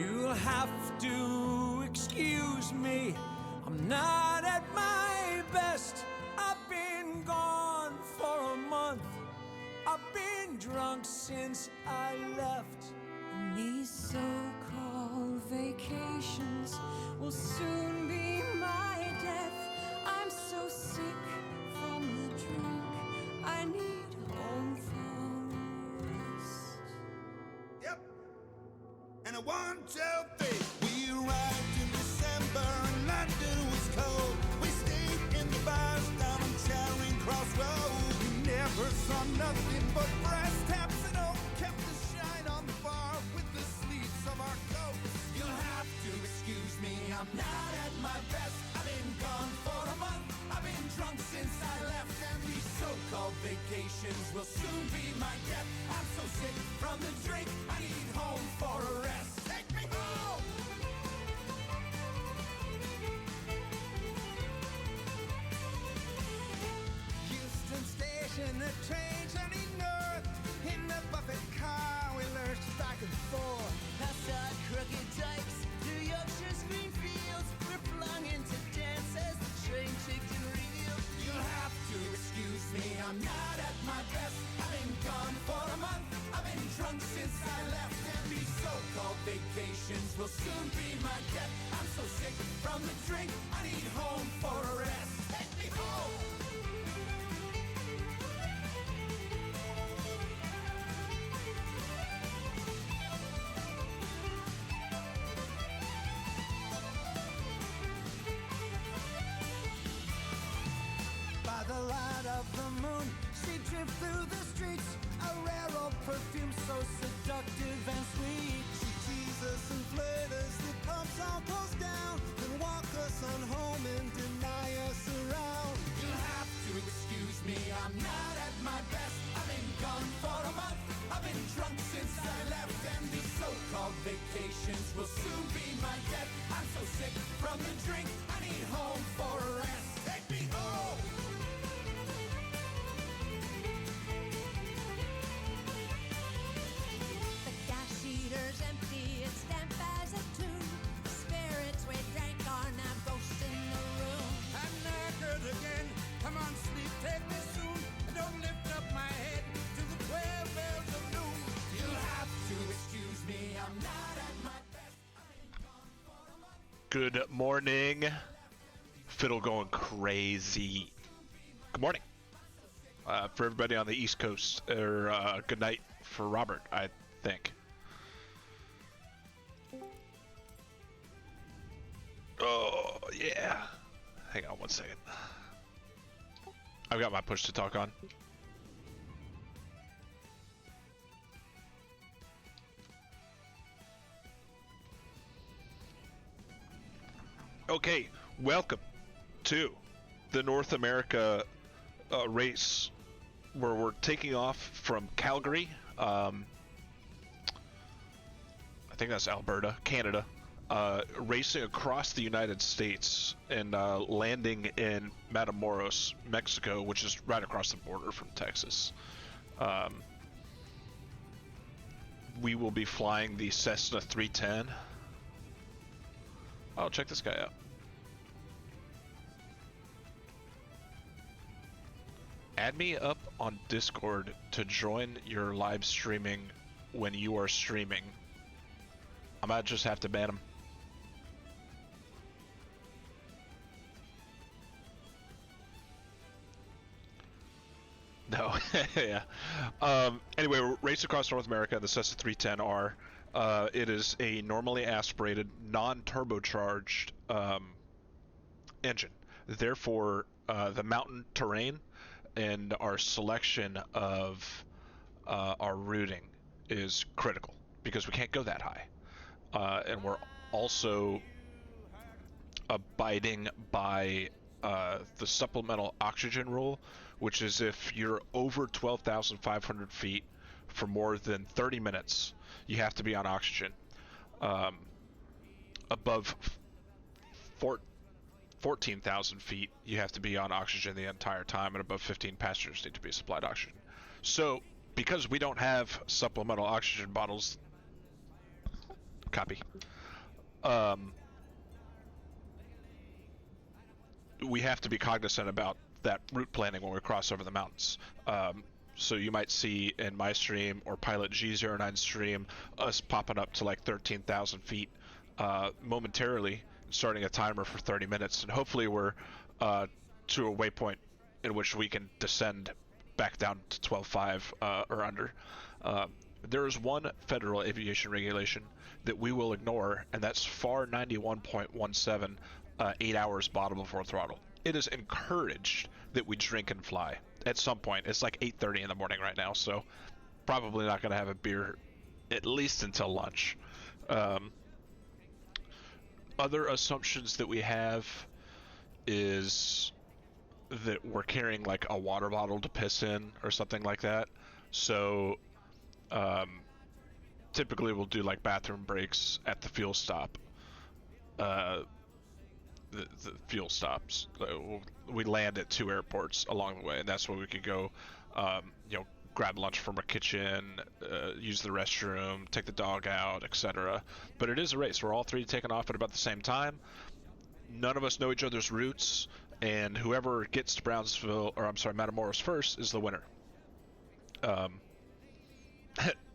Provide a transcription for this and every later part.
You'll have to excuse me, I'm not at my best. I've been gone for a month, I've been drunk since I left. And these so-called vacations will soon be my death. I'm so sick from the drink, I need home for rest. Yep. And a 1, 2, 3. We arrived in December and London was cold. We stayed in the bars down on Charing Cross Road. We never saw nothing but brass taps and oak. Kept the shine on the bar with the sleeves of our coats. You'll have to excuse me, I'm not at my best. I've been gone for a month, I've been drunk since I left. And these so-called vacations will soon be my death. I'm so sick from the drink, I need home for a rest. Take me home! Houston Station, the train journey north. In the buffet car, we lurched back and forth. Outside crooked dikes, through Yorkshire's green fields, we're flung into dance as the train ticked and reeled. You'll have to excuse me, I'm not at my best. I've been gone for a month, I've been drunk since I left. And these so-called vacations will soon be my death. I'm so sick from the drink, I need home for a rest. Take me home! By the light of the moon, she drifts through the streets. A rare old perfume so seductive and sweet. She teases and flirts as the pub song goes down. Then walk us on home and deny us around. You'll have to excuse me, I'm not at my best. I've been gone for a month, I've been drunk since I left. And these so-called vacations will soon be my death. I'm so sick from the drink, I need home for a rest. Take me home! The gas heater's empty, it's damp as a tomb. The spirits we drank are now ghosts in the room. I'm knackered again. Come on, sleep, take me soon. And don't lift up my head to the 12 bells of noon. You'll have to excuse me, I'm not at my best. I've been gone for a month. Good morning. Fiddle going crazy. Good morning. For everybody on the East Coast, or good night for Robert, I think. Oh, yeah. Hang on one second. I've got my push to talk on. Okay, welcome to the North America race, where we're taking off from Calgary. I think that's Alberta, Canada, racing across the United States and landing in Matamoros, Mexico, which is right across the border from Texas. We will be flying the Cessna 310. Oh, check this guy out. Add me up on Discord to join your live streaming when you are streaming. I might just have to ban him. No, yeah. Anyway, we're racing across North America in the Cessna 310R. It is a normally aspirated, non-turbocharged engine. Therefore, the mountain terrain and our selection of our routing is critical because we can't go that high. And we're also abiding by the supplemental oxygen rule, which is if you're over 12,500 feet for more than 30 minutes, you have to be on oxygen. Above 14,000 feet, you have to be on oxygen the entire time, and above 15 passengers need to be supplied oxygen. So, because we don't have supplemental oxygen bottles Copy. Um, we have to be cognizant about that route planning when we cross over the mountains. So you might see in my stream or Pilot G09 stream us popping up to like 13,000 feet momentarily, starting a timer for 30 minutes, and hopefully we're to a waypoint in which we can descend back down to 12.5 or under. There is one federal aviation regulation that we will ignore, and that's FAR 91.17, 8 hours bottom before throttle. It is encouraged that we drink and fly at some point. It's like 8:30 in the morning right now, so probably not going to have a beer at least until lunch. Other assumptions that we have is that we're carrying like a water bottle to piss in or something like that. So typically we'll do like bathroom breaks at the fuel stop. The fuel stops. We land at 2 airports along the way, and that's where we could go, grab lunch from our kitchen, use the restroom, take the dog out, etc. But it is a race. We're all three taking off at about the same time. None of us know each other's routes, and whoever gets to Matamoros first is the winner.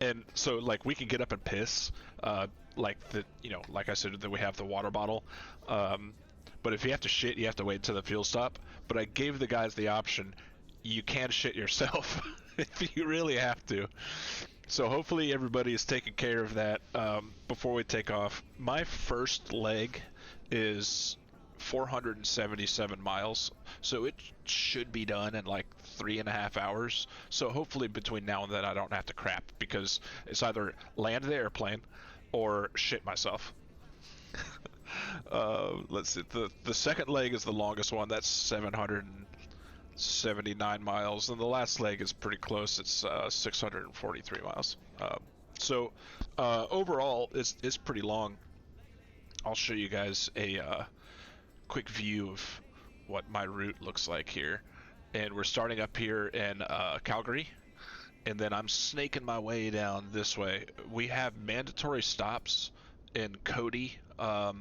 And so like we can get up and piss, like I said, that we have the water bottle. But if you have to shit, you have to wait until the fuel stop. But I gave the guys the option. You can shit yourself if you really have to. So hopefully everybody is taking care of that before we take off. My first leg is 477 miles, so it should be done in like 3.5 hours. So hopefully between now and then I don't have to crap, because it's either land the airplane or shit myself. Let's see. The second leg is the longest one. That's 779 miles, and the last leg is pretty close. It's 643 miles. So overall, it's pretty long. I'll show you guys a quick view of what my route looks like here. And we're starting up here in Calgary, and then I'm snaking my way down this way. We have mandatory stops in Cody. I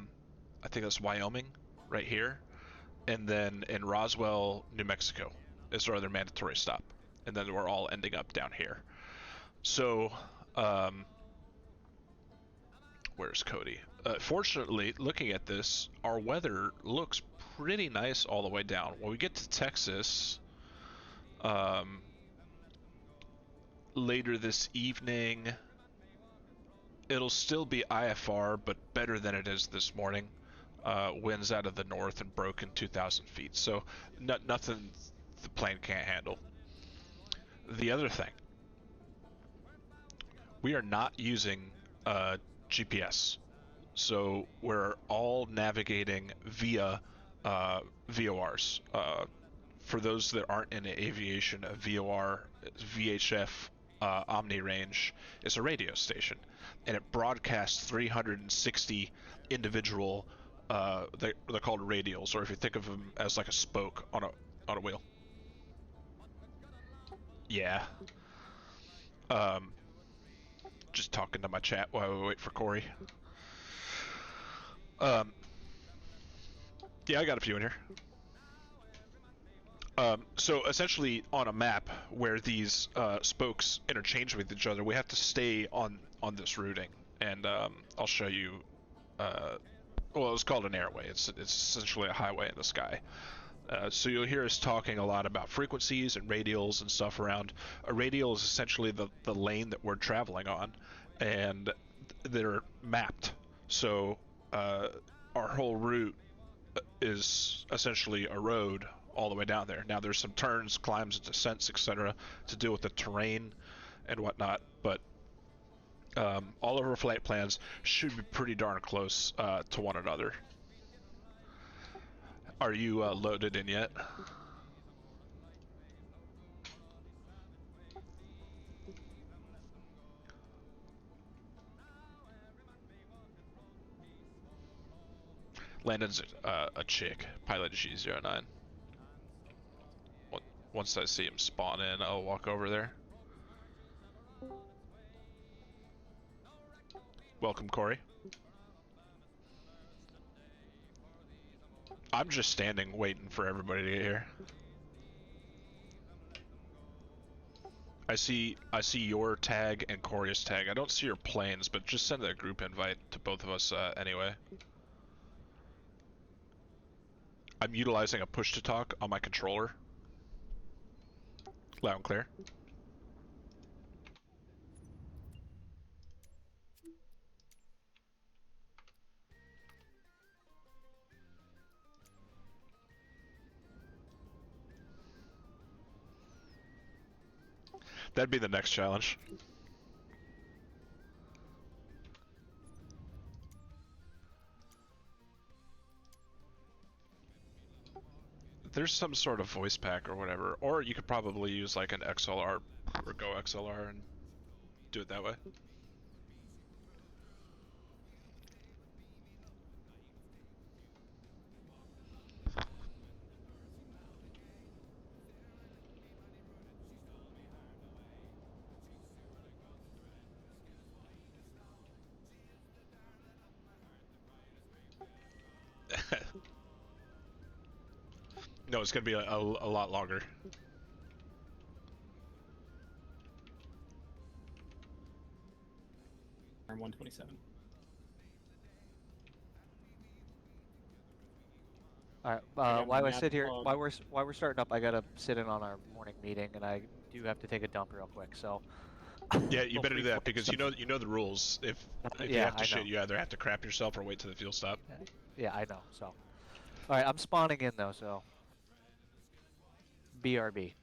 think that's Wyoming, right here, and then in Roswell, New Mexico is our other mandatory stop, and then we're all ending up down here. So, where's Cody? Fortunately, looking at this, our weather looks pretty nice all the way down. When we get to Texas, later this evening, it'll still be IFR, but better than it is this morning. Winds out of the north and broken 2,000 feet, so nothing the plane can't handle. The other thing, we are not using GPS, so we're all navigating via VORs. For those that aren't in aviation, a VOR, VHF Omni Range, is a radio station, and it broadcasts 360 individual. They're called radials, or if you think of them as like a spoke on a wheel. Yeah. Just talking to my chat while we wait for Corey. Yeah, I got a few in here. So essentially, on a map where these spokes interchange with each other, we have to stay on this routing, and I'll show you. Well, it's called an airway. It's essentially a highway in the sky. So you'll hear us talking a lot about frequencies and radials and stuff around. A radial is essentially the lane that we're traveling on, and they're mapped. So our whole route is essentially a road all the way down there. Now there's some turns, climbs, descents, etc. to deal with the terrain and whatnot, but all of our flight plans should be pretty darn close to one another. Are you loaded in yet? Landon's a chick, Pilot G09. Once I see him spawn in, I'll walk over there. Welcome, Corey. I'm just standing waiting for everybody to get here. I see your tag and Corey's tag. I don't see your planes, but just send a group invite to both of us anyway. I'm utilizing a push to talk on my controller. Loud and clear. That'd be the next challenge. There's some sort of voice pack or whatever, or you could probably use like an XLR or Go XLR and do it that way. No, it's gonna be a lot longer. I'm 127. All right. got While my I sit here, map while we're starting up, I gotta sit in on our morning meeting, and I do have to take a dump real quick. So. Yeah, you better do Hopefully that because you know the rules. If you Yeah, have to I shit, know. you either have to crap yourself or wait till the fuel stop. Yeah, I know. So. All right, I'm spawning in though. So. BRB.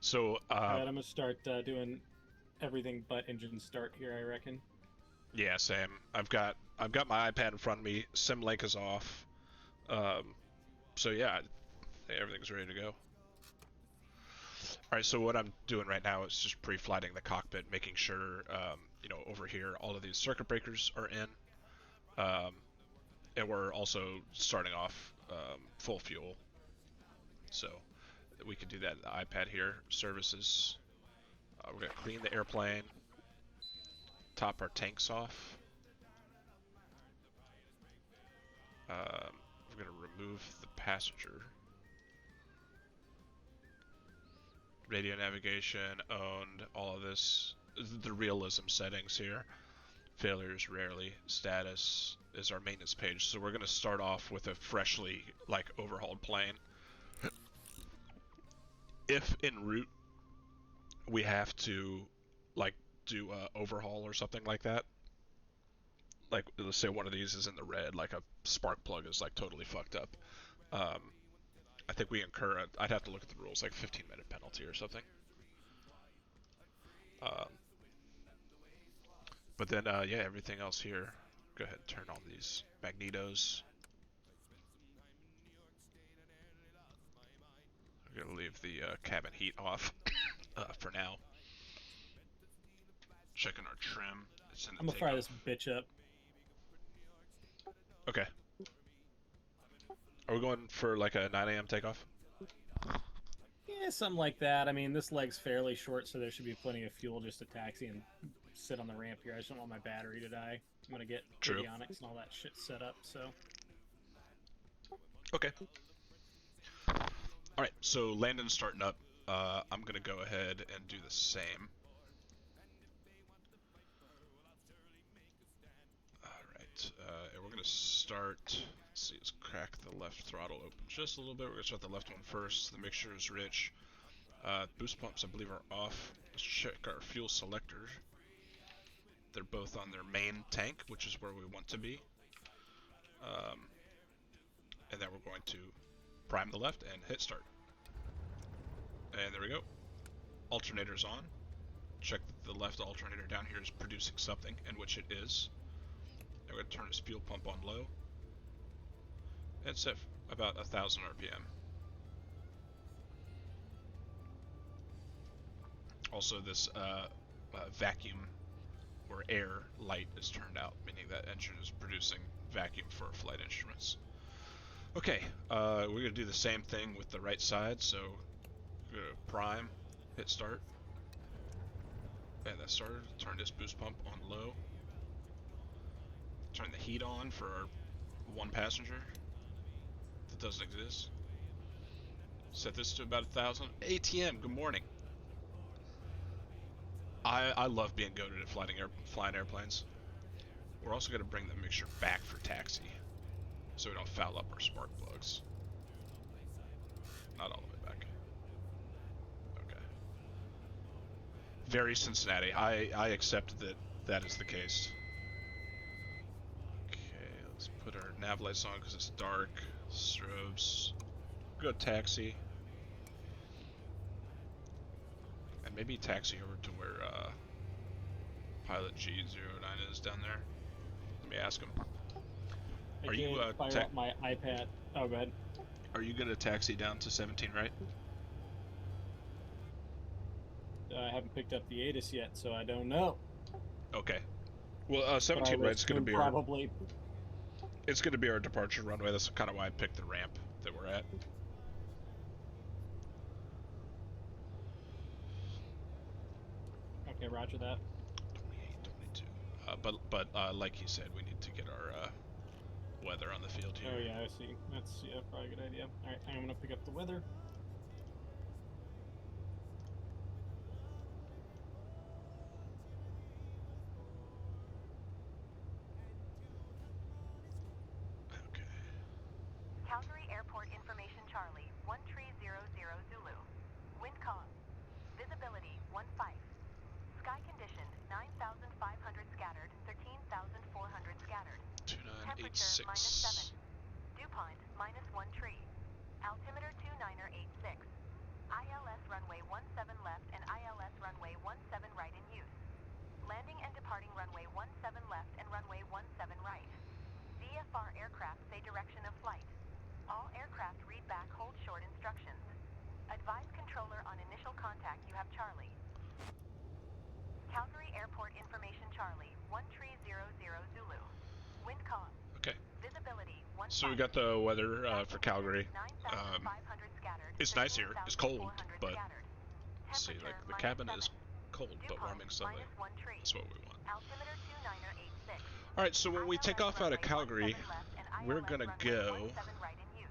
So Alright, I'm gonna start doing everything but engine start here, I reckon. yeah, same. I've got my iPad in front of me. SimLink is off. So yeah, everything's ready to go. All right, so what I'm doing right now is just pre-flighting the cockpit, making sure you know, over here all of these circuit breakers are in, and we're also starting off full fuel. So we can do that in the iPad here. Services. We're gonna clean the airplane. Top our tanks off. We're gonna remove the passenger. Radio navigation owned. All of this. The realism settings here. Failures rarely. Status is our maintenance page. So we're gonna start off with a freshly overhauled plane. If en route we have to do a overhaul or something like that, like let's say one of these is in the red, like a spark plug is totally fucked up, I think we incur I'd have to look at the rules, like 15-minute penalty or something. But then yeah, everything else here, go ahead and turn on these magnetos. I'm gonna leave the cabin heat off for now. Checking our trim. It's in the I'm gonna fire takeoff. this bitch up. Okay. Are we going for like a 9 a.m. takeoff? Yeah, something like that. I mean, this leg's fairly short, so there should be plenty of fuel just to taxi and sit on the ramp here. I just don't want my battery to die. I'm gonna get True. avionics and all that shit set up, so... Okay. Alright, so Landon's starting up. I'm gonna go ahead and do the same. Alright, and we're gonna start... Let's see, let's crack the left throttle open just a little bit. We're gonna start the left one first. The mixture is rich. Boost pumps, I believe, are off. Let's check our fuel selector. They're both on their main tank, which is where we want to be. And then we're going to prime the left and hit start. And there we go. Alternator's on. Check that the left alternator down here is producing something, and which it is. I'm going to turn this fuel pump on low. And set about 1,000 RPM. Also, this vacuum or air light is turned out, meaning that engine is producing vacuum for flight instruments. Okay, we're going to do the same thing with the right side, so we're going to prime, hit start. Yeah, that started. Turn this boost pump on low. Turn the heat on for our one passenger that doesn't exist. Set this to about 1,000. ATM, good morning. I love being goated at flying airplanes. We're also going to bring the mixture back for taxi, so we don't foul up our spark plugs. Not all the way back. Okay. Very Cincinnati. I accept that that is the case. Okay, let's put our nav lights on because it's dark. Strobes. Go taxi. And maybe taxi over to where Pilot G09 is down there. Let me ask him. Are you fire up my iPad? Oh, go ahead. Are you gonna taxi down to 17 right? I haven't picked up the ATIS yet, so I don't know. Okay. Well, 17 right's gonna be probably. It's gonna be our departure runway. That's kind of why I picked the ramp that we're at. Okay, roger that. 28, 22. But like he said, we need to get our weather on the field here. Oh yeah, I see. That's probably a good idea. All right, I'm gonna pick up the weather. Okay. Calgary Airport Information Charlie, 1300 Zulu. Wind calm. Visibility 15. Sky condition 9,500 scattered, 13,400 scattered. Temperature 2986. -7. Dew point -1 tree. Altimeter 2986. ILS runway 17 left and ILS runway 17 right in use. Landing and departing runway 17 left and runway 17 right. VFR aircraft say direction of flight. All aircraft read back hold short instructions. Advise controller on initial contact you have Charlie. Calgary Airport Information Charlie, 1300 Zulu. Wind calm. Okay. Visibility 15. So we got the weather for Calgary. 9,500 scattered, It's nice here. It's cold, 13,400 but scattered. see, like the Temperature cabin -7. is cold Dew but point warming sunlight. -1 tree. That's what we want. Altimeter 2986. All right. So when we take off out of ILS Calgary, runway 17 left and we're ILS gonna runway go. 17 right in use.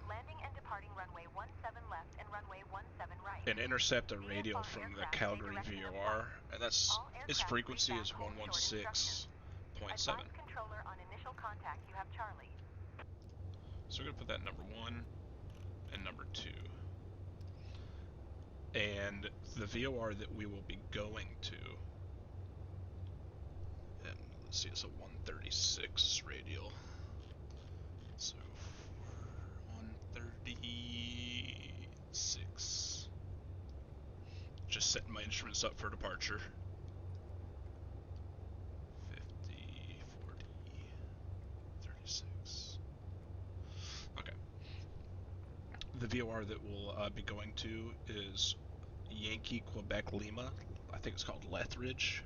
Landing and departing runway 17 left and runway 17 right. And intercept a radio from the Calgary VOR, and that's its frequency is 116.7. Advise controller on initial contact you have Charlie. So we're gonna put that number 1 and number 2. And the VOR that we will be going to, and let's see, it's a 136 radial. So 136. Just setting my instruments up for departure. 50, 40, 36. Okay. The VOR that we'll be going to is Yankee Quebec Lima. I think it's called Lethbridge.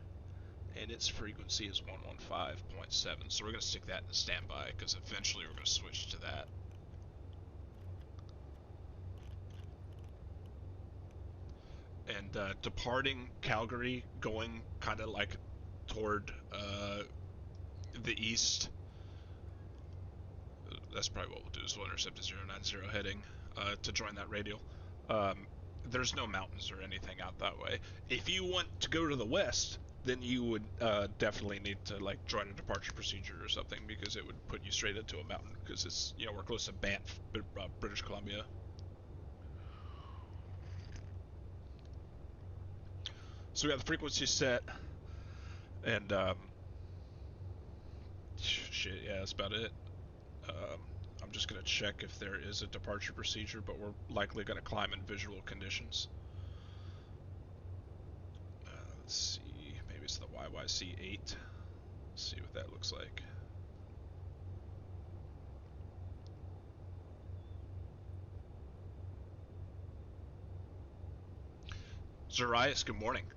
And its frequency is 115.7. So we're going to stick that in standby because eventually we're going to switch to that. And departing Calgary, going kind of like toward the east. That's probably what we'll do, is we'll intercept a 090 heading to join that radial. There's no mountains or anything out that way. If you want to go to the west, then you would definitely need to like join a departure procedure or something, because it would put you straight into a mountain, because it's, you know, we're close to Banff, British Columbia. So we have the frequency set, and shit, yeah, that's about it. I'm just gonna check if there is a departure procedure, but we're likely gonna climb in visual conditions. Let's see, maybe it's the YYC 8. Let's see what that looks like. Zarias, good morning.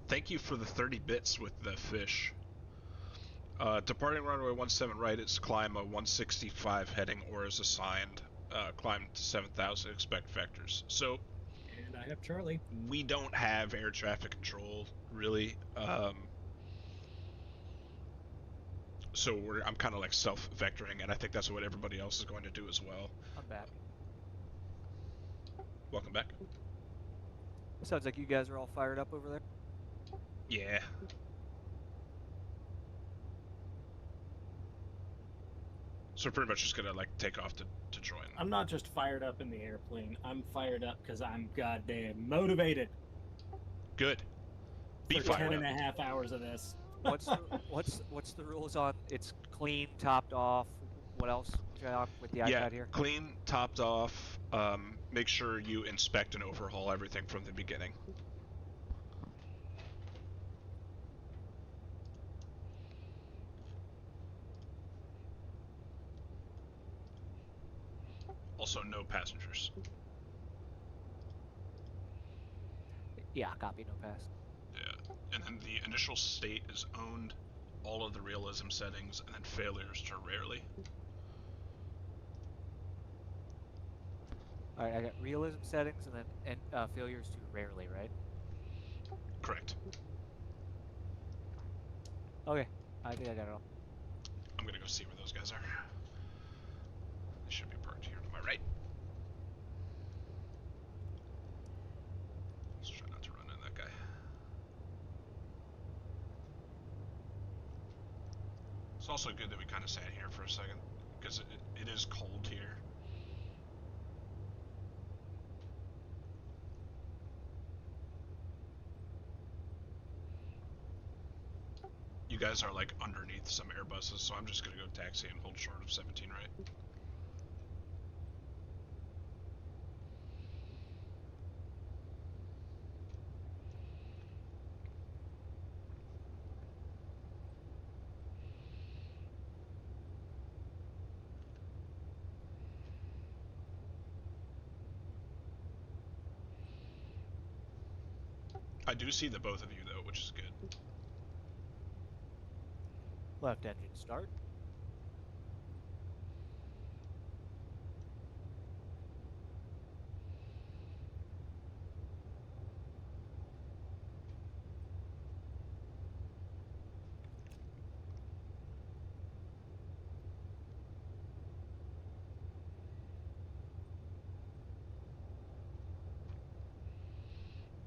Thank you for the 30 bits with the fish. Departing runway 17 right, it's climb a 165 heading or as assigned. Climb to 7,000, expect vectors. So And I have Charlie. We don't have air traffic control really, so I'm kind of like self-vectoring, and I think that's what everybody else is going to do as well. I'm back. Welcome back. Sounds like you guys are all fired up over there. Yeah. So we're pretty much just gonna like take off to join. I'm not just fired up in the airplane. I'm fired up because I'm goddamn motivated. Good. Be For 10 fired and up. a half hours of this. What's the rules on? It's clean, topped off. What else, John, with the Yeah, iPad here? clean, topped off. Make sure you inspect and overhaul everything from the beginning. Also, no passengers. Yeah, copy, no pass. Yeah, and then the initial state is owned, all of the realism settings, and then failures to rarely. All right, I got realism settings and then failures to rarely, right? Correct. Okay, I think I got it all. I'm gonna go see where those guys are. They should be parked here to my right. Let's try not to run into that guy. It's also good that we kind of sat here for a second, because it is cold here. You guys are like underneath some Airbuses, so I'm just gonna go taxi and hold short of 17 right. I do see the both of you though, which is good. Left engine start.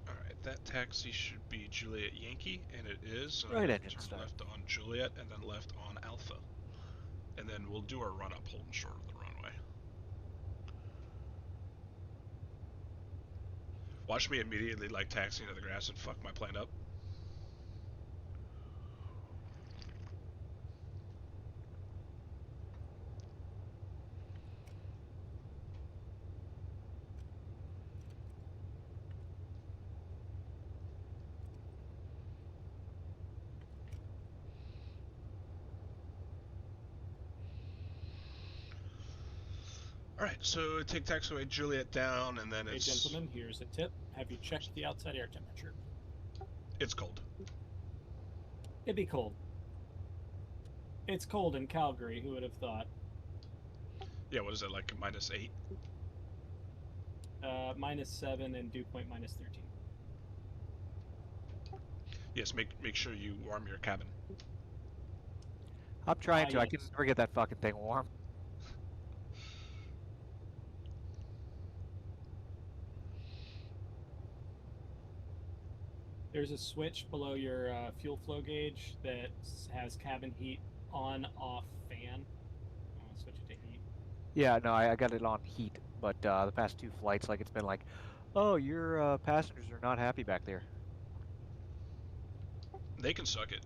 Alright, that taxi should be Juliet Yankee, and it is. So Right I'm gonna engine turn start. left on Juliet, and then left on Alpha. And then we'll do our run up holding short of the runway. Watch me immediately like taxi into the grass and fuck my plane up. Alright, so take taxiway Juliet down, and then Hey, it's... gentlemen, here's a tip. Have you checked the outside air temperature? It's cold. It'd be cold. It's cold in Calgary, who would have thought? Yeah, what is it, like -8? -7 and dew point -13. Yes, make sure you warm your cabin. I'm trying to. I yes. can never get that fucking thing warm. There's a switch below your fuel flow gauge that has cabin heat on, off, fan. I'll switch it to heat. Yeah, no, I got it on heat, but the past 2 flights, like it's been like, oh, your passengers are not happy back there. They can suck it.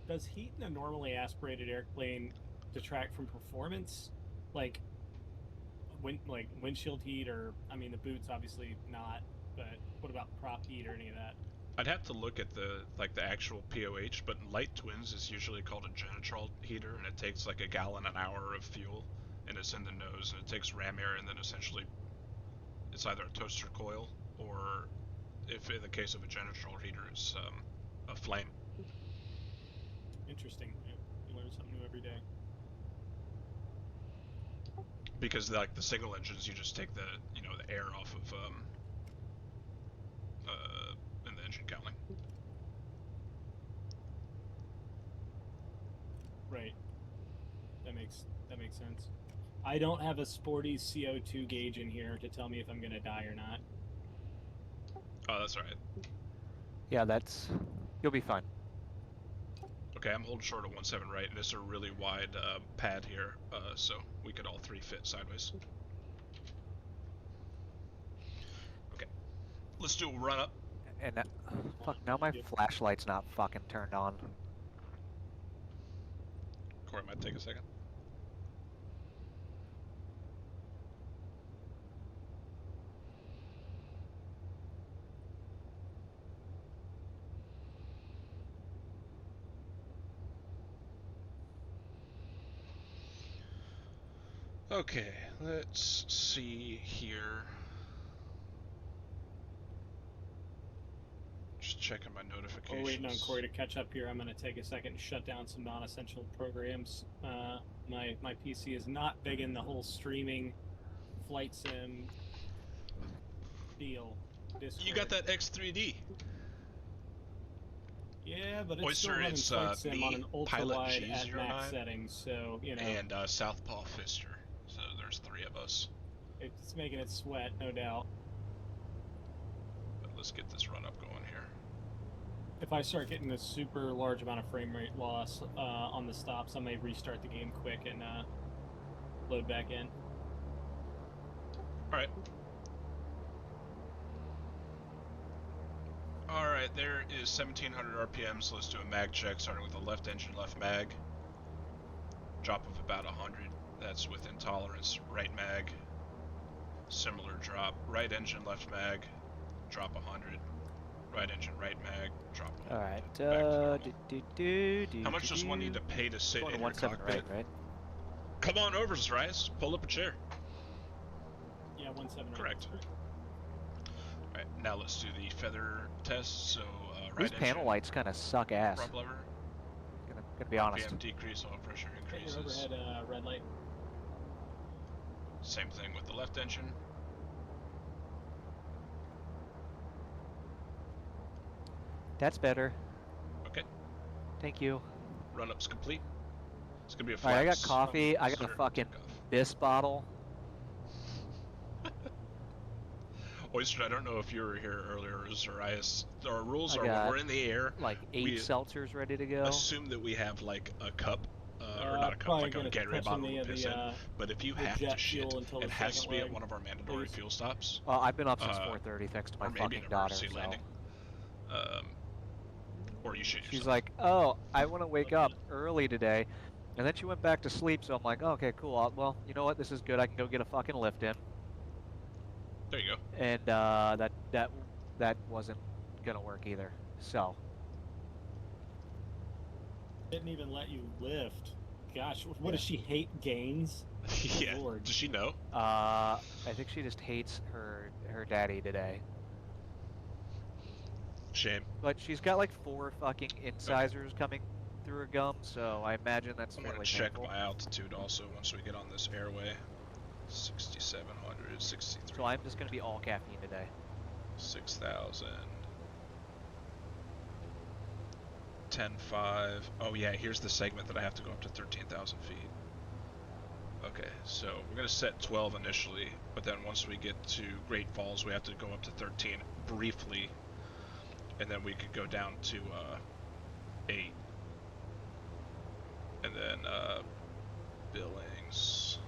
Does heat in a normally aspirated airplane detract from performance? Like windshield heat, or I mean the boots obviously not, but what about prop heat or any of that? I'd have to look at the actual POH, but Light Twins is usually called a Genitrol heater, and it takes like a gallon an hour of fuel, and it's in the nose, and it takes ram air, and then essentially it's either a toaster coil, or if in the case of a Genitrol heater, it's a flame. Interesting. Yeah, you learn something new every day. Because like the single engines, you just take the the air off of in the engine cowling. Right. That makes sense. I don't have a sporty CO2 gauge in here to tell me if I'm gonna die or not. Oh, that's all right. Yeah, you'll be fine. Okay, I'm holding short of 17 right, and it's a really wide pad here, so we could all three fit sideways. Okay, let's do a run up. And fuck, now my Yep. flashlight's not fucking turned on. Corey, might take a second. Okay, let's see here. Just checking my notifications. We're waiting on Corey to catch up here. I'm going to take a second and shut down some non-essential programs. My PC is not big in the whole streaming flight sim deal. Discord. You got that X3D. Yeah, but it's Oyster, still running it's, flight sim on me, an ultra Pilot wide at G09, max settings, so and Southpaw Fister. So there's three of us. it's making it sweat, no doubt. But let's get this run up going here. If I start getting a super large amount of frame rate loss on the stops, I may restart the game quick and load back in. Alright. Alright, there is 1700 RPM, so let's do a mag check, starting with the left engine, left mag. Drop of about 100, that's within tolerance. Right mag, similar drop. Right engine, left mag, drop 100. Right engine, right mag, drop 100. Alright, Back to normal. How much does one need to pay to sit in your 17 cockpit? right? Come on over, Zarias. Pull up a chair. Yeah, 17. Correct. Alright, now let's do the feather test. So, right These panel engine, lights kind of suck ass. prop lever, Gonna be honest. RPM decrease, oil pressure Hit your increases. overhead red light. Same thing with the left engine. That's better. Okay, Thank you. run up's complete. It's gonna be a Alright, I got flaps. coffee. I got a Start fucking takeoff. Biss bottle. Oyster, I don't know if you were here earlier, Zarias. Our rules I are when got we're in the air, Like 8 we seltzers ready to go. assume that we have like a cup, or not a cup, Probably like a gonna Gatorade touch bottle on to piss in. the But if you the have jet to shit, fuel until it the has to second be at leg, one of our mandatory please. fuel stops, I've been up since uh, 4:30 thanks to my or maybe fucking an daughter. emergency So. landing. Or you shit yourself. She's like, "Oh, I want to wake up early today," and then she went back to sleep. So I'm like, oh, "Okay, cool. Well, you know what? This is good. I can go get a fucking lift in." There you go. And that wasn't gonna work either. So Didn't even let you lift. Gosh, what Yeah. does she hate gains? Yeah. Lord. Does she know? I think she just hates her daddy today. Shame. But she's got like 4 fucking incisors coming through her gum, so I imagine that's I'm gonna fairly check painful. my altitude also once we get on this airway. 6,700, 63, So I'm just gonna be all caffeine today. 6,000. 10.5. Oh yeah, here's the segment that I have to go up to 13,000 feet. Okay, so we're gonna set 12 initially, but then once we get to Great Falls, we have to go up to 13 briefly, and then we could go down to 8, and then Billings,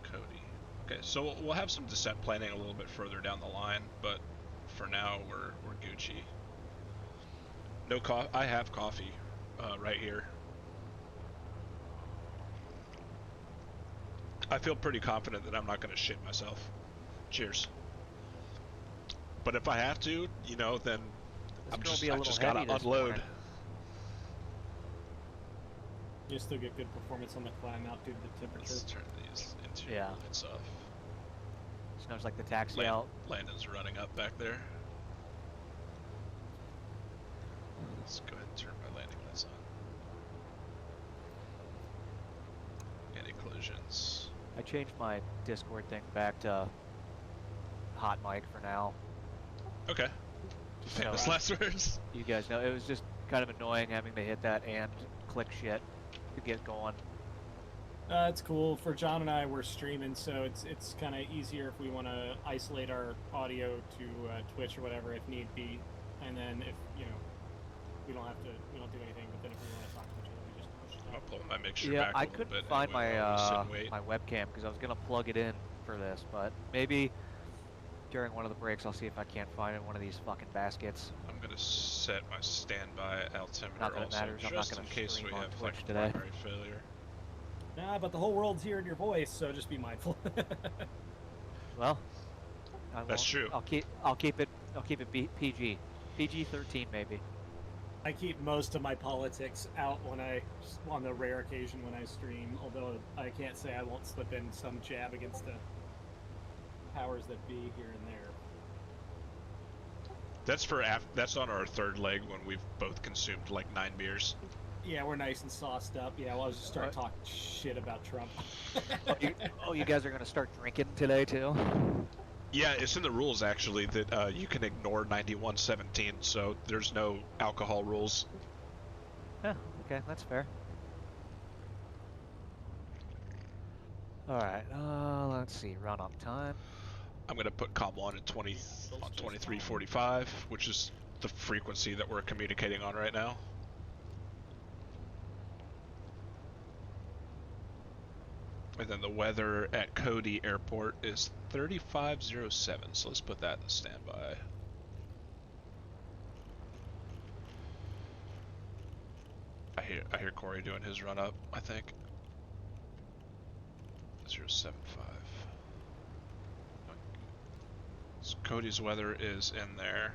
Cody. Okay, so we'll have some descent planning a little bit further down the line, but for now we're Gucci. No coffee. I have coffee right here. I feel pretty confident that I'm not going to shit myself. Cheers. But if I have to, you know, then This I'm girl just be a I little just gotta heavy this unload. morning. You still get good performance on the climb out due to the temperature. Let's turn these into Yeah. lights off. Smells like the taxi out. Landon's running up back there. Let's go ahead and turn my landing I changed my Discord thing back to hot mic for now. Okay. Just Famous so last words. you guys know, it was just kind of annoying having to hit that and click shit to get going. It's cool. For John and I, we're streaming, so it's kind of easier if we want to isolate our audio to Twitch or whatever if need be, and then if we don't do anything. But then if we want to talk to each other, we just push it I'll up. pull my mixture Yeah, back I a little couldn't bit. find anyway, while we sit and wait. my webcam because I was gonna plug it in for this, but maybe during one of the breaks I'll see if I can't find it in one of these fucking baskets. I'm gonna set my standby altimeter Not that it also, matters, I'm not just in gonna case we stream on have Twitch like today. primary failure. Nah, but the whole world's hearing your voice, so just be mindful. Well, I That's won't- true. I'll keep it PG, PG-13 maybe. I keep most of my politics out on the rare occasion when I stream, although I can't say I won't slip in some jab against the powers that be here and there. That's that's on our third leg when we've both consumed like 9 beers. Yeah, we're nice and sauced up. Yeah, well, I was just start talking shit about Trump. You guys are gonna start drinking today too? Yeah, it's in the rules actually that you can ignore 9117, so there's no alcohol rules. Yeah, okay, that's fair. Alright, let's see, run up time. I'm gonna put COM 1 at 2345, which is the frequency that we're communicating on right now. And then the weather at Cody Airport is 3507, so let's put that in standby. I hear Corey doing his run up, I think. 075. So Cody's weather is in there.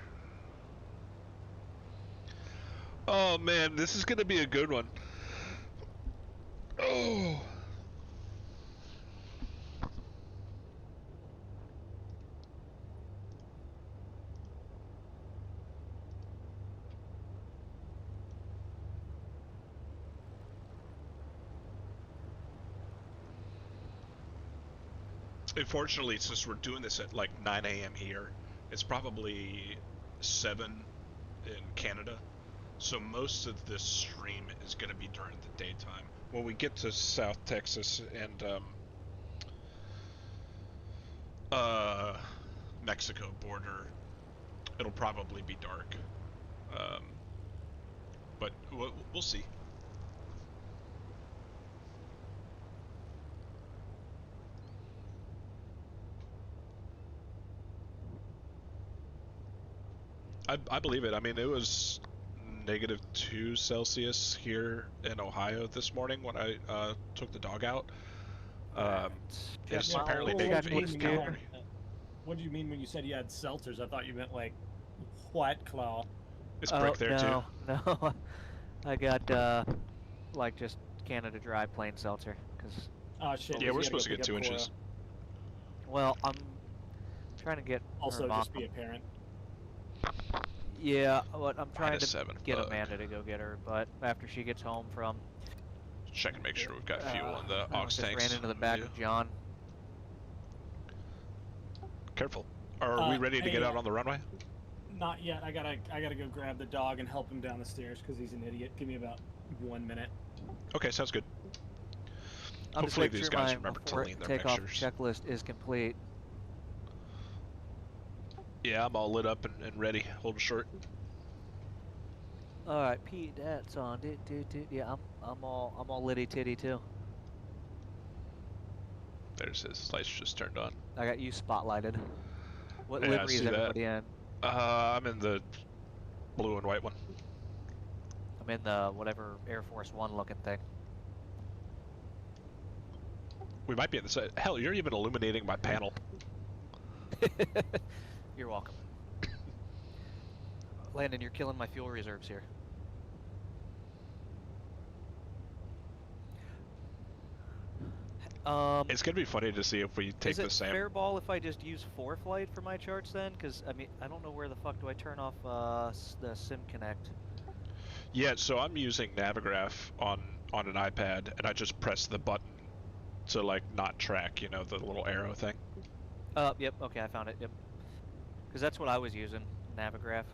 Oh man, this is gonna be a good one. Oh. Unfortunately, since we're doing this at like 9 a.m. here, it's probably 7 in Canada. So most of this stream is going to be during the daytime. When we get to South Texas and Mexico border, it'll probably be dark. But we'll see. I believe it. I mean, it was -2 Celsius here in Ohio this morning when I took the dog out. It's Check my apparently little negative checkbook 8 here. Fahrenheit. What do you mean when you said you had seltzers? I thought you meant like White Claw. It's brick there too. No, I got like just Canada Dry plain seltzer, cause Oh shit. Yeah, you we're gotta supposed to go get pick 2 up Cora. inches. well, I'm trying to get her Also, mom. just be a parent. Yeah, what I'm trying to -7. get Fuck. Amanda to go get her, but after she gets home from Check and make sure we've got fuel in the I aux just tanks. ran into the back of John. Careful. Are we ready to hey, get out on the runway? Not yet. I gotta go grab the dog and help him down the stairs because he's an idiot. Give me about 1 minute. Okay, sounds good. I'll just Hopefully make these sure guys my remember to before lean their takeoff mixers. checklist is complete. Yeah, I'm all lit up and ready. Hold short. All right, Pete, that's on. Yeah, I'm all litty titty too. There's his lights just turned on. I got you spotlighted. What Yeah, I livery is see that. everybody in? I'm in the blue and white one. I'm in the whatever Air Force One looking thing. We might be at the side. Hell, you're even illuminating my panel. You're welcome. Landon, you're killing my fuel reserves here. It's gonna be funny to see if we take Is it the same. fair ball if I just use ForeFlight for my charts then? Because I mean, I don't know where the fuck do I turn off the Sim Connect. Yeah, so I'm using Navigraph on an iPad, and I just press the button to like not track, you know, the little arrow thing. Yep. Okay, I found it. Yep. Because that's what I was using, Navigraph.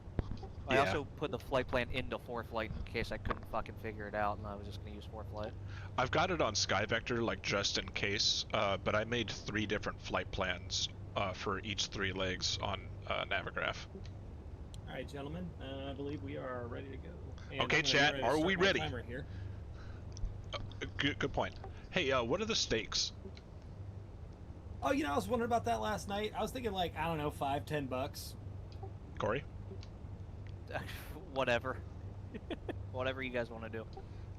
I Yeah. also put the flight plan into ForeFlight in case I couldn't fucking figure it out, and I was just gonna use ForeFlight. I've got it on SkyVector, like just in case, but I made 3 different flight plans for each 3 legs on Navigraph. All right, gentlemen. I believe we are ready to go. And Okay, I'm gonna chat, get ready to are start we my ready? Timer here. Good point. Hey, what are the stakes? Oh, you know, I was wondering about that last night. I was thinking like, I don't know, $5-10. Corey? Whatever. Whatever you guys want to do.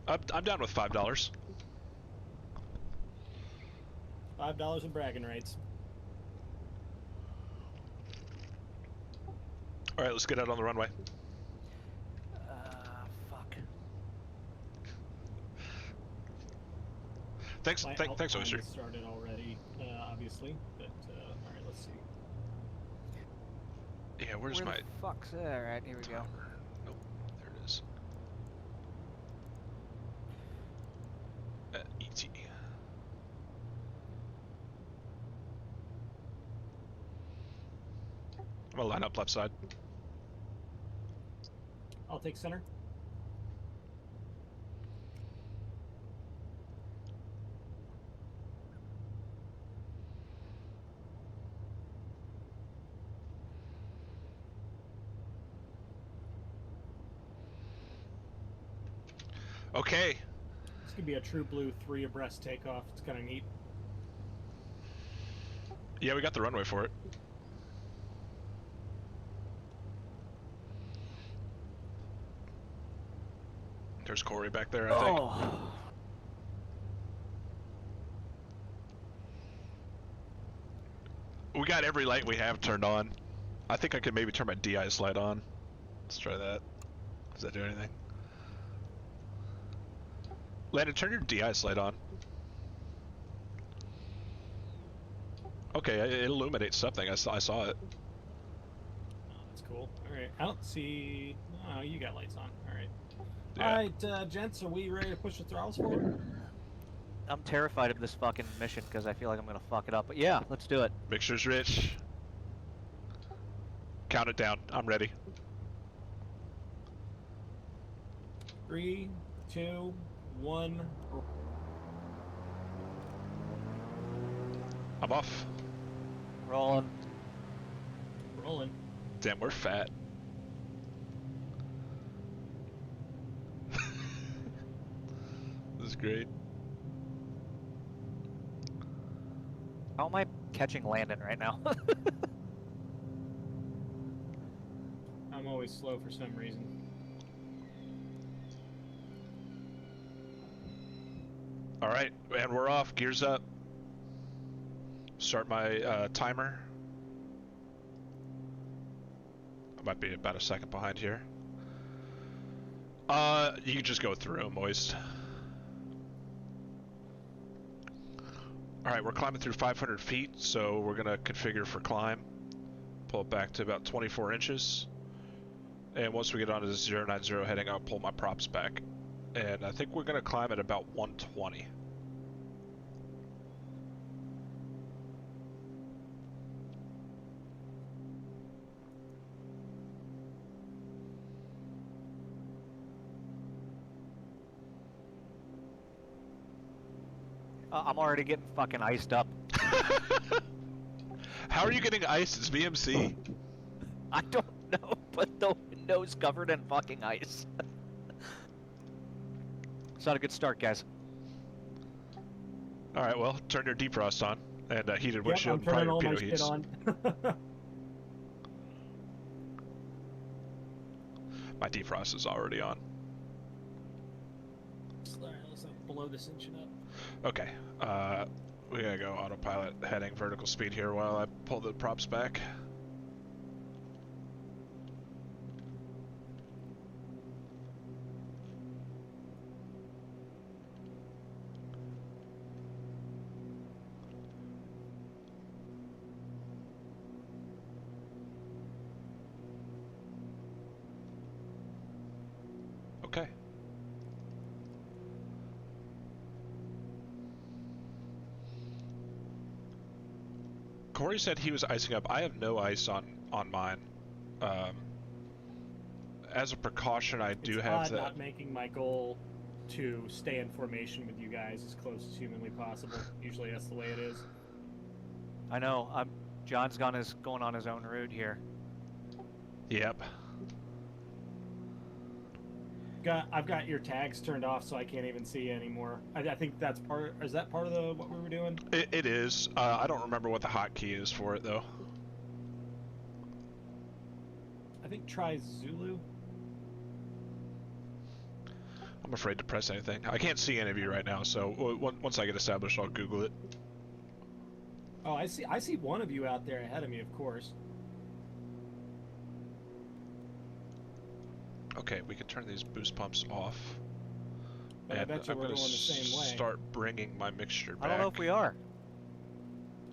I'm down with $5. $5 in bragging rights. All right, let's get out on the runway. Fuck. Thanks, My thanks, outline Oyster. has started already, obviously. But all right, let's see. Yeah, where's Where my the fuck's that? Alright, here we go. timer? Nope, there it is. ET. I'm gonna line up left side. I'll take center. Okay. This could be a true blue 3 abreast takeoff. It's kind of neat. Yeah, we got the runway for it. There's Corey back there, I think. Oh. We got every light we have turned on. I think I could maybe turn my de-ice light on. Let's try that. Does that do anything? Landon, turn your de-ice light on. Okay, it illuminates something. I saw it. Oh, that's cool. All right. I don't see... Oh, you got lights on. All right. Yeah. All right, gents, are we ready to push the throttles forward? I'm terrified of this fucking mission because I feel like I'm gonna fuck it up. But yeah, let's do it. Mixture's rich. Count it down. I'm ready. 3, 2, 1. I'm off. Rolling. Rolling. Damn, we're fat. This is great. How am I catching Landon right now? I'm always slow for some reason. All right, and we're off. Gears up. Start my timer. I might be about a second behind here. You can just go through, Moist. Alright, we're climbing through 500 feet, so we're gonna configure for climb. Pull it back to about 24 inches. And once we get onto this 090 heading, I'll pull my props back. And I think we're gonna climb at about 120. I'm already getting fucking iced up. How are you getting iced? It's VMC. I don't know, but the window's covered in fucking ice. It's not a good start, guys. Alright, well, turn your defrost on. And heated Yep, windshield I'm and probably turning all my torpedo shit heats. on. My defrost is already on. Alright, let's not blow this engine up. Okay, we gotta go autopilot heading vertical speed here while I pull the props back. Okay. Corey said he was icing up. I have no ice on mine. As a precaution, I do It's have odd that. not making my goal to stay in formation with you guys as close as humanly possible. Usually that's the way it is. I know. John's going on his own route here. Yep. I've got your tags turned off, so I can't even see you anymore. I think that's part. Is that part of what we were doing? It is. I don't remember what the hotkey is for it though. I think try Zulu. I'm afraid to press anything. I can't see any of you right now, so once I get established, I'll Google it. Oh, I see one of you out there ahead of me, of course. Okay, we can turn these boost pumps off. But I And bet you I'm we're gonna going the same way. start bringing my mixture back. I don't know if we are.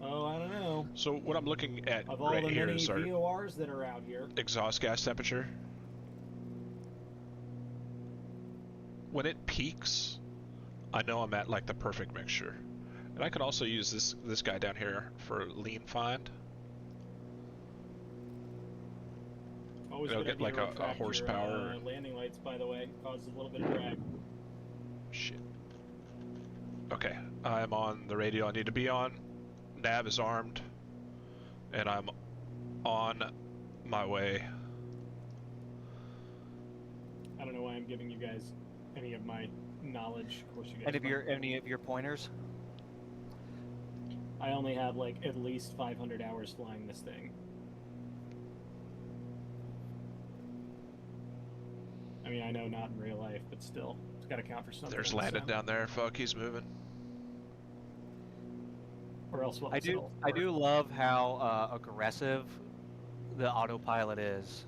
Oh, I don't know. So what I'm looking at Of all right the here many is our VORs that are out here. exhaust gas temperature. When it peaks, I know I'm at like the perfect mixture. And I could also use this guy down here for lean find. Always It'll good get idea like to a retract your, horsepower. landing lights, by the way, causes a little bit of drag. Shit. Okay, I'm on the radio I need to be on. Nav is armed. And I'm on my way. I don't know why I'm giving you guys any of my knowledge. Of course, you guys. Any of your pointers? I only have like at least 500 hours flying this thing. I mean, I know not in real life, but still, it's got to count for something. There's Landon down there. Fuck, he's moving. Or else, what? I do love how aggressive the autopilot is,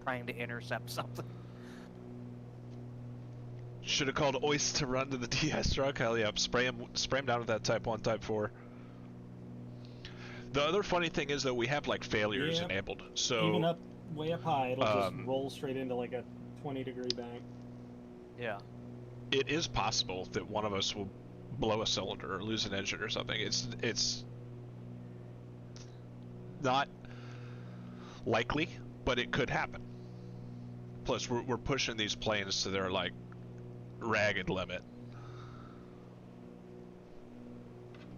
trying to intercept something. Should have called Oist to run to the DS truck. Hell yeah, spray him down with that Type 1, Type 4. The other funny thing is that we have like failures Yeah. enabled. So even up way up high, it'll just um, roll straight into like a 20-degree bank. Yeah. it is possible that one of us will blow a cylinder or lose an engine or something. It's not likely, but it could happen. Plus, we're pushing these planes to their like ragged limit.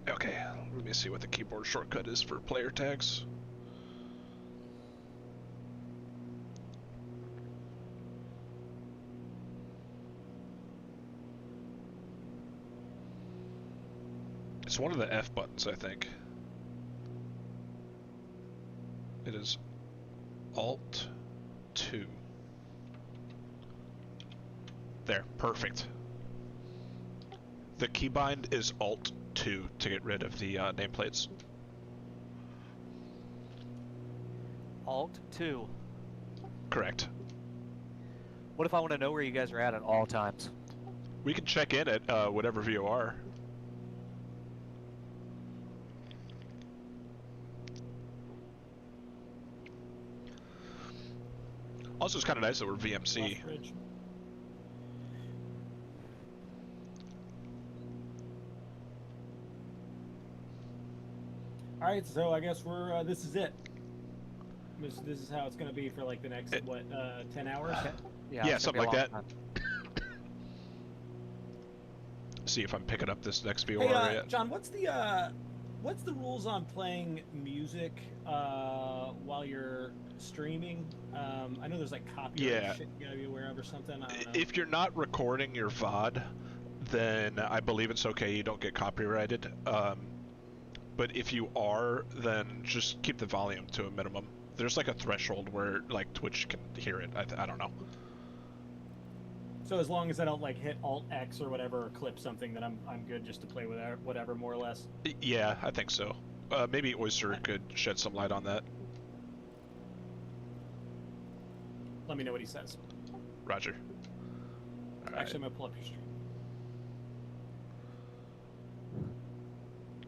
Okay, let me see what the keyboard shortcut is for player tags. It's one of the F buttons, I think. It is Alt 2. There, perfect. The keybind is Alt 2 to get rid of the nameplates. Alt 2. Correct. What if I want to know where you guys are at all times? We can check in at whatever VOR. Also, it's kind of nice that we're VMC. Left bridge. All right, so I guess we're this is it. This is how it's going to be for like the next 10 hours. Yeah, Yeah, it's gonna something be a like long that. time. See if I'm picking up this next VOR Hey, yet. John, what's the rules on playing music while you're streaming? I know there's like copyright Yeah. shit you gotta be aware of or something. I don't know. If you're not recording your VOD, then I believe it's okay. You don't get copyrighted. But if you are, then just keep the volume to a minimum. There's like a threshold where like Twitch can hear it. I don't know. So as long as I don't like hit Alt X or whatever or clip something, then I'm good just to play with whatever more or less. Yeah, I think so. Maybe Oyster could shed some light on that. Let me know what he says. Roger. All right. Actually, I'm gonna pull up your stream.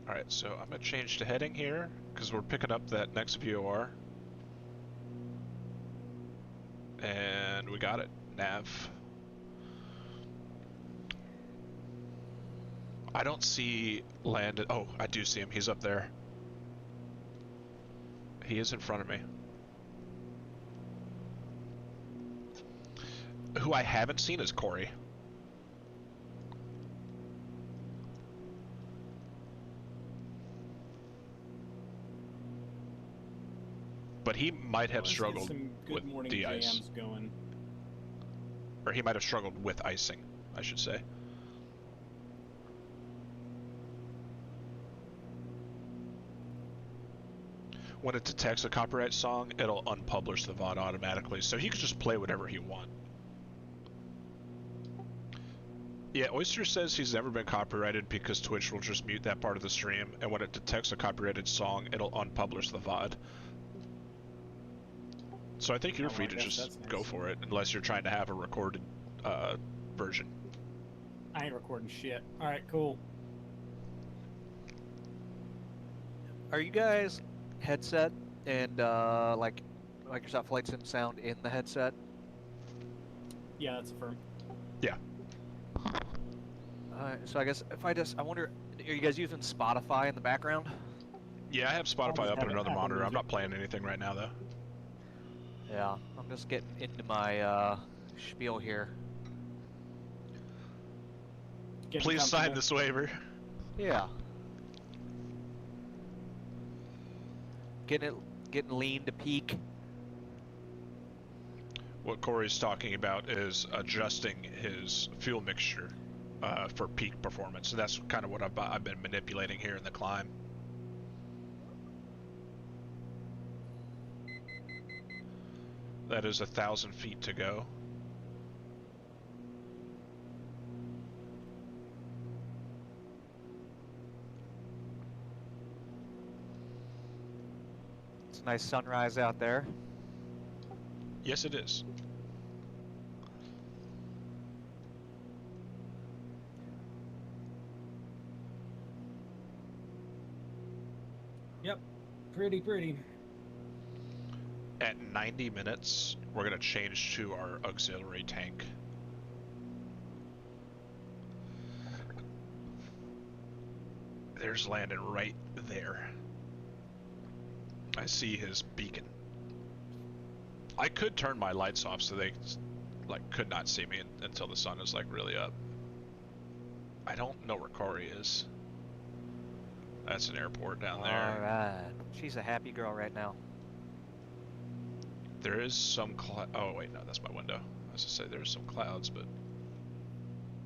All right, so I'm gonna change to heading here because we're picking up that next VOR, and we got it. Nav. I don't see Landon. Oh, I do see him. He's up there. he is in front of me. Who I haven't seen is Corey. But he might have Let's get struggled some good with morning de-ice. jams going. Or he might have struggled with icing, I should say. When it detects a copyright song, it'll unpublish the VOD automatically, so he can just play whatever he wants. Yeah, Oyster says he's never been copyrighted because Twitch will just mute that part of the stream, and when it detects a copyrighted song, it'll unpublish the VOD. So I think you're Oh, free I to guess just that's go nice. for it, unless you're trying to have a recorded version. I ain't recording shit. All right, cool. Are you guys headset and like Microsoft Flight Sim sound in the headset? Yeah, that's affirmed. Yeah. So I guess if I wonder, are you guys using Spotify in the background? Yeah, I have Spotify just up have on it- another Apple monitor. I'm Music. not playing anything right now, though. Yeah, I'm just getting into my spiel here. Getting Please sign comfortable. this waiver. Yeah. Getting lean to peak. What Corey's talking about is adjusting his fuel mixture for peak performance. So that's kind of what I've been manipulating here in the climb. That is 1,000 feet to go. It's a nice sunrise out there. Yes, it is. Yep, pretty. At 90 minutes, we're going to change to our auxiliary tank. There's Landon right there. I see his beacon. I could turn my lights off so they could not see me until the sun is really up. I don't know where Corey is. That's an airport down there. Alright. She's a happy girl right now. There is some oh wait, no, that's my window. I was to say there's some clouds, but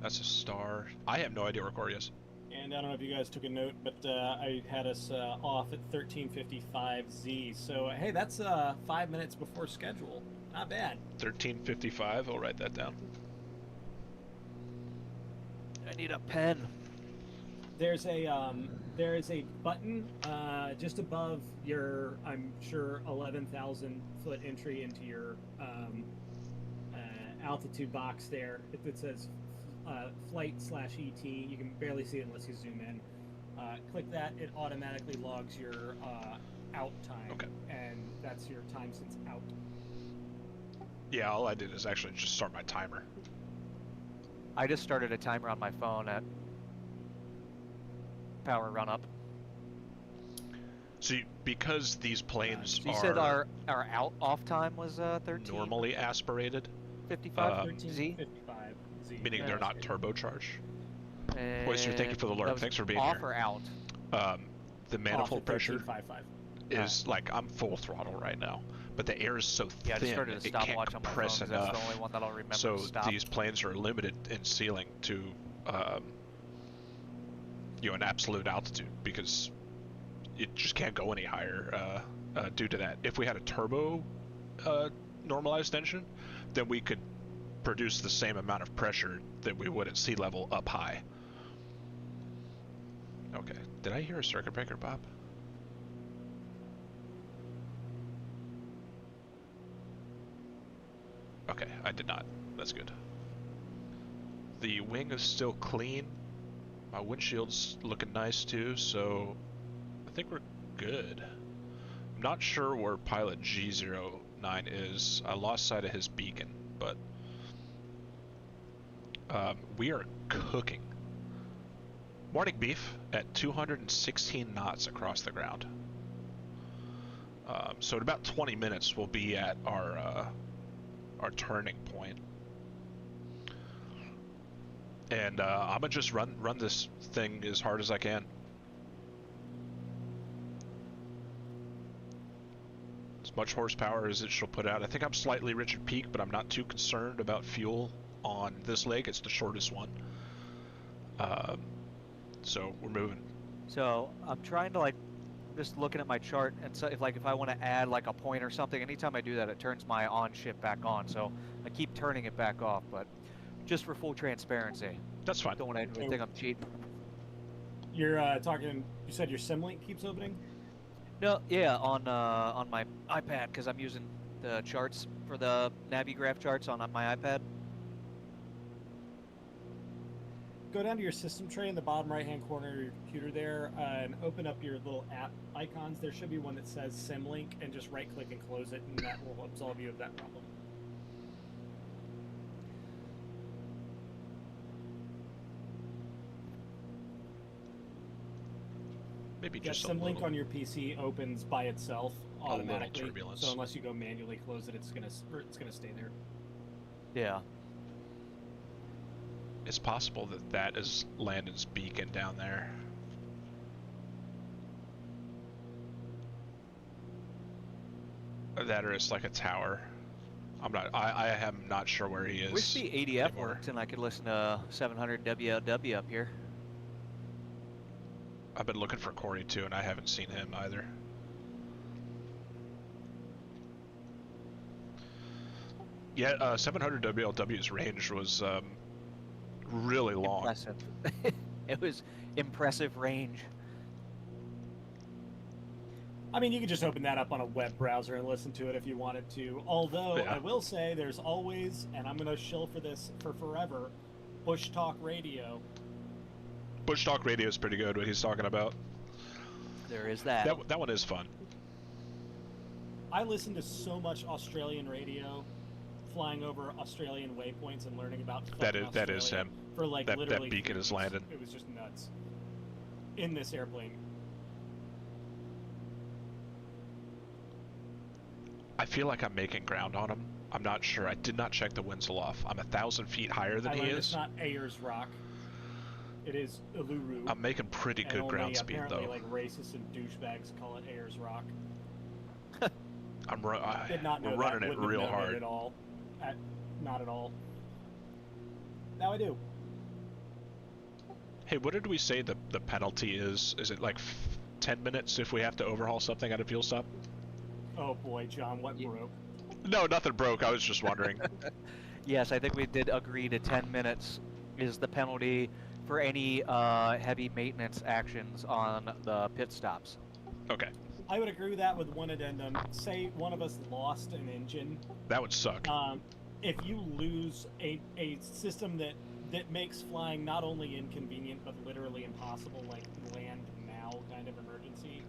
that's a star. I have no idea where Corey is. And I don't know if you guys took a note, but I had us off at 13:55 Z. So hey, that's 5 minutes before schedule. Not bad. 13:55. I'll write that down. I need a pen. There is a button just above your, I'm sure, 11,000 foot entry into your altitude box there. It says flight/ET. You can barely see it unless you zoom in. Click that. It automatically logs your out time. Okay. And that's your time since out. Yeah, all I did is actually just start my timer. I just started a timer on my phone at power run up. So because these planes So you are said our off time was 13? normally aspirated, 55 Z? 13:55 Z. meaning Yeah, they're that's not good. turbocharged. Oyster, thank you for the And alert. that was Thanks for being off here. or out? The manifold pressure 13:55. is I'm full throttle right now, but the air is so Yeah, I just thin started a it stopwatch can't on my phone compress because that's enough. the only one that I'll remember So to stop. these planes are limited in ceiling to an absolute altitude because it just can't go any higher due to that. If we had a turbo normalized engine, then we could produce the same amount of pressure that we would at sea level up high. Okay, did I hear a circuit breaker, Bob? Okay, I did not. That's good. The wing is still clean. My windshield's looking nice too, so I think we're good. I'm not sure where pilot G09 is. I lost sight of his beacon, but we are cooking. Morning beef at 216 knots across the ground. So in about 20 minutes, we'll be at our turning point. And I'm gonna just run this thing as hard as I can. As much horsepower as it shall put out. I think I'm slightly rich at peak, but I'm not too concerned about fuel on this leg. It's the shortest one. So we're moving. So I'm trying to just looking at my chart, and so if I want to add like a point or something, anytime I do that, it turns my on shift back on. So I keep turning it back off, but just for full transparency. That's fine. Don't want anyone to think I'm cheating. You're talking. You said your SimLink keeps opening. No, yeah, on my iPad, because I'm using the charts for the Navigraph charts on my iPad. Go down to your system tray in the bottom right-hand corner of your computer there, and open up your little app icons. There should be one that says SimLink, and just right-click and close it, and that will absolve you of that problem. Maybe Yeah, just a SimLink little. on your PC opens by itself little automatically. turbulence. So unless you go manually close it, it's gonna stay there. Yeah. It's possible that is Landon's beacon down there. That or it's like a tower. I am not sure where he is. Wish the ADF anymore. worked and I could listen to 700 WLW up here. I've been looking for Corey too, and I haven't seen him either. Yeah, 700 WLW's range was really long. Impressive. It was impressive range. I mean, you could just open that up on a web browser and listen to it if you wanted to. Although, Yeah. I will say there's always, and I'm going to shill for this for forever, Bush Talk Radio. Bush Talk Radio is pretty good. What he's talking about. There is that. That one is fun. I listen to so much Australian radio, flying over Australian waypoints and learning about That fucking is Australia him. For like That literally beacon 3 is weeks. landing. It was just nuts. In this airplane. I feel like I'm making ground on him. I'm not sure. I did not check the Winslow off. I'm 1,000 feet higher than I he learned is. it's not Ayers Rock. It is Uluru. I'm making pretty and good only ground speed apparently, though. like racists and douchebags call it Ayers Rock. Did not know We're that. running it Wouldn't have real known hard. It at all. Not at all. Now I do. Hey, what did we say the penalty is? Is it like 10 minutes if we have to overhaul something at a fuel stop? Oh boy, John, what Ye- broke? No, nothing broke. I was just wondering. Yes, I think we did agree to 10 minutes is the penalty for any heavy maintenance actions on the pit stops. Okay, I would agree with that with one addendum. Say one of us lost an engine. that would suck. If you lose a system that makes flying not only inconvenient but literally impossible, like land now kind of emergency,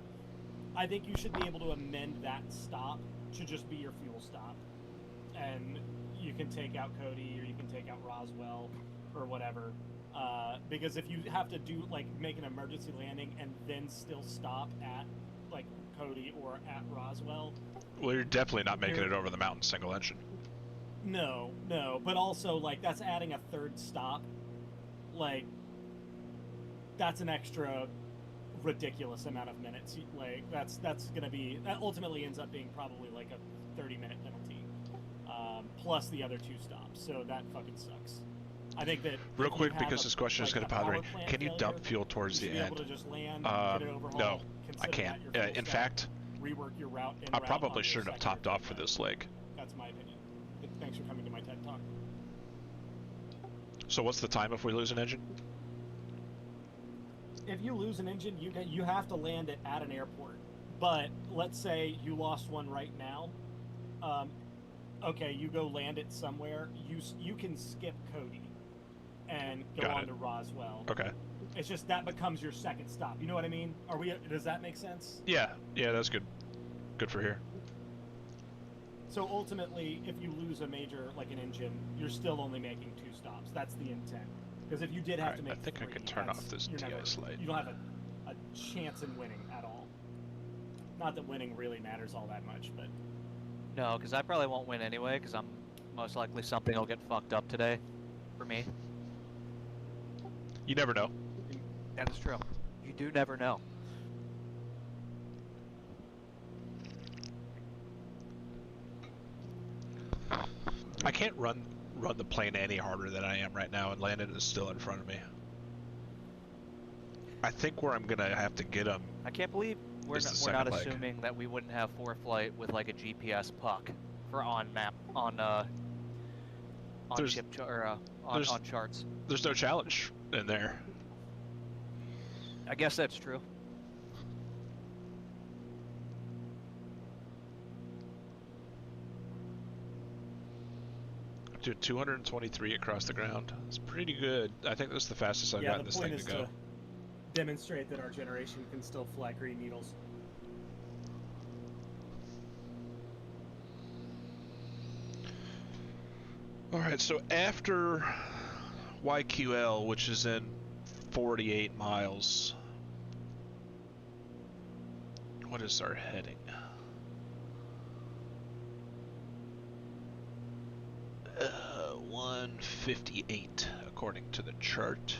I think you should be able to amend that stop to just be your fuel stop, and you can take out Cody or you can take out Roswell or whatever. Because if you have to do like make an emergency landing and then still stop at like Cody or at Roswell, Well, you're definitely not making it over the mountain single engine. no, but also like that's adding a third stop. Like that's an extra ridiculous amount of minutes. Like that's gonna be that ultimately ends up being probably like a 30-minute penalty, plus the other 2 stops. So that fucking sucks. I think that Real if you quick, have because this question is going to bother me. Can you dump fuel towards the you should be able end? to just land, get it overhauled, No, I consider can't. that your fuel In stop, fact, rework your route. I probably shouldn't have topped off for this leg. That's my opinion. Thanks for coming to my TED Talk. So what's the time if we lose an engine? If you lose an engine, you have to land it at an airport. But let's say you lost one right now. Okay, you go land it somewhere. You can skip Cody and go Got on it. to Roswell. Okay. It's just that becomes your second stop. You know what I mean? Does that make sense? Yeah, that's good. Good for here. So ultimately, if you lose a major, like an engine, you're still only making 2 stops. That's the intent. Because if you did have to Alright, make I think I 3, can turn that's- off this you're never- de-ice light. You don't have a chance in winning at all. Not that winning really matters all that much, but No, because I probably won't win anyway, because I'm most likely something will get fucked up today for me. You never know. That is true. You do never know. I can't run the plane any harder than I am right now, and Landon is still in front of me. I think where I'm gonna have to get him. I can't believe we're It's the not, we're not second leg. assuming that we wouldn't have ForeFlight with like a GPS puck for on There's- ship or there's- on charts. There's no challenge in there. I guess that's true. Dude, 223 across the ground. It's pretty good. I think that's the fastest I've yeah, gotten the this point thing is to go. to demonstrate that our generation can still fly green needles. Alright, so after YQL, which is in 48 miles, what is our heading? 158, according to the chart.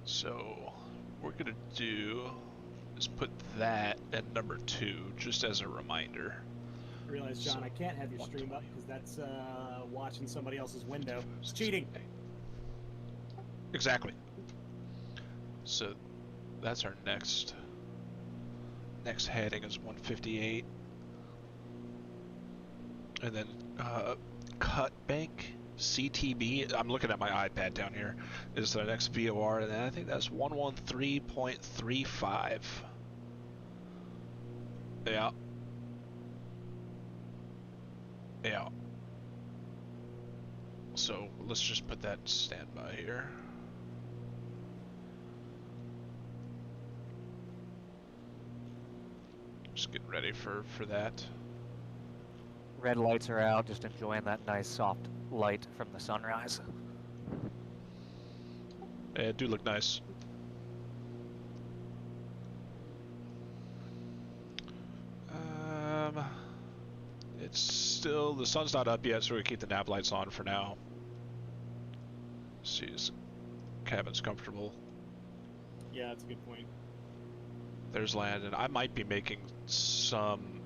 So, what we're gonna do is put that at number 2, just as a reminder. I realize, John, I can't have your stream up because that's watching somebody else's window. It's cheating. Exactly. So that's our next heading is 158, and then Cut Bank CTB. I'm looking at my iPad down here. Is the next VOR, and then I think that's 113.35. Yeah. Yeah. So let's just put that in standby here. Just getting ready for that. Red lights are out, just enjoying that nice soft light from the sunrise. Yeah, do look nice. It's still, the sun's not up yet, so we keep the nav lights on for now. See, his cabin's comfortable. Yeah, that's a good point. There's Landon. I might be making some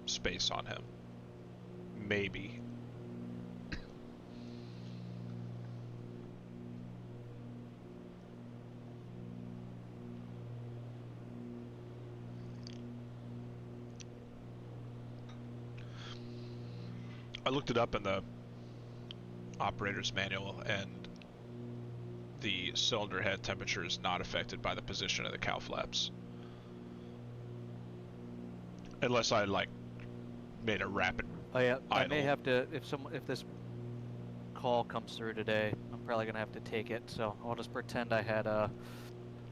space on him. Maybe. I looked it up in the operator's manual, and the cylinder head temperature is not affected by the position of the cow flaps. Unless I like made a rapid Oh yeah, I may idle. have to if this call comes through today, I'm probably gonna have to take it. So I'll just pretend I had an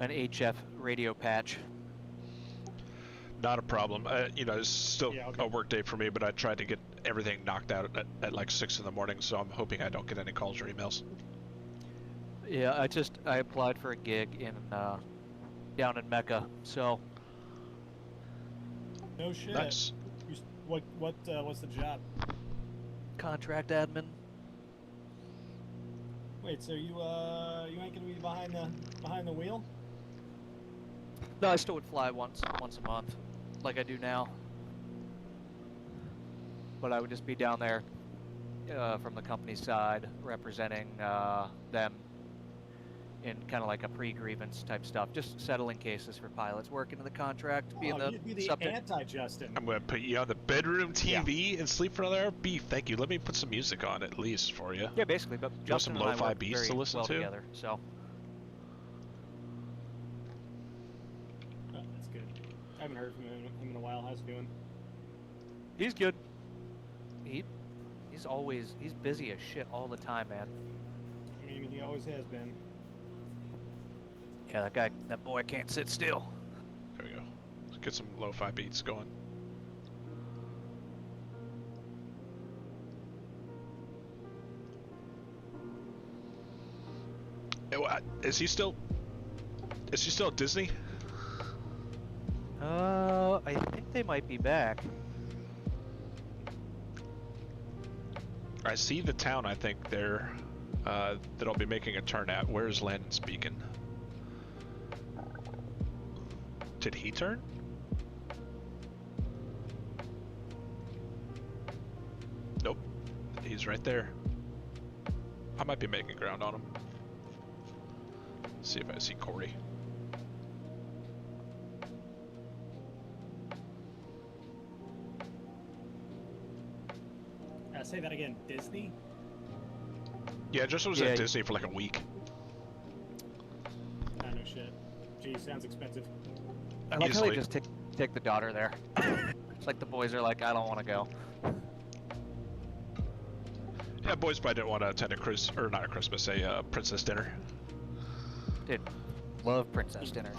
HF radio patch. Not a problem. You know, it's still Yeah, okay. a work day for me, but I tried to get everything knocked out at like 6 in the morning, so I'm hoping I don't get any calls or emails. Yeah, I applied for a gig in down in Mecca. So No shit. Nice. What's the job? contract admin. Wait, so you ain't gonna be behind the wheel? No, I still would fly once a month, like I do now. But I would just be down there from the company side, representing them in kind of like a pre-grievance type stuff, just settling cases for pilots working in the contract, being the You'd be the subject. anti-Justin. I'm gonna put you on the bedroom TV and sleep for another hour. Beef, thank you. Let me put some music on at least for you. Yeah, basically. But want Justin some and I lo-fi work beats very to listen well to? together. So Oh, that's good. I haven't heard from him in a while. How's he doing? he's good. He's busy as shit all the time, man. I mean, he always has been. Yeah, that boy can't sit still. There we go. Let's get some lo-fi beats going. Is he still at Disney? I think they might be back. I see the town. I think they're that I'll be making a turn at. Where's Landon's Beacon? Did he turn? Nope. He's right there. I might be making ground on him. See if I see Corey. Say that again. Disney? Yeah, just was at Disney for like a week. I no shit. Gee, sounds expensive. I like how they just take the daughter there. It's like the boys are like, I don't want to go. Yeah, boys probably didn't want to attend a princess dinner. Dude, love princess dinners.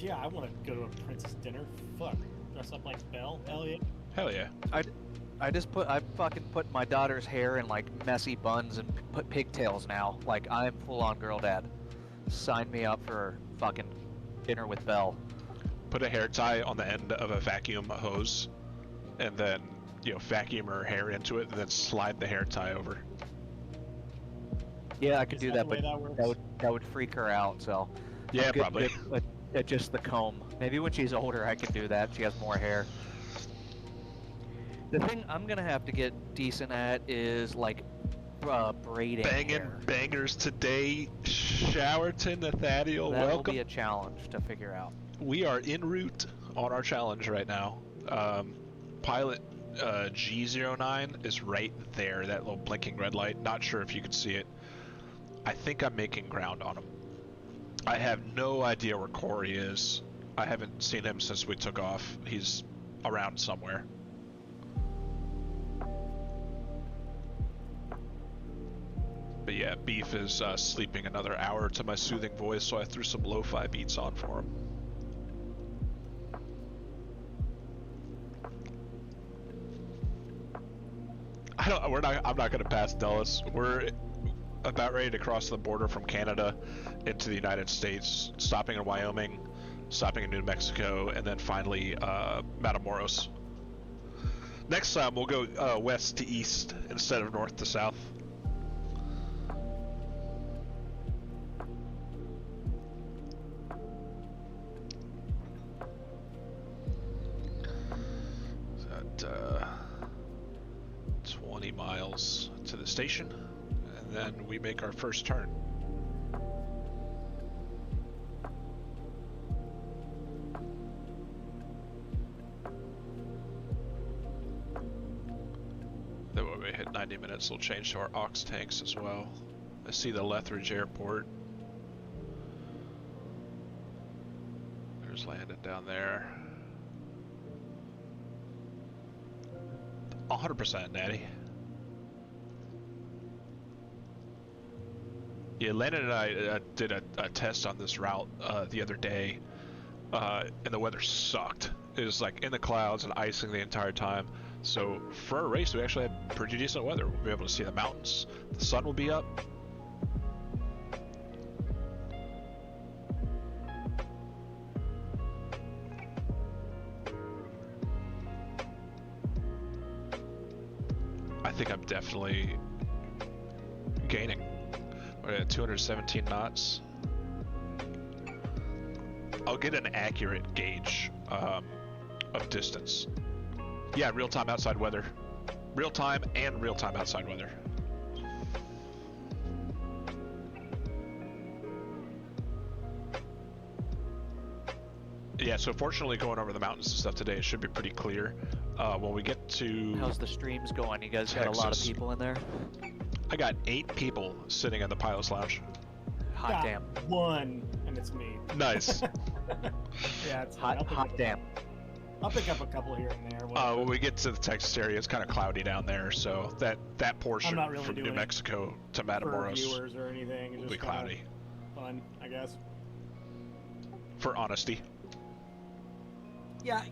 Yeah, I want to go to a princess dinner. Fuck. Dress up like Belle. Hell yeah. Hell yeah. I fucking put my daughter's hair in like messy buns and put pigtails now. Like I'm full on girl dad. Sign me up for fucking dinner with Belle. Put a hair tie on the end of a vacuum hose, and then vacuum her hair into it, and then slide the hair tie over. Yeah, I could do that, but that would freak her out. So yeah, I'm good probably. At just the comb. Maybe when she's older, I can do that. She has more hair. The thing I'm gonna have to get decent at is like braiding. Hair. Bangers today, Showerton, Nathaniel. That will welcome. be a challenge to figure out. We are en route on our challenge right now. Pilot G09 is right there, that little blinking red light. Not sure if you can see it. I think I'm making ground on him. I have no idea where Corey is. I haven't seen him since we took off. He's around somewhere. But yeah, Beef is sleeping another hour to my soothing voice, so I threw some lo-fi beats on for him. I'm not gonna pass Dulles. We're about ready to cross the border from Canada into the United States, stopping in Wyoming, stopping in New Mexico, and then finally Matamoros. Next time we'll go west to east instead of north to south. Is that 20 miles to the station, and then we make our first turn. Then when we hit 90 minutes, we'll change to our aux tanks as well. I see the Lethbridge Airport. There's Landon down there. 100% Natty. Yeah, Landon and I did a test on this route the other day, and the weather sucked. It was like in the clouds and icing the entire time. So for a race, we actually had pretty decent weather. We'll be able to see the mountains. The sun will be up. I think I'm definitely gaining. We're at 217 knots. I'll get an accurate gauge of distance. Yeah, real-time outside weather. Real-time and real-time outside weather. Yeah, so fortunately going over the mountains and stuff today, it should be pretty clear. When we get to... How's the streams going? You guys got a lot of people in there? I got 8 people sitting in the pilot's lounge. Hot damn. One, and it's me. Nice. Yeah, it's hot damn. I'll pick up a couple here and there. When we get to the Texas area, it's kind of cloudy down there, so that portion really from New doing Mexico to for Matamoros viewers or anything. It's will be just kinda cloudy. Fun, I guess. For honesty. Yeah,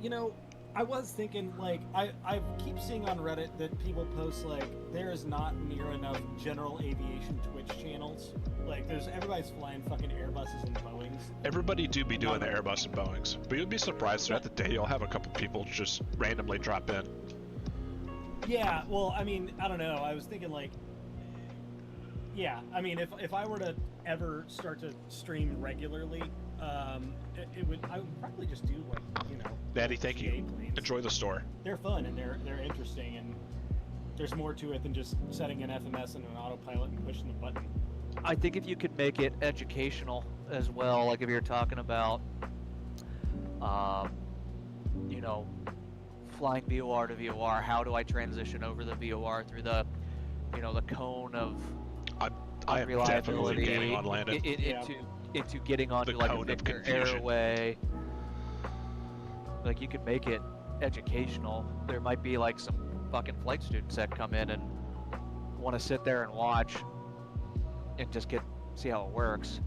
I was thinking, like, I keep seeing on Reddit that people post, like, there is not near enough general aviation Twitch channels Like, everybody's flying fucking Airbuses and Boeings. Everybody do be doing the Airbus and Boeings, but you'd be surprised throughout the day you'll have a couple people just randomly drop in. Yeah, well, I mean, I don't know. I was thinking like, yeah, I mean, if I were to ever start to stream regularly, I would probably just do like, you know. Daddy, thank you. GA planes. Enjoy the store. They're fun and they're interesting, and there's more to it than just setting an FMS and an autopilot and pushing the button. I think if you could make it educational as well, like if you're talking about, you know, flying VOR to VOR, how do I transition over the VOR through the, you know, the cone of I am definitely gaming on landing. Into getting onto The like a cone of Victor confusion. Airway. Like you could make it educational. There might be like some fucking flight students that come in and want to sit there and watch and just see how it works.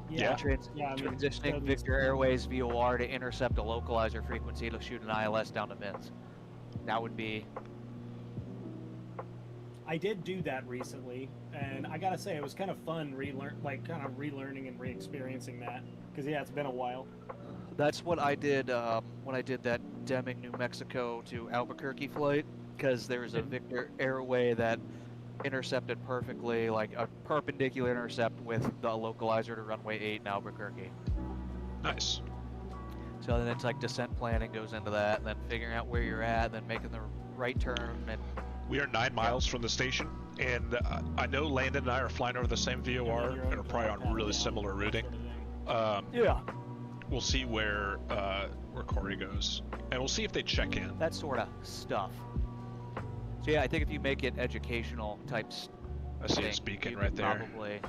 Yeah. I mean, Transitioning that'd be- Victor Airways VOR to intercept a localizer frequency to shoot an ILS down to MINS. That would be. I did do that recently, and I gotta say it was kind of fun relearning and re-experiencing that, because yeah, it's been a while. That's what I did when I did that Deming, New Mexico to Albuquerque flight, because there was a Victor Airway that intercepted perfectly, like a perpendicular intercept with the localizer to runway 8 in Albuquerque. Nice. So then it's like descent planning goes into that, and then figuring out where you're at, and then making the right turn, and We are 9 miles from the station, and I know Landon and I are flying over the same VOR and are probably on really similar routing. Yeah. We'll see where Corey goes, and we'll see if they check in. that sort of stuff. So yeah, I think if you make it educational types, I see it speaking right there. probably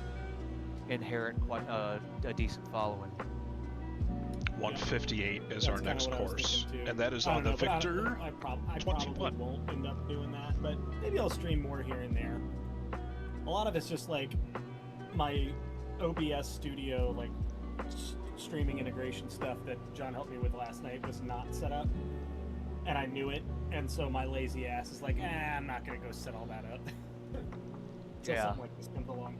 inherit quite a decent following. 158 is That's our kinda next what I was course, thinking, too. and that is I on don't the know, but Victor. I probably 21. won't end up doing that, but maybe I'll stream more here and there. A lot of it's just like my OBS studio, like streaming integration stuff that John helped me with last night was not set up, and I knew it, and so my lazy ass is like, I'm not gonna go set all that up. So Yeah. something like this comes along.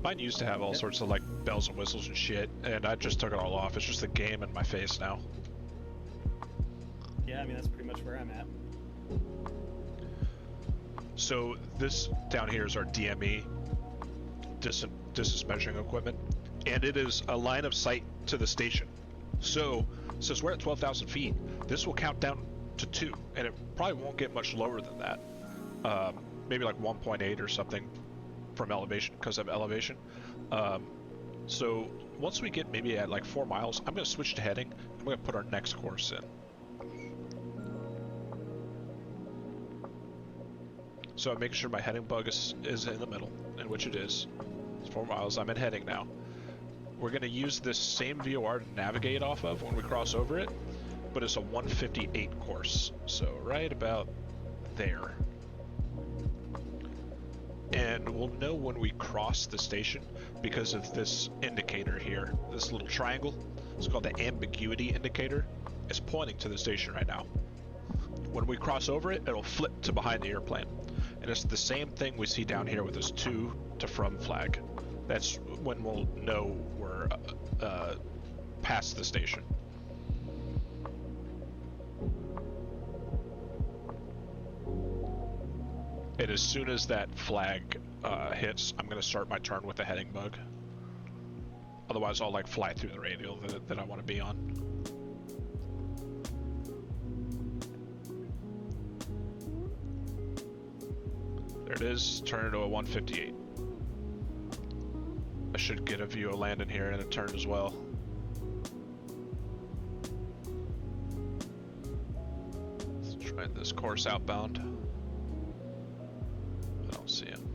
Mine used to have all sorts of like bells and whistles and shit, and I just took it all off. It's just the game in my face now. Yeah, I mean that's pretty much where I'm at. So this down here is our DME, distance measuring equipment, and it is a line of sight to the station. So since we're at 12,000 feet, this will count down to 2, and it probably won't get much lower than that. Maybe like 1.8 or something from elevation, because of elevation. So once we get maybe at like 4 miles, I'm going to switch to heading. I'm going to put our next course in. So I'm making sure my heading bug is in the middle, in which it is. It's 4 miles. I'm in heading now. We're going to use this same VOR to navigate off of when we cross over it, but it's a 158 course. So right about there. And we'll know when we cross the station because of this indicator here, this little triangle. It's called the ambiguity indicator. It's pointing to the station right now. When we cross over it, it'll flip to behind the airplane. And it's the same thing we see down here with this to from flag. That's when we'll know we're past the station. And as soon as that flag hits, I'm going to start my turn with the heading bug. Otherwise, I'll like fly through the radial that I want to be on. There it is. Turn it to a 158. I should get a view of Landon here in a turn as well. Let's try this course outbound. I don't see him.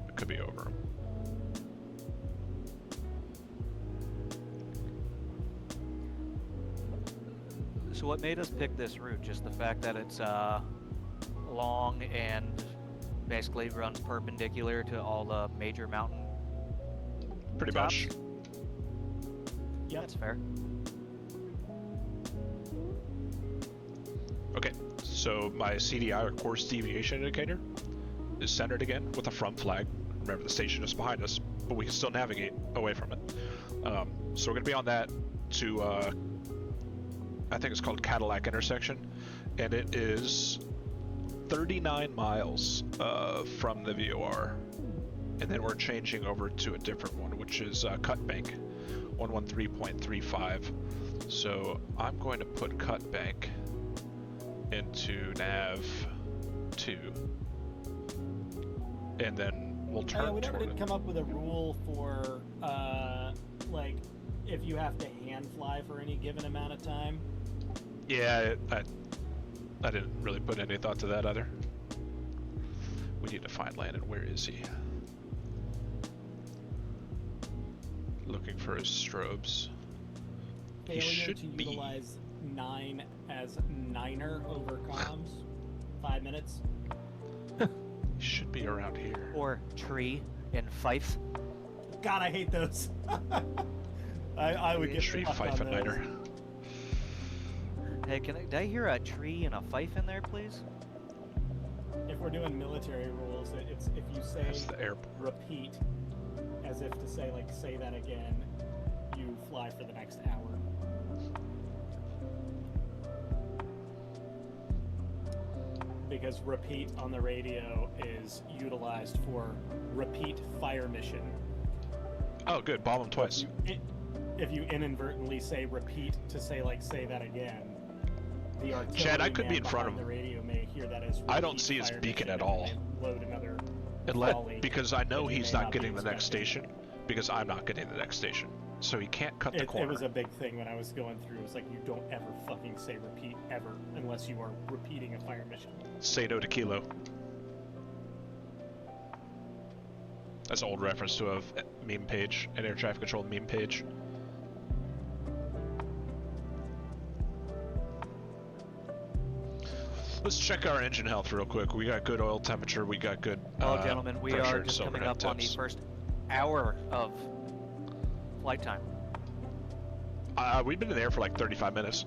It could be over him. So what made us pick this route? Just the fact that it's long and basically runs perpendicular to all the major mountain Pretty tops? much. Yep. That's fair. Okay, so my CDI, or course deviation indicator, is centered again with a front flag. Remember, the station is behind us, but we can still navigate away from it. So we're going to be on that to, I think it's called Cadillac intersection, and it is 39 miles from the VOR. And then we're changing over to a different one, which is Cut Bank, 113.35. So I'm going to put Cut Bank into nav 2, and then we'll turn we never toward did it. come up with a rule for, like, if you have to hand fly for any given amount of time. Yeah, I didn't really put any thought to that either. We need to find Landon. Where is he? Looking for his strobes. He Failure should to be. utilize 9 as niner over comms. 5 minutes. He should be around here. Or tree in Fife. God, I hate those. I would get Tree fucked Fife on and those. Niner. Hey, did I hear a tree and a Fife in there, please? If we're doing military rules, it's if you say That's the airport. repeat, as if to say, like, say that again, you fly for the next hour. Because repeat on the radio is utilized for repeat fire mission. Oh, good. Bomb him twice. If you inadvertently say repeat to say, like, say that again, the artillery Chad, I could be man in front of behind him. the radio may hear that as I don't repeat see his fire beacon mission at all. and load another volley, Because I know and he he's may not be getting the next expecting. station, because I'm not getting the next station. So he can't cut the It corner. was a big thing when I was going through. It was like, you don't ever fucking say repeat ever unless you are repeating a fire mission. Say no to Kilo. That's an old reference to a meme page, an air traffic control meme page. Let's check our engine health real quick. We got good oil temperature. We got good. Well, gentlemen, we pressure are and just coming overhead up on the temps. first hour of flight time. We've been in the air for like 35 minutes.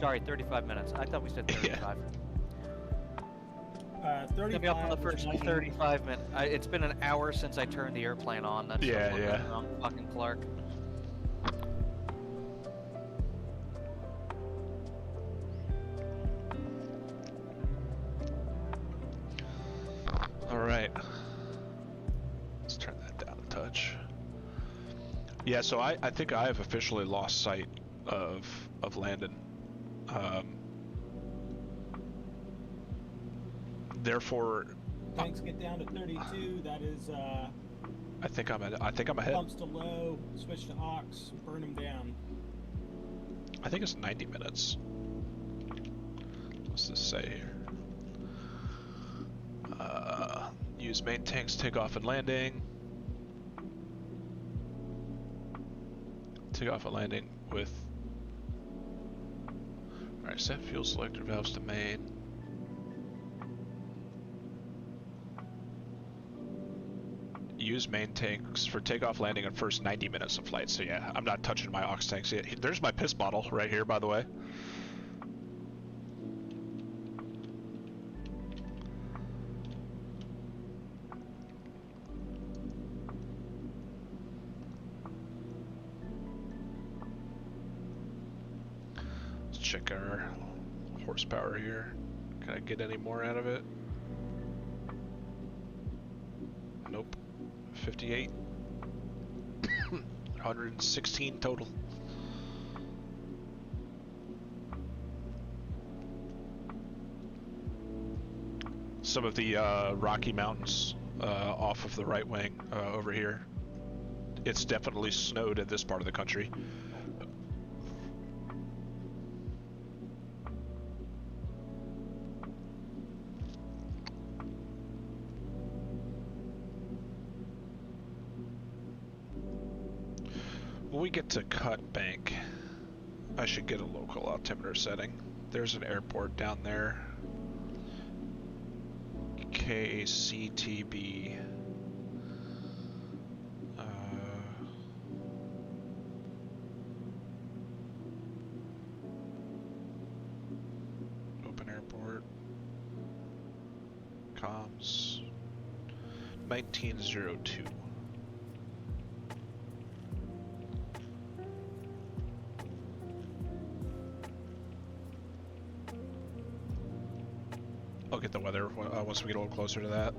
Sorry, 35 minutes. I thought we said 35. 35. Coming up on the first 35 minutes. It's been an hour since I turned the airplane on. That's Yeah, what's yeah. wrong, fucking Clark. All right. Let's turn that down a touch. Yeah, so I think I have officially lost sight of Landon. Therefore, Tanks get down to 32. That is I think I'm ahead. bumps to low. Switch to aux. Burn them down. I think it's 90 minutes. What's this say here? Use main tanks, takeoff and landing. Takeoff and landing with. Alright, set fuel selector valves to main. Use main tanks for takeoff, landing, and first 90 minutes of flight. So yeah, I'm not touching my aux tanks yet. There's my piss bottle right here, by the way. Let's check our horsepower here. Can I get any more out of it? Nope. 58. 116 total. Some of the Rocky Mountains off of the right wing over here. It's definitely snowed in this part of the country. When we get to Cut Bank, I should get a local altimeter setting. There's an airport down there. KCTB. Open comms. 1902. I'll get the weather once we get a little closer to that.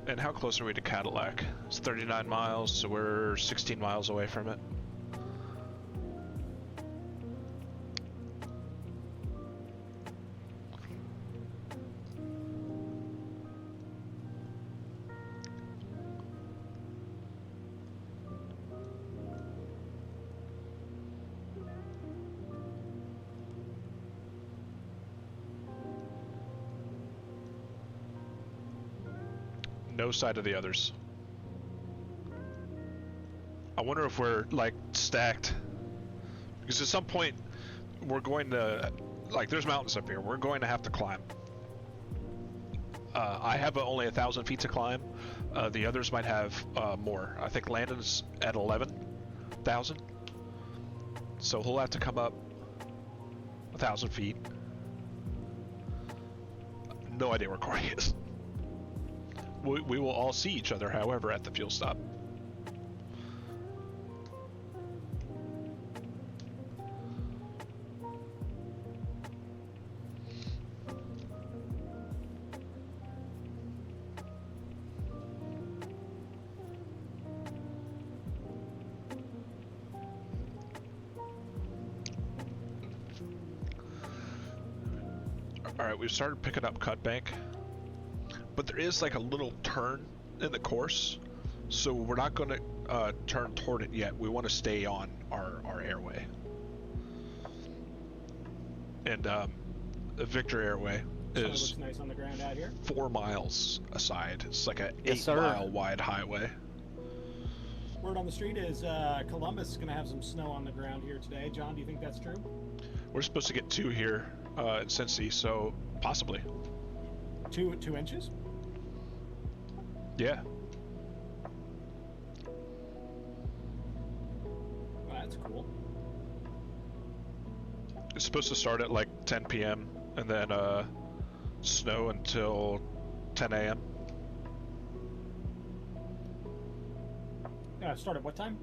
And how close are we to Cadillac? It's 39 miles, so we're 16 miles away from it. No sight of the others. I wonder if we're like stacked, because at some point we're going to, like, there's mountains up here. We're going to have to climb. I have only 1,000 feet to climb. The others might have more. I think Landon's at 11,000, so he'll have to come up 1,000 feet. No idea where Corey is. We will all see each other, however, at the fuel stop. Alright, we've started picking up Cut Bank. But there is like a little turn in the course, so we're not going to turn toward it yet. We want to stay on our airway. And the Victor Airway is looks nice on the ground out here. 4 miles aside. It's like a Yes, 8 sir. mile wide highway. Word on the street is Columbus is going to have some snow on the ground here today. John, do you think that's true? We're supposed to get 2 here in Cincy, so possibly. 2 inches? Yeah. Well, that's cool. It's supposed to start at like 10 p.m. and then snow until 10 a.m. Start at what time?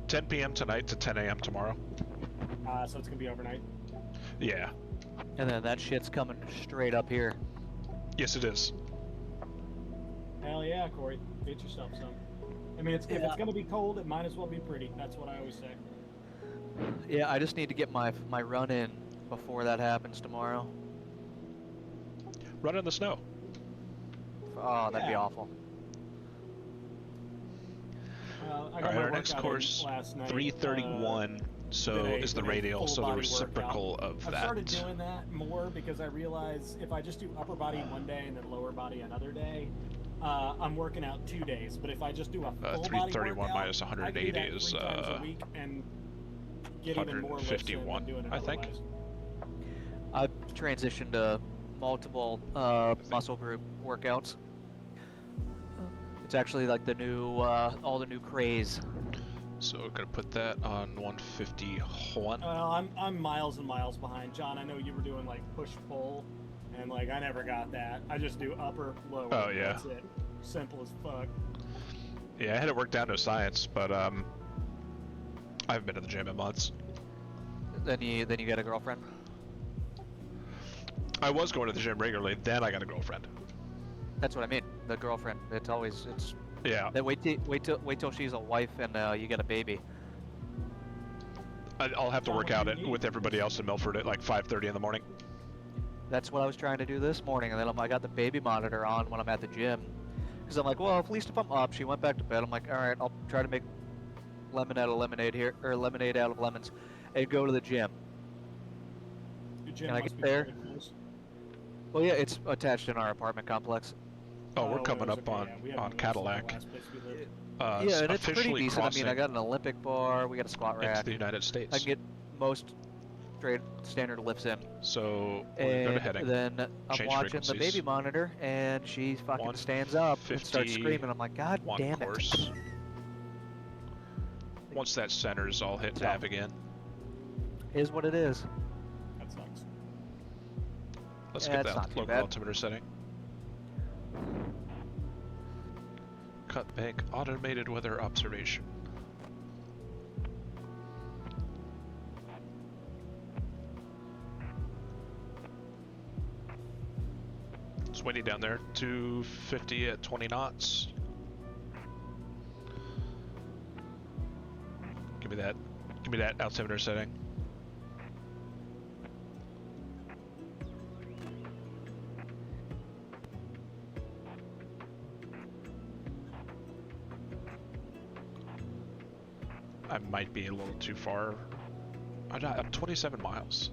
10 p.m. tonight to 10 a.m. tomorrow. So it's going to be overnight. Yeah. And then that shit's coming straight up here. Yes, it is. Hell yeah, Corey. Get yourself some. I mean, if it's going to be cold, it might as well be pretty. That's what I always say. Yeah, I just need to get my run in before that happens tomorrow. Run in the snow. Oh, that'd be Yeah. awful. I got Alright, my our next workout course, in last night. 331, so did a- is the did a radial, full so the body reciprocal workout. of I've that. started doing that more because I realize if I just do upper body one day and then lower body another day, I'm working out 2 days. But if I just do a full body 331 workout, minus I can do 180 that is 3 times a week and get even more lifts in than 151, doing it I think. otherwise. I've transitioned to multiple muscle group workouts. It's actually like the new, all the new craze. So we're gonna put that on 151. I'm miles and miles behind. John, I know you were doing like push-pull, and like I never got that. I just do upper, lower. Oh, yeah. That's it. Simple as fuck. Yeah, I had it worked down to science, but I haven't been to the gym in months. Then you get a girlfriend. I was going to the gym regularly, then I got a girlfriend. That's what I mean. The girlfriend. It's Yeah, then wait till she's a wife and you get a baby. I'll have to work out it with everybody else in Milford at like 5:30 in the morning. That's what I was trying to do this morning, and then I got the baby monitor on when I'm at the gym. Because I'm like, well, at least if I'm up, she went back to bed. I'm like, all right, I'll try to make lemon out of lemonade here, or lemonade out of lemons, and go to the gym. Your gym Can I must get be there? really close. Well, yeah, it's attached in our apartment complex. Oh, we're coming it was up okay, on yeah, we haven't on moved since the Cadillac. last place we lived. Yeah, and it's pretty officially decent. I mean, crossing I got an Olympic bar, we got a squat into rack. the United I States. can get most straight standard lifts in. So we're going to And heading. then I'm change watching the frequencies. baby monitor, and she fucking stands up and starts screaming. I'm like, God damn it. course. Once that centers, I'll hit So. nav again. Is what it is. That sucks. Let's Yeah, get it's that not too local bad. altimeter setting. Cut bank automated weather observation. It's windy down there. 250 at 20 knots. Give me that. Give me that altimeter setting. I might be a little too far. I'm 27 miles.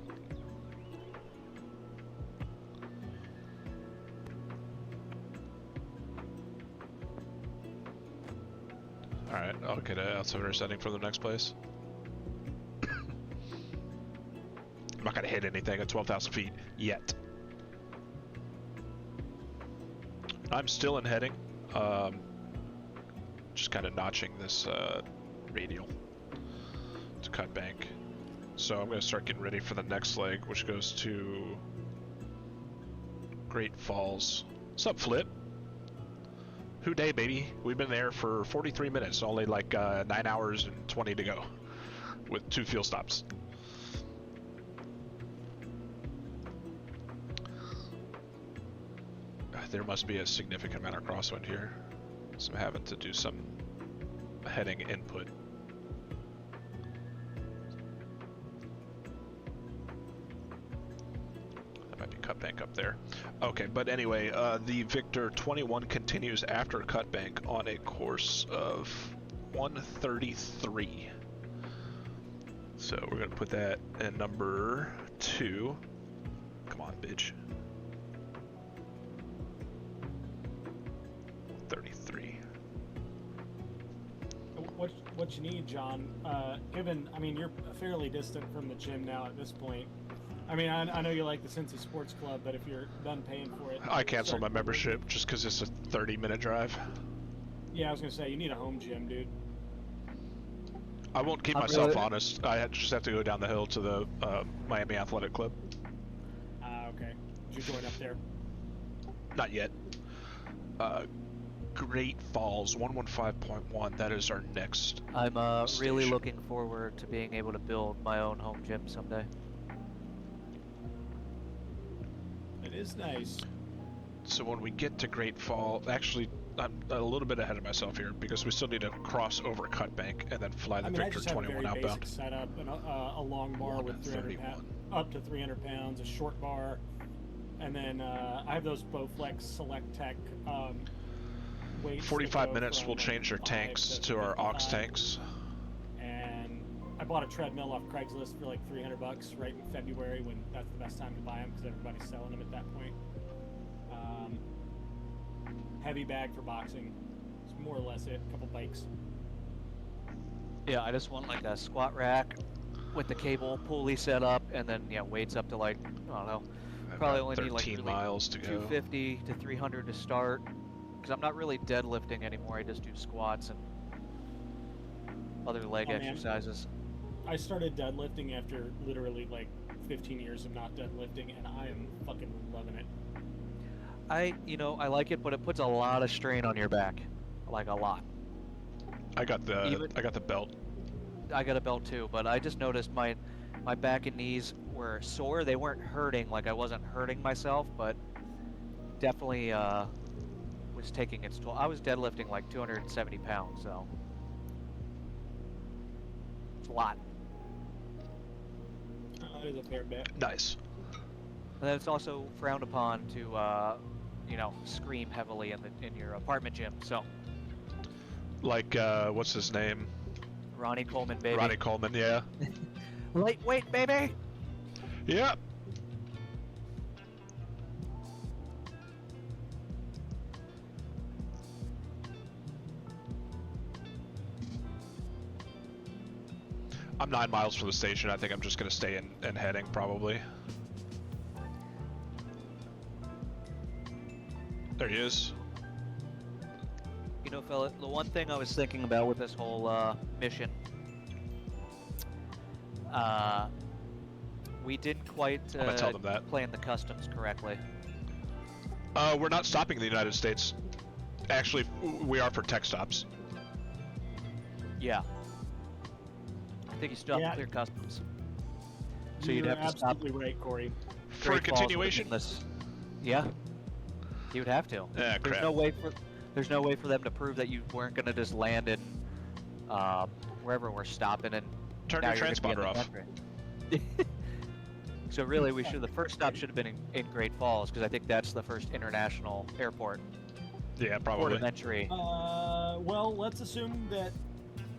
Alright, I'll get an altimeter setting for the next place. I'm not gonna hit anything at 12,000 feet yet. I'm still in heading. Just kind of notching this radial to cut bank. So I'm gonna start getting ready for the next leg, which goes to Great Falls. What's up, Flip? Who day, baby? We've been there for 43 minutes, only like 9 hours and 20 to go, with 2 fuel stops. There must be a significant amount of crosswind here, so I'm having to do some heading input. That might be cut bank up there. Okay, but anyway, the Victor 21 continues after cut bank on a course of 133. So we're gonna put that in number 2. Come on, bitch. 33. What you need, John, given, I mean, you're fairly distant from the gym now at this point. I mean, I know you like the Cincy Sports Club, but if you're done paying for it... I canceled my membership just because it's a 30-minute drive. Yeah, I was going to say, you need a home gym, dude. I won't keep myself honest. I just have to go down the hill to the Miami Athletic Club. Okay. Did you join up there? Not yet. Great Falls 115.1. That is our next. I'm really station. looking forward to being able to build my own home gym someday. It is nice. So when we get to Great Fall, actually, I'm a little bit ahead of myself here because we still need to cross over Cut Bank and then fly the I Victor just have a 21 very outbound. basic setup, and a long bar with 300 pounds, up to 300 pounds, a short bar, and then I have those Bowflex Select Tech weights. 45 minutes, we'll change our tanks to our aux 55. tanks. And I bought a treadmill off Craigslist for like $300 right in February, when that's the best time to buy them because everybody's selling them at that point. Heavy bag for boxing. It's more or less it. A couple bikes. Yeah, I just want like a squat rack with the cable pulley set up, and then weights up to like, I don't know, I've probably got only need like 13 really miles to go. 250 to 300 to start, because I'm not really deadlifting anymore. I just do squats and other leg Oh, man. exercises. I started deadlifting after literally like 15 years of not deadlifting, and I am fucking loving it. I like it, but it puts a lot of strain on your back, like a lot. I got the belt. I got a belt too, but I just noticed my back and knees were sore. They weren't hurting, like I wasn't hurting myself, but definitely was taking its toll. I was deadlifting like 270 pounds, so it's a lot. It is a fair bit. Nice. And then it's also frowned upon to scream heavily in your apartment gym. So Like, what's his name? Ronnie Coleman, baby. Ronnie Coleman, yeah. Lightweight, baby. Yeah. I'm 9 miles from the station. I think I'm just gonna stay in and heading probably. There he is. You know, fella, the one thing I was thinking about with this whole mission, we didn't quite I'm gonna tell them that. plan the customs correctly. We're not stopping in the United States. Actually, we are for tech stops. Yeah. I think you still have Yeah. to clear customs. So you'd You're have to stop. absolutely right, Corey. For Great Falls continuation? within this- Yeah. You would have to. Ah, There's crap. no way for them to prove that you weren't gonna just land in wherever we're stopping and Turn now your you're gonna be transponder in the off. country. So really, the first stop should have been in Great Falls because I think that's the first international airport, Yeah, port probably. of entry. Well, let's assume that.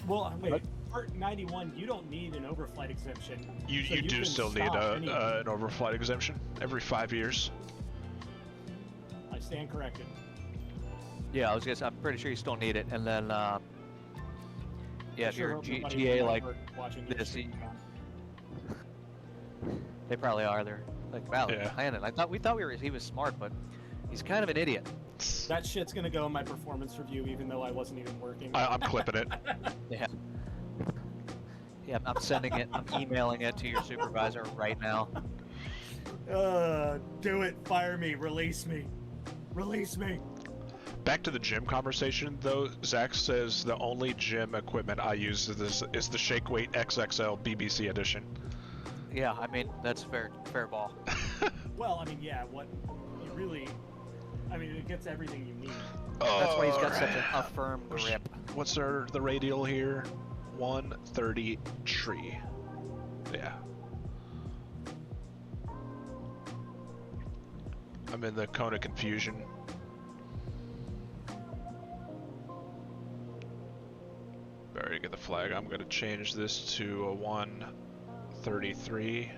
Well, wait. Part 91, you don't need an overflight exemption. You so do can still need stop any- an overflight exemption every 5 years. I stand corrected. Yeah, I was gonna say, I'm pretty sure you still need it, and then yeah, I if sure you're hope nobody GA in like Melbourne watching your this, stream. they probably are. They're like, wow, Yeah. Landon. We thought he was smart, but he's kind of an idiot. That shit's gonna go in my performance review, even though I wasn't even working. I'm clipping it. Yeah. Yeah, I'm sending it. I'm emailing it to your supervisor right now. Do it. Fire me. Release me. Release me. Back to the gym conversation, though. Zach says the only gym equipment I use is the Shake Weight XXL BBC edition. Yeah, I mean that's fair ball. Well, I mean, yeah. What you really, I mean, it gets everything you need. That's why he's got Alright. such a firm grip. What's the radial here? 130 tree. Yeah. I'm in the cone of confusion. Already get the flag. I'm gonna change this to a 133.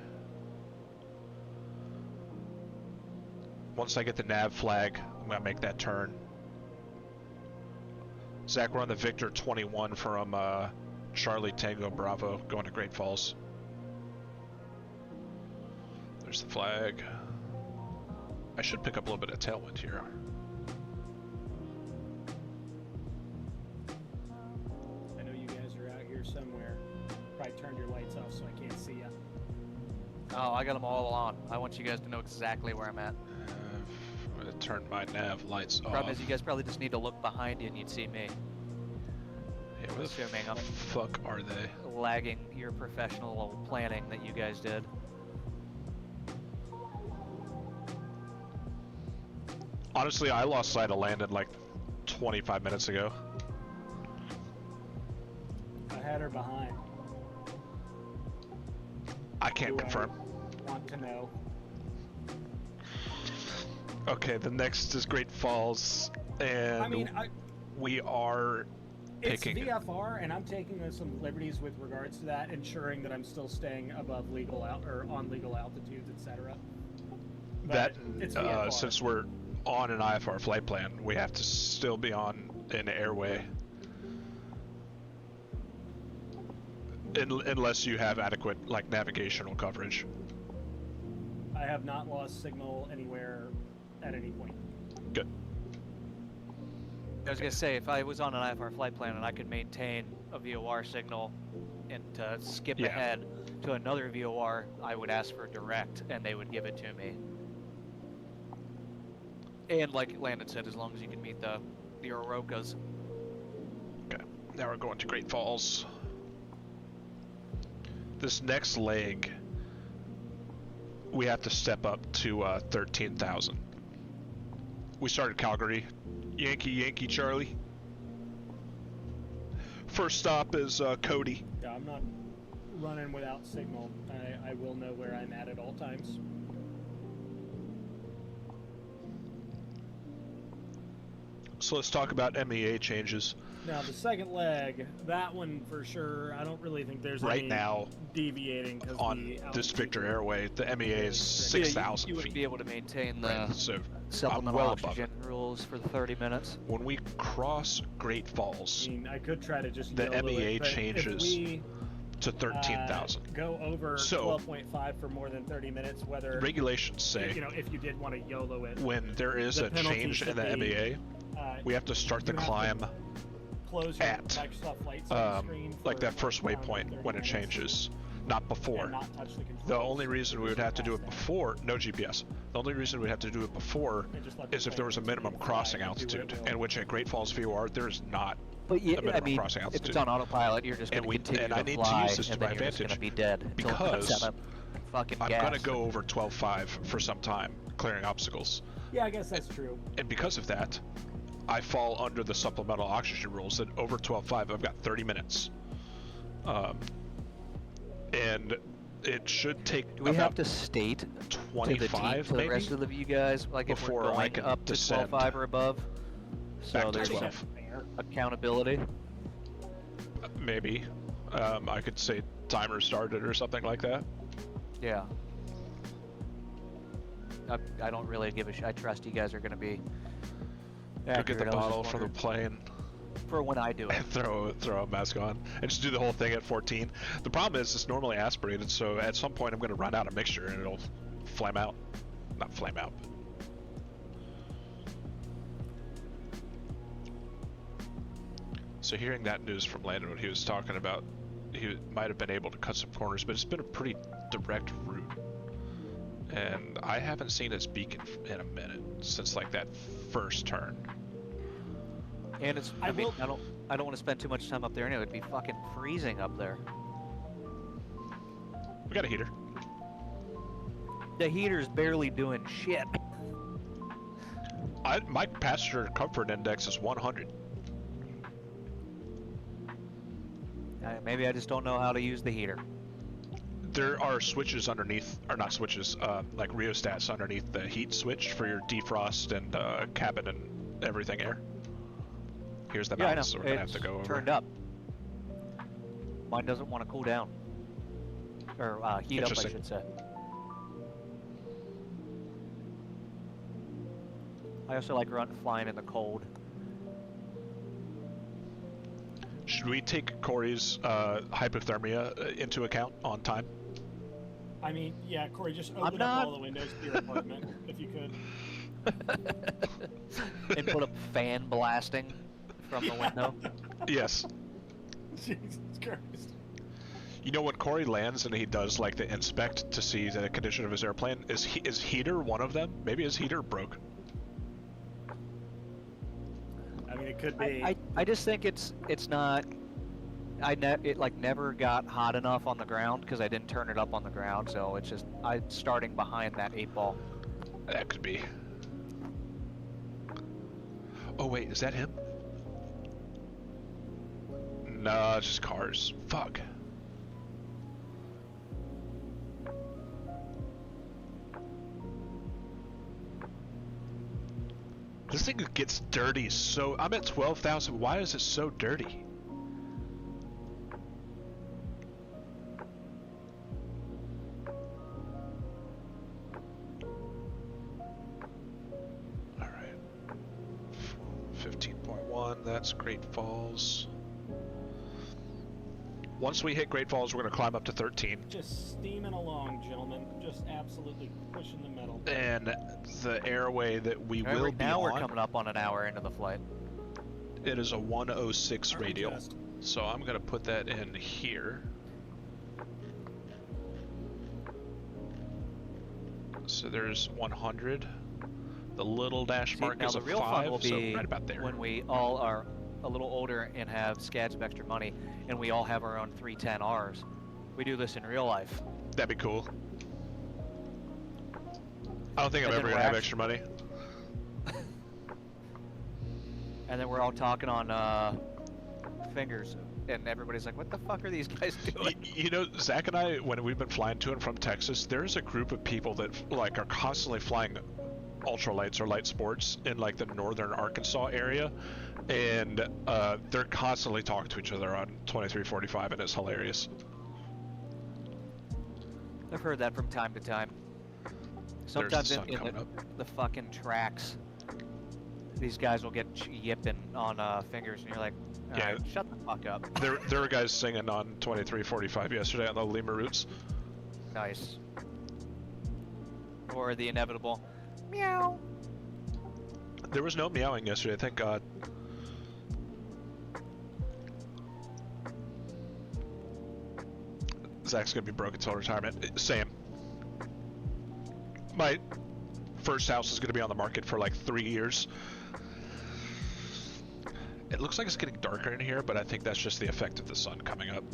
Once I get the nav flag, I'm gonna make that turn. Zach, we're on the Victor 21 from Charlie Tango Bravo, going to Great Falls. There's the flag. I should pick up a little bit of tailwind here. I know you guys are out here somewhere. Probably turned your lights off so I can't see you. Oh, I got them all on. I want you guys to know exactly where I'm at. I'm gonna turn my nav lights off. Problem is, you guys probably just need to look behind you and you'd see me Yeah, where the assuming I'm- fuck are they? lagging your professional planning that you guys did. Honestly, I lost sight of Landon like 25 minutes ago. I had her behind. I can't Do I confirm. Want to know? Okay, the next is Great Falls, and I mean, we are it's picking. VFR, and I'm taking some liberties with regards to that, ensuring that I'm still staying above legal or on legal altitudes, etc. That it's VFR. since we're on an IFR flight plan, we have to still be on an airway. Unless you have adequate like navigational coverage. I have not lost signal anywhere at any point. Good. I was gonna say, if I was on an IFR flight plan and I could maintain a VOR signal and to skip Yeah. ahead to another VOR, I would ask for direct and they would give it to me. And like Landon said, as long as you can meet the Orokas. Okay. Now we're going to Great Falls. This next leg, we have to step up to 13,000. We started Calgary. Yankee Charlie. First stop is Cody. Yeah, I'm not running without signal. I will know where I'm at all times. So let's talk about MEA changes. Now the second leg, that one for sure. I don't really think there's Right any now, deviating 'cause on the this altitude- Victor Airway, the MEA is Yeah, 6,000 you wouldn't feet. be able to maintain the Right, so supplemental well above oxygen rules for the 30 minutes. when we cross Great I Falls mean, I could try to just The YOLO MEA it, but if changes we to 13,000. Go over So- 12.5 for more than 30 minutes, whether Regulations say you know if you did want to YOLO it. when there is the a penalty change in should the be, MEA, we have to start the you have to climb close your at Microsoft Flight Sim screen like for that first around waypoint 30 when it minutes changes, not before. and not touch the controls. The only reason we would have to do it Past that. before, no GPS. The only reason we'd have to do it before And just let the is if there was a plane minimum fly crossing and do what it altitude, will. and which at Great Falls VOR there is not. But yeah, a minimum I mean, crossing if altitude. it's on autopilot, you're just And going to we- continue and to I need to fly, use this to and my then you're just going to advantage be dead until it runs because out of fucking I'm gas. gonna go over 12.5 for some time, clearing obstacles, Yeah, I guess that's true. and because of that, I fall under the supplemental oxygen rules. That over 12.5, I've got 30 minutes, and it should take Do we about have to state to the team, 25 to the maybe rest of you guys, like if before we're I going can up to descend 12.5 or above? So back to there's 12. accountability. Maybe I could say timer started or something like that. Yeah. I don't really give a shit. I trust you guys are going to be Go get accurate. the I was just bottle from the wondering plane for when I do it. and throw a mask on and just do the whole thing at 14. The problem is it's normally aspirated, so at some point I'm going to run out of mixture and it'll flame out. Not flame out, but... So hearing that news from Landon, what he was talking about, he might have been able to cut some corners, but it's been a pretty direct route. And I haven't seen its beacon in a minute since like that first turn. And it's I I mean, will- I don't want to spend too much time up there anyway. It'd be fucking freezing up there. We got a heater. The heater's barely doing shit. My passenger comfort index is 100. Maybe I just don't know how to use the heater. There are switches underneath, or not switches, like rheostats underneath the heat switch for your defrost and cabin and everything air. Here's the Yeah, I know. mouse, so we're gonna have It's to go over. turned up. Mine doesn't want to cool down. Or heat up, I Interesting. should say. I also like flying in the cold. Should we take Corey's hypothermia into account on time? I mean, yeah, Corey, just open not- up all the windows to your apartment if you could. And put a fan blasting from the window. Yes. Jesus Christ. You know when Corey lands and he does like the inspect to see the condition of his airplane, is heater one of them? Maybe his heater broke. I mean, it could be. I just think it's not. It like never got hot enough on the ground because I didn't turn it up on the ground, so it's just starting behind that 8-ball. That could be. Oh wait, is that him? No, it's just cars. Fuck. This thing gets dirty so... I'm at 12,000. Why is it so dirty? Alright. 15.1, that's Great Falls. Once we hit Great Falls, we're going to climb up to 13. Just steaming along, gentlemen. Just absolutely pushing the metal. And the airway that we will be now on, we're coming up on an hour into the flight. it is a 106 Aren't we radial. just? So I'm going to put that in here. So there's 100. The little dash See, mark now is the a real 5, fun will so be right about there. when we all are a little older and have scads of extra money, and we all have our own 310Rs. We do this in real life. That'd be cool. I don't think I'm And then ever going we're to have actu- extra money. And then we're all talking on fingers, and everybody's like, "What the fuck are these guys doing?" You know, Zach and I, when we've been flying to and from Texas, there's a group of people that like are constantly flying ultralights or light sports in like the northern Arkansas area, and they're constantly talking to each other on 2345, and it's hilarious. I've heard that from time to time. There's Sometimes the sun in coming up. the fucking tracks, these guys will get yipping on fingers, and you're like, "All Yeah. right, shut the fuck up. There were guys singing on 2345 yesterday on the Lima routes. Nice. Or the inevitable meow. There was no meowing yesterday, thank God. Zach's gonna be broke until retirement. Same. My first house is gonna be on the market for like 3 years. It looks like it's getting darker in here, but I think that's just the effect of the sun coming up.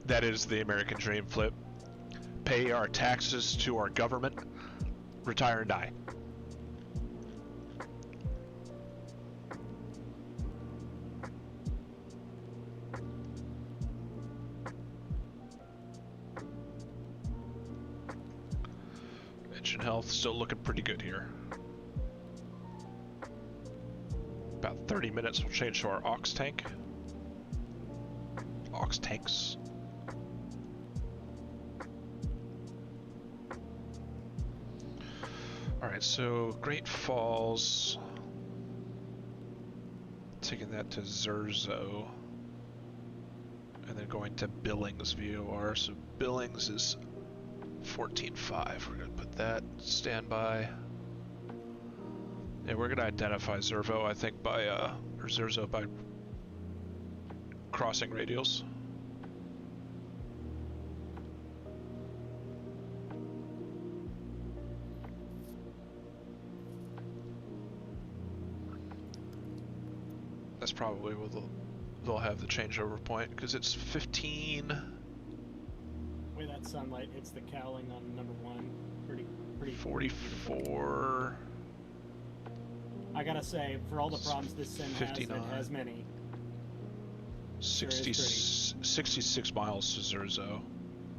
That is the American dream, Flip. Pay our taxes to our government, retire and die. Engine health still looking pretty good here. About 30 minutes we'll change to our aux tank. Aux tanks. Alright, so Great Falls. Taking that to Zerzo. And then going to Billings VOR. So Billings is 14.5. We're going to put that standby. And we're going to identify Zervo, I think, by, or Zerzo by crossing radials. That's probably where they'll have the changeover point, because it's 15. The way that sunlight hits the cowling on number 1, pretty 44. I gotta say, for all the problems this sim has, 59. it has many. 60, Sure 66 miles to Zerzo.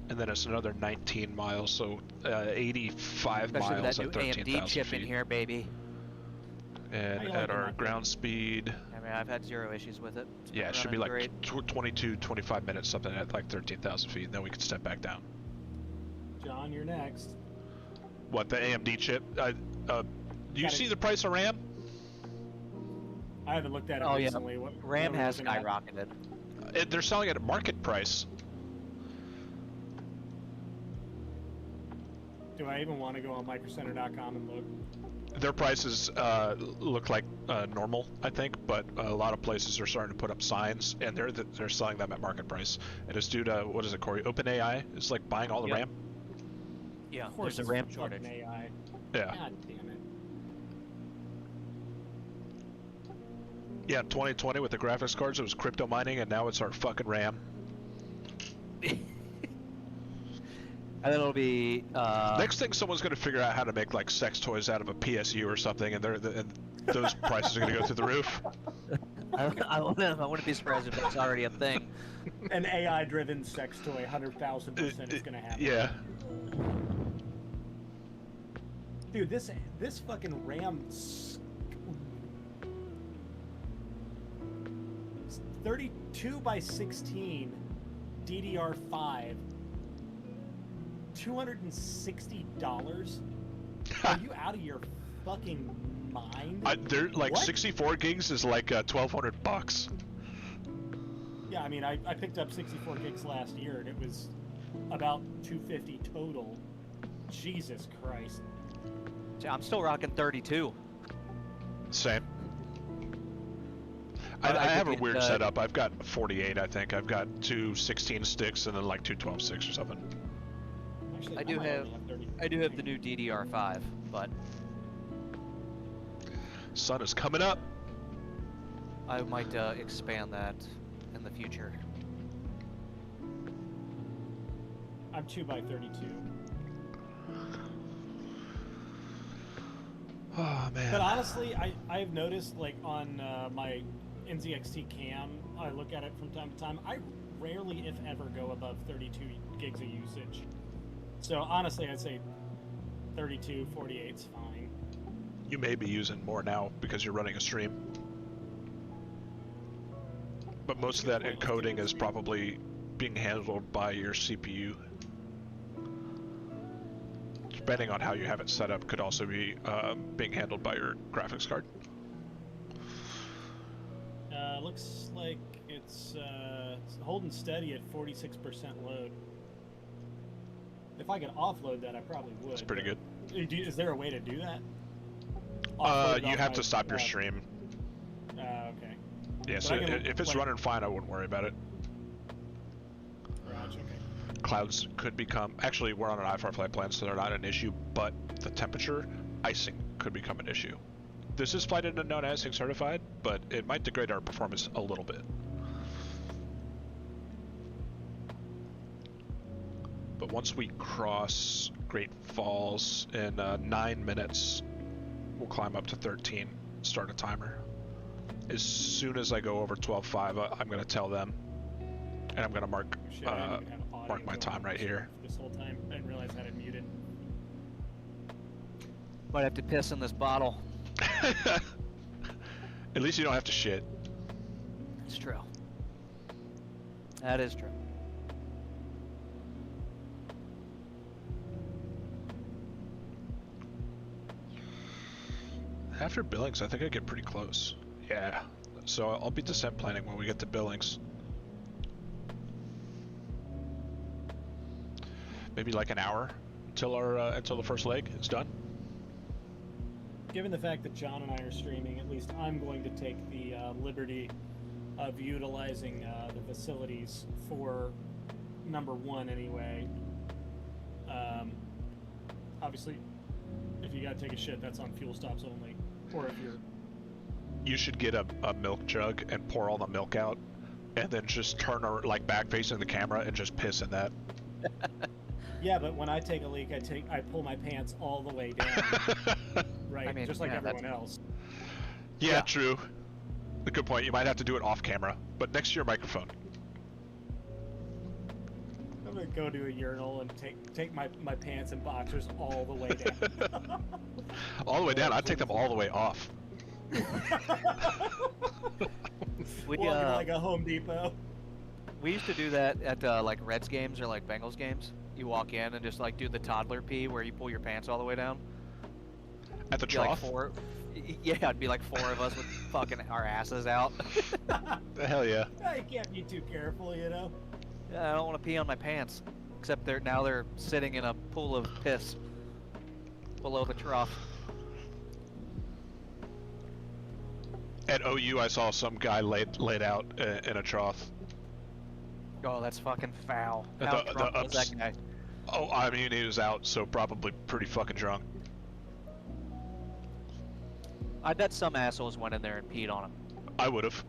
And then it's another 19 miles, so 85 Especially with miles that at new AMD 13,000 chip in feet. here, baby. And How you at liking our that ground speed, I mean, I've had zero issues with it. It's yeah, been it should be running like great. 22, 25 minutes, something at like 13,000 feet, and then we can step back down. John, you're next. What, the AMD chip? Do you Got it. see the price of RAM? I haven't looked at it Oh, yeah. recently. RAM what are we has looking at? skyrocketed. They're selling it at market price. Do I even want to go on microcenter.com and look? Their prices look like normal, I think, but a lot of places are starting to put up signs, and they're selling them at market price. And it's due to, what is it, Corey? OpenAI is like buying all the Yep. RAM. Yeah, Of course, there's it's a RAM fucking shortage. AI. Yeah. God damn it. Yeah, in 2020 with the graphics cards, it was crypto mining, and now it's our fucking RAM. And then it'll be Next thing, someone's going to figure out how to make like sex toys out of a PSU or something, and and those prices are going to go through the roof. I wouldn't be surprised if that's already a thing. An AI-driven sex toy, 100,000% is gonna happen. Yeah. Dude, this fucking RAM. 32 by 16 DDR5. $260? Are you out of your fucking mind? They're like What? 64 gigs is like $1,200. Yeah, I mean, I picked up 64 gigs last year, and it was about $250 total. Jesus Christ. See, I'm still rocking 32. Same. But I I have a could weird get, setup. I've got 48, I think. I've got two 16 sticks and then like two 12 sticks or something. Actually, I do might have- only 30. I do have the new DDR5, but Sun is coming up. I might expand that in the future. I'm 2 by 32. Oh man. But honestly, I've noticed, like, on my NZXT cam, I look at it from time to time. I rarely, if ever, go above 32 gigs of usage. So honestly, I'd say 32, 48's fine. You may be using more now because you're running a stream. But most of that encoding is probably being handled by your CPU. Depending on how you have it set up, could also be being handled by your graphics card. Looks like it's holding steady at 46% load. If I could offload that, I probably would. It's pretty good. Is there a way to do that? You have to stop your stream. Okay. Yeah, so if it's running fine, I wouldn't worry about it. Garage, okay. Clouds could become... Actually, we're on an IFR flight plan, so they're not an issue, but the temperature, icing, could become an issue. This is flight unknown icing certified, but it might degrade our performance a little bit. But once we cross Great Falls in 9 minutes, we'll climb up to 13, start a timer. As soon as I go over 12.5, I'm going to tell them, and I'm going to mark my time right here. This whole time, I didn't realize I had it muted. Might have to piss in this bottle. At least you don't have to shit. It's true. That is true. After Billings, I think I get pretty close. Yeah, so I'll be descent planning when we get to Billings. Maybe like an hour until until the first leg is done. Given the fact that John and I are streaming, at least I'm going to take the liberty of utilizing the facilities for number one anyway. Obviously, if you gotta take a shit, that's on fuel stops only. Or if you're... You should get a milk jug and pour all the milk out, and then just turn like back facing the camera and just piss in that. Yeah, but when I take a leak, I pull my pants all the way down. Right, I mean, just like yeah, everyone else. Yeah, true. A good point. You might have to do it off camera, but next to your microphone. I'm gonna go to a urinal and take my pants and boxers all the way down. All the way down? I'd take them all the way off. Walking like a Home Depot. We used to do that at like Reds games or like Bengals games. You walk in and just like do the toddler pee where you pull your pants all the way down. At the It'd be like trough? yeah, it'd be like 4 of us with fucking our asses out. The hell yeah. You can't be too careful, you know? Yeah, I don't want to pee on my pants. Except now they're sitting in a pool of piss below the trough. At OU, I saw some guy laid out in a trough. Oh, that's fucking foul. The How drunk was ups- that guy? Oh, I mean, he was out, so probably pretty fucking drunk. I bet some assholes went in there and peed on him. I would have.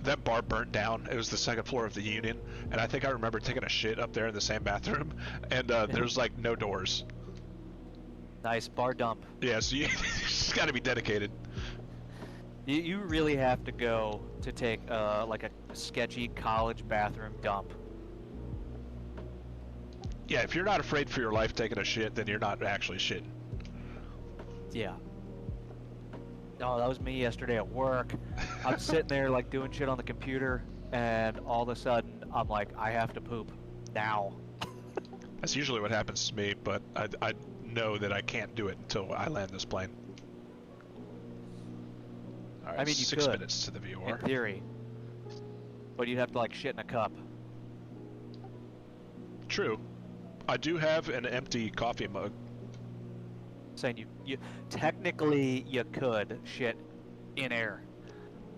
That bar burnt down. It was the second floor of the Union, and I think I remember taking a shit up there in the same bathroom, and there's like no doors. Nice bar dump. Yeah, so you just got to be dedicated. You really have to go to take like a sketchy college bathroom dump. Yeah, if you're not afraid for your life taking a shit, then you're not actually shitting. Yeah. No, that was me yesterday at work. I'm sitting there like doing shit on the computer, and all of a sudden I'm like, I have to poop now. That's usually what happens to me, but I know that I can't do it until I land this plane. All right, I mean, you 6 could, minutes to the in VOR. theory, but you'd have to like shit in a cup. True. I do have an empty coffee mug. Saying you technically you could shit in air,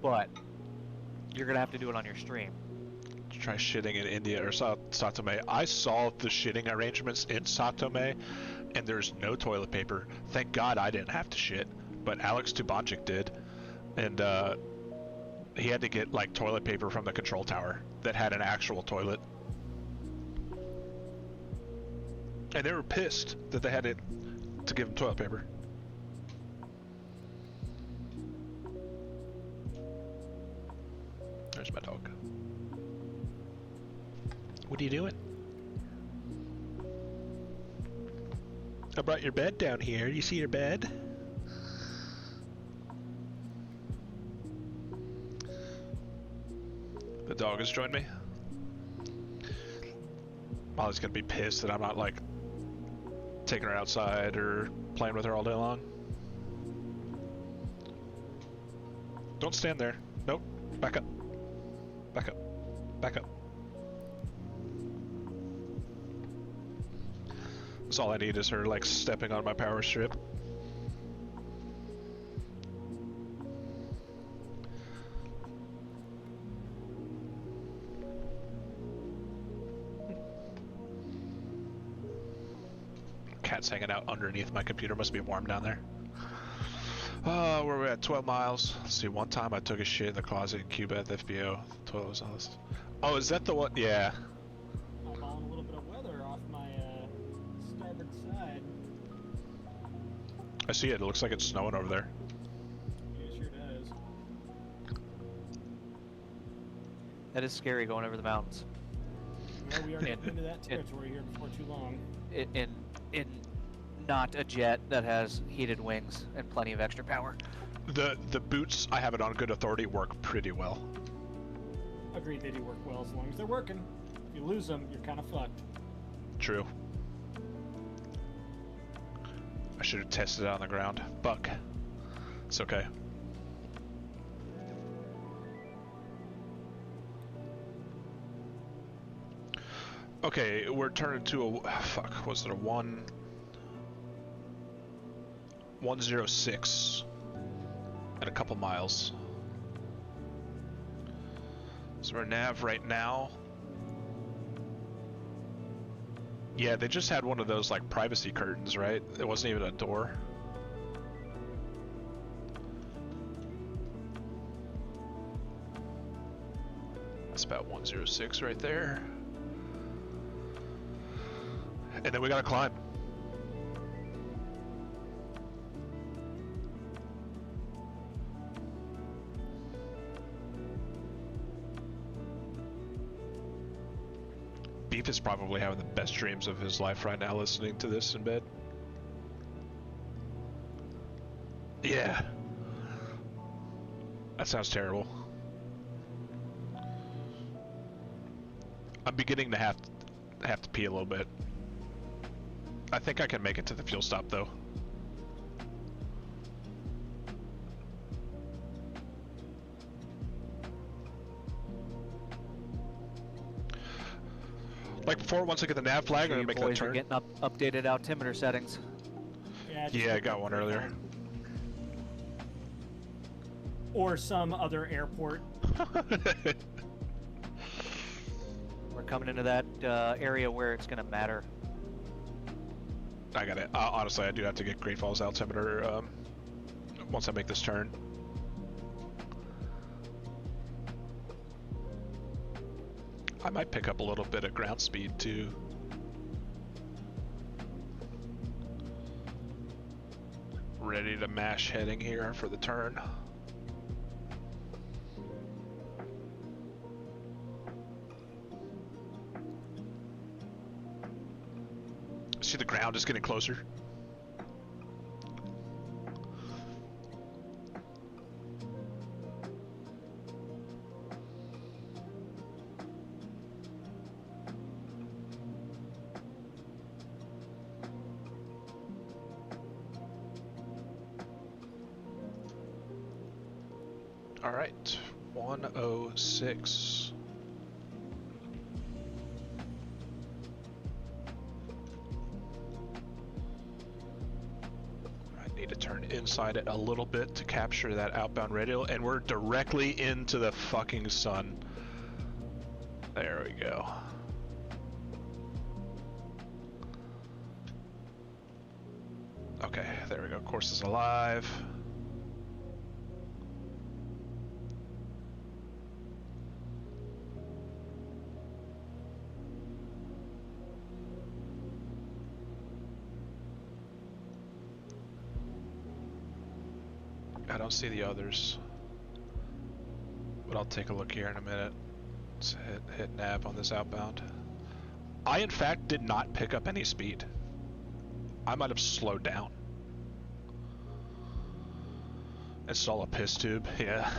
but you're gonna have to do it on your stream. Try shitting in India or Satome. I saw the shitting arrangements in Satome, and there's no toilet paper. Thank God I didn't have to shit, but Alex Tubanchik did, and he had to get like toilet paper from the control tower that had an actual toilet, and they were pissed that they had to give him toilet paper. There's my dog. What are you doing? I brought your bed down here. You see your bed? dog has joined me. Molly's gonna be pissed that I'm not like taking her outside or playing with her all day long. Don't stand there. Nope. Back up. Back up. Back up. That's all I need is her like stepping on my power strip. Cat's hanging out underneath my computer. Must be warm down there. Where are we at? 12 miles. Let's see, one time I took a shit in the closet in Cuba at the FBO. The toilet was honest. Oh, is that the one? Yeah. I'm on a little bit of weather off my starboard side. I see it. It looks like it's snowing over there. Yeah, it sure does. That is scary going over the mountains. Well, we already been into that territory here before too long. In not a jet that has heated wings and plenty of extra power. The boots, I have it on good authority, work pretty well. Agreed, they do work well as long as they're working. If you lose them, you're kind of fucked. True. I should have tested it on the ground. Buck. It's okay. Okay, we're turning to a fuck. Was it a 106 and a couple miles? So our nav right now. Yeah, they just had one of those like privacy curtains, right? It wasn't even a door. That's about 106 right there. And then we gotta climb. Beef is probably having the best dreams of his life right now listening to this in bed. Yeah. That sounds terrible. I'm beginning to have to pee a little bit. I think I can make it to the fuel stop though. Like before, once I get the nav flag, I'm gonna make that boys are turn. getting updated altimeter settings. Yeah, just Yeah, I pick got up one the earlier. phone. Or some other airport. We're coming into that area where it's gonna matter. I got it. Honestly, I do have to get Great Falls altimeter once I make this turn. I might pick up a little bit of ground speed too. Ready to mash heading here for the turn. See, the ground is getting closer. All right, 106. I need to turn inside it a little bit to capture that outbound radial, and we're directly into the fucking sun. There we go. Okay, there we go. Course is alive. I don't see the others, but I'll take a look here in a minute. Let's hit nav on this outbound. I in fact did not pick up any speed. I might have slowed down. Install a piss tube, yeah.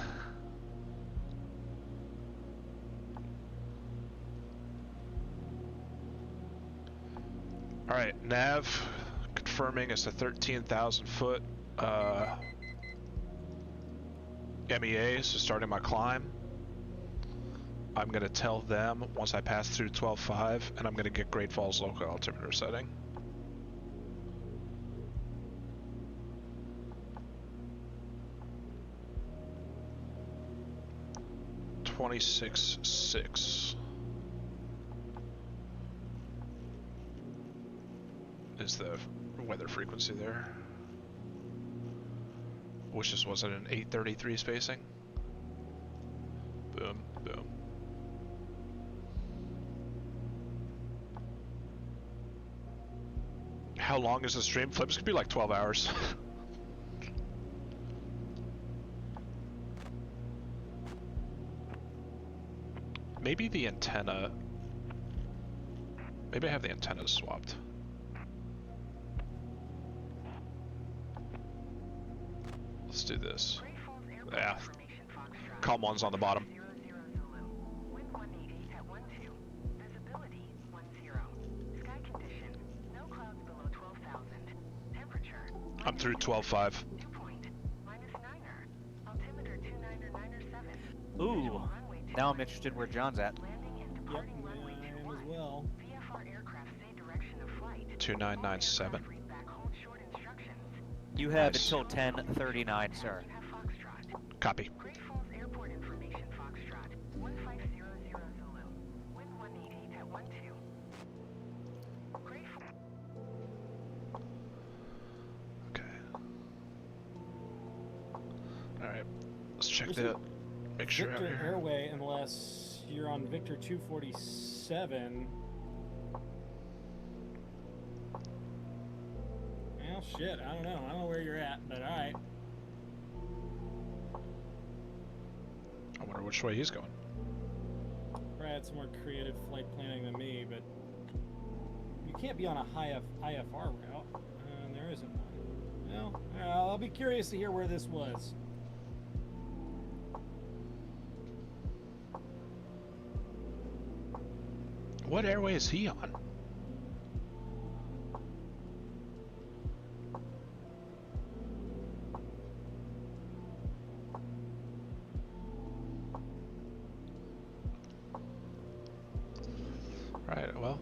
Alright, nav confirming it's a 13,000 foot MEA, so starting my climb. I'm gonna tell them once I pass through 12.5, and I'm gonna get Great Falls local altimeter setting. $26.6 is the weather frequency there. Wish this wasn't an 833 spacing. Boom, boom. How long is the stream? Flips could be like 12 hours. Maybe the antenna. Maybe I have the antennas swapped. Let's do this. Yeah. Calm one's on the bottom. I'm through 12.5. Ooh. Now I'm interested where John's at. Yep, I am as well. 2997. You have Nice. until 10:39, sir. Copy. Okay. Alright. Let's check There's that. Make sure out Victor here. Airway, unless you're on Victor 247. Well, shit, I don't know. I don't know where you're at, but alright. I wonder which way he's going. Probably had some more creative flight planning than me, but you can't be on a high IFR route. And there isn't one. Well, I'll be curious to hear where this was. What airway is he on? Right, well,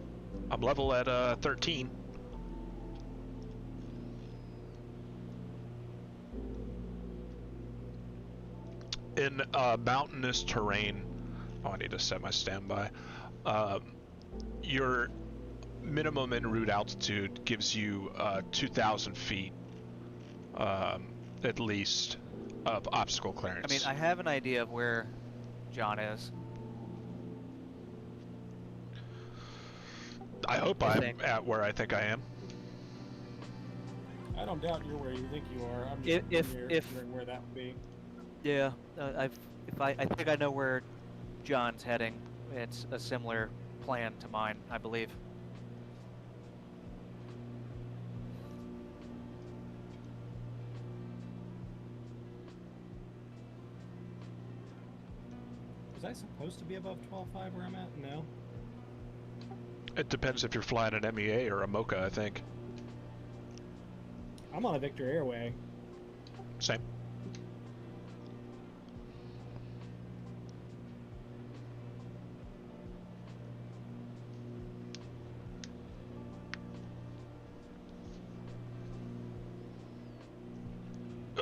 I'm level at 13. In mountainous terrain, oh, I need to set my standby. Your minimum en route altitude gives you 2,000 feet at least of obstacle clearance. I mean, I have an idea of where John is. I hope I I'm think. at where I think I am. I don't doubt you're where you think you are. I'm If- just if- wondering where that would be. Yeah, I think I know where John's heading. It's a similar plan to mine, I believe. Was I supposed to be above 12.5 where I'm at? No. It depends if you're flying an MEA or a Mocha, I think. I'm on a Victor Airway. Same.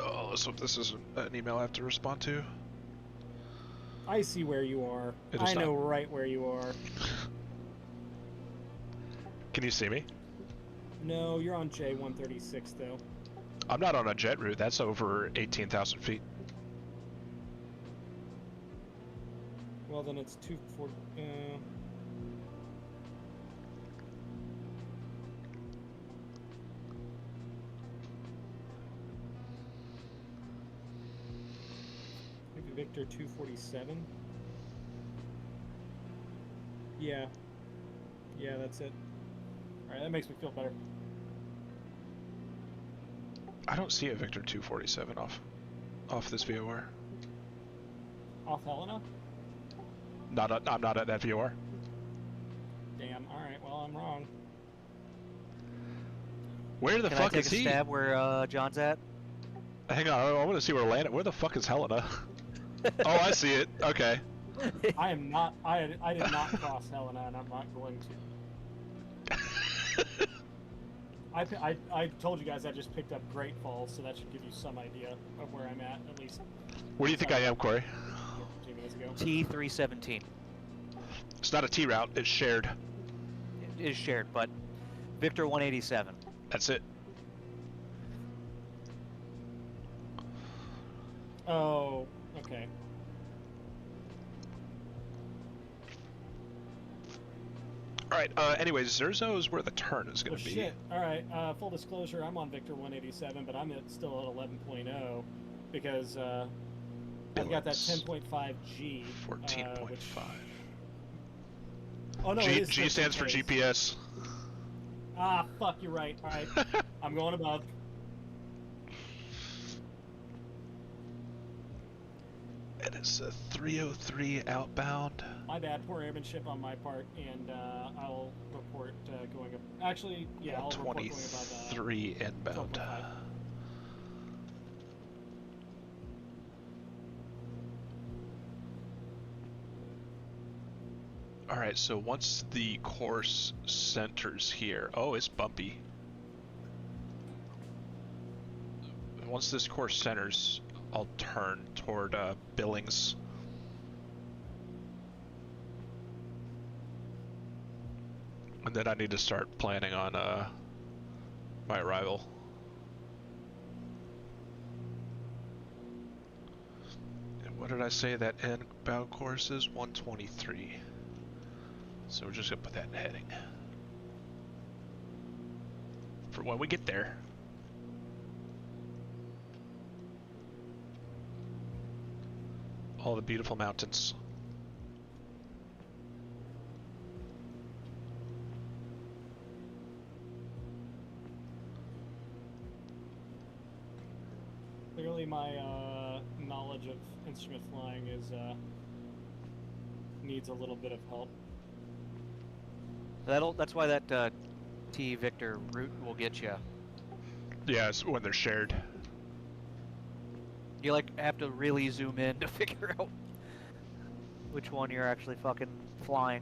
Oh, let's hope this isn't an email I have to respond to. I see where you are. It is I know not. right where you are. Can you see me? No, you're on J136 though. I'm not on a jet route. That's over 18,000 feet. Well, then it's 240. Maybe Victor 247. Yeah. Yeah, that's it. Alright, that makes me feel better. I don't see a Victor 247 off this VOR. Off Helena? I'm not at that VOR. Damn, alright, well, I'm wrong. Where the Can fuck I take is a he? stab where John's at? Hang on, I want to see where Landon. Where the fuck is Helena? Oh, I see it. Okay. I am not. I did not cross Helena, and I'm not going to. I told you guys I just picked up Great Falls, so that should give you some idea of where I'm at least. Where do you think I am, Corey? 2 minutes ago. T317 It's not a T route. It's shared. it is shared, but Victor 187. That's it. Oh, okay. All right. Anyways, Zerzo is where the turn is Oh going to be. shit! All right. Full disclosure, I'm on Victor 187, but I'm still at 11.0 because I've got that Billings. 10.5G. 14.5. Oh no, it G, is G stands for 15Ks. GPS. Ah, fuck, you're right. All right, I'm going above. And it's a 303 outbound. My bad, poor airmanship on my part, and I'll report going up. Actually, yeah, I'll report going above. 23 inbound. 12.5. Alright, so once the course centers here... Oh, it's bumpy. Once this course centers, I'll turn toward Billings. And then I need to start planning on my arrival. And what did I say that inbound course is? 123. So we're just gonna put that in heading. For when we get there. All the beautiful mountains. Clearly, my knowledge of instrument flying is needs a little bit of help. That's why that T Victor route will get you. Yeah, it's when they're shared. You like have to really zoom in to figure out which one you're actually fucking flying.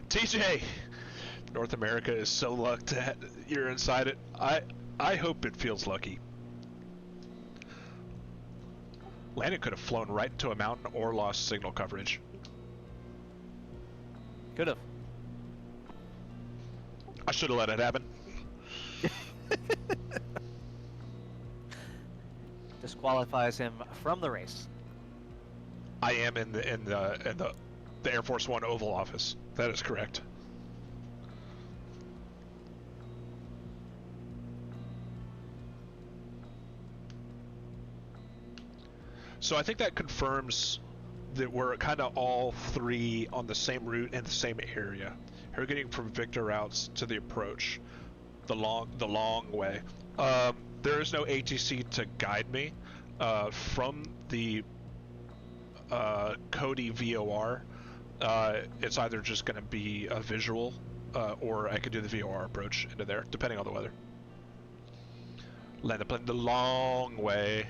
TJ! North America is so lucky that you're inside it. I hope it feels lucky. Landon could have flown right into a mountain or lost signal coverage. Could have. I should have let it happen. Disqualifies him from the race. I am in the Air Force One Oval Office. That is correct. So I think that confirms that we're kind of all three on the same route in the same area. We're getting from Victor routes to the approach, the long way. There is no ATC to guide me from the Cody VOR. It's either just going to be a visual, or I could do the VOR approach into there, depending on the weather. Land the plane the long way.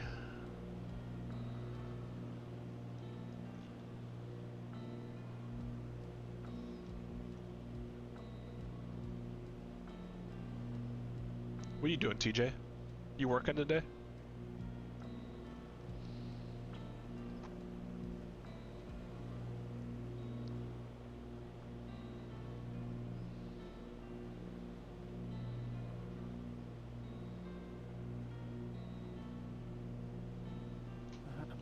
What are you doing, TJ? You working today?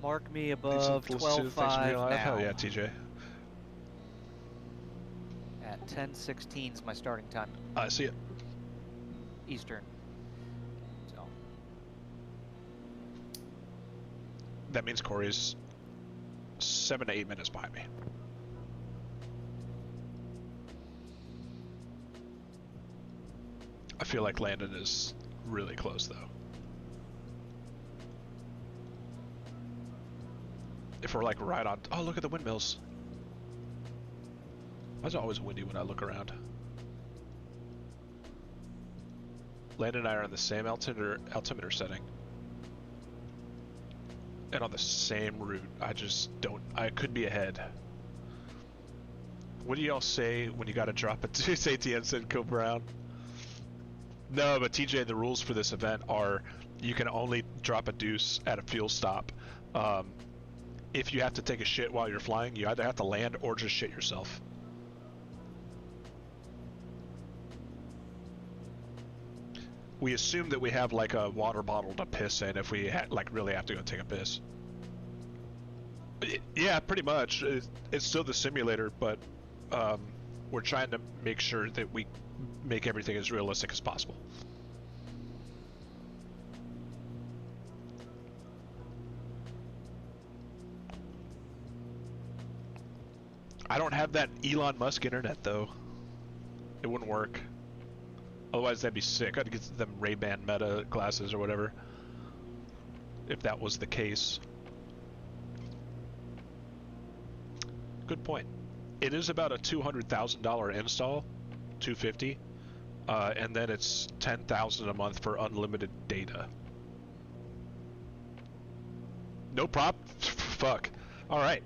Mark me Need some above full suit, thanks for 12.5 being alive. now. Hell yeah, TJ. At 10:16 is my starting time. I see it. Eastern. So That means Corey's 7 to 8 minutes behind me. I feel like Landon is really close, though. If we're like right on... Oh, look at the windmills. Why is it always windy when I look around? Landon and I are on the same altimeter setting. And on the same route. I could be ahead. What do y'all say when you gotta drop a deuce? ATN said Go Brown. No, but TJ, the rules for this event are you can only drop a deuce at a fuel stop. If you have to take a shit while you're flying, you either have to land or just shit yourself. We assume that we have like a water bottle to piss in if we like really have to go take a piss. Yeah, pretty much. It's still the simulator, but we're trying to make sure that we make everything as realistic as possible. I don't have that Elon Musk internet though. It wouldn't work. Otherwise that'd be sick. I'd get them Ray-Ban Meta glasses or whatever. If that was the case. Good point. It is about a $200,000 install, $250, and then it's $10,000 a month for unlimited data. No prop? Fuck. All right.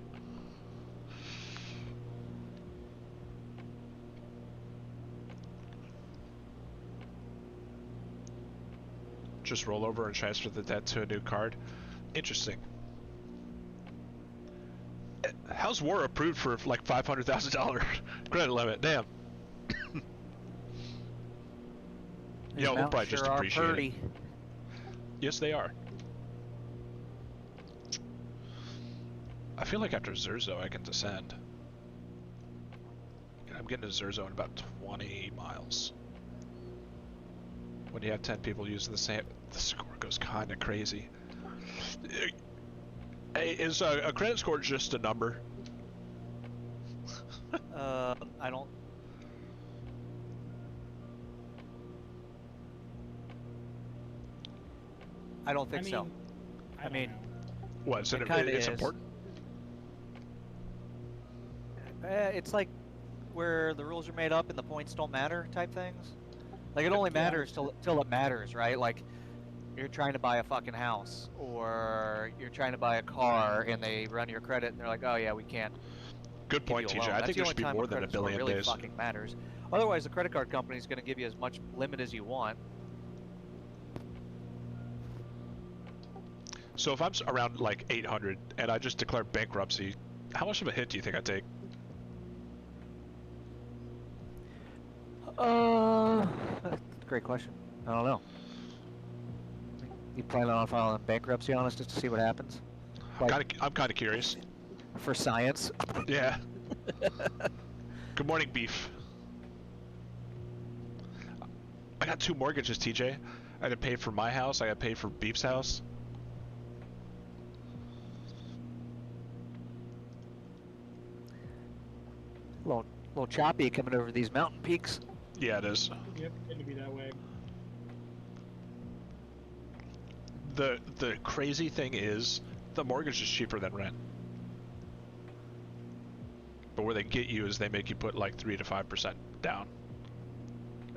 Just roll over and transfer the debt to a new card. Interesting. How's War approved for like $500,000 credit limit? Damn. Yeah, we'll probably just appreciate it. Yes, they are. I feel like after Zerzo I can descend. I'm getting to Zerzo in about 20 miles. When you have 10 people using the same, the score goes kind of crazy. Hey, is a credit score just a number? I don't. I don't think so. I mean, don't know. What? So It kinda it's is. important? It's like where the rules are made up and the points don't matter type things. Like it only Yeah. matters till it matters, right? Like you're trying to buy a fucking house or you're trying to buy a car and they run your credit and they're like, oh yeah, we can't. Good point, give you a TJ. loan. I That's think the there only should be time more than a credit score billion really days. fucking matters. Otherwise, the credit card company is going to give you as much limit as you want. So if I'm around like 800 and I just declare bankruptcy, how much of a hit do you think I take? Great question. I don't know. You plan on filing bankruptcy on us just to see what happens? I'm kind of curious. For science? Yeah. Good morning, Beef. I got 2 mortgages, TJ. I gotta pay for my house. I gotta pay for Beef's house. A little choppy coming over these mountain peaks. Yeah, it is. Yep, it to be that way. The crazy thing is, the mortgage is cheaper than rent. But where they get you is they make you put like 3 to 5% down.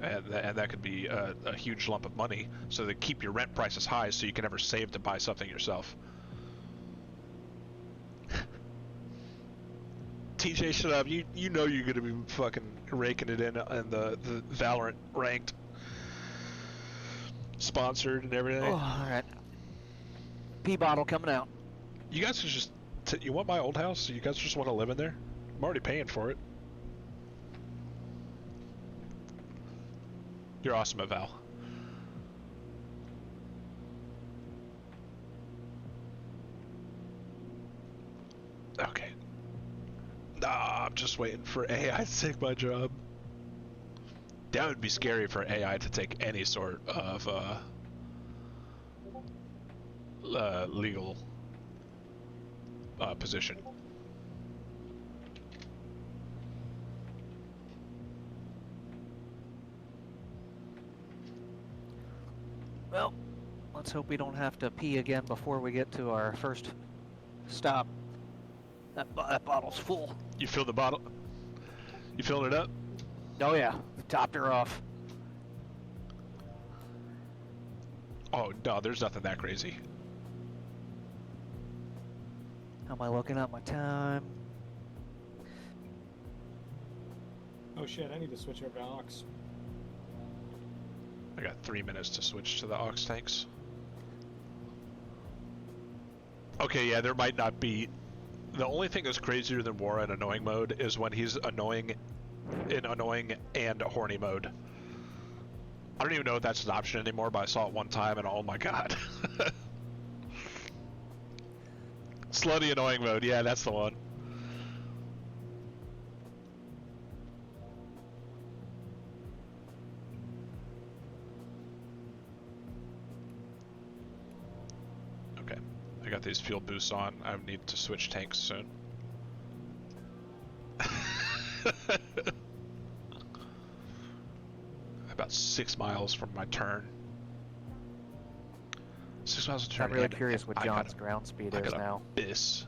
And that could be a huge lump of money, so they keep your rent prices high so you can never save to buy something yourself. TJ, shut up. You know you're gonna be fucking raking it in the Valorant ranked sponsored and everything. Oh, alright. Pee bottle coming out. You guys are just you want my old house? You guys just want to live in there? I'm already paying for it. You're awesome at Val. Okay. Nah, I'm just waiting for AI to take my job. That would be scary for AI to take any sort of legal position. Well, let's hope we don't have to pee again before we get to our first stop. That bottle's full. You fill the bottle? You filling it up? Oh yeah, topped her off. Oh no, there's nothing that crazy. How am I looking at my time? Oh shit, I need to switch over to Ox. I got 3 minutes to switch to the Ox tanks. Okay, yeah, there might not be... The only thing that's crazier than War in annoying mode is when he's annoying in annoying and horny mode. I don't even know if that's an option anymore, but I saw it one time and oh my god. Slutty annoying mode, yeah, that's the one. Okay, I got these fuel boosts on. I need to switch tanks soon. About 6 miles from my turn. 6 miles a turn. I'm really and curious what I John's got ground speed I is got now. Abyss.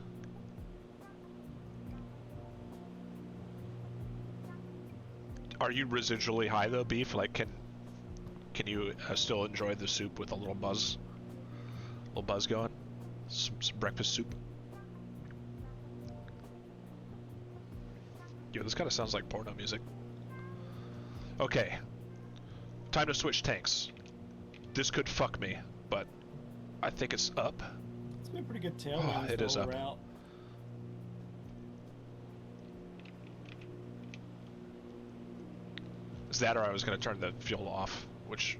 Are you residually high though, Beef? Like, can you still enjoy the soup with a little buzz going? Some breakfast soup. Yo, this kind of sounds like porno music. Okay, time to switch tanks. This could fuck me, but I think it's up. It's been a pretty good tailwind. It is up. Route. Is that or I was going to turn the fuel off, which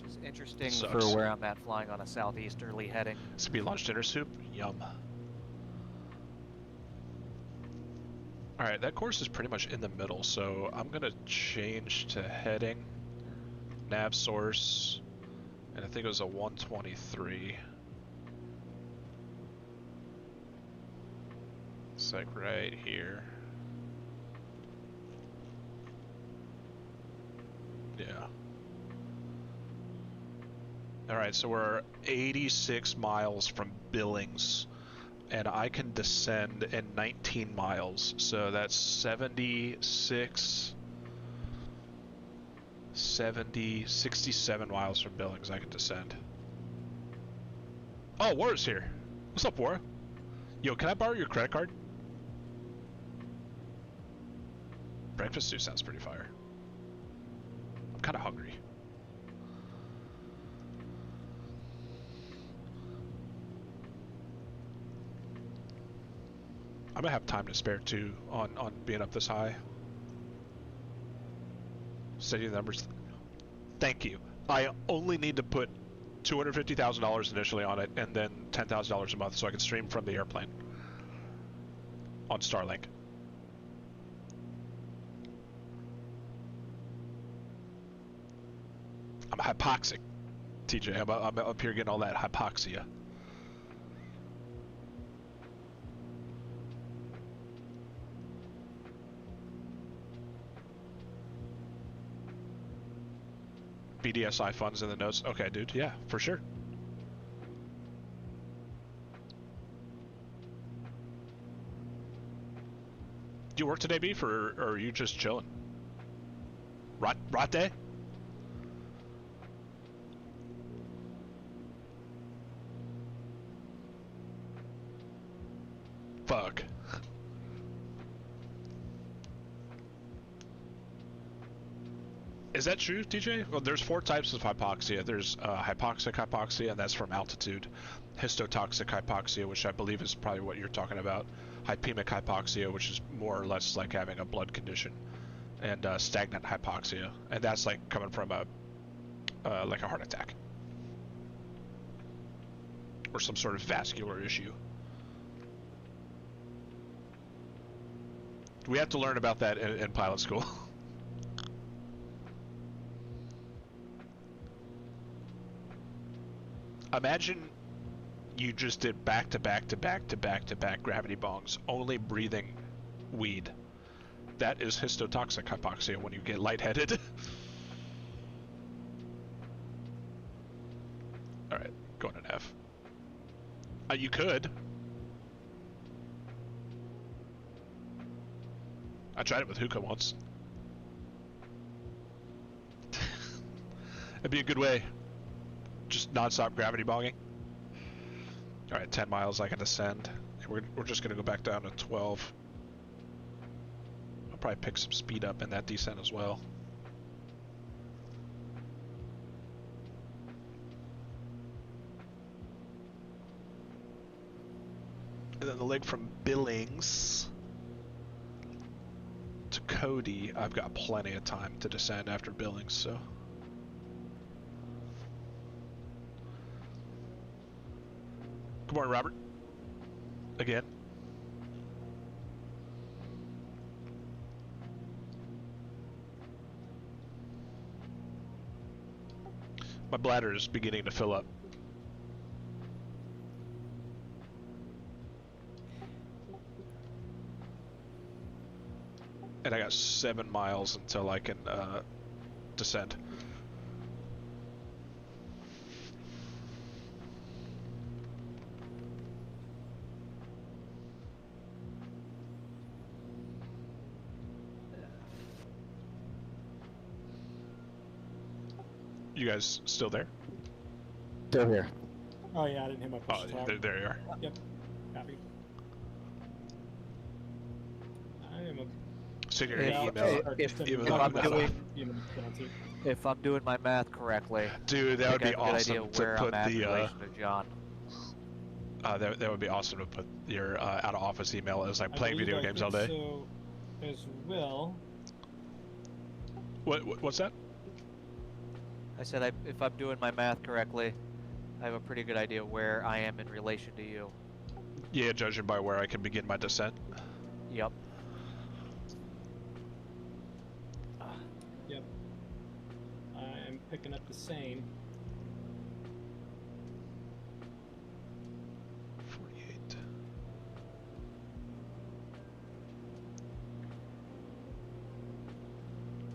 Which is interesting Sucks. for where I'm at flying on a southeasterly heading. speed launch dinner soup. Yum. Alright, that course is pretty much in the middle, so I'm going to change to heading, nav source, and I think it was a 123. It's like right here. Yeah. Alright, so we're 86 miles from Billings, and I can descend in 19 miles, so that's 67 miles from Billings I can descend. Oh, War's here. What's up, War? Yo, can I borrow your credit card? Breakfast soup sounds pretty fire. I'm kind of hungry. I'm gonna have time to spare too on being up this high. Steady the numbers. Thank you. I only need to put $250,000 initially on it, and then $10,000 a month, so I can stream from the airplane on Starlink. I'm hypoxic, TJ. I'm up here getting all that hypoxia. BDSI funds in the notes. Okay, dude. Yeah, for sure. Do you work today, Beef, or are you just chilling? Rot day? Fuck. Is that true, DJ? Well, there's 4 types of hypoxia. There's hypoxic hypoxia, and that's from altitude. Histotoxic hypoxia, which I believe is probably what you're talking about. Hypemic hypoxia, which is more or less like having a blood condition. And stagnant hypoxia, and that's like coming from a like a heart attack. Or some sort of vascular issue. We have to learn about that in pilot school. Imagine you just did back to back to back to back to back gravity bongs, only breathing weed. That is histotoxic hypoxia when you get lightheaded. Alright, going to F. You could. I tried it with hookah once. It'd be a good way. non-stop gravity bogging. All right, 10 miles I can descend. And we're just gonna go back down to 12. I'll probably pick some speed up in that descent as well. And then the leg from Billings to Cody, I've got plenty of time to descend after Billings, so. Good morning, Robert. Again. My bladder is beginning to fill up. And I got 7 miles until I can descend. You guys still there? Still here. Oh yeah, I didn't hit my push Oh, to talk. there you are. Yep. Copy. I am a So you're Yeah, gonna okay. email, If even I'm though doing- If I'm doing my math correctly, dude, that I would think be I have a good idea awesome to where put I'm at in the relation to John. that would be awesome to put your out of office email as I'm playing video games all day. So, as well. What's that? I said if I'm doing my math correctly, I have a pretty good idea where I am in relation to you. Yeah, judging by where I can begin my descent. Yep. Yep. I'm picking up the same. 48.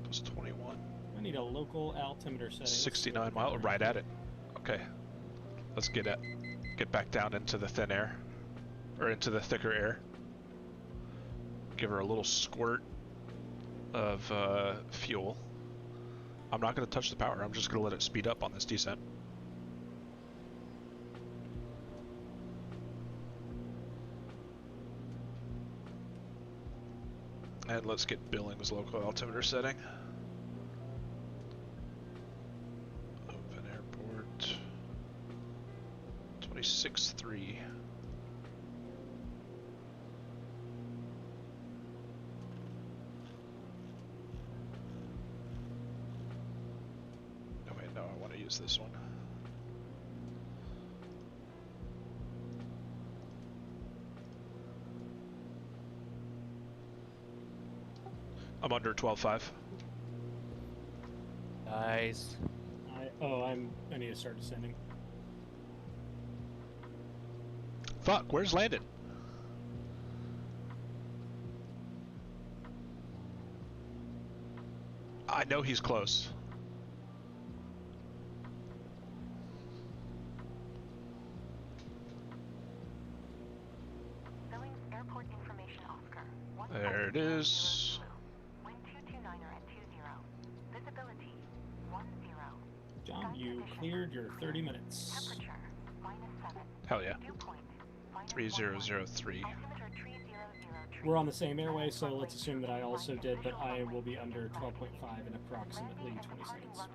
Plus 21. I need a local altimeter setting. Let's see 69 what mile, that right is. at it. Okay. Let's get back down into the thin air. Or into the thicker air. Give her a little squirt of fuel. I'm not going to touch the power. I'm just going to let it speed up on this descent. And let's get Billings local altimeter setting. Open airport. 26.3. Oh wait, no, I want to use this one. I'm under 12.5. Nice. I need to start descending. Fuck, where's Landon? I know he's close. Billings Airport Information Oscar. There it is. Wind 229er at 20. Visibility 10. John, you cleared your 30 minutes. Temperature -7. Hell yeah. Dew point -1. 3003. Altimeter 300. We're on the same airway, so let's assume that I also did, but I will be under 12.5 in approximately 20 seconds.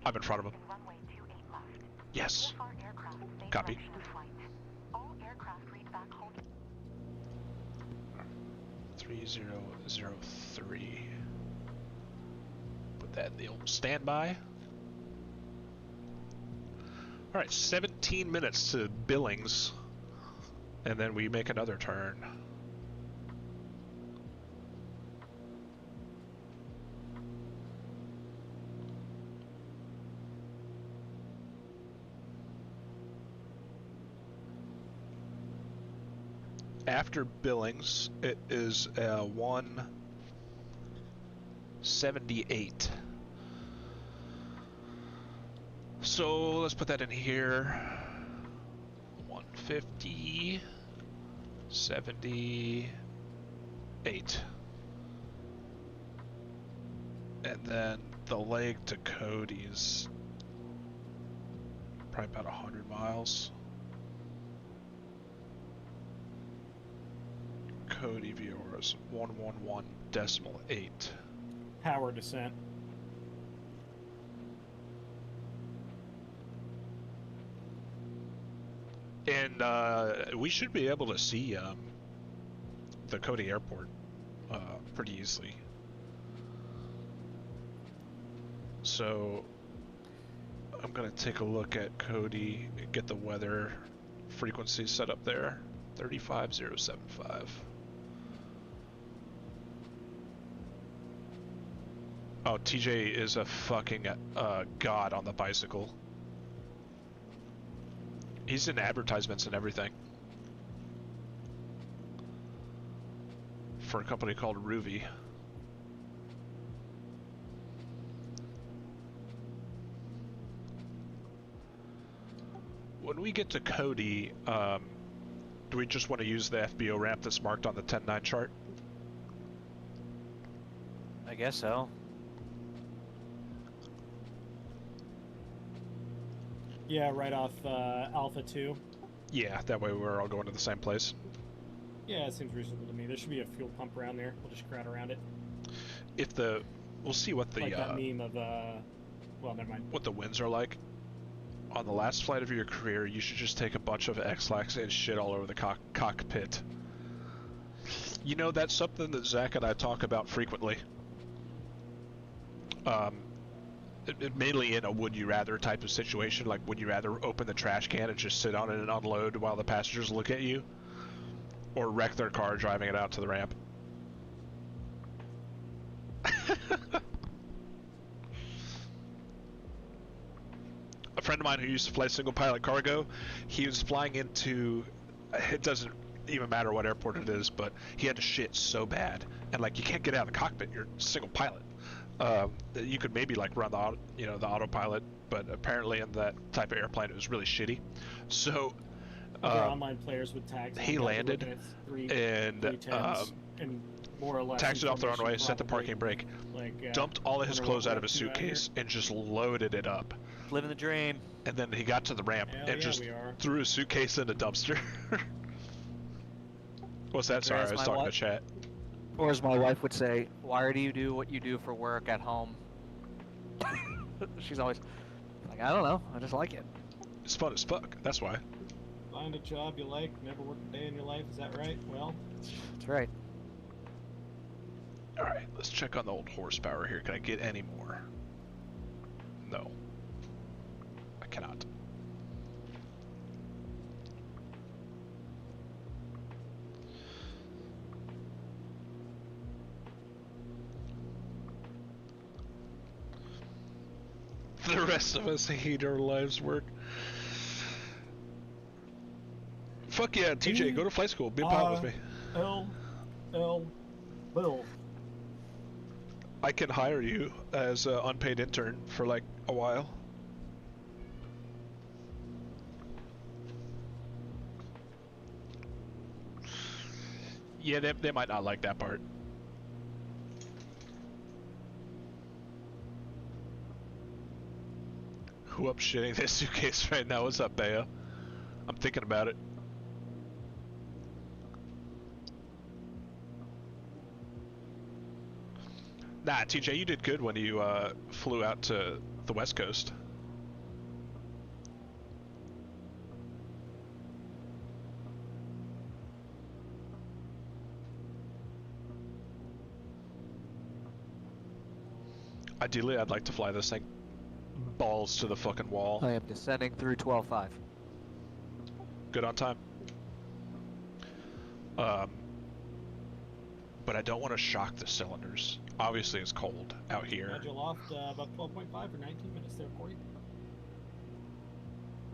I'm in front of him. Runway 28 left. Yes. VFR aircraft, same Copy. direction of flight. All aircraft read back hold. 3003. Put that in the old standby. Alright, 17 minutes to Billings. And then we make another turn. After Billings, it is 178. So let's put that in here. 150, 78. And then the leg to Cody's Probably about 100 miles. Code EVRs 111.8. Power descent. And we should be able to see the Cody Airport pretty easily. So I'm gonna take a look at Cody, get the weather frequency set up there. 35075. Oh, TJ is a fucking god on the bicycle. He's in advertisements and everything. For a company called Ruby. When we get to Cody, do we just want to use the FBO ramp that's marked on the 10-9 chart? I guess so. Yeah, right off Alpha 2. Yeah, that way we're all going to the same place. Yeah, it seems reasonable to me. There should be a fuel pump around there. We'll just crowd around it. We'll see what the Like that meme of, well, never mind. what the winds are like. On the last flight of your career, you should just take a bunch of X-Lax and shit all over the cockpit. You know, that's something that Zach and I talk about frequently. Mainly in a would you rather type of situation, like would you rather open the trash can and just sit on it and unload while the passengers look at you? Or wreck their car driving it out to the ramp? A friend of mine who used to fly single pilot cargo, he was flying into, it doesn't even matter what airport it is, but he had to shit so bad, and like you can't get out of the cockpit, you're single pilot. You could maybe like run the the autopilot, but apparently in that type of airplane it was really shitty. So Other online players with tags. he landed and more or less taxied off the runway, information set the probably, parking brake, like, dumped all of his wonder what clothes out of we're his up to out here. suitcase, and just loaded it up. Living the dream. And then he got to the ramp Hell and yeah, just we are. threw his suitcase in a dumpster. What's that? Sorry, I was talking to chat. Or as my wife would say, why do you do what you do for work at home? She's always like, I don't know, I just like it. It's fun as fuck, that's why. Find a job you like, never work a day in your life, is that right? Well, That's right. Alright, let's check on the old horsepower here. Can I get any more? No. I cannot. The rest of us hate our lives' work. Fuck yeah, TJ, go to flight school. Be a pilot with me. Bill. I can hire you as an unpaid intern for like a while. Yeah, they might not like that part. Who up shitting this suitcase right now? What's up, Bea? I'm thinking about it. Nah, TJ, you did good when you flew out to the West Coast. Ideally, I'd like to fly this thing balls to the fucking wall. I am descending through 12.5. Good on time. But I don't want to shock the cylinders. Obviously, it's cold out here. Module loft about 12.5 or 19 minutes there, Corey.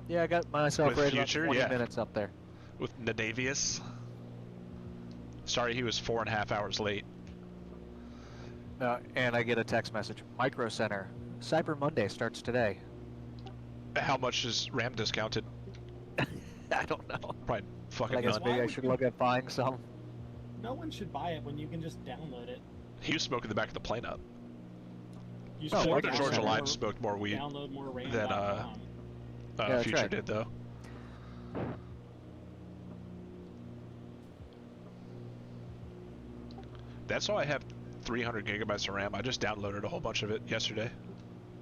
Yeah, I got myself With right Future, about 20 yeah. minutes up there. With Nadavius. Sorry, he was 4.5 hours late. And I get a text message. Micro Center. Cyber Monday starts today. How much is RAM discounted? I don't know. Probably fucking I guess none. Why maybe I would should you- look at buying some. No one should buy it when you can just download it. He was smoking the back of the plane up. You Oh, should Martin The Georgia download Line more- smoked more weed Download more RAM. than Yeah, that's Future right. did though. That's why I have 300 gigabytes of RAM. I just downloaded a whole bunch of it yesterday.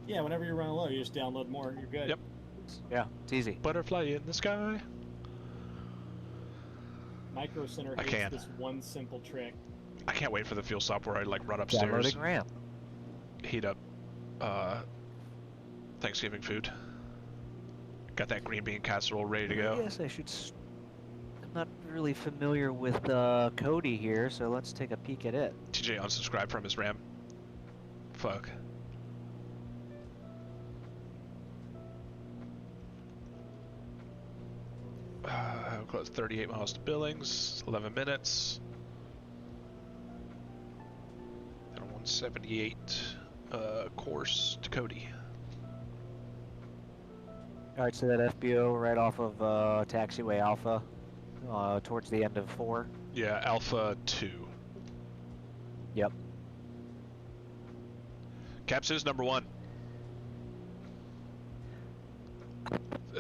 Yeah, whenever you're running low, you just download more. You're good. Yep. Yeah, it's easy. Butterfly in the sky. Micro Center I hates can. this one simple trick. I can't wait for the fuel stop where I like run upstairs, Downloading RAM. heat up Thanksgiving food. Got that green bean casserole ready to go. Yes, I should. I'm not really familiar with Cody here, so let's take a peek at it. TJ unsubscribed from his RAM. Fuck. Close 38 miles to Billings, 11 minutes. And a 178 course to Cody. All right, so that FBO right off of Taxiway Alpha, towards the end of 4. Yeah, Alpha 2. Yep. Caps is number 1.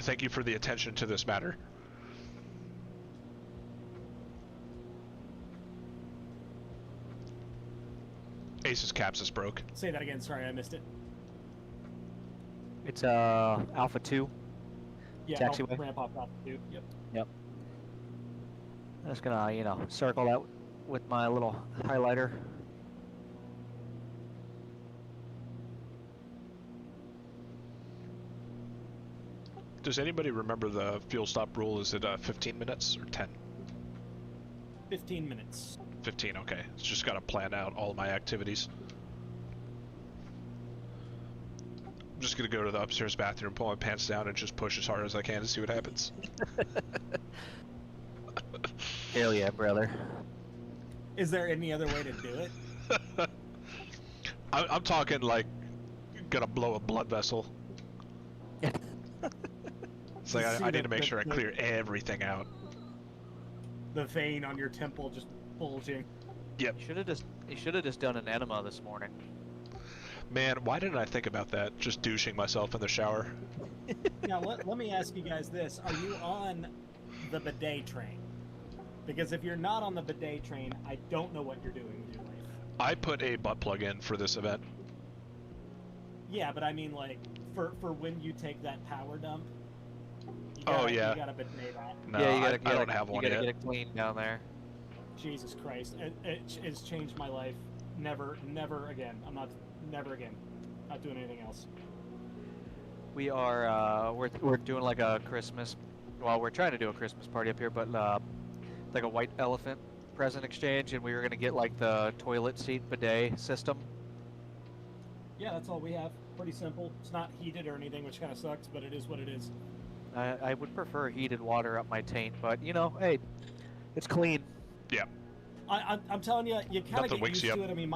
Thank you for the attention to this matter. Ace's Caps is broke. Say that again. Sorry, I missed it. It's Alpha 2. Yeah, Taxiway? I'll ramp off Alpha 2. Yep. Yep. I'm just gonna, circle that with my little highlighter. Does anybody remember the fuel stop rule? Is it 15 minutes or 10? 15 minutes. 15, okay. It's just gotta plan out all of my activities. I'm just gonna go to the upstairs bathroom, pull my pants down, and just push as hard as I can to see what happens. Hell yeah, brother. Is there any other way to do it? I'm talking like gonna blow a blood vessel. It's like See I need the- to make the- sure I the- clear everything out. The vein on your temple just bulging. Yep. You should have just done an enema this morning. Man, why didn't I think about that? Just douching myself in the shower. Now, let me ask you guys this. Are you on the bidet train? Because if you're not on the bidet train, I don't know what you're doing with your life. I put a butt plug in for this event. Yeah, but I mean, like, for when you take that power dump, you Oh, gotta, yeah. You got a bidet on. No, yeah, I don't have one You gotta yet. get it clean down there. Jesus Christ. It's changed my life. Never again. Never again. Not doing anything else. We are we're doing like a Christmas. Well, we're trying to do a Christmas party up here, but like a white elephant present exchange, and we were gonna get like the toilet seat bidet system. Yeah, that's all we have. Pretty simple. It's not heated or anything, which kind of sucks, but it is what it is. I would prefer heated water up my taint, but hey, it's clean. Yeah. I'm telling you, you kind of Nothing get wakes used you to up. it. I mean,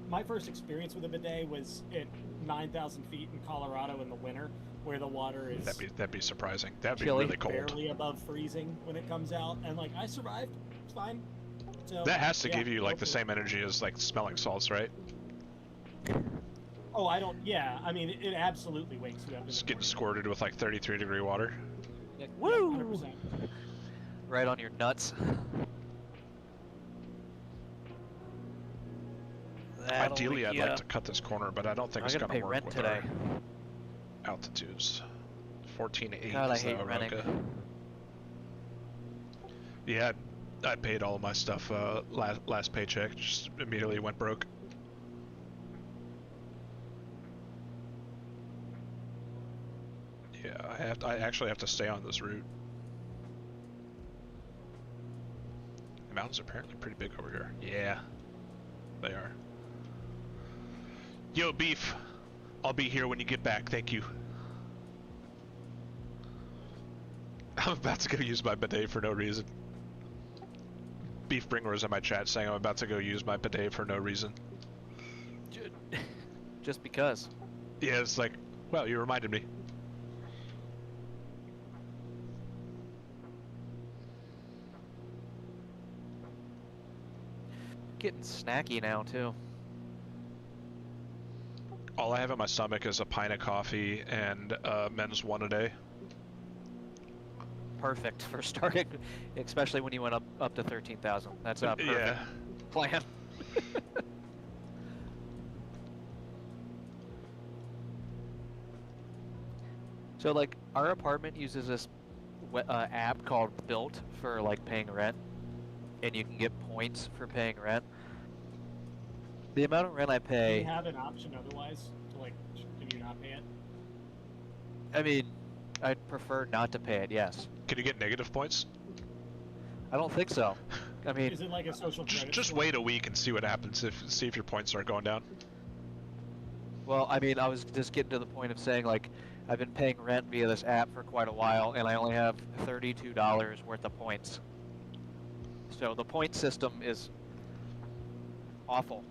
my first experience with a bidet was at 9,000 feet in Colorado in the winter, where the water is That'd be surprising. That'd be Chilly. really cold. barely above freezing when it comes out, and like I survived. It's fine. So That has to yeah, give you like go the for same energy as like smelling salts, right? it. Oh, I don't. Yeah, I mean, it absolutely wakes you up. in Just the getting morning. squirted with like 33-degree water. Yeah, Woo! 100%. Right on your nuts. That'll Ideally, wake I'd you like up. to cut this corner, but I don't think I it's gotta gonna pay work rent with today. our altitudes. 14.8 God, I is the hate renting. Oroka. Yeah, I paid all of my stuff last paycheck. Just immediately went broke. Yeah, I actually have to stay on this route. The mountains are apparently pretty big over here. Yeah, they are. Yo, Beef, I'll be here when you get back. Thank you. I'm about to go use my bidet for no reason. Beef Bringer was in my chat saying I'm about to go use my bidet for no reason. Just because. Yeah, it's like, well, you reminded me. Getting snacky now too. All I have in my stomach is a pint of coffee and men's one a day. Perfect for starting, especially when you went up to 13,000. That's a perfect Yeah. plan. So like our apartment uses this app called Built for like paying rent, and you can get points for paying rent. The amount of rent I Do pay, you have an option otherwise to like, can you not pay it? I mean, I'd prefer not to pay it. Yes, Can you get negative points? I don't think so. I mean, Is it like a social credit? Just score? wait a week and see what happens. See if your points start going down. well, I mean, I was just getting to the point of saying like, I've been paying rent via this app for quite a while, and I only have $32 worth of points. So the point system is awful.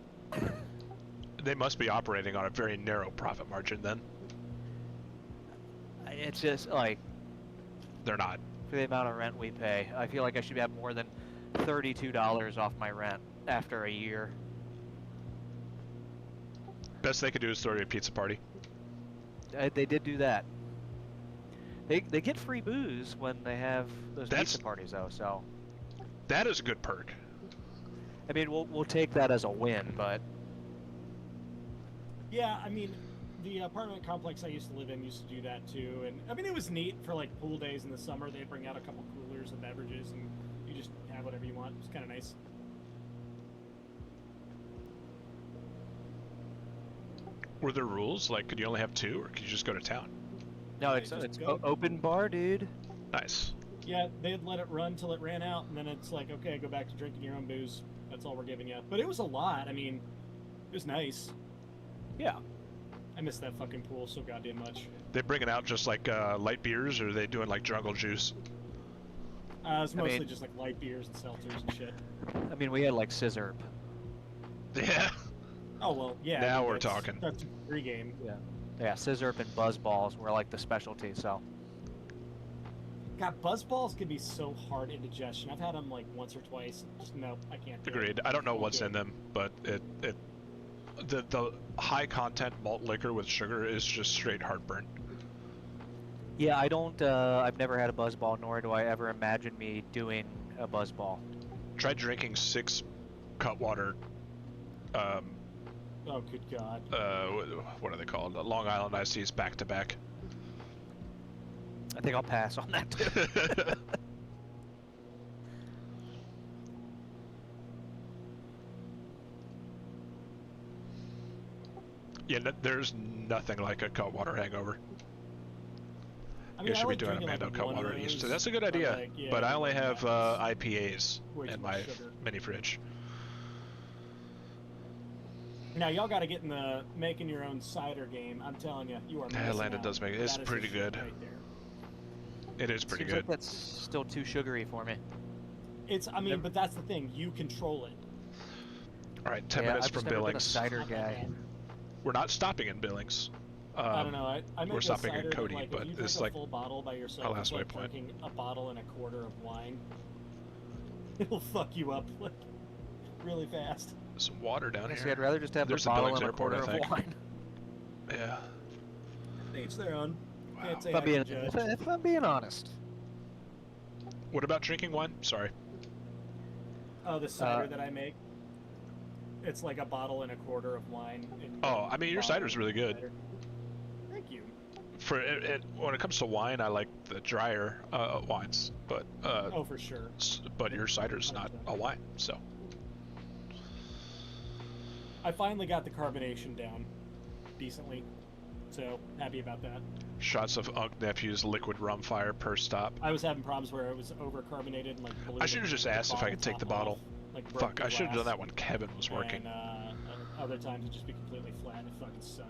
They must be operating on a very narrow profit margin then. It's just like, They're not. for the amount of rent we pay, I feel like I should have more than $32 off my rent after a year. Best they could do is throw you a pizza party. They did do that. They get free booze when they have those That's- pizza parties, though. So That is a good perk. I mean, we'll take that as a win, but Yeah, I mean, the apartment complex I used to live in used to do that too, and I mean it was neat for like pool days in the summer. They'd bring out a couple coolers of beverages, and you just have whatever you want. It was kind of nice. Were there rules? Like, could you only have two, or could you just go to town? no, They it's just it's go. open bar, dude. Nice. Yeah, they'd let it run till it ran out, and then it's like, okay, go back to drinking your own booze. That's all we're giving you. But it was a lot. I mean, it was nice. Yeah. I miss that fucking pool so goddamn much. They bringing out just like light beers, or are they doing like jungle juice? It's I mostly mean- just like light beers and seltzers and shit. I mean, we had like scissor. Yeah. Oh well, yeah. I Now mean, we're that's- talking. That's free game. Yeah, scissor and buzz balls were like the specialty. So God, buzz balls can be so hard indigestion. I've had them like once or twice. Just no, I can't. Do Agreed. It. I don't know Won't what's do in it. them, but the high content malt liquor with sugar is just straight heartburn. yeah, I don't. I've never had a buzz ball, nor do I ever imagine me doing a buzz ball. Try drinking 6 Cutwater. Oh, good God. What are they called? Long Island iced teas back to back. I think I'll pass on that too. Yeah, there's nothing like a Cutwater hangover. I mean, You I should like be doing a drinking, Mando like, one of Cutwater East. those, That's a good but, idea. like, yeah, But I only have that's IPAs way too in much my sugar. mini fridge. Now y'all got to get in the making your own cider game. I'm telling you, you are. Yeah, missing Landon out. does make it. It's That is the pretty shit good. Right there. It is pretty Seems good. like that's still too sugary for me. It's. I mean, Never- but that's the thing. You control it. All right, 10 Yeah, minutes I've from just never been a Billings. cider Not that guy. bad. We're not stopping in Billings. I don't know. I make we're a stopping in cider that, Cody, like, but if you it's drink like a full bottle by yourself. our last it's like waypoint. drinking a bottle and a quarter of wine. It'll fuck you up like really fast. Some water down Honestly, here. I'd rather just have There's a the bottle Billings and a Airport, quarter I of think. wine. Yeah. Each their own. Wow. Can't say If I I'm being, can judge. if I'm being honest. What about drinking wine? Sorry. Oh, the cider that I make. It's like a bottle and a quarter of wine. In Oh, I mean, your bottle cider's really good. cider. Thank you. For when it comes to wine, I like the drier wines, but Oh, for sure. but your cider's not a wine, so I finally got the carbonation down decently, so happy about that. shots of Unc Nephew's liquid rum fire per stop. I was having problems where it was over-carbonated and like blew I should've the- just the asked if I bottle could take the top bottle. off, like, broke Fuck, the I should have done glass, that when Kevin was working. And other times it'd just be completely flat and it fucking sucked.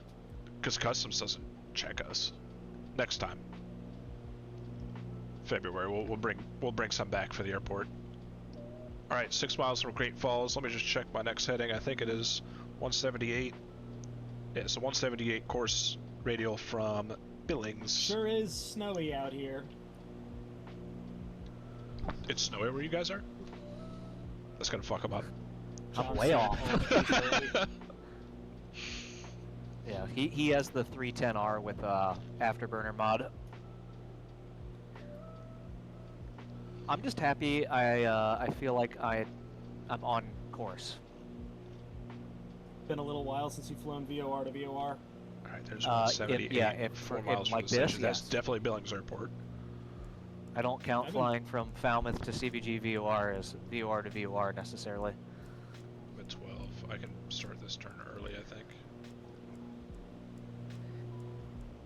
Because Customs doesn't check us. Next time, February, we'll bring some back for the airport. All right, 6 miles from Great Falls. Let me just check my next heading. I think it is 178. Yeah, it's a 178 course radial from Billings. Sure is snowy out here. It's snowy where you guys are. That's gonna fuck them up. I'm John's way saying off. all the way. Yeah. Yeah, he has the 310R with Afterburner mod. I'm just happy. I feel like I'm on course. Been a little while since you've flown VOR to VOR. All right, there's 178, 4 miles from like the station. this, That's definitely Billings Airport. I don't count I've been- flying from Falmouth to CVG VOR as VOR to VOR necessarily. I'm at 12. I can start this turn early, I think.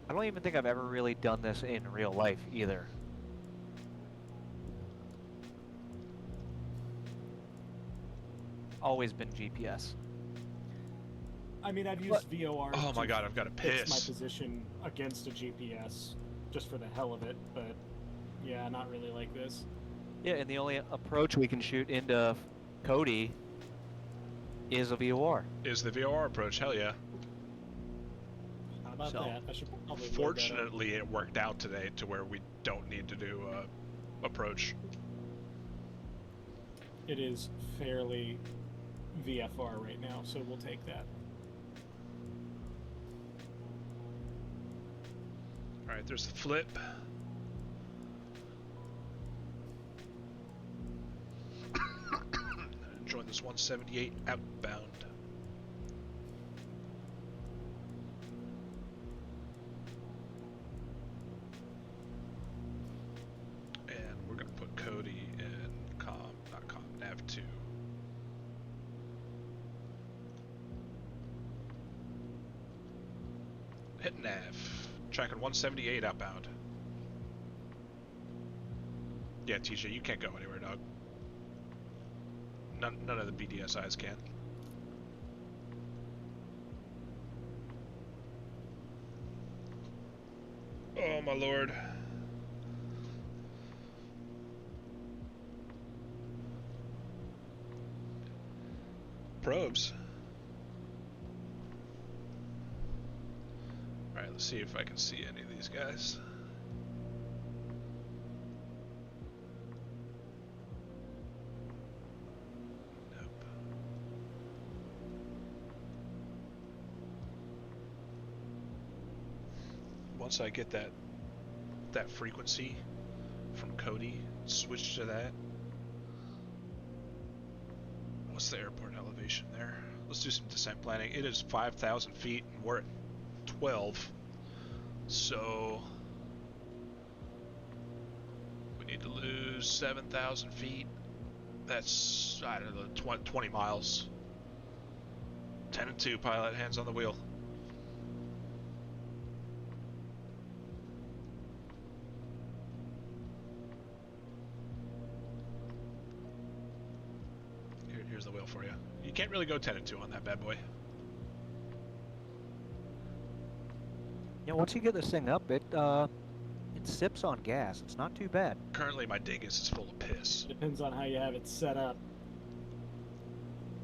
I don't even think I've ever really done this in real life either. Always been GPS. I mean, I've used VOR. Oh my to god, I've got to fix my piss. position against a GPS, just for the hell of it. But yeah, not really like this. Yeah, and the only approach we can shoot into Cody is a VOR. Is the VOR approach? Hell yeah. How about So, that? I should probably load that up. Fortunately, it worked out today to where we don't need to do approach. It is fairly VFR right now, so we'll take that. All right, there's the flip. Join this 178 outbound. And we're gonna put Cody in nav 2. Hit nav. Tracking 178 outbound. Yeah, TJ, you can't go anywhere, dog. None of the BDSIs can. Oh my lord. Probes. Alright, let's see if I can see any of these guys. Nope. Once I get that frequency from Cody, switch to that. What's the airport elevation there? Let's do some descent planning. It is 5,000 feet and we're at 12. So we need to lose 7,000 feet. That's, I don't know, 20 miles. 10 and 2, pilot, hands on the wheel. Here's the wheel for you. You can't really go 10 and 2 on that bad boy. Yeah, once you get this thing up, it sips on gas. It's not too bad. Currently my Dingus is full of piss. Depends on how you have it set up.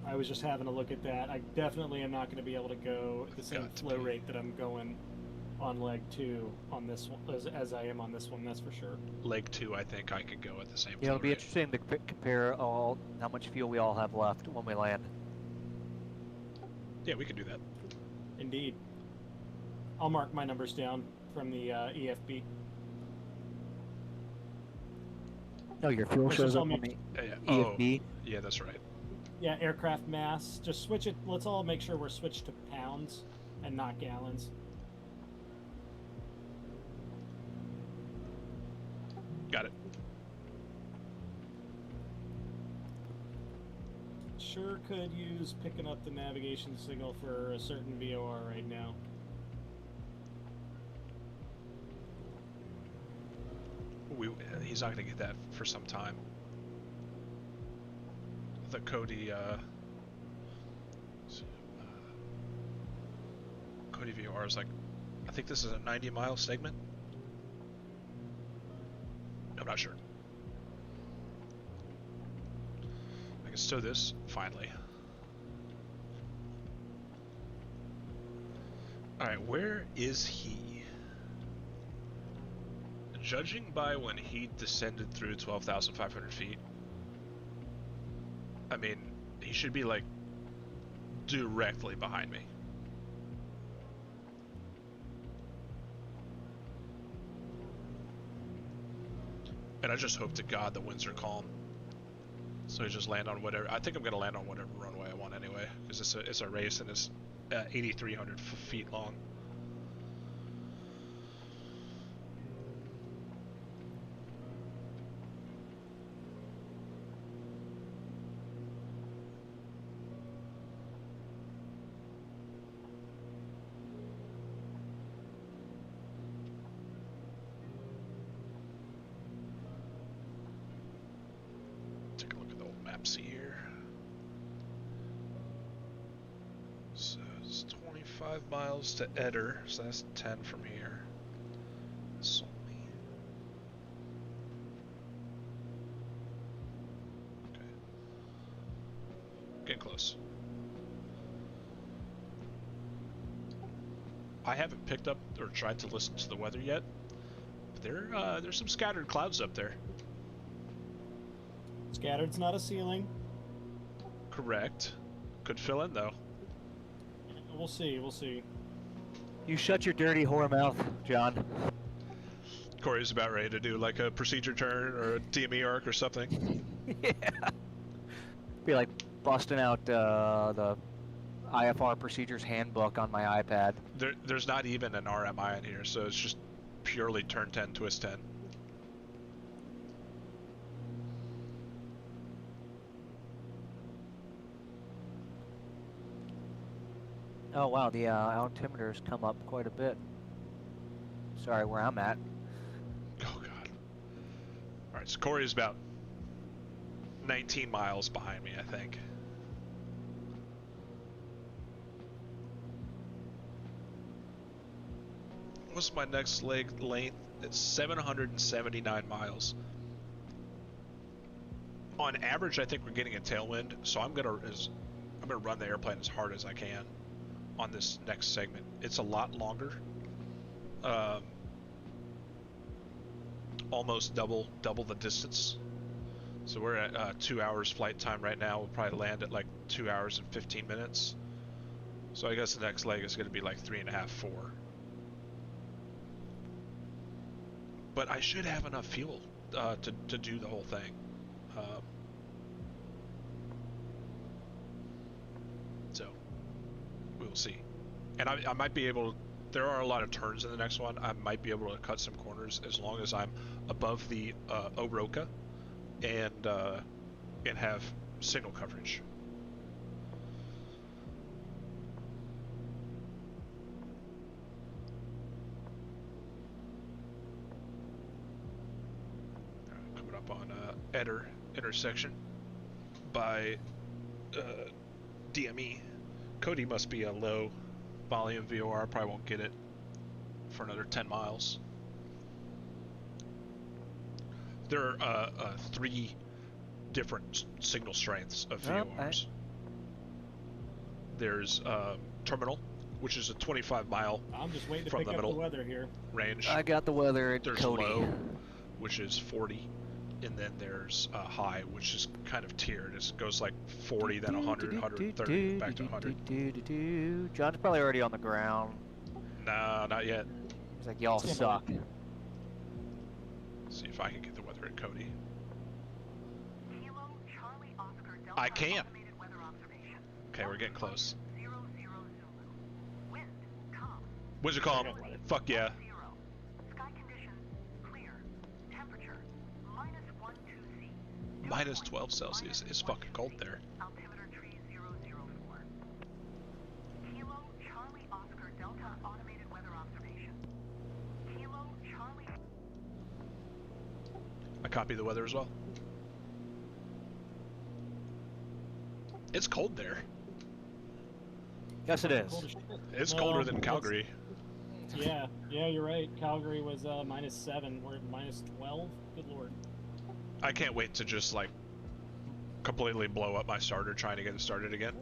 I was just having a look at that. I definitely am not going to be able to go at the same Got to flow be. rate that I'm going on leg 2 on this one as I am on this one. That's for sure. Leg 2, I think I could go at the same Yeah, it'll flow be rate. interesting to compare how much fuel we all have left when we land. Yeah, we can do that. Indeed. I'll mark my numbers down from the EFB. No, your fuel Let's shows just up all on make- the Yeah, oh, EFB. yeah, that's right. Yeah, aircraft mass. Just switch it. Let's all make sure we're switched to pounds and not gallons. Got it. Sure could use picking up the navigation signal for a certain VOR right now. He's not going to get that for some time. The Cody, Cody VOR is like, I think this is a 90-mile segment. I'm not sure. I can stow this, finally. Alright, where is he? Judging by when he descended through 12,500 feet, I mean, he should be like directly behind me. And I just hope to God the winds are calm. So I just land on whatever. I think I'm gonna land on whatever runway I want anyway, because it's a race and it's 8,300 feet long. Take a look at the old maps here. So it's 25 miles to Eder, so that's 10 from here. That's only... Okay. Getting close. I haven't picked up or tried to listen to the weather yet, but there's some scattered clouds up there. Scattered's not a ceiling. Correct. Could fill in though. We'll see. We'll see. You shut your dirty whore mouth, John. Corey's about ready to do like a procedure turn or a DME arc or something. Yeah. Be like busting out the IFR procedures handbook on my iPad. There's not even an RMI in here, so it's just purely turn 10, twist 10. Oh wow, the altimeter's come up quite a bit. Sorry, where I'm at. Oh god. Alright, so Corey's about 19 miles behind me, I think. What's my next leg length? It's 779 miles. On average, I think we're getting a tailwind, so I'm gonna run the airplane as hard as I can on this next segment. It's a lot longer. Almost double the distance. So we're at 2 hours flight time right now. We'll probably land at like 2 hours and 15 minutes. So I guess the next leg is going to be like 3.5, 4. But I should have enough fuel to do the whole thing. So we'll see. And I might be able. There are a lot of turns in the next one. I might be able to cut some corners as long as I'm above the Oroka and have signal coverage. Coming up on Eder intersection by DME. Cody must be a low volume VOR. Probably won't get it for another 10 miles. There are 3 different signal strengths of VORs. There's terminal, which is a 25-mile I'm just waiting to from pick the up middle the weather here. range. I got the weather at There's Cody. low, which is 40, and then there's high, which is kind of tiered. It goes like 40, then 100, 130, back to 100. John's probably already on the ground. No, not yet. He's like, y'all suck. See if I can get the weather at Cody. Kilo Charlie Oscar Delta I can. automated weather observation. Okay, we're getting close. 00 Zulu. Wind calm. What's it called? Fuck yeah. 0. Sky conditions clear. Temperature -12 C. Minus 12 Celsius. It's fucking cold there. Altimeter tree 004. Kilo Charlie Oscar Delta automated weather observation. Kilo Charlie. I copy the weather as well. It's cold there. Yes, it is. Cold as shit. It's Well, colder than it's- Calgary. Yeah, you're right. Calgary was -7. We're at -12. Good lord. I can't wait to just like completely blow up my starter trying to get it started again.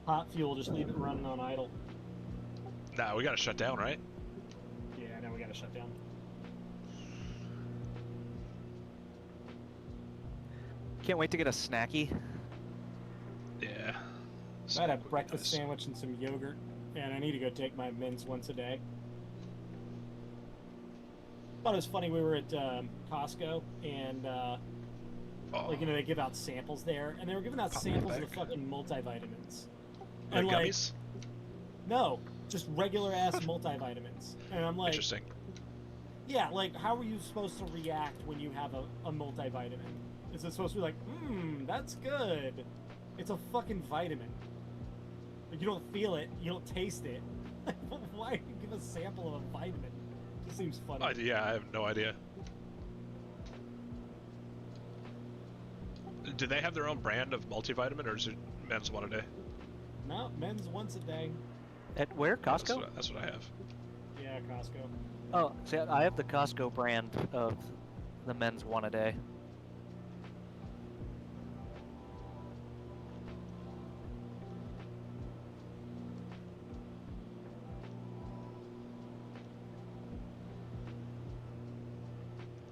Hot fuel, just leave it running on idle. Nah, we gotta shut down, right? Yeah, now we gotta shut down. Can't wait to get a snacky. Yeah. I had a breakfast sandwich and some yogurt. and I need to go take my mins once a day. Thought it was funny. We were at Costco, and like, you know, they give out samples there, and they were giving out samples of the fucking multivitamins. Like And like, gummies? no, just regular ass multivitamins. And I'm like, Interesting. yeah, like, how are you supposed to react when you have a multivitamin? Is it supposed to be like, that's good? It's a fucking vitamin. Like, you don't feel it, you don't taste it. Like, why do you give a sample of a vitamin? It just seems funny. Yeah, I have no idea. Do they have their own brand of multivitamin, or is it men's one a day? No, men's once a day. At where? Costco? That's what I have. Yeah, Costco. Oh, see, I have the Costco brand of the men's one a day.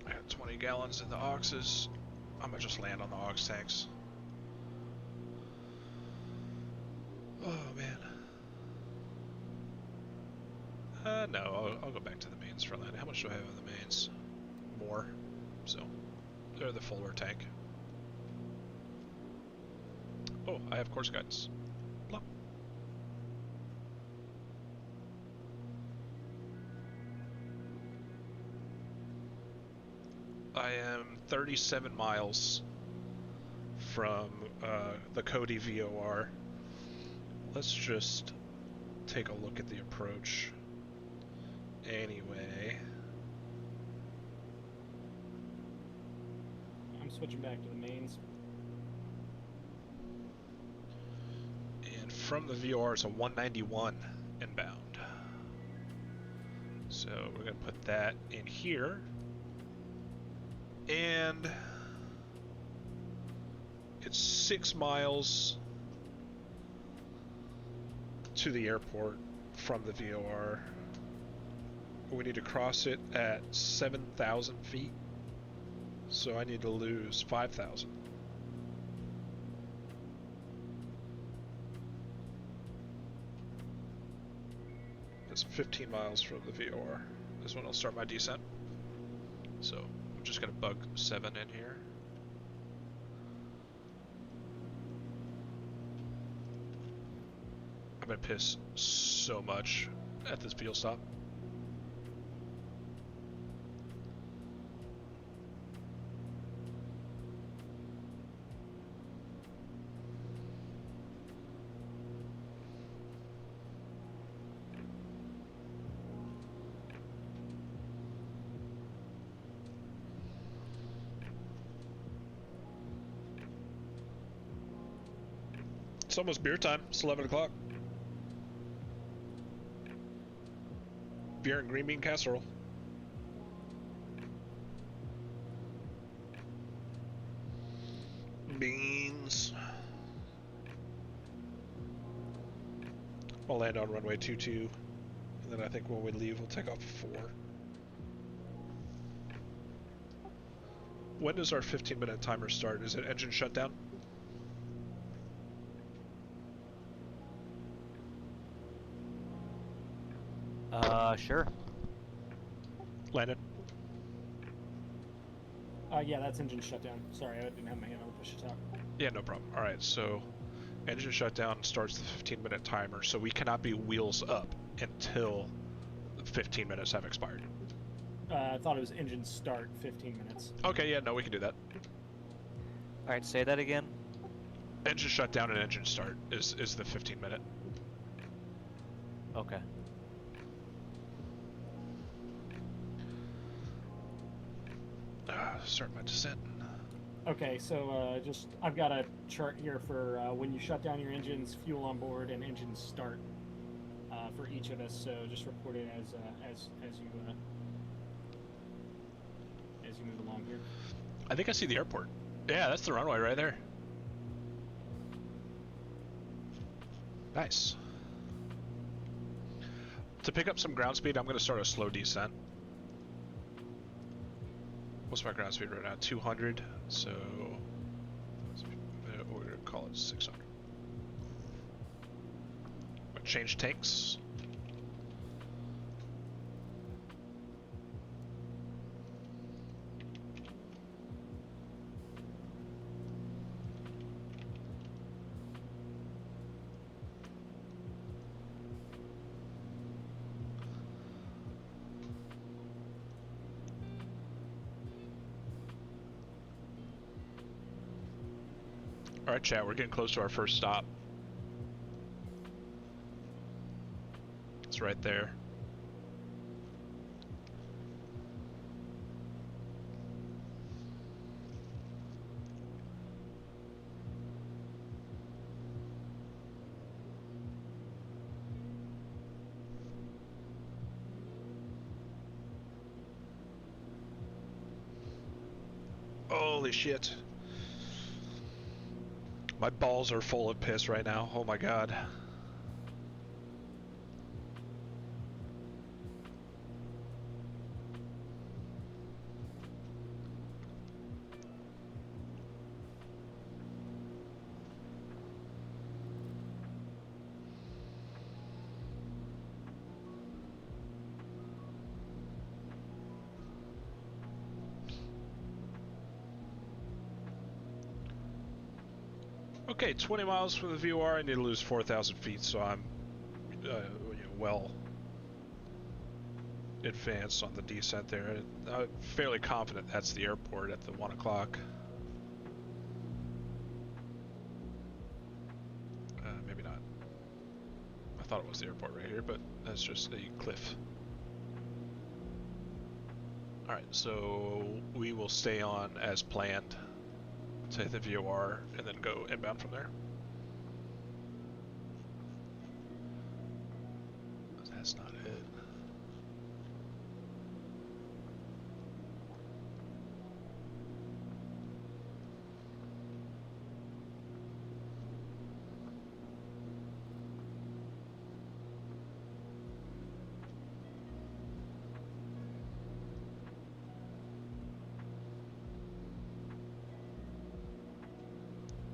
I got 20 gallons in the oxes. I'm gonna just land on the ox tanks. Oh man. No, I'll go back to the mains for landing. How much do I have in the mains? More. So, they're the fuller tank. Oh, I have course guidance. Plop. I am 37 miles from the Cody VOR. Let's just take a look at the approach. Anyway, I'm switching back to the mains. and from the VOR it's a 191 inbound. So we're gonna put that in here. And it's 6 miles to the airport from the VOR. We need to cross it at 7,000 feet. So I need to lose 5,000. That's 15 miles from the VOR. This one I'll start my descent. So I'm just gonna bug 7 in here. I'm gonna piss so much at this fuel stop. It's almost beer time. It's 11 o'clock. Beer and green bean casserole. Beans. I'll land on runway 22, and then I think when we leave, we'll take off 4. When does our 15-minute timer start? Is it engine shutdown? Sure. Landon? Yeah, that's engine shutdown. Sorry, I didn't have my hand on the push to talk. Yeah, no problem. Alright, so engine shutdown starts the 15-minute timer, so we cannot be wheels up until the 15 minutes have expired. I thought it was engine start, 15 minutes. Okay, yeah, no, we can do that. Alright, say that again. Engine shutdown and engine start is the 15-minute. Okay. Start my descent. Okay, so I've got a chart here for when you shut down your engines, fuel on board, and engine start for each of us. So just report it as you move along here. I think I see the airport. Yeah, that's the runway right there. Nice. To pick up some ground speed, I'm going to start a slow descent. What's my ground speed right now? 200. So we're going to call it 600. I'm going to change tanks. Alright, chat, we're getting close to our first stop. It's right there. Holy shit. My balls are full of piss right now. Oh my god. Okay, 20 miles from the VOR. I need to lose 4,000 feet, so I'm well advanced on the descent there. I'm fairly confident that's the airport at the 1 o'clock. Maybe not. I thought it was the airport right here, but that's just a cliff. Alright, so we will stay on as planned to hit the VOR and then go inbound from there. That's not it.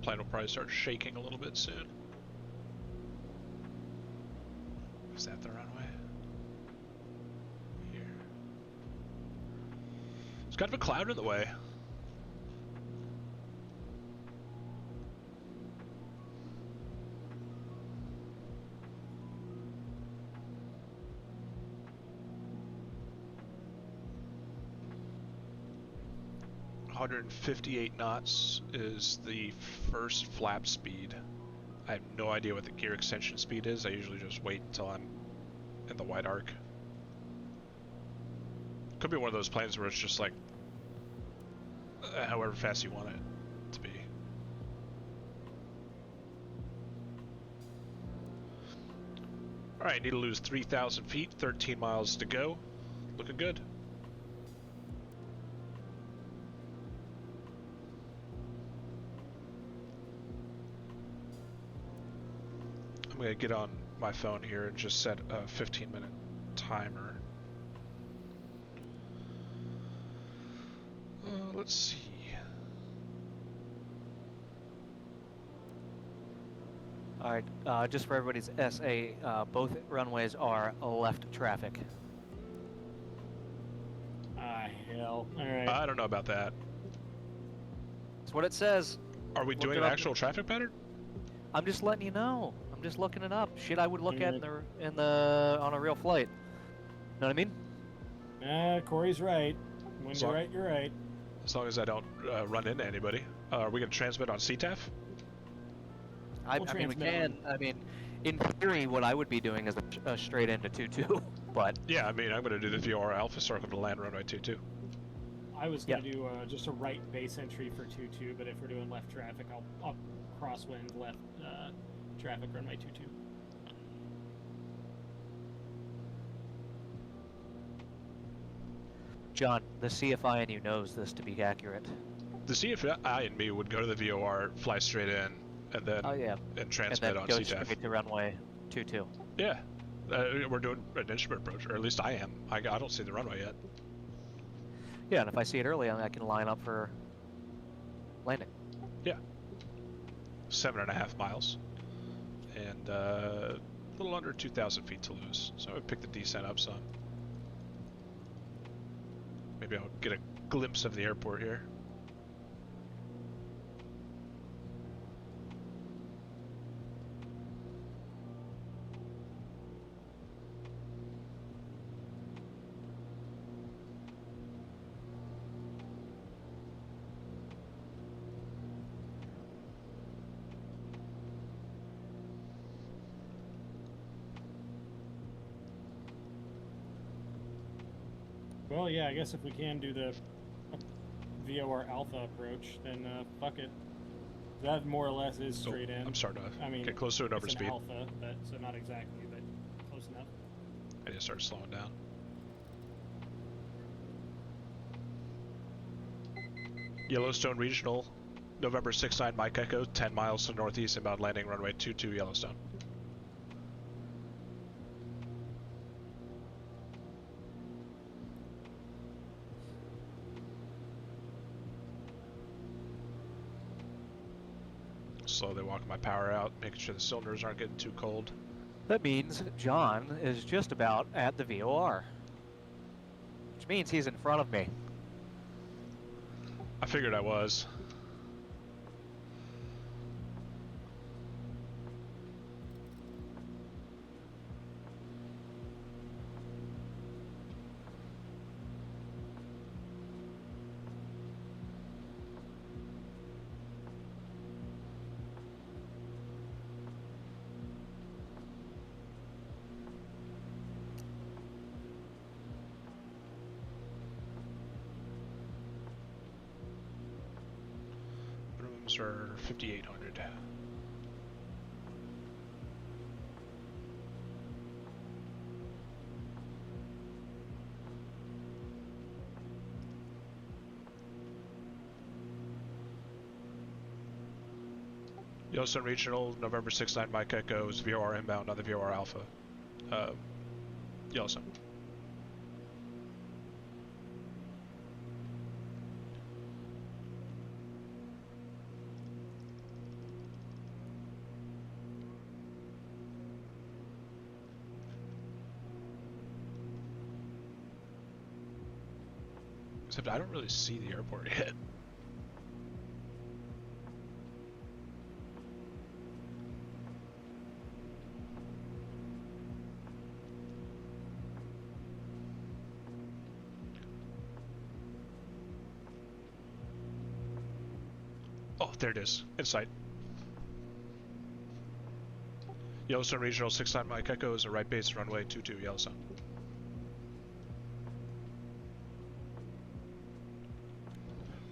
Plane will probably start shaking a little bit soon. Is that the runway? Here. There's kind of a cloud in the way. .158 knots is the first flap speed. I have no idea what the gear extension speed is. I usually just wait until I'm in the wide arc. Could be one of those planes where it's just like however fast you want it to be. Alright, need to lose 3,000 feet, 13 miles to go. Looking good. I'm gonna get on my phone here and just set a 15-minute timer. Let's see. Alright, just for everybody's SA, both runways are left traffic. Ah, hell. Alright. I don't know about that. That's what it says. Are we Look doing it an up. actual traffic pattern? I'm just letting you know. I'm just looking it up. Shit I would look at in the on a real flight. Know what I mean? Corey's right. When So- you're right, you're right. As long as I don't run into anybody. Are we gonna transmit on CTAF? I We'll mean, we transmit can. I mean, in theory, what I would be doing is a straight into 2-2, but Yeah, I mean, I'm gonna do the VOR Alpha Circle to land runway 22. I was going to do just a right base entry for 2-2, but if we're doing left traffic, I'll crosswind left traffic runway 2-2. John, the CFI in you knows this to be accurate. The CFI and me would go to the VOR, fly straight in, and then Oh yeah, and and transmit then on go CTAF. straight to runway 22. Yeah, we're doing an instrument approach, or at least I am. I don't see the runway yet. Yeah, and if I see it early, I can line up for landing. 7.5 miles, and A little under 2,000 feet to lose, so I would pick the descent up some. Maybe I'll get a glimpse of the airport here. Well, yeah, I guess if we can do the VOR Alpha approach, then fuck it. That more or less is straight in. I'm starting to I mean, get close to an it's overspeed. an Alpha, but so not exactly, but close enough. I need to start slowing down. Yellowstone Regional, November 6-9 Mike Echo, 10 miles to northeast, inbound landing runway 22 Yellowstone. Slowly walking my power out, making sure the cylinders aren't getting too cold. That means John is just about at the VOR. Which means he's in front of me. I figured I was. Rooms are 5,800. Yellowstone Regional, November 6-9 Mike Echoes, VOR inbound on the VOR Alpha. Yellowstone. Except I don't really see the airport yet. Oh, there it is. In sight. Yellowstone Regional 6-9 Mike Echo is a right base runway 22 Yellowstone.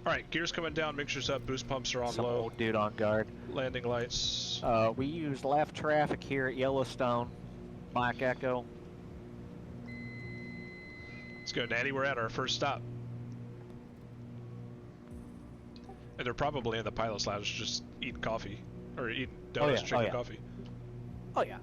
Alright, gears coming down, mixers up, boost pumps are on Some low. old dude on guard. Landing lights. We use left traffic here at Yellowstone. Mike Echo. Let's go, Natty. We're at our first stop. And they're probably in the pilot's lounge just eating coffee. Or eating donuts, drinking coffee. Oh yeah.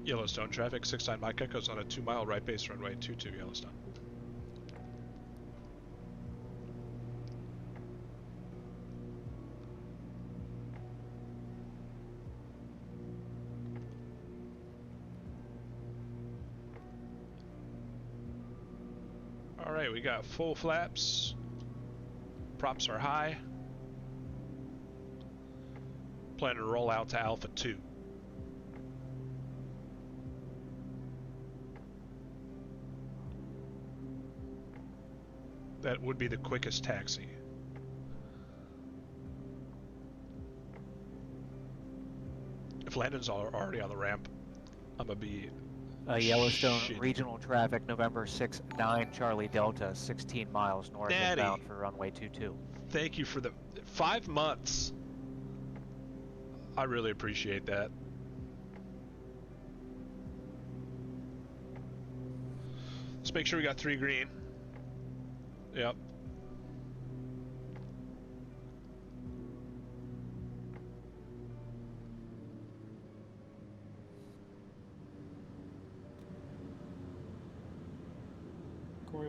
Yellowstone traffic, 6-9 Mike Echoes on a 2-mile right base runway 22 Yellowstone. Alright, we got full flaps. Props are high. Planning to roll out to Alpha 2. That would be the quickest taxi. If Landon's already on the ramp, I'm gonna be Yellowstone shitty. regional traffic, November 6-9 Charlie Delta, 16 miles north Daddy. inbound for runway 22. Thank you for the 5 months. I really appreciate that. Let's make sure we got 3 green. Yep.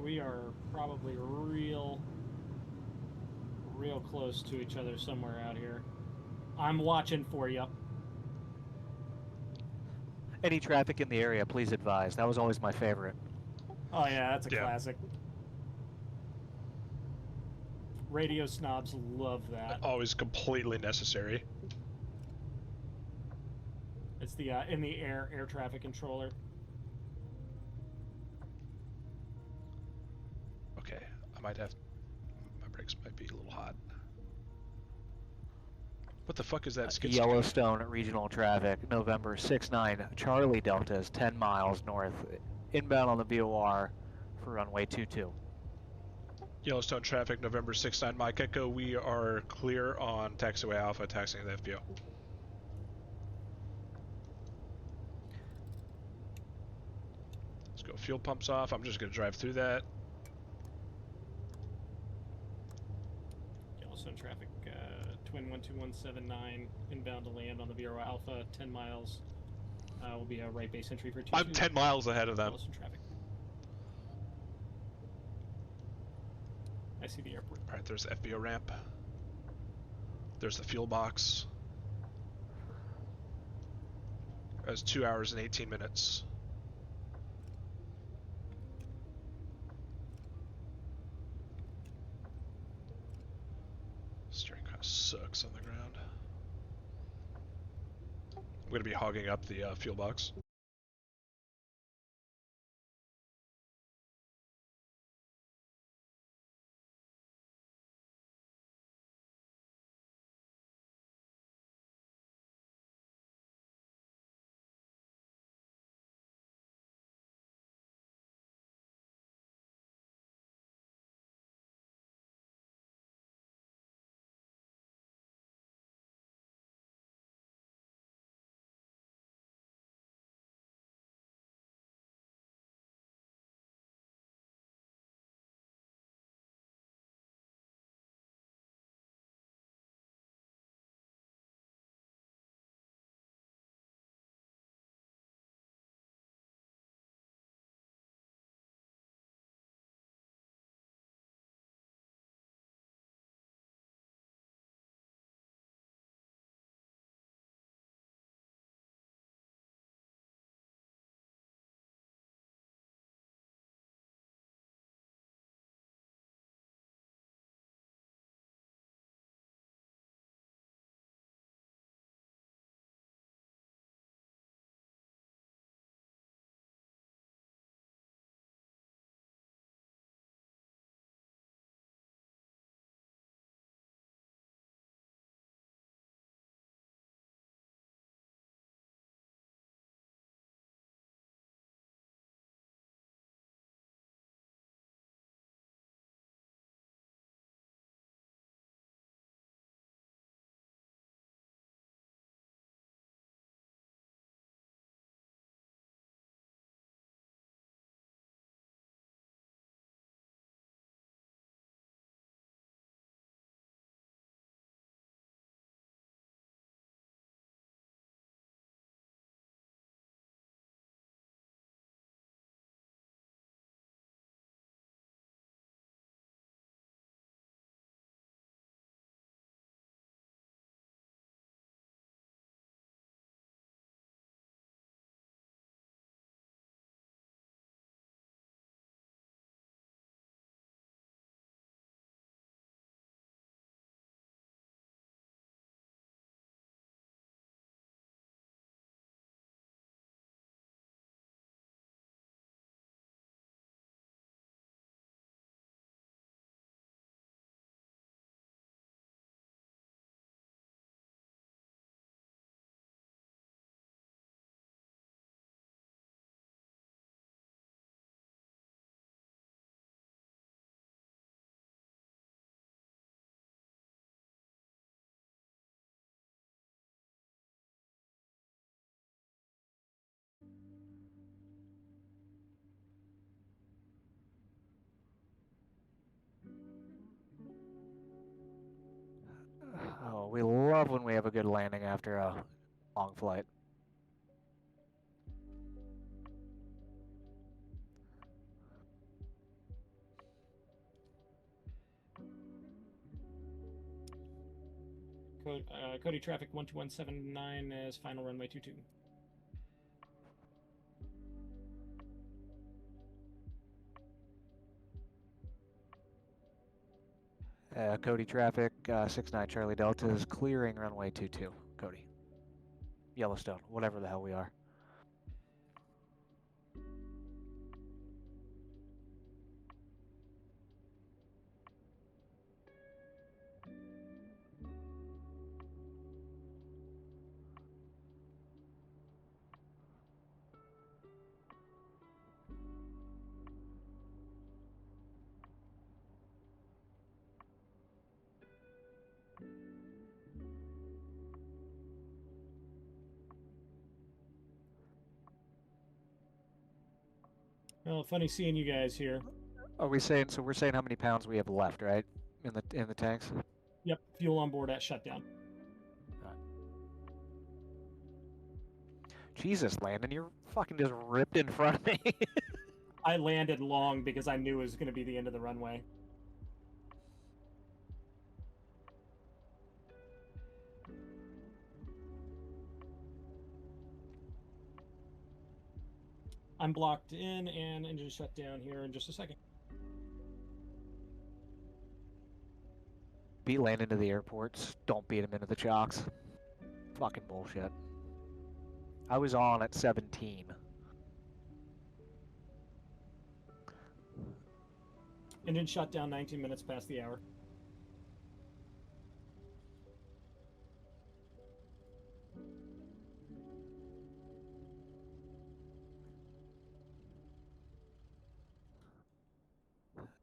we are probably real close to each other somewhere out here. I'm watching for you. Any traffic in the area, please advise. That was always my favorite. Oh yeah, that's a Yeah. classic. Radio snobs love that. Always completely necessary. It's the in the air traffic controller. Okay, I might have... My brakes might be a little hot. What the fuck is that skid stick? Yellowstone regional traffic, November 6-9, Charlie Delta is 10 miles north, inbound on the VOR for runway 22. Yellowstone traffic, November 6-9, Mike Echo. We are clear on taxiway Alpha, taxiing the FBO. Let's go. Fuel pumps off. I'm just gonna drive through that. Yellowstone traffic, twin 12179, inbound to land on the VRO Alpha, 10 miles. Will be a right base entry for 22. I'm 10 miles ahead of them. Yellowstone traffic. I see the airport. Alright, there's the FBO ramp. There's the fuel box. That's 2 hours and 18 minutes. Steering kind of sucks on the ground. I'm going to be hogging up the fuel box. Oh, we love when we have a good landing after a long flight. Cody Traffic 12179 as final runway 22. Cody Traffic 69 Charlie Delta is clearing runway 22. Cody. Yellowstone, whatever the hell we are. Well, funny seeing you guys here. Are we saying, so we're saying how many pounds we have left, right? In the tanks? Yep, fuel on board at shutdown. Jesus, Landon, you're fucking just ripped in front of me. I landed long because I knew it was going to be the end of the runway. I'm blocked in and engine shut down here in just a second. Beat Landon to the airports. Don't beat him into the chocks. Fucking bullshit. I was on at 17. Engine shut down 19 minutes past the hour.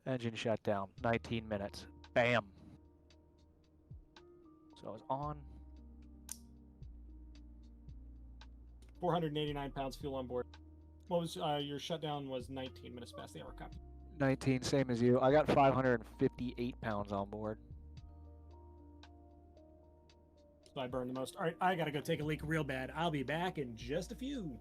Engine shut down. 19 minutes. Bam. So I was on. 489 pounds fuel on board. What was your shutdown? Was 19 minutes past the hour. Copy. 19, same as you. I got 558 pounds on board. So I burned the most. All right, I gotta go take a leak real bad. I'll be back in just a few.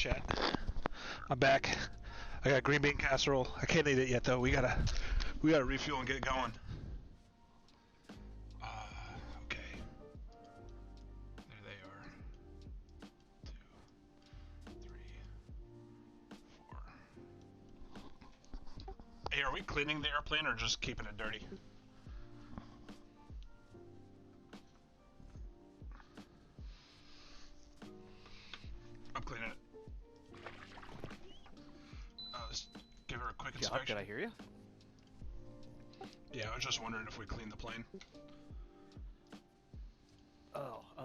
chat. I'm back. I got green bean casserole. I can't eat it yet though. We gotta refuel and get going. Okay. There they are. 2, 3, 4. Hey, are we cleaning the airplane or just keeping it dirty? I'm cleaning it. Let's give her a quick John, inspection. did I hear you? Yeah, I was just wondering if we cleaned the plane. Oh, I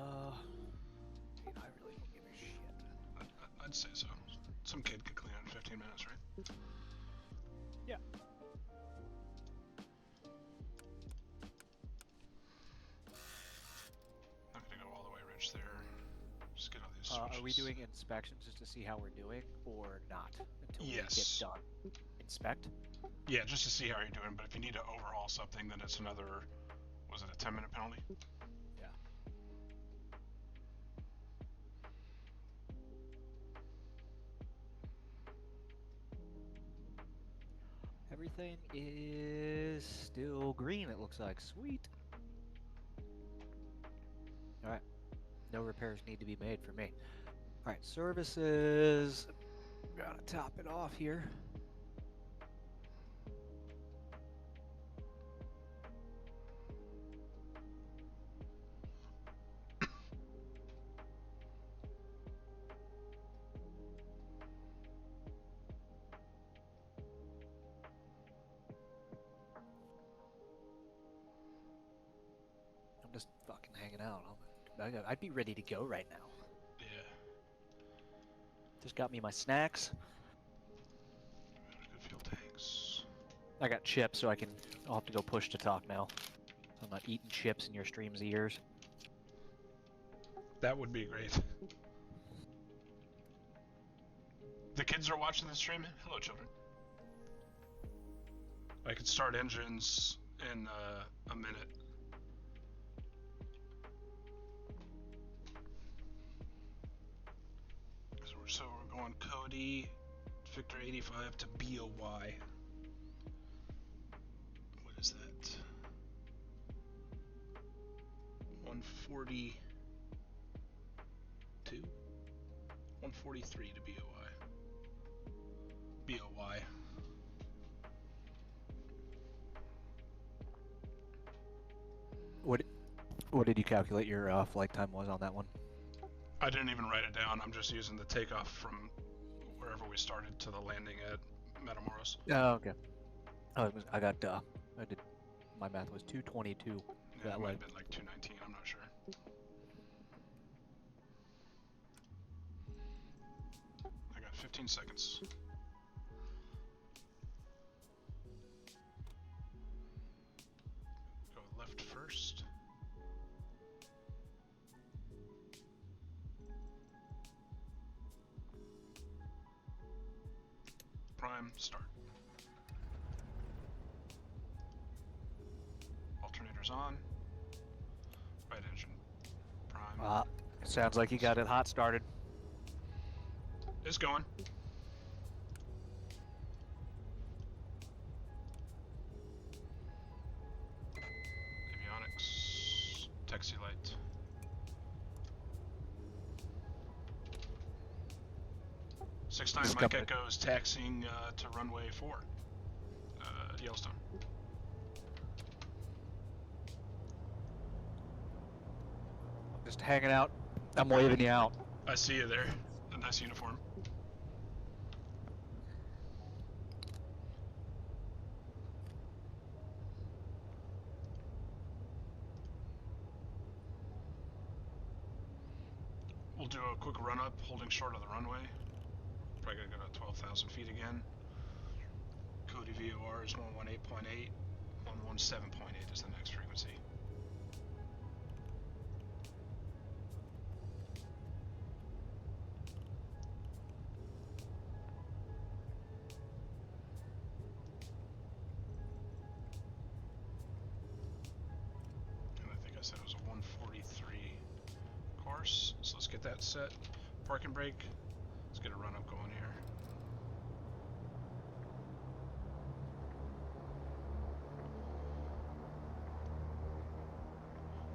really don't give a shit. I'd say so. Some kid could clean it in 15 minutes, right? Yeah. Not gonna go all the way rich there. Just get all these Are we switches. doing inspections just to see how we're doing, or not? Until we Yes. get done. Inspect? Yeah, just to see how you're doing, but if you need to overhaul something, then it's another, was it a 10-minute penalty? Yeah. Everything is still green, it looks like. Sweet. Alright. No repairs need to be made for me. Alright, services. Gotta top it off here. I'm just fucking hanging out. I'd be ready to go right now. Yeah. Just got me my snacks. Good fuel tanks. I got chips, so I'll have to go push to talk now. I'm not eating chips in your stream's ears. That would be great. The kids are watching the stream. Hello, children. I could start engines in a minute. So we're going Cody, Victor 85 to BOY. What is that? 142? 143 to BOY. BOY. What did you calculate your flight time was on that one? I didn't even write it down. I'm just using the takeoff from wherever we started to the landing at Matamoros. Oh, okay. I did. My math was 222. Yeah, that it might way. have been like 219. I'm not sure. I got 15 seconds. Go left first. Prime, start. Alternators on. Right engine. Prime. Sounds like you got it hot started. It's going. Avionics. Taxi light. Six-time Just Mike got Echo is taxiing to runway 4. Yellowstone. Just hanging out. I'm waving you out. I see you there. A nice uniform. We'll do a quick run up, holding short of the runway. Probably gonna go to 12,000 feet again. Cody VOR is 118.8. 117.8 is the next frequency. And I think I said it was a 143 course, so let's get that set. Park and brake. Let's get a run up going here.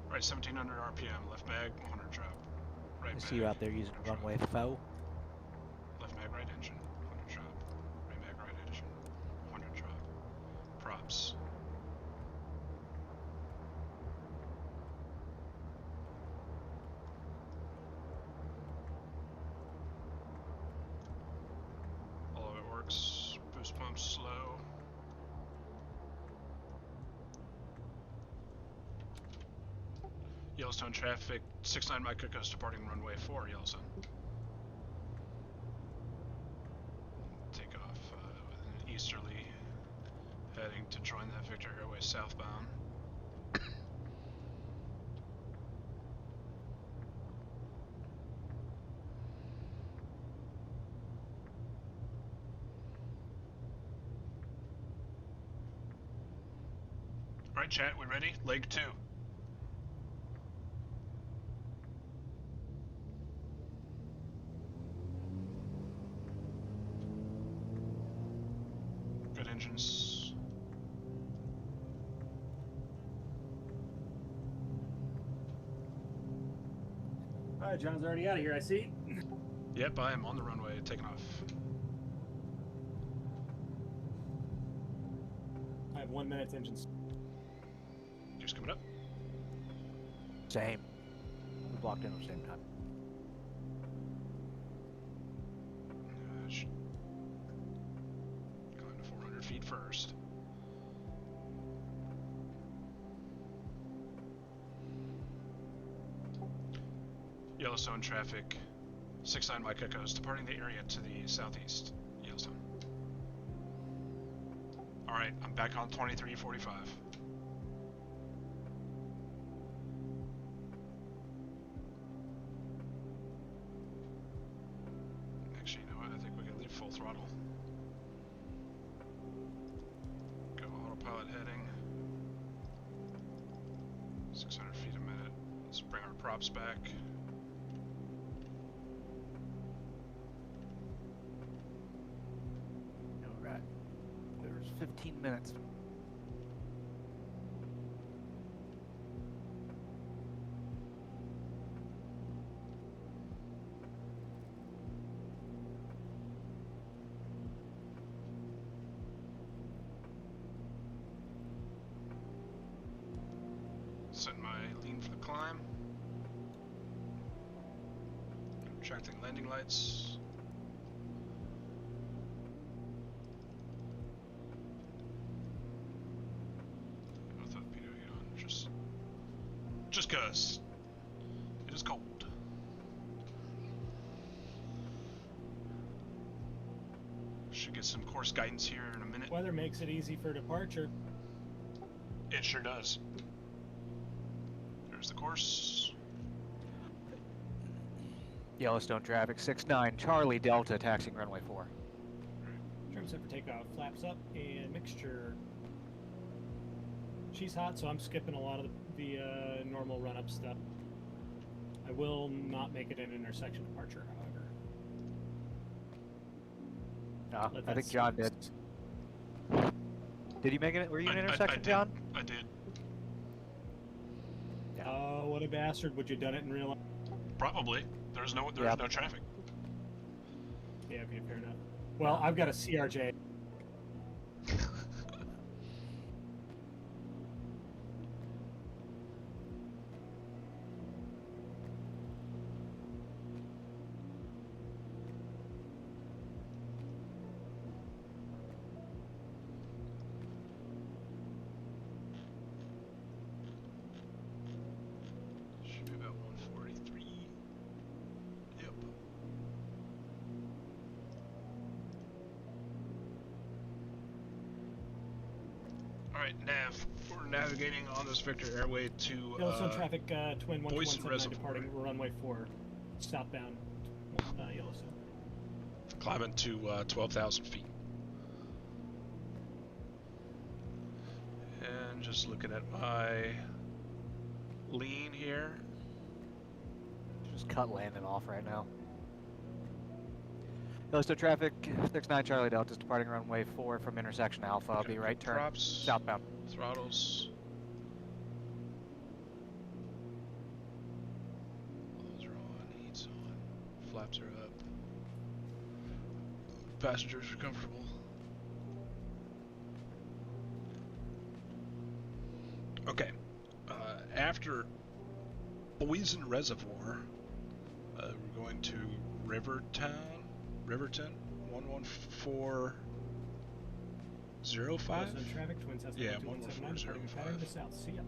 Right, 1700 RPM, left mag, 100 drop. Right I mag. see you out there using 100 drop. runway foe. Left mag, right engine, 100 drop. Right mag, right engine, 100 drop. Props. All of it works. Boost pump slow. Yellowstone traffic, 69 Mike Cookos departing runway 4, Yellowstone. Take off with an easterly, heading to join that Victor Airways southbound. Alright chat, we ready? Leg 2. Good engines. All right, John's already out of here. I see. Yep, I am on the runway, taking off. I have 1 minute engines. Just coming up. Same. We blocked in at the same time. Climb to 400 feet first. Yellowstone traffic, 69 Mike Echoes, departing the area to the southeast. Yellowstone. Alright, I'm back on 2345. Actually, you know what? I think we can leave full throttle. Go autopilot heading. 600 feet a minute. Let's bring our props back. Alright. There's 15 minutes. Setting my lean for the climb. Retracting landing lights. With the torpedo heat on, just cause it is cold. Should get some course guidance here in a minute. Weather makes it easy for departure. It sure does. There's the course. Yellowstone traffic, 69 Charlie Delta, taxiing runway 4. Trim set for takeoff. Flaps up and mixture. She's hot, so I'm skipping a lot of the normal run-up stuff. I will not make it an intersection departure, however. Let I that think John sit. did. Did you make it? Were you in an intersection, John? I did. Yeah. Oh, what a bastard! Would you done it in real life? Probably. There's no traffic. Yeah, okay, fair enough. Well, I've got a CRJ. Should be about 143. Yep. Alright, nav. We're navigating on this Victor Airway to Yellowstone traffic, twin Boise 1279 Reservoir. departing runway 4, southbound Yellowstone. climbing to 12,000 feet. And just looking at my lean here. Just cut landing off right now. Yellowstone traffic, 69 Charlie Delta is departing runway 4 from intersection Alpha. I'll Okay, be right turn props. southbound. Throttles. All those are on. Heat's on. Flaps are up. Passengers are comfortable. Okay. After Boysen Reservoir, we're going to Riverton 11405. Yellowstone traffic, Twin South Yeah, 2179, departing 11405. pattern to south. See ya.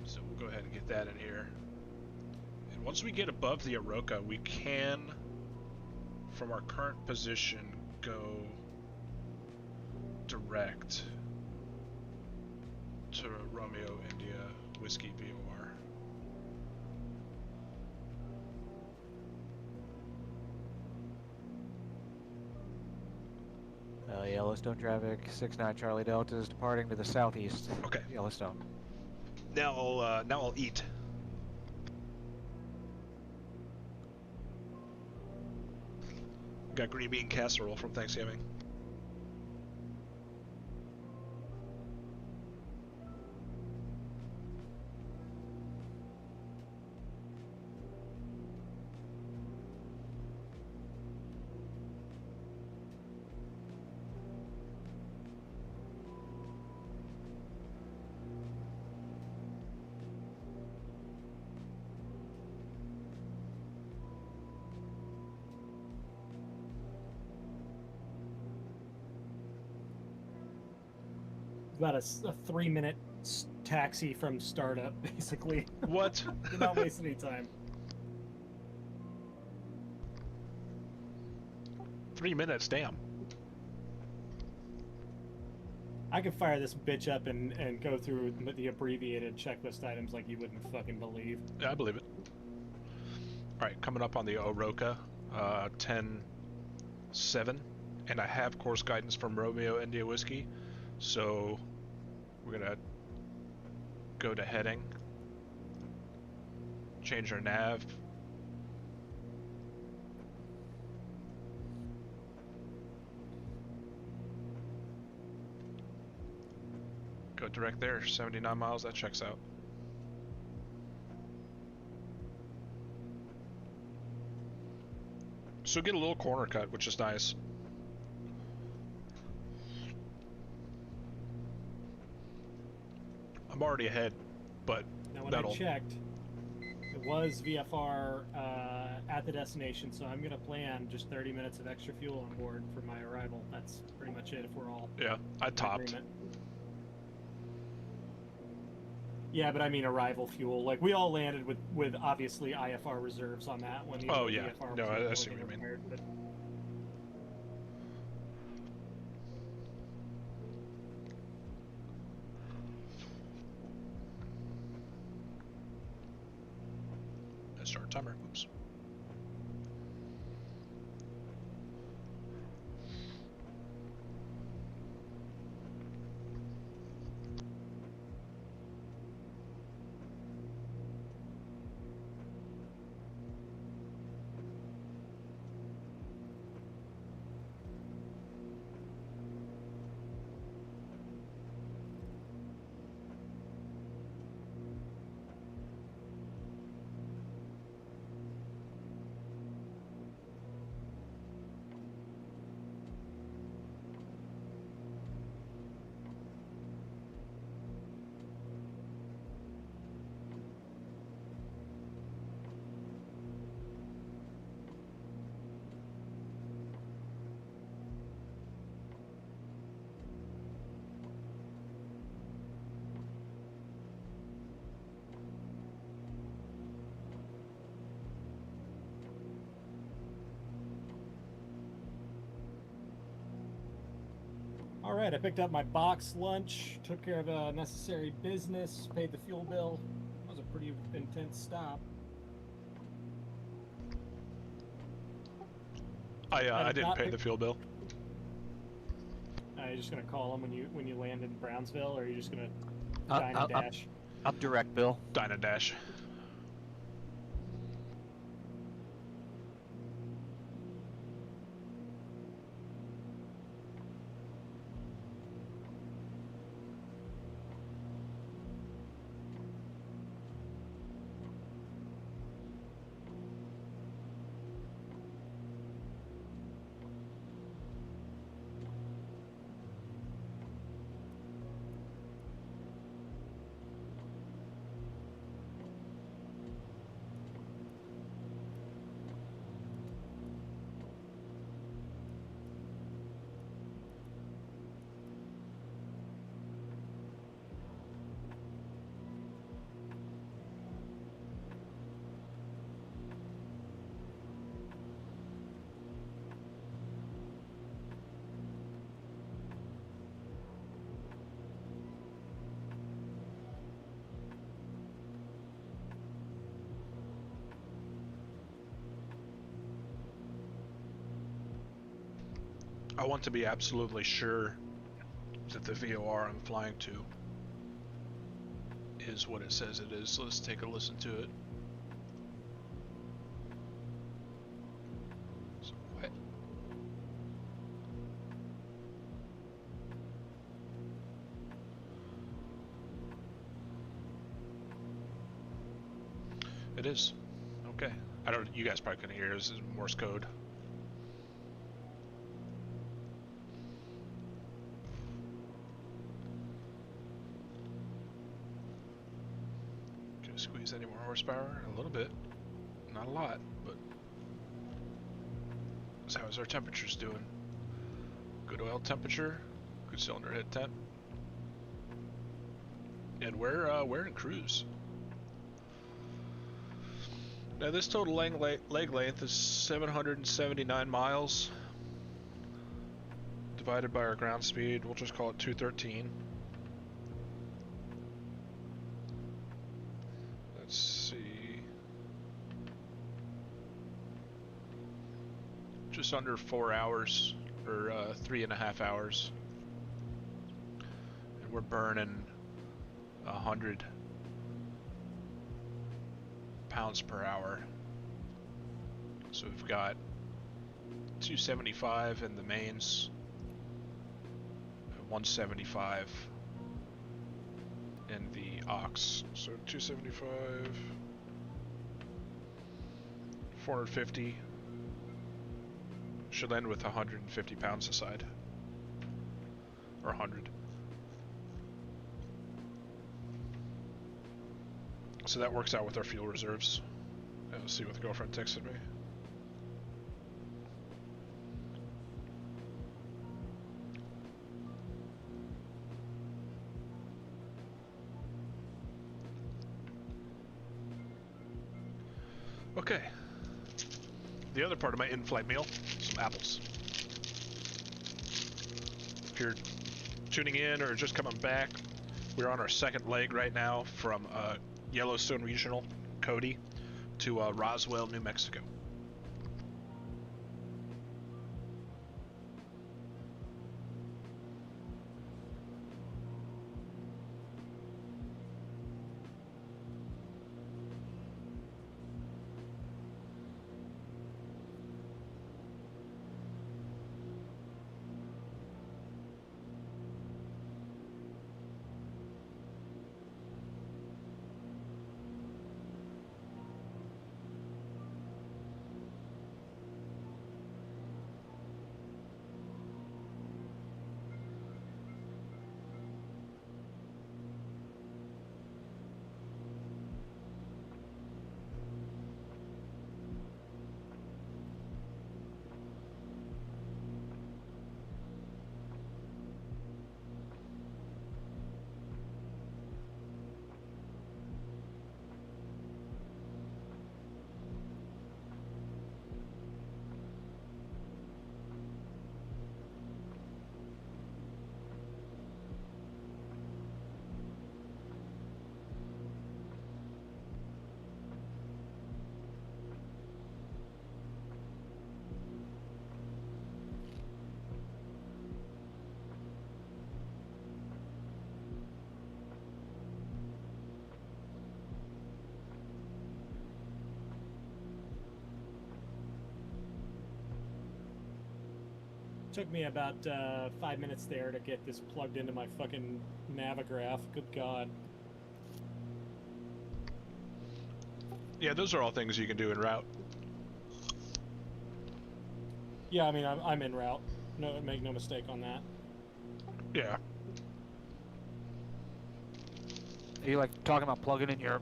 So we'll go ahead and get that in here. And once we get above the Oroka, we can, from our current position, go direct to Romeo India Whiskey VOR. Yellowstone traffic, 69 Charlie Delta is departing to the southeast. Okay. Yellowstone. Now I'll eat. Got green bean casserole from Thanksgiving. About a 3-minute taxi from startup, basically. What? You're not wasting any time. 3 minutes, damn. I could fire this bitch up and go through the abbreviated checklist items like you wouldn't fucking believe. Yeah, I believe it. Alright, coming up on the Oroka, 10-7, and I have course guidance from Romeo India Whiskey, so we're gonna go to heading, change our nav, go direct there, 79 miles, that checks out. So get a little corner cut, which is nice. I'm already ahead, but Now, when that'll... I checked, it was VFR at the destination, so I'm going to plan just 30 minutes of extra fuel on board for my arrival. That's pretty much it if we're all Yeah, I in topped. agreement. Yeah, but I mean arrival fuel. Like, we all landed with obviously IFR reserves on that one. even Oh, though yeah. VFR No, was I see what you mean. required, but Start timer. Oops. all right, I picked up my box lunch, took care of a necessary business, paid the fuel bill. That was a pretty intense stop. I did didn't not pay pick- the fuel bill. Are you just gonna call them when you land in Brownsville, or are you just gonna Uh, dine uh, and uh, dash? I'm direct, Bill. Dynadash. I want to be absolutely sure that the VOR I'm flying to is what it says it is. So let's take a listen to it. So what? It is. Okay. I don't. You guys probably couldn't hear. This is Morse code. Can I squeeze any more horsepower? A little bit. Not a lot, but. So how's our temperatures doing? Good oil temperature. Good cylinder head temp. And we're in cruise. Now this total leg length is 779 miles. Divided by our ground speed, we'll just call it 213. Let's see. Just under 4 hours, or 3.5 hours. And we're burning 100 pounds per hour. So we've got 275 in the mains, 175 in the aux. So 275, 450. Should land with 150 pounds aside, or 100. So that works out with our fuel reserves. Let's see what the girlfriend texted me. Okay. The other part of my in-flight meal, some apples. If you're tuning in or just coming back, we're on our second leg right now from Yellowstone Regional, Cody, to Roswell, New Mexico. Took me about 5 minutes there to get this plugged into my fucking Navigraph. Good God. Yeah, those are all things you can do en route. Yeah, I mean, I'm en route. No, make no mistake on that. Yeah. Are you like talking about plugging in your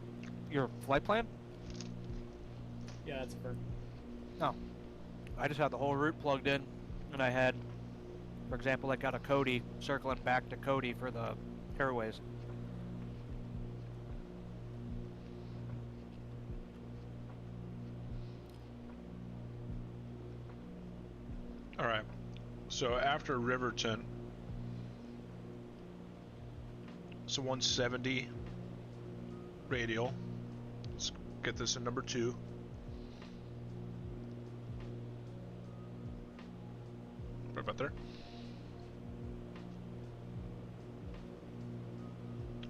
flight plan? Yeah, that's fair. No. I just had the whole route plugged in, and I had, for example, like out of Cody, circling back to Cody for the airways. All right. So after Riverton, it's a 170 radial. Let's get this in number 2. Right about there.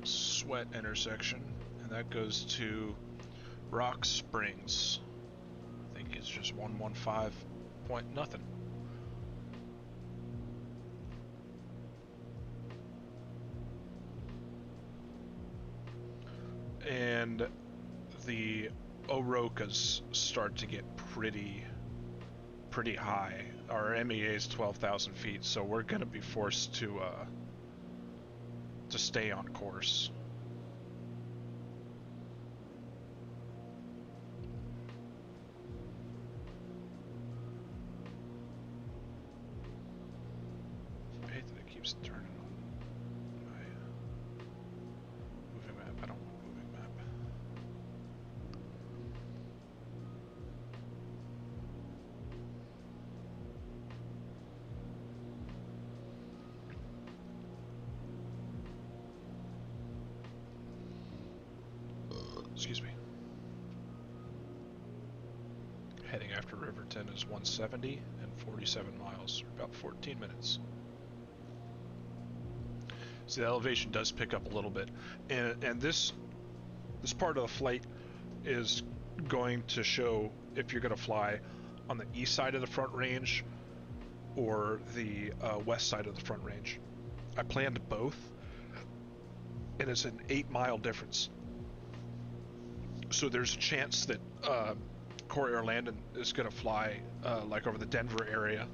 Sweat intersection, and that goes to Rock Springs. I think it's just 115 point nothing. And the Orokas start to get pretty high. Our MEA is 12,000 feet, so we're going to be forced to stay on course. I hate that it keeps turning on my moving map. I don't want moving map. Excuse me. Heading after Riverton is 170 and 47 miles, about 14 minutes. So the elevation does pick up a little bit, and this part of the flight is going to show if you're going to fly on the east side of the front range or the west side of the front range. I planned both, and it's an 8-mile difference. So there's a chance that Corey or Landon is going to fly like over the Denver area.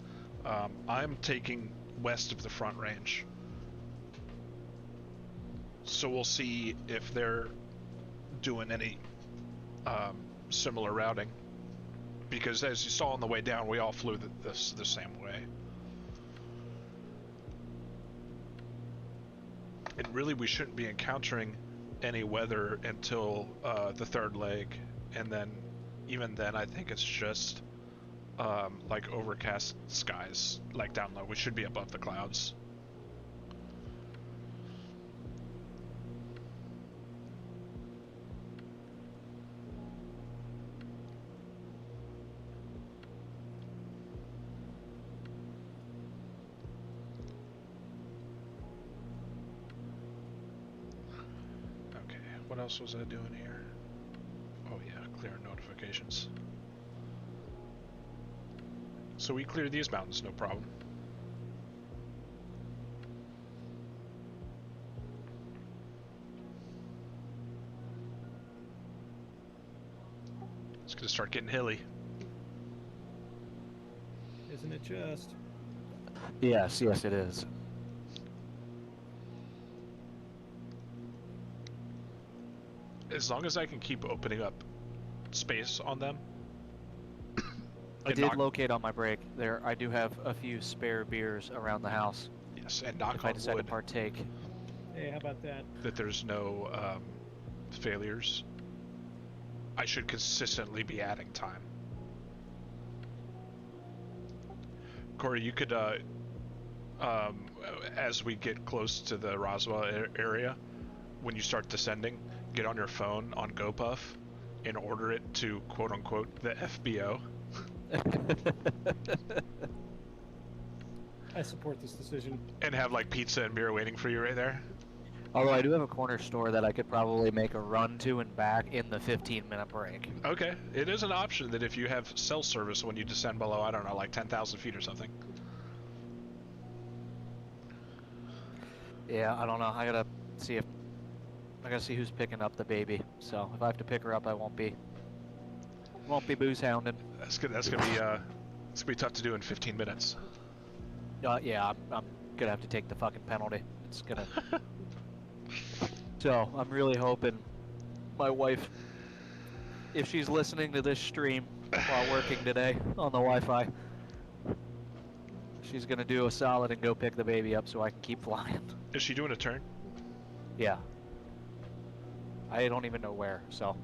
I'm taking west of the front range. So we'll see if they're doing any similar routing. Because as you saw on the way down, we all flew the same way. And really we shouldn't be encountering any weather until the third leg, and then even then I think it's just like overcast skies, like down low. We should be above the clouds. What else was I doing here? Oh yeah, clear notifications. So we cleared these mountains, no problem. It's gonna start getting hilly. Isn't it just? Yes, yes it is. As long as I can keep opening up space on them. I did locate on my break there. I do have a few spare beers around the house. Yes, and knock if on I decide wood to partake. Hey, how about that? that there's no failures. I should consistently be adding time. Corey, you could, as we get close to the Roswell area, when you start descending, get on your phone on GoPuff and order it to quote-unquote the FBO. I support this decision. And have like pizza and beer waiting for you right there. Although I do have a corner store that I could probably make a run to and back in the 15-minute break. Okay, it is an option that if you have cell service when you descend below, I don't know, like 10,000 feet or something. Yeah, I don't know. I gotta see who's picking up the baby. So if I have to pick her up, I won't be booze hounding. That's good. That's gonna be tough to do in 15 minutes. Yeah, I'm gonna have to take the fucking penalty. It's gonna. So I'm really hoping my wife, if she's listening to this stream while working today on the Wi-Fi, she's gonna do a solid and go pick the baby up so I can keep flying. Is she doing a turn? Yeah. I don't even know where, so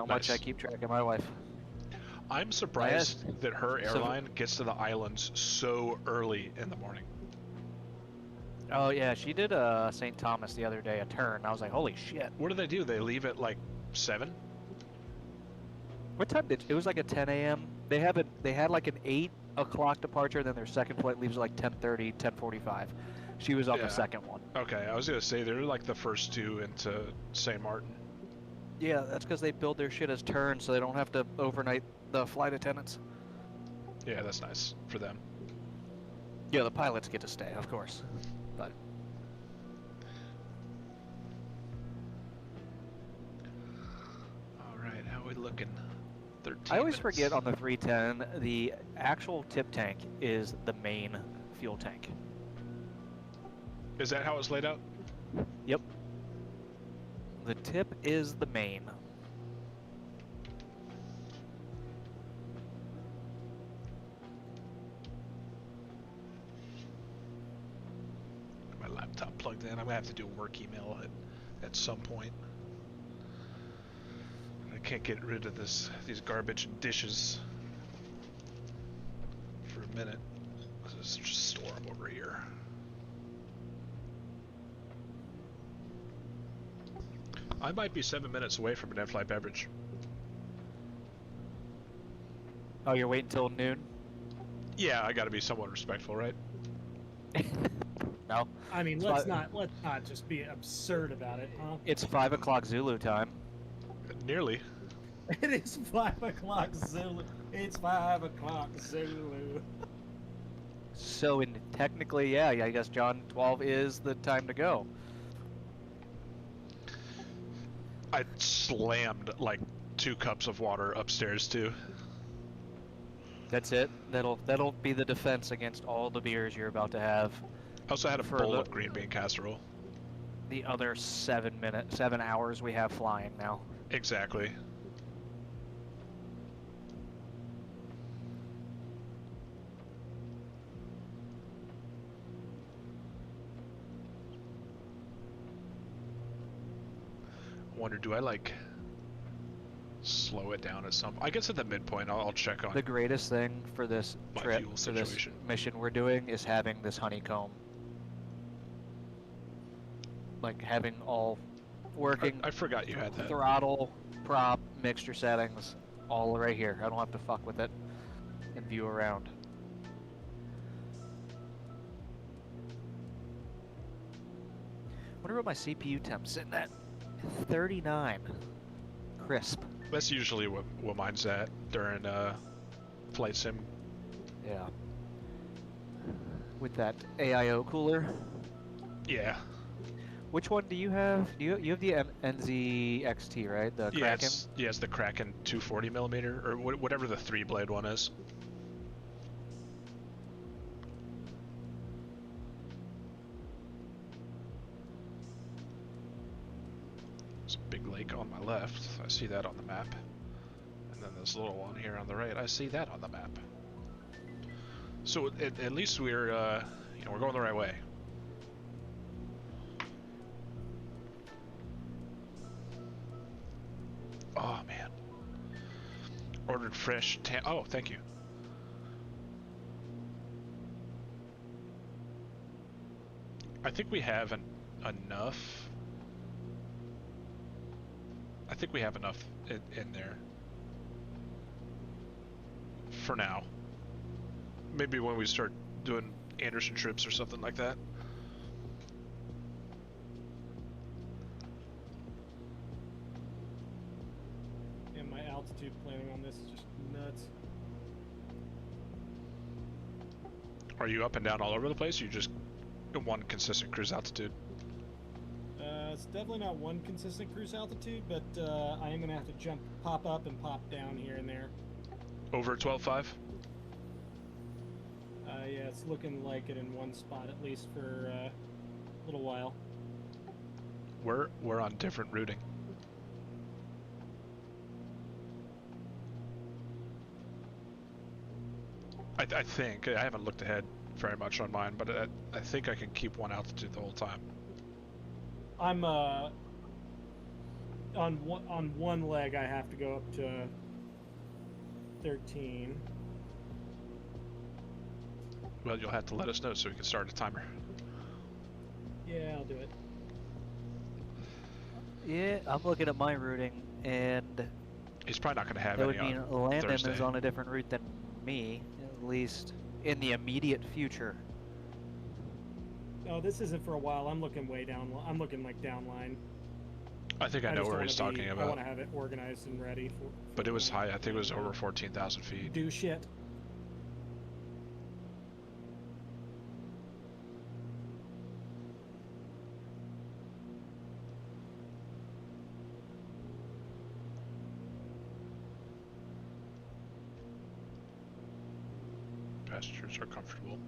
much I Nice. keep track of my wife. I'm surprised that her airline gets to the islands so early in the morning. Oh yeah, she did St. Thomas the other day, a turn. I was like, holy shit. What do they do? They leave at like 7? What time did it was like a 10 a.m. They had like an 8 o'clock departure, then their second flight leaves at like 10:30, 10:45. She was on Yeah. the second one. Okay, I was gonna say they're like the first 2 into St. Martin. Yeah, that's because they build their shit as turns so they don't have to overnight the flight attendants. Yeah, that's nice for them. Yeah, the pilots get to stay, of course. But All right, how are we looking? 13 I always minutes. forget on the 310, the actual tip tank is the main fuel tank. Is that how it's laid out? Yep. The tip is the main. My laptop plugged in. I'm gonna have to do a work email at some point. I can't get rid of these garbage and dishes for a minute. Let's just store them over here. I might be 7 minutes away from an in-flight beverage. Oh, you're waiting till noon? Yeah, I gotta be somewhat respectful, right? No. I mean, So let's not just be absurd about it, huh? It's 5 o'clock Zulu time. Nearly. It is 5 o'clock Zulu. It's 5 o'clock Zulu. So technically, yeah, I guess John 12 is the time to go. I slammed like 2 cups of water upstairs too. That's it. That'll be the defense against all the beers you're about to have. I also had a For bowl the- of green bean casserole. The other 7 hours we have flying now. Exactly. I wonder, do I like slow it down at some? I guess at the midpoint, I'll check on. The greatest thing for this My trip, fuel for this situation. mission we're doing, is having this honeycomb. Like having all working I forgot you had that. throttle, prop, mixture settings, all right here. I don't have to fuck with it and view around. Wonder what my CPU temp's sitting at. 39. Crisp. That's usually what mine's at during flight sim. Yeah. With that AIO cooler. Yeah. Which one do you have? You have the NZ XT, right? The Yeah, Kraken? it's the Kraken 240 millimeter or whatever the 3-blade one is. There's a big lake on my left. I see that on the map. And then this little one here on the right. I see that on the map. So at least we're we're going the right way. Oh man. Ordered fresh oh, thank you. I think we have enough. I think we have enough in there. For now. Maybe when we start doing Anderson trips or something like that. And my altitude planning on this is just nuts. Are you up and down all over the place? Or you just one consistent cruise altitude. It's definitely not one consistent cruise altitude, but I am gonna have to pop up and pop down here and there. Over 12.5? Yeah, it's looking like it in one spot at least for a little while. We're on different routing. I think I haven't looked ahead very much on mine, but I think I can keep one altitude the whole time. I'm on one leg. I have to go up to 13. Well, you'll have to let us know so we can start a timer. Yeah, I'll do it. Yeah, I'm looking at my routing, and He's probably not going to have that would any mean on Landon is Thursday. on a different route than me, at least in the immediate future. No, this isn't for a while. I'm looking way down. I'm looking like downline. I think I know just where wanna he's talking I about. want to have it organized and ready for. But it was high. I think it was over 14,000 feet. Do shit. Passengers are comfortable.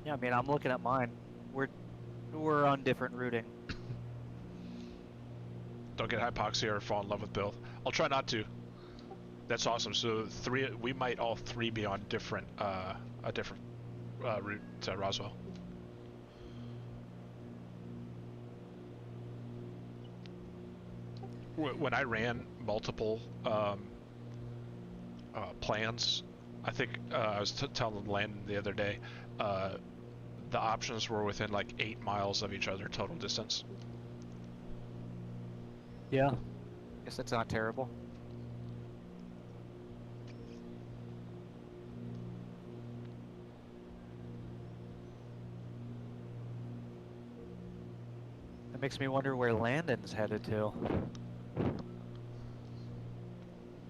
Yeah, I mean, I'm looking at mine. We're on different routing. Don't get hypoxia or fall in love with Bill. I'll try not to. That's awesome. So we might all three be on different a different route to Roswell. When I ran multiple plans, I think I was telling Landon the other day, the options were within like 8 miles of each other total distance. Yeah. Guess that's not terrible. That makes me wonder where Landon's headed to.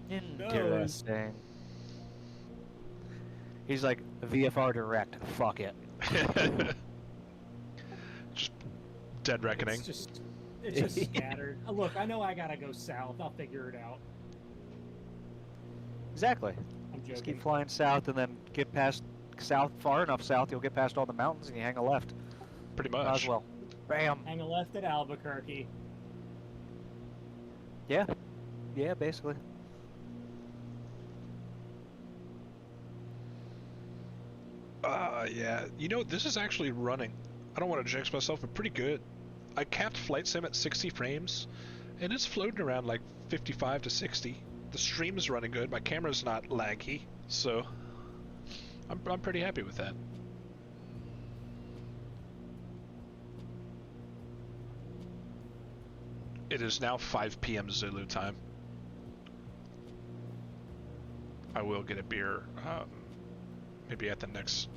Interesting. He's like, VFR direct, fuck it. Just dead reckoning. It's just scattered. Look, I know I gotta go south. I'll figure it out. Exactly. I'm joking. Just keep flying south and then get past south, far enough south, you'll get past all the mountains and you hang a left. Pretty much. Roswell. Bam. Hang a left at Albuquerque. Yeah. Yeah, basically. Yeah. You know, this is actually running. I don't want to jinx myself, but pretty good. I capped Flight Sim at 60 frames, and it's floating around like 55 to 60. The stream is running good. My camera's not laggy, so I'm pretty happy with that. It is now 5 p.m. Zulu time. I will get a beer, maybe after the next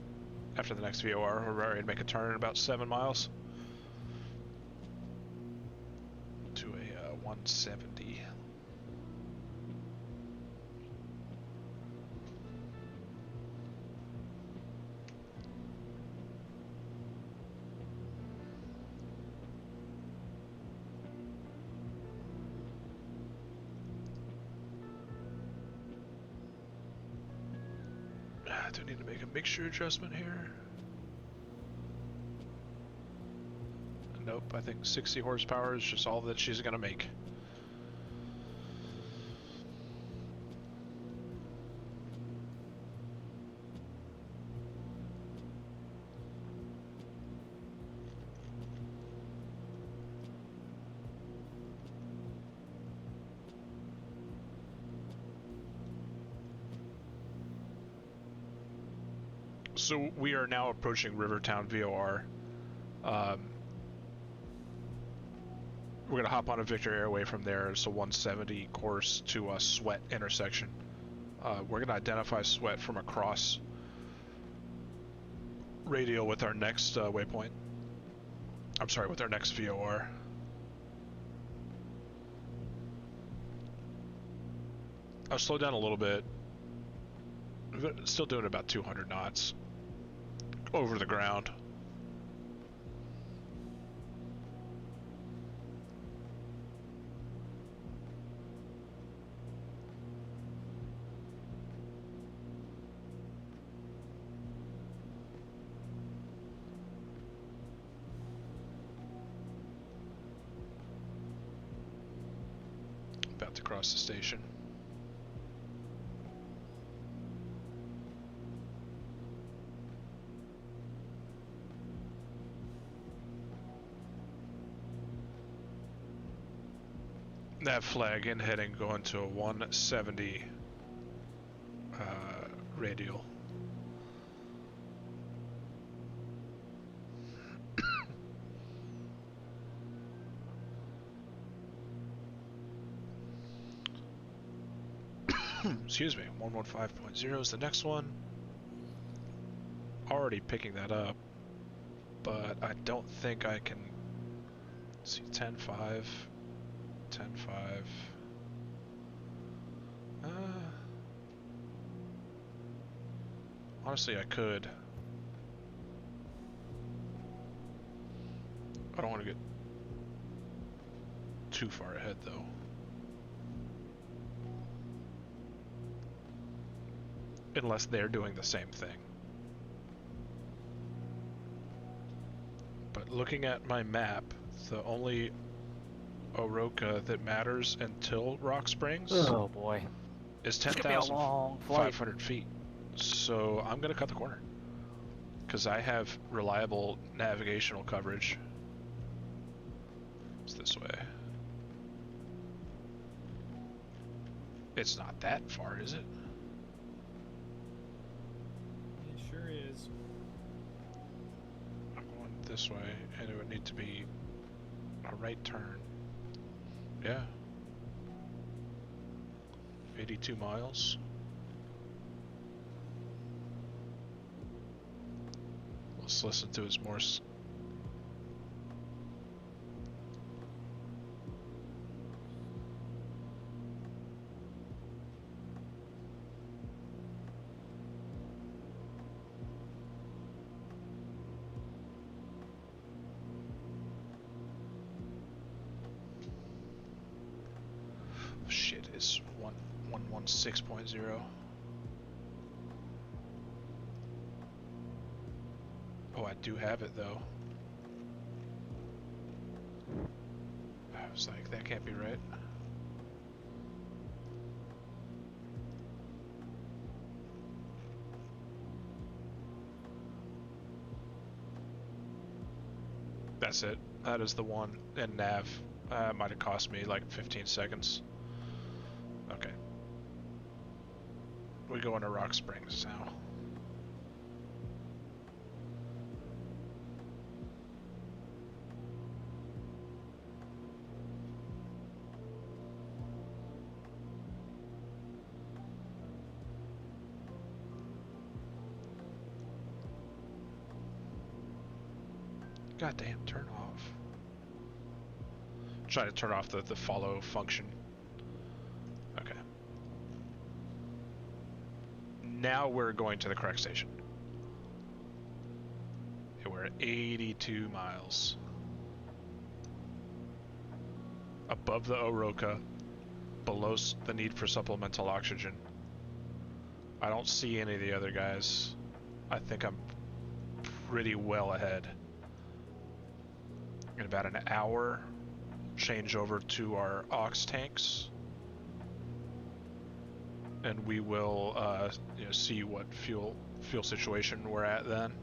VOR. We're ready to make a turn in about 7 miles to a 170. Do I need to make a mixture adjustment here? Nope, I think 60 horsepower is just all that she's gonna make. So we are now approaching Rivertown VOR. We're gonna hop on a Victor Airway from there. It's a 170 course to a Sweat intersection. We're gonna identify Sweat from across radial with our next waypoint. I'm sorry, with our next VOR. I'll slow down a little bit. still doing about 200 knots over the ground. About to cross the station. That flag in heading going to a 170 radial. Excuse me, 115.0 is the next one. Already picking that up, but I don't think I can see 10.5. 10.5. Honestly, I could. I don't want to get too far ahead, though. Unless they're doing the same thing. But looking at my map, the only Oroka that matters until Rock Springs Oh boy. is It's gonna be a long flight. 10,500 feet. So I'm gonna cut the corner because I have reliable navigational coverage. It's this way. It's not that far, is it? It sure is. I'm going this way, and it would need to be a right turn. Yeah. 82 miles. Let's listen to his Morse. Shit, it's 116.0. Oh, I do have it though. I was like, that can't be right. That's it. That is the one in nav. Might have cost me like 15 seconds. Okay. We go into Rock Springs now. Goddamn, turn off. Try to turn off the follow function. Okay. Now we're going to the correct station. Okay, we're at 82 miles. Above the Oroka, below the need for supplemental oxygen. I don't see any of the other guys. I think I'm pretty well ahead. In about an hour, change over to our ox tanks, and we will see what fuel situation we're at then.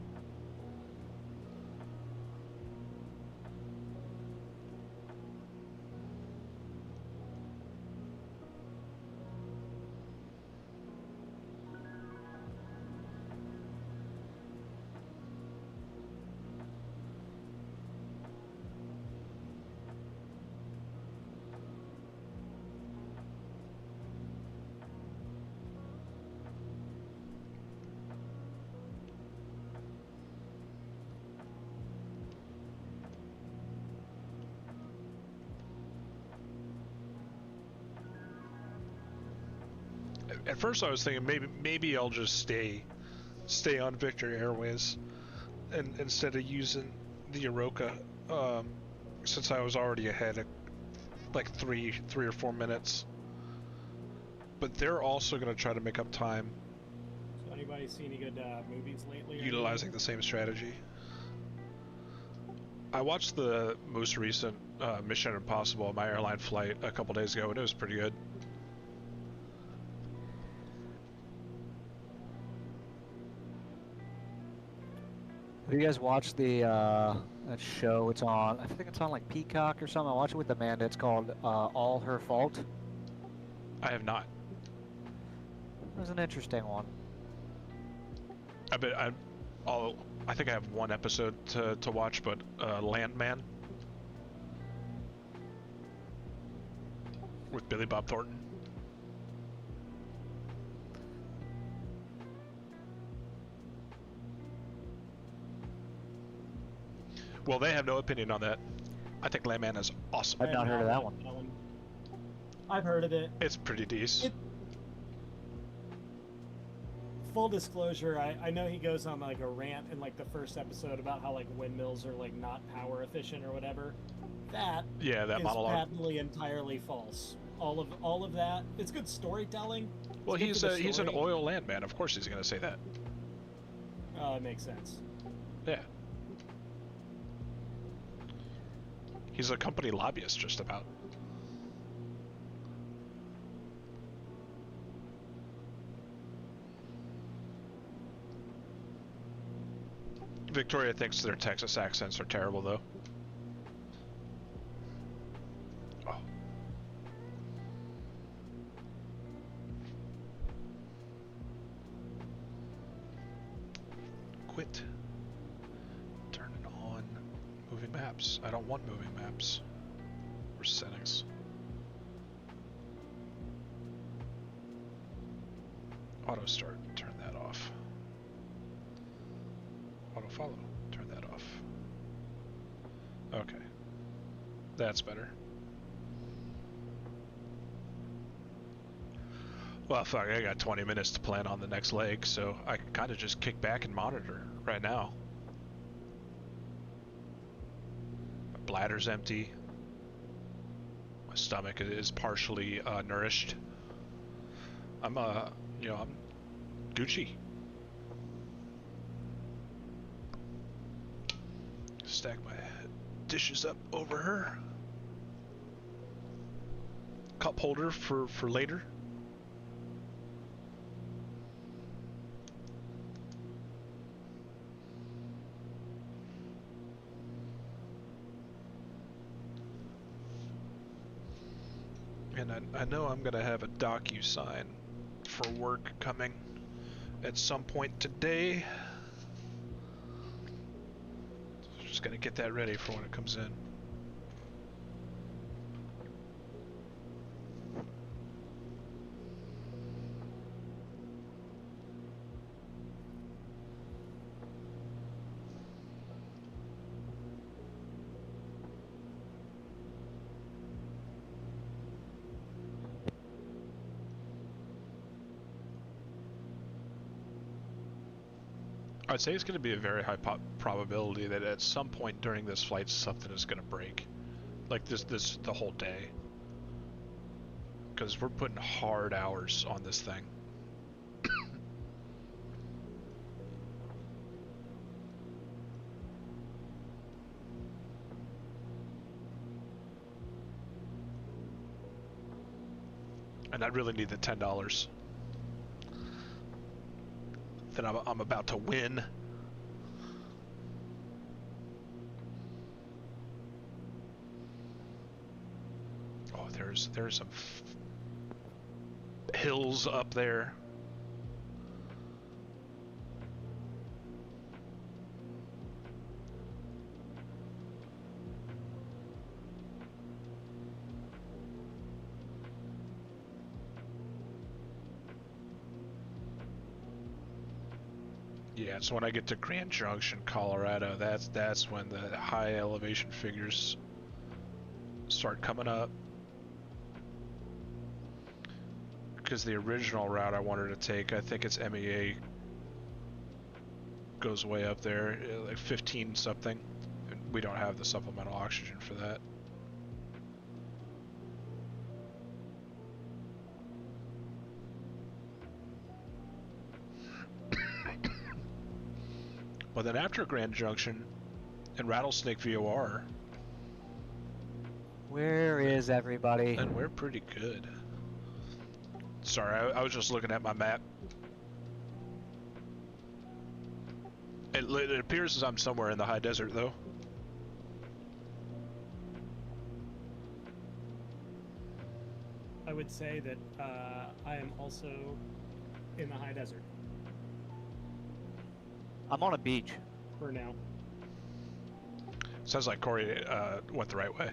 At first, I was thinking maybe I'll just stay on Victor Airways, and instead of using the Oroka, since I was already ahead at like three or 4 minutes. But they're also going to try to make up time. So anybody see any good movies lately? or Utilizing the same strategy. I watched the most recent Mission Impossible on my airline flight a couple days ago, and it was pretty good. Have you guys watched the that show? It's on. I think it's on like Peacock or something. I watched it with Amanda. It's called All Her Fault. I have not. It was an interesting one. I think I have one episode to watch, but Landman with Billy Bob Thornton. Well, they have no opinion on that. I think Landman is awesome. I've not heard of that one. I've heard of it. It's pretty decent. Full disclosure, I know he goes on like a rant in like the first episode about how like windmills are like not power efficient or whatever. That that is monologue. patently entirely false. All of that. It's good storytelling. Well, It's good for the he's an story. oil landman. Of course, he's going to say that. Oh, it makes sense. Yeah. He's a company lobbyist, just about. Victoria thinks their Texas accents are terrible, though. Oh. Quit. Turn it on. Moving maps. I don't want moving maps. Or settings. Auto start. Turn that off. Auto follow. Turn that off. Okay. That's better. Well, fuck, I got 20 minutes to plan on the next leg, so I can kind of just kick back and monitor right now. My bladder's empty. My stomach is partially nourished. I'm Gucci. Stack my dishes up over her. Cup holder for later. And I know I'm gonna have a DocuSign for work coming at some point today. Just gonna get that ready for when it comes in. I'd say it's going to be a very high probability that at some point during this flight something is going to break, like this the whole day, because we're putting hard hours on this thing. And I really need the $10 that I'm about to win. Oh, there's some hills up there. Yeah, so when I get to Grand Junction, Colorado, that's when the high elevation figures start coming up. because the original route I wanted to take, I think it's MEA, goes way up there, like 15 something. We don't have the supplemental oxygen for that. But then after Grand Junction and Rattlesnake VOR, Where is everybody? and we're pretty good. Sorry, I was just looking at my map. It appears as I'm somewhere in the high desert, though. I would say that I am also in the high desert I'm on a beach. for now. Sounds like Corey went the right way.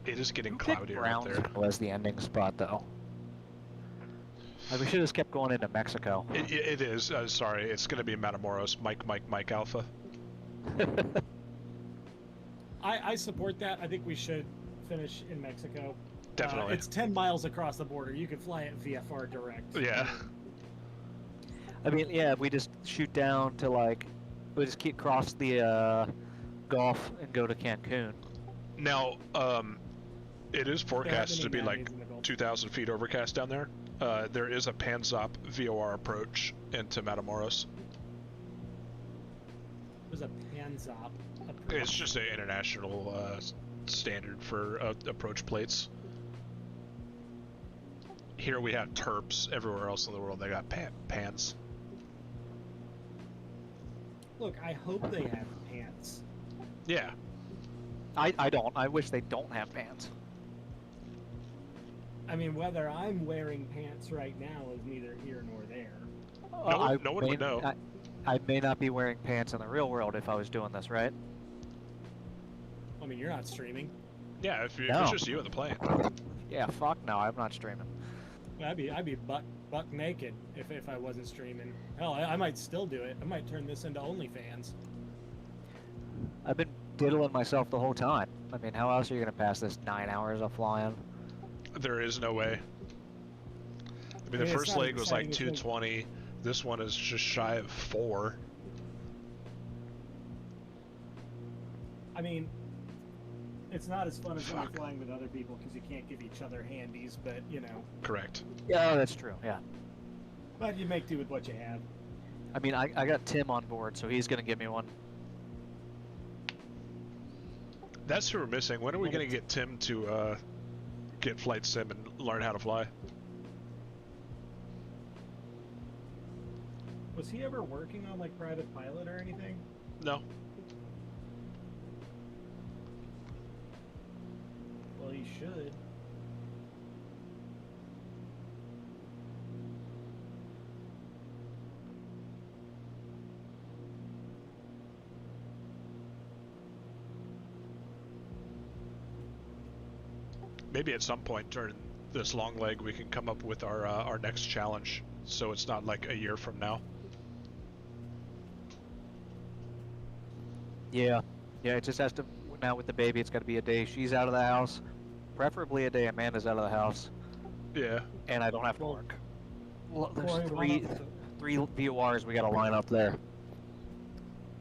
It is getting Who picked cloudier up there. Brownsville as the ending spot, though? Like, we should have just kept going into Mexico. It is. Sorry, it's going to be Matamoros. Mike Alpha. I support that. I think we should finish in Mexico. Definitely. It's 10 miles across the border. You could fly it VFR direct. Yeah. I mean, yeah, if we just shoot down to, like, we just keep cross the Gulf and go to Cancun. Now, it is forecasted to be been like amazing in the Gulf. 2,000 feet overcast down there. There is a Panzop VOR approach into Matamoros. There's a Panzop approach. It's just an international standard for approach plates. Here we have Terps. Everywhere else in the world, they got Pans. Look, I hope they have pants. Yeah. I don't. I wish they don't have pants. I mean, whether I'm wearing pants right now is neither here nor there. No one would know. I may not be wearing pants in the real world if I was doing this, right? I mean, you're not streaming. Yeah, if No. it's just you in the plane. Yeah, fuck no, I'm not streaming. I'd be buck naked if I wasn't streaming. Hell, I might still do it. I might turn this into OnlyFans. I've been diddling myself the whole time. I mean, how else are you gonna pass this 9 hours of flying? There is no way. I mean, the it's first not leg was like exciting, it's 220. This one is just shy of 4. I mean, it's not as fun as when you're Fuck. flying with other people because you can't give each other handies, but you know. Correct. Yeah, that's true. Yeah. But you make do with what you have. I mean, I got Tim on board, so he's gonna give me one. That's who we're missing. When are we going to get Tim to get flight sim and learn how to fly? Was he ever working on like private pilot or anything? No. Well, he should. Maybe at some point during this long leg we can come up with our next challenge, so it's not like a year from now. Yeah. Yeah, it just has to, now with the baby, it's gotta be a day she's out of the house. Preferably a day Amanda's out of the house. Yeah. And I don't have to work. Well, there's Corey, three VORs we gotta line up there.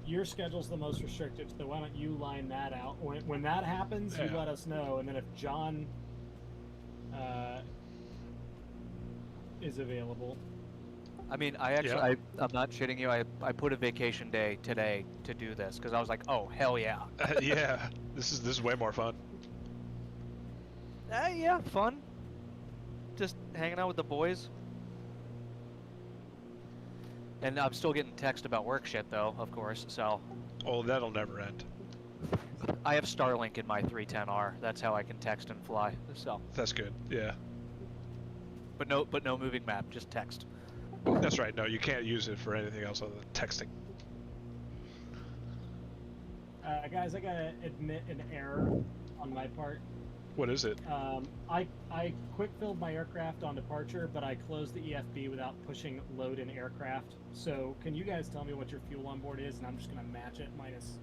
Your schedule's the most restricted, so why don't you line that out? When that happens, you Yeah. let us know, and then if John is available, I mean, I actually, I'm not shitting you. I put a vacation day today to do this because I was like, oh hell yeah. Yeah. This is way more fun. Yeah, fun. Just hanging out with the boys. And I'm still getting text about work shit though, of course. So Oh, that'll never end. I have Starlink in my 310R. That's how I can text and fly. So, That's good. Yeah. but no moving map, just text. That's right. No, you can't use it for anything else other than texting. guys, I gotta admit an error on my part. What is it? I quick filled my aircraft on departure, but I closed the EFB without pushing load in aircraft. So can you guys tell me what your fuel on board is, and I'm just gonna match it minus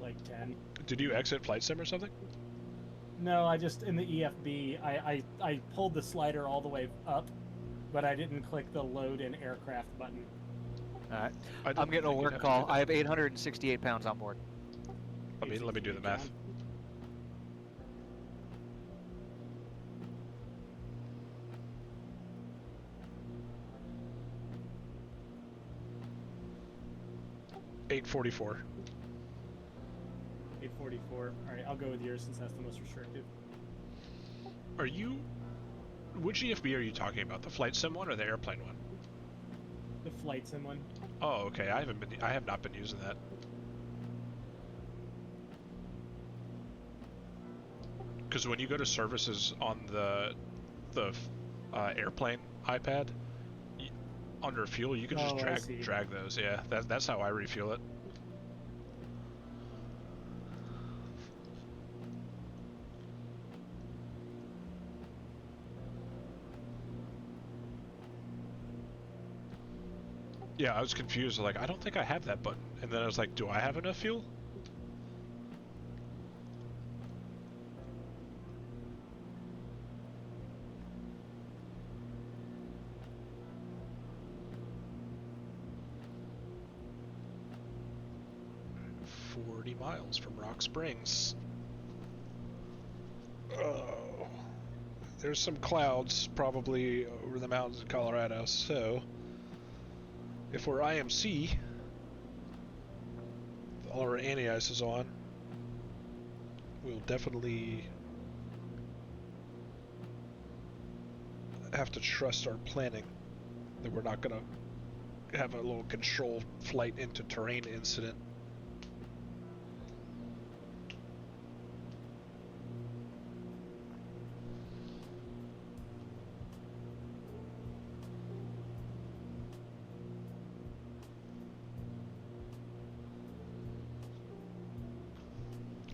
like 10. Did you exit flight sim or something? No, I just in the EFB, I pulled the slider all the way up, but I didn't click the load in aircraft button. All right. I don't I'm getting a think you'd work have to do call. that. I have 868 pounds on board. Let me do the math. $844. 844. All right, I'll go with yours since that's the most restrictive. Are you? Which EFB are you talking about? The flight sim one or the airplane one? The flight sim one. Oh, okay. I have not been using that. Because when you go to services on the airplane iPad, under fuel, you can just Oh, I see. drag those. Yeah, that's how I refuel it. Yeah, I was confused. Like, I don't think I have that button. And then I was like, do I have enough fuel? Miles from Rock Springs. Oh, there's some clouds probably over the mountains in Colorado, so if we're IMC, all our anti-ice is on, we'll definitely have to trust our planning that we're not gonna have a little control flight into terrain incident.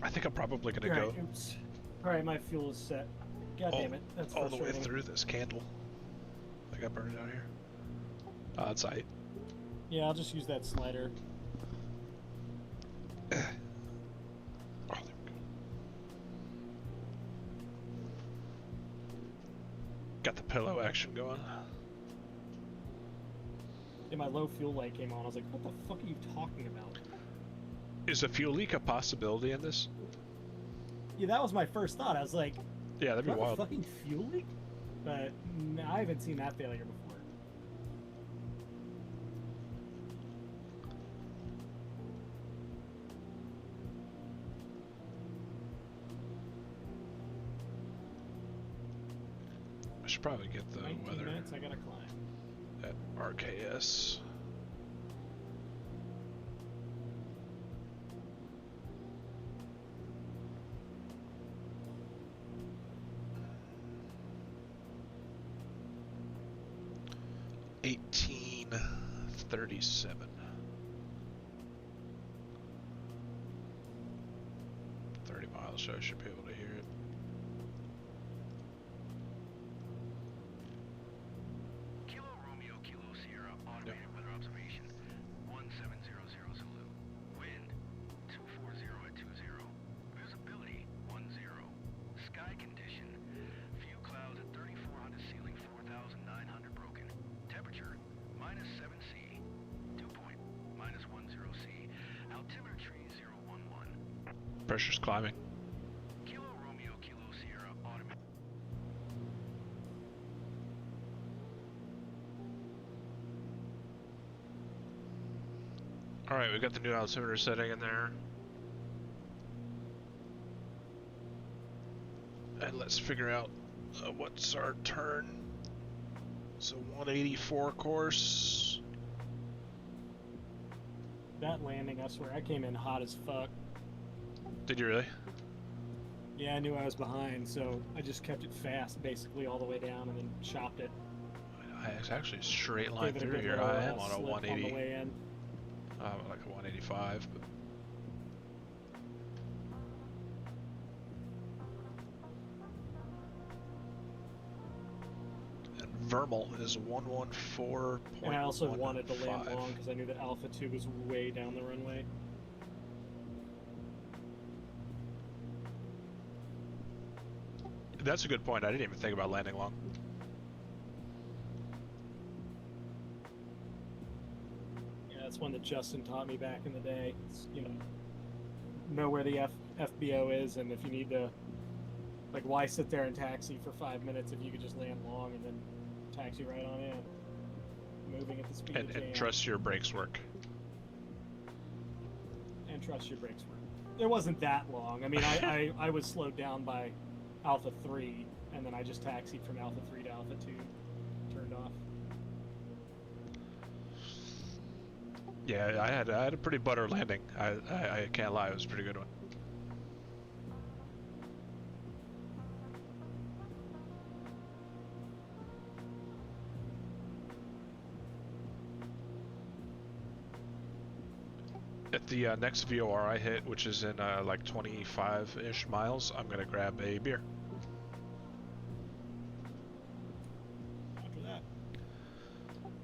I think I'm probably gonna go Oops. All right, my fuel is set. God damn it, that's all the way frustrating. through this candle. I got burned out here. It's aight. Yeah, I'll just use that slider. Oh, there we go. Got the pillow action going. And my low fuel light came on. I was like, what the fuck are you talking about? Is a fuel leak a possibility in this? Yeah, that was my first thought. I was like, Yeah, that'd be "Is that a wild. fucking fuel leak?" But I haven't seen that failure before. I should probably get the 19 weather minutes, I gotta climb. at RKS. $18.37. 30 miles, so I should be able to hear it. Kilo Romeo, Kilo Sierra, automated weather observation, 1700 Zulu. Wind, 240 at 20. Visibility, 10. Sky condition, few clouds at 3400 ceiling, 4900 broken. Temperature, -7 C. Dew point, -10 C. Altimeter tree, 011. Pressure's climbing. Kilo Romeo, Kilo Sierra, automated. Alright, we got the new altimeter setting in there. And let's figure out what's our turn. So 184 course. That landing, I swear, I came in hot as fuck. Did you really? Yeah, I knew I was behind, so I just kept it fast, basically all the way down, and then chopped it. It's actually a straight line Gave it a through good here. little, I am on a slip 180. on the way in. Like a 185, but and Vermal is 114.15. And I also wanted to land long because I knew that Alpha 2 was way down the runway. That's a good point. I didn't even think about landing long. Yeah, that's one that Justin taught me back in the day. It's, know where the FBO is, and if you need to, like, why sit there and taxi for 5 minutes if you could just land long and then taxi right on in, moving at the speed of And jam. trust your brakes work. And trust your brakes work. It wasn't that long. I mean, I was slowed down by Alpha 3, and then I just taxied from Alpha 3 to Alpha 2, turned off. Yeah, I had a pretty butter landing. I can't lie, it was a pretty good one. At the next VOR I hit, which is in like 25-ish miles, I'm gonna grab a beer. After that,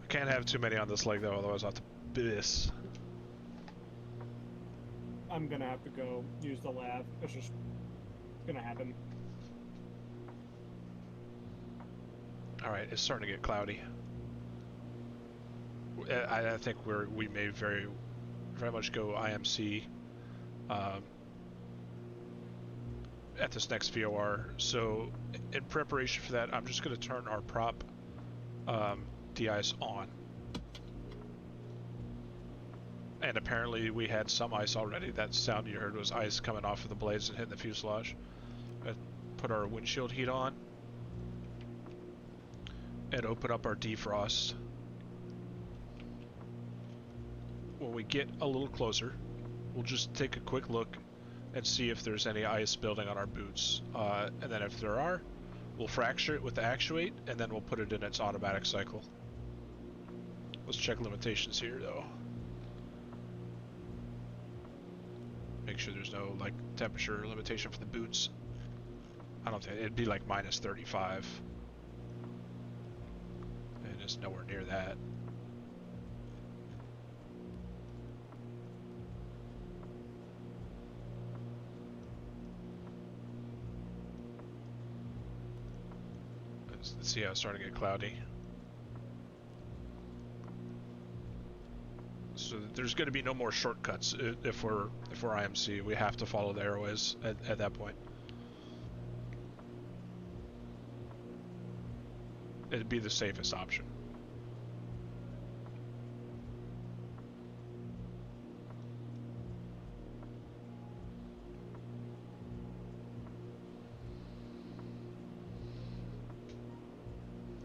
I can't have too many on this leg though, otherwise I'll have to piss. I'm gonna have to go use the lab. It's just gonna happen. All right, it's starting to get cloudy. I think we may very much go IMC at this next VOR. So in preparation for that, I'm just going to turn our prop de-ice on. And apparently we had some ice already. That sound you heard was ice coming off of the blades and hitting the fuselage. Put our windshield heat on and open up our defrost. When we get a little closer, we'll just take a quick look and see if there's any ice building on our boots. And then if there are, we'll fracture it with the actuate, and then we'll put it in its automatic cycle. Let's check limitations here, though. Make sure there's no, like, temperature limitation for the boots. I don't think it'd be like minus 35. And it's nowhere near that. Let's see how it's starting to get cloudy. So there's going to be no more shortcuts if we're IMC. We have to follow the airways at that point. It'd be the safest option.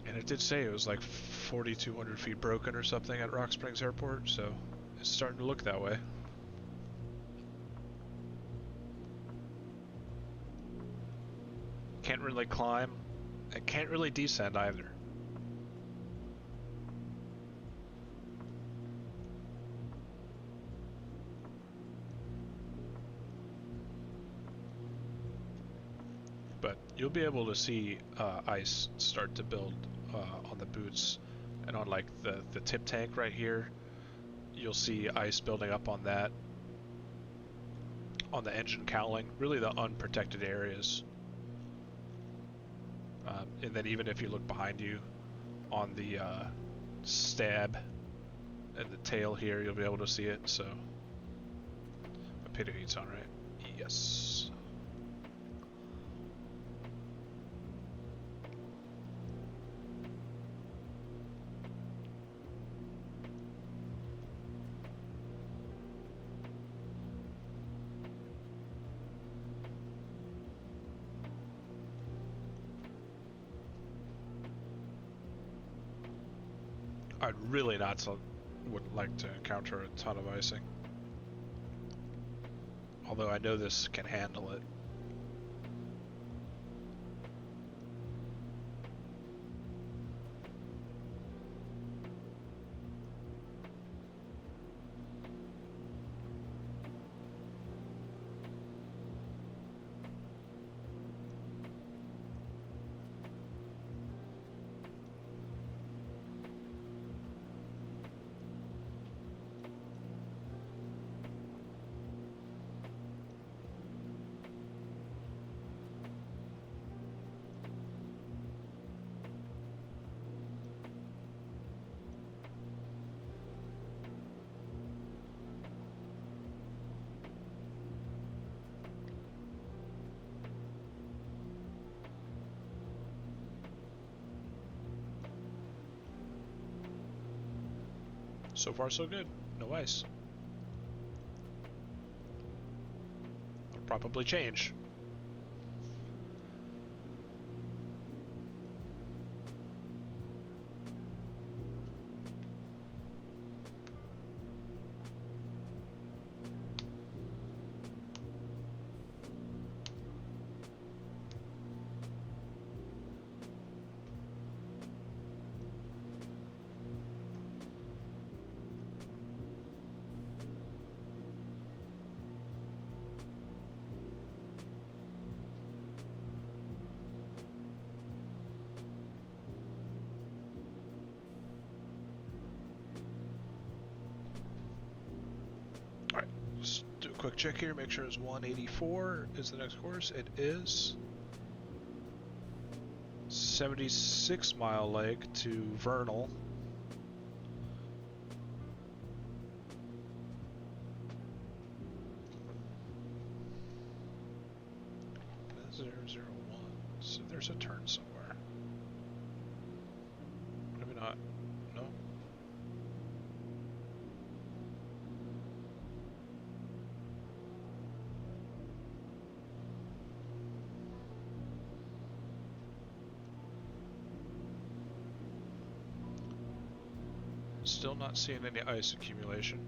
And it did say it was like 4,200 feet broken or something at Rock Springs Airport, so it's starting to look that way. Can't really climb. I can't really descend either. But you'll be able to see ice start to build on the boots and on like the tip tank right here. You'll see ice building up on that, on the engine cowling, really the unprotected areas. And then even if you look behind you on the stab and the tail here, you'll be able to see it. So my pitot heat's on, right? Yes. I'd really wouldn't like to encounter a ton of icing. Although I know this can handle it. So far, so good. No ice. It'll probably change. Quick check here, make sure it's 184 is the next course. It is. 76-mile leg to Vernal. That's 001. So there's a turn somewhere. Maybe not. No. Still not seeing any ice accumulation.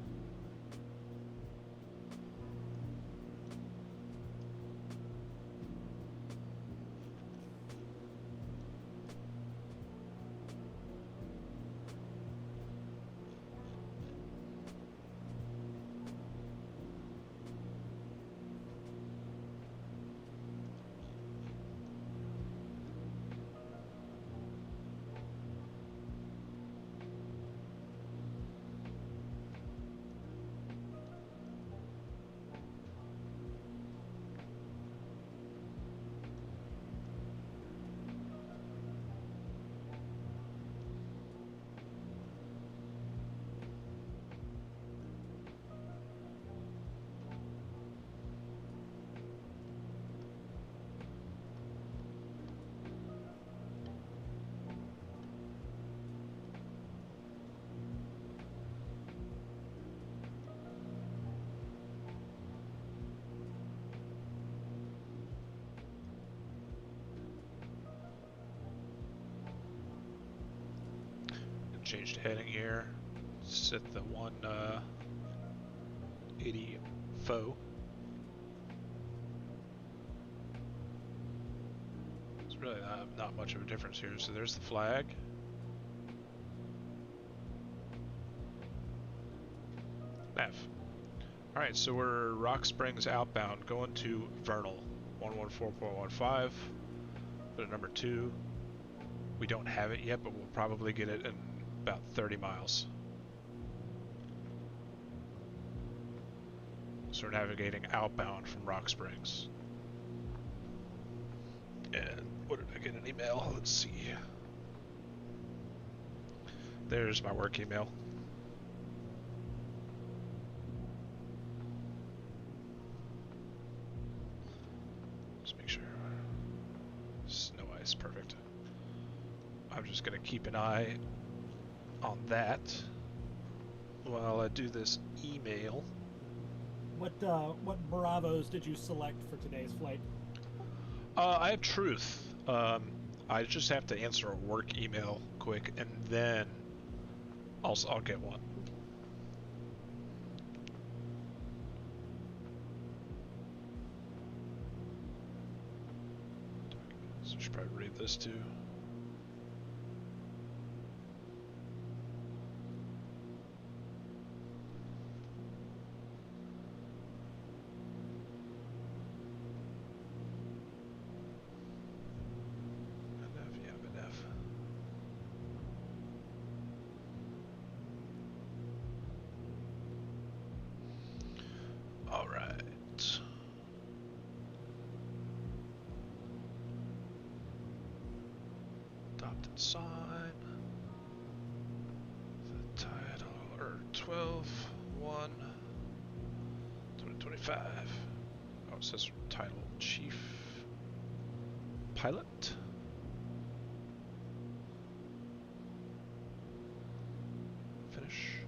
Changed heading here. Set the 180 foe. It's really not much of a difference here. So there's the flag. Nav. Alright, so we're Rock Springs outbound going to Vernal. 114.15. Put it number 2. We don't have it yet, but we'll probably get it in about 30 miles. So we're navigating outbound from Rock Springs. And what did I get an email? Let's see. There's my work email. Just make sure. Snow ice, perfect. I'm just gonna keep an eye on that while I do this email. What Bravos did you select for today's flight? I have Truth. I just have to answer a work email quick, and then I'll get one. So I should probably read this too. Sign the title, or 12/1/2025. Oh, it says title Chief Pilot. Finish.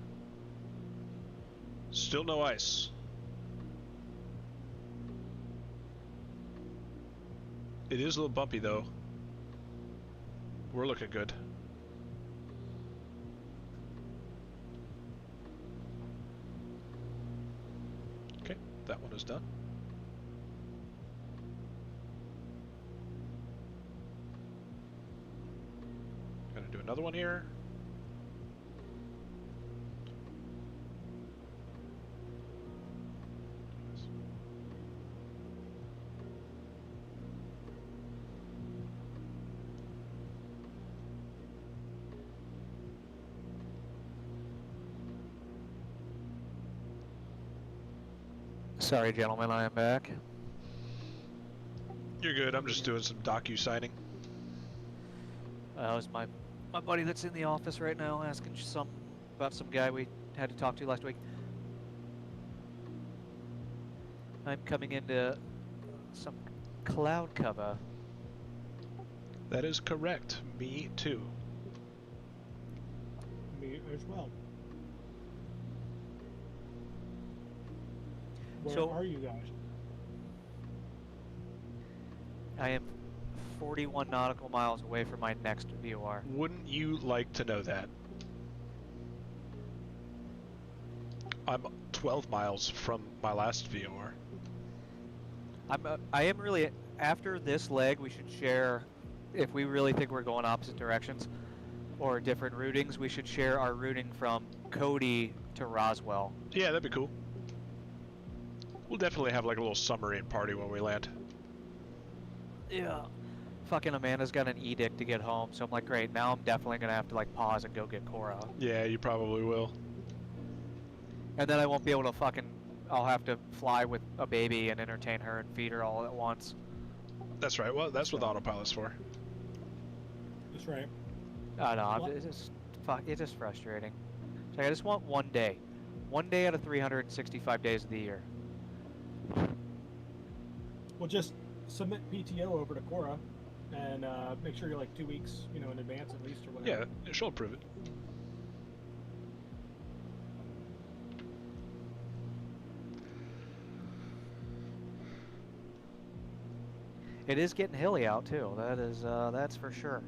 Still no ice. It is a little bumpy though. We're looking good. Okay, that one is done. Gonna do another one here. Sorry, gentlemen, I am back. You're good. I'm just doing some docu signing. That was my buddy that's in the office right now asking about some guy we had to talk to last week. I'm coming into some cloud cover. That is correct. Me too. Me as well. Where So- are you guys? I am 41 nautical miles away from my next VOR. Wouldn't you like to know that? I'm 12 miles from my last VOR. I am really, after this leg, we should share, if we really think we're going opposite directions or different routings, we should share our routing from Cody to Roswell. Yeah, that'd be cool. We'll definitely have like a little submarine party when we land. Yeah. Fucking Amanda's got an edict to get home, so I'm like, great, now I'm definitely gonna have to like pause and go get Cora. Yeah, you probably will. And then I won't be able to I'll have to fly with a baby and entertain her and feed her all at once. That's right. Well, that's what autopilot's for. That's right. I know, What? it's just frustrating. So I just want one day. One day out of 365 days of the year. Well, just submit PTO over to Cora, and make sure you're like 2 weeks, in advance at least or whatever. Yeah, she'll approve it. It is getting hilly out too. That's for sure.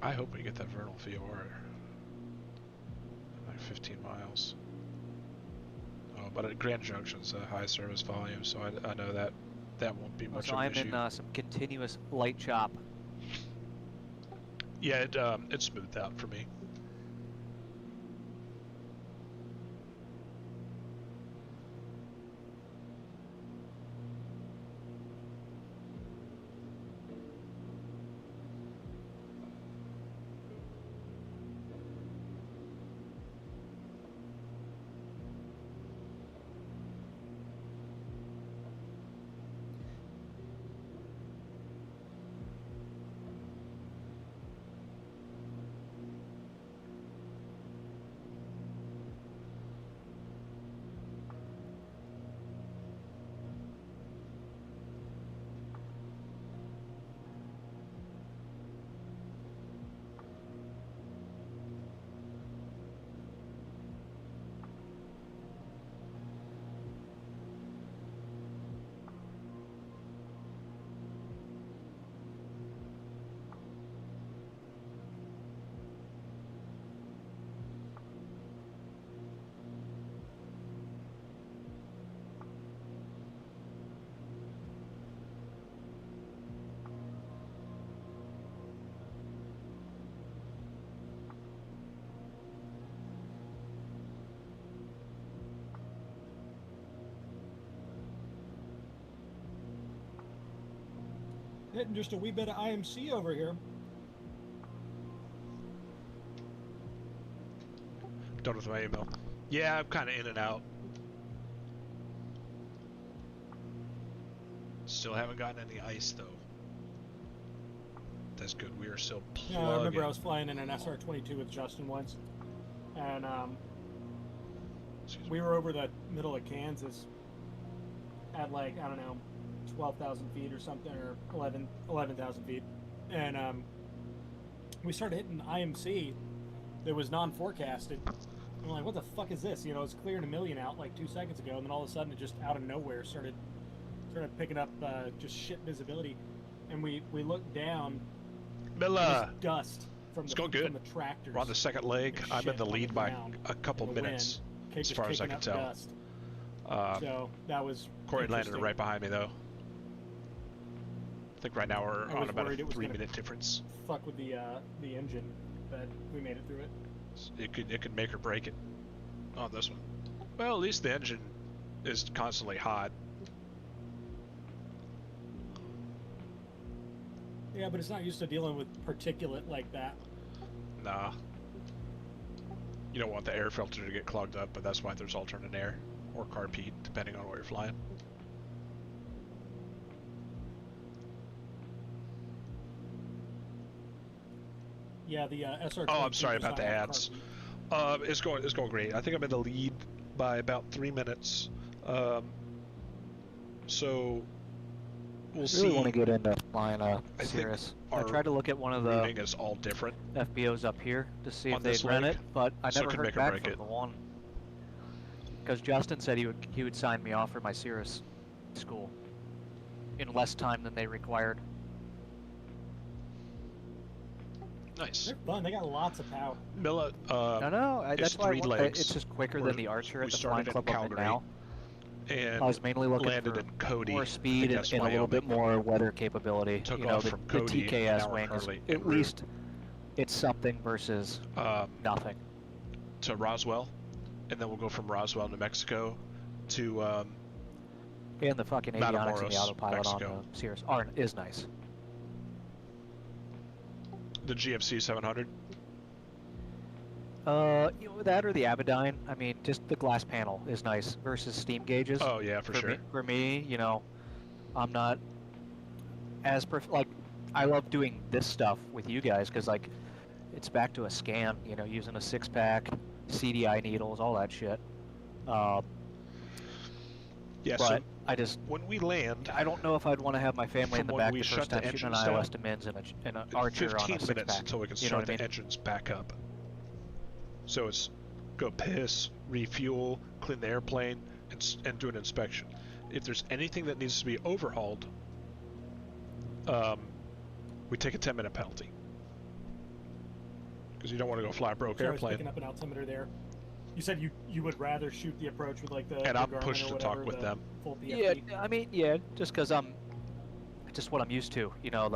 I hope we get that vernal VOR. Like 15 miles. Oh, but at Grand Junction's a high service volume, so I know that won't be much So of an I'm issue. in some continuous light chop. Yeah, it smoothed out for me. Hitting just a wee bit of IMC over here. Done with my email. Yeah, I'm kind of in and out. Still haven't gotten any ice though. That's good. We are still plugging. Yeah, I remember I was flying in an SR-22 with Justin once, and Excuse me. we were over the middle of Kansas at like, I don't know, 12,000 feet or something, or 11,000 feet, and we started hitting IMC that was non-forecasted, I'm like, what the fuck is this? You know, it's clearing 1 million out like 2 seconds ago, and then all of a sudden it just out of nowhere started picking up just shit visibility, and we looked down. Miller, Dust from it's the, going good. from the tractors. We're on the second leg. and I'm in shit the on lead the by ground a couple in the minutes, wind, as just far as I kicking can up tell. dust. Um, So that was Corey landed interesting. right behind me, though. I think right now we're I on was about a worried it was gonna 3-minute difference. Fuck with the engine, but we made it through it. It could make or break it on this one. Well, at least the engine is constantly hot. Yeah, but it's not used to dealing with particulate like that. Nah. You don't want the air filter to get clogged up, but that's why there's alternate air or carb heat, depending on where you're flying. Yeah, the SR. Oh, I'm sorry about the ads. It's going great. I think I'm in the lead by about 3 minutes. So we'll I see. really want to get into flying I think Cirrus. I our tried to look at one of the routing is all different. FBOs up here to see On if they'd this rent leg, it, but I so it never could heard make or back break from it. the one. Because Justin said he would sign me off for my Cirrus school in less time than they required. Nice. They're fun. They got lots of power. Milla, No, it's that's why I 3 want legs. it's just quicker We're- than the Archer we at the flying started in club I'm in Calgary, now. and I was mainly looking landed for in Cody. more I speed think and, that's and a little bit Wyoming. more weather capability. Took you know, off the, from the Cody, and TKS now we're wing is currently at en route. least it's something versus nothing. To Roswell, and then we'll go from Roswell, New Mexico, to And the fucking avionics and Matamoros, the autopilot Mexico. on the Cirrus is nice. the GMC 700. You know, that or the Abaddon. I mean, just the glass panel is nice versus steam gauges. Oh yeah, for sure. For me, you know, I'm not as like I love doing this stuff with you guys because like it's back to a scan. You know, using a 6-pack, CDI needles, all that shit. Yeah. But So I just when we land, I don't know if I'd want to have my family in From the when back we the shut first the time shooting an engines ILS down, to Mins and an Archer on a 15 minutes 6-pack. until we can You know start what I the mean? engines back up. So it's go piss, refuel, clean the airplane, and do an inspection. If there's anything that needs to be overhauled, we take a 10-minute penalty. Because you don't want to go fly a broke So I was picking airplane. up an altimeter there. You said you would rather shoot the approach with like the And the I'm Garmin pushed or to talk whatever, with the them. Full Yeah, PFD? I mean, just because just what I'm used to. You know,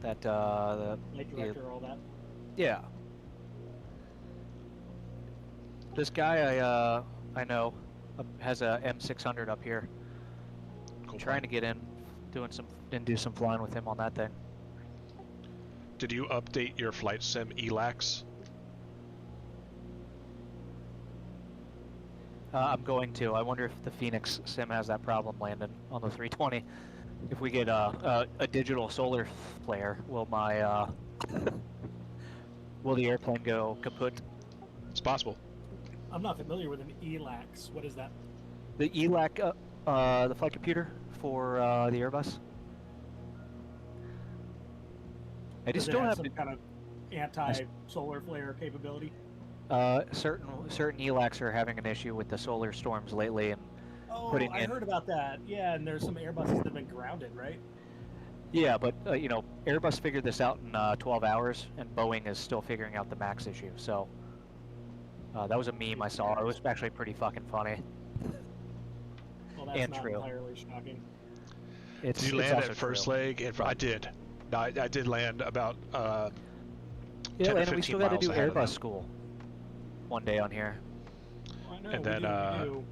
Light director, all that. yeah. This guy I know has a M600 up here. Cool Trying plane. to get in, do some flying with him on that thing. Did you update your flight sim ELAX? I'm going to. I wonder if the Phoenix sim has that problem, Landon, on the 320. If we get a digital solar flare, will the airplane go kaput? It's possible. I'm not familiar with an ELAX. What is that? The ELAC, the flight computer for the Airbus. I Does just it don't have have some kind of anti-solar flare capability? certain ELACs are having an issue with the solar storms lately, and Oh, putting I in- heard about that. Yeah, and there's some Airbuses that have been grounded, right? yeah, but you know, Airbus figured this out in 12 hours, and Boeing is still figuring out the MAX issue. So that was a meme I saw. It was actually pretty fucking funny. Well, that's And not true. entirely shocking. It's Did you it's land also at first true. leg? I did. No, I did land about 10 Yeah, to and we 15 still got to miles do ahead of them. Airbus school one day on here. I know, And we then, do, we do.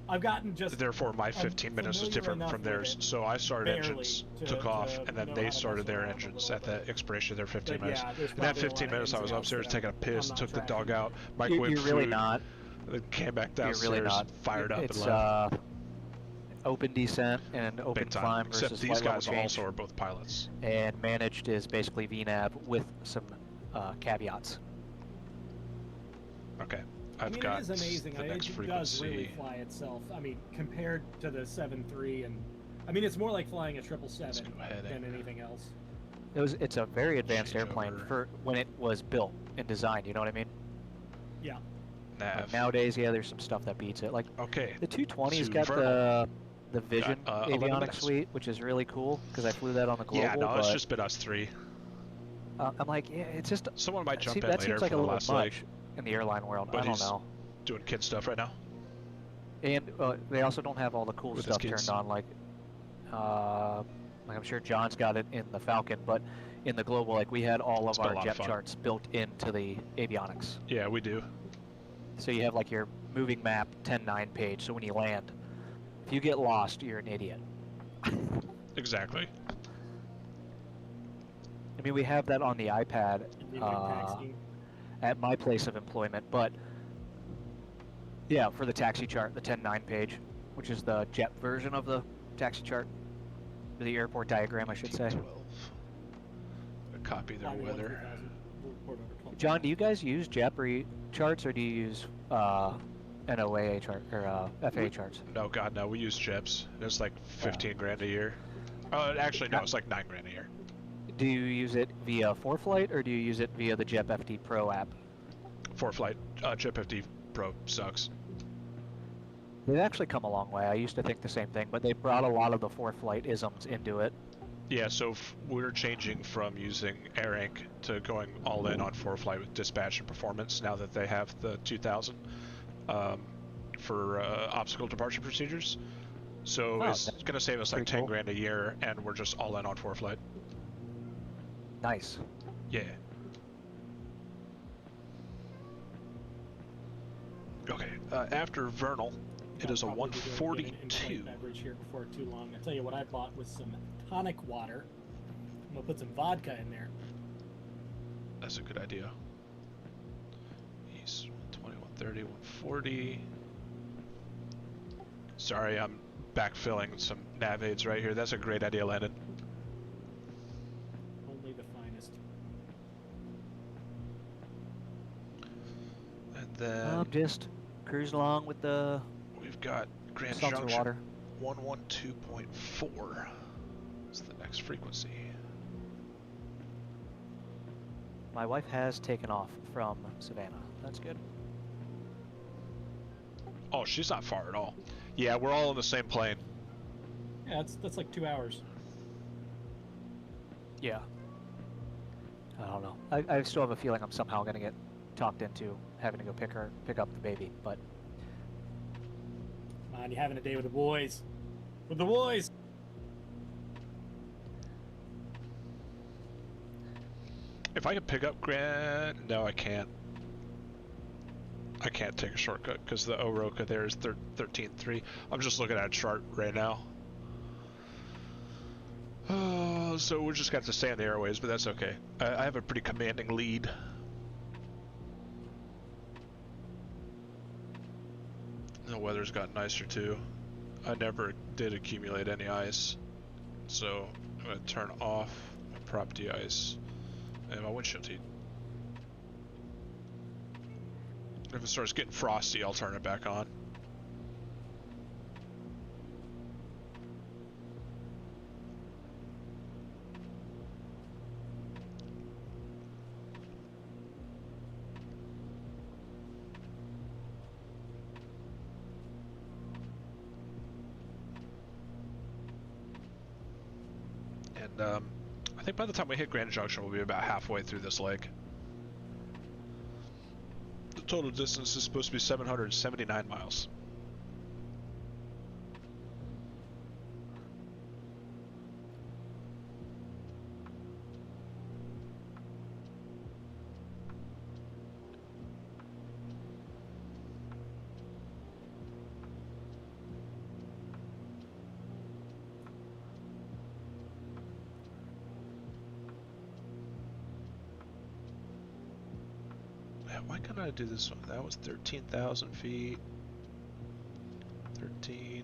I've gotten just Therefore, my I'm 15 minutes is familiar different enough from with theirs. it, So I started barely, engines, to- took off, to and then know they how to started mess their around a engines little at the bit. expiration of their 15 But minutes. yeah, there's In that probably a 15 lot of minutes, I ins was and outs upstairs that taking a piss, I'm not took the dog tracking. out, microwave You're really food, not. then came back You're downstairs, really not. fired up, It's and left. open descent and open Big time. climb Except versus these flight level guys change. also are both pilots. And managed is basically VNAV with some caveats. Okay. I I've mean, got it is amazing. the It next does frequency. really fly itself. I mean, compared to the 7.3, and I mean, it's more like flying a 777 go ahead than and- anything else. It's a very advanced Change airplane over. for when it was built and designed. You know what I mean? Yeah. Nav. Nowadays, yeah, there's some stuff that beats it. Like Okay. the 220's To got Vernal. the Vision Got, 11 avionics minutes. suite, which is really cool because I flew that on the Global. Yeah, no, but it's just been us three. I'm like, yeah, it's just Someone might jump in that later seems like for a the little last much leg, in the airline world. but I don't he's know. doing kid stuff right now. And they also don't have all the cool With his stuff kids. turned on, like I'm sure John's got it in the Falcon, but in the Global, like we had all It's of been a our lot of jet fun. charts built into the avionics. Yeah, we do. So you have like your moving map 10.9 page. So when you land, if you get lost, you're an idiot. Exactly. I mean, we have that on the iPad And then like taxiing. at my place of employment, but yeah, for the taxi chart, the 10.9 page, which is the jet version of the taxi chart, the airport diagram, I should say. 12. Copy their Line weather. 13,000. We'll report over 12. John, do you guys use JetBree charts or do you use NOAA chart or FAA charts? No, God, no. We use JEPs. It's like 15 grand a year. Actually, no, it's like 9 grand a year. Do you use it via ForeFlight or do you use it via the JetFT Pro app? ForeFlight, JetFT Pro sucks. They've actually come a long way. I used to think the same thing, but they brought a lot of the ForeFlight isms into it. Yeah, so we're changing from using AirInc to going all in on ForeFlight with dispatch and performance now that they have the 2000 for obstacle departure procedures. So it's that's going to save us like pretty 10 cool. grand a year, and we're just all in on ForeFlight. Nice. Yeah. Okay, after Vernal, it is a I'll probably be doing an in-flight 142. beverage here before too long. I tell you what I bought was some tonic water. I'm gonna put some vodka in there. That's a good idea. He's 120, 130, 140. Sorry, I'm backfilling some nav aids right here. That's a great idea, Landon. Only the finest. And then I'm just cruising along with the we've got Grand seltzer Junction water. 112.4. That's the next frequency. My wife has taken off from Savannah. That's good. Oh, she's not far at all. Yeah, we're all in the same plane. Yeah, that's like 2 hours. Yeah. I don't know. I still have a feeling I'm somehow going to get talked into having to go pick up the baby, but Come on, you're having a day with the boys. With the boys! If I could pick up Grand... No, I can't. I can't take a shortcut because the Oroka there is 13.3. I'm just looking at a chart right now. So we're just got to stay on the airways, but that's okay. I have a pretty commanding lead. The weather's gotten nicer too. I never did accumulate any ice, so I'm gonna turn off my prop de-ice and my windshield heat. If it starts getting frosty, I'll turn it back on. And I think by the time we hit Grand Junction, we'll be about halfway through this leg. The total distance is supposed to be 779 miles. Why can't I do this one? That was 13,000 feet. 13,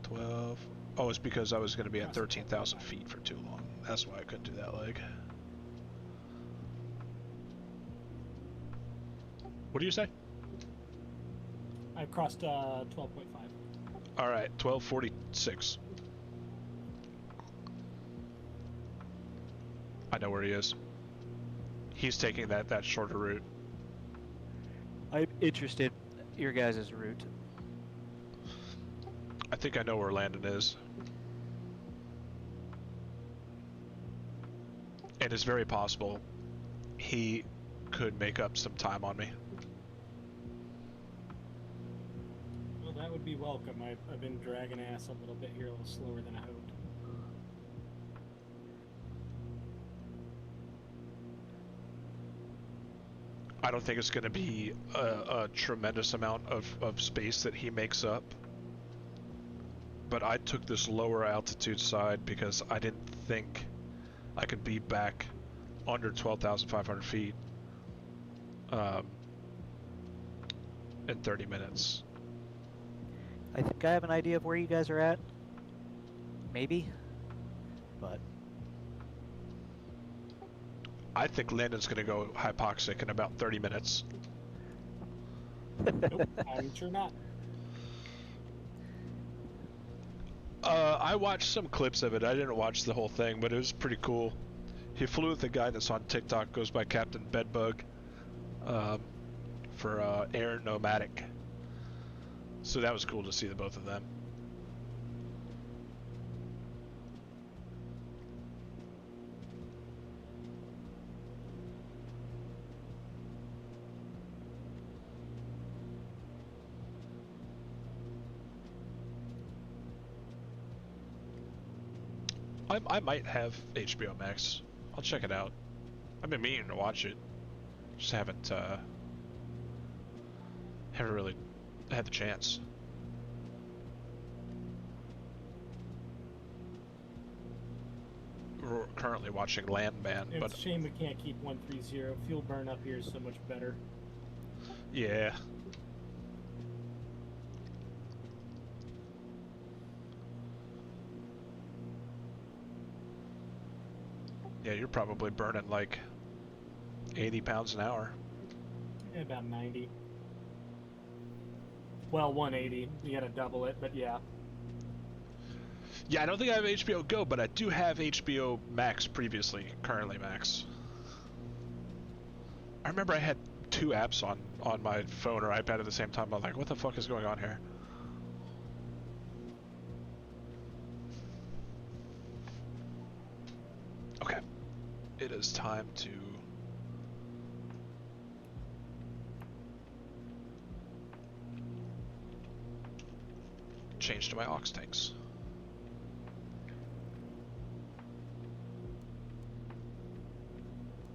12. Oh, it's because I was going to be at 13,000 feet for too long. That's why I couldn't do that leg. What do you say? I crossed 12.5. Alright, 1246. I know where he is. He's taking that shorter route. I'm interested your guys' route. I think I know where Landon is. And it's very possible he could make up some time on me. Well, that would be welcome. I've been dragging ass a little bit here, a little slower than I hoped. I don't think it's going to be a tremendous amount of space that he makes up. But I took this lower altitude side because I didn't think I could be back under 12,500 feet in 30 minutes. I think I have an idea of where you guys are at. Maybe. But I think Landon's going to go hypoxic in about 30 minutes. Nope, I'm sure not. I watched some clips of it. I didn't watch the whole thing, but it was pretty cool. He flew with a guy that's on TikTok, goes by Captain Bedbug, for Air Nomadic. So that was cool to see the both of them. I might have HBO Max. I'll check it out. I've been meaning to watch it. Just haven't really had the chance. We're currently watching Landman, It's but a shame we can't keep 130. Fuel burn up here is so much better. yeah. Yeah, you're probably burning like 80 pounds an hour. About 90. Well, 180. You gotta double it, but yeah. Yeah, I don't think I have HBO Go, but I do have HBO Max previously, currently Max. I remember I had two apps on my phone or iPad at the same time. I'm like, what the fuck is going on here? Okay. It is time to change to my aux tanks.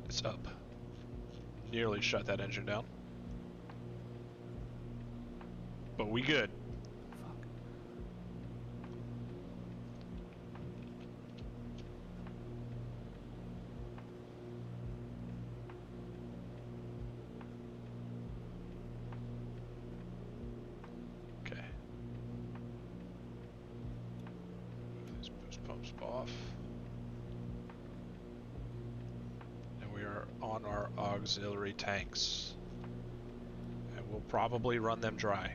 It's up. Nearly shut that engine down. But we good. Okay. Move these boost pumps off. And we are on our auxiliary tanks. And we'll probably run them dry.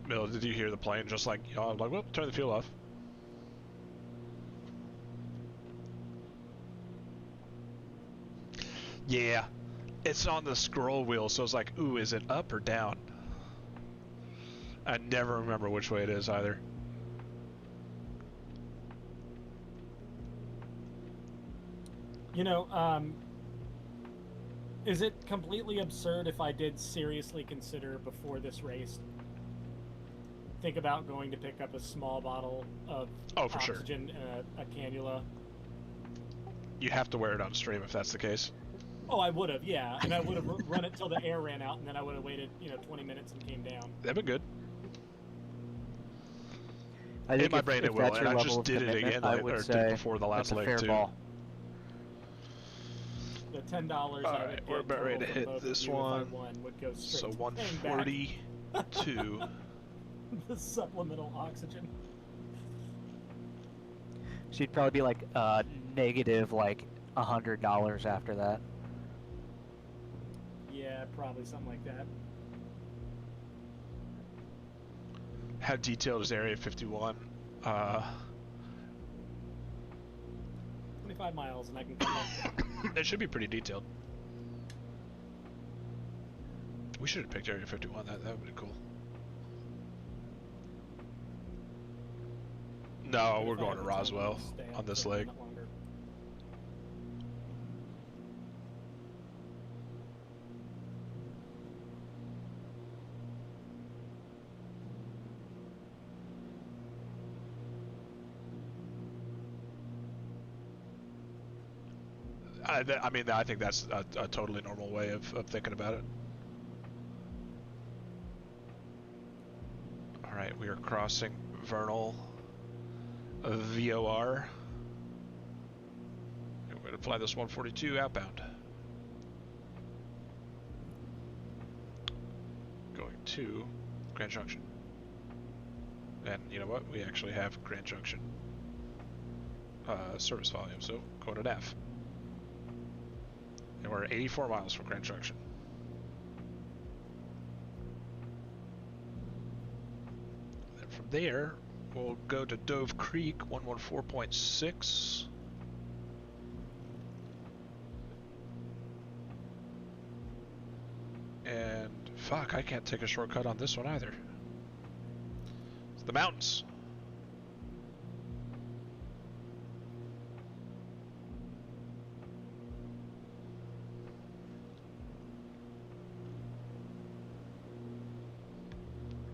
Mill, did you hear the plane just like, I'm like, whoop, turn the fuel off. Yeah, it's on the scroll wheel, so it's like, ooh, is it up or down? I never remember which way it is either. You know, is it completely absurd if I did seriously consider before this race, think about going to pick up a small bottle of For sure. oxygen and a cannula? You have to wear it on stream if that's the case. Oh, I would have, yeah. And I would have run it till the air ran out, and then I would have waited, 20 minutes and came down. That'd be good. I think In my if, brain if it will, that's your and I level just of did it commitment, again, I like, would or say did before the last that's a leg fair too. ball. The $10 I would Alright, get we're about ready to total from hit both this of you if I one. won would go straight So to paying back 142. the supplemental oxygen. So you'd probably be like negative like $100 after that. Yeah, probably something like that. How detailed is Area 51? 25 miles, and I can come back. It should be pretty detailed. We should have picked Area 51. That would be cool. No, we're going to Roswell on this leg. I mean, I think that's a totally normal way of thinking about it. Alright, we are crossing Vernal VOR. And we're going to fly this 142 outbound. Going to Grand Junction. And you know what? We actually have Grand Junction service volume, so going to F. And we're 84 miles from Grand Junction. Then from there, we'll go to Dove Creek, 114.6. And fuck, I can't take a shortcut on this one either. It's the mountains.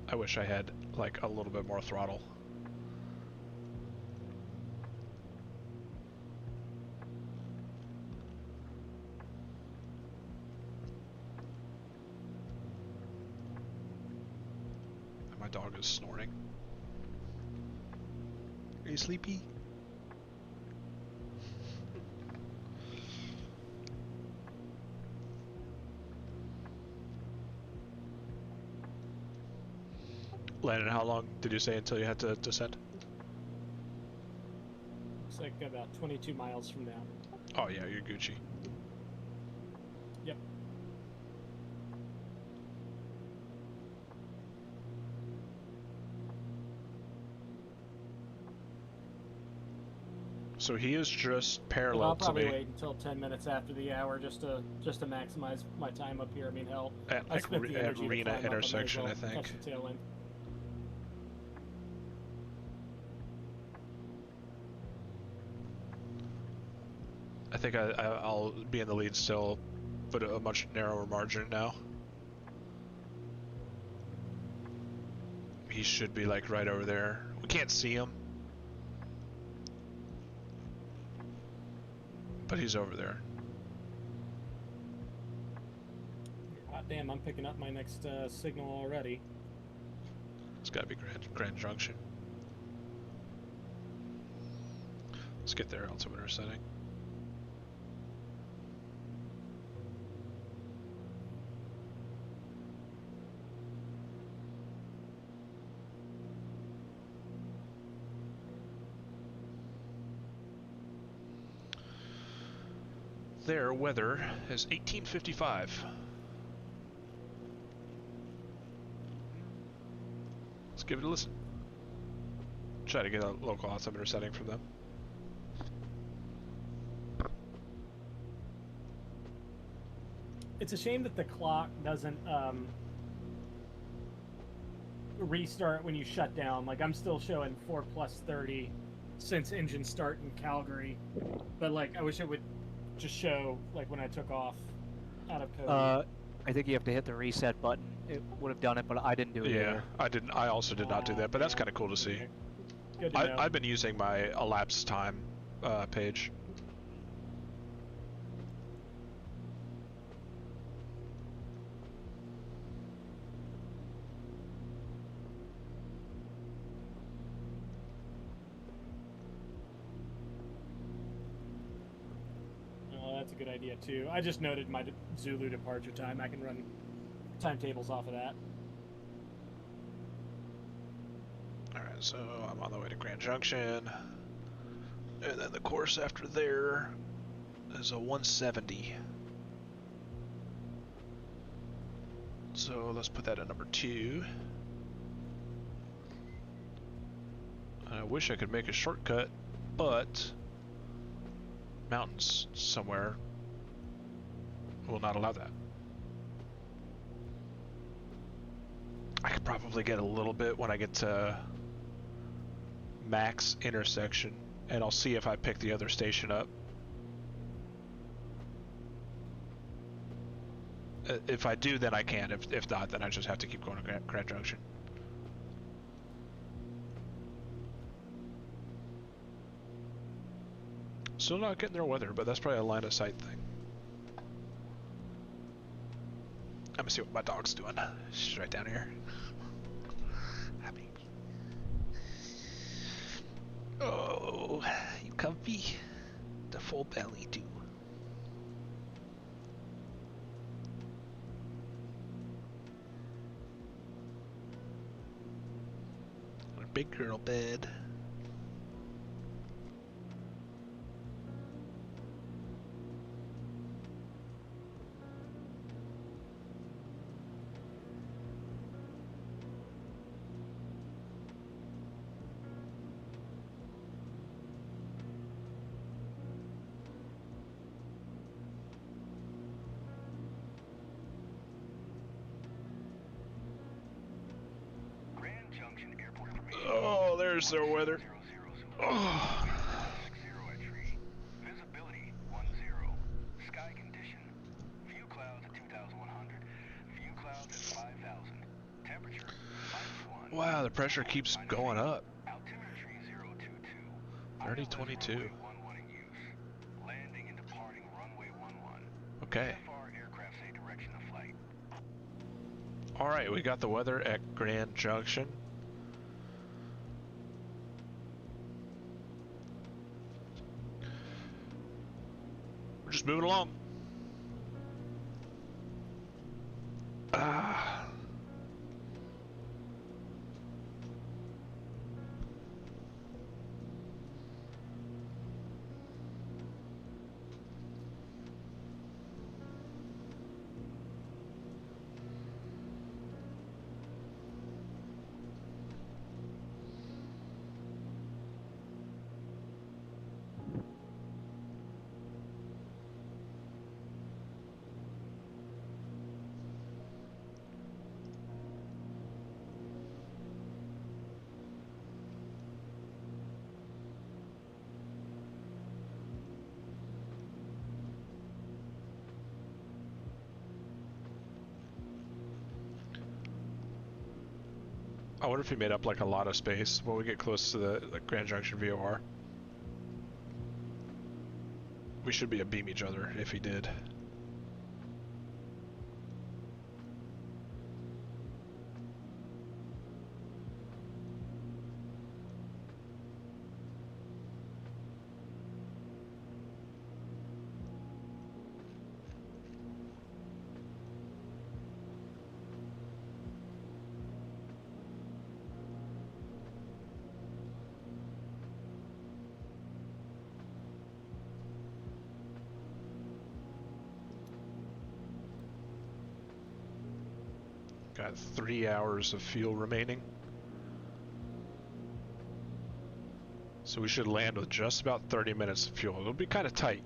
I wish I had like a little bit more throttle. And my dog is snoring. Are you sleepy? Landon, how long did you say until you had to descend? Looks like about 22 miles from now. Oh yeah, you're Gucci. Yep. So he is just Well, parallel I'll to probably me. wait until 10 minutes after the hour just to maximize my time up here. I mean, hell, At I like spent the at energy to Rena climb up, I might as intersection, well I think. catch the tail end. I think I'll be in the lead still, but a much narrower margin now. He should be like right over there. We can't see him, but he's over there. God damn, I'm picking up my next signal already. It's gotta be Grand Junction. Let's get their altimeter setting. Their weather is 1855. Let's give it a listen. Try to get a local altimeter setting from them. It's a shame that the clock doesn't restart when you shut down. Like, I'm still showing 4+30 since engine start in Calgary, but like I wish it would just show like when I took off out of code. I think you have to hit the reset button. It would have done it, but I didn't do it Yeah, either. I didn't. I also did not do that, but that's kind of cool to see. Okay. Good to know. I've been using my elapsed time page. Oh, that's a good idea too. I just noted my Zulu departure time. I can run timetables off of that. Alright, so I'm on the way to Grand Junction. And then the course after there is a 170. So let's put that at number 2. I wish I could make a shortcut, but mountains somewhere will not allow that. I could probably get a little bit when I get to max intersection, and I'll see if I pick the other station up. If I do, then I can. If not, then I just have to keep going to Grand Junction. Still not getting their weather, but that's probably a line of sight thing. I'm gonna see what my dog's doing. She's right down here. Happy. Oh, you comfy? The full belly too. Big girl bed. Grand Junction Airport information. Oh, there's their weather. Oh. Visibility 10. Sky condition. View clouds at 2,100. View clouds at 5,000. Temperature -1. Wow, the pressure keeps going up. Altimetry 022. 3022. Runway 11 in use. Landing and departing runway 11. Okay. VFR aircraft say direction of flight. Alright, we got the weather at Grand Junction. We're just moving along. Ah. I wonder if he made up like a lot of space when we get close to the Grand Junction VOR. We should be abeam each other if he did. Got 3 hours of fuel remaining. So we should land with just about 30 minutes of fuel. It'll be kind of tight.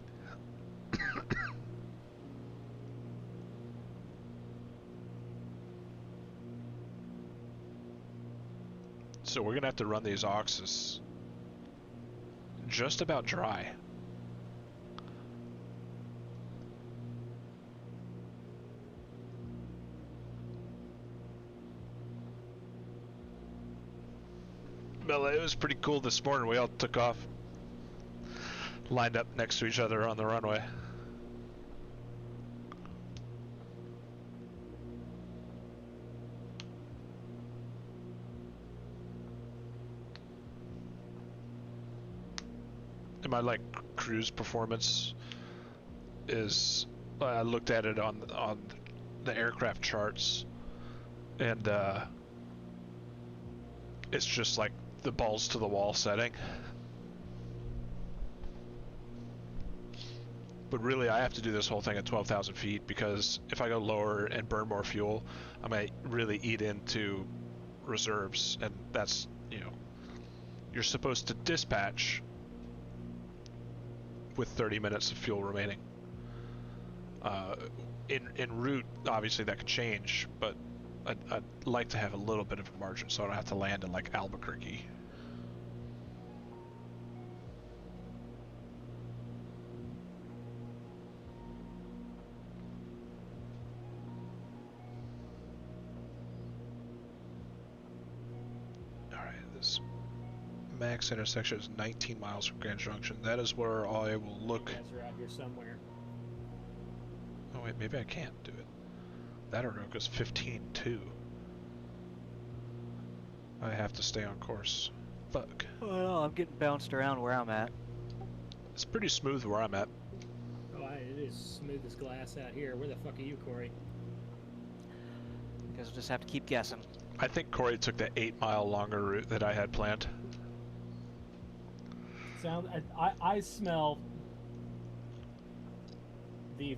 So we're gonna have to run these auxes just about dry. Well, it was pretty cool this morning. We all took off, lined up next to each other on the runway. And my like cruise performance is, I looked at it on the aircraft charts, and it's just like the balls to the wall setting. But really I have to do this whole thing at 12,000 feet because if I go lower and burn more fuel, I might really eat into reserves, and that's, you know, you're supposed to dispatch with 30 minutes of fuel remaining. En route, obviously that could change, but I'd like to have a little bit of a margin so I don't have to land in like Albuquerque. Alright, this max intersection is 19 miles from Grand Junction. That is where I will look. You guys are out here somewhere. Oh wait, maybe I can't do it. That road goes 15-2. I have to stay on course. Fuck. Well, I'm getting bounced around where I'm at. It's pretty smooth where I'm at. Oh, it is smooth as glass out here. Where the fuck are you, Corey? Guess we'll just have to keep guessing. I think Corey took the 8-mile longer route that I had planned. I smell the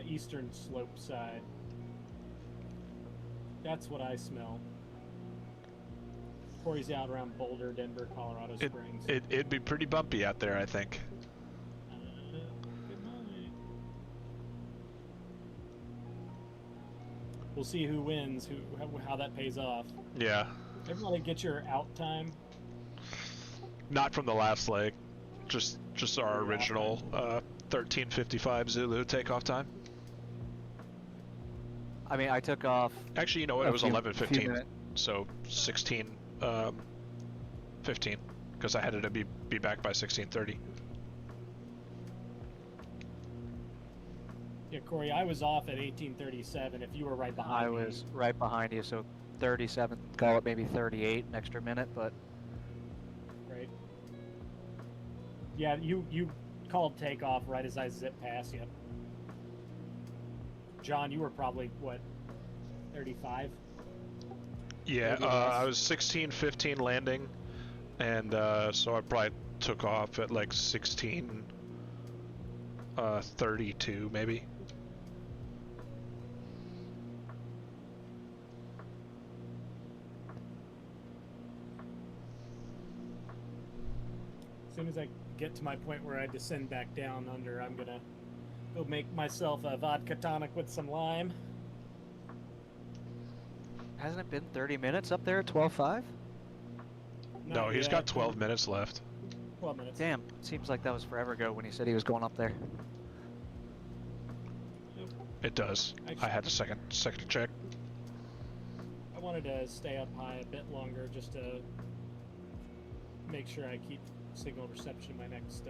eastern slope side. That's what I smell. Corey's out around Boulder, Denver, Colorado Springs. It'd be pretty bumpy out there, I think. Good night. We'll see who wins, how that pays off. Yeah. Everybody get your out time. Not from the last leg. Just our original 13:55 Zulu takeoff time. I mean, I took off. Actually, you know what? It was 11:15, so 16:15, because I had to be back by 16:30. Yeah, Corey, I was off at 18:37. If you were right behind me. I was right behind you, so 37. Call it maybe 38, an extra minute, but. Right. Yeah, you called takeoff right as I zipped past you. John, you were probably, what, 35? Yeah, I was 16:15 landing, and so I probably took off at like 16:32 maybe. As soon as I get to my point where I descend back down under, I'm gonna go make myself a vodka tonic with some lime. Hasn't it been 30 minutes up there at 12:05? No, he's got 12 minutes left. 12 minutes. Damn, seems like that was forever ago when he said he was going up there. It does. Actually, I had a second to check. I wanted to stay up high a bit longer just to make sure I keep signal reception my next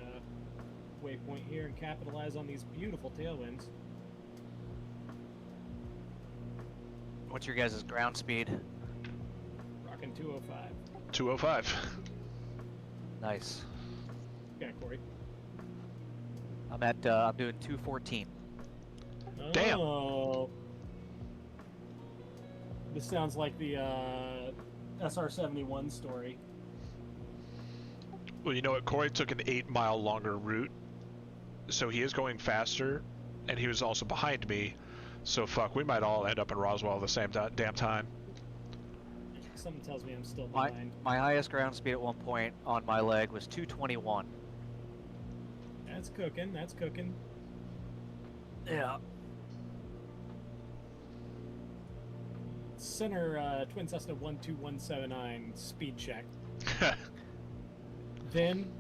waypoint here and capitalize on these beautiful tailwinds. What's your guys' ground speed? Rocking 205. 205. Nice. Yeah, Corey. I'm doing 214. Damn. Oh. This sounds like the SR-71 story. Well, you know what? Corey took an 8-mile longer route, so he is going faster, and he was also behind me. So fuck, we might all end up in Roswell at the same damn time. Something tells me I'm still behind. My highest ground speed at one point on my leg was 221. That's cooking. That's cooking. Yeah. Center Twin Cessna 12179 speed check. Then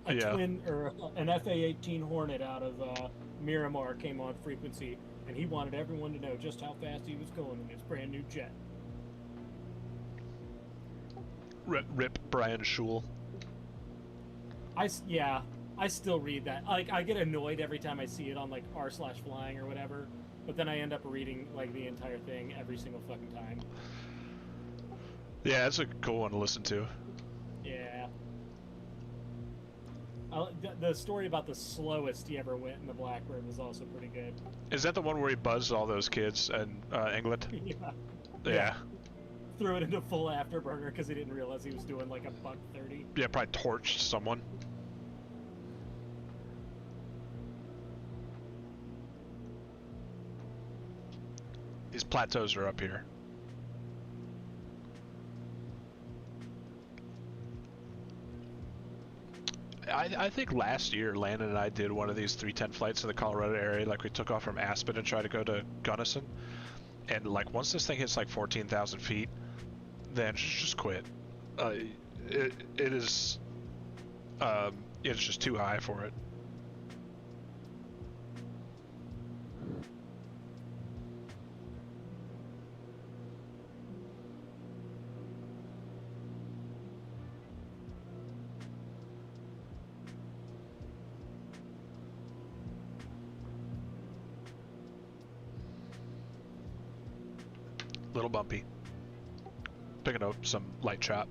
an FA-18 Hornet out of Miramar came on frequency, and he wanted everyone to know just how fast he was going in his brand new jet. Rip Brian Schul. I still read that. Like, I get annoyed every time I see it on like r/flying or whatever, but then I end up reading like the entire thing every single fucking time. Yeah, it's a cool one to listen to. Yeah. The story about the slowest he ever went in the Blackbird was also pretty good. Is that the one where he buzzed all those kids in England? Yeah. Threw it into full afterburner because he didn't realize he was doing like a $130. Yeah, probably torched someone. These plateaus are up here. I think last year Landon and I did one of these 310 flights in the Colorado area. Like we took off from Aspen and tried to go to Gunnison, and like once this thing hits like 14,000 feet, then just quit. It is it's just too high for it. Little bumpy. Picking up some light chop.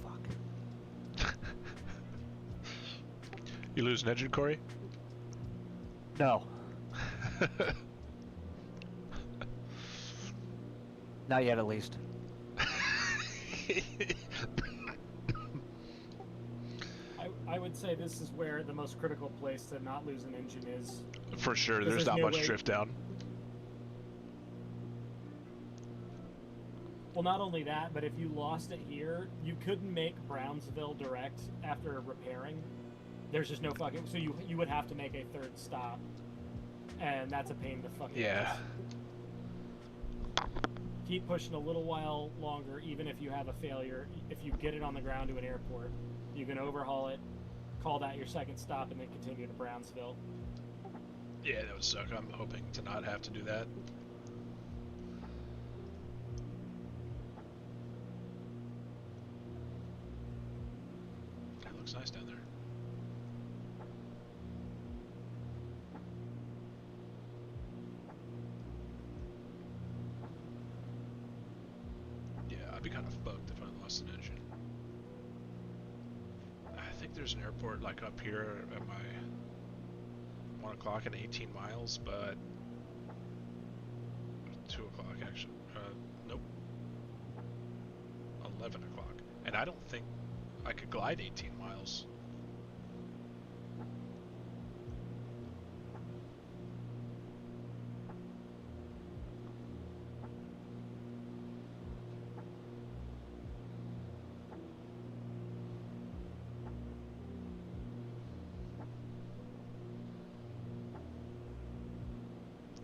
Fuck. You lose an engine, Corey? No. Not yet, at least. I would say this is where the most critical place to not lose an engine is. For sure, Because there's there's not no much way- drift down. Well, not only that, but if you lost it here, you couldn't make Brownsville direct after repairing. There's just no fucking. So you would have to make a third stop, and that's a pain in the fucking. Yeah. ass. Keep pushing a little while longer, even if you have a failure. If you get it on the ground to an airport, you can overhaul it, call that your second stop, and then continue to Brownsville. Yeah, that would suck. I'm hoping to not have to do that. That looks nice down there. Yeah, I'd be kind of fucked if I lost an engine. I think there's an airport like up here at my 1 o'clock and 18 miles, but 2 o'clock actually. Nope. 11 o'clock. And I don't think I could glide 18 miles.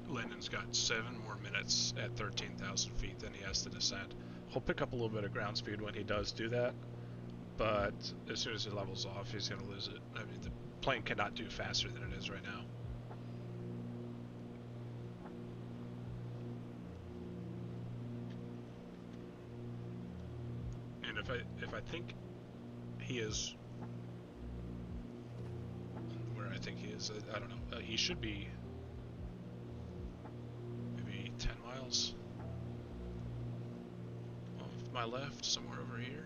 Landon's got 7 more minutes at 13,000 feet than he has to descend. He'll pick up a little bit of ground speed when he does do that, but as soon as he levels off, he's going to lose it. I mean, the plane cannot do faster than it is right now. And if I think he is where I think he is, I don't know. He should be 10 miles off my left, somewhere over here.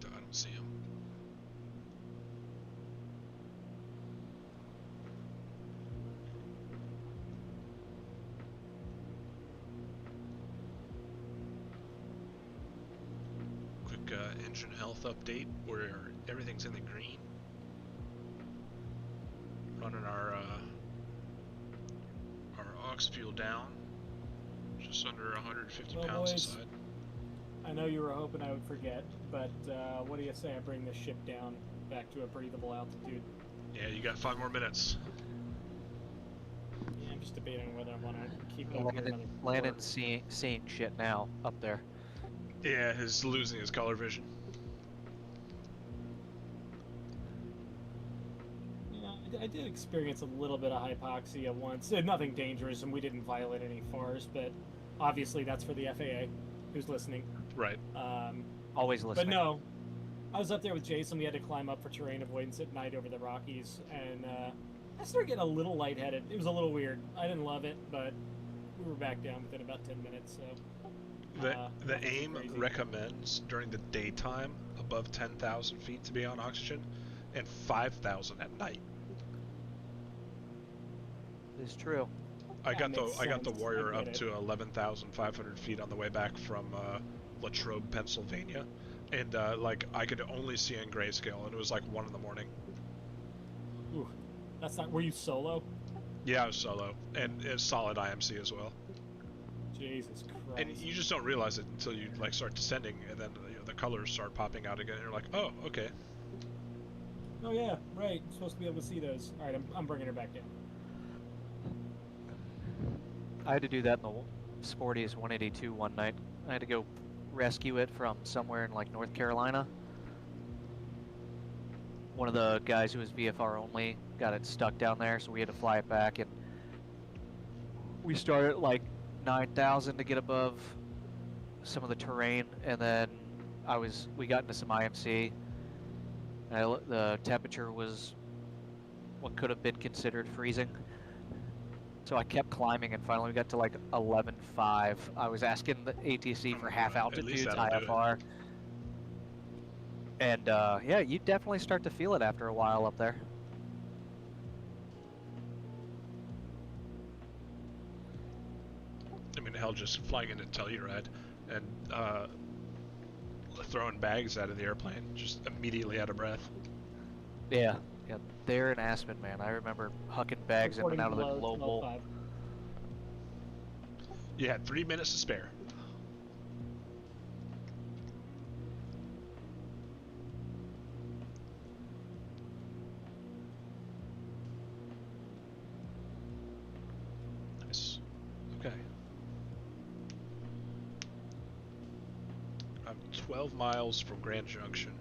I don't see him. Quick engine health update where everything's in the green. Running our aux fuel down, just under 150 Well, pounds boys, inside. I know you were hoping I would forget, but what do you say I bring this ship down back to a breathable altitude? Yeah, you got 5 more minutes. Yeah, I'm just debating whether I want to keep it up here another Landon's seeing shit now up there. Yeah, he's losing his color vision. I did experience a little bit of hypoxia once. Nothing dangerous, and we didn't violate any FARs, but obviously that's for the FAA, who's listening. Right. Always listening. But no, I was up there with Jason. We had to climb up for terrain avoidance at night over the Rockies, and I started getting a little lightheaded. It was a little weird. I didn't love it, but we were back down within about 10 minutes, so... The nothing AIM crazy. recommends during the daytime above 10,000 feet to be on oxygen, and 5,000 at night. It's true. I got makes the sense. I Warrior get up it. to 11,500 feet on the way back from Latrobe, Pennsylvania, and like I could only see in grayscale, and it was like 1 in the morning. Ooh, that's not. Were you solo? Yeah, I was solo, and it's solid IMC as well. Jesus Christ. And you just don't realize it until you like start descending, and then the colors start popping out again. And you're like, oh, okay. Oh yeah, right. You're supposed to be able to see those. All right, I'm bringing her back down. I had to do that in the Sporties 182 one night. I had to go rescue it from somewhere in like North Carolina. One of the guys who was VFR only got it stuck down there, so we had to fly it back, and we started at like 9,000 to get above some of the terrain, and then we got into some IMC. And the temperature was what could have been considered freezing. So I kept climbing, and finally we got to like 11.5. I was asking the ATC for half altitudes, IFR. And yeah, you definitely start to feel it after a while up there. I mean, hell, just flying into Telluride and throwing bags out of the airplane, just immediately out of breath. Yeah, there in Aspen, man. I remember hucking bags in and out of the global. You had 3 minutes to spare. Nice. Okay. I'm 12 miles from Grand Junction.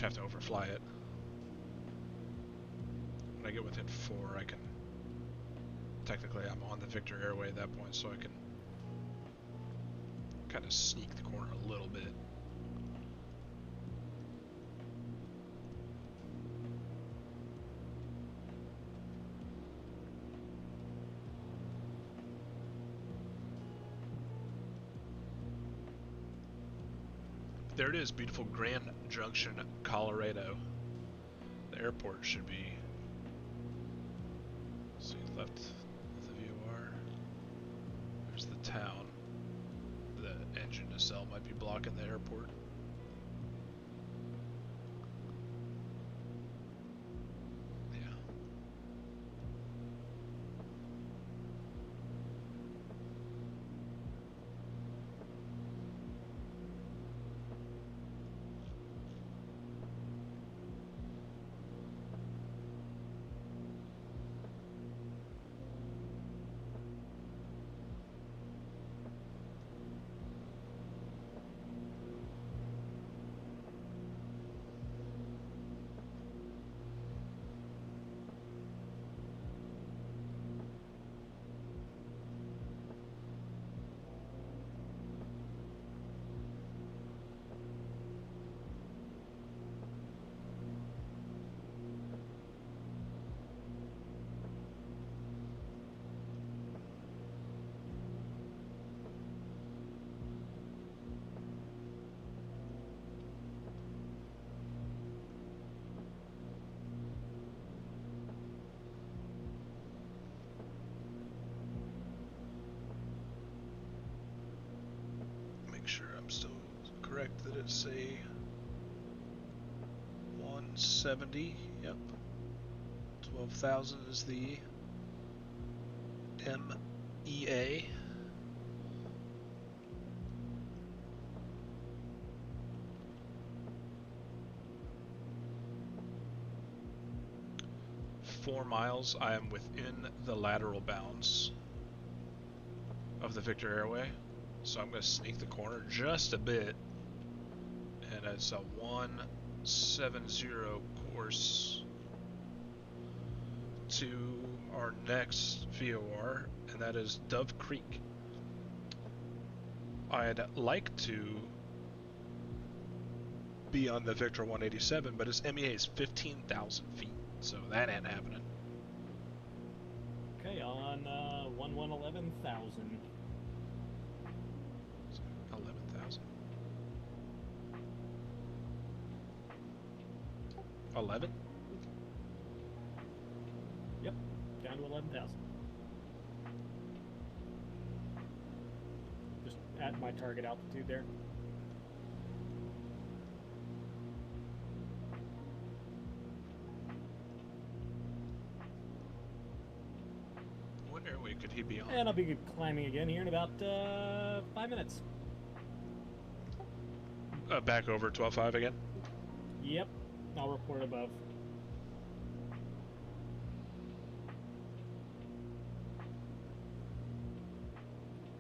Have to overfly it. When I get within 4, I can technically I'm on the Victor Airway at that point, so I can kind of sneak the corner a little bit. There it is, beautiful Grand Junction, Colorado. The airport should be. See, left the VOR. There's the town. The engine nacelle might be blocking the airport. Yeah. Make sure I'm still correct that it's a 170. Yep. 12,000 is the MEA. Four miles, I am within the lateral bounds of the Victor Airway, so I'm going to sneak the corner just a bit, and it's a 170 course to our next VOR, and that is Dove Creek. I'd like to be on the Victor 187, but its MEA is 15,000 feet, so that ain't happening. Okay, on 11,000. 11,000. 11? Yep, down to 11,000. Just at my target altitude there. What airway could he be on? And I'll be climbing again here in about 5 minutes. Back over 12.5 again? Yep, I'll report above.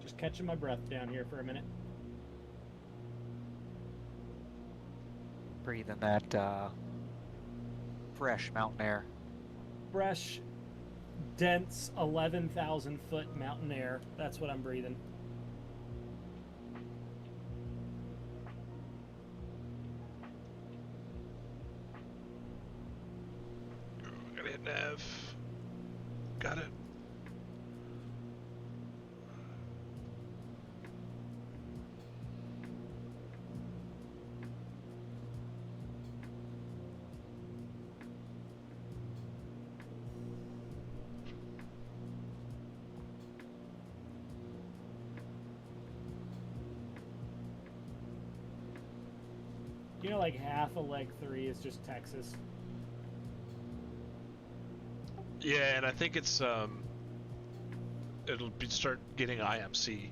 Just catching my breath down here for a minute. Breathing that fresh mountain air. Fresh, dense, 11,000 foot mountain air. That's what I'm breathing. Gotta hit nav. Got it. You know, like half of leg 3 is just Texas. Yeah, and I think it's it'll start getting IMC,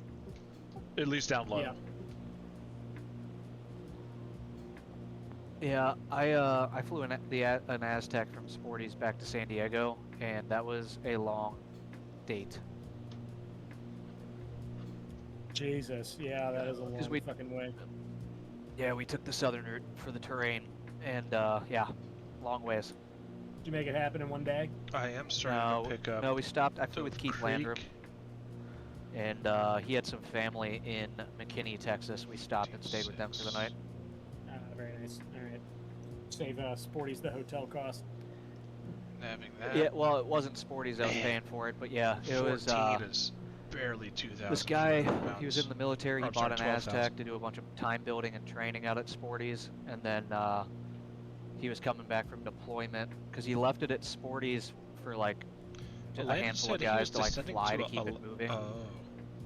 at least down low. Yeah. Yeah, I flew an Aztec from Sporties back to San Diego, and that was a long date. Jesus, yeah, that is a long fucking way. Yeah, we took the southern route for the terrain, and yeah, long ways. Did you make it happen in one day? I am starting to pick up. No, we stopped. I flew with Dove Keith Creek. Landrum, and he had some family in McKinney, Texas. We stopped and stayed with them for the night. Very nice. All right. Save Sporties the hotel cost. Having that. Yeah, well, it wasn't Sporties I was paying for it, but yeah, it 14 was. is barely 2,000. This guy, pounds. he was in the military. He I'm bought sorry, an 12,000. Aztec to do a bunch of time building and training out at Sporties, and then he was coming back from deployment because he left it at Sporties for like a Landon handful of said he was guys to like descending fly to to keep it moving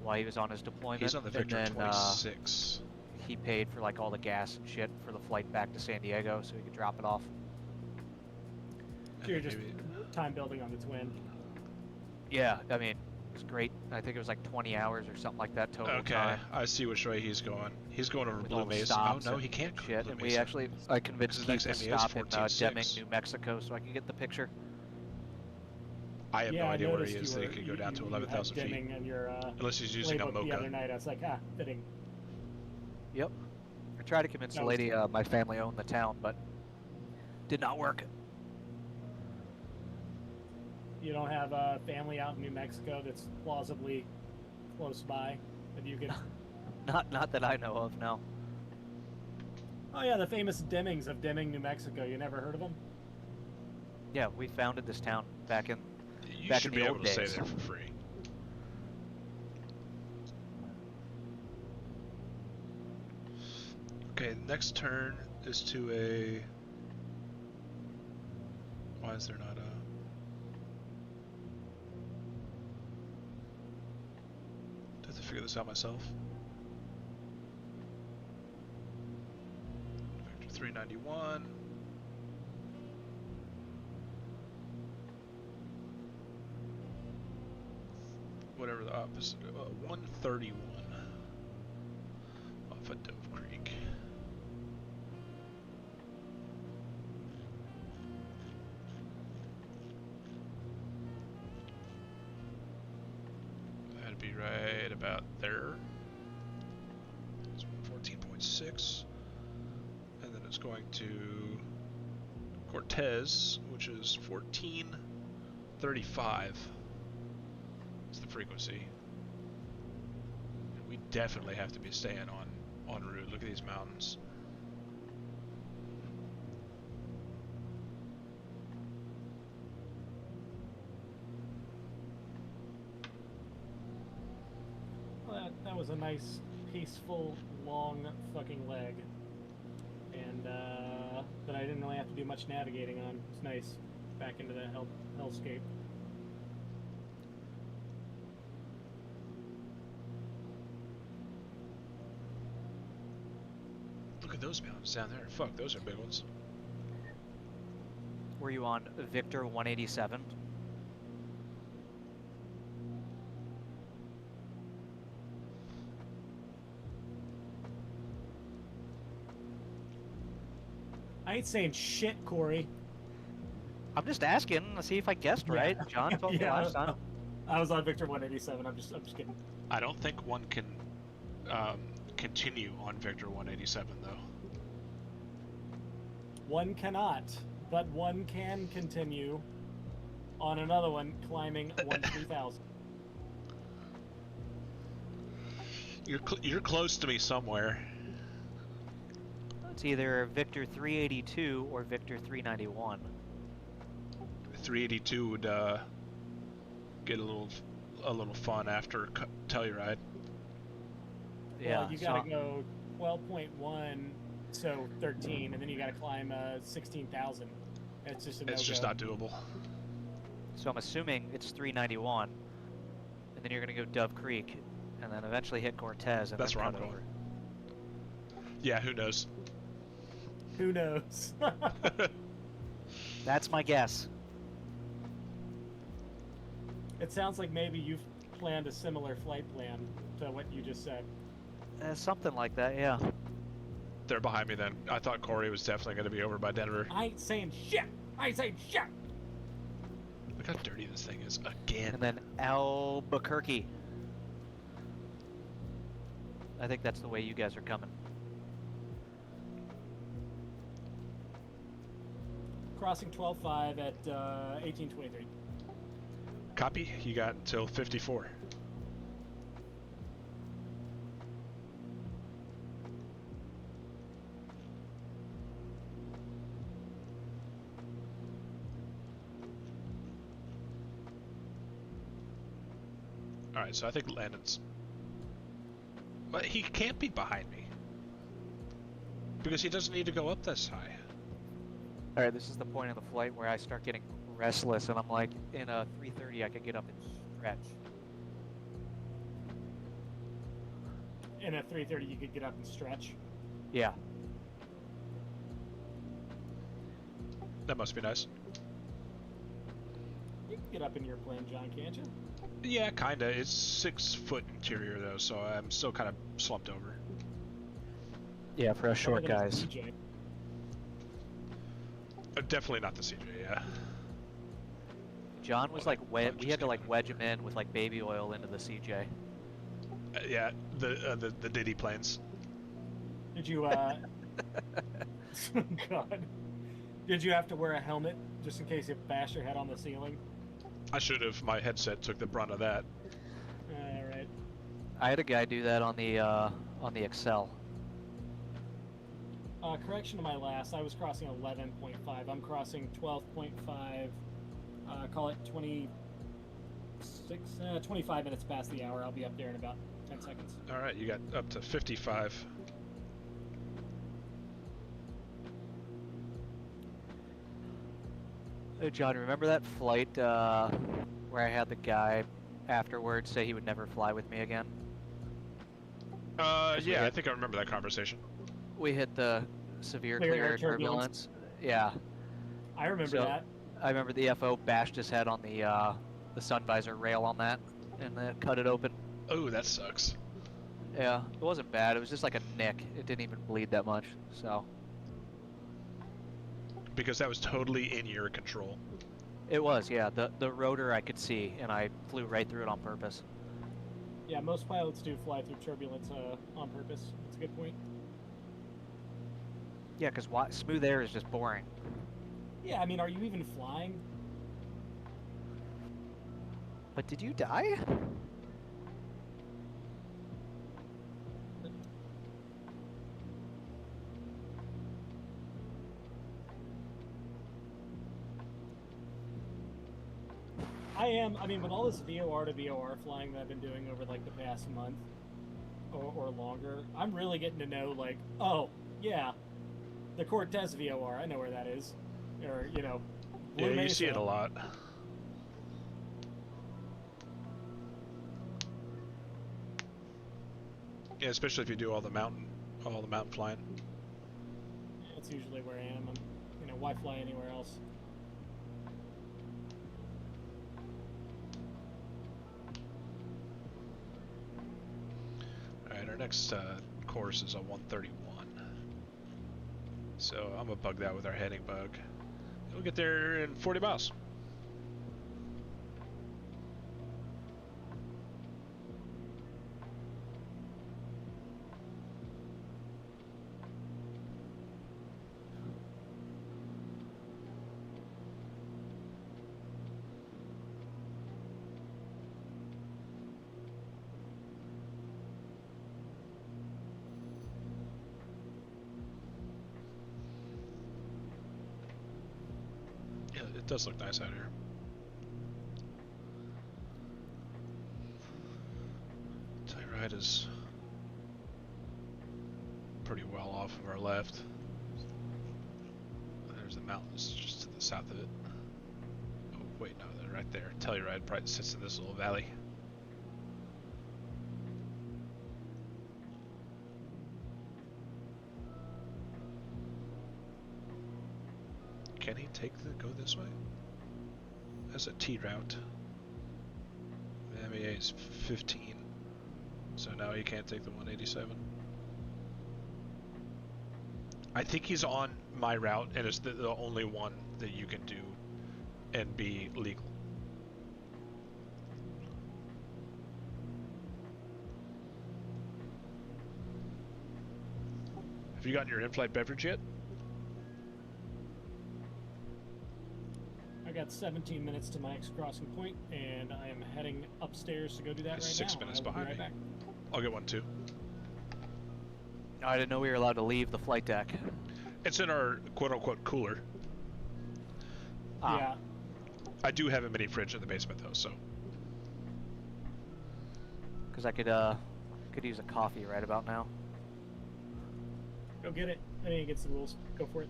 while he was on his deployment. He's on the Victor and then 26. he paid for like all the gas and shit for the flight back to San Diego so he could drop it off. So you're just time building on the twin. Yeah, I mean, it was great. I think it was like 20 hours or something like that total Okay, time. I see which way he's going. He's going over With Blue all the Mesa. Oh stops no, and he can't go shit. Blue And we Mesa. actually, I convinced His Keith next to MEO is stop in 14.6. Deming, New Mexico, so I can get the picture. I have Yeah, no I idea where he noticed is. you They were- could go you- down to you 11,000 had feet. Deming on your Unless he's using a playbook the other Mocha. night. I was like, fitting. Yep. I tried to convince the That was lady my family owned the town, but did not work. You don't have a family out in New Mexico that's plausibly close by that you could. Not that I know of, no. Oh yeah, the famous Demings of Deming, New Mexico. You never heard of them? Yeah, we founded this town back in You back should in be the able old to stay days. there for free. Okay, next turn is to a. Why is there not a? Do I have to figure this out myself? Vector 391. Whatever the opposite. 131. Off at Dove Creek. That'd be right about there. It's 14.6. And then it's going to Cortez, which is 1435. It's the frequency. And we definitely have to be staying on route. Look at these mountains. Well, that was a nice, peaceful, long fucking leg. And that I didn't really have to do much navigating on. It's nice. Back into the hellscape. Look at those mountains down there. Fuck, those are big ones. Were you on Victor 187? I ain't saying shit, Corey. I'm just asking to see if I guessed right. John told me last time. I was on Victor 187. I'm just kidding. I don't think one can continue on Victor 187 though. One cannot, but one can continue on another one climbing 3000. You're close to me somewhere. It's either Victor 382 or Victor 391. 382 would get a little fun after Telluride. Yeah, Well, you gotta go 12.1, so 13, and then you gotta climb 16,000. It's just a It's just not doable. So I'm assuming it's 391, and then you're gonna go Dove Creek, and then eventually hit Cortez, and That's then where I'm cut going. over. Yeah, who knows? Who knows? That's my guess. It sounds like maybe you've planned a similar flight plan to what you just said. Something like that, yeah. They're behind me then. I thought Corey was definitely going to be over by Denver. I ain't saying shit. I ain't saying shit. Look how dirty this thing is again. And then Albuquerque. I think that's the way you guys are coming. Crossing 12.5 at 1823. Copy. You got until 54. Alright, so I think Landon's... But he can't be behind me. Because he doesn't need to go up this high. Alright, this is the point of the flight where I start getting restless, and I'm like, in a 330 I could get up and stretch. In a 330, you could get up and stretch. Yeah. That must be nice. You can get up in your plane, John, can't you? Yeah, kinda. It's 6 foot interior though, so I'm still kind of slumped over. Yeah, for us short Better than guys. CJ. Definitely not the CJ, yeah. John was like, we had to like wedge him in with like baby oil into the CJ. Yeah, the Diddy planes. Did you, God. Did you have to wear a helmet just in case you bash your head on the ceiling? I should have. My headset took the brunt of that. Alright. I had a guy do that on the Excel. Correction to my last, I was crossing 11.5. I'm crossing 12.5. Call it 25 minutes past the hour. I'll be up there in about 10 seconds. Alright, you got up to 55. Hey, John, remember that flight where I had the guy afterwards say he would never fly with me again? Yeah, I think I remember that conversation. We hit the severe Clear clear air turbulence. turbulence. Yeah. I remember So- that. I remember the FO bashed his head on the sun visor rail on that and cut it open. Oh, that sucks. Yeah, it wasn't bad. It was just like a nick. It didn't even bleed that much. So Because that was totally in your control. it was, yeah. The rotor I could see, and I flew right through it on purpose. Yeah, most pilots do fly through turbulence on purpose. That's a good point. Yeah, because smooth air is just boring. Yeah, I mean, are you even flying? But did you die? I mean, with all this VOR to VOR flying that I've been doing over like the past month or longer, I'm really getting to know like, oh, yeah, The Cortez VOR, I know where that is. Or, you know, Yeah, Blue you see it Mesa. a lot. Yeah, especially if you do all the mountain flying. That's usually where I am. You know, why fly anywhere else? Alright, our next course is a 131. So I'm gonna bug that with our heading bug. We'll get there in 40 miles. Yeah, it does look nice out here. Telluride is pretty well off of our left. There's the mountains just to the south of it. Oh, wait, no, they're right there. Telluride probably sits in this little valley. Can he go this way? That's a T route. The MEA is 15. So now he can't take the 187. I think he's on my route, and it's the only one that you can do and be legal. Have you gotten your in-flight beverage yet? I got 17 minutes to my next crossing point, and I am heading upstairs to go do that right He's now. 6 minutes I will be behind right me. back. I'll get one too. I didn't know we were allowed to leave the flight deck. It's in our quote-unquote cooler. Ah. Yeah. I do have a mini fridge in the basement though, so. Because I could use a coffee right about now. Go get it. I think against the rules. Go for it.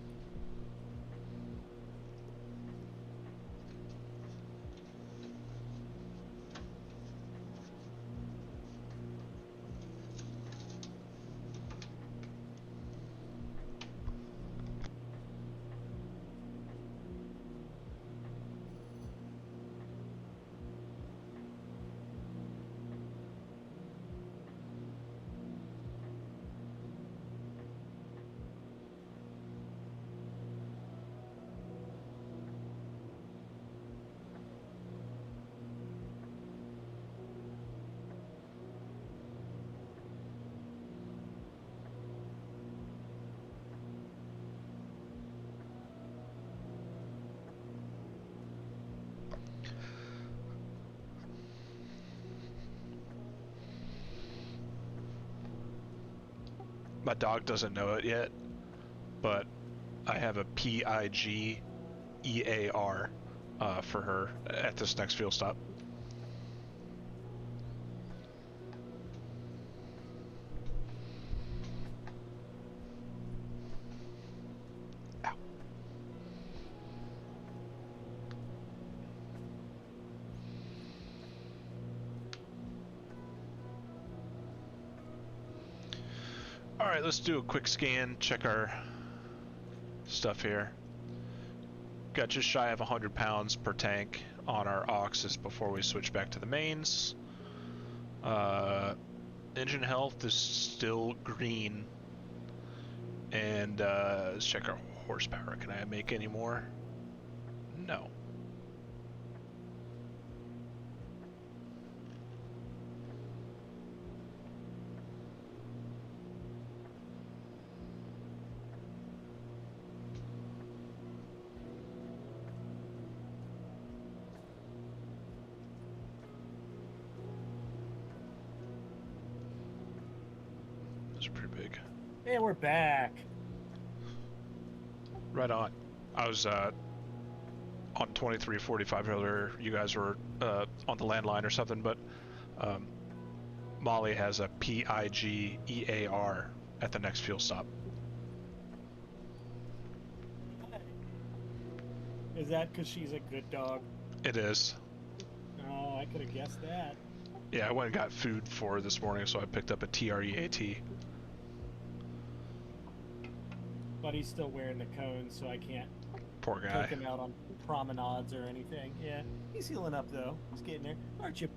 My dog doesn't know it yet, but I have a PIG EAR for her at this next fuel stop. Ow. Alright, let's do a quick scan, check our stuff here. Got just shy of 100 pounds per tank on our aux before we switch back to the mains. Engine health is still green. And let's check our horsepower. Can I make any more? No. Those are pretty big. Hey, we're back. Right on. I was on 2345 earlier. You guys were on the landline or something, but Molly has a PIG EAR at the next fuel stop. Is that because she's a good dog? It is. Oh, I could have guessed that. Yeah, I went and got food for her this morning, so I picked up a TREAT. But he's still wearing the cones, so I can't Poor guy. take him out on promenades or anything. Yeah, he's healing up though. He's getting there, aren't you?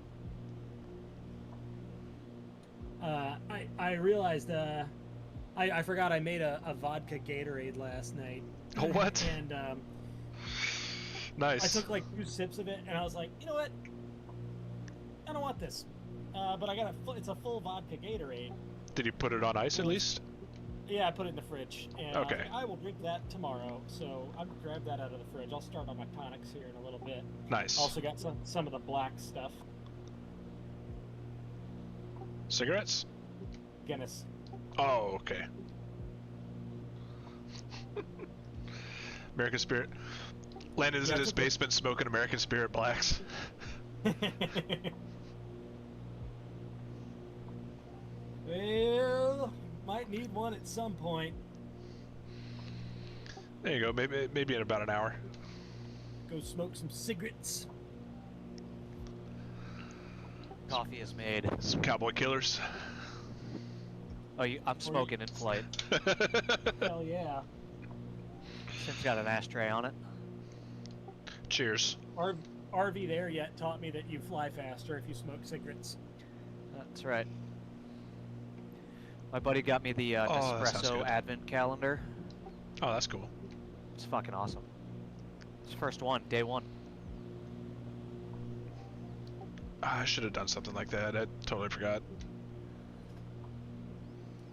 I realized I forgot I made a vodka Gatorade last night. Oh, what? And Nice. I took like 2 sips of it, and I was like, you know what? I don't want this. But I got it's a full vodka Gatorade. Did you put it on ice at least? Yeah, I put it in the fridge, and I was Okay. like, I will drink that tomorrow. So I grabbed that out of the fridge. I'll start on my tonics here in a little bit. Nice. Also got some of the black stuff. Cigarettes? Guinness. Oh, okay. American Spirit. Landon's Yeah, in his it's a- basement smoking American Spirit Blacks. Well, might need one at some point. There you go. Maybe in about an hour. Go smoke some cigarettes. Coffee is made. Some cowboy killers. Oh, I'm smoking in flight. Hell yeah. It's got an ashtray on it. Cheers. RV there yet taught me that you fly faster if you smoke cigarettes. That's right. My buddy got me the Oh, that sounds Nespresso good. Advent calendar. Oh, that's cool. It's fucking awesome. It's first one, day one. I should have done something like that. I totally forgot.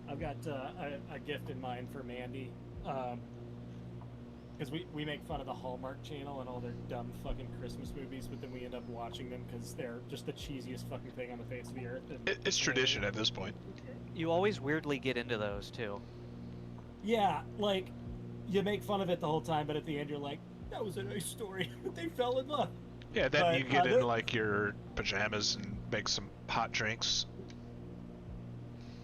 I've got a gift in mind for Mandy. Because we make fun of the Hallmark Channel and all their dumb fucking Christmas movies, but then we end up watching them because they're just the cheesiest fucking thing on the face of the earth. And It's tradition at this point. You always weirdly get into those too. Yeah, like, you make fun of it the whole time, but at the end you're like, that was a nice story. They fell in love. Yeah, then But, you get in they're- like your pajamas and make some hot drinks.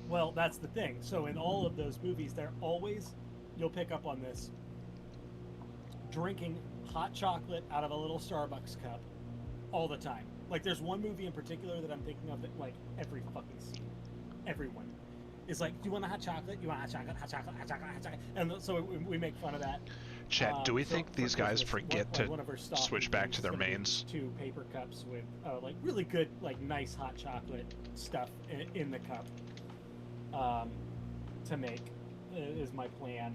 Well, that's the thing. So in all of those movies, they're always, you'll pick up on this, drinking hot chocolate out of a little Starbucks cup all the time. Like, there's one movie in particular that I'm thinking of that, like, every fucking scene, everyone is like, do you want a hot chocolate? You want hot chocolate, hot chocolate, hot chocolate, hot chocolate? And so we make fun of that. Chat, do we So think for these guys Christmas, forget one of our to stocking switch back things to their is gonna be mains? 2 paper cups with, like, really good, like, nice hot chocolate stuff in the cup. To make is my plan,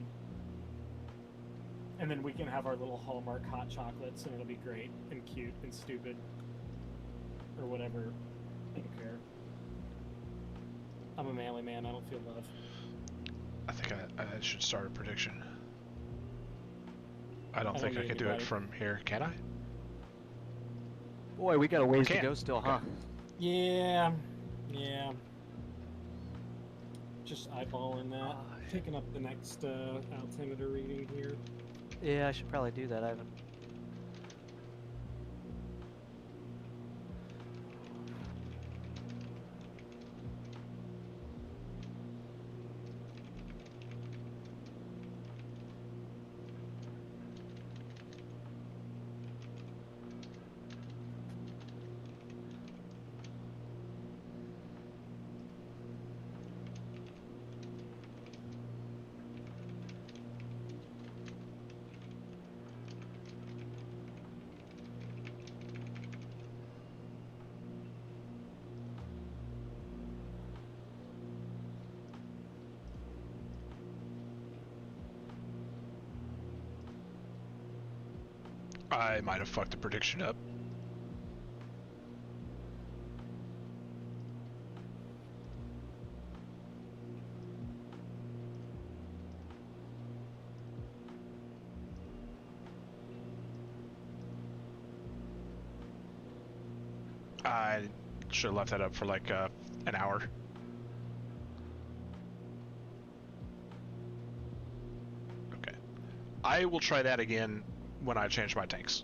and then we can have our little Hallmark hot chocolates, and it'll be great and cute and stupid, or whatever. I don't care. I'm a manly man. I don't feel love. I think I should start a prediction. I don't I think don't I need can do it anybody. from here. Can I? Boy, we got a ways to can't. go still, huh? Yeah. Just eyeballing that. Picking up the next altimeter reading here. Yeah, I should probably do that. I haven't. I might have fucked the prediction up. I should have left that up for like an hour. Okay. I will try that again when I change my tanks.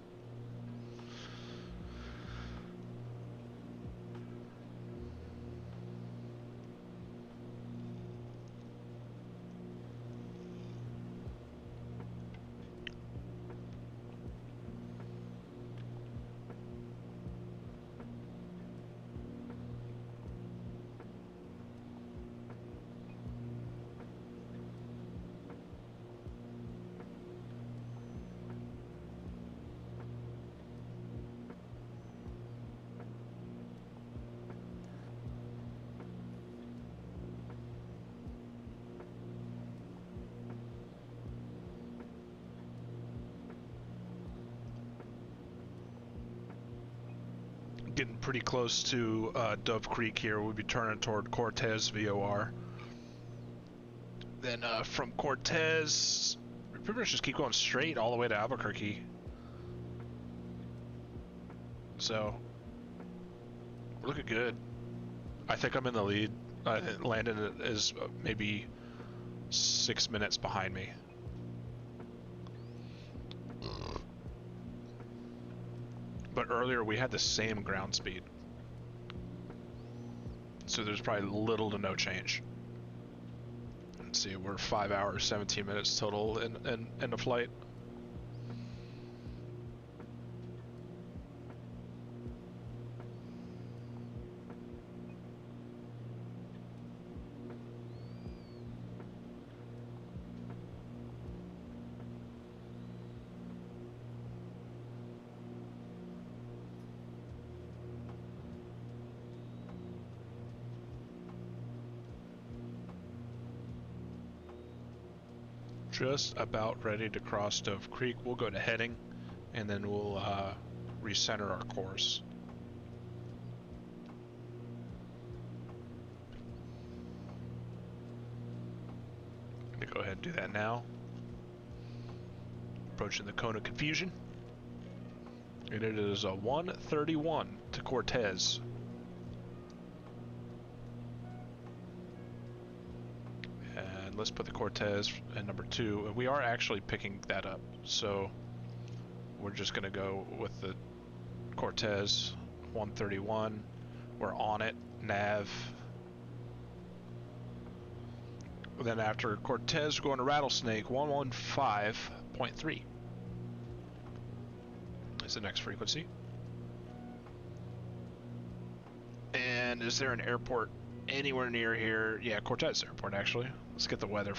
getting pretty close to Dove Creek here. We'll be turning toward Cortez VOR. Then from Cortez, we pretty much just keep going straight all the way to Albuquerque. So, we're looking good. I think I'm in the lead. Landon is maybe 6 minutes behind me. But earlier we had the same ground speed. So there's probably little to no change. Let's see, we're 5 hours, 17 minutes total in the flight. Just about ready to cross Dove Creek. We'll go to heading, and then we'll recenter our course. I'm gonna go ahead and do that now. Approaching the Cone of Confusion, and it is a 1:31 to Cortez. Let's put the Cortez at number 2, and we are actually picking that up, so we're just gonna go with the Cortez 131. We're on it, nav. Then after Cortez, we're going to Rattlesnake 115.3 is the next frequency. And is there an airport anywhere near here? Yeah, Cortez Airport actually. Let's get the weather.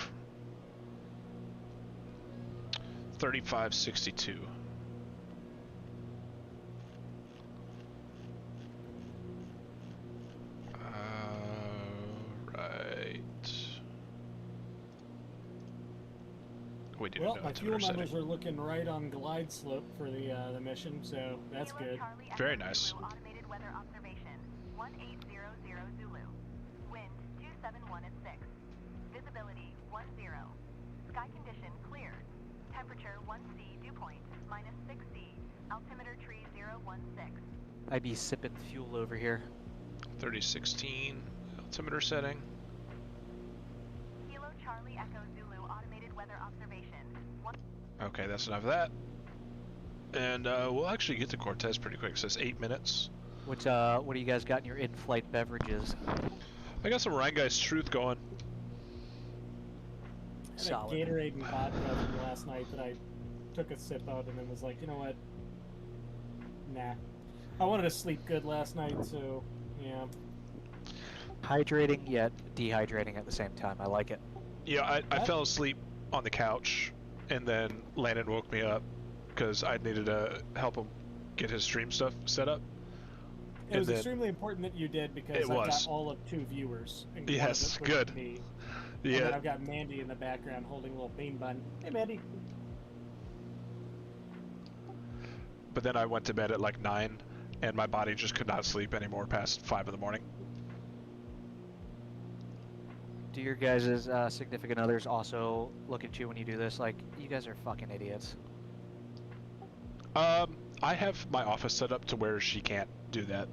3562. Right. We do Well, know my it's fuel under setting. numbers are looking right on glide slope for the mission, so that's Kilo good. Charlie Echo Very nice. Zulu automated weather observation 1800 Zulu. Wind 271 at 6. Visibility 10. Sky condition clear. Temperature 1C dew point -6C. Altimeter tree 016. I'd be sipping fuel over here. 3016 altimeter setting. Kilo Charlie Echo Zulu automated weather observation. Okay, that's enough of that. And we'll actually get to Cortez pretty quick. It says 8 minutes. What do you guys got in your in-flight beverages? I got some Rheingei's Truth going. I had a Solid. Gatorade and vodka from last night that I took a sip of and then was like, you know what? Nah. I wanted to sleep good last night, so yeah. Hydrating yet dehydrating at the same time. I like it. Yeah, I fell asleep on the couch, and then Landon woke me up because I needed to help him get his stream stuff set up. It was then- extremely important that you did because It I've was. got all of 2 viewers. And one of Yes, it was good. Me. And then Yeah, I've got Mandy in the background holding a little bean bun. Hey, Mandy. but then I went to bed at like 9, and my body just could not sleep anymore past 5 in the morning. Do your guys' significant others also look at you when you do this? Like, you guys are fucking idiots. I have my office set up to where she can't do that.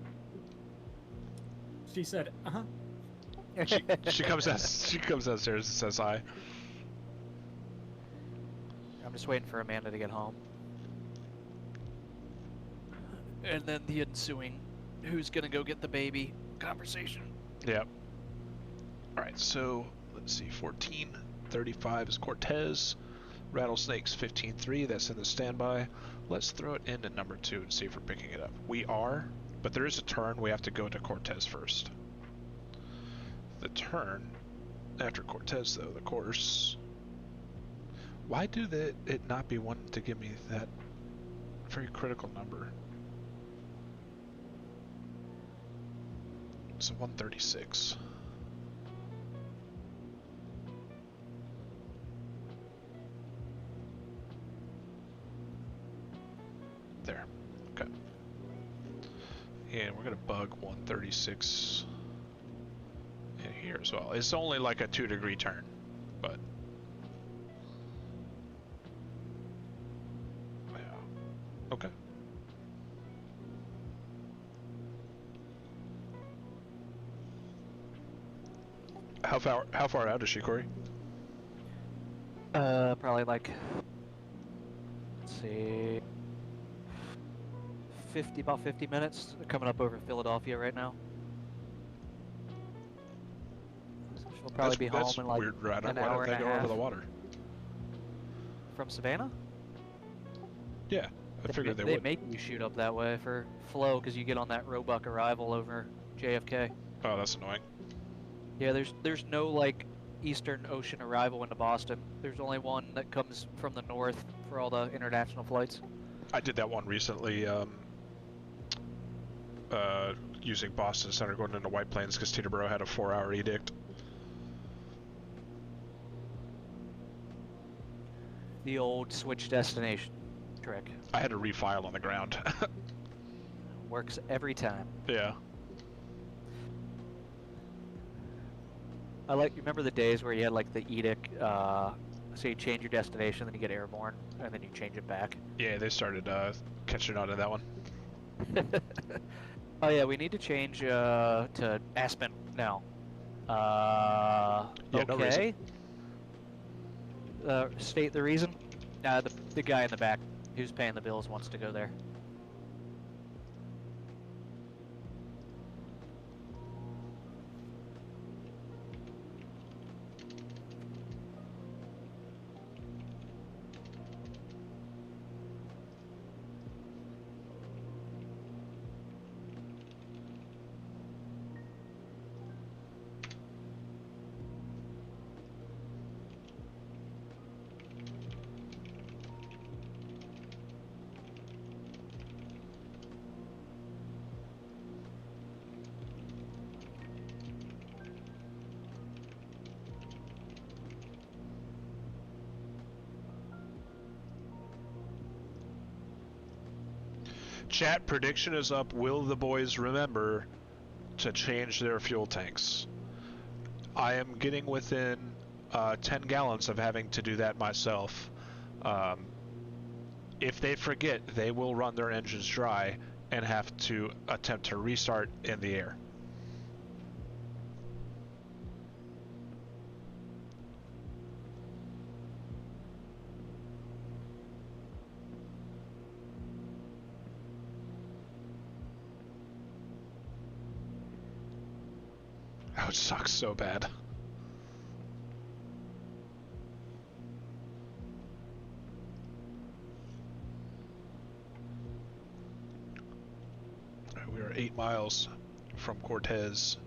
She said, uh-huh. She comes downstairs and says hi. I'm just waiting for Amanda to get home. And then the ensuing, who's gonna go get the baby conversation. Yep. Alright, so let's see, 1435 is Cortez. Rattlesnake's 15-3, that's in the standby. Let's throw it into number 2 and see if we're picking it up. We are, but there is a turn. We have to go to Cortez first. The turn after Cortez, though, the course. Why do it not be wanting to give me that very critical number? It's a 136. There. Okay. And we're gonna bug 136 in here as well. It's only like a 2-degree turn, but yeah. Okay. How far out is she, Corey? Probably like, let's see, about 50 minutes. They're coming up over Philadelphia right now. So she'll probably be home in like weird, right? an Why hour don't and they a go half. over the water? From Savannah? Yeah, I figured they They would. make you shoot up that way for flow because you get on that Roebuck arrival over JFK. Oh, that's annoying. Yeah, there's no like Eastern Ocean arrival into Boston. There's only one that comes from the north for all the international flights. I did that one recently, using Boston Center going into White Plains because Teterboro had a 4-hour edict. The old switch destination trick. I had to refile on the ground. Works every time. Yeah. Remember the days where you had like the edict, so you change your destination, then you get airborne, and then you change it back. Yeah, they started catching on to that one. Oh yeah, we need to change to Aspen now. Yeah, no okay. State the reason. The guy in the back who's paying the bills wants to go there. Chat prediction is up. Will the boys remember to change their fuel tanks? I am getting within 10 gallons of having to do that myself. If they forget, they will run their engines dry and have to attempt to restart in the air. Oh, it sucks so bad. We are 8 miles from Cortez.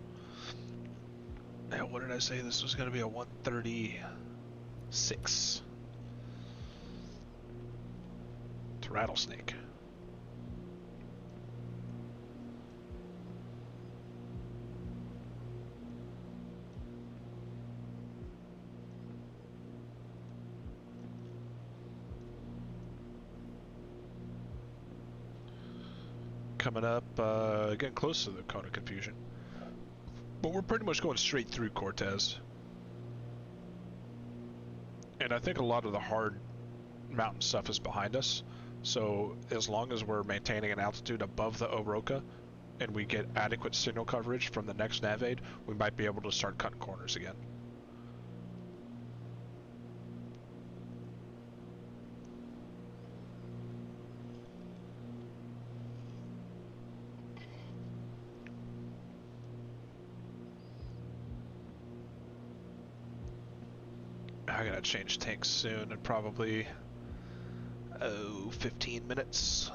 And what did I say? This was going to be a 136 to Rattlesnake. Coming up, getting close to the Cone of Confusion. But we're pretty much going straight through Cortez. And I think a lot of the hard mountain stuff is behind us. So as long as we're maintaining an altitude above the Oroca and we get adequate signal coverage from the next nav aid, we might be able to start cutting corners again. I gotta change tanks soon in probably 15 minutes.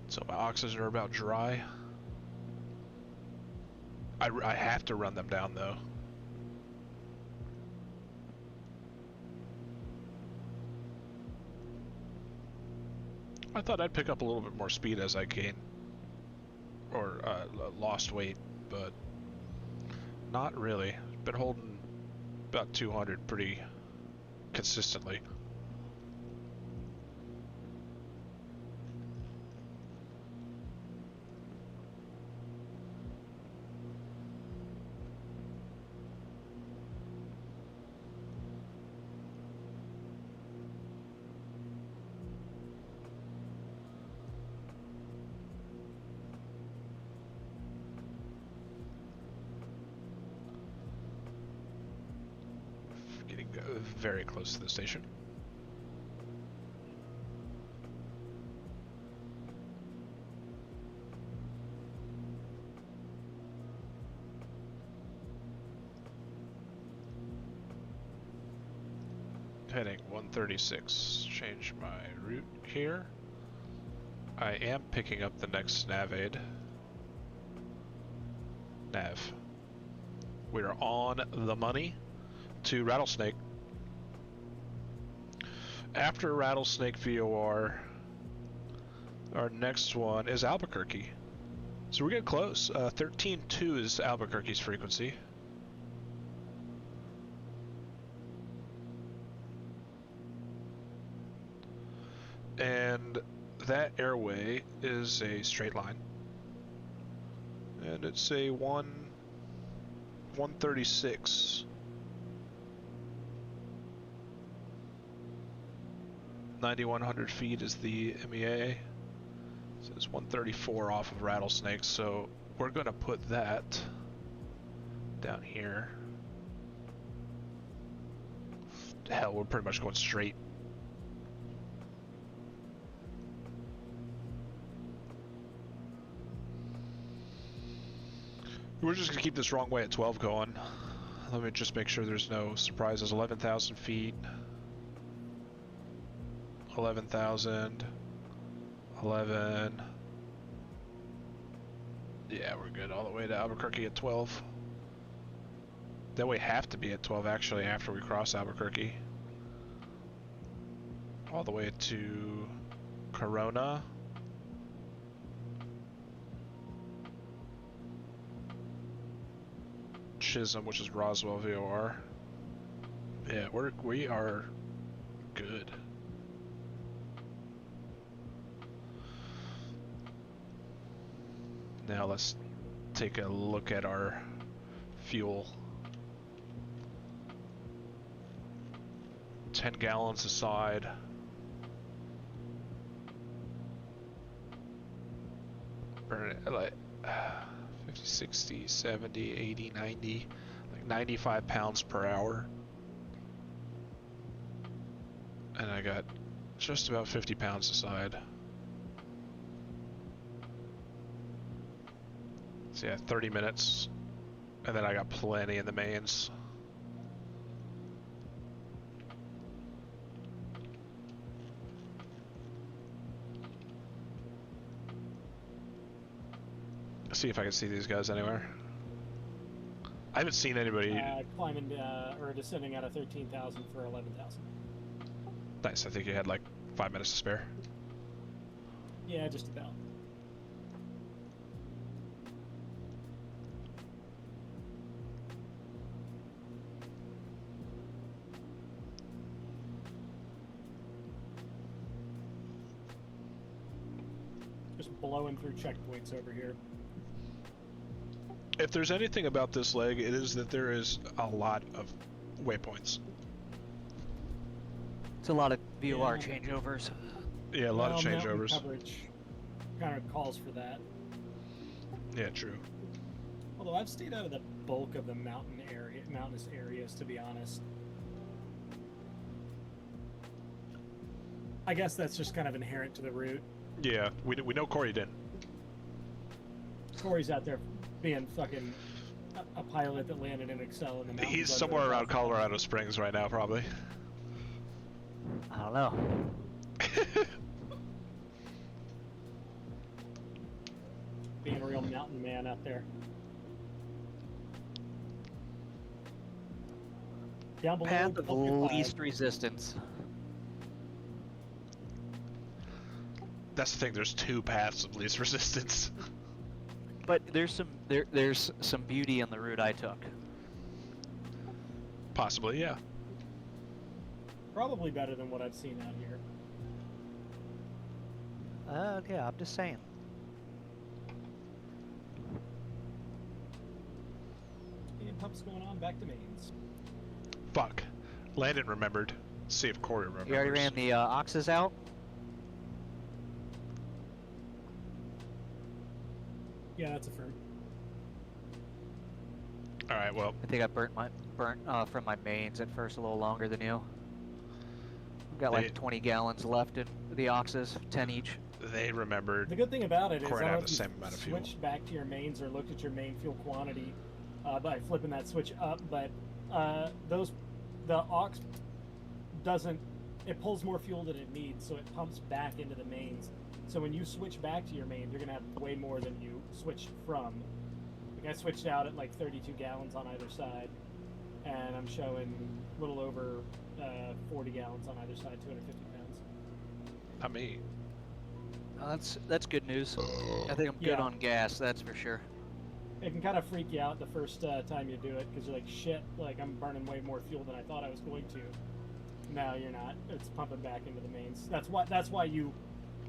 So my oxys are about dry. I have to run them down though. I thought I'd pick up a little bit more speed as I gain or lost weight, but not really. Been holding about 200 pretty consistently. very close to the station. Heading 136. Change my route here. I am picking up the next nav aid. Nav. We're on the money to Rattlesnake. After Rattlesnake VOR, our next one is Albuquerque. So we're getting close. 13.2 is Albuquerque's frequency. And that airway is a straight line. And it's a 136. 9,100 feet is the MEA. So it's 134 off of Rattlesnake, so we're gonna put that down here. Hell, we're pretty much going straight. We're just gonna keep this wrong way at 12 going. Let me just make sure there's no surprises. 11,000 feet. 11,000. 11. Yeah, we're good all the way to Albuquerque at 12. Then we have to be at 12 actually after we cross Albuquerque. All the way to Corona. Chisholm, which is Roswell VOR. Yeah, we are good. Now let's take a look at our fuel. 10 gallons aside. Burn it like 50, 60, 70, 80, 90, like 95 pounds per hour. And I got just about 50 pounds aside. So yeah, 30 minutes. And then I got plenty in the mains. See if I can see these guys anywhere. I haven't seen anybody. Climbing or descending out of 13,000 for 11,000. Nice. I think you had like 5 minutes to spare. Yeah, just about. Just blowing through checkpoints over here. If there's anything about this leg, it is that there is a lot of waypoints. It's a lot of VOR Yeah. changeovers. Yeah, a lot of Mountain changeovers. coverage kind of calls for that. Yeah, true. Although I've stayed out of the bulk of the mountainous areas, to be honest. I guess that's just kind of inherent to the route. Yeah, we know Corey didn't. Corey's out there being fucking a pilot that landed in Excel in the mountains. He's under somewhere the around Gulf. Colorado Springs right now, probably. I don't know. Being a real mountain man out there. Down below, Path of Delta 5. least resistance. That's the thing. There's two paths of least resistance. But there's some beauty in the route I took. Possibly, yeah. Probably better than what I've seen out here. Yeah, I'm just saying. And pumps going on back to mains. Fuck. Landon remembered. See if Corey remembers. You already ran the oxes out? Yeah, that's a firm. Alright, well, I think I burnt mine. burnt from my mains at first a little longer than you. I've got They- like 20 gallons left in the oxes, 10 each. They remembered. The good thing about it is, Core I and I don't have know the if same you amount of fuel. switched back to your mains or looked at your main fuel quantity by flipping that switch up, but the aux doesn't. It pulls more fuel than it needs, so it pumps back into the mains. So when you switch back to your main, you're gonna have way more than you switched from. Like I switched out at like 32 gallons on either side, and I'm showing a little over 40 gallons on either side, 250 pounds. Not me. That's good news. I think I'm good Yeah. on gas, that's for sure. It can kind of freak you out the first time you do it because you're like, shit, like I'm burning way more fuel than I thought I was going to. No, you're not. It's pumping back into the mains. That's why you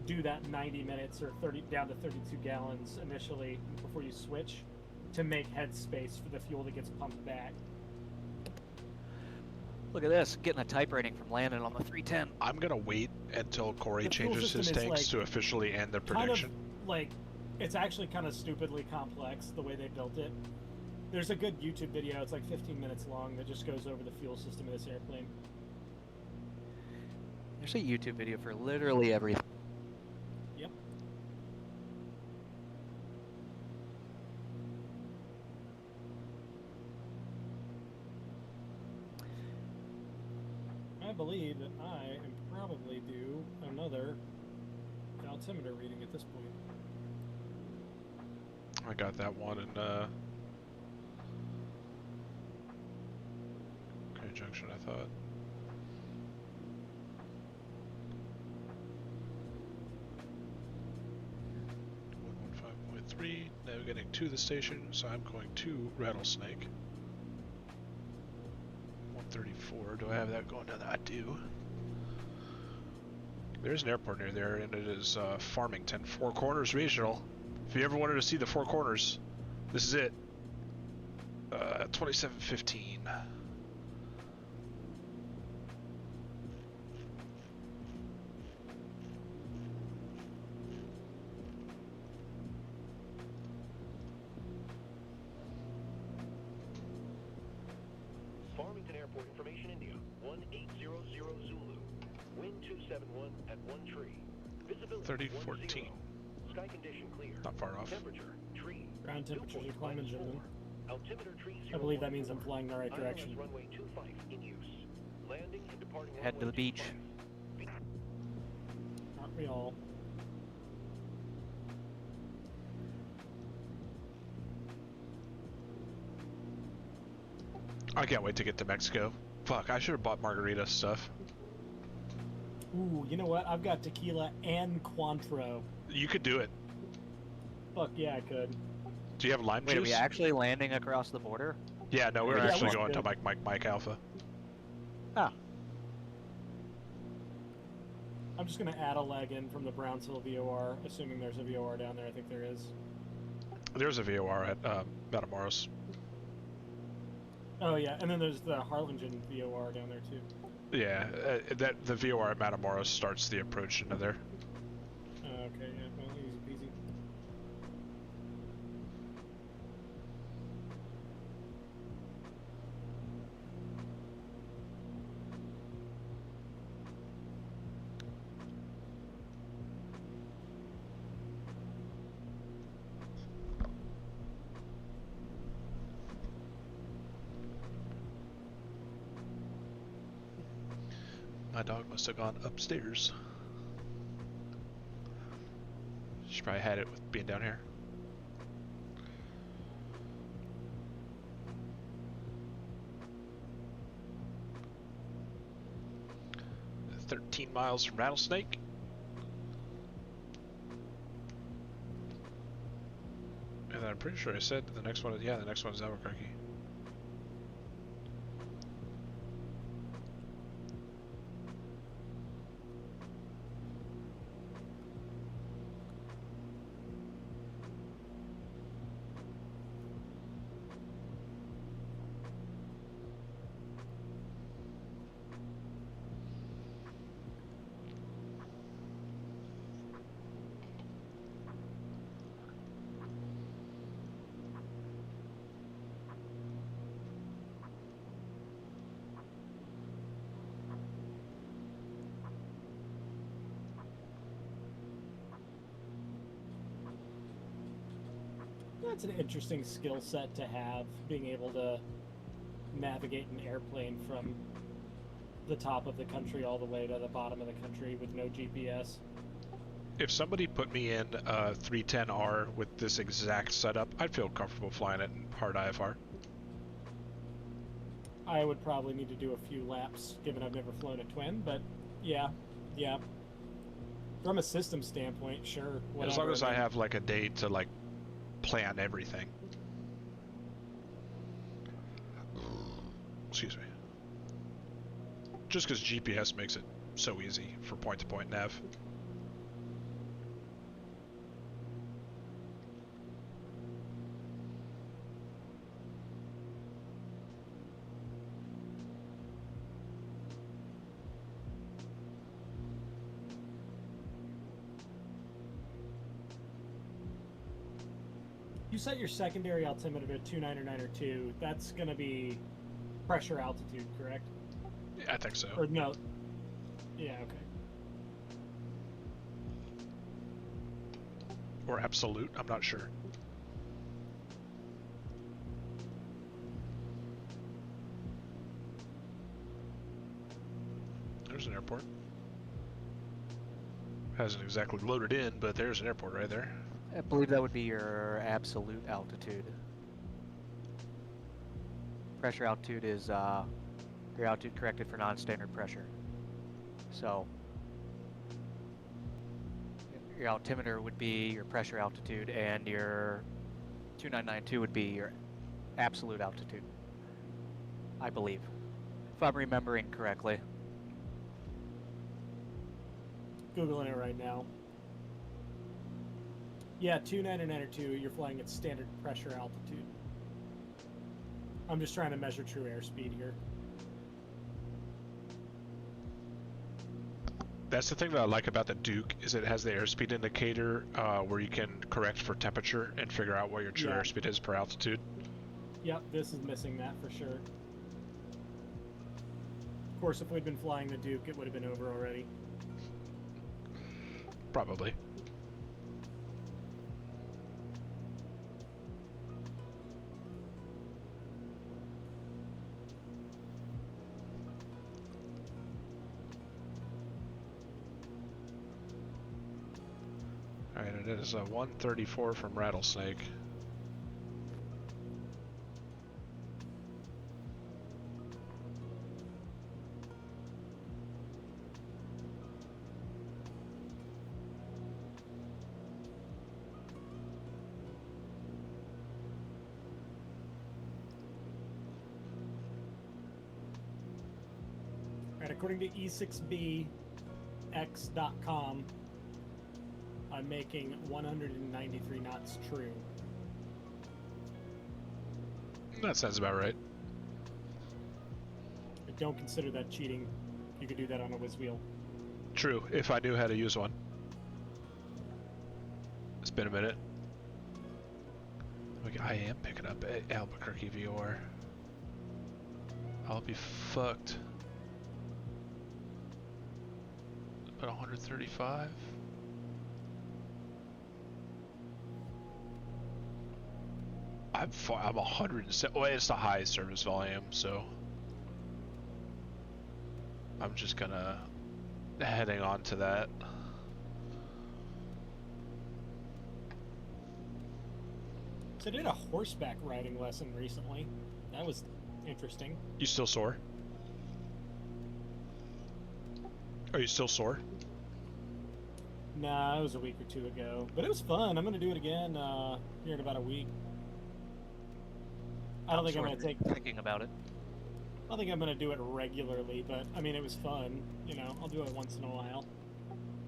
do that 90 minutes or 30 down to 32 gallons initially before you switch to make headspace for the fuel that gets pumped back. Look at this, getting a type rating from Landon on the 310. I'm gonna wait until Corey The fuel changes his system is, tanks like, to officially end the Kind prediction. of like, it's actually kind of stupidly complex the way they built it. There's a good YouTube video, it's like 15 minutes long, that just goes over the fuel system of this airplane. There's a YouTube video for literally everything. Yep. I believe that I am probably due another altimeter reading at this point. I got that one in Grey Junction, I thought. Now getting to the station, so I'm going to Rattlesnake. 134. Do I have that going down there? I do. There's an airport near there, and it is Farmington, Four Corners Regional. If you ever wanted to see the Four Corners, this is it. 2715. Farmington Airport information, India. 1800 Zulu. Wind 271 at 1 tree. Visibility 3014. 10. Sky condition clear. Not far off. Temperature tree. Ground temperatures are climbing, gentlemen. Altimeter tree I believe that means I'm flying in the right direction. ILS runway 25 in use. Landing and departing Head to runway the beach. 25. Aren't we all? I can't wait to get to Mexico. Fuck, I should have bought margarita stuff. Ooh, you know what? I've got tequila and Cointreau. You could do it. Fuck yeah, I could. Do you have lime Wait, are juice? we actually landing across the border? Yeah, no, we're Yeah, actually let's going go. to Mike Alpha. Ah, I'm just gonna add a leg in from the Brownsville VOR, assuming there's a VOR down there. I think there is. There's a VOR at Matamoros. Oh yeah, and then there's the Harlingen VOR down there too. Yeah, that the VOR at Matamoros starts the approach into there. Okay, yeah, well, easy peasy. My dog must have gone upstairs. She probably had it with being down here. "13 miles from Rattlesnake." And then I'm pretty sure I said the next one, yeah, the next one is Albuquerque. That's an interesting skill set to have, being able to navigate an airplane from the top of the country all the way to the bottom of the country with no GPS. If somebody put me in a 310R with this exact setup, I'd feel comfortable flying it in hard IFR. I would probably need to do a few laps, given I've never flown a twin, but yeah. From a system standpoint, sure. As long whatever, as I have like a day to like plan everything. Excuse me. Just because GPS makes it so easy for point-to-point nav. You set your secondary altimeter to 299 that's going to be pressure altitude, correct? I think so. Or no. Yeah, okay. Or absolute, I'm not sure. There's an airport. Hasn't exactly loaded in, but there's an airport right there. I believe that would be your absolute altitude. Pressure altitude is your altitude corrected for non-standard pressure. So your altimeter would be your pressure altitude, and your 2992 would be your absolute altitude, I believe, if I'm remembering correctly. Googling it right now. Yeah, 299 you're flying at standard pressure altitude. I'm just trying to measure true airspeed here. That's the thing that I like about the Duke, is it has the airspeed indicator where you can correct for temperature and figure out what your true airspeed is per altitude. Yep, this is missing that for sure. Of course, if we'd been flying the Duke, it would have been over already. Probably. Alright, it is a 134 from Rattlesnake. Alright, according to e6bx.com, I'm making 193 knots true. That sounds about right. But don't consider that cheating. You could do that on a whiz wheel. True, if I knew how to use one. It's been a minute. I am picking up Albuquerque VOR. I'll be fucked. About 135. I'm 107. Well, it's the high service volume, so I'm just gonna heading on to that. So I did a horseback riding lesson recently. That was interesting. You still sore? Are you still sore? Nah, it was a week or two ago. But it was fun. I'm going to do it again here in about a week. I don't think I'm going to take... Thinking about it. I don't think I'm going to do it regularly, but, I mean, it was fun. You know, I'll do it once in a while.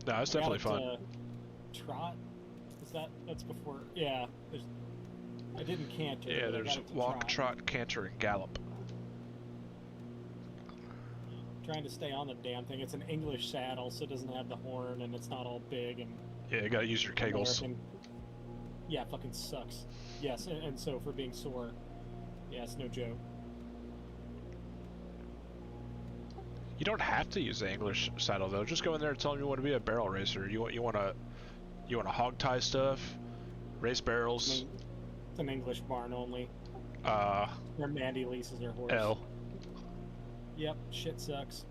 No, it's definitely fun. Trot? That's before... Yeah, I didn't canter. Yeah, but I there's got it to walk, trot, canter, and gallop. Trying to stay on the damn thing. It's an English saddle, so it doesn't have the horn, and it's not all big and... Yeah, you gotta use your kegels. American. Yeah, it fucking sucks. Yes, and so for being sore, yeah, it's no joke. You don't have to use the English saddle though. Just go in there and tell them you want to be a barrel racer. You want to hog tie stuff, race barrels. It's an English barn only. Uh, Where Mandy leases her horse. L. Yep, shit sucks.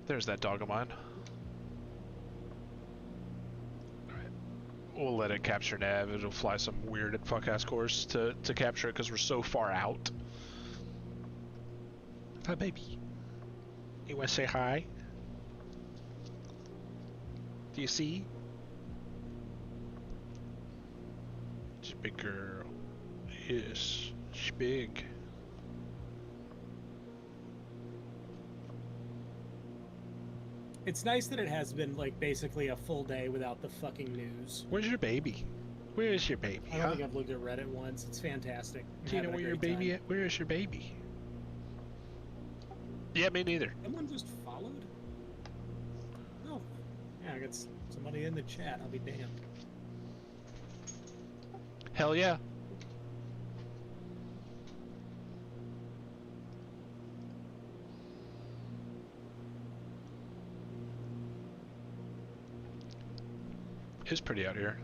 There's that dog of mine. Alright. We'll let it capture nav. It'll fly some weird fuck-ass course to capture it because we're so far out. Hi, baby. You want to say hi? Do you see? She's a big girl. Yes, she's big. It's nice that it has been like basically a full day without the fucking news. Where's your baby? Where is your baby? I don't think I've looked at Reddit once. It's fantastic. Do you know where your baby at? Where is your baby? Yeah, me neither. Someone just followed? Oh. Yeah, I got somebody in the chat. I'll be damned. Hell yeah. It's pretty out here.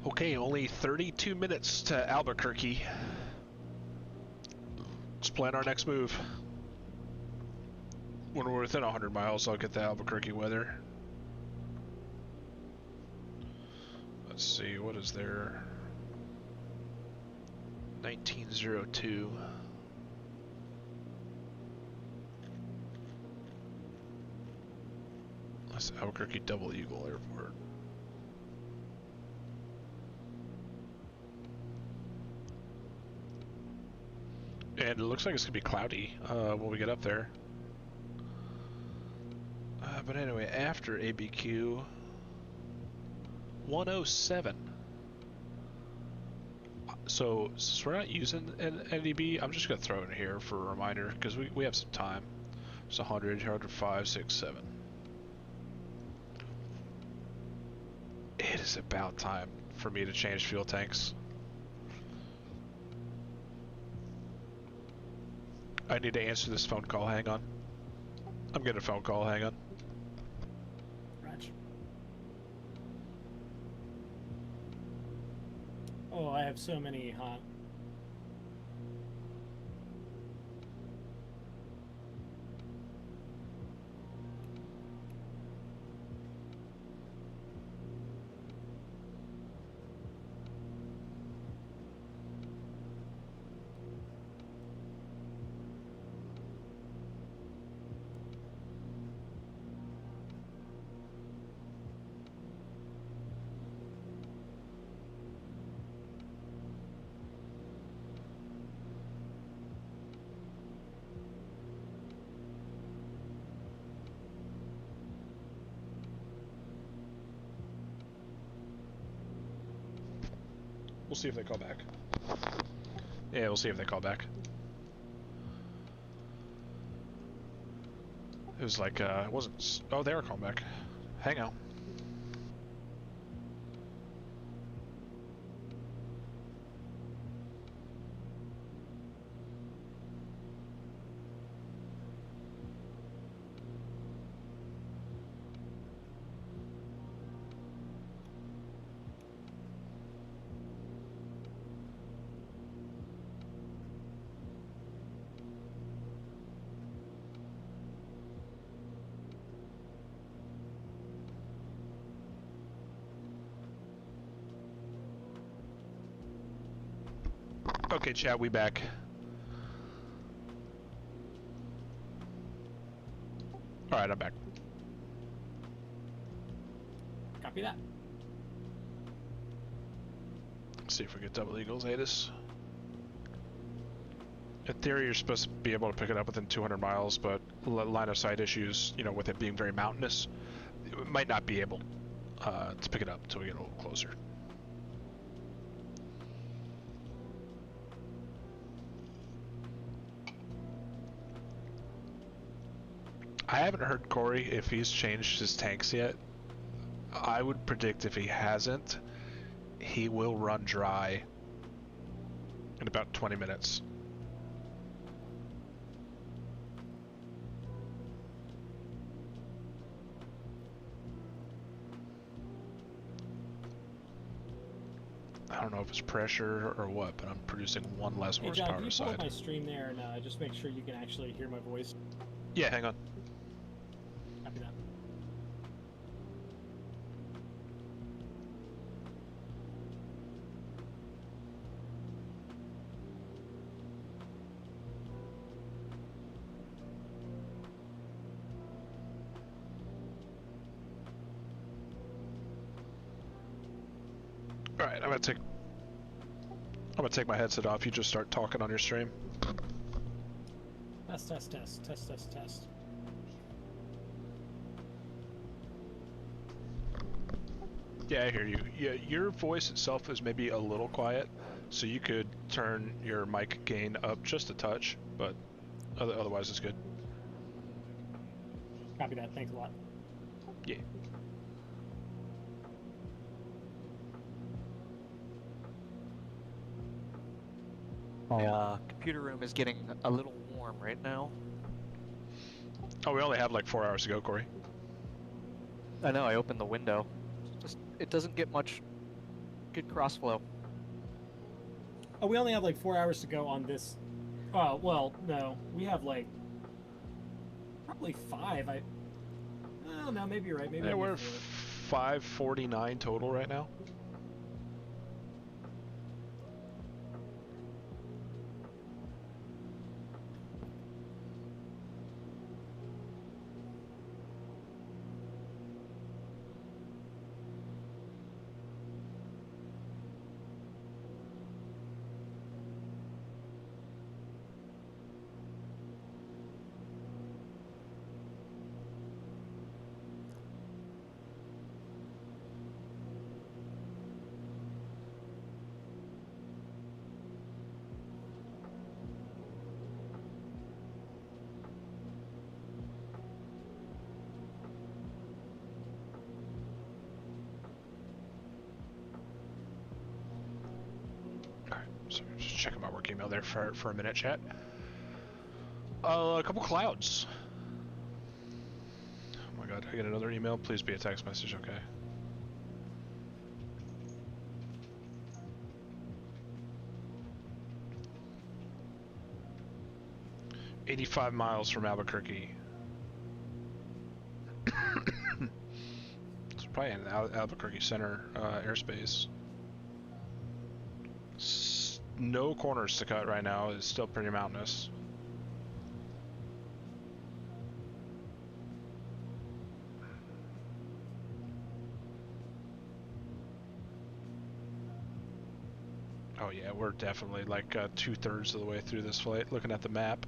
Okay, only 32 minutes to Albuquerque. Let's plan our next move. When we're within 100 miles, I'll get the Albuquerque weather. Let's see, what is there? 1902. That's Albuquerque Double Eagle Airport. And it looks like it's gonna be cloudy when we get up there. But anyway, after ABQ, 107. So since we're not using an NDB, I'm just gonna throw it in here for a reminder because we have some time. It's 100, 105, 6, 7. It is about time for me to change fuel tanks. I need to answer this phone call. Hang on. I'm getting a phone call. Hang on. Roger. Oh, I have so many hot. We'll see if they call back. Yeah, we'll see if they call back. It was like, it wasn't... Oh, they were calling back. Hang on. Okay, chat, we back. Alright, I'm back. Copy that. Let's see if we get double eagles, Adis. In theory, you're supposed to be able to pick it up within 200 miles, but line of sight issues, you know, with it being very mountainous, it might not be able. to pick it up until we get a little closer. I haven't heard Corey if he's changed his tanks yet. I would predict if he hasn't, he will run dry in about 20 minutes. I don't know if it's pressure or what, but I'm producing one less Hey John, horsepower can you pull up side. my stream there and just make sure you can actually hear my voice? Yeah, hang on. Copy that. All right, I'm gonna take my headset off. You just start talking on your stream. Test, test, test, test, test, test. Yeah, I hear you. Yeah, your voice itself is maybe a little quiet, so you could turn your mic gain up just a touch, but otherwise it's good. Copy that. Thanks a lot. Yeah. My computer room is getting a little warm right now. Oh, we only have like 4 hours to go, Corey. I know, I opened the window. Just, it doesn't get much good crossflow. Oh, we only have like 4 hours to go on this. Oh, well, no. We have like probably 5. Oh, no, maybe you're right. Maybe Yeah, I'm we're missing it. 549 total right now. So just checking my work email there for a minute, chat. A couple clouds. Oh my god, I get another email. Please be a text message, okay? "85 miles from Albuquerque." It's probably in Albuquerque Center airspace. No corners to cut right now. It's still pretty mountainous. Oh yeah, we're definitely like 2/3 of the way through this flight, looking at the map.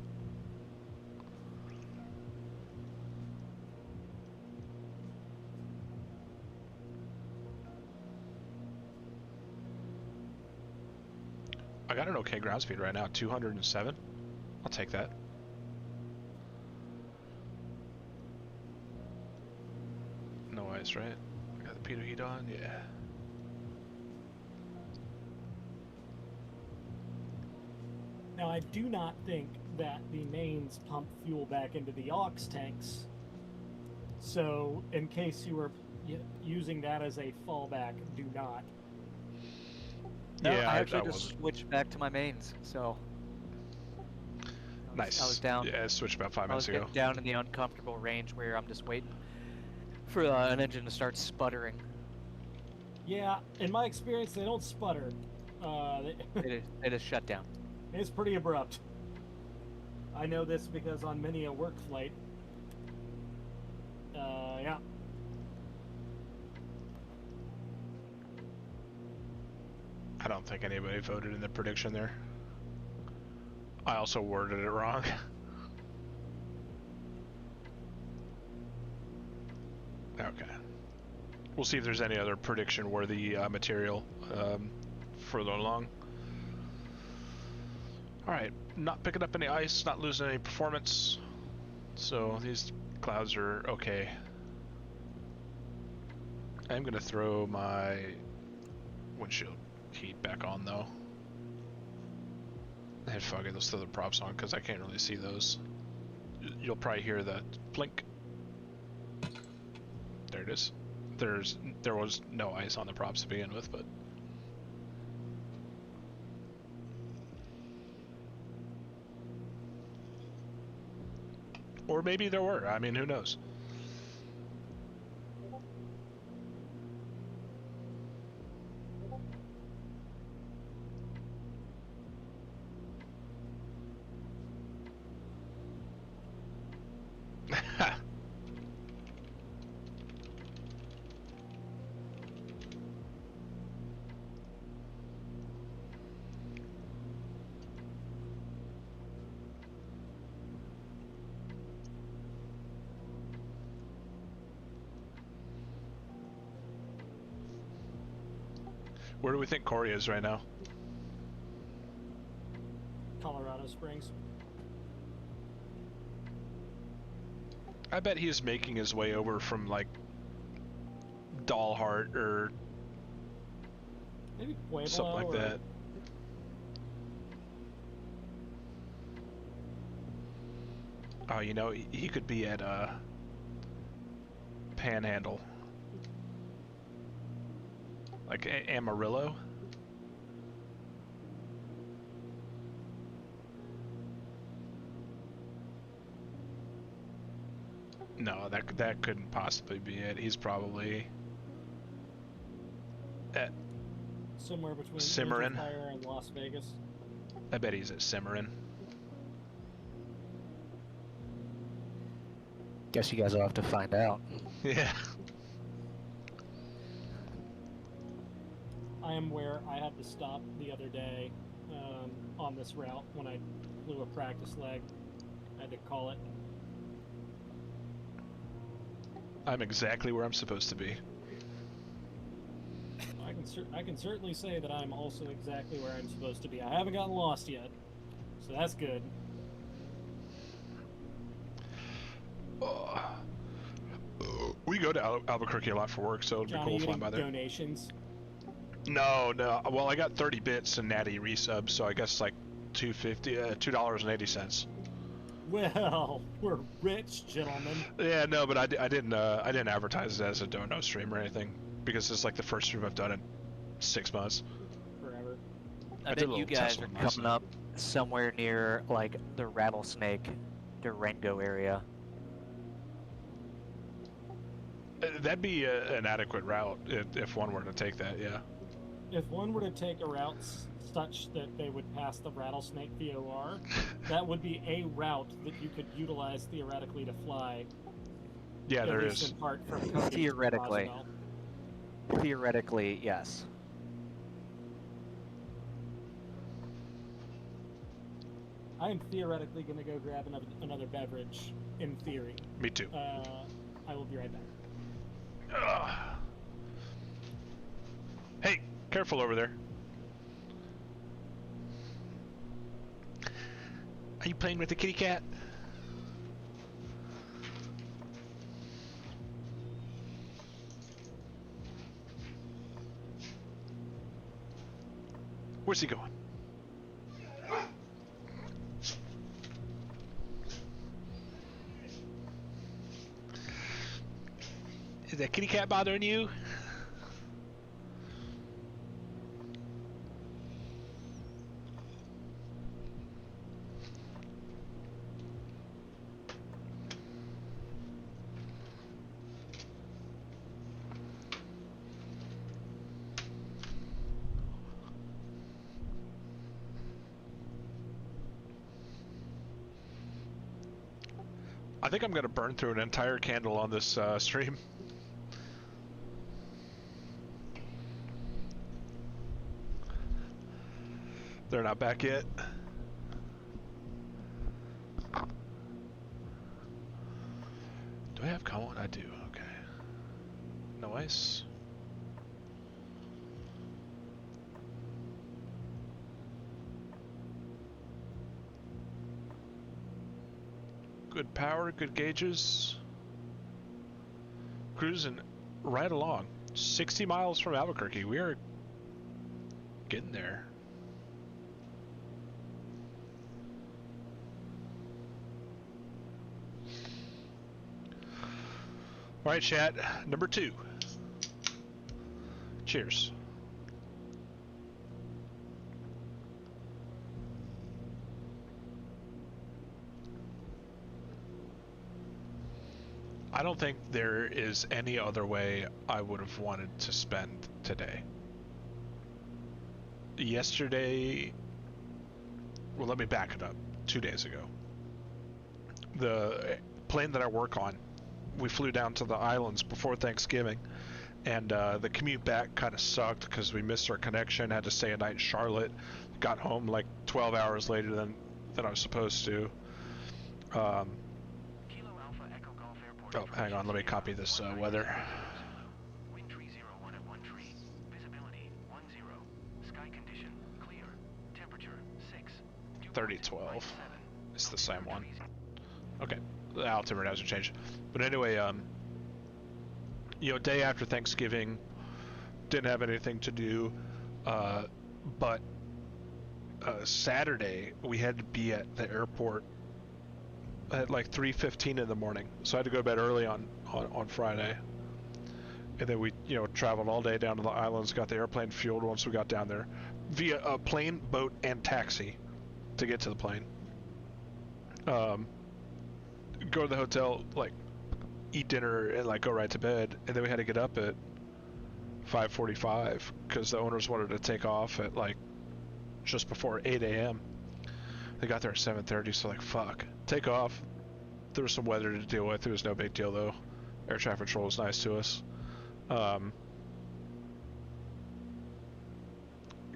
I got an okay ground speed right now, 207. I'll take that. No ice, right? I got the pitot heat on, yeah. Now, I do not think that the mains pump fuel back into the aux tanks. So, in case you were using that as a fallback, do not. No, Yeah, I actually I just wasn't. switched back to my mains, so Nice. I was down. Yeah, I switched about 5 I was minutes ago. getting down in the uncomfortable range where I'm just waiting for an engine to start sputtering. Yeah, in my experience, they don't sputter. It is shut down. It's pretty abrupt. I know this because on many a work flight. Yeah. I don't think anybody voted in the prediction there. I also worded it wrong. Okay. We'll see if there's any other prediction-worthy material further along. Alright, not picking up any ice, not losing any performance. So these clouds are okay. I'm gonna throw my windshield heat back on though. And fuck it, let's throw the props on because I can't really see those. You'll probably hear that blink. There it is. There was no ice on the props to begin with, but or maybe there were. I mean, who knows? Where do we think Corey is right now? Colorado Springs. I bet he is making his way over from like Dalhart or Maybe Pueblo something like or that. Oh, you know, he could be at Panhandle. Like Amarillo? No, that couldn't possibly be it. He's probably at somewhere between Cimarron. Angel Fire and Las Vegas. I bet he's at Cimarron. Guess you guys will have to find out. Yeah. I am where I had to stop the other day on this route when I blew a practice leg. I had to call it. I'm exactly where I'm supposed to be. I can certainly say that I'm also exactly where I'm supposed to be. I haven't gotten lost yet, so that's good. We go to Albuquerque a lot for work, so it'd be Johnny, cool you flying by getting there. donations? No. Well, I got 30 bits and Natty resubs, so I guess like $2.80. Well, we're rich, gentlemen. Yeah, no, but I didn't advertise it as a dono stream or anything because it's like the first stream I've done in 6 months. Forever. I did a bet you little guys Tesla are last coming up somewhere near like the Rattlesnake, Durango area. That'd be an adequate route if one were to take that, yeah. If one were to take a route such that they would pass the Rattlesnake VOR, that would be a route that you could utilize theoretically to fly. Yeah, at there least is. in part from Cody to Theoretically. Roswell. Theoretically, yes. I am theoretically going to go grab another beverage, in theory. Me too. I will be right back. Hey, careful over there. Are you playing with the kitty cat? Where's he going? Is that kitty cat bothering you? I think I'm gonna burn through an entire candle on this stream. They're not back yet. Do I have Colin? I do, okay. No ice? Nice. Good power, good gauges. Cruising right along. 60 miles from Albuquerque. We are getting there. All right, chat. Number 2. Cheers. I don't think there is any other way I would have wanted to spend today. Yesterday, well, let me back it up. 2 days ago, the plane that I work on, we flew down to the islands before Thanksgiving, and the commute back kind of sucked because we missed our connection, had to stay a night in Charlotte, got home like 12 hours later than I was supposed to. Oh, hang on, let me copy this weather. Wind 301 at 13. Visibility 10. Sky condition clear. Temperature 6. 3012. It's the same one. Okay, the altimeter hasn't changed. But anyway, you know, day after Thanksgiving, didn't have anything to do, but Saturday we had to be at the airport at like 3:15 in the morning, so I had to go to bed early on Friday, and then we, you know, traveled all day down to the islands, got the airplane fueled once we got down there, via a plane, boat, and taxi to get to the plane. Go to the hotel, like eat dinner, and like go right to bed, and then we had to get up at 5:45 because the owners wanted to take off at like just before 8 a.m. They got there at 7:30, so like, fuck. Take off. There was some weather to deal with. It was no big deal, though. Air traffic control was nice to us.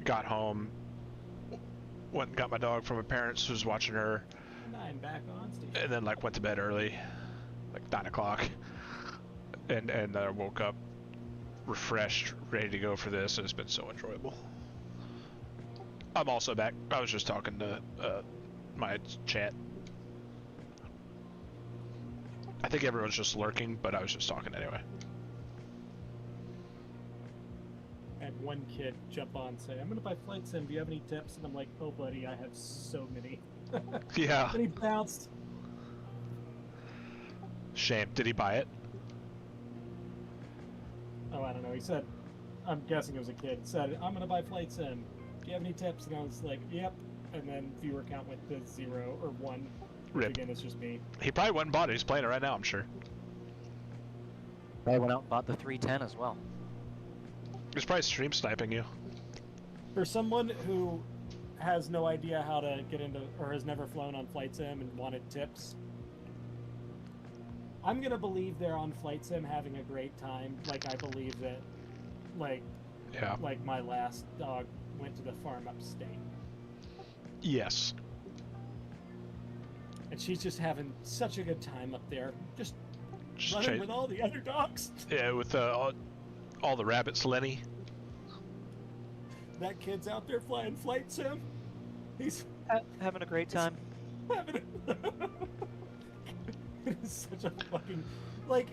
Got home. Went and got my dog from my parents, who was watching her. 9 back on station. And then, like, went to bed early. Like, 9 o'clock. And I woke up refreshed, ready to go for this, and it's been so enjoyable. I'm also back. I was just talking to my chat. I think everyone's just lurking, but I was just talking anyway. I had one kid jump on and say, I'm going to buy Flight Sim. Do you have any tips? And I'm like, oh, buddy, I have so many. Yeah. And he bounced. Shame. Did he buy it? Oh, I don't know. He said, I'm guessing it was a kid, said, I'm going to buy Flight Sim. Do you have any tips? And I was like, yep. And then viewer count went to 0 or 1. Rip. Again, it's just me. He probably went and bought it. He's playing it right now, I'm sure. I went out and bought the 310 as well. He's probably stream sniping you. For someone who has no idea how to get into, or has never flown on Flight Sim and wanted tips, I'm gonna believe they're on Flight Sim having a great time. Like I believe that, like, Yeah. like my last dog went to the farm upstate, Yes. and she's just having such a good time up there, just Just running chase- with all the other dogs. Yeah, with all the rabbits, Lenny. That kid's out there flying Flight Sim. He's Having a great time. having it. It is such a fucking, like,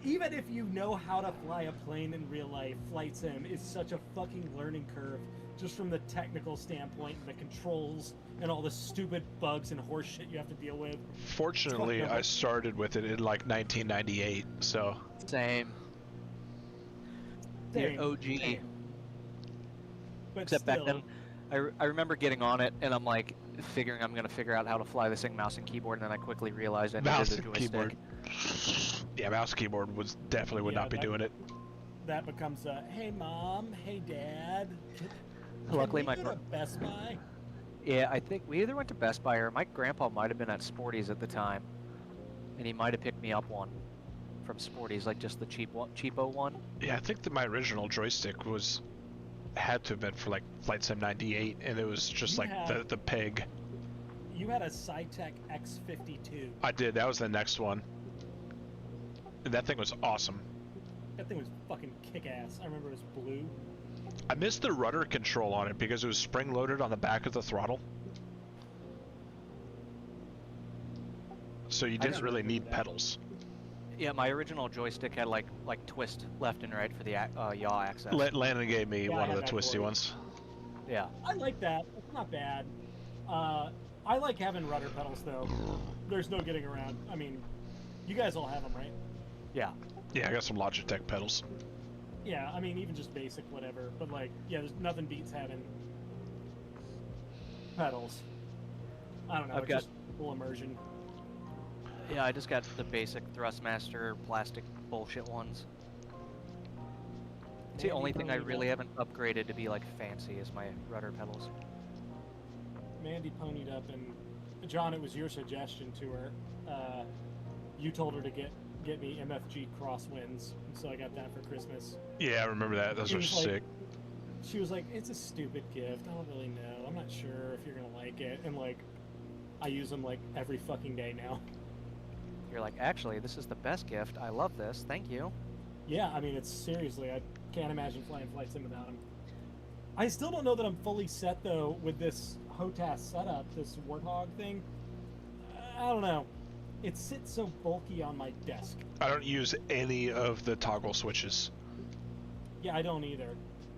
even if you know how to fly a plane in real life, Flight Sim is such a fucking learning curve, just from the technical standpoint and the controls and all the stupid bugs and horse shit you have to deal with. Fortunately, I started with it in like 1998, so. Same. Dang, The OG. dang. But Except still, back then, I remember getting on it, and I'm like, figuring I'm going to figure out how to fly this thing mouse and keyboard, and then I quickly realized I Mouse needed a and joystick. keyboard. Yeah, mouse and keyboard would Yeah, not be that- doing it. that becomes a, hey mom, hey dad. Luckily, can my we go to Best Buy? Yeah, I think we either went to Best Buy or my grandpa might have been at Sporty's at the time, and he might have picked me up one from Sporty's, like just the cheapo one. Yeah, I think that my original joystick had to have been for like Flight Sim 98, and it was just You like had- the peg. You had a Cytec X52. I did. That was the next one. And that thing was awesome. That thing was fucking kick-ass. I remember it was blue. I missed the rudder control on it because it was spring-loaded on the back of the throttle. So you didn't really need pedals. Yeah, my original joystick had like twist left and right for the yaw access. Landon gave me Yeah, I one of had the that twisty for it. ones. Yeah. I like that. It's not bad. I like having rudder pedals, though. There's no getting around. I mean, you guys all have them, right? Yeah. Yeah, I got some Logitech pedals. Yeah, I mean, even just basic, whatever. But, like, yeah, there's nothing beats having pedals. I don't know, I've it's got- just full immersion. Yeah, I just got the basic Thrustmaster plastic bullshit ones. It's the only thing I really haven't upgraded to be like fancy is my rudder pedals. Mandy ponied up, and John, it was your suggestion to her. You told her to get me MFG crosswinds, and so I got that for Christmas. Yeah, I remember that. Those It are was like- sick. She was like, "It's a stupid gift. I don't really know. I'm not sure if you're gonna like it." And like, I use them like every fucking day now. You're like, actually, this is the best gift. I love this. Thank you. Yeah, I mean, it's seriously, I can't imagine flying Flight Sim without them. I still don't know that I'm fully set though with this HOTAS setup, this Warthog thing. I don't know. It sits so bulky on my desk. I don't use any of the toggle switches. Yeah, I don't either.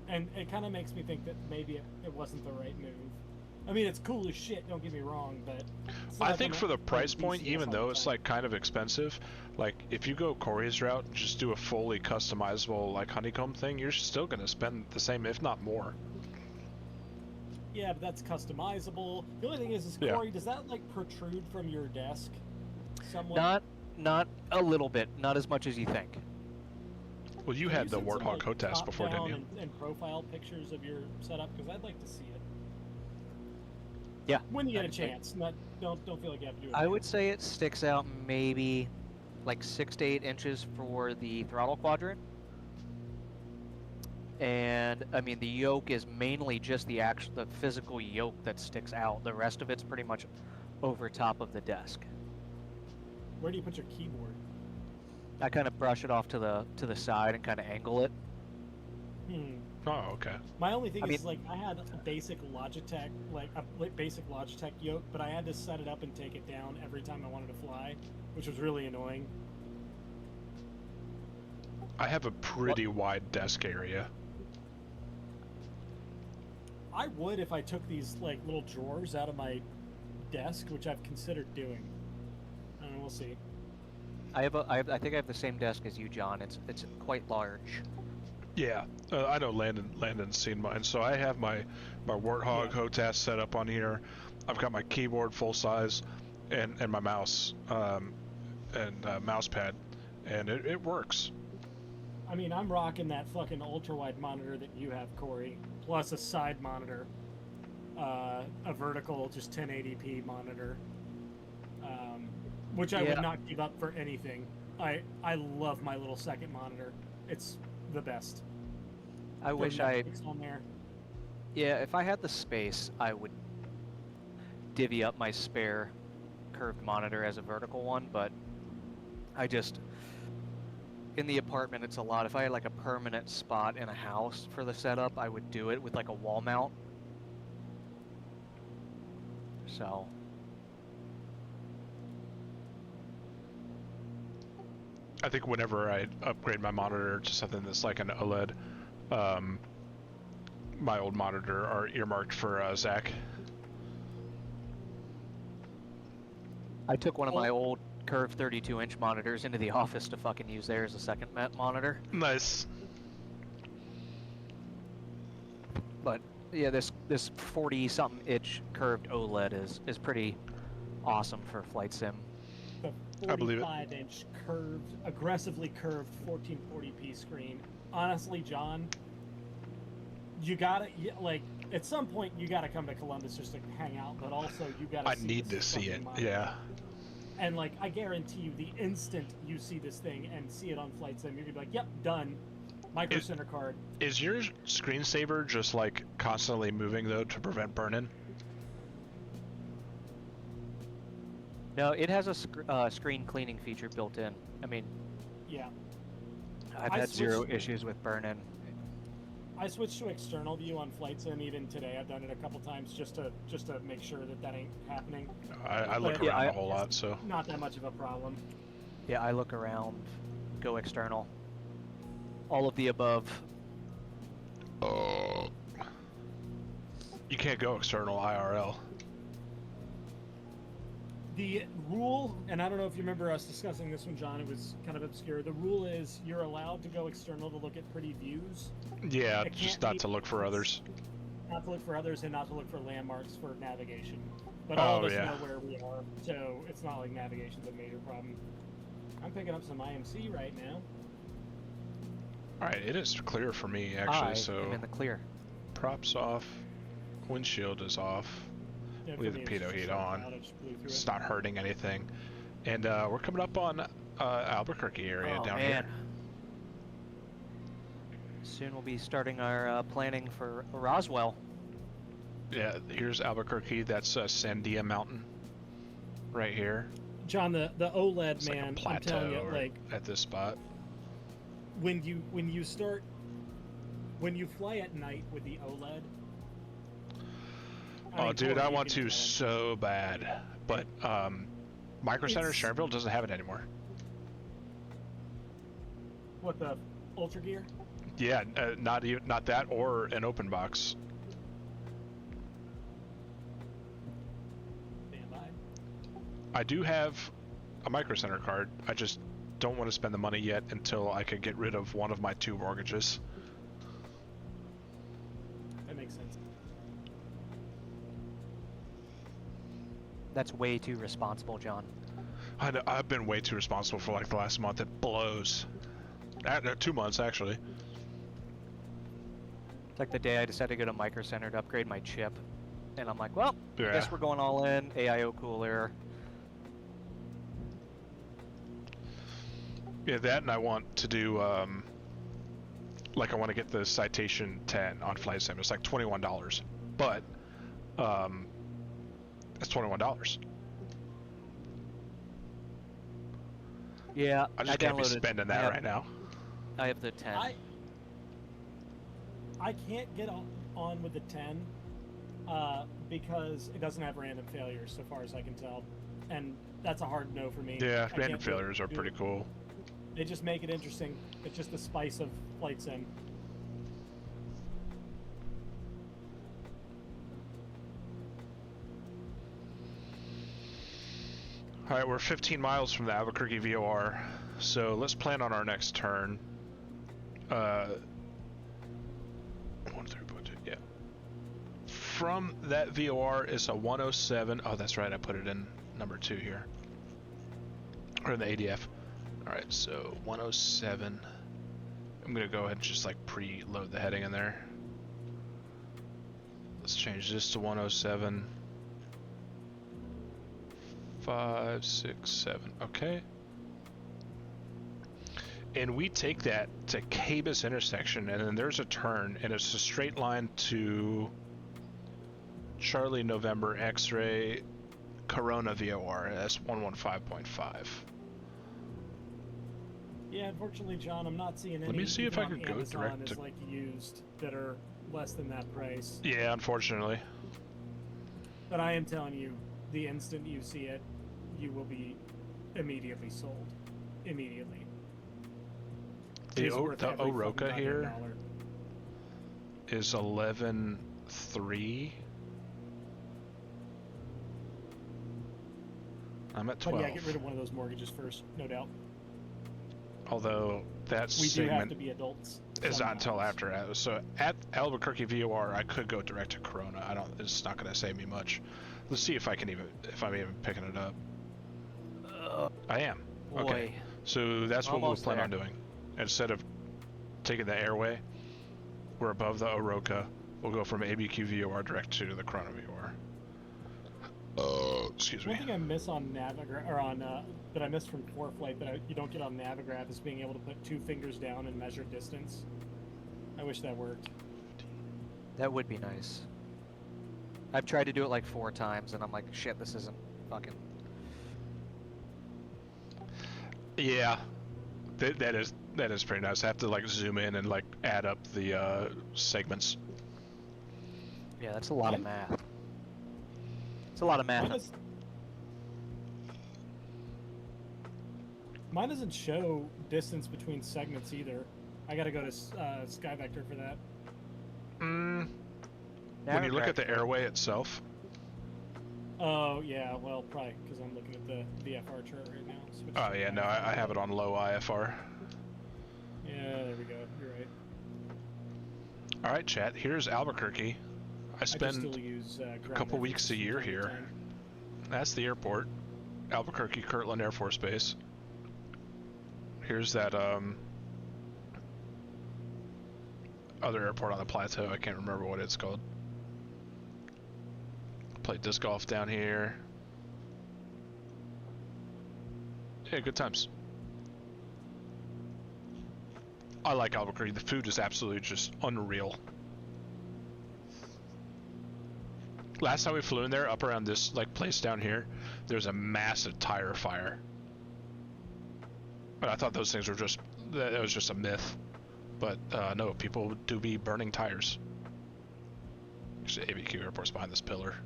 And it kind of makes me think that maybe it wasn't the right move. I mean, it's cool as shit, don't get me wrong, but... it's not I like think I'm for the playing price point, DCS even all the though it's time. like kind of expensive, like if you go Corey's route, just do a fully customizable like honeycomb thing, you're still gonna spend the same, if not more. Yeah, but that's customizable. The only thing is Yeah. Corey, does that like protrude from your desk somewhat? Not a little bit. Not as much as you think. Well, you Can had the send some, Warthog like, HOTAS before, didn't top-down you? and profile pictures of your setup, because I'd like to see it. Yeah. When you get a I'd say- chance. Don't feel like you have to do it. I now. would say it sticks out maybe like 6 to 8 inches for the throttle quadrant. And I mean, the yoke is mainly just the physical yoke that sticks out. The rest of it's pretty much over top of the desk. Where do you put your keyboard? I kind of brush it off to the side and kind of angle it. Oh, okay. My only thing I is mean- like I had a basic Logitech, basic Logitech yoke, but I had to set it up and take it down every time I wanted to fly, which was really annoying. I have a pretty wide desk area. I would if I took these like little drawers out of my desk, which I've considered doing. I don't know, we'll see. I think I have the same desk as you, John. It's quite large. Yeah, I know Landon's seen mine. So I have my Warthog HOTAS set up on here. I've got my keyboard full size, and my mouse, and mouse pad, and it works. I mean, I'm rocking that fucking ultra wide monitor that you have, Corey, plus a side monitor, a vertical, just 1080p monitor, which I Yeah. would not give up for anything. I love my little second monitor. It's the best. I Throw wish I Netflix on there. Yeah, if I had the space, I would divvy up my spare curved monitor as a vertical one, but in the apartment it's a lot. If I had like a permanent spot in a house for the setup, I would do it with like a wall mount. So, I think whenever I upgrade my monitor to something that's like an OLED, my old monitor are earmarked for Zach. I took one of my old curved 32-inch monitors into the office to fucking use there as a second monitor. Nice. But yeah, this 40-something inch curved OLED is pretty awesome for Flight Sim. The I believe it. 45-inch curved, aggressively curved 1440p screen. Honestly, John, you gotta like at some point you gotta come to Columbus just to hang out, but also you gotta. I see need this to see fucking it. monitor. Yeah. And like I guarantee you, the instant you see this thing and see it on Flight Sim, you're gonna be like, "Yep, done." Micro Center card. Is your screensaver just like constantly moving though to prevent burn-in? No, it has a screen cleaning feature built in. I mean, Yeah. I've I had zero switched- issues with burn-in. I switched to external view on Flight Sim even today. I've done it a couple times just to make sure that ain't happening. I look But- around Yeah, a whole lot, so. Not that much of a problem. Yeah, I look around, go external. All of the above. Oh. You can't go external IRL. The rule, and I don't know if you remember us discussing this one, John, it was kind of obscure. The rule is you're allowed to go external to look at pretty views, Yeah, It just can't not be- to look for others. not to look for others and not to look for landmarks for navigation. But all Oh, of us yeah. know where we are, so it's not like navigation's a major problem. I'm picking up some IMC right now. Alright, it is clear for me, actually, I so. am in the clear. Props off. Windshield is off. Yeah, for Leave the me, it's pitot just heat short on. out, I just blew through It's it. not hurting anything. And we're coming up on Albuquerque area Oh, down man. here. Soon we'll be starting our planning for Roswell. Yeah, here's Albuquerque. That's Sandia Mountain. Right here. John, the OLED, It's man, like a I'm telling you, plateau like, at this spot. when you fly at night with the OLED. Oh, mean, dude, Corey, I you want can to tell. so bad. But Micro Center It's- Sharonville doesn't have it anymore. What, the Ultra Gear? Yeah, not that or an open box. Stand by. I do have a Micro Center card. I just don't want to spend the money yet until I can get rid of one of my 2 mortgages. That makes sense. That's way too responsible, John. I know, I've been way too responsible for like the last month. It blows. 2 months actually. It's like the day I decided to go to Micro Center to upgrade my chip. And I'm like, well, I Yeah. guess we're going all in. AIO cooler. Yeah, that, and I want to do like I want to get the Citation 10 on Flight Sim. It's like $21, but it's $21. Yeah, I just can't be downloaded- spending I that have- right now. I have the 10. I can't get on with the 10 because it doesn't have random failures, so far as I can tell, and that's a hard no for me. Yeah, I can't random do- failures are do pretty it. cool. They just make it interesting. It's just the spice of Flight Sim. All right, we're 15 miles from the Albuquerque VOR, so let's plan on our next turn. 1 through yeah. From that VOR is a 107. Oh, that's right. I put it in number 2 here, or in the ADF. All right, so 107. I'm gonna go ahead and just like preload the heading in there. Let's change this to 107. 5, 6, 7. Okay. And we take that to Cabus intersection, and then there's a turn, and it's a straight line to Charlie November X-ray Corona VOR S115.5. Yeah, unfortunately, John, I'm not seeing any. Let me see if even I on could go Amazon direct as to- like used that are less than that price. Yeah, unfortunately. But I am telling you, the instant you see it, you will be immediately sold. Immediately. The It's worth every fucking Oroka goddamn here dollar. is 11.3. I'm at But 12. yeah, get rid of one of those mortgages first, no doubt. Although that We do have segment to be adults. is not until sometimes. after. So at Albuquerque VOR, I could go direct to Corona. It's not going to save me much. Let's see if I'm even picking it up. I am. Boy. Okay. So that's what we'll Almost plan there. on doing. Instead of taking the airway, we're above the Oroka. We'll go from ABQ VOR direct to the Corona VOR. Excuse One me. thing I miss on Navigraph, or on that I missed from ForeFlight that you don't get on Navigraph is being able to put 2 fingers down and measure distance. I wish that worked. That would be nice. I've tried to do it like 4 times, and I'm like, shit, this isn't fucking... Yeah. That is pretty nice. I have to like zoom in and like add up the segments. Yeah, that's a lot of math. It's a lot of math. Mine doesn't show distance between segments either. I gotta go to SkyVector for that. When you look at the airway itself. Oh yeah, well probably because I'm looking at the VFR chart right now. Switch Oh to yeah, no, I have it on low IFR. Yeah, there we go. You're right. All right, chat. Here's Albuquerque. I spend still use, a couple weeks a year here. That's the airport, Albuquerque Kirtland Air Force Base. Here's that other airport on the plateau. I can't remember what it's called. Play disc golf down here. Yeah, good times. I like Albuquerque. The food is absolutely just unreal. Last time we flew in there, up around this like place down here, there's a massive tire fire. But I thought those things were just, that was just a myth. But no, people do be burning tires. Actually, ABQ Airport's behind this pillar.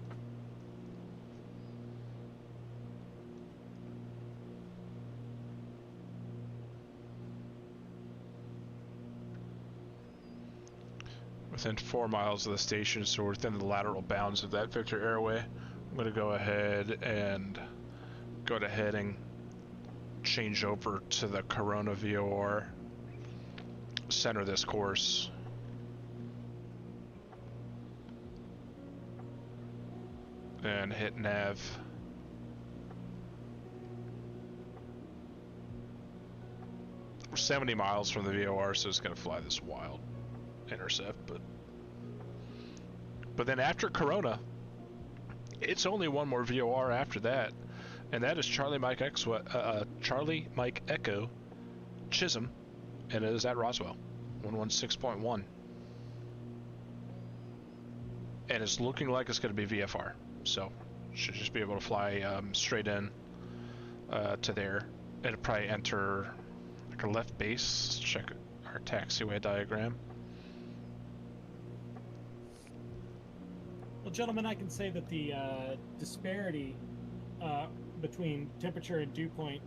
Within 4 miles of the station, so we're within the lateral bounds of that Victor Airway. I'm going to go ahead and go to heading, change over to the Corona VOR, center this course. And hit nav. We're 70 miles from the VOR, so it's going to fly this wild intercept, but then after Corona, it's only one more VOR after that, and that is Charlie Mike Echo Chisholm, and it is at Roswell, 116.1, and it's looking like it's going to be VFR, so should just be able to fly straight in to there. It'll probably enter like a left base. Let's check our taxiway diagram. Well, gentlemen, I can say that the disparity between temperature and dew point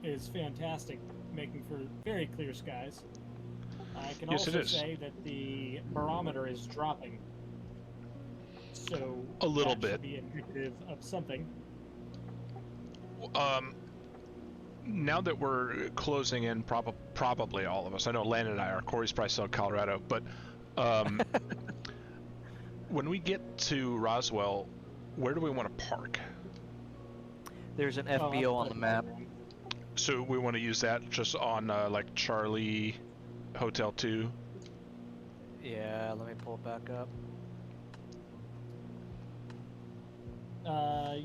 is fantastic, making for very clear skies. I can also say that the barometer is dropping, so a little that bit should be indicative of something. Now that we're closing in, probably all of us. I know Landon and I are. Corey's probably still in Colorado, but. When we get to Roswell, where do we want to park? There's an FBO on the map. So we want to use that just on like Charlie Hotel 2? Yeah, let me pull it back up.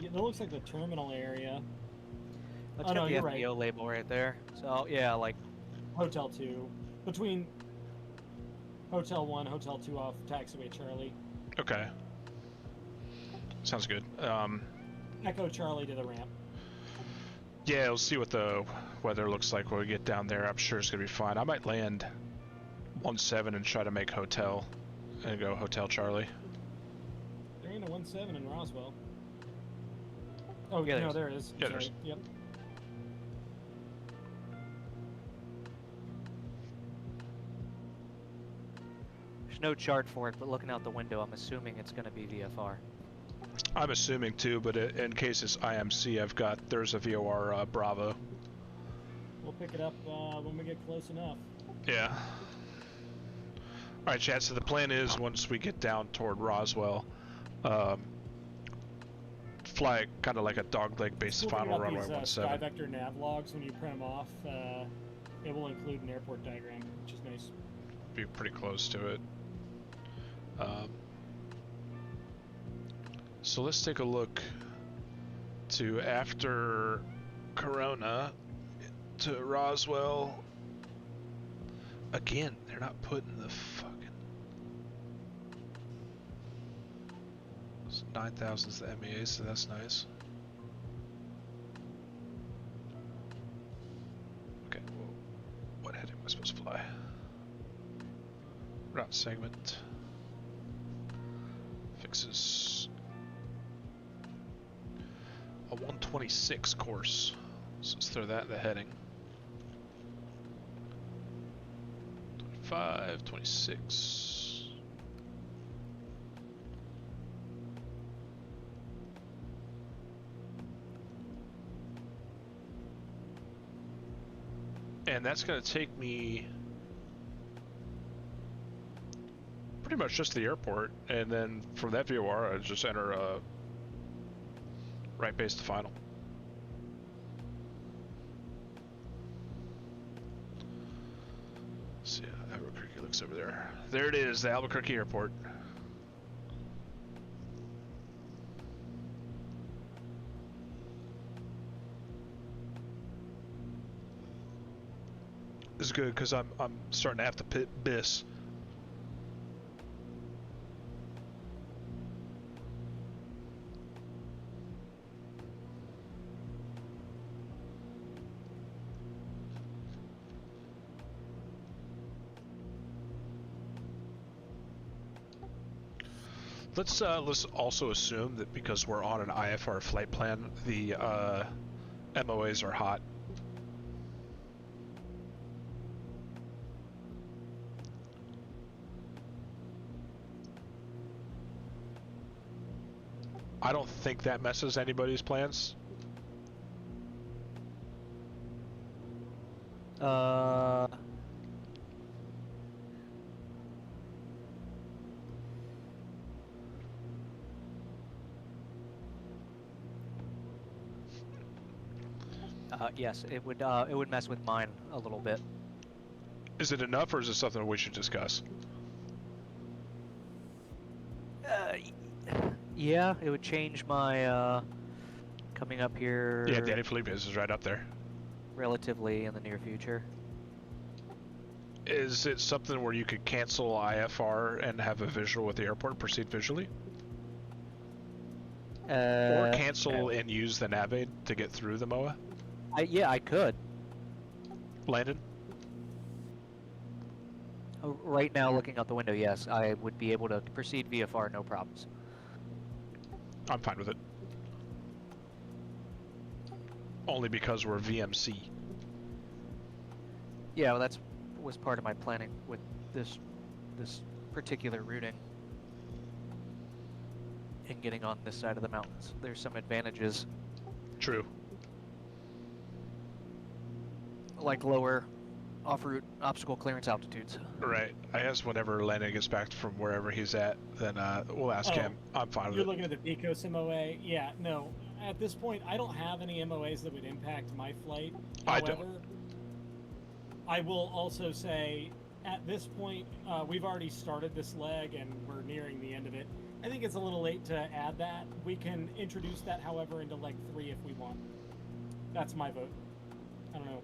It looks like the terminal area. Let's get the FBO label right there. So, yeah, like... Hotel 2. Between Hotel 1, Hotel 2 off taxiway Charlie. Okay. Sounds good. Echo Charlie to the ramp. Yeah, we'll see what the weather looks like when we get down there. I'm sure it's going to be fine. I might land 17 and try to make hotel and go Hotel Charlie. There ain't a 17 in Roswell. Oh, yeah, no, there is. Yeah, sorry. there's. Yep. There's no chart for it, but looking out the window, I'm assuming it's going to be VFR. I'm assuming too, but in case it's IMC, there's a VOR Bravo. We'll pick it up when we get close enough. Yeah. Alright, chat, so the plan is once we get down toward Roswell, fly kind of like a dogleg based final runway 17. SkyVector nav logs, when you print them off, it will include an airport diagram, which is nice. Be pretty close to it. So let's take a look to after Corona to Roswell. Again, they're not putting the fucking 9,000's the MEA, so that's nice. Okay, Route segment. Fixes a 126 course. So let's throw that in the heading. 25, 26. And that's going to take me pretty much just to the airport, and then from that VOR I just enter right base to final. Let's see how Albuquerque looks over there. There it is, the Albuquerque airport. This is good because I'm starting to have to pit BIS. Let's also assume that because we're on an IFR flight plan, the MOAs are hot. I don't think that messes anybody's plans. Yes, it would mess with mine a little bit. Is it enough, or is it something we should discuss? Yeah, it would change my coming up here. Yeah, Danny Felipe is right up there. Relatively in the near future. Is it something where you could cancel IFR and have a visual with the airport, proceed visually? Or cancel and use the Navaid to get through the MOA? Yeah, I could. Landon? Right now, looking out the window, yes, I would be able to proceed VFR, no problems. I'm fine with it. Only because we're VMC. Yeah, well, that's was part of my planning with this particular routing and getting on this side of the mountains. There's some advantages. True. Like lower off-route obstacle clearance altitudes. Right. I guess whenever Landon gets back from wherever he's at, then we'll ask him. I'm fine with You're it. looking at the Picos MOA? Yeah, no. At this point, I don't have any MOAs that would impact my flight. I However, don't. I will also say, at this point, we've already started this leg and we're nearing the end of it. I think it's a little late to add that. We can introduce that, however, into leg 3 if we want. That's my vote. I don't know.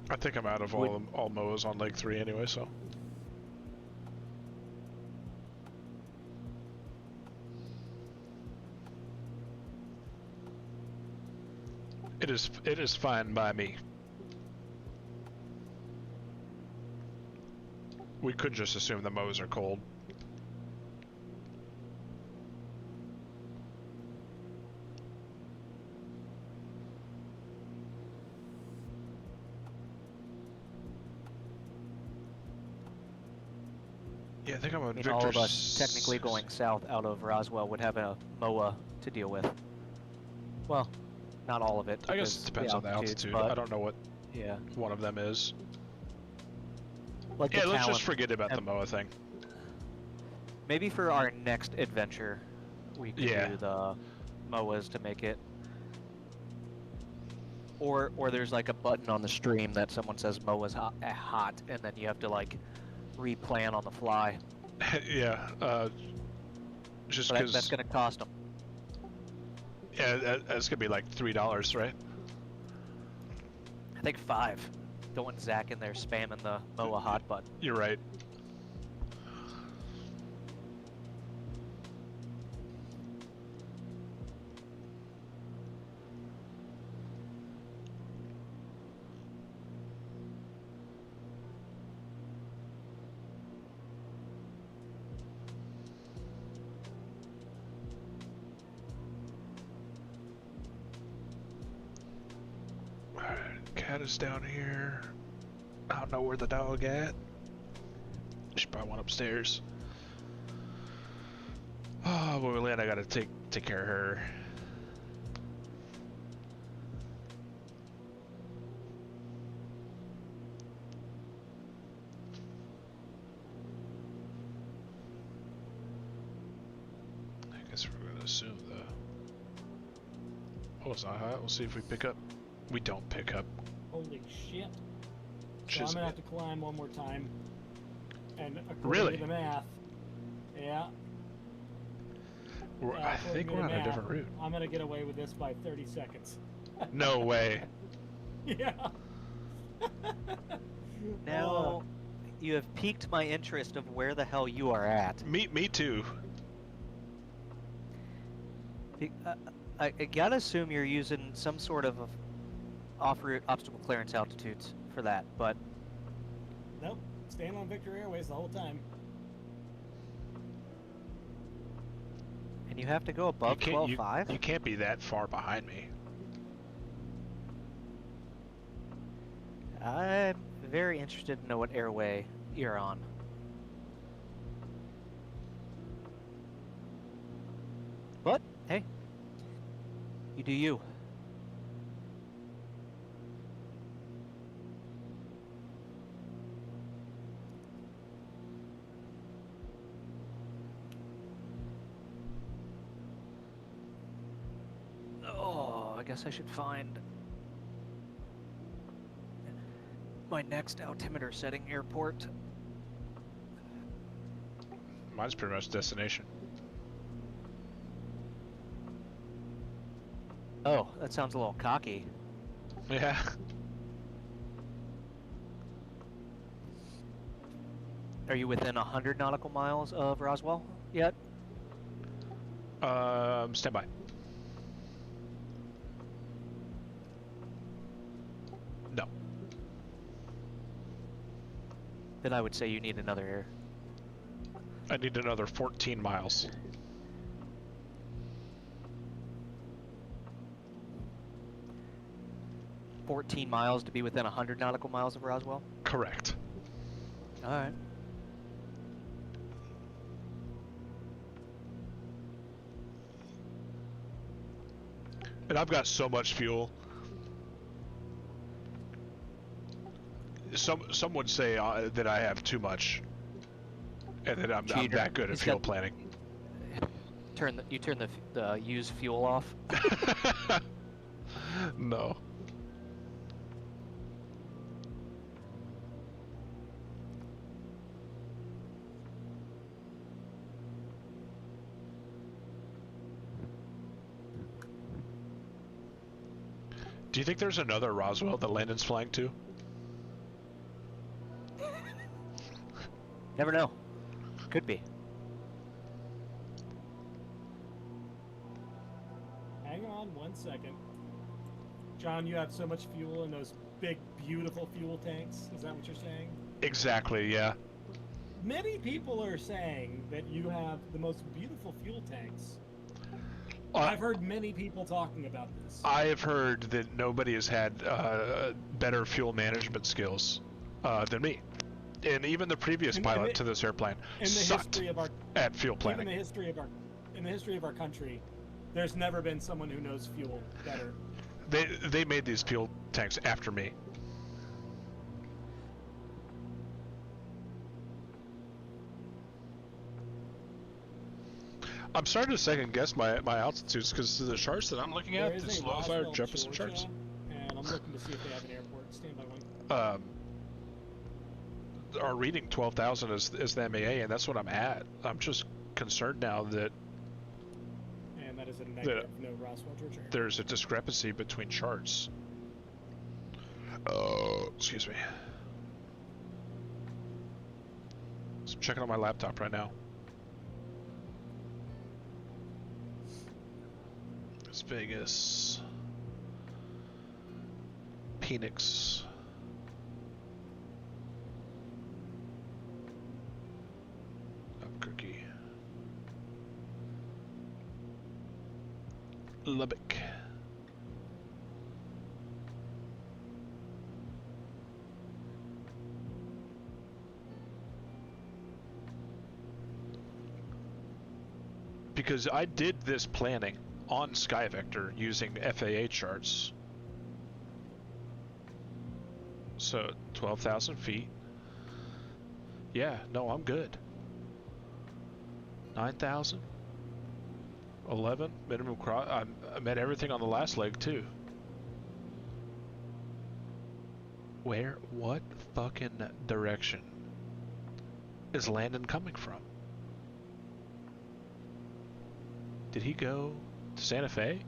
I think I'm out of all MOAs on leg 3 anyway, so. It is fine by me. We could just assume the MOAs are cold. Yeah, I think I'm on Victor. All of us technically going south out of Roswell would have a MOA to deal with. Well, not all of it. I guess it depends on the altitude. But, I don't know what yeah. one of them is. Like Yeah, the let's Talon just forget about the MOA thing. Maybe for our next adventure, we could do the MOAs to make it. Or there's like a button on the stream that someone says MOA's hot, and then you have to like replan on the fly. Yeah, just So because that's going to cost them. yeah, that's gonna be like $3, right? I think 5. Don't want Zach in there spamming the MOA hot button. You're right. cat is down here. I don't know where the dog at. Should probably one upstairs. Oh, when we land, I gotta take care of her. I guess we're gonna assume the. Oh, it's not hot. We'll see if we pick up. We don't pick up. Holy shit. So I'm Chismet. gonna have to climb one more time. And according Really? to the math, yeah. I according think to we're the on a math, different route. I'm gonna get away with this by 30 seconds. No way. Yeah. Now, you have piqued my interest of where the hell you are at. Me too. I gotta assume you're using some sort of off-route obstacle clearance altitudes for that, but Nope. Staying on Victor Airways the whole time. and you have to go above you 12.5. can't be that far behind me. I'm very interested to know what airway you're on. But hey, you do you. Oh, I guess I should find my next altimeter setting airport. Mine's pretty much destination. Oh, that sounds a little cocky. Yeah. Are you within 100 nautical miles of Roswell yet? Stand by. No. Then I would say you need another air. I need another 14 miles. $14 miles to be within 100 nautical miles of Roswell? Correct. Alright. And I've got so much fuel. Some would say that I have too much, and that I'm Cheater. that good at He's fuel got- planning. You turn the use fuel off. No. Do you think there's another Roswell that Landon's flying to? Never know. Could be. Hang on 1 second. John, you have so much fuel in those big, beautiful fuel tanks. Is that what you're saying? Exactly, yeah. Many people are saying that you have the most beautiful fuel tanks. I've heard many people talking about this. I have heard that nobody has had better fuel management skills than me. And even the previous pilot to this airplane in the sucked history of our at fuel in planning. the history of our country, there's never been someone who knows fuel better. They made these fuel tanks after me. I'm starting to second guess my altitudes because the charts that I'm looking There at, is the a slow Roswell, fire Jefferson Georgia, charts. and I'm looking to see if they have an airport. Stand by one. Our reading 12,000 is the MAA, and that's what I'm at. I'm just concerned now that And that is a negative. No Roswell, Georgia. there's a discrepancy between charts. Oh, excuse me. So I'm checking on my laptop right now. Las Vegas. Phoenix. Albuquerque. Lubbock. because I did this planning on SkyVector using FAA charts. So 12,000 feet. Yeah, no, I'm good. 9,000. 11 minimum cross. I met everything on the last leg too. Where? What fucking direction is Landon coming from? Did he go to Santa Fe?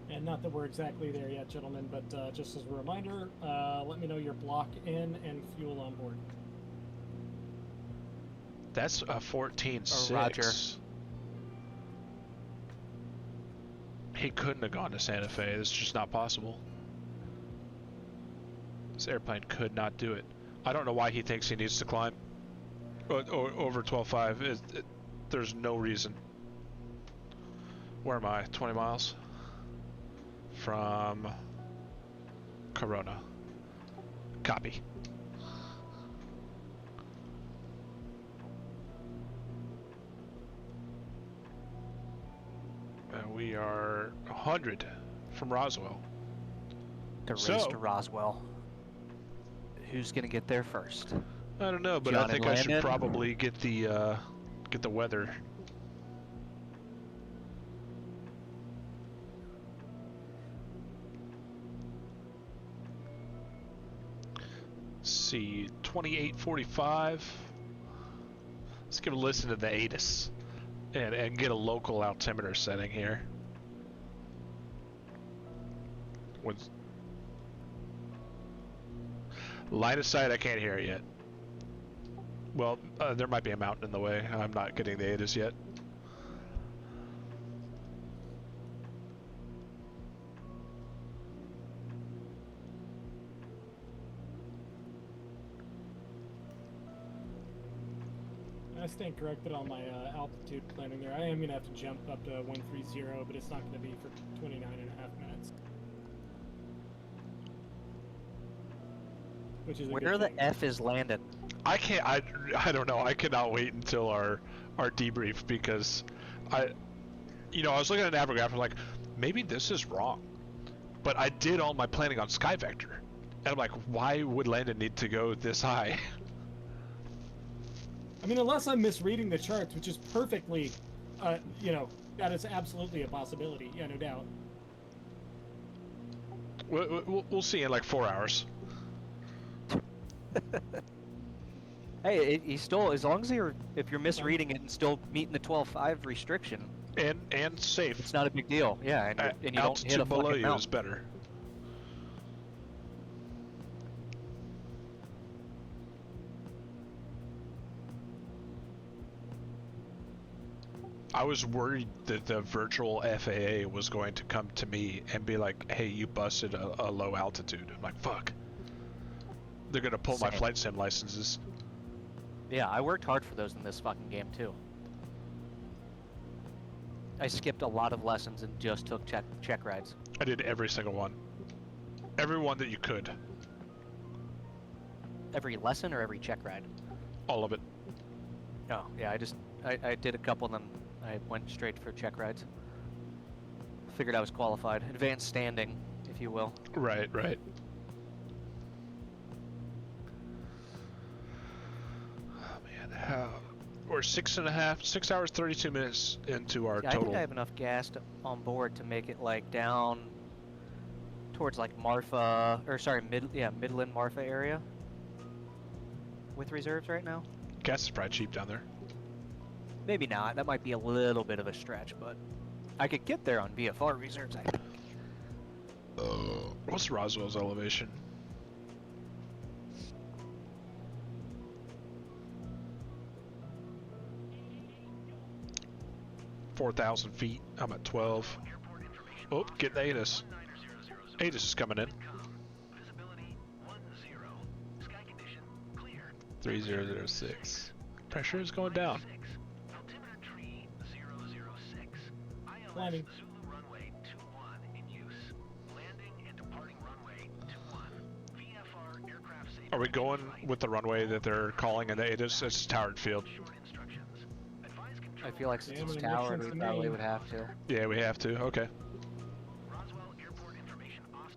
And not that we're exactly there yet, gentlemen, but just as a reminder, let me know your block in and fuel on board. That's a 14.6. Roger. He couldn't have gone to Santa Fe. It's just not possible. This airplane could not do it. I don't know why he thinks he needs to climb over 12.5. There's no reason. Where am I? 20 miles from Corona. Copy. And we are 100 from Roswell. The race So- to Roswell. Who's gonna get there first? I don't know, but John I and think I should Landon? probably get the weather. Let's see, 2845. Let's give a listen to the ATIS and get a local altimeter setting here. What's line of sight? I can't hear it yet. Well, there might be a mountain in the way. I'm not getting the ATIS yet. I stand corrected on my altitude planning there. I am going to have to jump up to 130, but it's not going to be for 29.5 minutes. Which is a Where good the thing. F is Landon? I can't. I don't know. I cannot wait until our debrief because I was looking at Navigraph and like maybe this is wrong, but I did all my planning on SkyVector, and I'm like, why would Landon need to go this high? I mean, unless I'm misreading the charts, which is perfectly, that is absolutely a possibility. Yeah, no doubt. We'll see in like 4 hours. Hey, he's still, as long as if you're misreading it and still meeting the 12.5 restriction, And safe. it's not a big deal. Yeah, and you don't Altitude hit a below fucking you mountain. is better. I was worried that the virtual FAA was going to come to me and be like, hey, you busted a low altitude. I'm like, fuck. They're going to pull my Same. flight sim licenses. Yeah, I worked hard for those in this fucking game too. I skipped a lot of lessons and just took check rides. I did every single one. Every one that you could. Every lesson or every check ride? All of it. Oh, yeah, I did a couple and then I went straight for check rides. Figured I was qualified. Advanced standing, if you will. Right. Oh man, we're 6 hours 32 minutes into our Yeah, I total. think I have enough gas on board to make it like down towards like Marfa, or sorry, Midland Marfa area. With reserves right now? Gas is probably cheap down there. Maybe not. That might be a little bit of a stretch, but I could get there on VFR reserves, I think. What's Roswell's elevation? $4,000 feet. I'm at 12. Oh, get the ATIS. ATIS is coming in. Visibility 10. Sky condition clear. 3006. Pressure is going down. Altimeter tree 006. ILS Climbing. Zulu runway 21 in use. Landing and departing runway 21. VFR aircraft safety. Are we going with the runway that they're calling in the ATIS? It's Towered Field. Short instructions. I feel like since it's towered, we probably would have to. Yeah, we have to. Okay. Roswell Airport information off.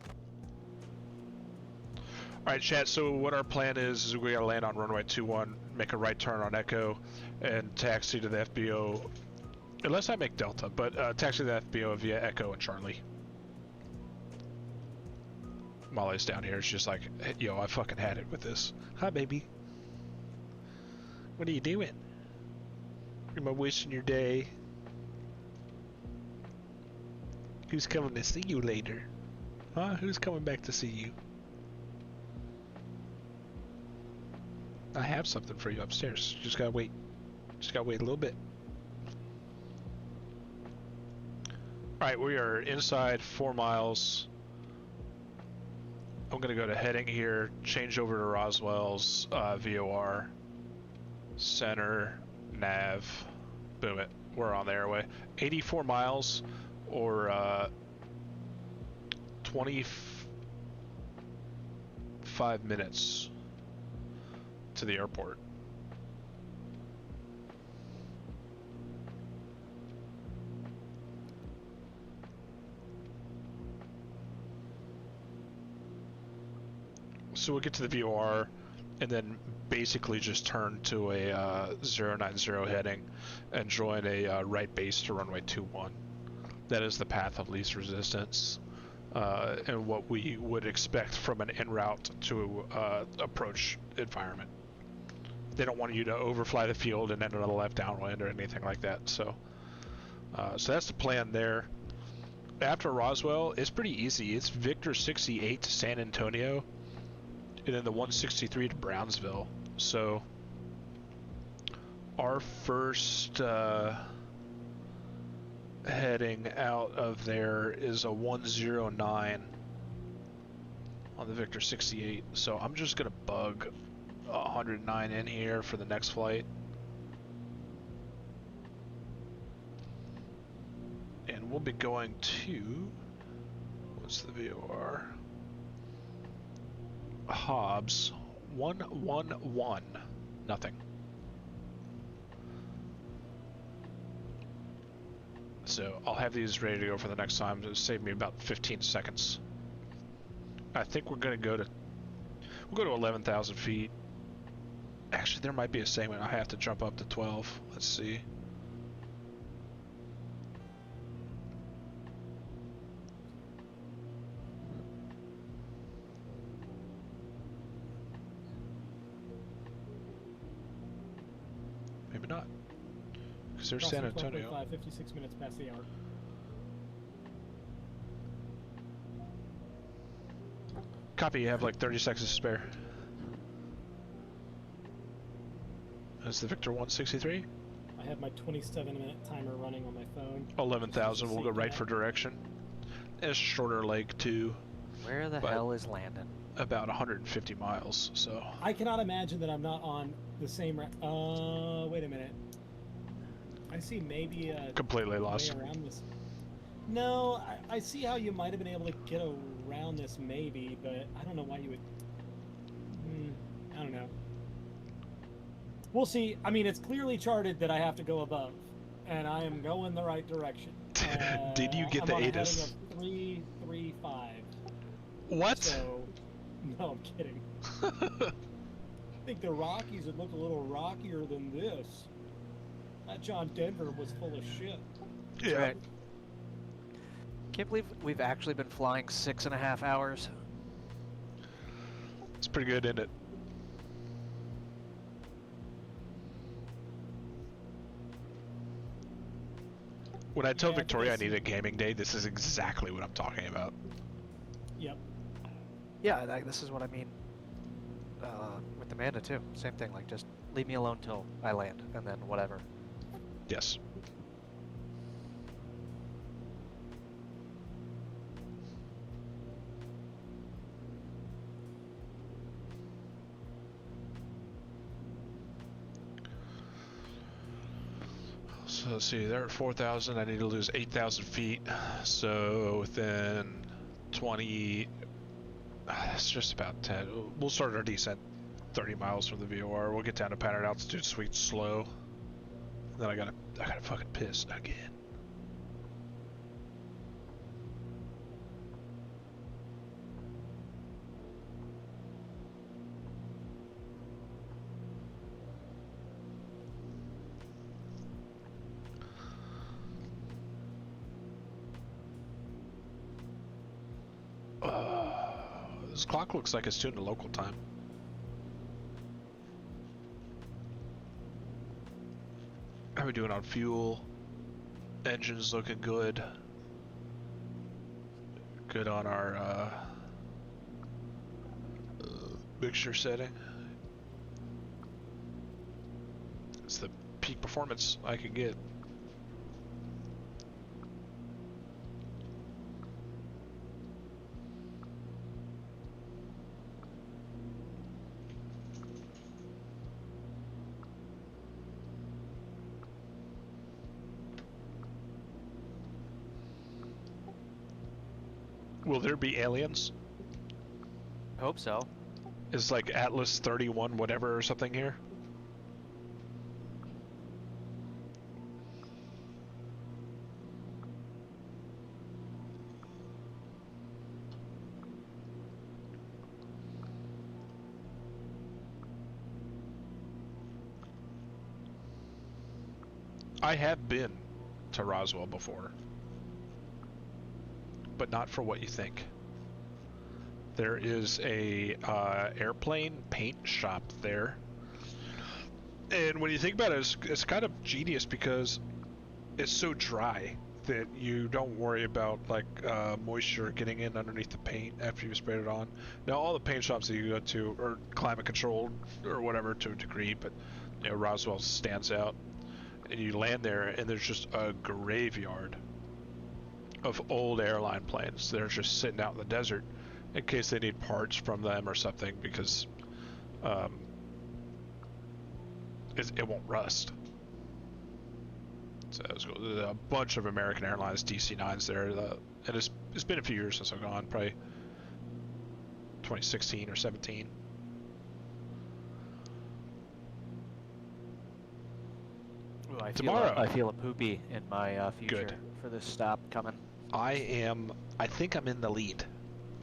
All right, chat. So what our plan is we gotta land on runway 21, make a right turn on Echo, and taxi to the FBO. Unless I make Delta, but taxi to the FBO via Echo and Charlie. Molly's down here. She's like, hey, yo, I fucking had it with this. Hi, baby. What are you doing? Am I wishing your day? Who's coming to see you later? Huh? Who's coming back to see you? I have something for you upstairs. Just gotta wait. Just gotta wait a little bit. Alright, we are inside 4 miles. I'm gonna go to heading here, change over to Roswell's VOR, center, nav, boom it. We're on the airway. 84 miles or 25 minutes to the airport. So we'll get to the VOR and then basically just turn to a 090 heading and join a right base to runway 21. That is the path of least resistance and what we would expect from an en route to approach environment. They don't want you to overfly the field and enter the left downwind or anything like that. So that's the plan there. After Roswell, it's pretty easy. It's Victor 68 to San Antonio, and then the 163 to Brownsville. So our first heading out of there is a 109 on the Victor 68. So I'm just gonna bug 109 in here for the next flight. And we'll be going to, what's the VOR? Hobbs 111, nothing. So I'll have these ready to go for the next time. It'll save me about 15 seconds. I think we're gonna go to, we'll go to 11,000 feet. Actually, there might be a segment I have to jump up to 12. Let's see. Maybe not. Because there's San Antonio. 56 minutes past the hour. Copy, you have like 30 seconds to spare. That's the Victor 163. I have my 27-minute timer running on my phone. 11,000, we'll go right for direction. It's a shorter leg too. Where the hell is Landon? About 150 miles, so. I cannot imagine that I'm not on the same wait a minute. I see maybe a completely lost. way around this. No, I see how you might have been able to get around this maybe, but I don't know why you would. I don't know. We'll see. I mean, it's clearly charted that I have to go above, and I am going the right direction. Did you get the ATIS? 335. What? So, no, I'm kidding. I think the Rockies would look a little rockier than this. That John Denver was full of shit. Yeah. Right. Can't believe we've actually been flying 6.5 hours. It's pretty good, isn't it? When I tell Victoria I need a gaming day, this is exactly what I'm talking about. Yep. Yeah, this is what I mean with Amanda too. Same thing, like just leave me alone till I land, and then whatever. Yes. So let's see, they're at 4,000. I need to lose 8,000 feet. So within 20, it's just about 10. We'll start our descent 30 miles from the VOR. We'll get down to pattern altitude, sweet slow. Then I gotta fucking piss again. This clock looks like it's tuned to local time. How are we doing on fuel? Engine's looking good. Good on our mixture setting. It's the peak performance I can get. Will there be aliens? I hope so. Is like Atlas 31 whatever or something here? I have been to Roswell before, but not for what you think. There is a airplane paint shop there, and when you think about it, it's kind of genius because it's so dry that you don't worry about like moisture getting in underneath the paint after you sprayed it on. Now all the paint shops that you go to are climate controlled or whatever to a degree, but you know, Roswell stands out. And you land there and there's just a graveyard of old airline planes that are just sitting out in the desert in case they need parts from them or something, because it won't rust. So there's a bunch of American Airlines DC-9s there, and it's been a few years since I've gone, probably 2016 or 17. Ooh, I Tomorrow. I feel a poopy in my future Good. for this stop coming. I think I'm in the lead.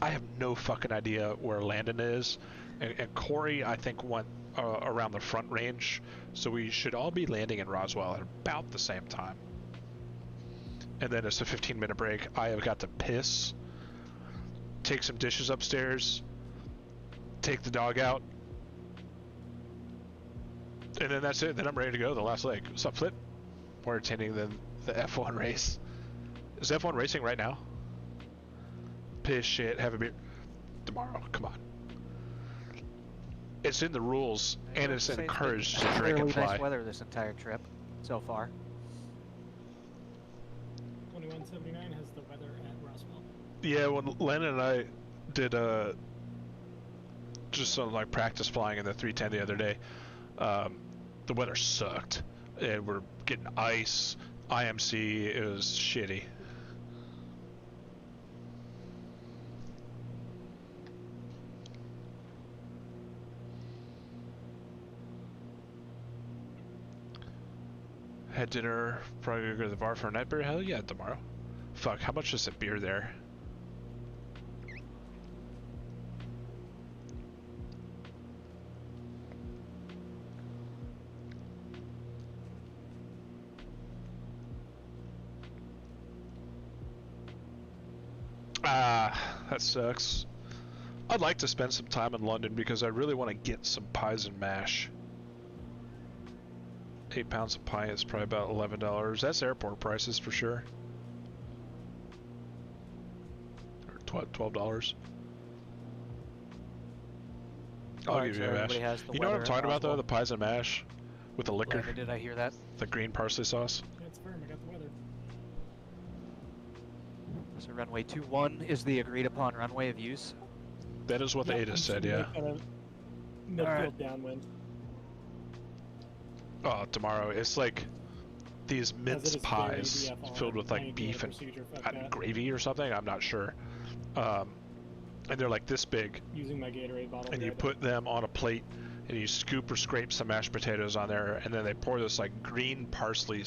I have no fucking idea where Landon is, and Corey I think went around the front range, so we should all be landing in Roswell at about the same time. And then it's a 15-minute break. I have got to piss, take some dishes upstairs, take the dog out, and then that's it. Then I'm ready to go. The last leg. What's up, Flip? More attending than the F1 race. Is F1 racing right now? Piss, shit, have a beer. Tomorrow, come on. It's in the rules, and it's encouraged to drink Fairly and fly. nice weather this entire trip so far. 2179 has the weather at Roswell. Yeah, when Lennon and I did just some like practice flying in the 310 the other day, the weather sucked, and we're getting ice, IMC. It was shitty. Had dinner, probably gonna go to the bar for a night beer. Hell yeah, tomorrow. Fuck, how much is a beer there? That sucks. I'd like to spend some time in London because I really want to get some pies and mash. 8 pounds of pie is probably about $11. That's airport prices for sure. Or $12. I'll give you a mash. You know what I'm talking about though? The pies and mash with the liquor. Did I hear that? The green parsley sauce. Yeah, it's firm. I got the weather. So runway 21 is the agreed upon runway of use. That is what the ATIS said, yeah. Midfield Alright. downwind. Oh, tomorrow it's like these mince is very pies DFR, filled with like beef and procedure, fuck that. gravy or something. I'm not sure. And they're like this big, Using my Gatorade bottle. and you right put them on a plate, and you scoop or scrape some mashed potatoes on there, and then they pour this like green parsley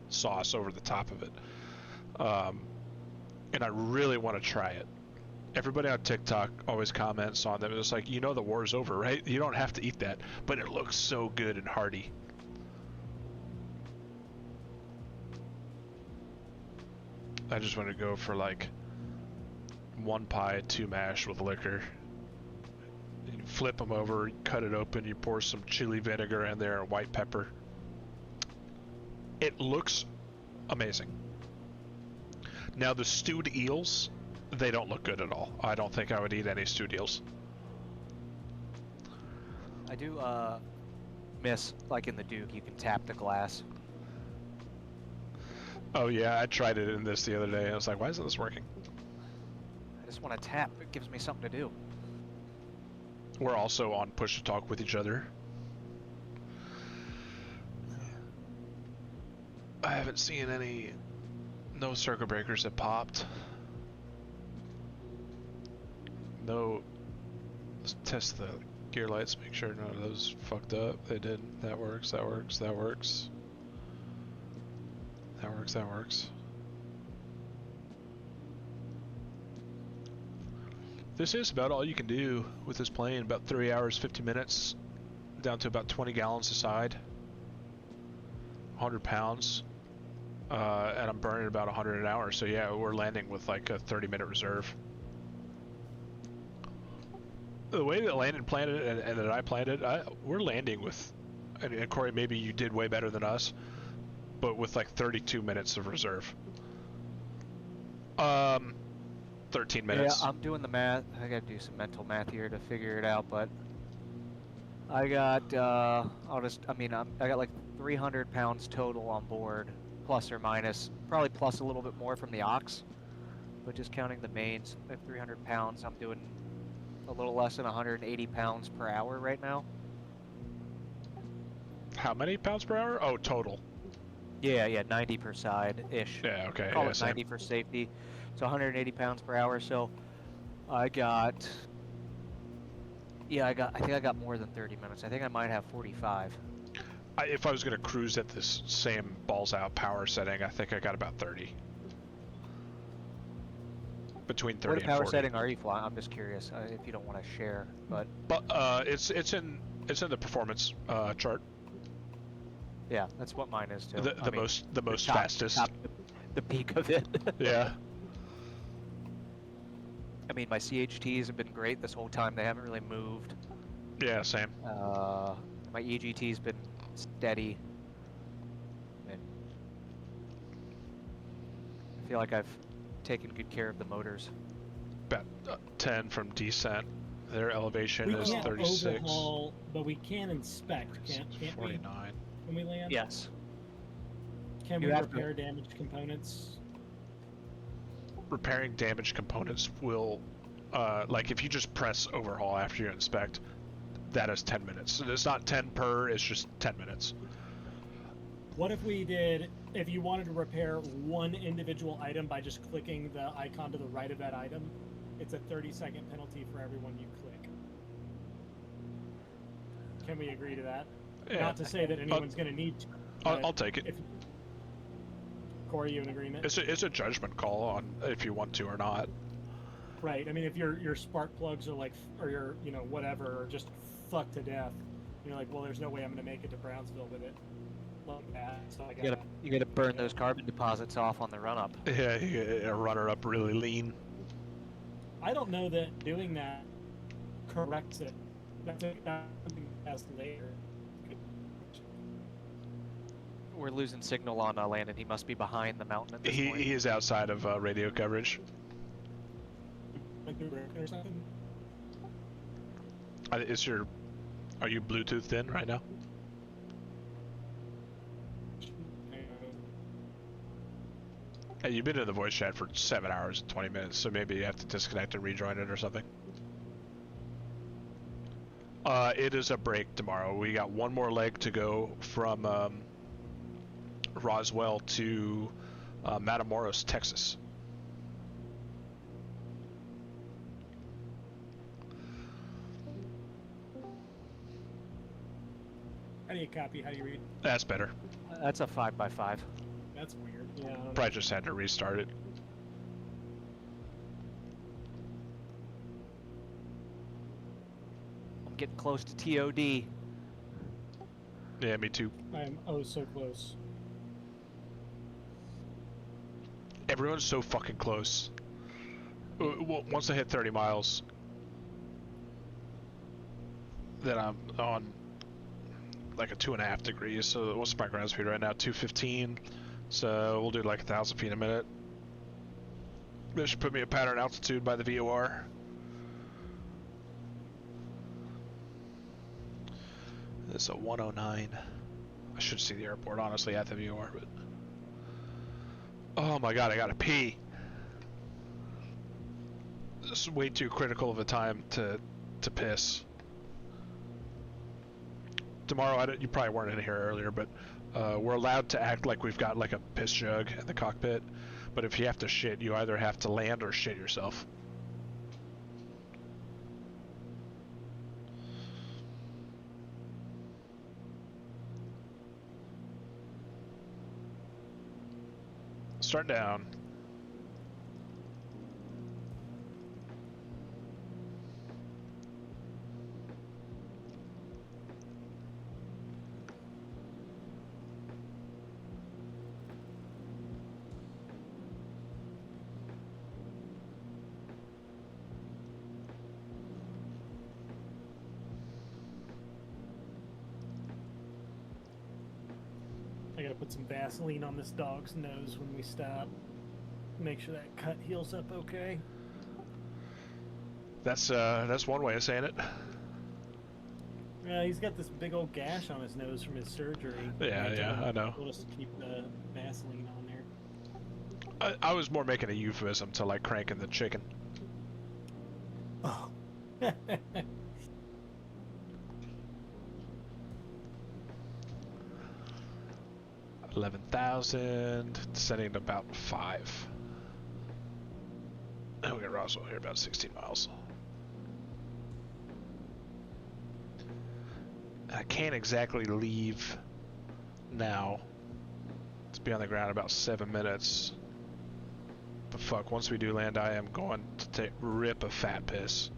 sauce over the top of it. And I really want to try it. Everybody on TikTok always comments on them. It's like, you know, the war's over, right? You don't have to eat that, but it looks so good and hearty. I just want to go for like 1 pie, 2 mash with liquor. You flip them over, you cut it open, you pour some chili vinegar in there and white pepper. It looks amazing. Now the stewed eels, they don't look good at all. I don't think I would eat any stewed eels. I do miss, like in the Duke, you can tap the glass. Oh yeah, I tried it in this the other day. I was like, why isn't this working? I just want to tap. It gives me something to do. We're also on push to talk with each other. I haven't seen any. No circuit breakers that popped. No. Let's test the gear lights, make sure none of those fucked up. They didn't. That works, that works, that works. That works, that works. This is about all you can do with this plane. About 3 hours, 50 minutes, down to about 20 gallons a side. 100 pounds. And I'm burning about 100 an hour. So yeah, we're landing with like a 30-minute reserve. The way that Landon planned it and that I planned it, we're landing with, and Corey, maybe you did way better than us, but with like 32 minutes of reserve. 13 minutes. Yeah, I'm doing the math. I gotta do some mental math here to figure it out, but I got, I got like 300 pounds total on board, plus or minus, probably plus a little bit more from the ox, but just counting the mains, I have 300 pounds. I'm doing a little less than 180 pounds per hour right now. How many pounds per hour? Oh, total. Yeah, 90 per side-ish. Yeah, okay. Call yeah, it same. 90 for safety. So 180 pounds per hour. So I got, I think I got more than 30 minutes. I think I might have 45. If I was going to cruise at this same balls out power setting, I think I got about 30. Between 30 What and power 40. setting are you flying? I'm just curious if you don't want to share, but it's in the performance chart. Yeah, that's what mine is too. The most top, fastest. The peak of it. Yeah. I mean, my CHTs have been great this whole time. They haven't really moved. Yeah, same. My EGT's been steady. And I feel like I've taken good care of the motors. About 10 from descent. Their elevation We is can't 36. overhaul, but we can inspect, can't we? 49. When we land? Yes. Can You we have to- repair damaged components? Repairing damaged components will, like if you just press overhaul after you inspect, that is 10 minutes. So it's not 10 per, it's just 10 minutes. What if we did, if you wanted to repair one individual item by just clicking the icon to the right of that item, it's a 30-second penalty for every one you click. Can we agree to that? Yeah. Not to say that anyone's going to need to. I'll take it. Corey, you in agreement? It's a judgment call on if you want to or not. Right. I mean, if your spark plugs are like, or your, whatever, are just fucked to death, you're like, well, there's no way I'm going to make it to Brownsville with it. Like that. So I You gotta burn those carbon deposits off on the run up. Yeah, you get a runner up really lean. I don't know that doing that corrects it. That's something that's later. We're losing signal on Landon. He must be behind the mountain at this point. He is outside of radio coverage. Or something. Are you Bluetoothed in right now? Hey, you've been in the voice chat for 7 hours and 20 minutes, so maybe you have to disconnect and rejoin it or something. It is a break tomorrow. We got one more leg to go from Roswell to Matamoros, Texas. How do you copy? How do you read? That's better. That's a 5x5. That's weird. Yeah, I don't know. Probably just had to restart it. I'm getting close to TOD. Yeah, me too. I'm oh so close. Everyone's so fucking close. Once I hit 30 miles, then I'm on like a 2.5 degrees. So what's my ground speed right now? 215. So we'll do like 1,000 feet a minute. This should put me at pattern altitude by the VOR. It's a 109. I should see the airport honestly at the VOR, but oh my god, I gotta pee. This is way too critical of a time to piss. Tomorrow, you probably weren't in here earlier, but we're allowed to act like we've got like a piss jug in the cockpit. But if you have to shit, you either have to land or shit yourself. Start down. I gotta put some Vaseline on this dog's nose when we stop. Make sure that cut heals up okay. That's one way of saying it. Yeah, he's got this big old gash on his nose from his surgery. Yeah, I know. We'll just keep the Vaseline on there. I was more making a euphemism to like cranking the chicken. Oh. 11,000, descending to about 5. And we got Roswell here, about 16 miles. I can't exactly leave now. Let's be on the ground about 7 minutes. But fuck, once we do land, I am going to rip a fat piss.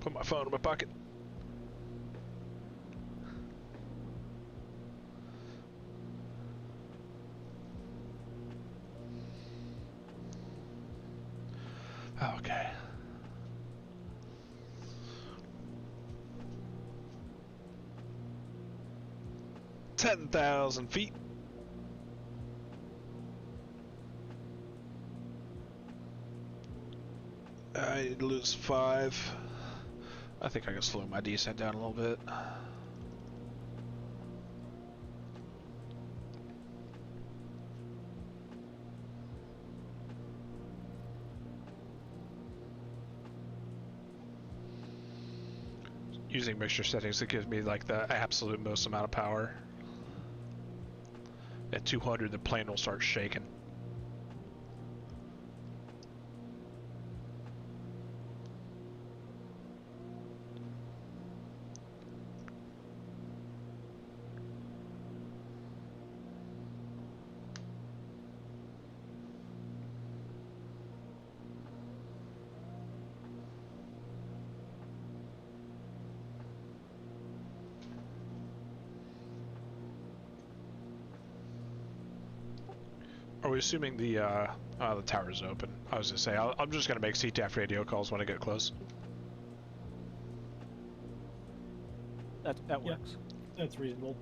Put my phone in my pocket. Okay. $10,000 I lose 5. I think I can slow my descent down a little bit. Using mixture settings, it gives me like the absolute most amount of power. At 200, the plane will start shaking. Are we assuming the tower is open? I was gonna say, I'm just gonna make CTAF radio calls when I get close. That Yeah. works. That's reasonable.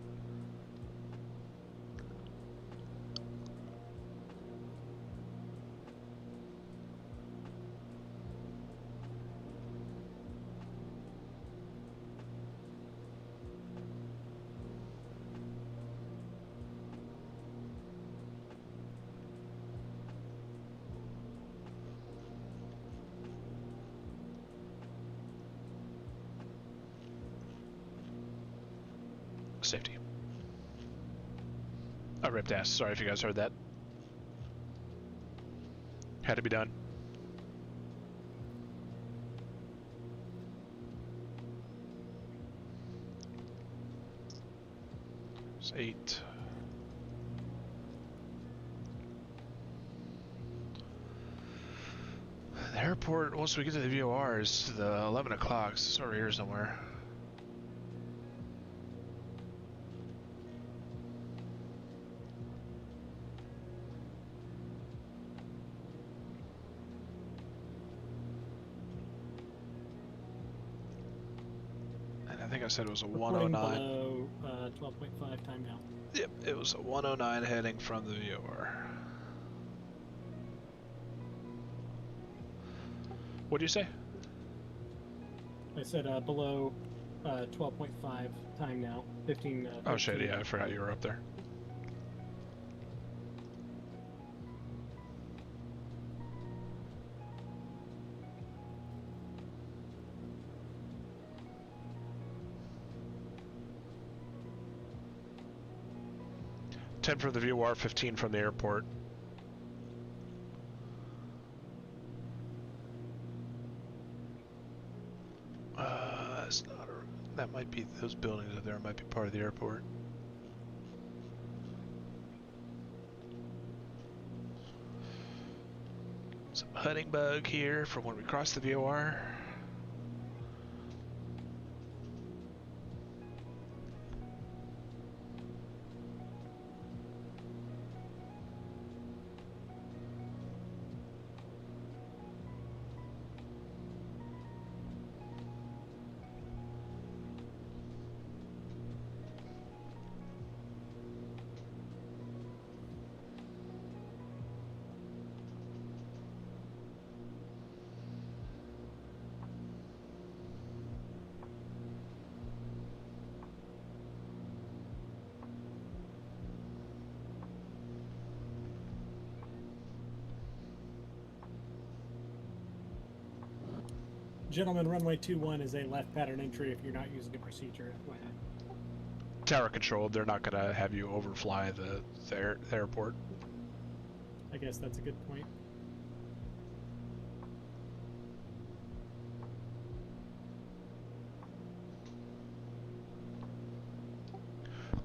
Safety. I ripped ass. Sorry if you guys heard that. Had to be done. 8. The airport, once we get to the VOR, is the 11 o'clock. It's over here somewhere. And I think I said it was a Reporting 109. below 12.5 time now. Yep, it was a 109 heading from the VOR. What do you say? I said below 12.5 time now. 15. Oh shit, 13. yeah, I forgot you were up there. Ten from the VOR, 15 from the airport. That's not a. That might be those buildings up there. Might be part of the airport. Some hunting bug here from when we crossed the VOR. Gentlemen, runway 21 is a left pattern entry if you're not using a procedure. FYI. Tower controlled. They're not gonna have you overfly the airport. I guess that's a good point.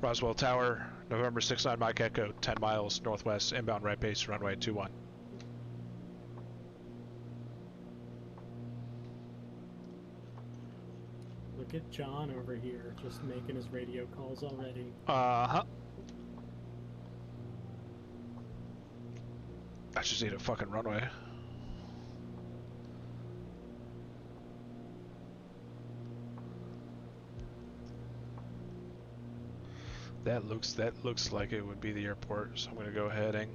Roswell Tower, November 69 Mike Echo, 10 miles northwest, inbound right base, runway 21. Look at John over here, just making his radio calls already. Uh-huh. I just need a fucking runway. That looks like it would be the airport, so I'm gonna go heading.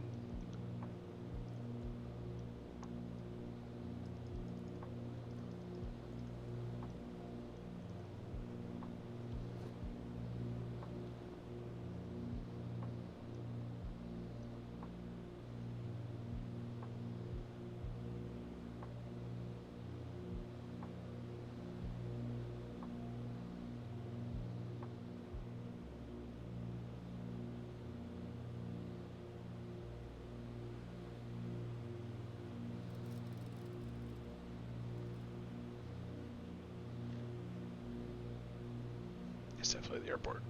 It's definitely the airport.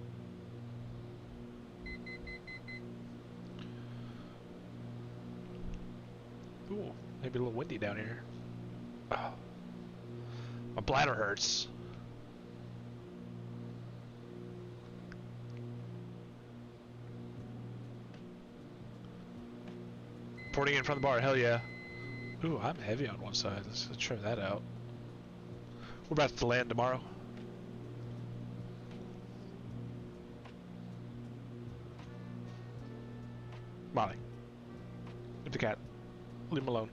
Ooh, maybe a little windy down here. Oh. My bladder hurts. Porting in from the bar, hell yeah. Ooh, I'm heavy on one side. Let's trim that out. We're about to land tomorrow. Molly. Leave the cat. Leave him alone.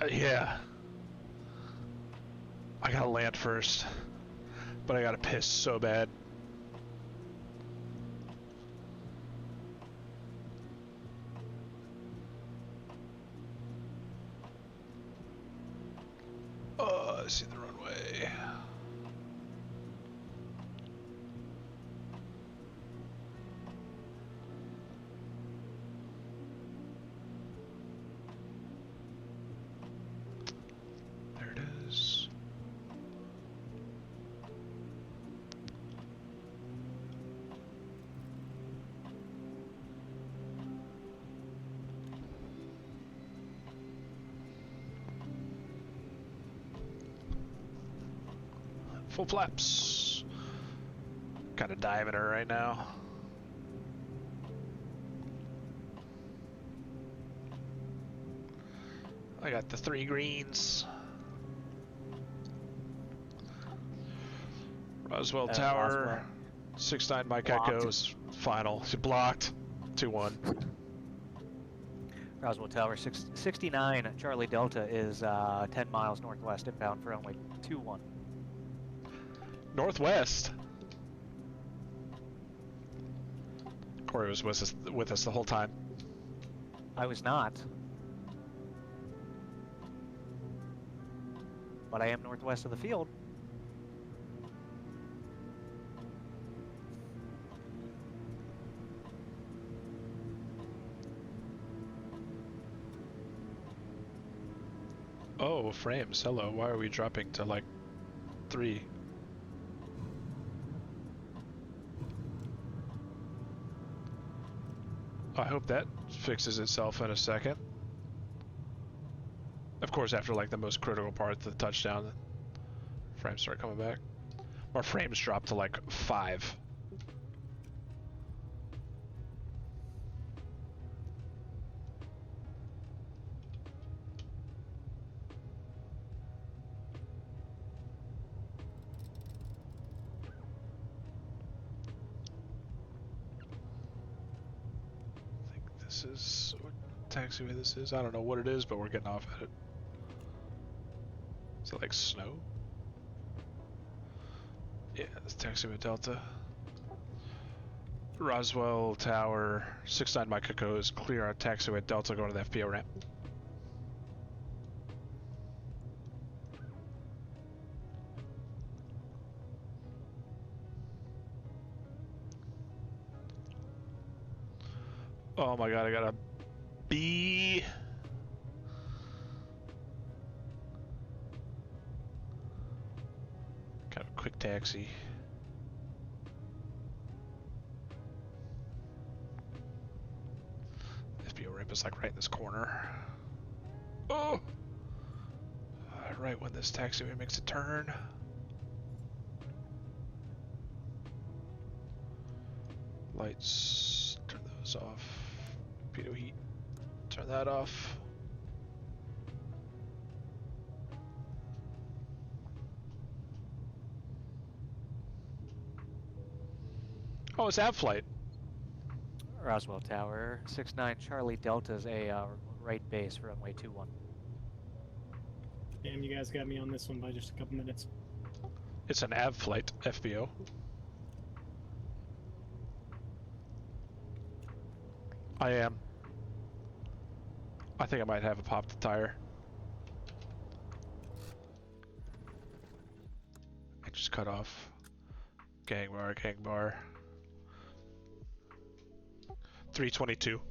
Yeah. I gotta land first. But I gotta piss so bad. Oh, I see the runway. There it is. Full flaps. Kind of diving her right now. I got the 3 greens. Roswell Tower. Roswell. 6-9 Mike Blocked. Echoes. Final. She blocked. 2-1. Roswell Tower 69 Charlie Delta is 10 miles northwest inbound for runway 21. Northwest. Corey was with us the whole time. I was not. But I am northwest of the field. Oh, frames. Hello. Why are we dropping to like 3? I hope that fixes itself in a second. Of course, after like the most critical part, the touchdown, the frames start coming back. Our frames drop to like 5. I think this is what taxiway this is. I don't know what it is, but we're getting off at it. Is it like snow? Yeah, it's taxiway Delta. Roswell Tower, 6-9 Mike Echo is clear on taxiway Delta going to the FPO ramp. Oh my god, I got a B. Kind of a quick taxi. FBO ramp is like right in this corner. Oh! Right when this taxiway makes a turn. Lights, turn those off. Pitot heat, turn that off. Oh, it's flight. Roswell Tower 69 Charlie Delta is a right base for runway 21. Damn, you guys got me on this one by just a couple minutes. It's an AV flight, FBO. I am. I think I might have a popped tire. I just cut off. Gang bar, gang bar. 322.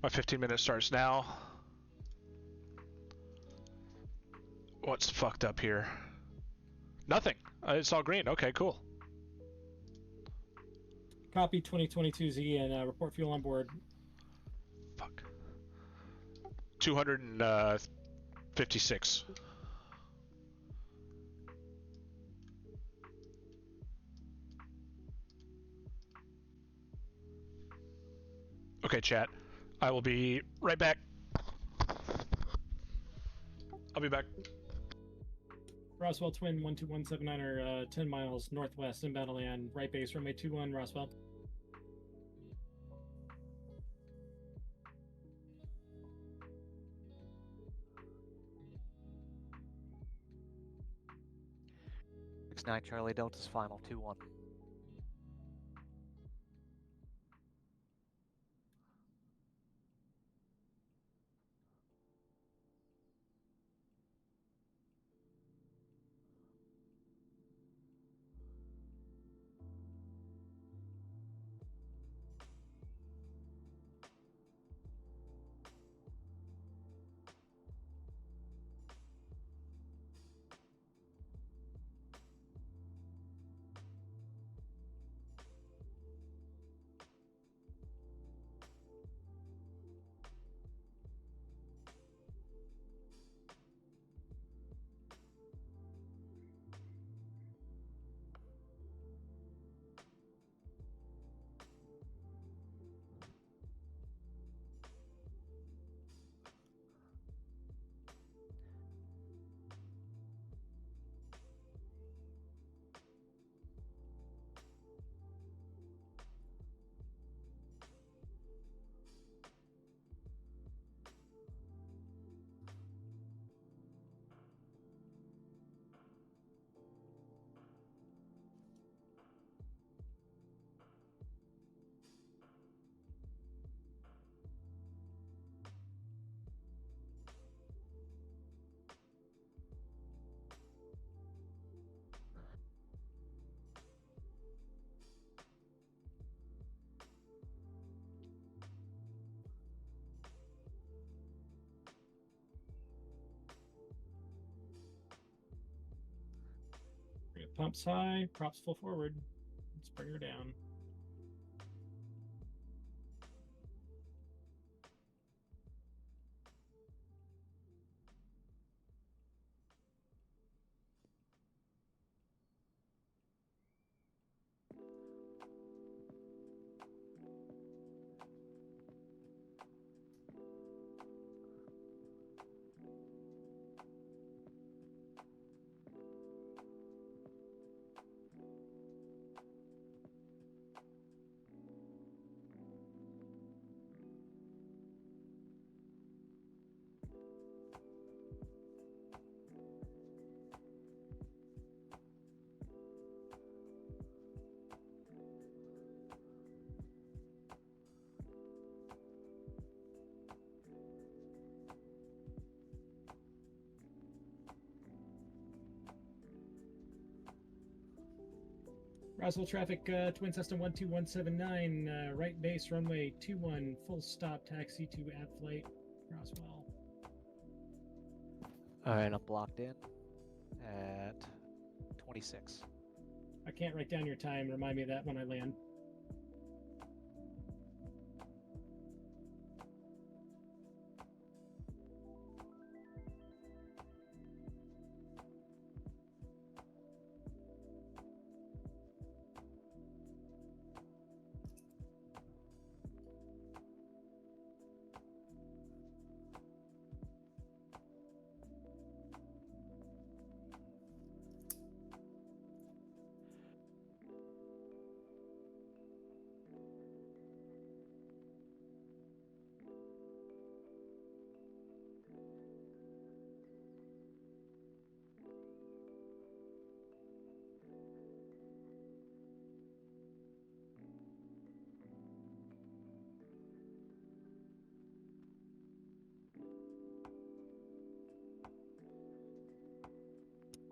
My 15-minute starts now. What's fucked up here? Nothing. It's all green. Okay, cool. Copy 2022Z and report fuel on board. Fuck. 256. Okay, chat. I will be right back. I'll be back. Roswell Twin 12179er, 10 miles northwest inbound to land. Right base, runway 21, Roswell. Nine Charlie Delta's final 2-1. Pumps high, props full forward. Let's bring her down. Roswell traffic, Twin Cessna 12179, right base, runway 21, full stop, taxi to app flight, Roswell. Alright, I'm blocked in at 26. I can't write down your time. Remind me of that when I land.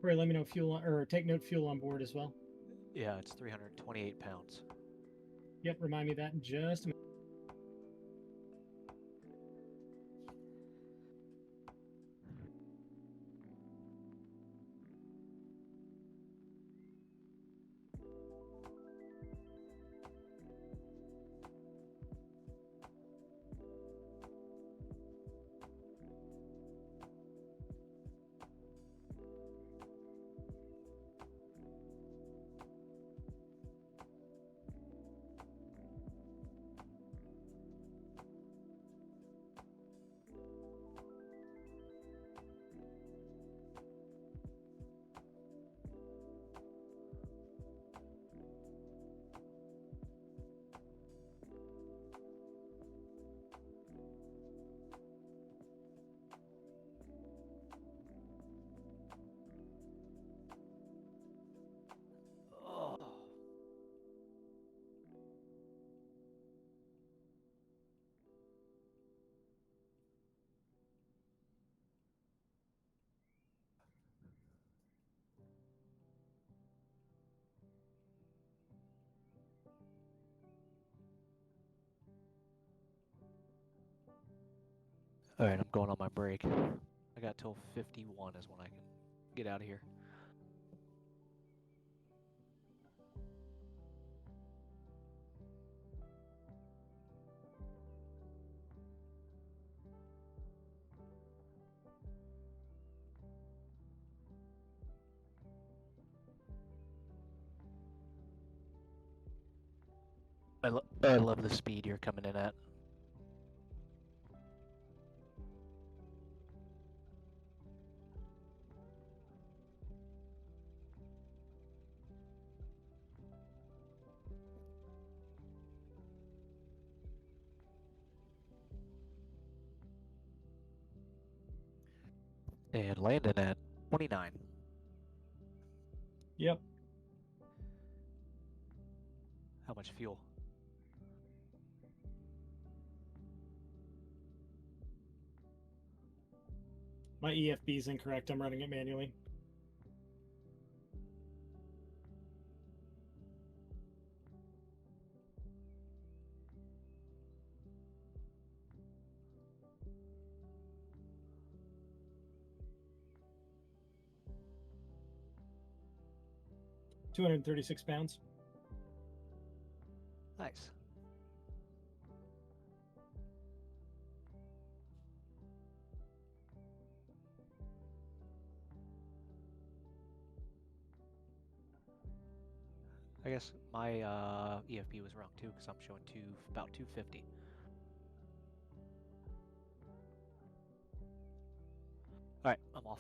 Corey, let me know fuel, or take note fuel on board as well. Yeah, it's 328 pounds. Yep, remind me of that in just a minute. Alright, I'm going on my break. I got till 51 is when I can get out of here. I love the speed you're coming in at. And landing at 29. Yep. How much fuel? My EFB is incorrect. I'm running it manually. 236 pounds. Nice. I guess my EFP was wrong too, because I'm showing about 250. Alright, I'm off.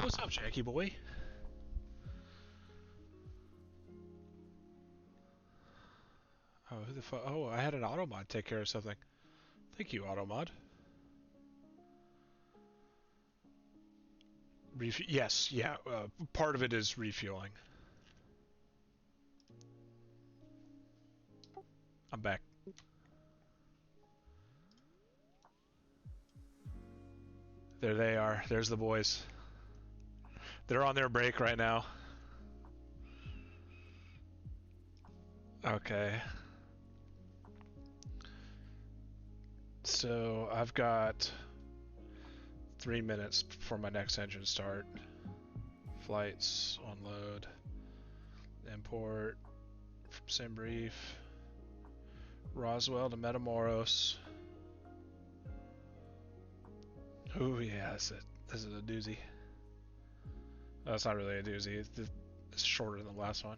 What's up, Jackie boy? Oh, who the fuck? Oh, I had an Automod take care of something. Thank you, Automod. Yes, yeah. Part of it is refueling. I'm back. There they are. There's the boys. They're on their break right now. Okay. So I've got 3 minutes before my next engine start. Flights, unload, import from Simbrief, Roswell to Metamoros. Oh yeah, this is a doozy. Oh, it's not really a doozy. It's shorter than the last one.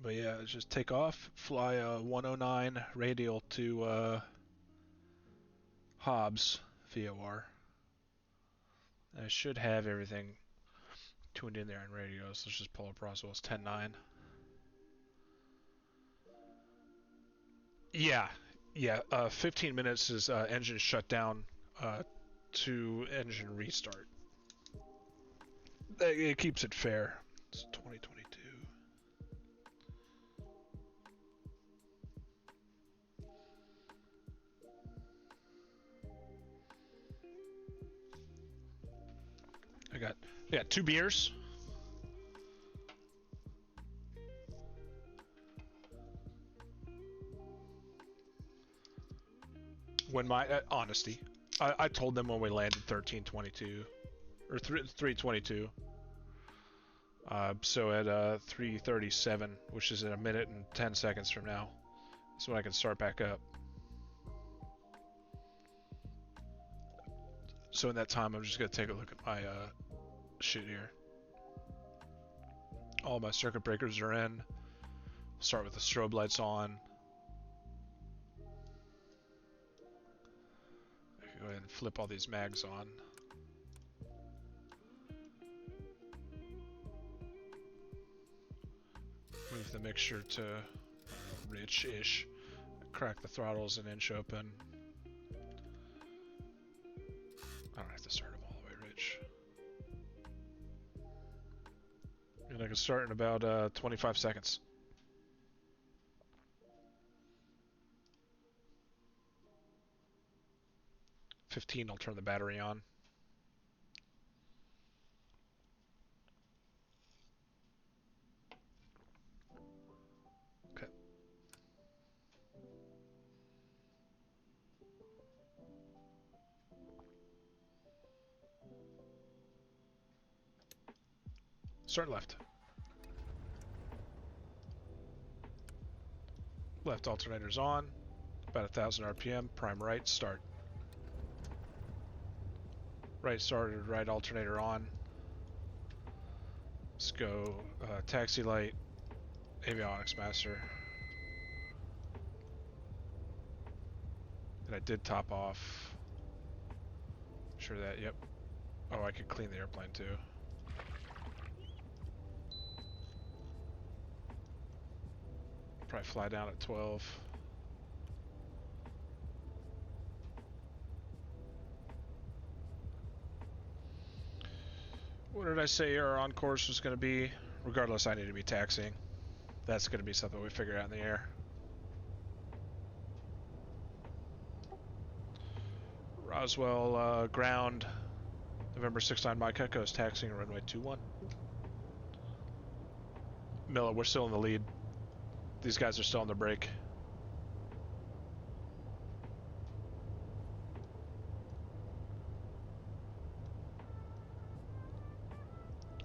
But yeah, just take off, fly 109 radial to Hobbs VOR. I should have everything tuned in there in radios. Let's just pull up Roswell's 10-9. Yeah, 15 minutes is engine shutdown to engine restart. It keeps it fair. It's 2022. I got 2 beers. When my honesty, I told them when we landed 1322 or 322. So at 3:37, which is in a minute and 10 seconds from now, that's when I can start back up. So in that time, I'm just gonna take a look at my shit here. All my circuit breakers are in. Start with the strobe lights on. Go ahead and flip all these mags on. Move the mixture to rich-ish. Crack the throttles an inch open. I don't have to start them all the way rich. And I can start in about 25 seconds. 15, I'll turn the battery on. Okay. Start left. Left alternator's on. About 1,000 RPM. Prime right, start. Right started, right alternator on. Let's go taxi light, avionics master. And I did top off. Sure that, yep. Oh, I could clean the airplane too. Probably fly down at 12. What did I say our on course was going to be? Regardless, I need to be taxiing. That's going to be something we figure out in the air. Roswell ground, November 69 Mike Echo is taxiing runway 21. Miller, we're still in the lead. These guys are still on the break.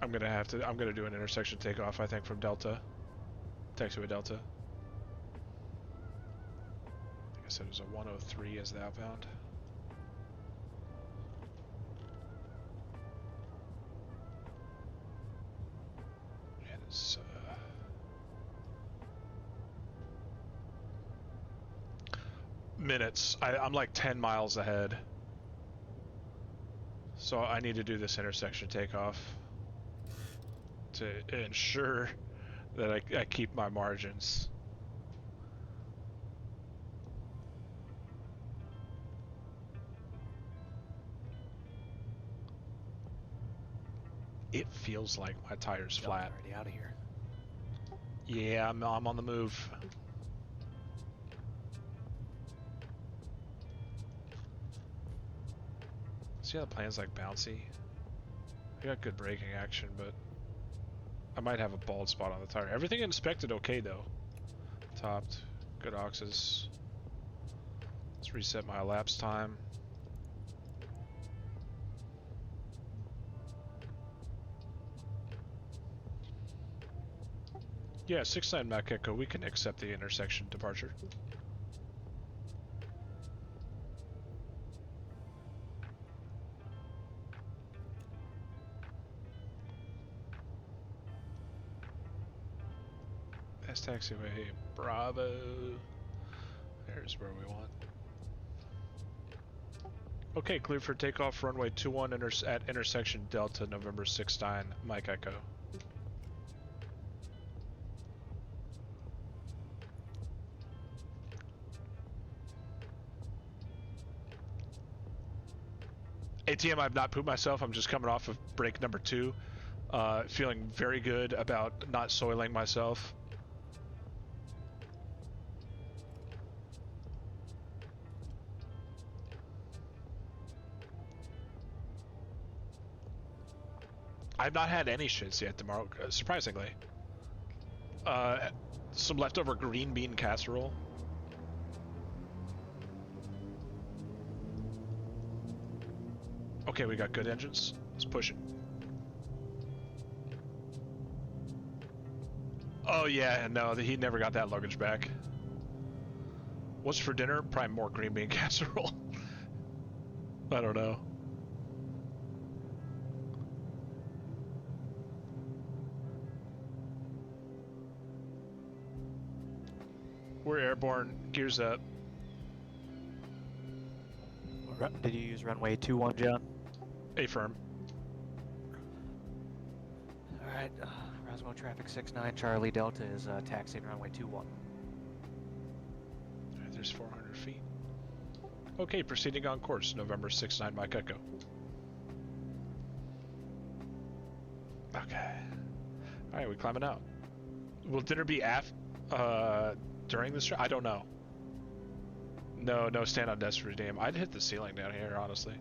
I'm gonna do an intersection takeoff, I think, from Delta. Taxiway Delta. I think I said it was a 103 as the outbound. And it's minutes. I'm like 10 miles ahead. So I need to do this intersection takeoff to ensure that I keep my margins. It feels like my tire's flat. Already out of here. Yeah, I'm on the move. See how the plane's like bouncy? I got good braking action, but I might have a bald spot on the tire. Everything inspected okay though. Topped, good oxes. Let's reset my elapsed time. Yeah, 69 Mac Echo, we can accept the intersection departure. Pass taxiway Bravo. There's where we want. Okay, clear for takeoff runway 21 at intersection Delta, November 69, Mike Echo. ATM, I've not pooped myself. I'm just coming off of break number 2. Feeling very good about not soiling myself. I've not had any shits yet tomorrow, surprisingly. Some leftover green bean casserole. Okay, we got good engines. Let's push it. Oh yeah, no, he never got that luggage back. What's for dinner? Probably more green bean casserole. I don't know. We're airborne. Gears up. Did you use runway 21, John? Affirm. Alright, Roswell traffic 69, Charlie Delta is taxiing runway 21. Alright, there's 400 feet. Okay, proceeding on course, November 69, Mike Echo. Okay. Alright, we climbing out. Will dinner be during this trip? I don't know. No stand on desk redeem. I'd hit the ceiling down here, honestly.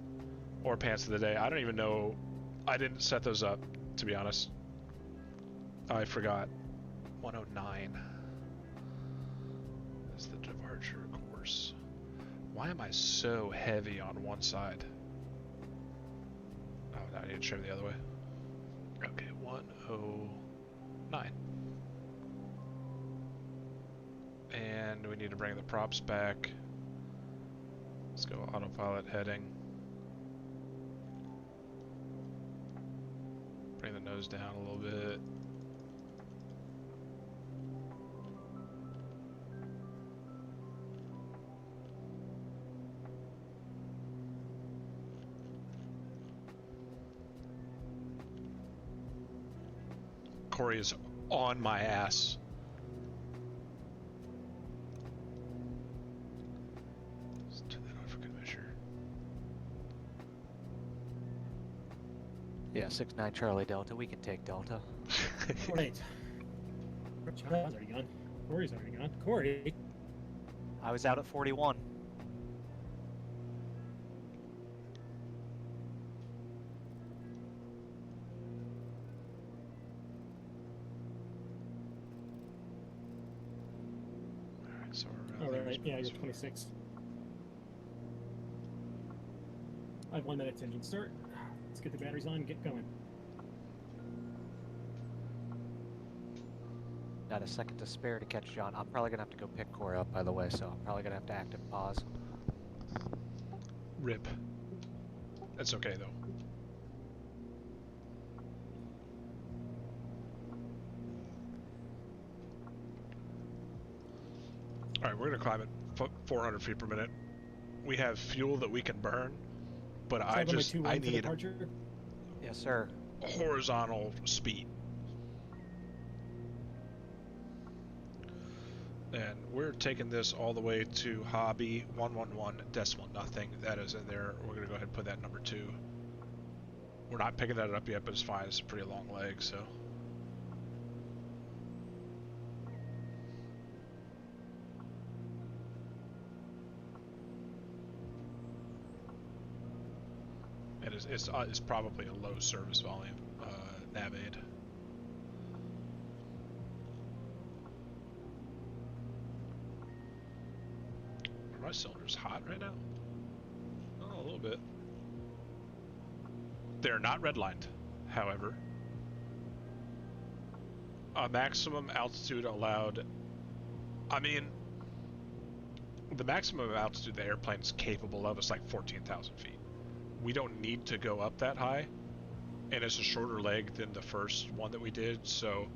Or pants of the day. I don't even know. I didn't set those up, to be honest. I forgot. 109 is the departure course. Why am I so heavy on one side? Oh, now I need to trim the other way. Okay, 109. And we need to bring the props back. Let's go autopilot heading. Bring the nose down a little bit. Corey is on my ass. Let's turn that on for good measure. Yeah, 69 Charlie Delta. We can take Delta. Great. Charlie's already gone. Corey's already gone. Corey. I was out at 41. Alright, so we're Oh, around right. Yeah, you're 26. I have 1 minute to engine start. Let's get the batteries on and get going. Not a second to spare to catch John. I'm probably gonna have to go pick Corey up, by the way, so I'm probably gonna have to active pause. Rip. That's okay though. Alright, we're gonna climb at 400 feet per minute. We have fuel that we can burn, but I need departure. Yes, sir. horizontal speed. And we're taking this all the way to hobby 111.0. That is in there. We're gonna go ahead and put that number 2. We're not picking that up yet, but it's fine. It's a pretty long leg, so. And it's probably a low service volume nav aid. Are my cylinders hot right now? Oh, a little bit. They're not redlined, however. Maximum altitude allowed. I mean, the maximum altitude the airplane is capable of is like 14,000 feet. We don't need to go up that high, and it's a shorter leg than the first one that we did, so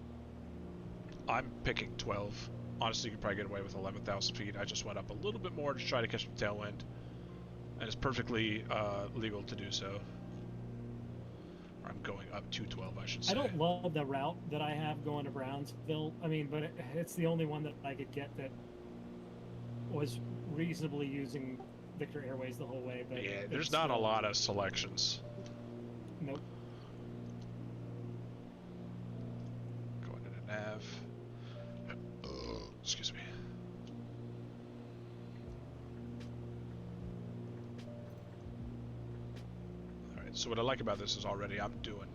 I'm picking 12. Honestly, you could probably get away with 11,000 feet. I just went up a little bit more to try to catch the tailwind, and it's perfectly legal to do so. I'm going up to 12, I should say. I don't love the route that I have going to Brownsville. I mean, but it's the only one that I could get that was reasonably using Victor Airways the whole way. But Yeah, there's not a lot of selections. Nope. Going into nav. Excuse me. Alright, so what I like about this is already I'm doing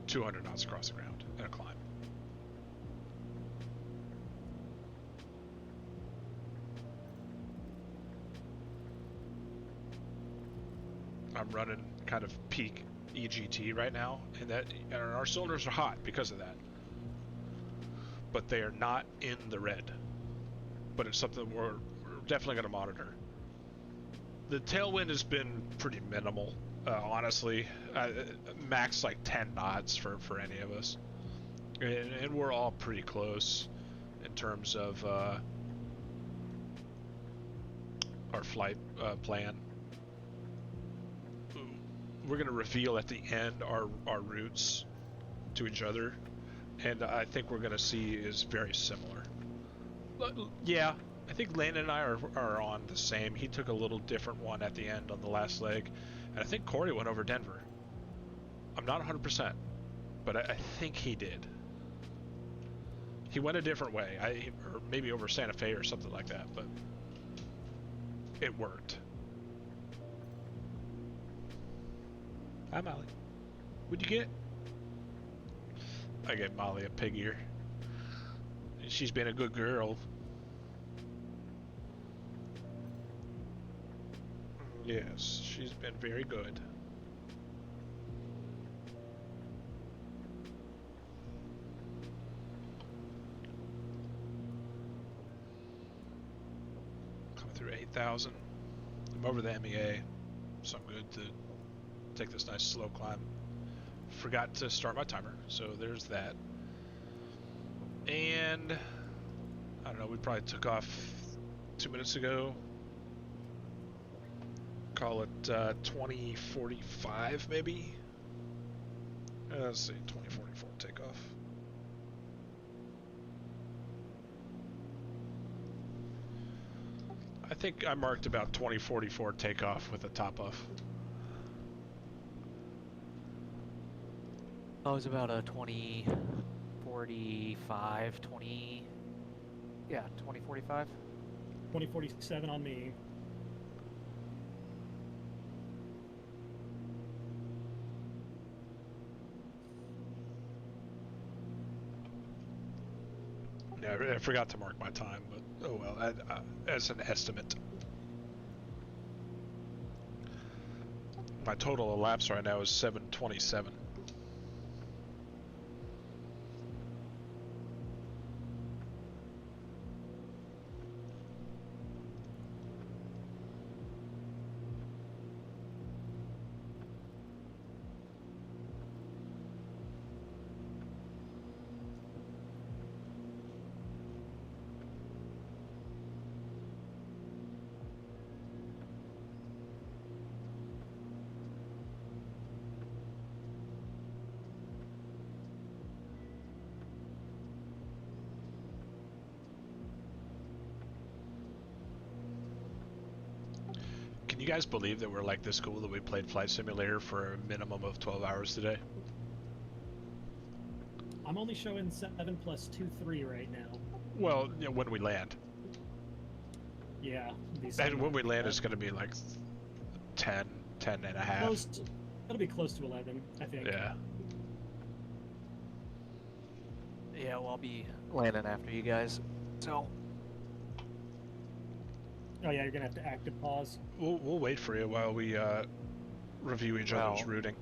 200 knots across the ground in a climb. I'm running kind of peak EGT right now, and our cylinders are hot because of that. But they are not in the red. But it's something we're definitely going to monitor. The tailwind has been pretty minimal, honestly. Max like 10 knots for any of us. And we're all pretty close in terms of our flight plan. We're going to reveal at the end our routes to each other, and I think we're going to see is very similar. Yeah, I think Landon and I are on the same. He took a little different one at the end on the last leg, and I think Corey went over Denver. I'm not 100%, but I think he did. He went a different way, or maybe over Santa Fe or something like that, but it worked. Hi, Molly. What'd you get? I gave Molly a pig ear. She's been a good girl. Yes, she's been very good. Coming through 8,000. I'm over the MEA, so I'm good to take this nice slow climb. Forgot to start my timer, so there's that. And I don't know, we probably took off 2 minutes ago. Call it 2045 maybe. Let's see, 2044 takeoff. I think I marked about 2044 takeoff with a top off. Oh, it was about a 2045, 2045. 2047 on me. Yeah, I forgot to mark my time, but oh well, as an estimate. My total elapsed right now is 727. Can you guys believe that we're like this cool that we played Flight Simulator for a minimum of 12 hours today? I'm only showing 7 plus 2-3 right now. Well, you know, when we land. Yeah. And when we land, it's going to be like 10 and a half. It'll be close to 11, I think. Yeah. Yeah, well, I'll be landing after you guys. So. Oh yeah, you're gonna have to active pause. We'll wait for you while we review each other's routing.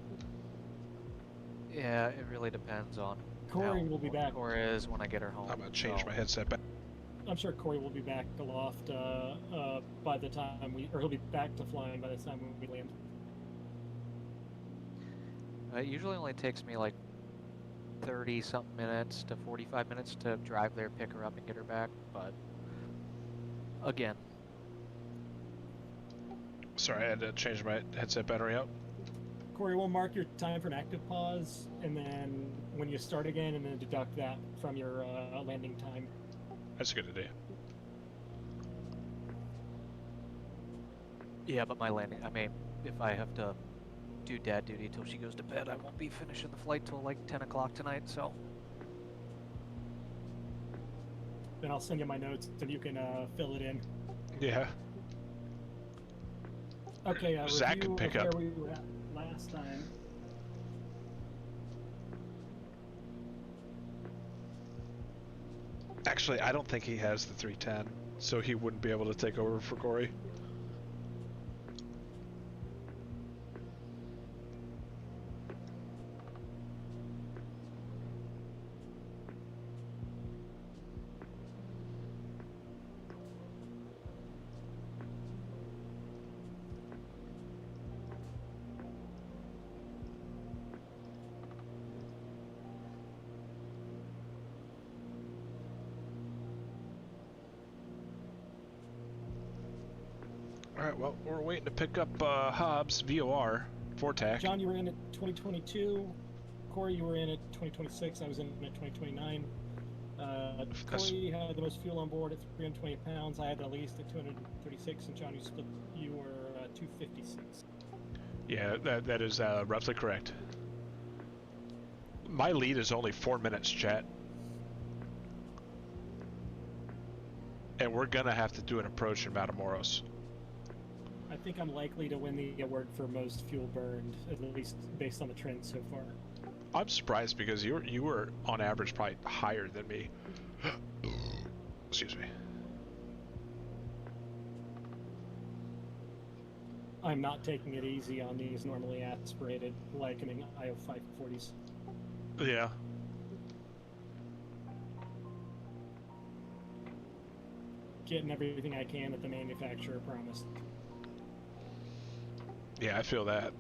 Yeah, it really depends on Corey will be back. Corey is when I get her home. I'm gonna change my headset back. I'm sure Corey will be back aloft by the time he'll be back to flying by the time we land. It usually only takes me like 30 something minutes to 45 minutes to drive there, pick her up, and get her back. But again, Sorry, I had to change my headset battery out. Corey, we'll mark your time for an active pause, and then when you start again, and then deduct that from your landing time. That's a good idea. yeah, but my landing, I mean, if I have to do dad duty till she goes to bed, I won't be finishing the flight till like 10 o'clock tonight, so. Then I'll send you my notes, and you can fill it in. Yeah. Okay, Zach can review pick of up. where we were at last time. Actually, I don't think he has the 310, so he wouldn't be able to take over for Corey. Alright, well, we're waiting to pick up Hobbs VOR, Vortac. John, you were in at 2022. Corey, you were in at 2026. I was in at 2029. Corey had the most fuel on board at 320 pounds. I had the least at 236, and John, you were 256. Yeah, that is roughly correct. My lead is only 4 minutes, chat. And we're gonna have to do an approach in Matamoros. I think I'm likely to win the award for most fuel burned, at least based on the trend so far. I'm surprised because you were on average probably higher than me. Excuse me. I'm not taking it easy on these normally aspirated Lycaning IO540s. Yeah. Getting everything I can that the manufacturer promised. Yeah, I feel that.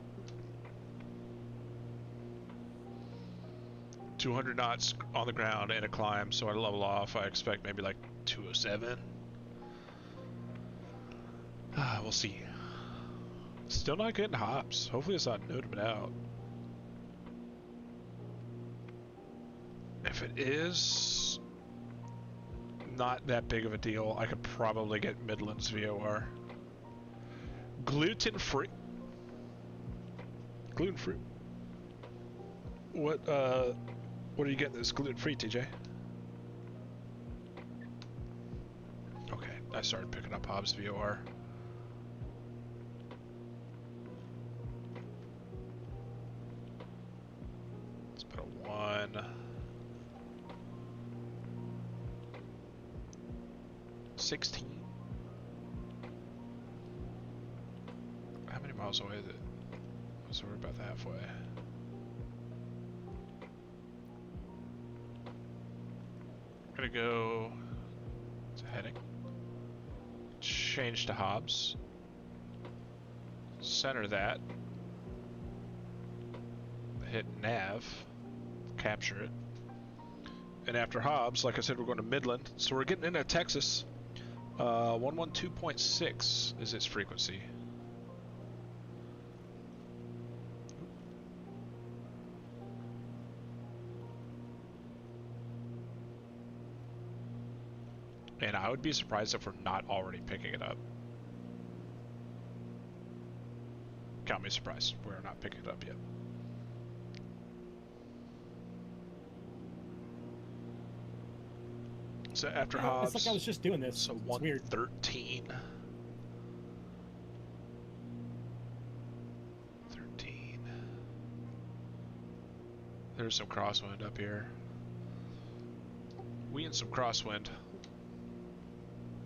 200 knots on the ground and a climb, so I level off. I expect maybe like 207. We'll see. Still not getting hops. Hopefully it's not noted out. If it is not that big of a deal, I could probably get Midlands VOR. Gluten free. Gluten free. What are you getting that's gluten free, TJ? Okay, I started picking up Hobbs VOR. Let's put a 1. $16. How many miles away is it? So we're about halfway. I'm gonna go to heading. Change to Hobbs. Center that. Hit nav. Capture it. And after Hobbs, like I said, we're going to Midland. So we're getting into Texas. 112.6 is its frequency. And I would be surprised if we're not already picking it up. Count me surprised. We're not picking it up yet. So after Hobbs, it's like I was just doing this. so It's weird. 113. 13. There's some crosswind up here. We in some crosswind.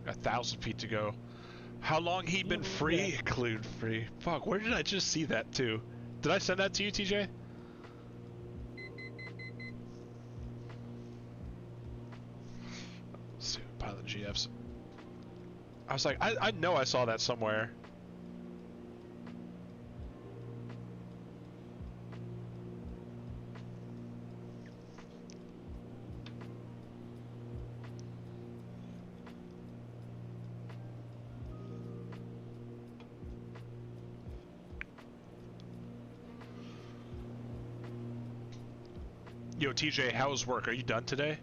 Got 1,000 feet to go. How long he been free? Gluten free. Fuck, where did I just see that too? Did I send that to you, TJ? Let's see, pilot GFs. I was like, I know I saw that somewhere. Yo, TJ, how's work? Are you done today?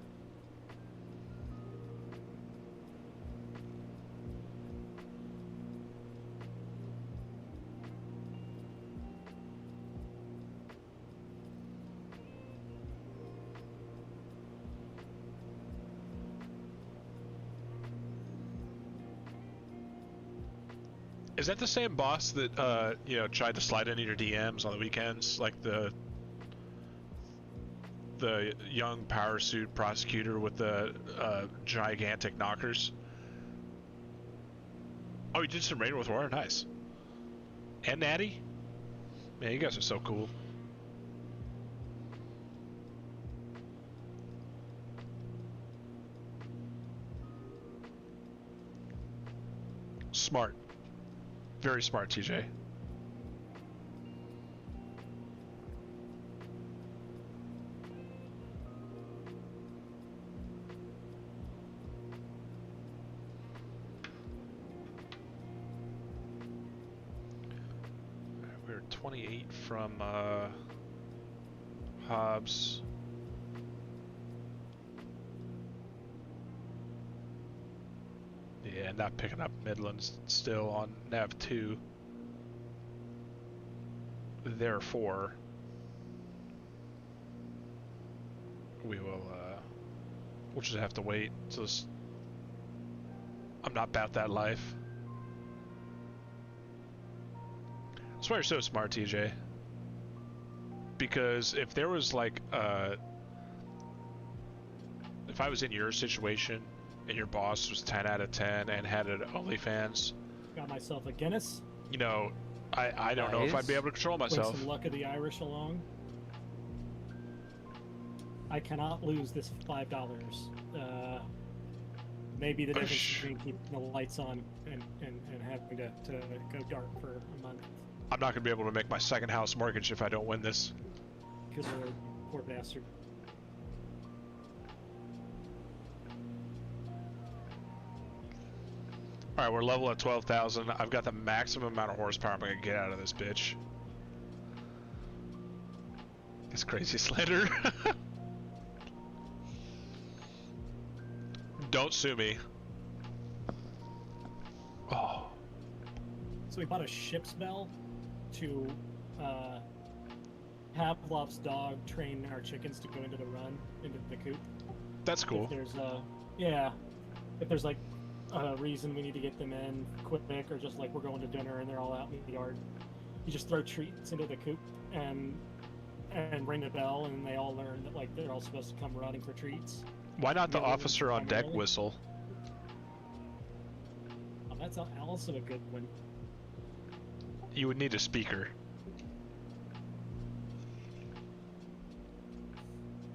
Is that the same boss that you know, tried to slide into your DMs on the weekends, like the young power suit prosecutor with the gigantic knockers? Oh, you did some Rain with War, nice. And Natty? Man, you guys are so cool. Smart. Very smart, TJ. We're 28 from Hobbs. Yeah, not picking up Midlands still on Nav 2. Therefore, we will, we'll just have to wait. So I'm not about that life. That's why you're so smart, TJ. Because if there was like, if I was in your situation, and your boss was 10 out of 10 and had an OnlyFans. Got myself a Guinness. You know, I don't know if I'd be able to control myself. Bring some luck of the Irish along. I cannot lose this $5. Maybe the difference between keeping the lights on and having to go dark for a month. I'm not going to be able to make my second house mortgage if I don't win this. Good lord, poor bastard. Alright, we're level at 12,000. I've got the maximum amount of horsepower I'm going to get out of this bitch. It's crazy, Slender. Don't sue me. Oh. So we bought a ship's bell to have Pavlov's dog train our chickens to go into the run, into the coop. That's cool. If there's if there's like a reason we need to get them in quick, or just like we're going to dinner and they're all out in the yard, you just throw treats into the coop and ring the bell, and they all learn that like they're all supposed to come running for treats. Why not the officer on deck whistle? Oh, that's also a good one. You would need a speaker.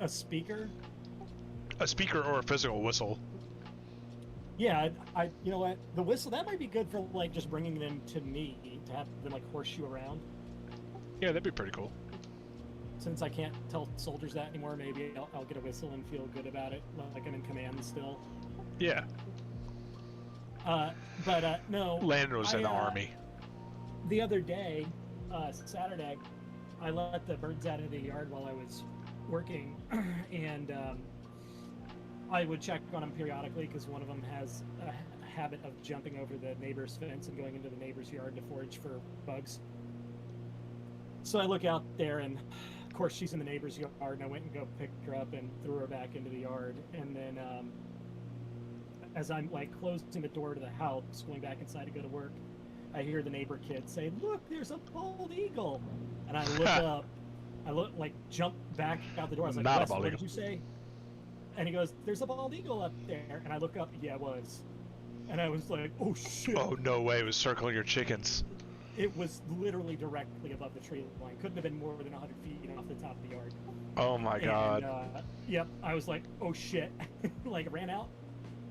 A speaker? A speaker or a physical whistle. Yeah, you know what? The whistle, that might be good for like just bringing them to me, to have them like horseshoe around. Yeah, that'd be pretty cool. Since I can't tell soldiers that anymore, maybe I'll get a whistle and feel good about it, like I'm in command still. Yeah. No. Landon was in the army. The other day, Saturday, I let the birds out of the yard while I was working, and I would check on them periodically because one of them has a habit of jumping over the neighbor's fence and going into the neighbor's yard to forage for bugs. So I look out there, and of course she's in the neighbor's yard, and I went and picked her up and threw her back into the yard. And then as I'm like closing the door to the house, going back inside to go to work, I hear the neighbor kid say, "Look, there's a bald eagle." And I look up, jump back out the door. I was like, Not "Wes, a bald what eagle. did you say?" And he goes, "There's a bald eagle up there." And I look up, yeah, it was. And I was like, "Oh shit." Oh, no way, it was circling your chickens. It was literally directly above the tree line. Couldn't have been more than 100 feet off the top of the yard. Oh my god. And, yep, I was like, "Oh shit." Like, ran out,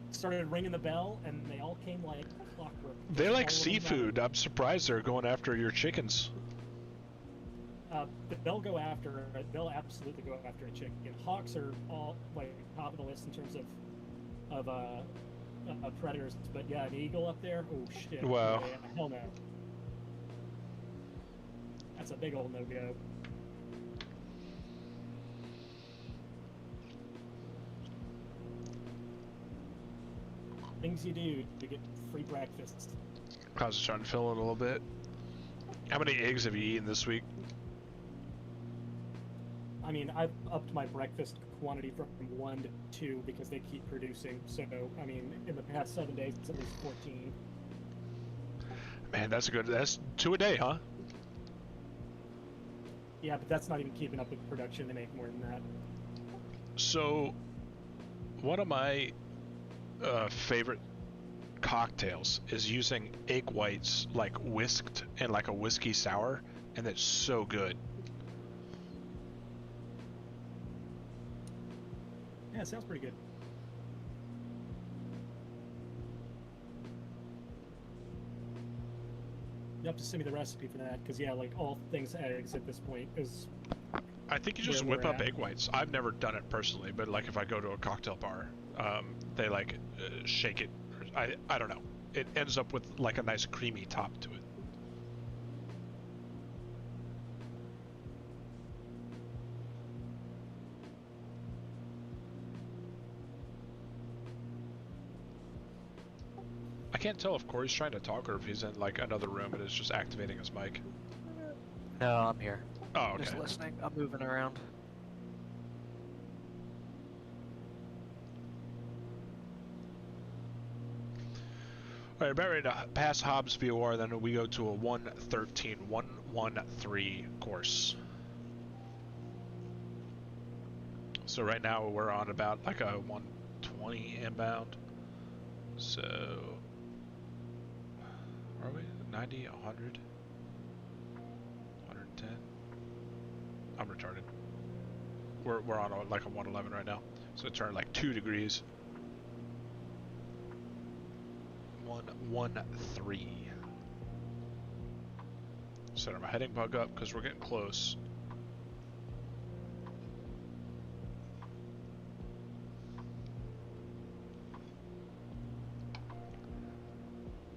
started ringing the bell, and they all came like clockwork. They like All of them seafood. I'm surprised they're going after your chickens. They'll absolutely go after a chicken. Hawks are all like top of the list in terms of predators, but yeah, an eagle up there, oh shit. Wow. Yeah, hell no. That's a big old no-go. Things you do to get free breakfast. Clouds are starting to fill it a little bit. How many eggs have you eaten this week? I mean, I've upped my breakfast quantity from 1 to 2 because they keep producing. So, I mean, in the past 7 days, it's at least 14. Man, that's a good. That's 2 a day, huh? Yeah, but that's not even keeping up with production. They make more than that. So, one of my favorite cocktails is using egg whites like whisked in like a whiskey sour, and it's so good. Yeah, it sounds pretty good. You have to send me the recipe for that, because yeah, like all things eggs at this point is. I think you just where whip we're up at. egg whites. I've never done it personally, but like if I go to a cocktail bar, they like shake it. I don't know. It ends up with like a nice creamy top to it. I can't tell if Corey's trying to talk or if he's in like another room and is just activating his mic. No, I'm here. Oh, okay. Just listening. I'm moving around. All right, about ready to pass Hobbs VOR, then we go to a 113, 113 course. So right now we're on about like a 120 inbound. So, are we 90, 100, 110? I'm retarded. We're on like a 111 right now. So it turned like 2 degrees. 113. Set my heading bug up because we're getting close.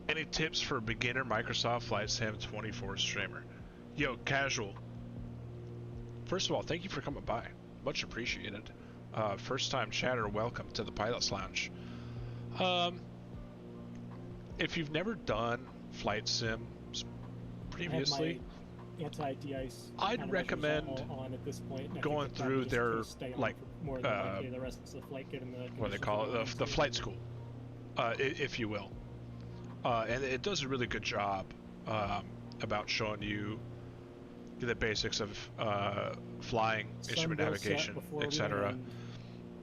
Any tips for beginner Microsoft Flight Sim 24 streamer? Yo, casual. First of all, thank you for coming by. Much appreciated. First time chatter, welcome to the Pilot's Lounge. If you've never done Flight Sims previously, Anti-de-ice. I'd countermeasures recommend all on at this point. and I going think they'll probably through just their, stay on like, for more than likely the rest of the flight, given the what they conditions call we're it, the into. flight school, if you will. And it does a really good job about showing you the basics of flying, Sun instrument will set navigation, before we etc. land.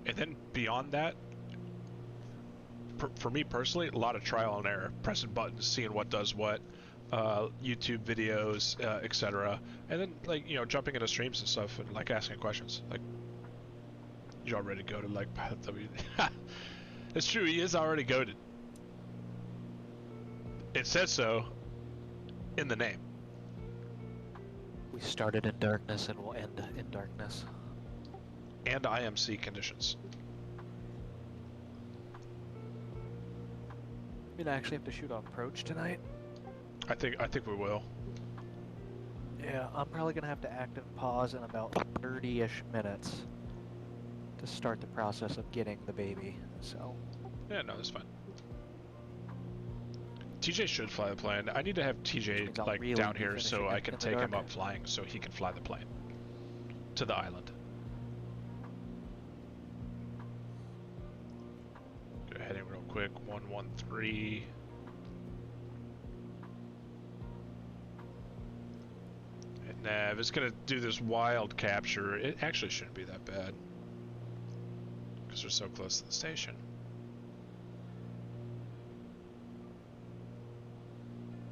And then beyond that, for me personally, a lot of trial and error, pressing buttons, seeing what does what, YouTube videos, etc. And then, like, you know, jumping into streams and stuff and like asking questions. Like, you're already goated, like Pilot W. It's true, he is already goated. It says so in the name. We started in darkness and we'll end in darkness. And IMC conditions. We'd actually have to shoot off approach tonight. I think we will. Yeah, I'm probably gonna have to active pause in about 30-ish minutes to start the process of getting the baby. So Yeah, no, that's fine. TJ should fly the plane. I need to have Means TJ I'll like really down be here so finishing I it can in the take him dark. up flying so he can fly the plane to the island. Go heading real quick. 113. And Nav is gonna do this wild capture. It actually shouldn't be that bad because we're so close to the station.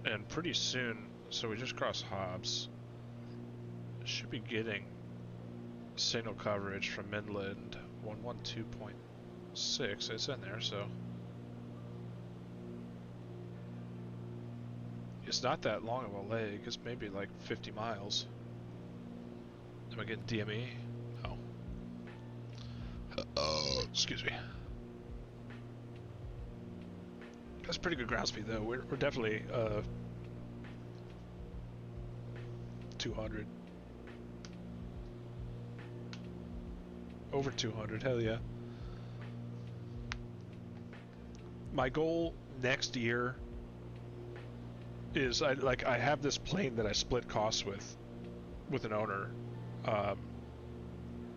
And pretty soon, so we just crossed Hobbs. Should be getting signal coverage from Midland 112.6. It's in there, so it's not that long of a leg. It's maybe like 50 miles. Am I getting DME? Oh. Excuse me. That's pretty good ground speed though. We're definitely 200. Over 200, hell yeah. my goal next year is I have this plane that I split costs with an owner,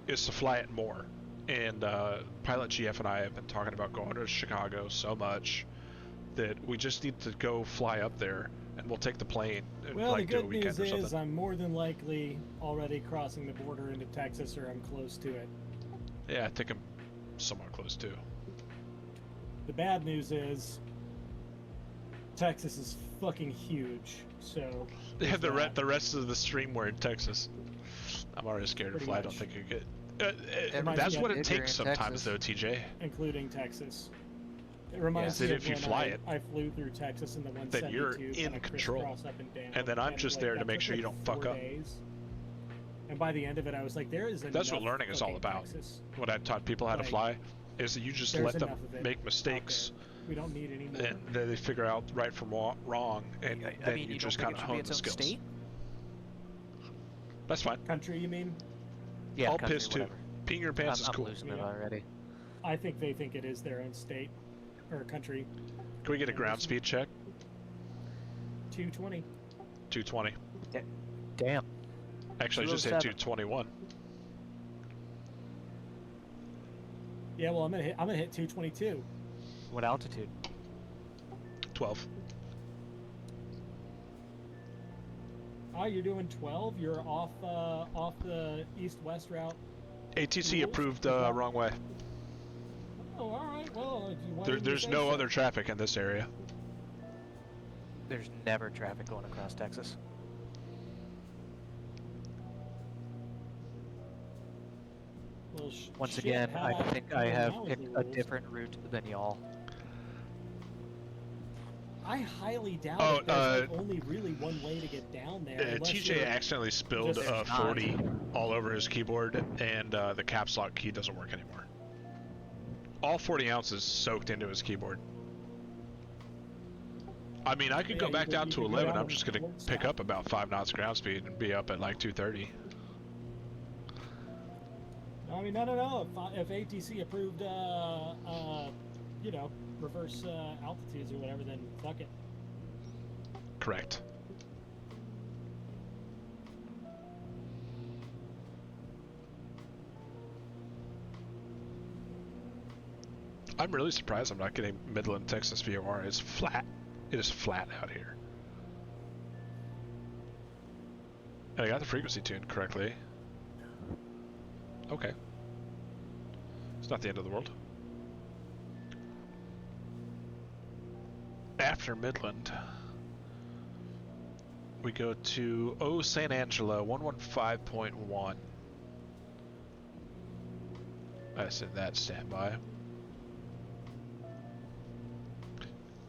is to fly it more. And Pilot GF and I have been talking about going to Chicago so much that we just need to go fly up there, and we'll take the plane and Well, like the do a good weekend news or something. is I'm more than likely already crossing the border into Texas, or I'm close to it. Yeah, I think I'm somewhat close too. The bad news is Texas is fucking huge, so Yeah, there's that. the rest of the stream were in Texas. I'm already scared to Pretty fly. I don't much. think you get. Reminds That's me what of it bigger takes in sometimes, Texas. though, TJ. Including Texas. It reminds Yeah. me That of if you when fly it, I flew through Texas in the 172. then you're in kinda control. crisscross Up and, down, And then I'm just there to that make took, sure you like, don't fuck 4 up. days. And by the end of it, I was like, there is enough. That's what learning is all fucking about. Texas. What I taught people how to Like, fly is that you just there's let them enough of it make out mistakes, there. We don't need any more. and then they figure out right from wrong, and I then mean, you you just don't kind think of it should be hone its the own skills. state? That's fine. Country, you mean? Yeah, I'll country, piss too. whatever. Peeing your pants is I'm cool. losing it Yeah. already. I think they think it is their own state or country. Can we get a ground speed check? 220. 220. Damn. Actually, I just hit 207. 221. Yeah, well, I'm gonna hit 222. What altitude? 12. Oh, you're doing 12. You're off the east-west route. ATC Cool. approved Good job. wrong way. Oh, all right. Well, why didn't you There's say no so? other traffic in this area. There's never traffic going across Texas. Well, Once shit, again, how I about think I have now is picked the a rules? different route than y'all. I highly doubt Oh, it. There's like only really one way to get down there. unless TJ you're- accidentally spilled just- There's not. 40 all over his keyboard, and the caps lock key doesn't work anymore. All 40 ounces soaked into his keyboard. I mean, I could Yeah, go you back could- down you to could go 11. down I'm to just going to Fort pick Scott. up about 5 knots ground speed and be up at like 230. I mean, no. If ATC approved, reverse altitudes or whatever, then fuck it. Correct. I'm really surprised I'm not getting Midland, Texas VOR. It's flat. It is flat out here. And I got the frequency tuned correctly. Okay. It's not the end of the world. After Midland, we go to San Angelo 115.1. I said that standby.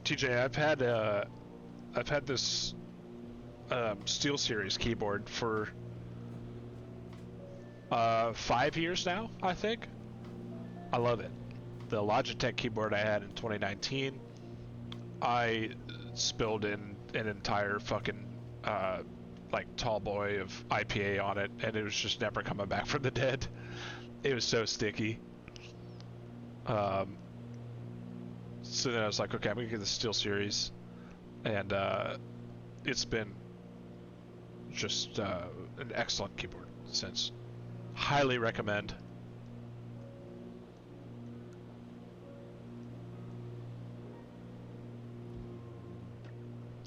TJ, I've had this SteelSeries keyboard for 5 years now, I think. I love it. The Logitech keyboard I had in 2019, I spilled in an entire fucking like tall boy of IPA on it, and it was just never coming back from the dead. It was so sticky. So then I was like, okay, I'm gonna get the SteelSeries, and it's been just an excellent keyboard since. Highly recommend.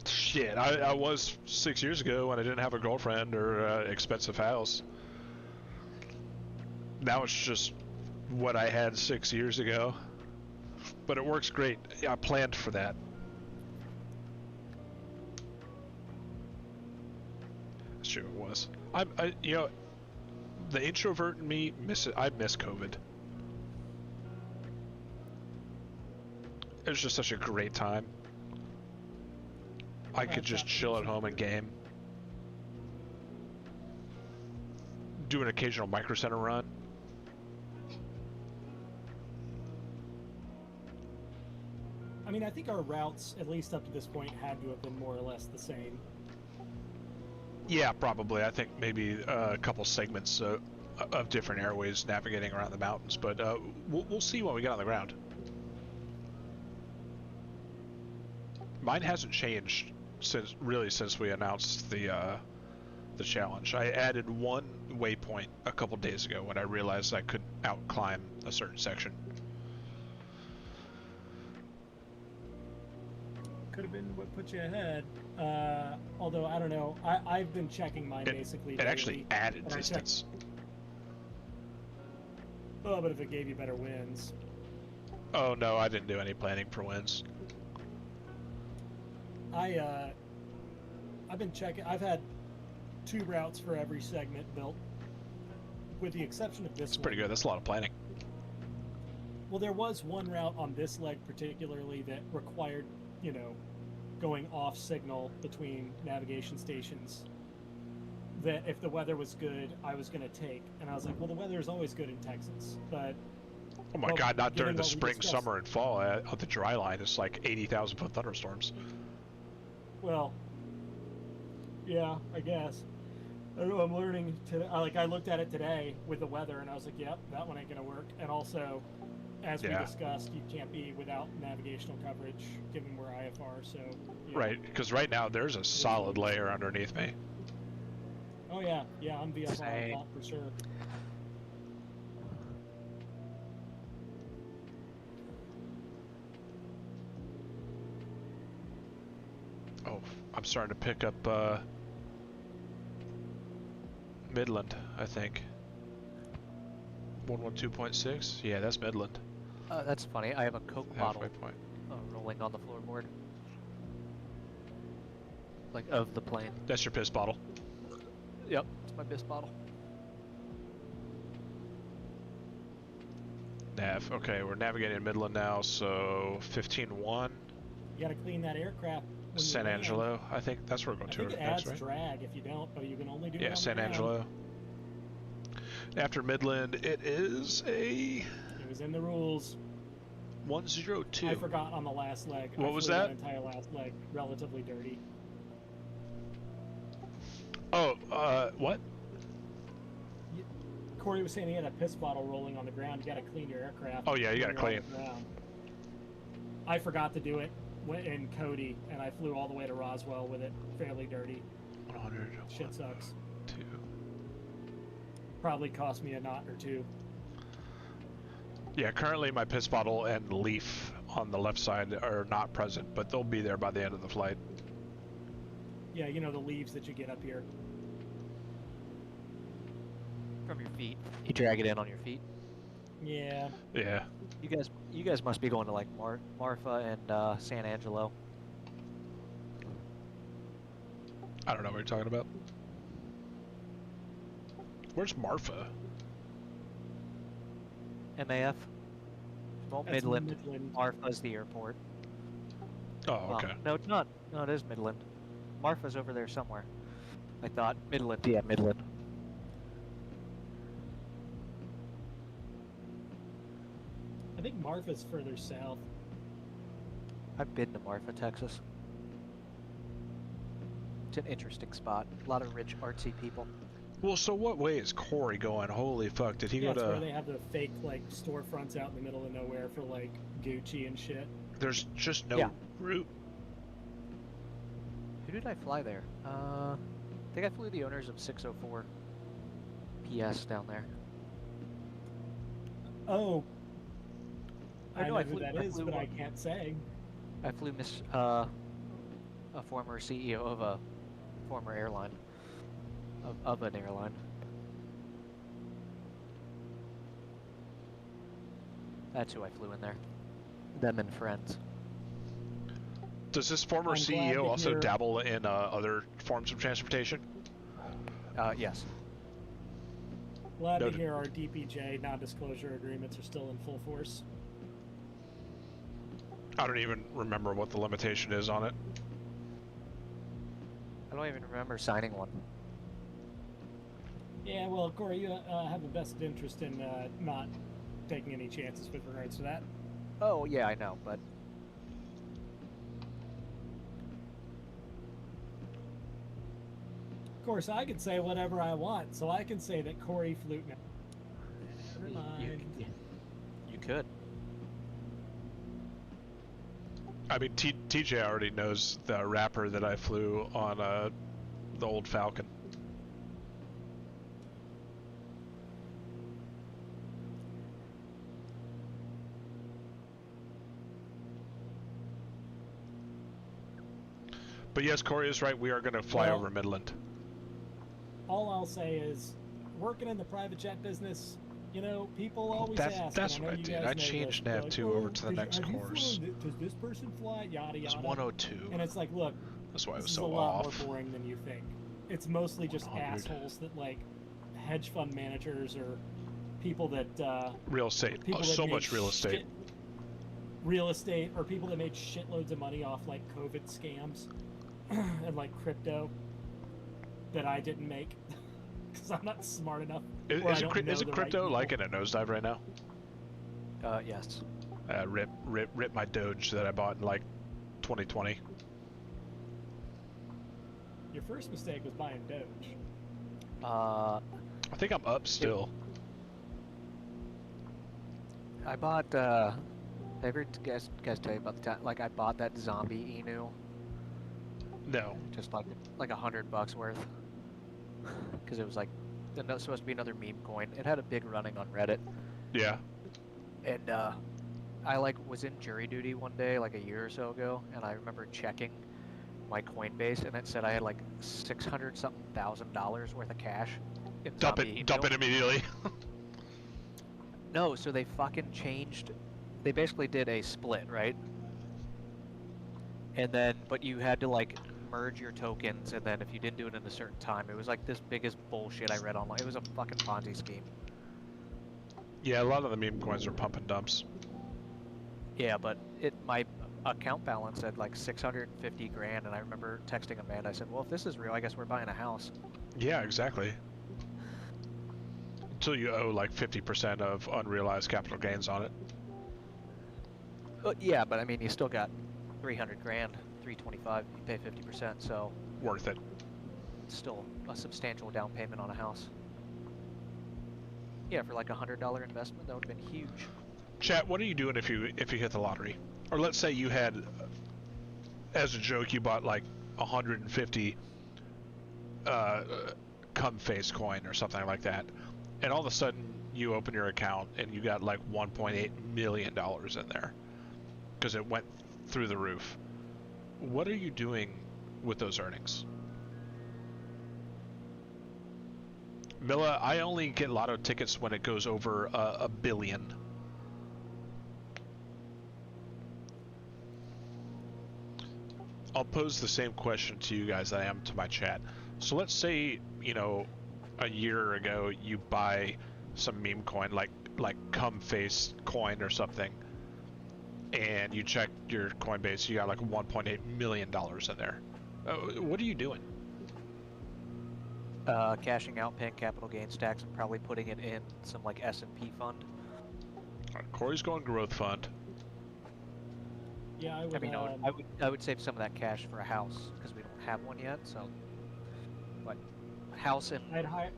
Shit, I was 6 years ago when I didn't have a girlfriend or expensive house. Now it's just what I had 6 years ago. But it works great. I planned for that. That's true, it was. The introvert in me miss it. I miss COVID. It was just such a great time. I could just chill at home and game. Do an occasional Micro Center run. I mean, I think our routes, at least up to this point, had to have been more or less the same. Yeah, probably. I think maybe a couple segments of different airways navigating around the mountains, but we'll see when we get on the ground. Mine hasn't changed since we announced the challenge. I added one waypoint a couple days ago when I realized I couldn't outclimb a certain section. Could have been what put you ahead. Although I don't know. I've been checking mine basically. It actually daily, added and I checked- distance. Oh, but if it gave you better wins. Oh no, I didn't do any planning for wins. I've been checking. I've had 2 routes for every segment built, with the exception of this. It's pretty good. That's a lot of planning. Well, there was one route on this leg particularly that required, you know, going off signal between navigation stations. That if the weather was good, I was going to take, and I was like, well, the weather is always good in Texas, but. Oh my Well, god, not during given the what we spring, discussed- summer, and fall. On the dry line, it's like 80,000 foot thunderstorms. Well, yeah, I guess. I don't know. I'm learning today. I looked at it today with the weather, and I was like, "Yep, that one ain't gonna work." And also, as we Yeah. discussed, you can't be without navigational coverage given we're IFR. So. Yeah. Right, because right now there's a solid layer underneath me. Oh yeah, I'm VFR Same. top for sure. Oh, I'm starting to pick up Midland, I think. 112.6? Yeah, that's Midland. That's funny. I have a Coke bottle Halfway point. rolling on the floorboard. Like, of the plane. That's your piss bottle. Yep, it's my piss bottle. Nav. Okay, we're navigating Midland now, so 15-1. You got to clean that aircraft. when you San land. Angelo. I think that's where we're going I to think it next, adds right? drag if you don't, but you can only do it Yeah, on the San ground. Angelo. After Midland, it is a It was in the rules. 102. I forgot on the last leg. What I was flew that? entire last leg relatively dirty. Oh, what? Corey was saying he had a piss bottle rolling on the ground. You got to clean your aircraft. Oh, yeah, you when gotta you're on the ground. I forgot to do it in Cody, and I flew all the way to Roswell with it fairly dirty. 100. Shit sucks. 2. Probably cost me a knot or 2. Yeah, currently my piss bottle and leaf on the left side are not present, but they'll be there by the end of the flight. Yeah, you know the leaves that you get up here. From your feet. You drag it in on your feet. Yeah. Yeah. You guys must be going to like Marfa and San Angelo. I don't know what you're talking about. Where's Marfa? MAF. Well, That's Midland. Midland. Marfa's the airport. Oh, Well, okay. no, it's not. No, it is Midland. Marfa's over there somewhere. I thought Midland. Yeah, Midland. I think Marfa's further south. I've been to Marfa, Texas. It's an interesting spot. A lot of rich, artsy people. Well, so what way is Corey going? Holy fuck, did he Yeah, go it's where they to... have the fake like storefronts out in the middle of nowhere for like Gucci and shit. There's just no Yeah. route. Who did I fly there? I think I flew the owners of 604 PS down there. Oh. I I know know I who flew- that I is, flew but I one. can't say. I flew a former CEO of a former airline. Of an airline. That's who I flew in there. Them and friends. Does this former I'm glad CEO to also hear- dabble in other forms of transportation? Yes. Glad Noted. to hear our DPJ non-disclosure agreements are still in full force. I don't even remember what the limitation is on it. I don't even remember signing one. Yeah, well, Corey, you have a vested interest in not taking any chances with regards to that. Oh, yeah, I know, but Of course, I can say whatever I want, so I can say that Corey flew. Never you, mind. you could. I mean, TJ already knows the wrapper that I flew on the old Falcon. But yes, Corey is right. We are going to fly Well, over Midland. All I'll say is, working in the private jet business, you know, people always That's- ask. that's and I what know I you did. guys I know changed this, they're nav 2 over to the next have you course. flown does this person fly? Yada It yada. was 102. And it's like, look, That's why it this was is so a lot off. more boring than you think. It's mostly just 100. assholes that like hedge fund managers or people that Real estate. people that So made much real estate. real estate, or people that made shitloads of money off like COVID scams and like crypto that I didn't make because I'm not smart enough. or I don't know Isn't the right crypto like people. in a nosedive right now? Yes. Rip my Doge that I bought in like 2020. Your first mistake was buying Doge. I I think I'm up still. bought. Have ever guys tell you about the time? Like I bought that zombie Inu, No. just like $100 worth, because it was like supposed to be another meme coin. It had a big running on Reddit, Yeah. and I like was in jury duty one day like a year or so ago, and I remember checking my Coinbase, and it said I had like $600-something worth of cash. In Dump zombie it Inu. immediately. No, so they fucking changed. They basically did a split, right? And then, but you had to like merge your tokens, and then if you didn't do it in a certain time, it was like this biggest bullshit I read online. It was a fucking Ponzi scheme. Yeah, a lot of the meme coins are pump and dumps. Yeah, but my account balance said like 650 grand, and I remember texting Amanda. I said, "Well, if this is real, I guess we're buying a house." Yeah, exactly. Until you owe like 50% of unrealized capital gains on it. Yeah, but I mean, you still got 300 grand, 325. You pay 50%, so Worth it. it's still a substantial down payment on a house. Yeah, for like $100 investment, that would have been huge. Chat, what are you doing if you hit the lottery? Or let's say you had, as a joke, you bought like 150 cum face coin or something like that, and all of a sudden you open your account and you got like $1.8 million in there because it went through the roof. What are you doing with those earnings? Milla, I only get lotto tickets when it goes over a billion. I'll pose the same question to you guys that I am to my chat. So let's say, you know, a year ago you buy some meme coin like cum face coin or something, and you check your Coinbase, you got like $1.8 million in there. What are you doing? Cashing out, paying capital gains tax, and probably putting it in some like S&P fund. Corey's going growth fund. Yeah, I would. I mean, I would save some of that cash for a house because we don't have one yet. So, but a house and I'd hire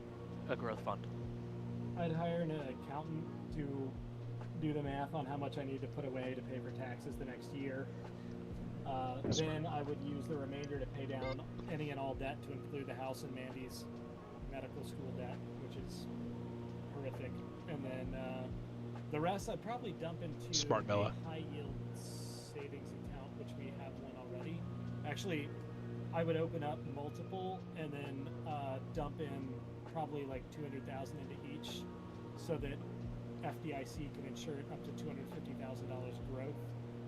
a growth fund. an accountant to do the math on how much I need to put away to pay for taxes the next year. Then I would use the remainder to pay down any and all debt, to include the house and Mandy's medical school debt, which is horrific. And then the rest I'd probably dump into Smart a Milla. high yield savings account, which we have one already. Actually, I would open up multiple and then dump in probably like 200,000 into each, so that FDIC can insure it up to $250,000 growth.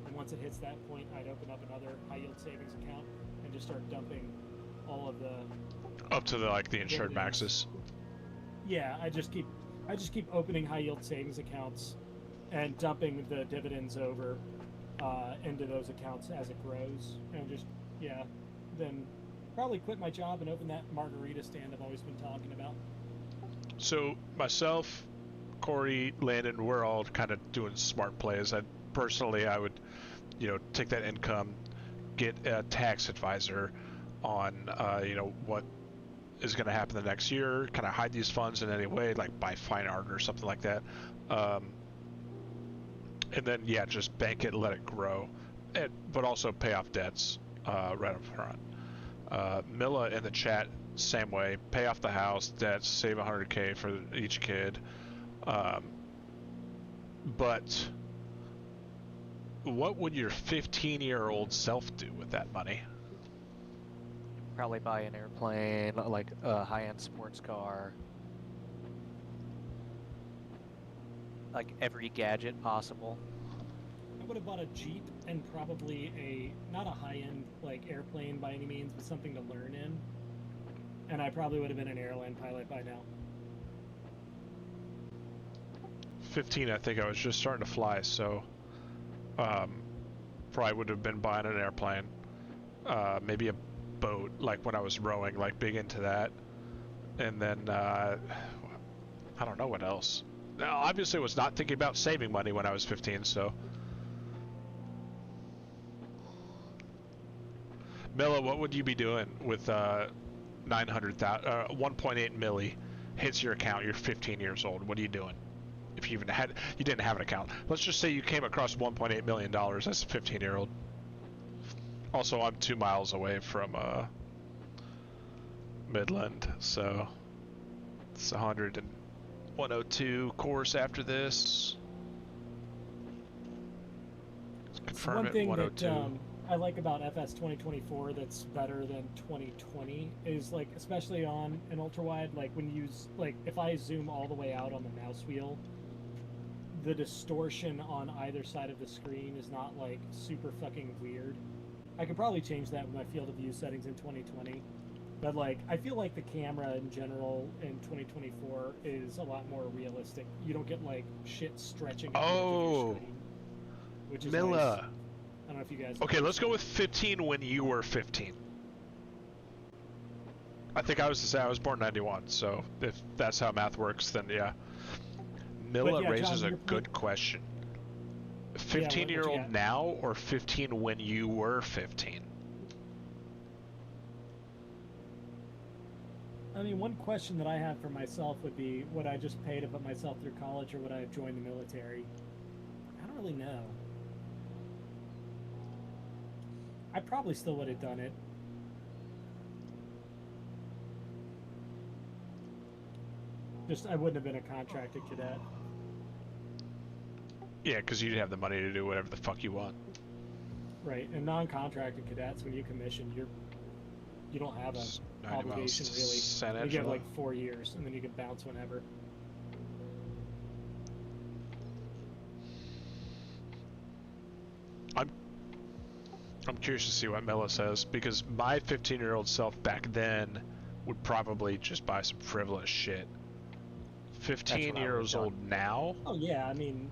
And once it hits that point, I'd open up another high yield savings account and just start dumping all of the. Up to the insured dividends. maxes. Yeah, I just keep opening high yield savings accounts and dumping the dividends over into those accounts as it grows, and just then probably quit my job and open that margarita stand I've always been talking about. So myself, Corey, Landon, we're all kind of doing smart plays. I would, take that income, get a tax advisor on, what is going to happen the next year, kind of hide these funds in any way, like buy fine art or something like that. And then, just bank it, let it grow. but also pay off debts right up front. Milla in the chat, same way. Pay off the house, debts, save 100K for each kid. But what would your 15-year-old self do with that money? Probably buy an airplane, like a high-end sports car. Like every gadget possible. I would have bought a Jeep and probably not a high-end like airplane by any means, but something to learn in. And I probably would have been an airline pilot by now. 15, I think I was just starting to fly, so probably would have been buying an airplane, maybe a boat, like when I was rowing, like big into that, and then I don't know what else. Now, obviously, I was not thinking about saving money when I was 15, so. Milla, what would you be doing with 1.8 milli hits your account? You're 15 years old. What are you doing? If you didn't have an account. Let's just say you came across $1.8 million as a 15-year-old. Also, I'm 2 miles away from Midland, so it's 102 course after this. Let's confirm One it, thing 102. that I like about FS 2024 that's better than 2020 is like, especially on an ultra wide, like when you use, like if I zoom all the way out on the mouse wheel, the distortion on either side of the screen is not like super fucking weird. I could probably change that with my field of view settings in 2020, but like I feel like the camera in general in 2024 is a lot more realistic. You don't get like shit stretching at the edge of your screen, which is Milla. nice. I don't know if you guys. Okay, let's go with 15 when you were 15. I think I was to say I was born 91, so if that's how math works, then yeah. Milla yeah, raises John, a good question. 15-year-old what you got? now or 15 when you were 15? I mean, one question that I have for myself would be, would I just pay to put myself through college, or would I have joined the military? I don't really know. I probably still would have done it. Just, I wouldn't have been a contracted cadet. Yeah, because you'd have the money to do whatever the fuck you want. Right, and non-contracted cadets, when you commission, you don't have a 90 miles obligation to really. San You get Angelo. like 4 years, and then you can bounce whenever. I'm curious to see what Milla says, because my 15-year-old self back then would probably just buy some frivolous shit. 15 years old now? Oh yeah, I mean,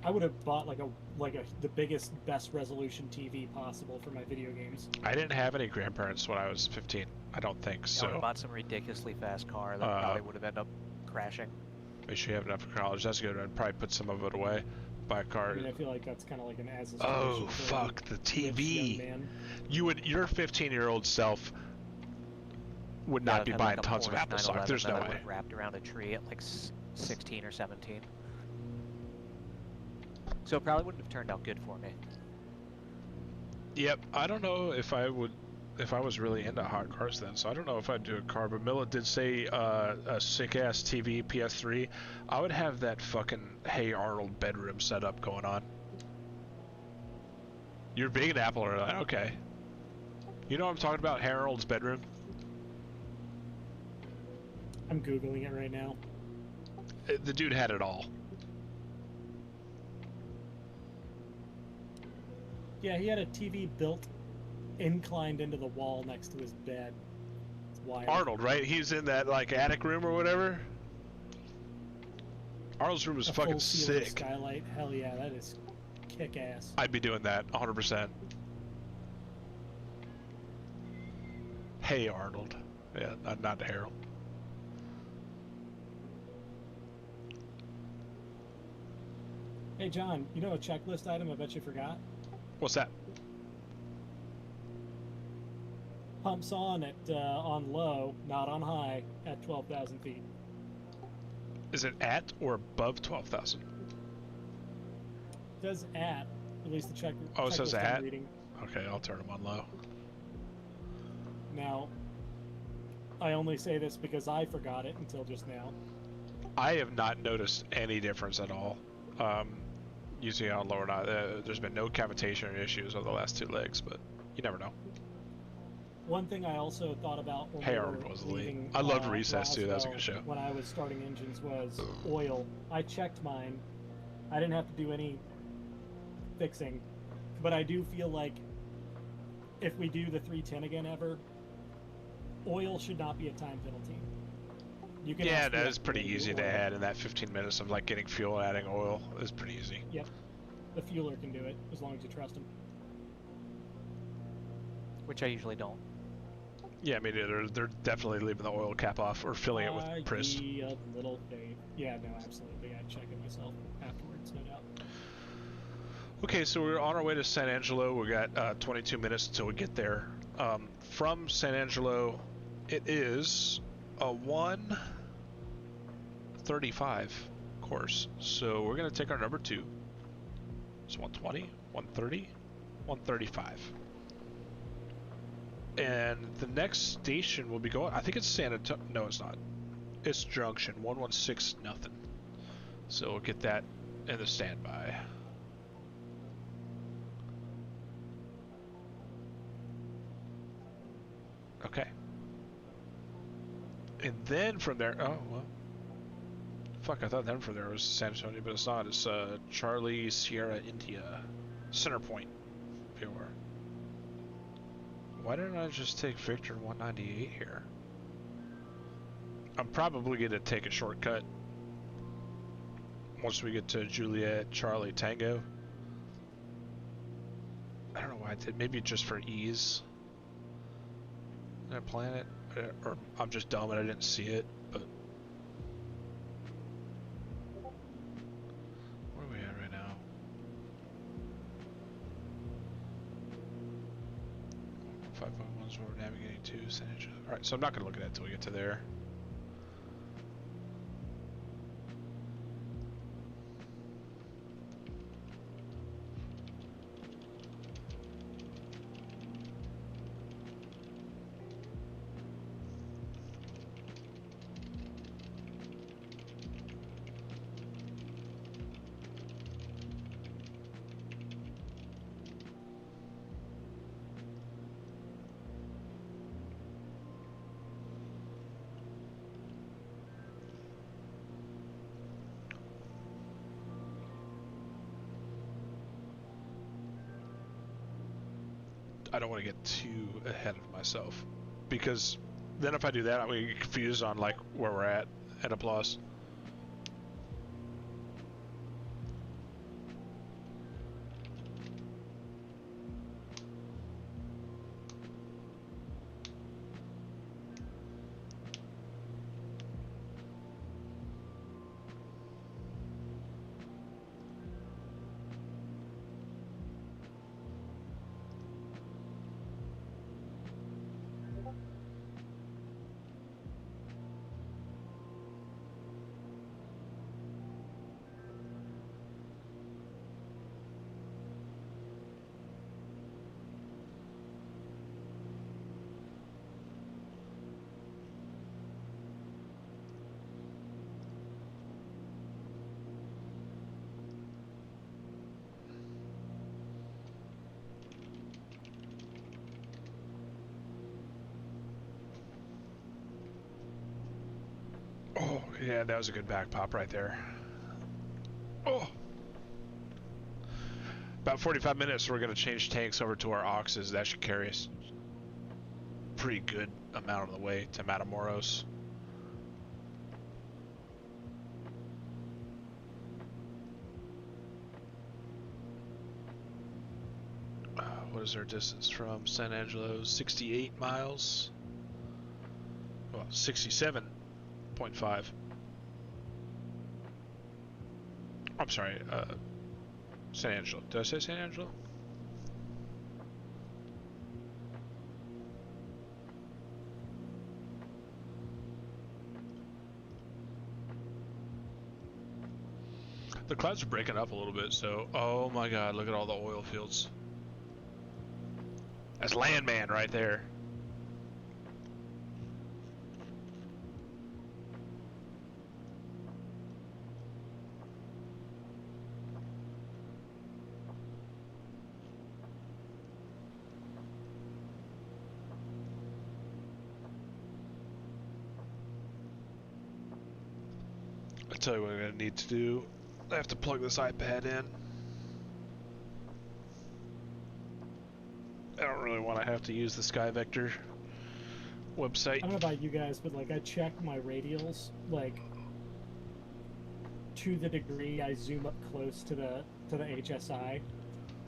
I would have bought the biggest, best resolution TV possible for my video games. I didn't have any grandparents when I was 15. I don't think I would so. have bought some ridiculously fast car that probably would have ended up crashing. Make sure you have enough for college. That's good. I'd probably put some of it away. Buy a car. I mean, I feel like that's kind of like an as is. Oh fuck, the TV. Man. Your 15-year-old self would not be I'd buying like a tons of Porsche Apple stock. 911 There's no that I way. would've wrapped around a tree at like 16 or 17. So it probably wouldn't have turned out good for me. Yep, I don't know if I was really into hot cars then, so I don't know if I'd do a car, but Milla did say a sick-ass TV, PS3. I would have that fucking Hey Arnold bedroom setup going on. You're big in Apple, or like, okay. You know what I'm talking about, Hey Arnold's bedroom? I'm Googling it right now. The dude had it all. Yeah, he had a TV built inclined into the wall next to his bed. It's wild. Arnold, right? He's in that like attic room or whatever. Arnold's room is A fucking full ceiling sick. skylight. Hell yeah, that is kick ass. I'd be doing that 100%. Hey Arnold. Yeah, not Harold. Hey John, you know a checklist item I bet you forgot? What's that? Pumps on at on low, not on high, at 12,000 feet. Is it at or above 12,000? Does at, At least the check. Oh, it says checklist I'm at? reading. Okay, I'll turn them on low. Now, I only say this because I forgot it until just now. I have not noticed any difference at all. Using it on low or not. There's been no cavitation issues over the last 2 legs, but you never know. One thing I also thought about when Hey, we Arm were was leaving, late. I loved Recess too. That was a Roswell good show. when I was starting engines was oil. I checked mine. I didn't have to do any fixing, but I do feel like if we do the 310 again ever, oil should not be a time penalty. You can Yeah, ask that the is pretty FAA to do easy to oil. add in that 15 minutes of like getting fuel and adding oil. Is pretty easy. Yep, the fueler can do it as long as you trust him. Which I usually don't. Yeah, I mean they're definitely leaving the oil cap off or filling it with Pris. A little faith. Yeah, no, absolutely. I'd check it myself afterwards, no doubt. Okay, so we're on our way to San Angelo. We got 22 minutes until we get there. From San Angelo, it is a 1:35 course. So we're gonna take our number 2. It's 120, 130, 135. And the next station will be going. I think it's San Antonio. No, it's not. It's Junction 116 nothing. So we'll get that in the standby. Okay. And then from there, oh well. Fuck, I thought then from there was San Antonio, but it's not. It's Charlie Sierra India Center Point viewer. Why didn't I just take Victor 198 here? I'm probably gonna take a shortcut once we get to Juliet Charlie Tango. I don't know why I did. Maybe just for ease. Did I plan it? Or I'm just dumb and I didn't see it, but where are we at right now? 5.1 is where we're navigating to. Alright, so I'm not going to look at that until we get to there. I don't want to get too ahead of myself, because then if I do that, I'm going to get confused on like where we're at and applause. Oh, yeah, that was a good back pop right there. Oh! About 45 minutes, we're going to change tanks over to our Oxes. That should carry us pretty good amount of the way to Matamoros. What is our distance from San Angelo? 68 miles? Well, 67.5. I'm sorry, San Angelo. Did I say San Angelo? The clouds are breaking up a little bit, so oh my god, look at all the oil fields. That's Landman right there. I'll tell you what I'm gonna need to do. I have to plug this iPad in. I don't really want to have to use the SkyVector website. I don't know about you guys, but like I check my radials like to the degree I zoom up close to the HSI.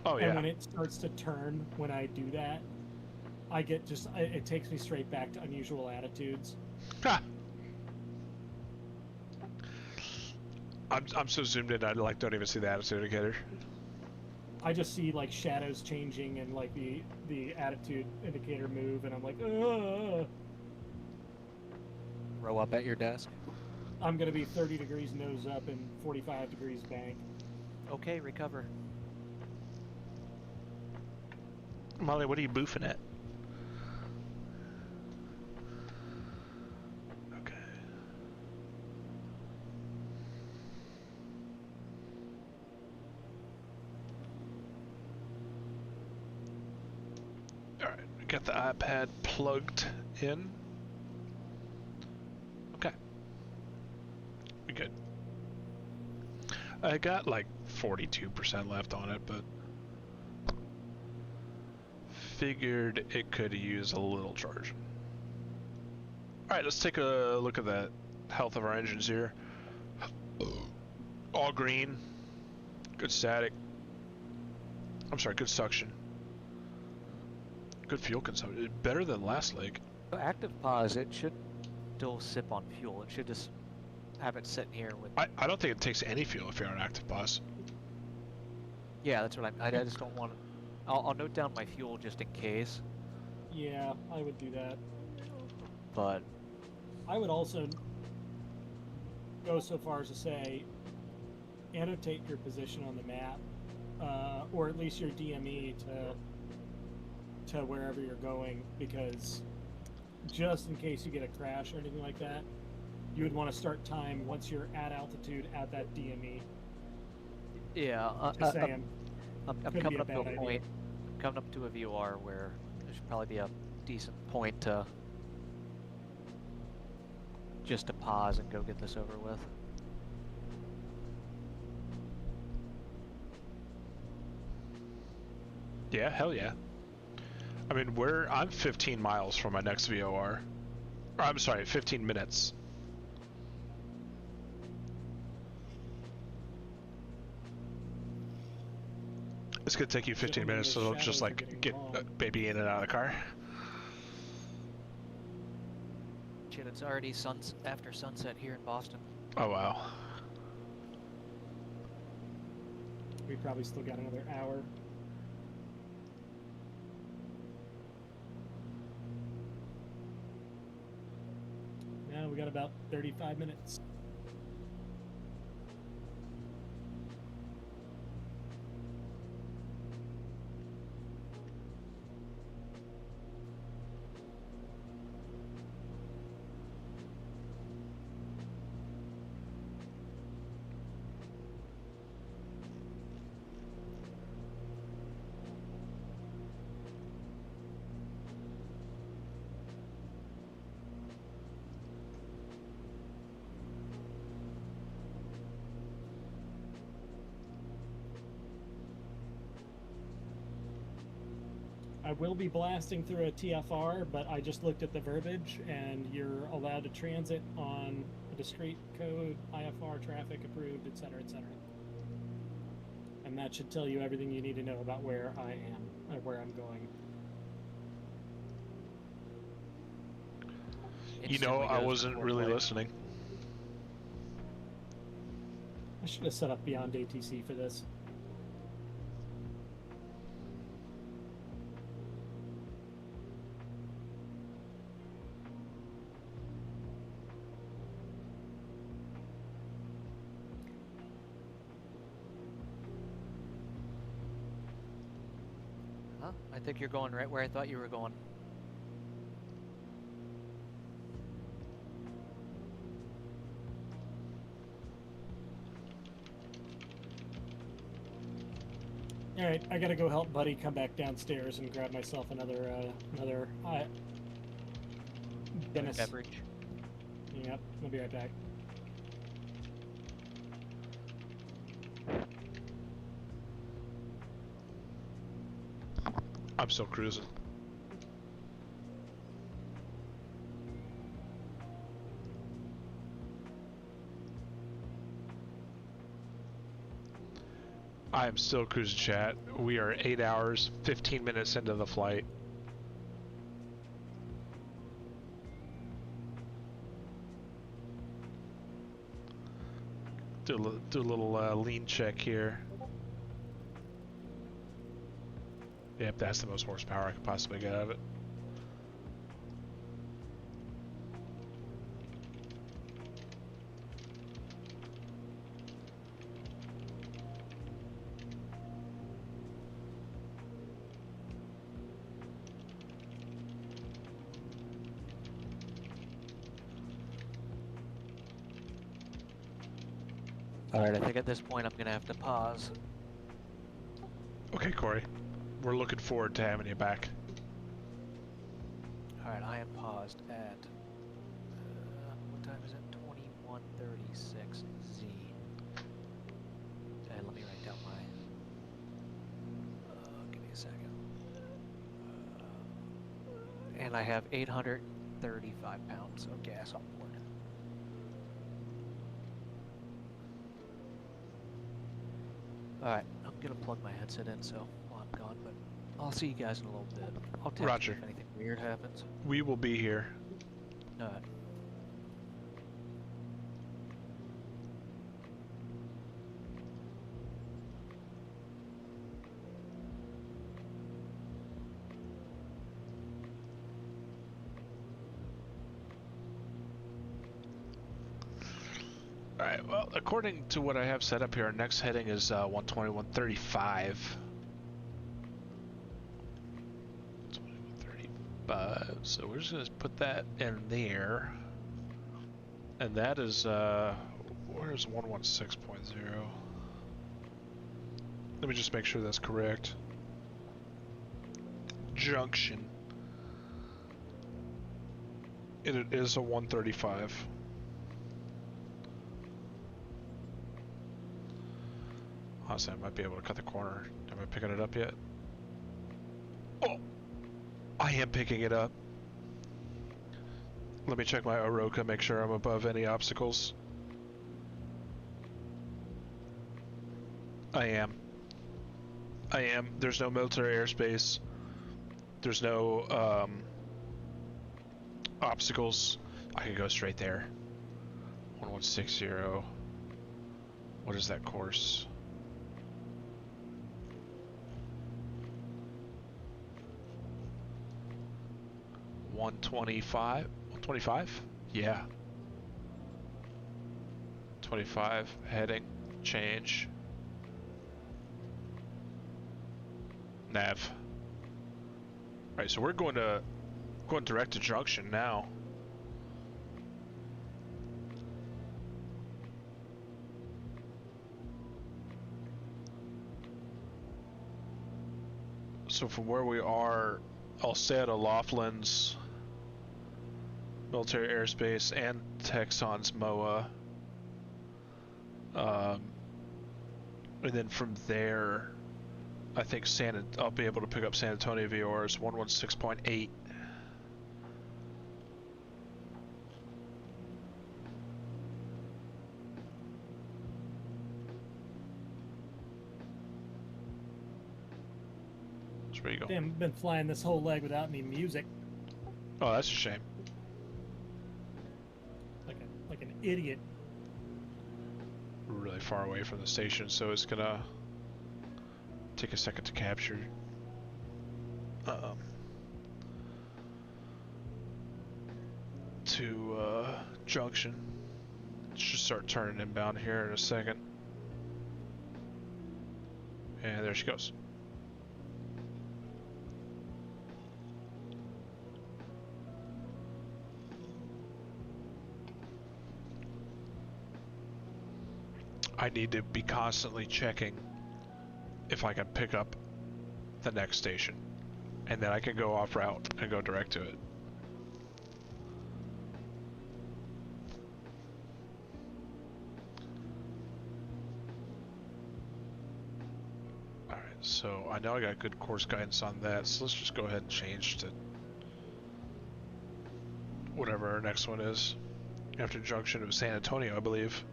Oh And yeah. when it starts to turn, when I do that, I get just it takes me straight back to unusual attitudes. Ha! I'm so zoomed in I like don't even see the attitude indicator. I just see like shadows changing and like the attitude indicator move, and I'm like, ugh. Row up at your desk. I'm gonna be 30 degrees nose up and 45 degrees bank. Okay, recover. Molly, what are you boofing at? Okay. Alright, we got the iPad plugged in. Okay. We good. I got like 42% left on it, but figured it could use a little charge. Alright, let's take a look at the health of our engines here. All green. Good static. I'm sorry, good suction. Good fuel consumption. Better than last leg. So active pause, it should still sip on fuel. It should just have it sitting here with... I don't think it takes any fuel if you're on active pause. Yeah, that's what I just don't want... I'll note down my fuel just in case, Yeah, I would do that. but I would also go so far as to say, annotate your position on the map, or at least your DME to wherever you're going, because just in case you get a crash or anything like that, you would want to start time once you're at altitude at that DME. yeah, Just saying. I'm Could be coming a up to a bad idea. point, coming up to a VOR where there should probably be a decent point to just to pause and go get this over with. Yeah, hell yeah. I mean, I'm 15 miles from my next VOR. Or, I'm sorry, 15 minutes. It's gonna take you 15 minutes, so it'll just like get baby in and out of the car. Shit, it's already after sunset here in Boston. Oh wow. We probably still got another hour. No, we got about 35 minutes. I will be blasting through a TFR, but I just looked at the verbiage, and you're allowed to transit on a discrete code, IFR, traffic approved, etc., etc. And that should tell you everything you need to know about where I am, or where I'm going. You know, Instantly I goes wasn't to really foreplay. listening. I should have set up Beyond ATC for this. Huh? I think you're going right where I thought you were going. All right, I gotta go help Buddy come back downstairs and grab myself another Dennis. Beverage. Yep, I'll be right back. I'm still cruising. I am still cruising, chat. We are 8 hours, 15 minutes into the flight. Do a little lean check here. Yep, that's the most horsepower I could possibly get out of it. Alright, I think at this point I'm gonna have to pause. Okay, Corey. We're looking forward to having you back. Alright, I am paused at... what time is it? 21:36 Z. And let me write down my... give me a second. And I have 835 pounds of gas on board. Alright, I'm gonna plug my headset in so while I'm gone, but I'll see you guys in a little bit. I'll text Roger. you if anything weird happens. We will be here. Alright. Alright, well, according to what I have set up here, our next heading is 121.35. 21.35, so we're just going to put that in there. And that is, where's 116.0? Let me just make sure that's correct. Junction. It is a 135. Honestly, I might be able to cut the corner. Am I picking it up yet? Oh! I am picking it up. Let me check my Oroka, make sure I'm above any obstacles. I am. I am. There's no military airspace. There's no obstacles. I can go straight there. 1160. What is that course? 125? 125? Yeah. 25, heading, change. Nav. Alright, so we're going direct to junction now. So from where we are, I'll say at Laughlin's military airspace and Texon's MOA. And then from there, I think I'll be able to pick up San Antonio VORs 116.8. Where you go? Damn, I've been flying this whole leg without any music. Oh, that's a shame. Like an idiot. We're really far away from the station, so it's gonna take a second to capture. To junction. Should start turning inbound here in a second. And there she goes. I need to be constantly checking if I can pick up the next station, and then I can go off route and go direct to it. Alright, so I know I got good course guidance on that, so let's just go ahead and change to whatever our next one is. After junction of San Antonio, I believe.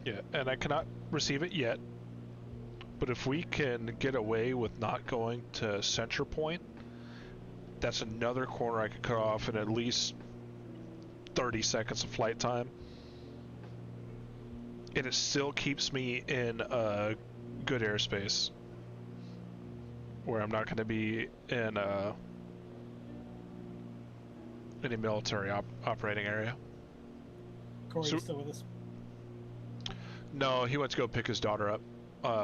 Yeah, and I cannot receive it yet, but if we can get away with not going to Center Point, that's another corner I could cut off in at least 30 seconds of flight time. And it still keeps me in good airspace, where I'm not going to be in any military operating area. Corey, So- you still with us? No, he went to go pick his daughter up,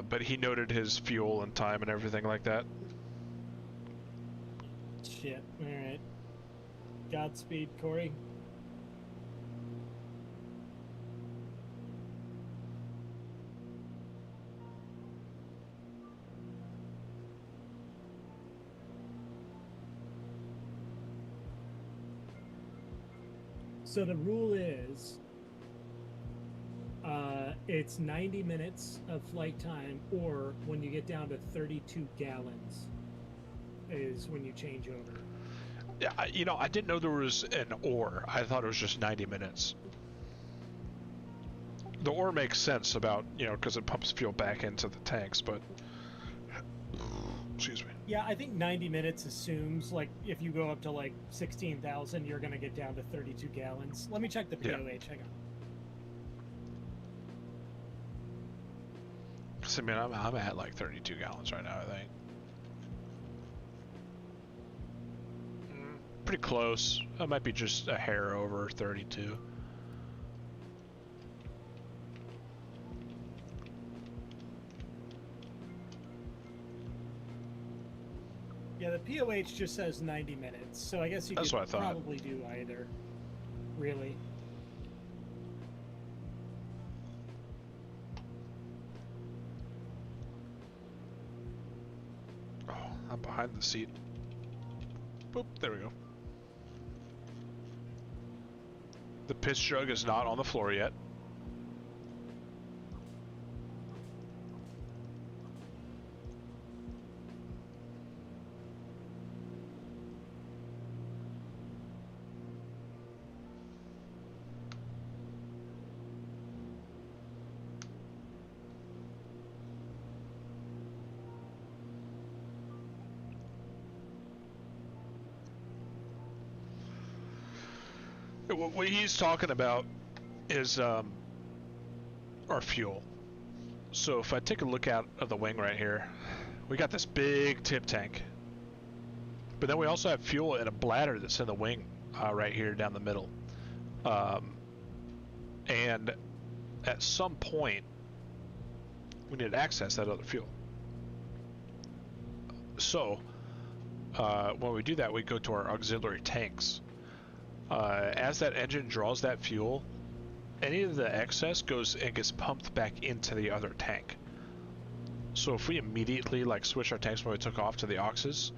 but he noted his fuel and time and everything like that. Shit. Alright. Godspeed, Corey. So the rule is, it's 90 minutes of flight time, or when you get down to 32 gallons is when you change over. Yeah, you know, I didn't know there was an or. I thought it was just 90 minutes. The or makes sense about, you know, because it pumps fuel back into the tanks, but... Excuse me. Yeah, I think 90 minutes assumes, like, if you go up to, like, 16,000, you're going to get down to 32 gallons. Let me check the Yeah. POH. Hang on. I mean, I'm at like 32 gallons right now, I think. Pretty close. I might be just a hair over 32. Yeah, the POH just says 90 minutes, so I guess you That's could what I thought. probably do either. Really. Oh, I'm behind the seat. Boop, there we go. The pitch jug is not on the floor yet. What he's talking about is our fuel. So if I take a look out of the wing right here, we got this big tip tank. But then we also have fuel in a bladder that's in the wing right here down the middle. And at some point, we need to access that other fuel. So when we do that, we go to our auxiliary tanks. As that engine draws that fuel, any of the excess goes and gets pumped back into the other tank. So if we immediately like switch our tanks when we took off to the auxes,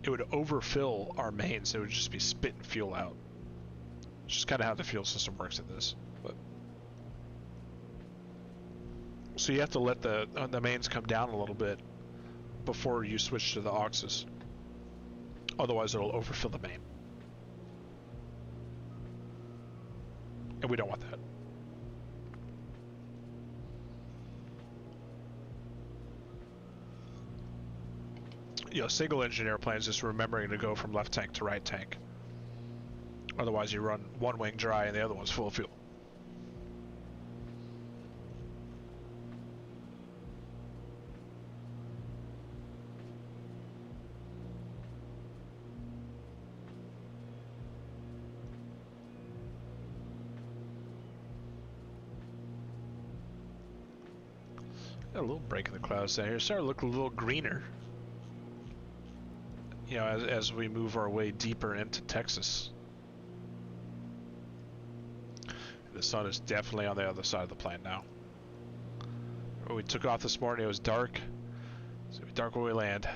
it would overfill our mains. It would just be spitting fuel out. It's just kind of how the fuel system works in this. But so you have to let the mains come down a little bit before you switch to the auxes. Otherwise, it'll overfill the main. And we don't want that. You know, single engine airplanes, just remembering to go from left tank to right tank. Otherwise you run one wing dry and the other one's full of fuel. Got a little break in the clouds down here. It's starting to look a little greener. You know, as we move our way deeper into Texas. The sun is definitely on the other side of the plane now. When we took off this morning, it was dark. It's gonna be dark when we land.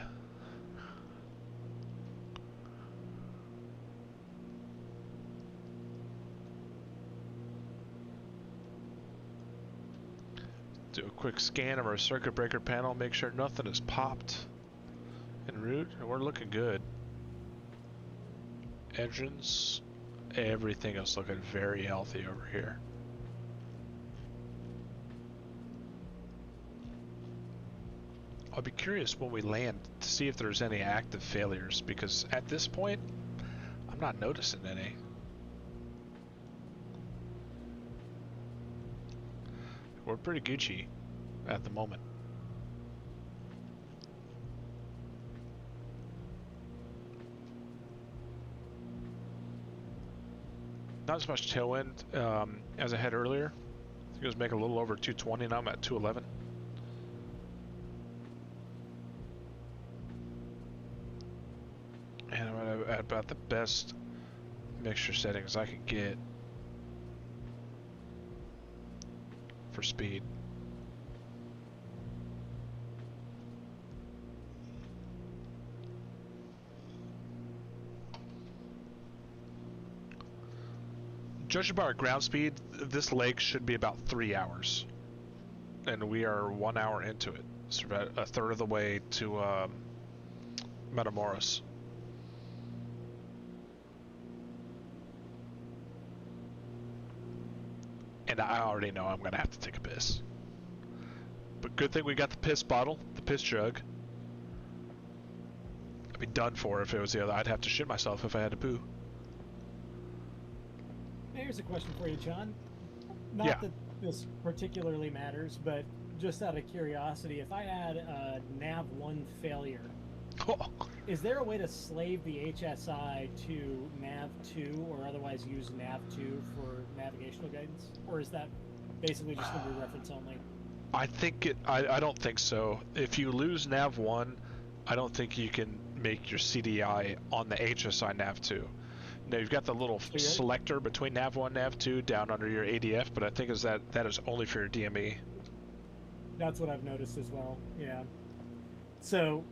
Do a quick scan of our circuit breaker panel, make sure nothing is popped en route, and we're looking good. Engines, everything is looking very healthy over here. I'll be curious when we land to see if there's any active failures, because at this point, I'm not noticing any. We're pretty Gucci at the moment. Not as much tailwind as I had earlier. I think it was making a little over 220, now I'm at 211. And I'm at about the best mixture settings I could get for speed. Judging by our ground speed, this leg should be about 3 hours. And we are 1 hour into it. So about a third of the way to Metamoros. And I already know I'm gonna have to take a piss. But good thing we got the piss bottle, the piss jug. I'd be done for if it was the other. I'd have to shit myself if I had to poo. Here's a question for you, John. Not that this particularly matters, but just out of curiosity, if I had a NAV1 failure, is there a way to slave the HSI to NAV2 or otherwise use NAV2 for navigational guidance? Or is that basically just going to be reference only? I think I don't think so. If you lose NAV1, I don't think you can make your CDI on the HSI NAV2. Now you've got the little selector between NAV1 and NAV2 down under your ADF, but I think that is only for your DME. That's what I've noticed as well, yeah. So,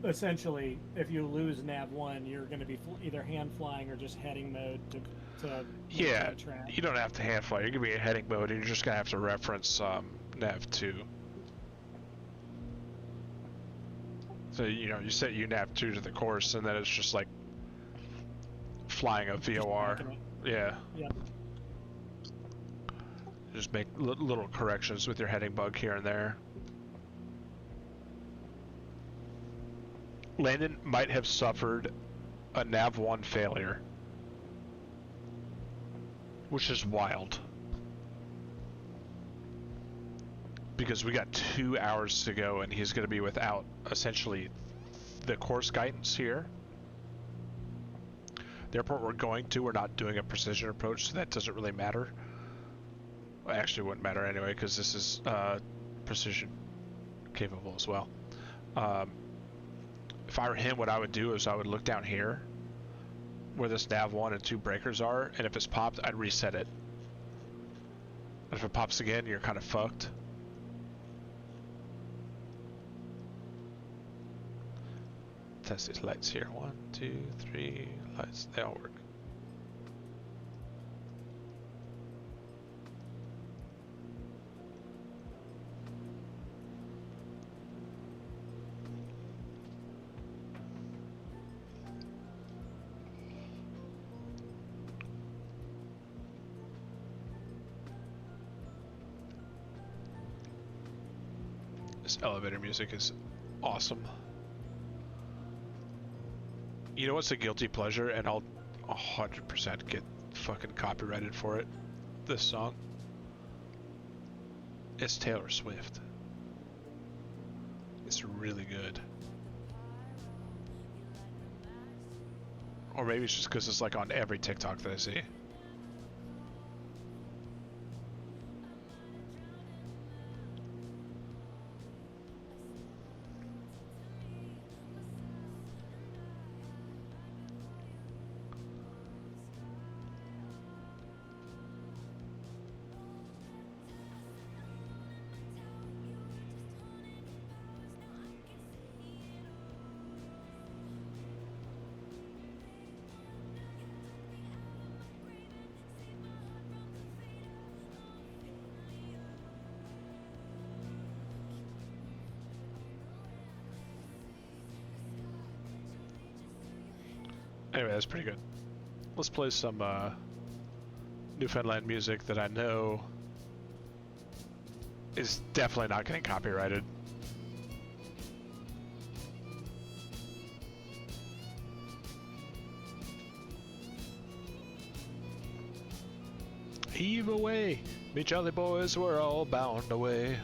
essentially, if you lose NAV1, you're going to be either hand flying or just heading mode to yeah, you don't have to hand fly. You're going to be in heading mode, and you're just going to have to reference NAV2. So, you know, you set UNAV2 to the course, and then it's just like flying a VOR. Yeah. Yep. Just make little corrections with your heading bug here and there. Landon might have suffered a NAV1 failure, which is wild. Because we got 2 hours to go and he's going to be without essentially the course guidance here. The airport we're going to, we're not doing a precision approach, so that doesn't really matter. Well, actually, it wouldn't matter anyway, because this is precision capable as well. If I were him, what I would do is I would look down here, where this NAV1 and 2 breakers are, and if it's popped, I'd reset it. And if it pops again, you're kind of fucked. Test these lights here. 1, 2, 3 lights. They all work. This elevator music is awesome. You know what's a guilty pleasure, and I'll 100% get fucking copyrighted for it? This song. It's Taylor Swift. It's really good. Or maybe it's just because it's like on every TikTok that I see. Anyway, that's pretty good. Let's play some Newfoundland music that I know is definitely not getting copyrighted. Heave away, me jolly boys, we're all bound away.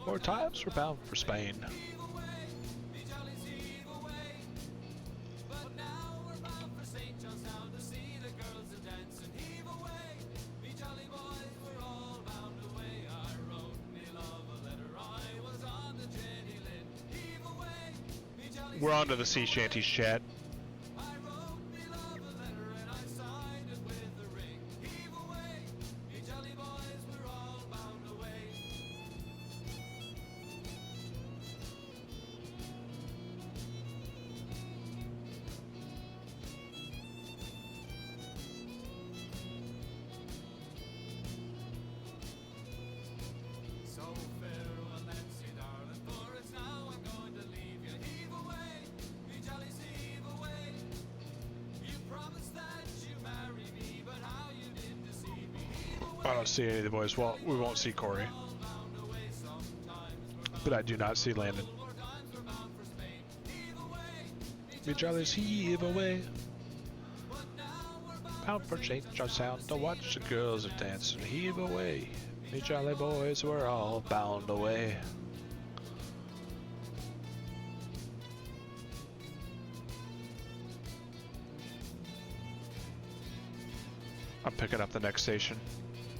More times we're bound for Spain. We're on to the sea shanties chat. I don't see any of the boys. Well, we won't see Corey. But I do not see Landon. Me jollies heave away. Bound for St. Johnstown to watch the girls are dancing. Heave away. Me jolly boys, we're all bound away. I'm picking up the next station.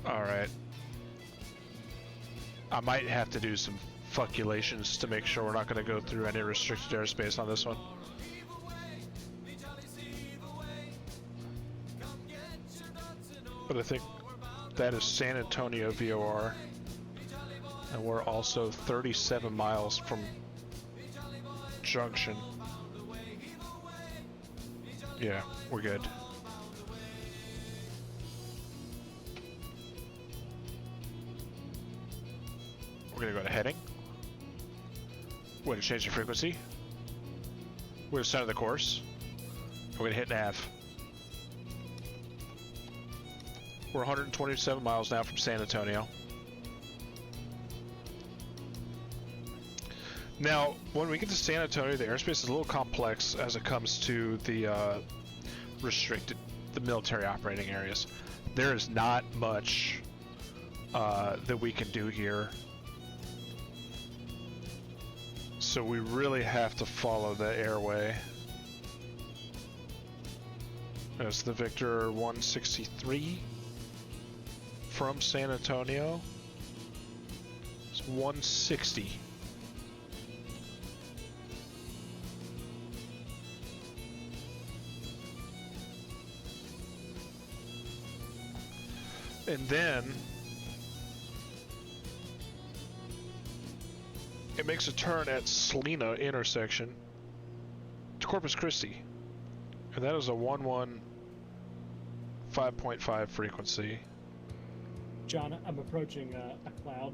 Alright. I might have to do some fuckulations to make sure we're not going to go through any restricted airspace on this one. But I think that is San Antonio VOR. And we're also 37 miles from Junction. Yeah, we're good. We're gonna go to heading. We're gonna change the frequency. We're gonna center the course. We're gonna hit nav. We're 127 miles now from San Antonio. Now, when we get to San Antonio, the airspace is a little complex as it comes to the restricted, the military operating areas. There is not much that we can do here. So we really have to follow the airway. That's the Victor 163 from San Antonio. It's 160. And then it makes a turn at Salina intersection to Corpus Christi, and that is a 115.5 frequency. John, I'm approaching a cloud.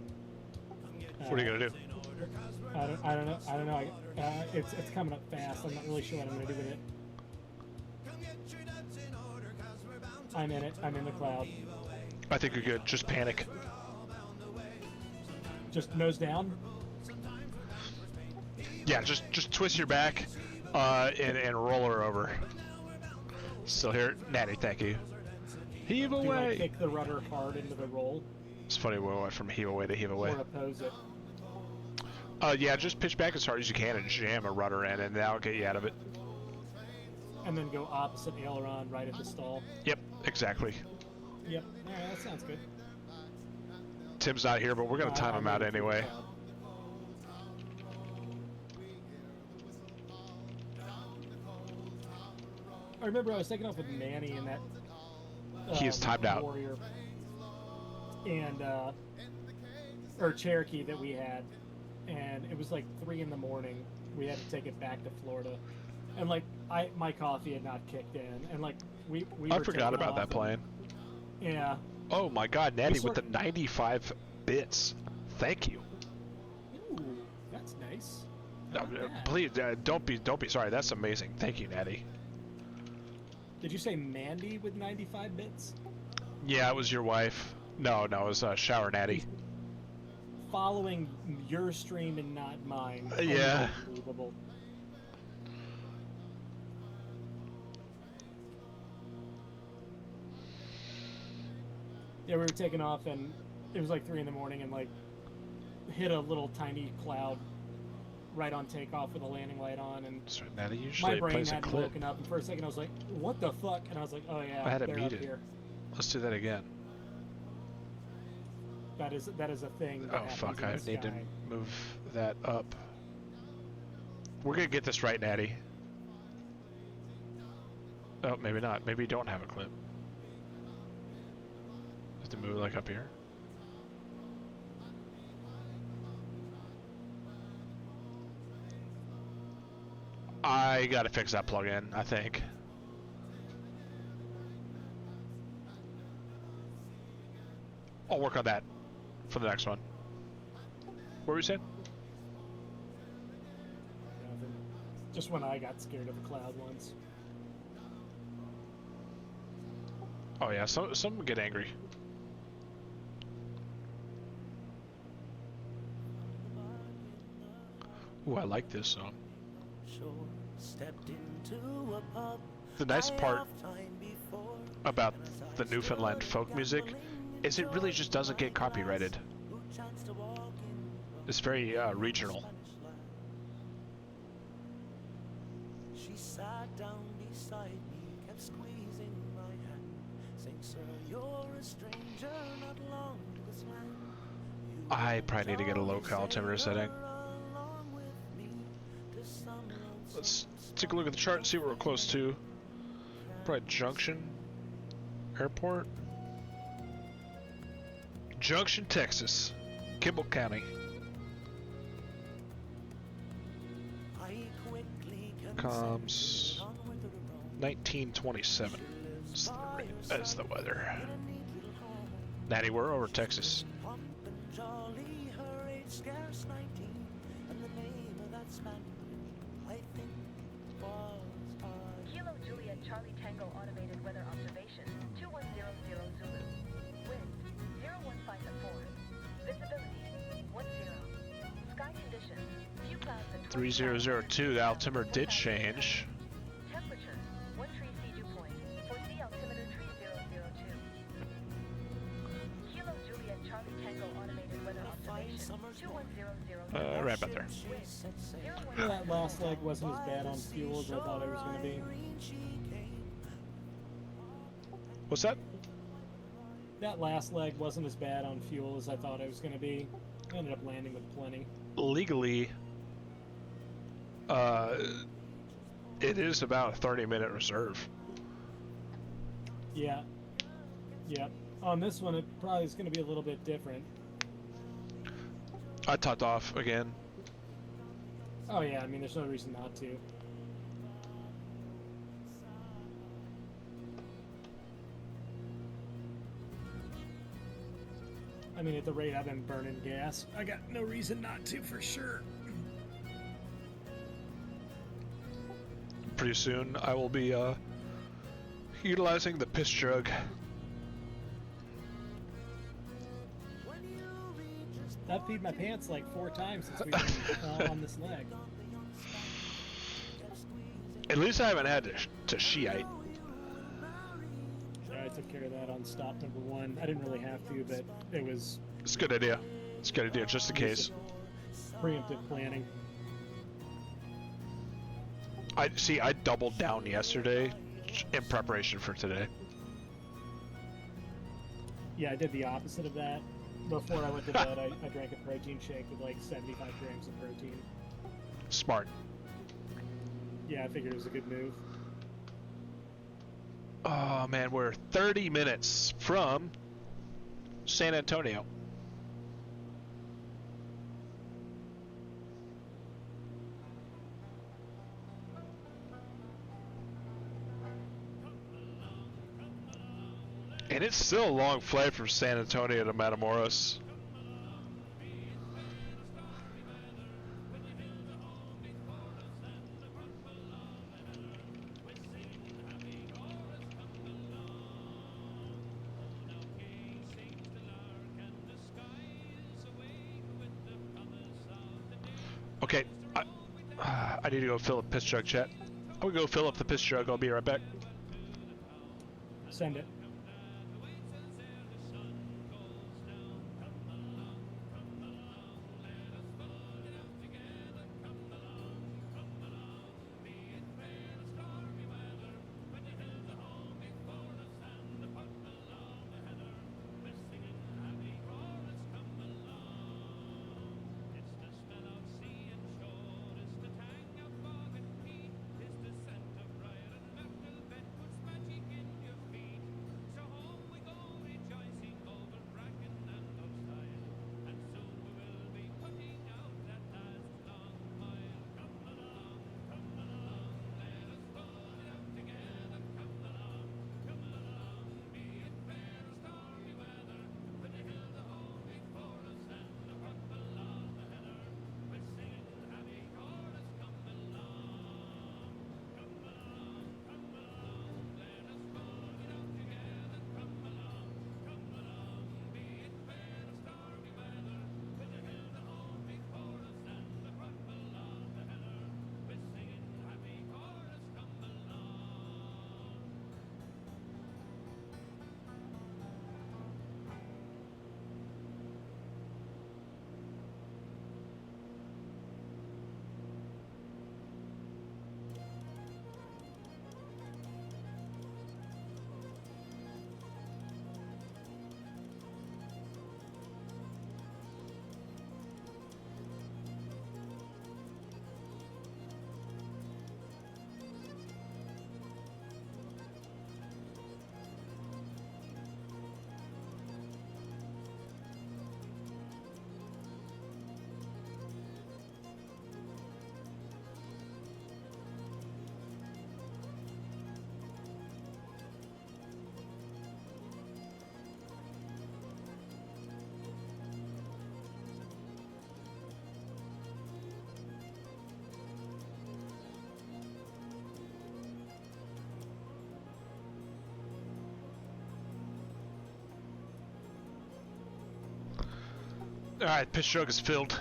What are you gonna do? I don't know. It's coming up fast. I'm not really sure what I'm gonna do with it. I'm in it. I'm in the cloud. I think you're good. Just panic. Just nose down. Yeah, just twist your back, and roll her over. Still here, Natty. Thank you. Heave Do I away. kick the rudder hard into the roll, It's funny we went from heave away to heave away. or oppose it? Yeah, just pitch back as hard as you can and jam a rudder in, and that'll get you out of it. And then go opposite aileron right at the stall. Yep, exactly. Yep. All right, that sounds good. Tim's not here, but we're gonna time him out anyway. I remember I was taking off with Manny in that. He is timed out. Warrior and or Cherokee that we had, and it was like 3 in the morning. We had to take it back to Florida. And like my coffee had not kicked in, and like we I were forgot taking about off that and- plane. Yeah. Oh my God, Natty with sort the 95 bits. Thank you. Ooh, that's nice. No, Not bad. please don't be sorry. That's amazing. Thank you, Natty. Did you say Mandy with 95 bits? Yeah, it was your wife. No, it was Shower Natty. Following your stream and not mine. Yeah. Unbelievable. Yeah, we were taking off and it was like 3 in the morning and like hit a little tiny cloud right on takeoff with a landing light on, and So Natty usually my brain plays a hadn't clip. woken up, and for a second I was like, what the fuck? And I was like, oh yeah, I had it they're up muted. here. Let's do that again. That is a thing that Oh happens fuck! in I the need to sky. move that up. We're gonna get this right, Natty. Oh, maybe not. Maybe you don't have a clip. Have to move like up here. I gotta fix that plugin, I think. I'll work on that for the next one. What were you saying? Nothing. Just when I got scared of the cloud once. Oh yeah, some get angry. Ooh, I like this song. The nice part about the Newfoundland folk music is it really just doesn't get copyrighted. It's very regional. She sat down beside me, kept squeezing my hand, saying, "Sir, you're a stranger, not long to this land. I probably need to get a low altimeter setting. Along with me to some lonesome Let's take a look at the chart and see what we're close to. Probably Junction Airport. Junction, Texas. Kimball County. I quickly Comes consented on with her own. 1927. That's the weather. Natty, we're over Texas. Plump and jolly, her age scarce 19, and the name of that Spaniard, I think, was Kilo Juliet Charlie Tango automated weather observation 2100 Zulu. Wind 015 at 4. Visibility 10. Sky conditions few clouds at 3002, the altimeter did change. Temperature 1 tree sea dew point. Foresee altimeter 3002. Kilo Juliet Charlie Tango automated weather observation 2100 Right about there. Wind 015 Well, that last leg wasn't as bad on fuel as I thought it was going to be. What's that? That last leg wasn't as bad on fuel as I thought it was going to be. I ended up landing with plenty. Legally, it is about a 30-minute reserve. Yeah. Yep. On this one, it probably is going to be a little bit different. I topped off again. Oh yeah, I mean, there's no reason not to. I mean, at the rate I've been burning gas, I got no reason not to for sure. Pretty soon, I will be utilizing the piss jug. I've peed my pants like 4 times since we've been on this leg. At least I haven't had to shiite. Yeah, I took care of that on stop number 1. I didn't really have to, but it was It's a good idea. It's a good idea, just in case. preemptive planning. I doubled down yesterday in preparation for today. Yeah, I did the opposite of that. Before I went to bed, I drank a protein shake with like 75 grams of protein. Smart. Yeah, I figured it was a good move. Oh man, we're 30 minutes from San Antonio. And it's still a long flight from San Antonio to Matamoros. Okay, I need to go fill up piss jug, chat. I'm gonna go fill up the piss jug. I'll be right back. Send it. Alright, piss jug is filled.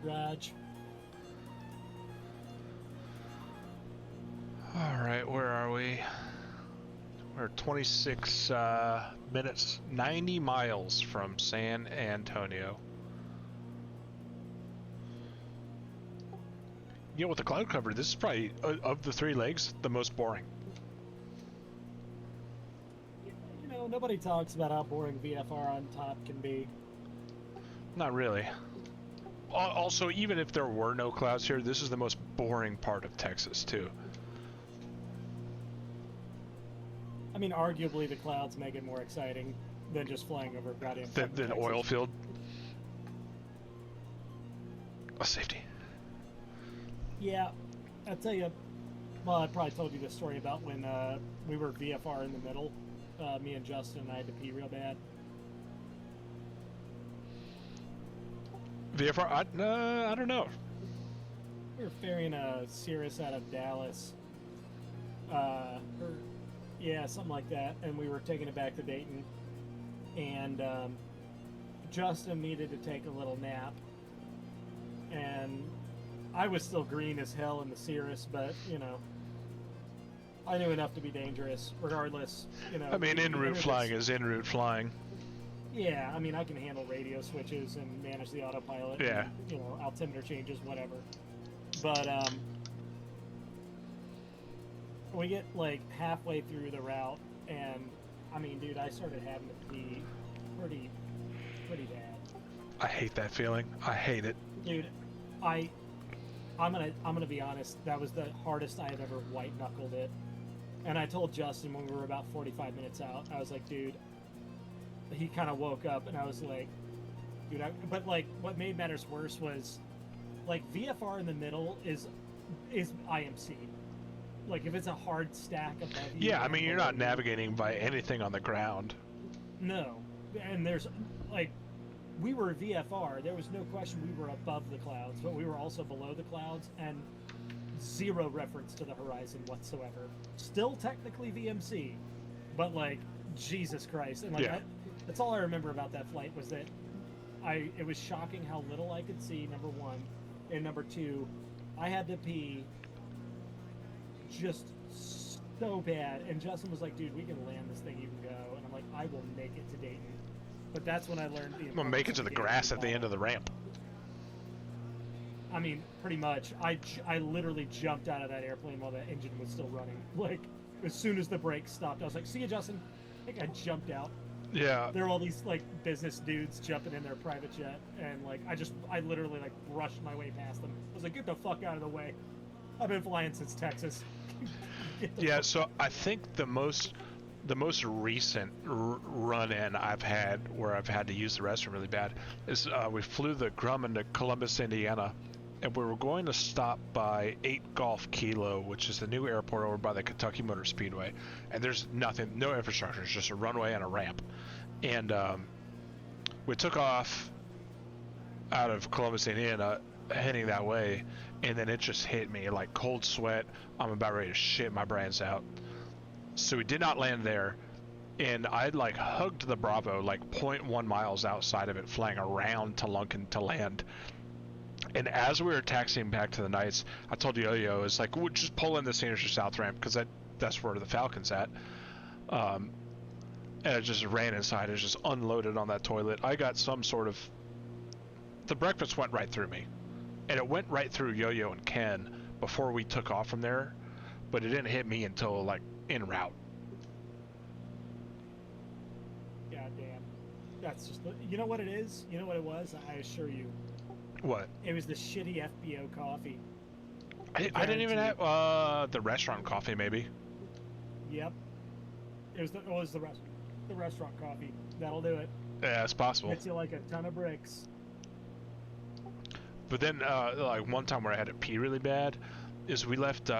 Raj. Alright, where are we? We're 26 minutes, 90 miles from San Antonio. You know, with the cloud cover, this is probably, of the three legs, the most boring. You know, nobody talks about how boring VFR on top can be. Not really. Also, even if there were no clouds here, this is the most boring part of Texas, too. I mean, arguably the clouds make it more exciting than just flying over goddamn Than oil field. Oh, safety. Yeah, I'll tell you. Well, I probably told you this story about when we were VFR in the middle. Me and Justin and I had to pee real bad. VFR? I don't know. We were ferrying a Cirrus out of Dallas. Yeah, something like that. And we were taking it back to Dayton. And Justin needed to take a little nap. And I was still green as hell in the Cirrus, but, you know, I knew enough to be dangerous, regardless, you know. I mean, en route flying is en route flying. Yeah, I mean, I can handle radio switches and manage the autopilot. Yeah. And, you know, altimeter changes, whatever. But, we get, like, halfway through the route, and, I mean, dude, I started having to pee pretty bad. I hate that feeling. I hate it. Dude, I'm gonna be honest, that was the hardest I have ever white-knuckled it. And I told Justin when we were about 45 minutes out, I was like, dude, he kind of woke up, and I was like, dude, but, like, what made matters worse was, like, VFR in the middle is is IMC. Like if it's a hard stack above you. Yeah, I and mean, you're below not you- navigating by anything on the ground. No, and there's like, we were VFR. There was no question we were above the clouds, but we were also below the clouds, and zero reference to the horizon whatsoever. Still technically VMC, but like Jesus Christ, and like Yeah. that's all I remember about that flight was that it was shocking how little I could see. Number one, and number two, I had to pee just so bad, and Justin was like, "Dude, we can land this thing. You can go." And I'm like, "I will make it to Dayton." But that's when I learned the. I'm gonna make it to the grass at the end of the ramp. I mean, pretty much. I literally jumped out of that airplane while that engine was still running. Like, as soon as the brakes stopped, I was like, "See you, Justin." I think I jumped out. Yeah. There were all these like business dudes jumping in their private jet, and like I literally like brushed my way past them. I was like, "Get the fuck out of the way." I've been flying since Texas. Get the Yeah, fuck- so I think the most recent run-in I've had where I've had to use the restroom really bad is we flew the Grumman to Columbus, Indiana, and we were going to stop by 8 Golf Kilo, which is the new airport over by the Kentucky Motor Speedway, and there's nothing, no infrastructure, it's just a runway and a ramp. And we took off out of Columbus, Indiana, heading that way, and then it just hit me like cold sweat. I'm about ready to shit my brains out. So we did not land there, and I'd like hugged the Bravo like 0.1 miles outside of it, flying around to Lunken to land. And as we were taxiing back to the Knights, I told Yo-Yo, it's like, we'll just pull in the Signature South ramp, because that's where the Falcon's at. And I just ran inside and just unloaded on that toilet. I got some sort of... The breakfast went right through me. And it went right through Yo-Yo and Ken before we took off from there, but it didn't hit me until like en route. God damn. That's just, you know what it is? You know what it was? I assure you. What? It was the shitty FBO coffee. I didn't even have the restaurant coffee, maybe. Yep. It was the restaurant coffee. That'll do it. Yeah, it's possible. Hits you like a ton of bricks. But then, like one time where I had to pee really bad, is we left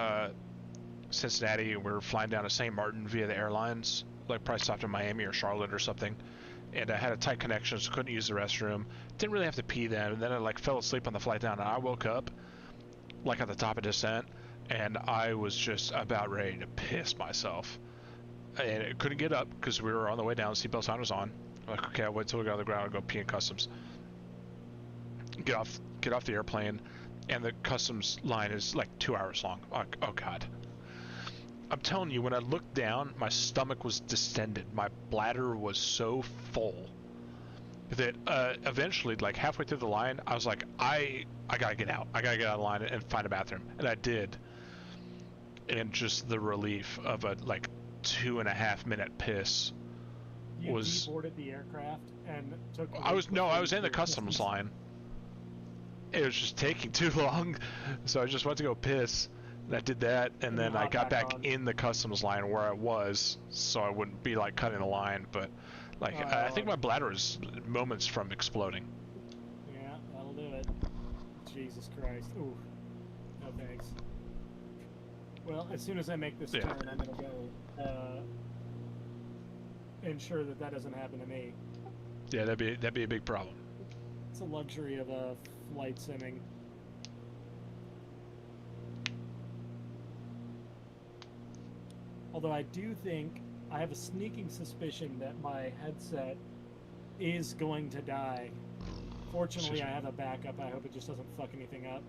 Cincinnati and we were flying down to St. Martin via the airlines, like probably stopped in Miami or Charlotte or something. And I had a tight connection, so couldn't use the restroom. Didn't really have to pee then, and then I like fell asleep on the flight down, and I woke up like at the top of descent, and I was just about ready to piss myself. And I couldn't get up because we were on the way down. Seatbelt sign was on. I'm like, okay, I'll wait till we get on the ground and go pee in customs. Get off the airplane, and the customs line is like 2 hours long. Like, oh god. I'm telling you, when I looked down, my stomach was distended. My bladder was so full that eventually, like halfway through the line, I was like, I gotta get out. I gotta get out of the line and find a bathroom, and I did. And just the relief of a like 2.5 minute piss You was. deboarded the aircraft and took. I was in the customs line. It was just taking too long, so I just went to go piss. And I did that, and then I hop got back back on. in the customs line where I was, so I wouldn't be like cutting the line. But like, I think my bladder was moments from exploding. Yeah, that'll do it. Jesus Christ. Ooh. No thanks. Well, as soon as I make this Yeah. turn, I'm gonna go ensure that doesn't happen to me. Yeah, that'd be a big problem. It's a luxury of flight simming. Although I do think, I have a sneaking suspicion that my headset is going to die. Fortunately, I have a backup. I hope it just doesn't fuck anything up.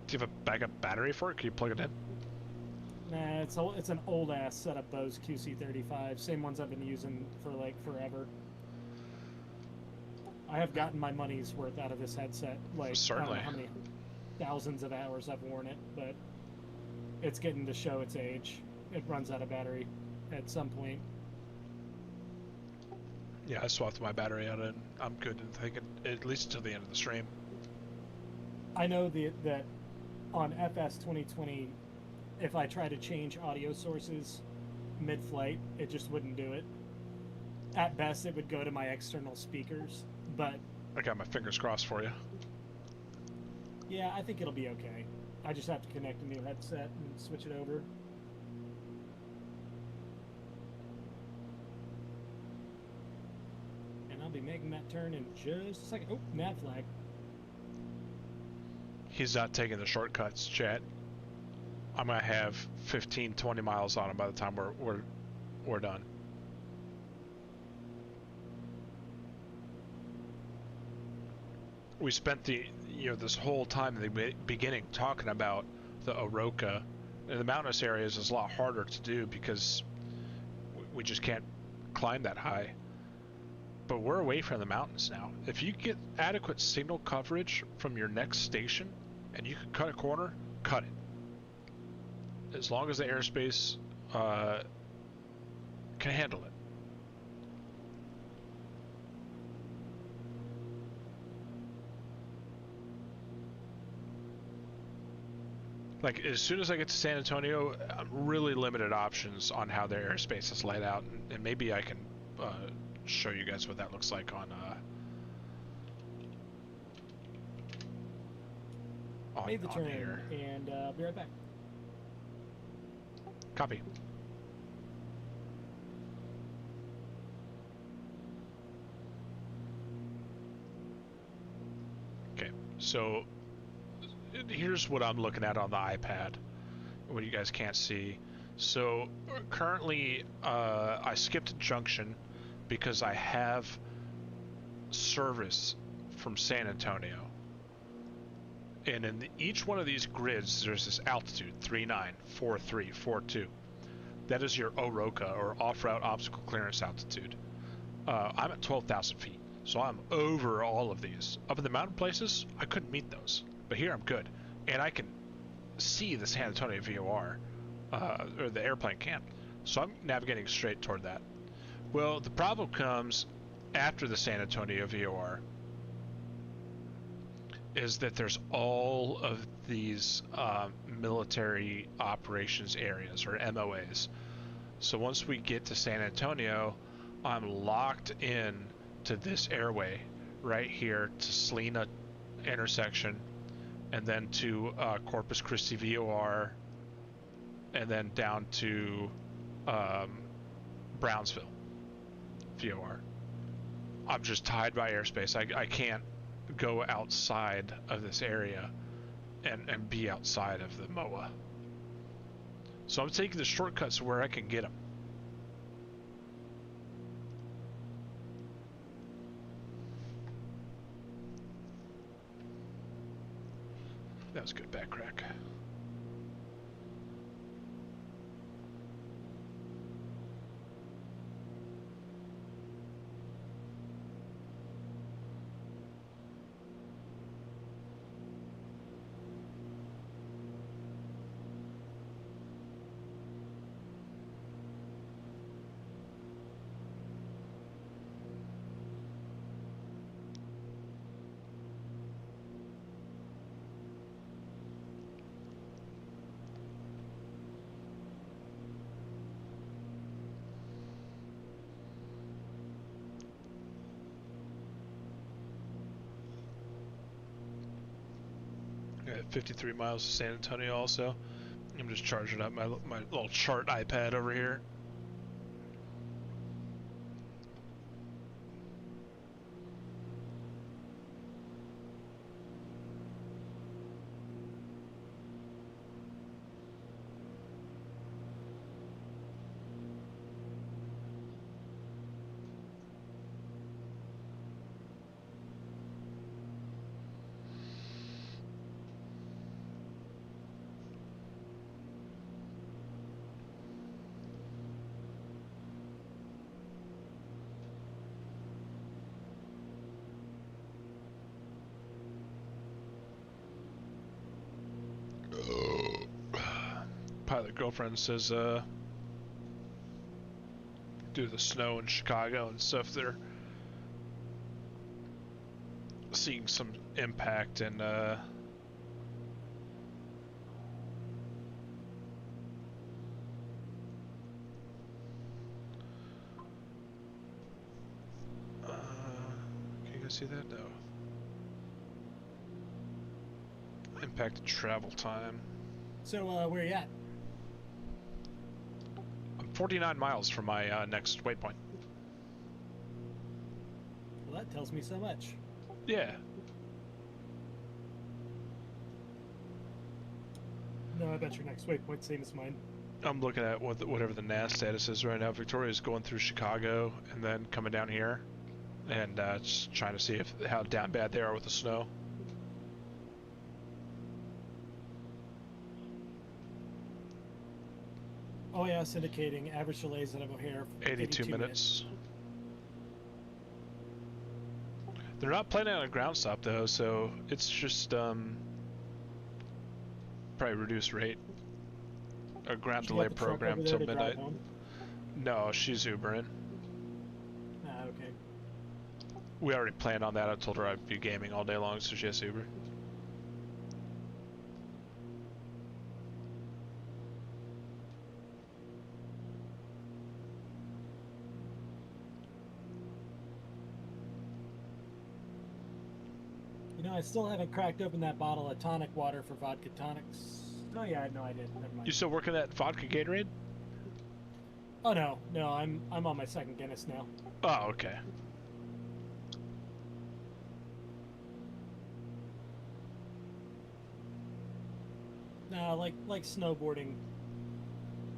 Do you have a backup battery for it? Can you plug it in? Nah, it's an old ass set of Bose QC35. Same ones I've been using for like forever. I have gotten my money's worth out of this headset. Like, Certainly. I don't know how many thousands of hours I've worn it, but it's getting to show its age. It runs out of battery at some point. Yeah, I swapped my battery out, and I'm good. And thinking at least until the end of the stream. I know that on FS 2020, if I try to change audio sources mid-flight, it just wouldn't do it. At best, it would go to my external speakers, but I got my fingers crossed for you. yeah, I think it'll be okay. I just have to connect a new headset and switch it over. And I'll be making that turn in just a second. Oh, mad flag. He's not taking the shortcuts, chat. I'm gonna have 15, 20 miles on him by the time we're done. We spent this whole time in the beginning talking about the Oroka, and the mountainous areas is a lot harder to do because we just can't climb that high. But we're away from the mountains now. If you get adequate signal coverage from your next station and you can cut a corner, cut it. As long as the airspace can handle it. Like, as soon as I get to San Antonio, really limited options on how their airspace is laid out, and maybe I can show you guys what that looks like on Made the turn, here. and I'll be right back. Copy. Okay, so here's what I'm looking at on the iPad, what you guys can't see. So currently I skipped a junction because I have service from San Antonio, and in each one of these grids there's this altitude 39, 43, 42. That is your Oroka, or off-route obstacle clearance altitude. I'm at 12,000 feet, so I'm over all of these. Up in the mountain places I couldn't meet those, but here I'm good, and I can see the San Antonio VOR, or the airplane can, so I'm navigating straight toward that. Well, the problem comes after the San Antonio VOR, is that there's all of these military operations areas, or MOAs. So once we get to San Antonio, I'm locked in to this airway right here to Salina intersection, and then to Corpus Christi VOR, and then down to Brownsville VOR. I'm just tied by airspace. I can't go outside of this area and be outside of the MOA. So I'm taking the shortcuts where I can get them. That was a good back crack. Got 53 miles to San Antonio also. I'm just charging up my little chart iPad over here. Pilot girlfriend says due to the snow in Chicago and stuff, they're seeing some impact and can you guys see that? No. Impacted travel time. So, where you at? I'm 49 miles from my next waypoint. Well, that tells me so much. Yeah. No, I bet your next waypoint same as mine. I'm looking at whatever the NAS status is right now. Victoria's going through Chicago and then coming down here, and just trying to see how down bad they are with the snow. Oh yeah, it's indicating average delays out of O'Hare. 82 minutes. They're not planning on a ground stop though, so it's just probably reduced rate. A ground delay program till midnight. No, she's Ubering. Ah, okay. We already planned on that. I told her I'd be gaming all day long, so she has Uber. You know, I still haven't cracked open that bottle of tonic water for vodka tonics. Oh yeah, no, I did. Never mind. You still working that vodka Gatorade? Oh no, I'm on my second Guinness now. Oh, okay. No, like snowboarding.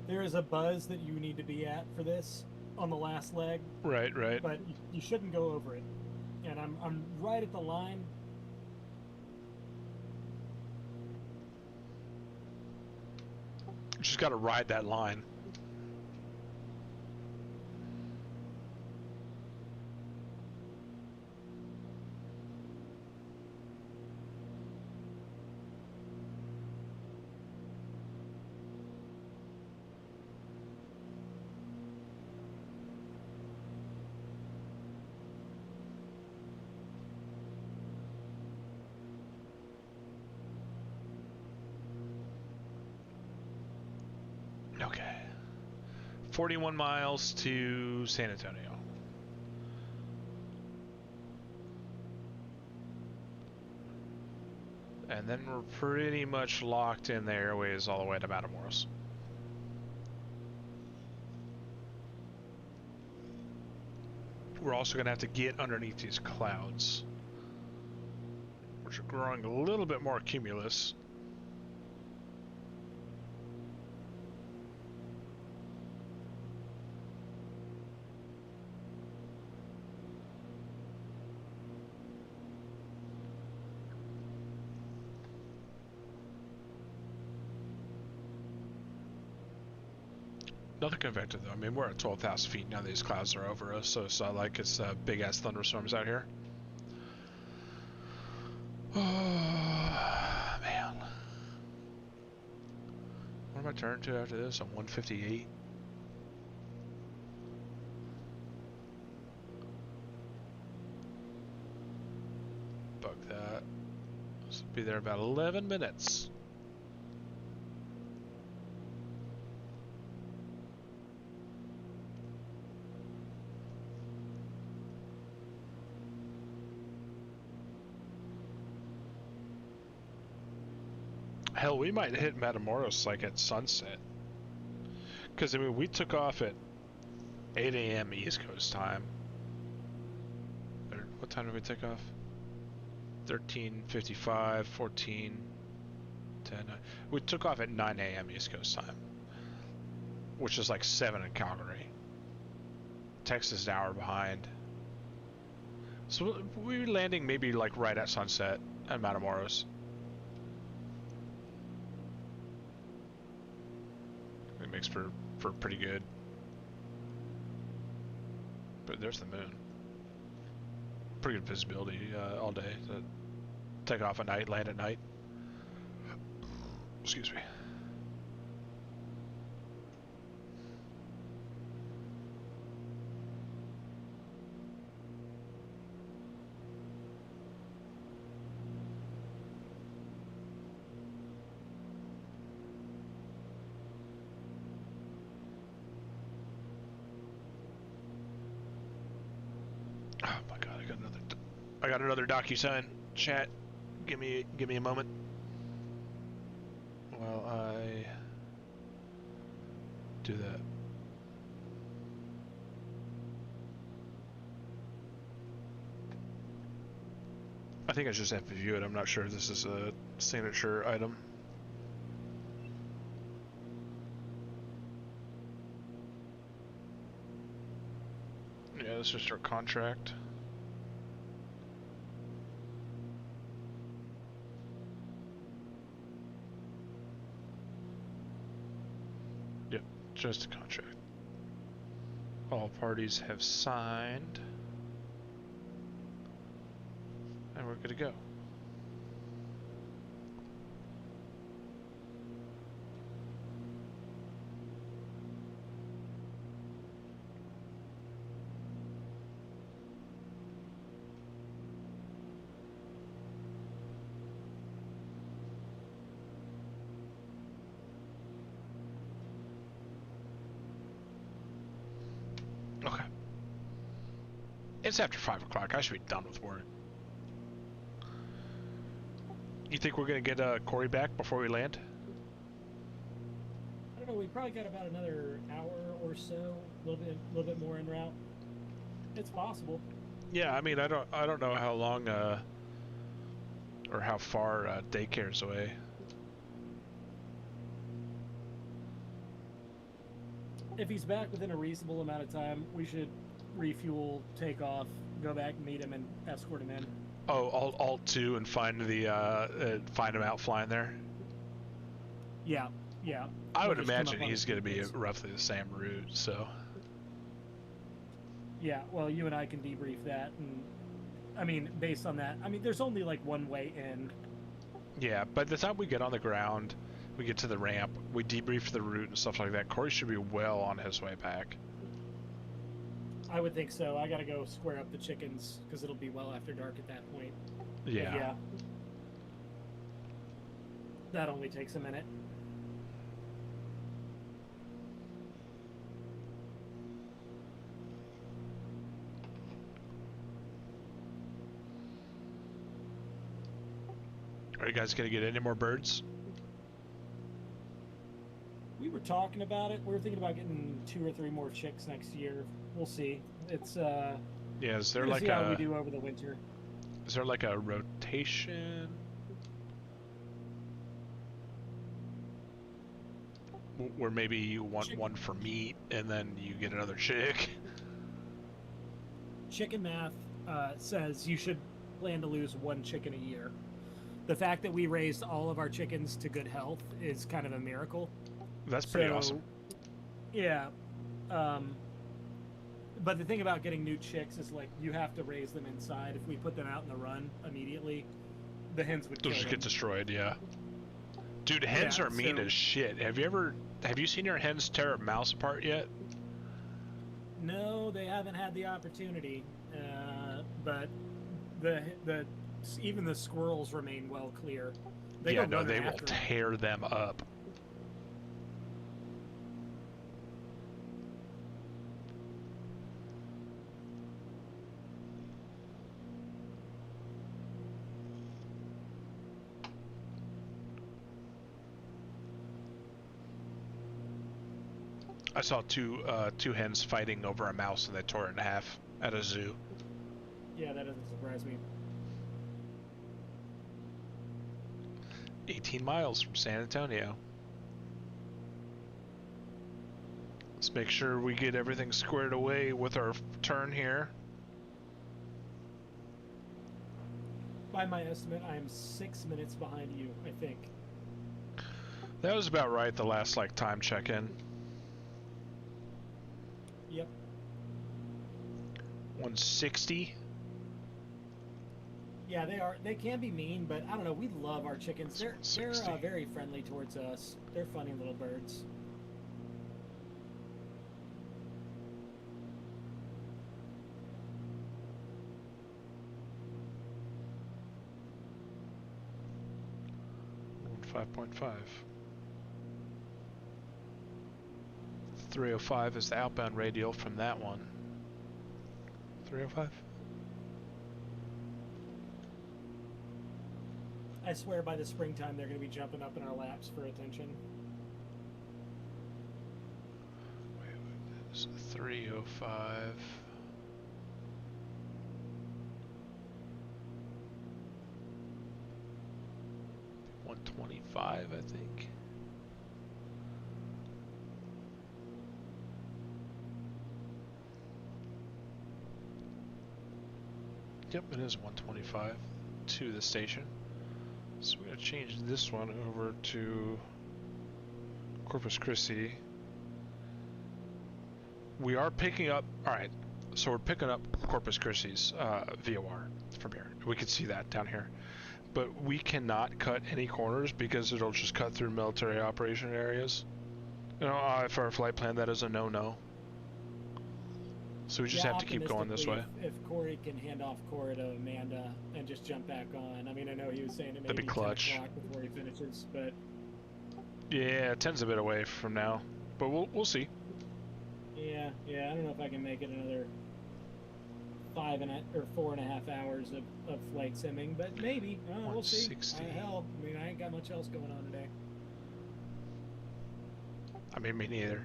There is a buzz that you need to be at for this on the last leg. Right, right. But you shouldn't go over it. And I'm right at the line. Just got to ride that line. Okay. 41 miles to San Antonio. And then we're pretty much locked in the airways all the way to Matamoros. We're also going to have to get underneath these clouds, which are growing a little bit more cumulus. Nothing convective though. I mean, we're at 12,000 feet now. These clouds are over us, so it's not like it's big ass thunderstorms out here. Oh man, what am I turning to after this? I'm 158. Bug that. This will be there about 11 minutes. Hell, we might hit Matamoros like at sunset. Because, I mean, we took off at 8 a.m. East Coast time. Or, what time did we take off? 13:55, 14, 10. We took off at 9 a.m. East Coast time. Which is like 7 in Calgary. Texas is an hour behind. So we were landing maybe like right at sunset at Matamoros. It makes for pretty good. But there's the moon. Pretty good visibility all day. So take off at night, land at night. Excuse me. Oh my god, I got another DocuSign. Chat, give me a moment. think I just have to view it. I'm not sure if this is a signature item. Yeah, this is just our contract. Yep, just a contract. All parties have signed. And we're good to go. Okay. It's after 5 o'clock. I should be done with work. You think we're gonna get Corey back before we land? I don't know. We probably got about another hour or so, a little bit more en route. It's possible. Yeah, I mean, I don't know how long or how far daycare's away. If he's back within a reasonable amount of time, we should refuel, take off, go back, meet him, and escort him in. Oh, alt 2 and find find him out flying there. Yeah. I would We'll just come imagine up on he's going to be sequence. roughly the same route. So. Yeah, well, you and I can debrief that, and I mean, based on that, I mean, there's only like one way in. Yeah, by the time we get on the ground, we get to the ramp, we debrief the route and stuff like that. Corey should be well on his way back. I would think so. I gotta go square up the chickens because it'll be well after dark at that point. But Yeah. yeah. That only takes a minute. Are you guys going to get any more birds? We were talking about it. We were thinking about getting 2 or 3 more chicks next year. We'll see. It's Yeah, is there we'll like see how we do over the winter. is there like a rotation? Where maybe you want one for meat and then you get another chick? Chicken math says you should plan to lose 1 chicken a year. The fact that we raised all of our chickens to good health is kind of a miracle. That's pretty awesome. Yeah. But the thing about getting new chicks is like you have to raise them inside. If we put them out in the run immediately, the hens would They'll kill just them. get destroyed, yeah. Dude, hens Yeah, are mean so- as shit. Have you seen your hens tear a mouse apart yet? No, they haven't had the opportunity. But the even the squirrels remain well clear. They Yeah, go no, running they will after 'em. tear them up. I saw two hens fighting over a mouse and they tore it in half at a zoo. Yeah, that doesn't surprise me. 18 miles from San Antonio. Let's make sure we get everything squared away with our turn here. By my estimate, I am 6 minutes behind you, I think. That was about right the last time check-in. Yep. 160. Yeah, they are. They can be mean, but I don't know. We love our chickens. They're 60. very friendly towards us. They're funny little birds. $5.5. 305 is the outbound radial from that one. 305? I swear by the springtime they're going to be jumping up in our laps for attention. Wait, it's 305. 125, I think. Yep, it is 125 to the station. So we're going to change this one over to Corpus Christi. We are picking up, alright, so we're picking up Corpus Christi's VOR from here. We can see that down here. But we cannot cut any corners because it'll just cut through military operation areas. You know, for our flight plan, that is a no-no. So we just have to keep going this way. If Corey can hand off Cora to Amanda and just jump back on. I mean, I know he was saying it may That'd be be 10 clutch. o'clock before he finishes, but Yeah, 10's a bit away from now, but we'll see. yeah, I don't know if I can make it another 4.5 hours of flight simming, but maybe. We'll see. 160. Hell, I mean, I ain't got much else going on today. I mean, me neither.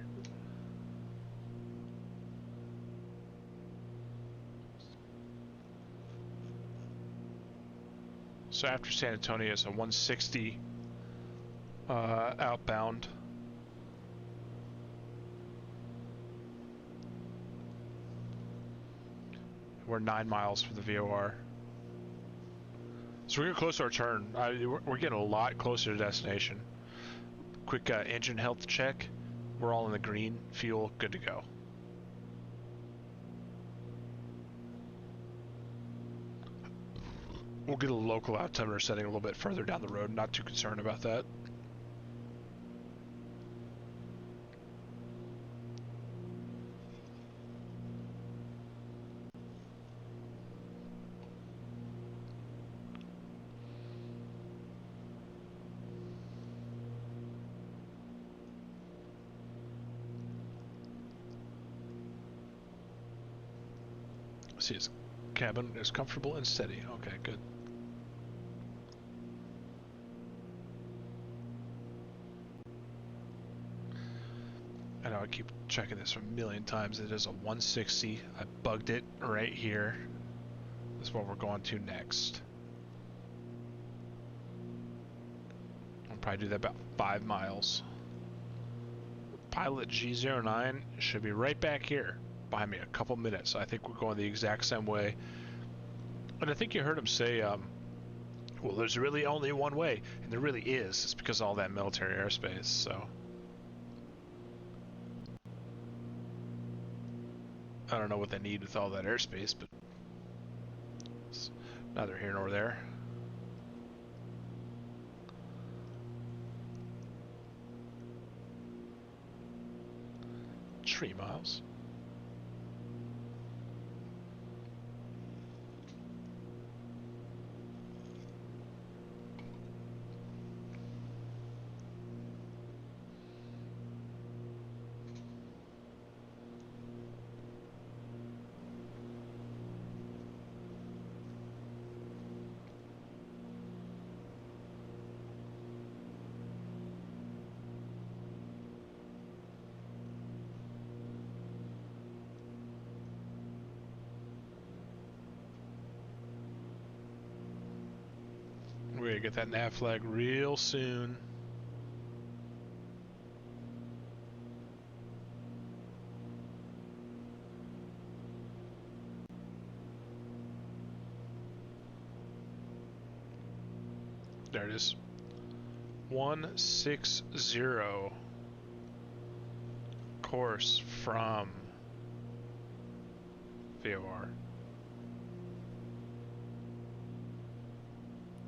So after San Antonio, it's a 160 outbound. We're 9 miles from the VOR. So we're getting close to our turn. We're getting a lot closer to destination. Quick engine health check. We're all in the green. Fuel, good to go. We'll get a local altimeter setting a little bit further down the road. Not too concerned about that. See, his cabin is comfortable and steady. Okay, good. I know I keep checking this a million times. It is a 160. I bugged it right here. This is what we're going to next. I'll probably do that about 5 miles. Pilot G09 should be right back here behind me in a couple minutes. I think we're going the exact same way. And I think you heard him say, well, there's really only one way. And there really is. It's because of all that military airspace, so. I don't know what they need with all that airspace, but it's neither here nor there. Tree miles. We're gonna get that nav flag real soon. There it is. 160 course from VOR.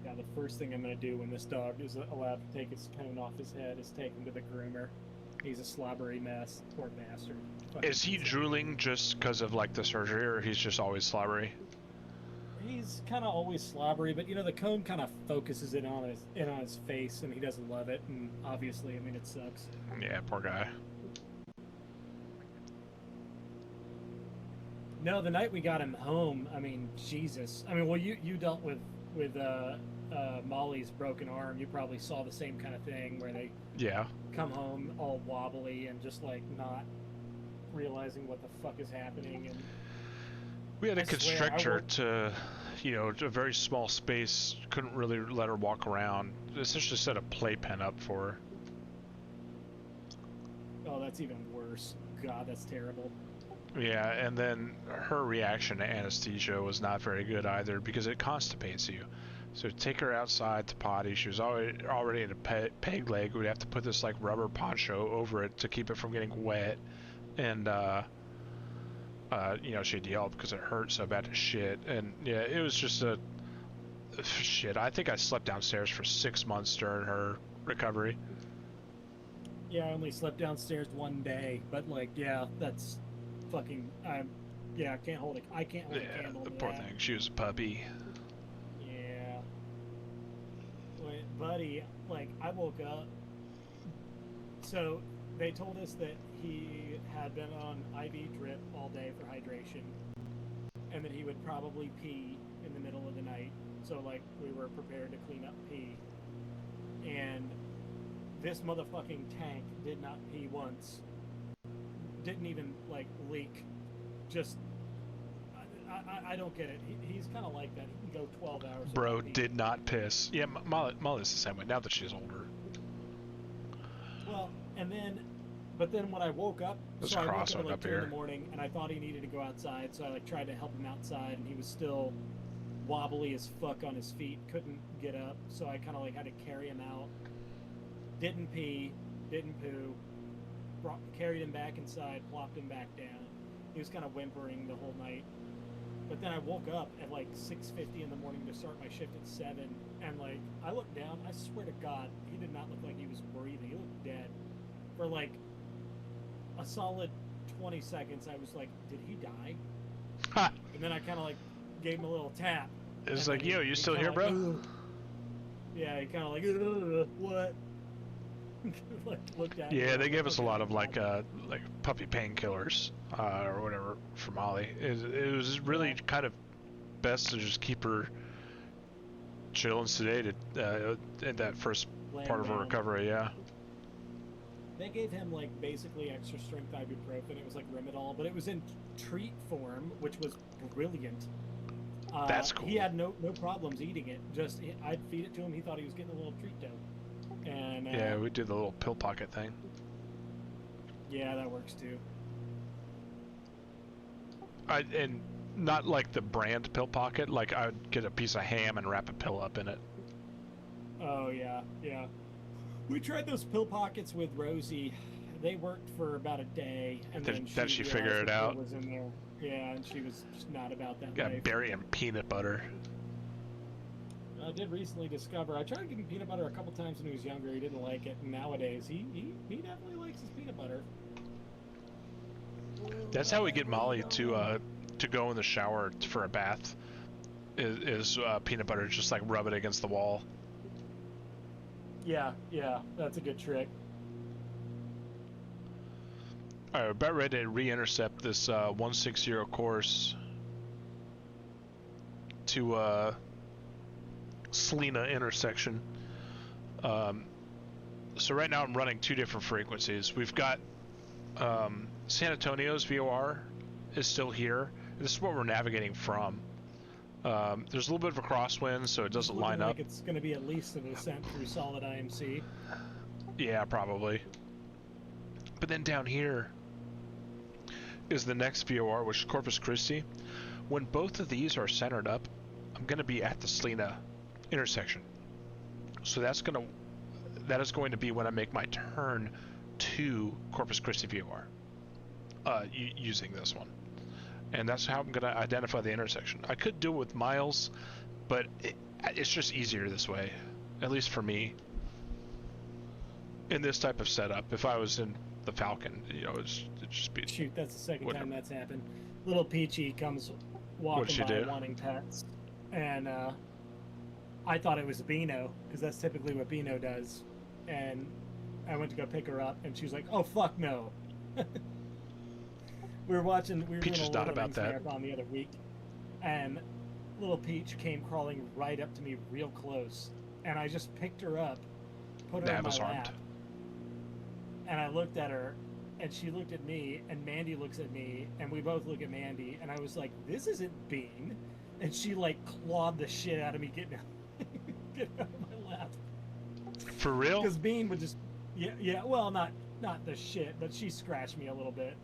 Yeah, the first thing I'm going to do when this dog is allowed to take his cone off his head is take him to the groomer. He's a slobbery mess. Poor bastard. Is he drooling just because of like the surgery, or he's just always slobbery? He's kind of always slobbery, but you know the cone kind of focuses in on his face, and he doesn't love it. And obviously, I mean, it sucks. Yeah, poor guy. No, the night we got him home, I mean, Jesus. I mean, well, you dealt with Molly's broken arm. You probably saw the same kind of thing where they come home all wobbly and just like not realizing what the fuck is happening. And we had to constrict her to you know, a very small space. Couldn't really let her walk around. Essentially set a playpen up for her. Oh, that's even worse. God, that's terrible. Yeah, and then her reaction to anesthesia was not very good either because it constipates you. So take her outside to potty. She was already in a peg leg. We'd have to put this like rubber poncho over it to keep it from getting wet. And you know, she'd yell because it hurt so bad to shit. And yeah, it was just a shit. I think I slept downstairs for 6 months during her recovery. Yeah, I only slept downstairs one day, but like, yeah, that's fucking. Yeah, I can't hold it. I can't hold a candle The to poor that. thing. She was a puppy. Yeah. Wait, buddy, like, I woke up. So they told us that he had been on IV drip all day for hydration, and that he would probably pee in the middle of the night. So like, we were prepared to clean up pee, and this motherfucking tank did not pee once. Didn't even like leak. Just I don't get it. He's kind of like that. He can go 12 hours. Bro without peeing. did not piss. Yeah, Molly's the same way now that she's older. Well, but then when I woke up, There's so I woke up crosswalk at like up 2 in the here. morning, and I thought he needed to go outside, so I like tried to help him outside, and he was still wobbly as fuck on his feet, couldn't get up, so I kind of like had to carry him out. Didn't pee, didn't poo, carried him back inside, plopped him back down. He was kind of whimpering the whole night. But then I woke up at like 6:50 in the morning to start my shift at 7, and like I looked down, I swear to God, he did not look like he was breathing. He looked dead. For like a solid 20 seconds, I was like, did he die? Ha! And then I kind of like gave him a little tap. It's and like, then yo, he you still kinda here, bro? like, "Ugh." Yeah, he kind of like, what? Like, looked at me, Yeah, and they I gave was us a like, lot of "Okay." like puppy painkillers or whatever for Molly. It was really kind of best to just keep her chill and sedated in that first Laying part of her down. recovery. Yeah. They gave him like basically extra strength ibuprofen. It was like Rimadol, but it was in treat form, which was brilliant. That's cool. He had no problems eating it. Just I'd feed it to him. He thought he was getting a little treat dough. And Yeah, we did the little pill pocket thing. yeah, that works too. And not like the brand pill pocket. Like I would get a piece of ham and wrap a pill up in it. Oh yeah, yeah. We tried those pill pockets with Rosie. They worked for about a day, and Then then she realized figured it the pill out. Was in there. Yeah, and she was just not about that Got life. berry and peanut butter. I did recently discover. I tried to give him peanut butter a couple times when he was younger. He didn't like it, and nowadays he definitely likes his peanut butter. That's how we get Molly to go in the shower for a bath. Is peanut butter, just like rub it against the wall. Yeah, that's a good trick. All right, we're about ready to re-intercept this 160 course to Selena intersection. So right now I'm running 2 different frequencies. We've got San Antonio's VOR is still here. This is what we're navigating from. There's a little bit of a crosswind, so it doesn't Looking line like up. it's going to be at least an ascent through solid IMC. Yeah, probably. But then down here is the next VOR, which is Corpus Christi. When both of these are centered up, I'm going to be at the Selena intersection. So that is going to be when I make my turn to Corpus Christi VOR using this one. And that's how I'm going to identify the intersection. I could do it with miles, but it's just easier this way, at least for me. In this type of setup, if I was in the Falcon, it'd just be... Shoot, that's the second Whatever. time that's happened. Little Peachy comes walking What'd she by do? wanting pets, and I thought it was Beano, because that's typically what Beano does. And I went to go pick her up, and she was like, "Oh fuck no." We were Peach doing is a not Lord of the about Rings that. marathon the other week, and little Peach came crawling right up to me real close, and I just picked her up, put her in my Nav is armed. lap, and I looked at her, and she looked at me, and Mandy looks at me, and we both look at Mandy, and I was like, "This isn't Bean." and she like clawed the shit out of me getting out of my lap. For real? Because Bean would just, yeah. Well, not the shit, but she scratched me a little bit.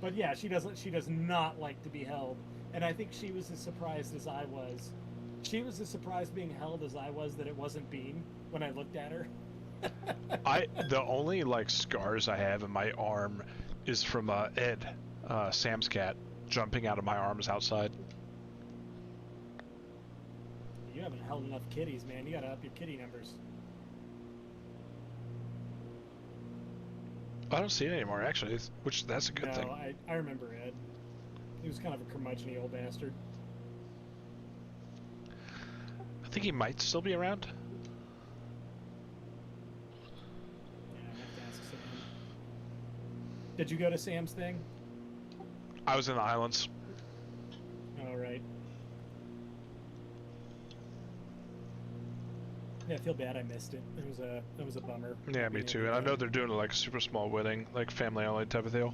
But yeah, she does not like to be held, and I think she was as surprised as I was. She was as surprised being held as I was that it wasn't Bean when I looked at her. The only like scars I have in my arm is from Ed, Sam's cat, jumping out of my arms outside. You haven't held enough kitties, man. You gotta up your kitty numbers. I don't see it anymore, actually, which that's a good thing. No, I remember Ed. He was kind of a curmudgeon-y old bastard. I think he might still be around. Yeah, I have to ask Sam. Did you go to Sam's thing? I was in the islands. Oh, right. Yeah, I feel bad I missed it. It was a bummer. Yeah, me too. And I know they're doing like a super small wedding, like family only type of deal.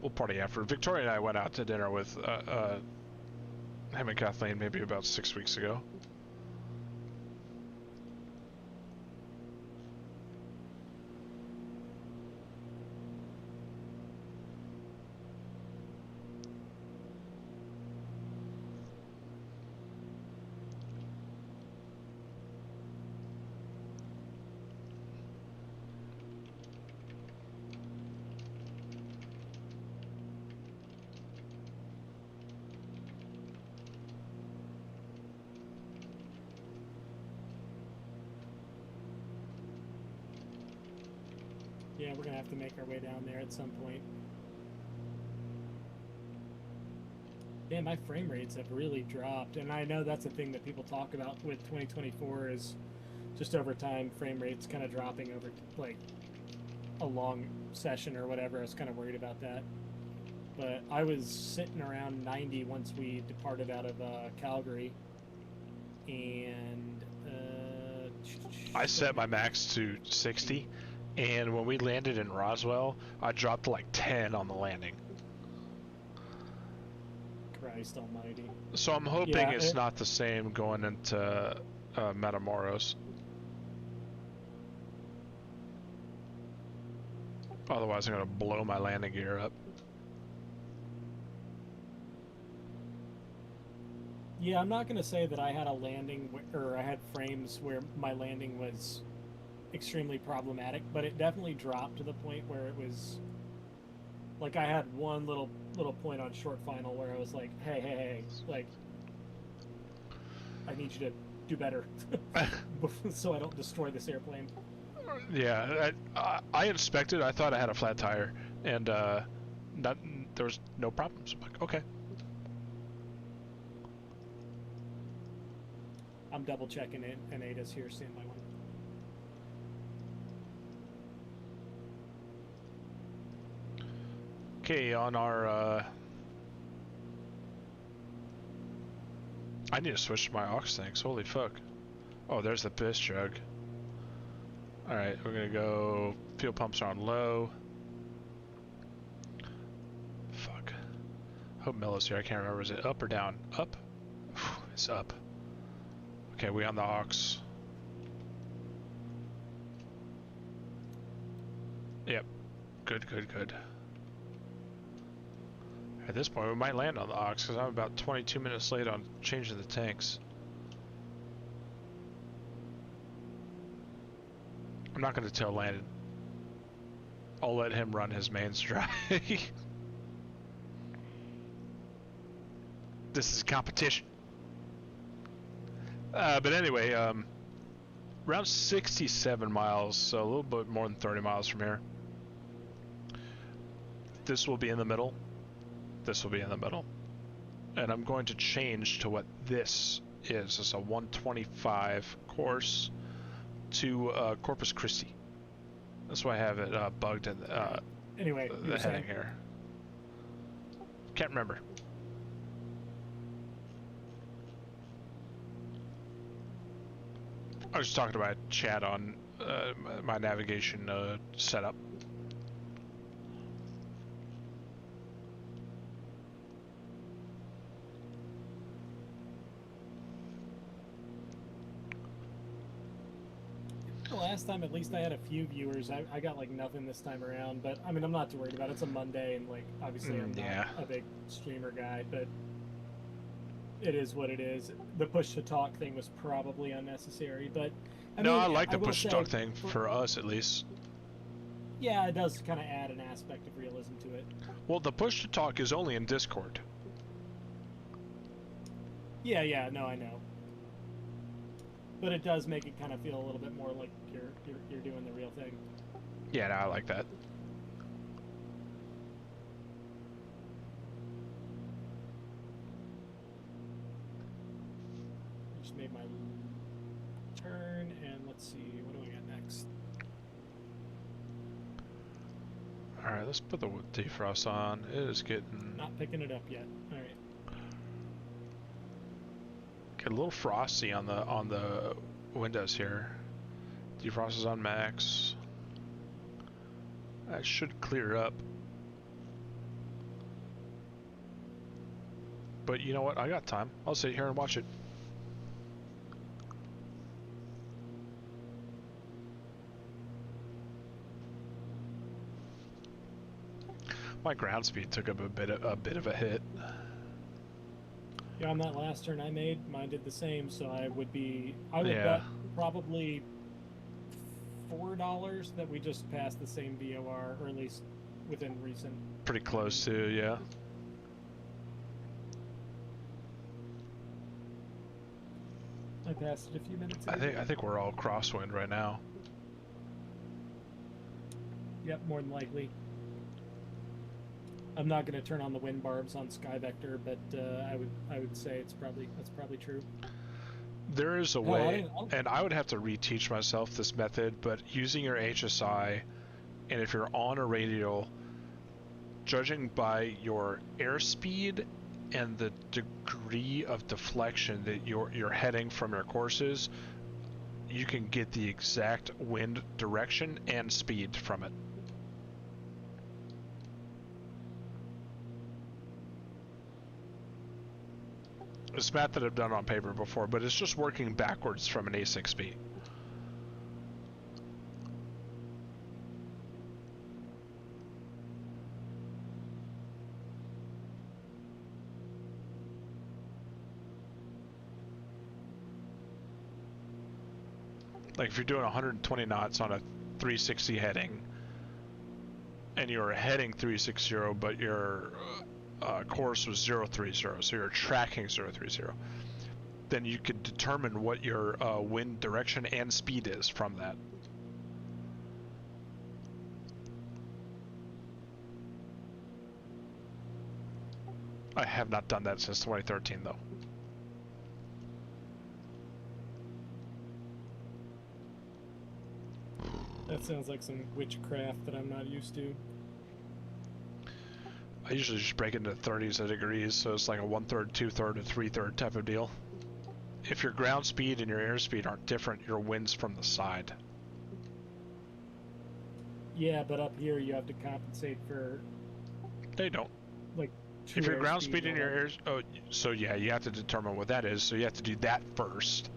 We'll party after. Victoria and I went out to dinner with him and Kathleen maybe about 6 weeks ago. Yeah, we're gonna have to make our way down there at some point. Yeah, my frame rates have really dropped, and I know that's a thing that people talk about with 2024 is just over time frame rates kind of dropping over like a long session or whatever. I was kind of worried about that, but I was sitting around 90 once we departed out of Calgary, and I set my max to 60, and when we landed in Roswell, I dropped to like 10 on the landing. Christ almighty. So I'm hoping Yeah, it's not the same going into Matamoros. Otherwise I'm going to blow my landing gear up. Yeah, I'm not going to say that I had a landing or I had frames where my landing was extremely problematic, but it definitely dropped to the point where it was like I had one little point on short final where I was like, hey, like I need you to do better so I don't destroy this airplane. Yeah, I inspected. I thought I had a flat tire, and there was no problems. I'm like, okay. I'm double checking it, and Ada's here, standby one. Okay, on our I need to switch my aux tanks. Holy fuck. Oh, there's the piss jug. Alright, we're gonna go. Fuel pumps are on low. Fuck. Hope Melo's here. I can't remember. Is it up or down? Up? It's up. Okay, we on the aux. Yep. Good. At this point, we might land on the aux because I'm about 22 minutes late on changing the tanks. I'm not going to tail land it. I'll let him run his mains dry. This is competition. But anyway, around 67 miles, so a little bit more than 30 miles from here. This will be in the middle. This will be in the middle. And I'm going to change to what this is. It's a 125 course to Corpus Christi. That's why I have it bugged in Anyway, the heading here. Can't remember. I was talking about chat on my navigation setup. last time, at least I had a few viewers. I got like nothing this time around, but I mean, I'm not too worried about it. It's a Monday, and like obviously I'm not a big streamer guy, but it is what it is. The push to talk thing was probably unnecessary, but I mean, I like the will push to say, talk thing for us at least. Yeah, it does kind of add an aspect of realism to it. Well, the push to talk is only in Discord. Yeah, no, I know. But it does make it kind of feel a little bit more like you're doing the real thing. Yeah, no, I like that. Just made my turn, and let's see, what do I got next? Alright, let's put the defrost on. It is getting... Not picking it up yet. Alright. Get a little frosty on the windows here. Defrost is on max. That should clear up. But you know what? I got time. I'll sit here and watch it. My ground speed took up a bit of a hit. Yeah, on that last turn I made, mine did the same, so I would Yeah. bet probably $4 that we just passed the same VOR, or at least within recent. Pretty close to, yeah. I passed it a few minutes ago. I think we're all crosswind right now. Yep, more than likely. I'm not going to turn on the wind barbs on SkyVector, but I would say that's probably true. There is a way, and I would have to reteach myself this method, but using your HSI, and if you're on a radial, judging by your airspeed and the degree of deflection that you're heading from your courses, you can get the exact wind direction and speed from it. It's math that I've done on paper before, but it's just working backwards from an A6B. Like if you're doing 120 knots on a 360 heading, and you're heading 360, but your course was 030, so you're tracking 030, then you could determine what your wind direction and speed is from that. I have not done that since 2013 though. That sounds like some witchcraft that I'm not used to. I usually just break into 30s of degrees, so it's like a 1/3, 2/3, and 3/3 type of deal. If your ground speed and your airspeed aren't different, your wind's from the side. Yeah, but up here you have to compensate for. They don't. Like. If your ground speed and your airs, so yeah, you have to determine what that is. So you have to do that first.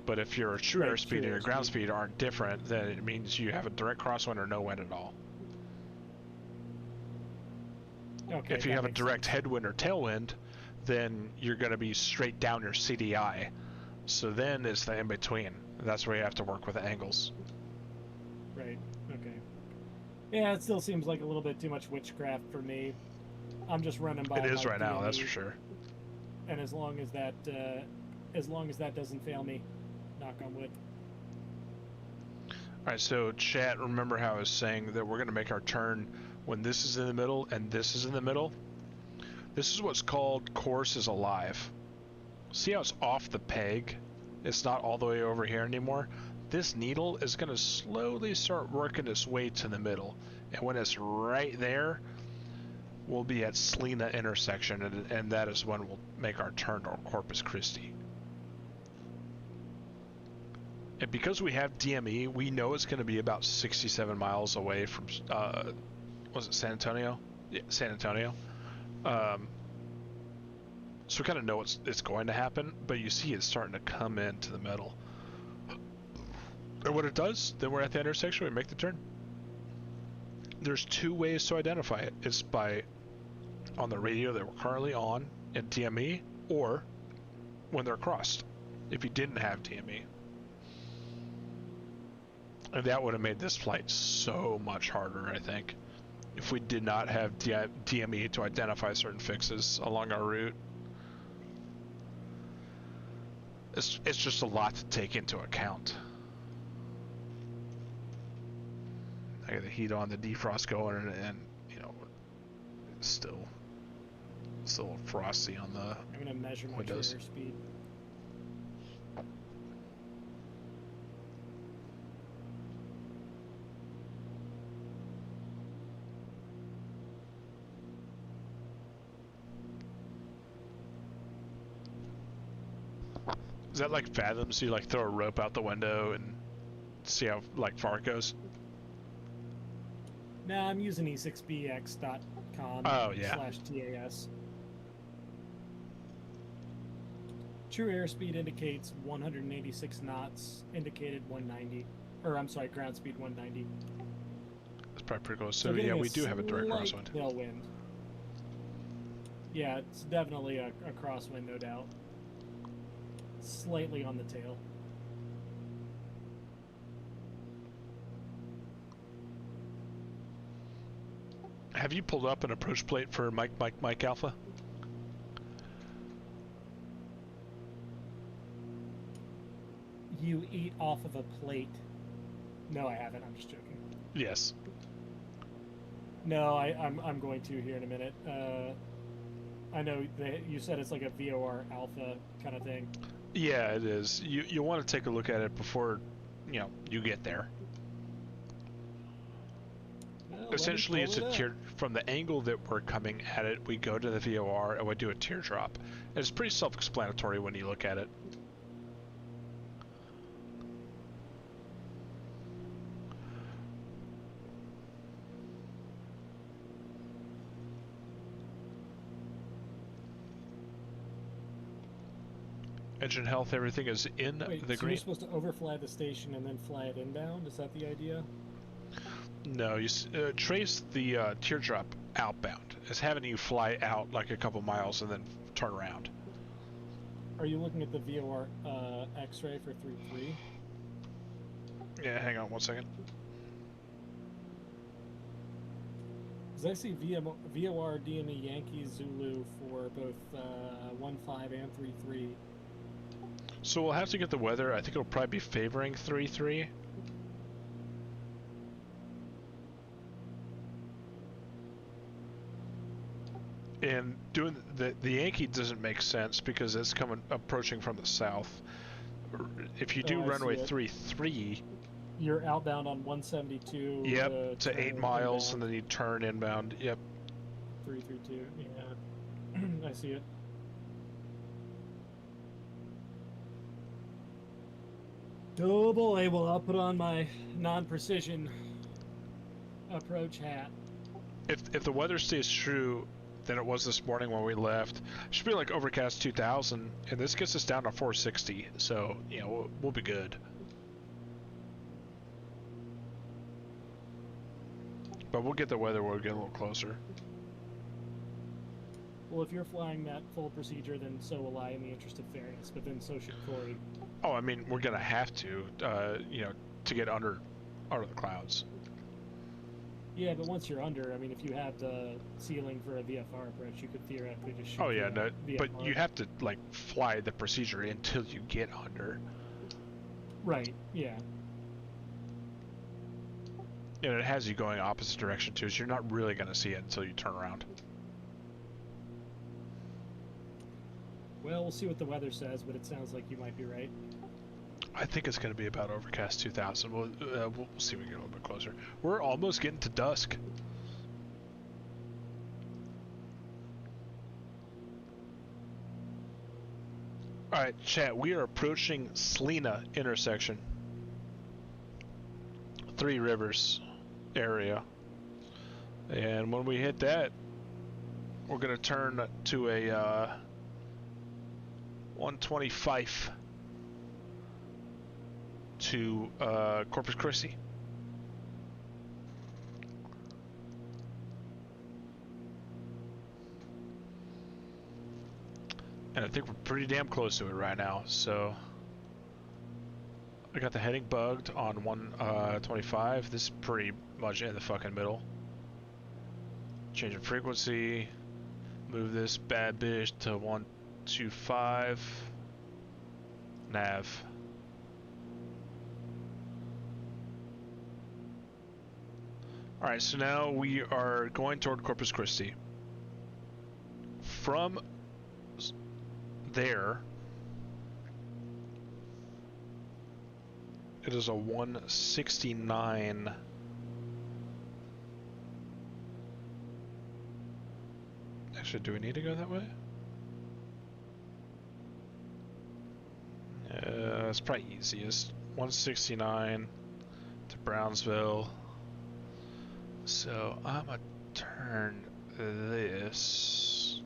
But if your true airspeed and your ground speed aren't different, then it means you have a direct crosswind or no wind at all. Okay, if you have a direct headwind or tailwind, then you're going to be straight down your CDI. So then it's the in between. That's where you have to work with the angles. Right. Okay. Yeah, it still seems like a little bit too much witchcraft for me. I'm just running by. It is my right now, DME, that's for sure. And as long as that doesn't fail me, knock on wood. All right. So chat, remember how I was saying that we're going to make our turn when this is in the middle and this is in the middle? This is what's called course is alive. See how it's off the peg? It's not all the way over here anymore. This needle is going to slowly start working its way to the middle. And when it's right there, we'll be at Selena intersection, and that is when we'll make our turn to Corpus Christi. And because we have DME, we know it's going to be about 67 miles away from, was it San Antonio? Yeah, San Antonio. So we kind of know it's going to happen, but you see it's starting to come into the middle. And what it does, then we're at the intersection, we make the turn. There's two ways to identify it. It's by on the radio that we're currently on in DME, or when they're crossed, if you didn't have DME. And that would have made this flight so much harder, I think, if we did not have DME to identify certain fixes along our route. It's just a lot to take into account. I got the heat on, the defrost going, and you know, it's still frosty on the I'm gonna measure my windows. trigger speed. Is that like Fathoms? You like throw a rope out the window and see how like far it goes? Nah, I'm using e6bx.com Oh, yeah. /TAS. True airspeed indicates 186 knots, indicated 190. Or, I'm sorry, ground speed 190. That's probably pretty close. So getting yeah, we do have a direct slight crosswind. tailwind. Yeah, it's definitely a crosswind, no doubt. Slightly on the tail. Have you pulled up an approach plate for Mike Alpha? You eat off of a plate. No, I haven't. I'm just joking. Yes. No, I'm going to here in a minute. I know you said it's like a VOR alpha kind of thing. Yeah, it is. You want to take a look at it before, you know, you get there. Well, let me Essentially, pull it's it a up. tear from the angle that we're coming at it. We go to the VOR and we do a teardrop. And it's pretty self-explanatory when you look at it. Engine health, everything is in Wait, the so green. you're supposed to overfly the station and then fly it inbound? Is that the idea? No, you trace the teardrop outbound. It's having you fly out like a couple miles and then turn around. Are you looking at the VOR X-ray for 3-3? Yeah, hang on one second. Because I see VOR DME Yankee Zulu for both 1-5 and 3-3. So we'll have to get the weather. I think it'll probably be favoring 3-3. And doing the Yankee doesn't make sense because it's approaching from the south. If you do Oh, I runway see it. 33, You're outbound on 172. yep, to 8 turn miles, inbound, and then you turn inbound. Yep. 332. Yeah, I see it. Oh boy, well I'll put on my non-precision approach hat. If the weather stays true than it was this morning when we left, it should be like overcast 2000, and this gets us down to 460. So you know we'll be good. But we'll get the weather when we get a little closer. Well, if you're flying that full procedure, then so will I in the interest of fairness, but then so should Corey. Oh, I mean we're gonna have to, you know, to get under the clouds. Yeah, but once you're under, I mean, if you have the ceiling for a VFR approach, you could theoretically just shoot. Oh yeah, through no, a but VFR. you have to like fly the procedure until you get under. Right. Yeah. And it has you going opposite direction too, so you're not really gonna see it until you turn around. Well, we'll see what the weather says, but it sounds like you might be right. I think it's going to be about overcast 2000. We'll see when we get a little bit closer. We're almost getting to dusk. Alright, chat, we are approaching Selena intersection. Three Rivers area. And when we hit that, we're going to turn to a 125. to Corpus Christi. And I think we're pretty damn close to it right now, so I got the heading bugged on 125. This is pretty much in the fucking middle. Change of frequency. Move this bad bitch to 125. Nav. Alright, so now we are going toward Corpus Christi. From there, it is a 169. Actually, do we need to go that way? It's probably easiest. 169 to Brownsville. So I'm gonna turn this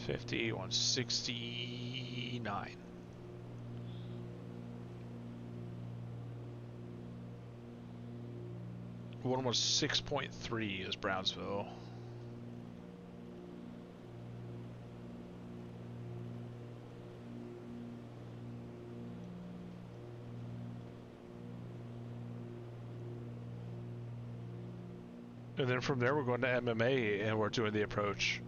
50, 169. One was 6.3 is Brownsville. And then from there we're going to MMA and we're doing the approach.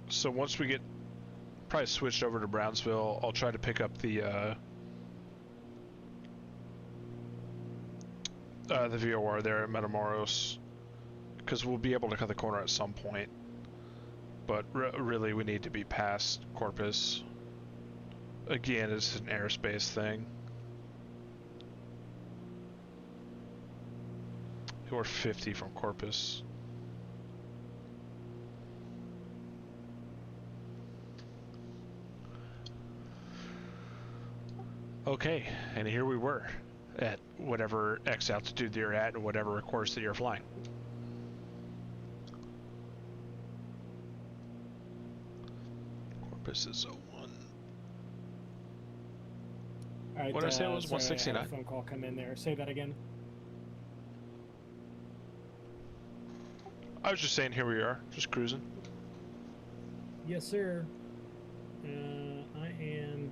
So once we get probably switched over to Brownsville, I'll try to pick up the VOR there at Matamoros, because we'll be able to cut the corner at some point. But really we need to be past Corpus. Again, it's an airspace thing. We're 50 from Corpus. Okay, and here we were at whatever X altitude you're at and whatever course that you're flying. Corpus is 01. All right, What did I say it was? sorry, I had 169? a phone call come in there. Say that again. I was just saying, here we are, just cruising. Yes, sir. I am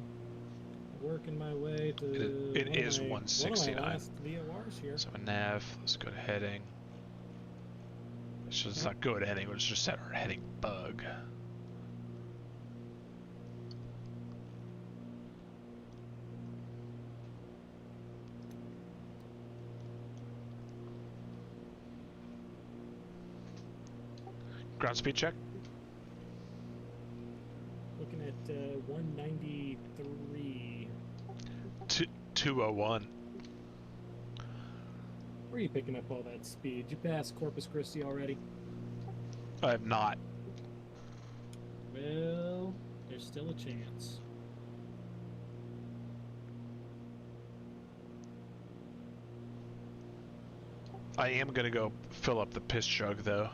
working my way to. It is one of my 169. last VORs here. So a nav, let's go to heading. It's not go to heading, let's just set our heading bug. Ground speed check. Looking at 193. 201. Where are you picking up all that speed? Did you pass Corpus Christi already? I have not. Well, there's still a chance. I am gonna go fill up the piss jug though.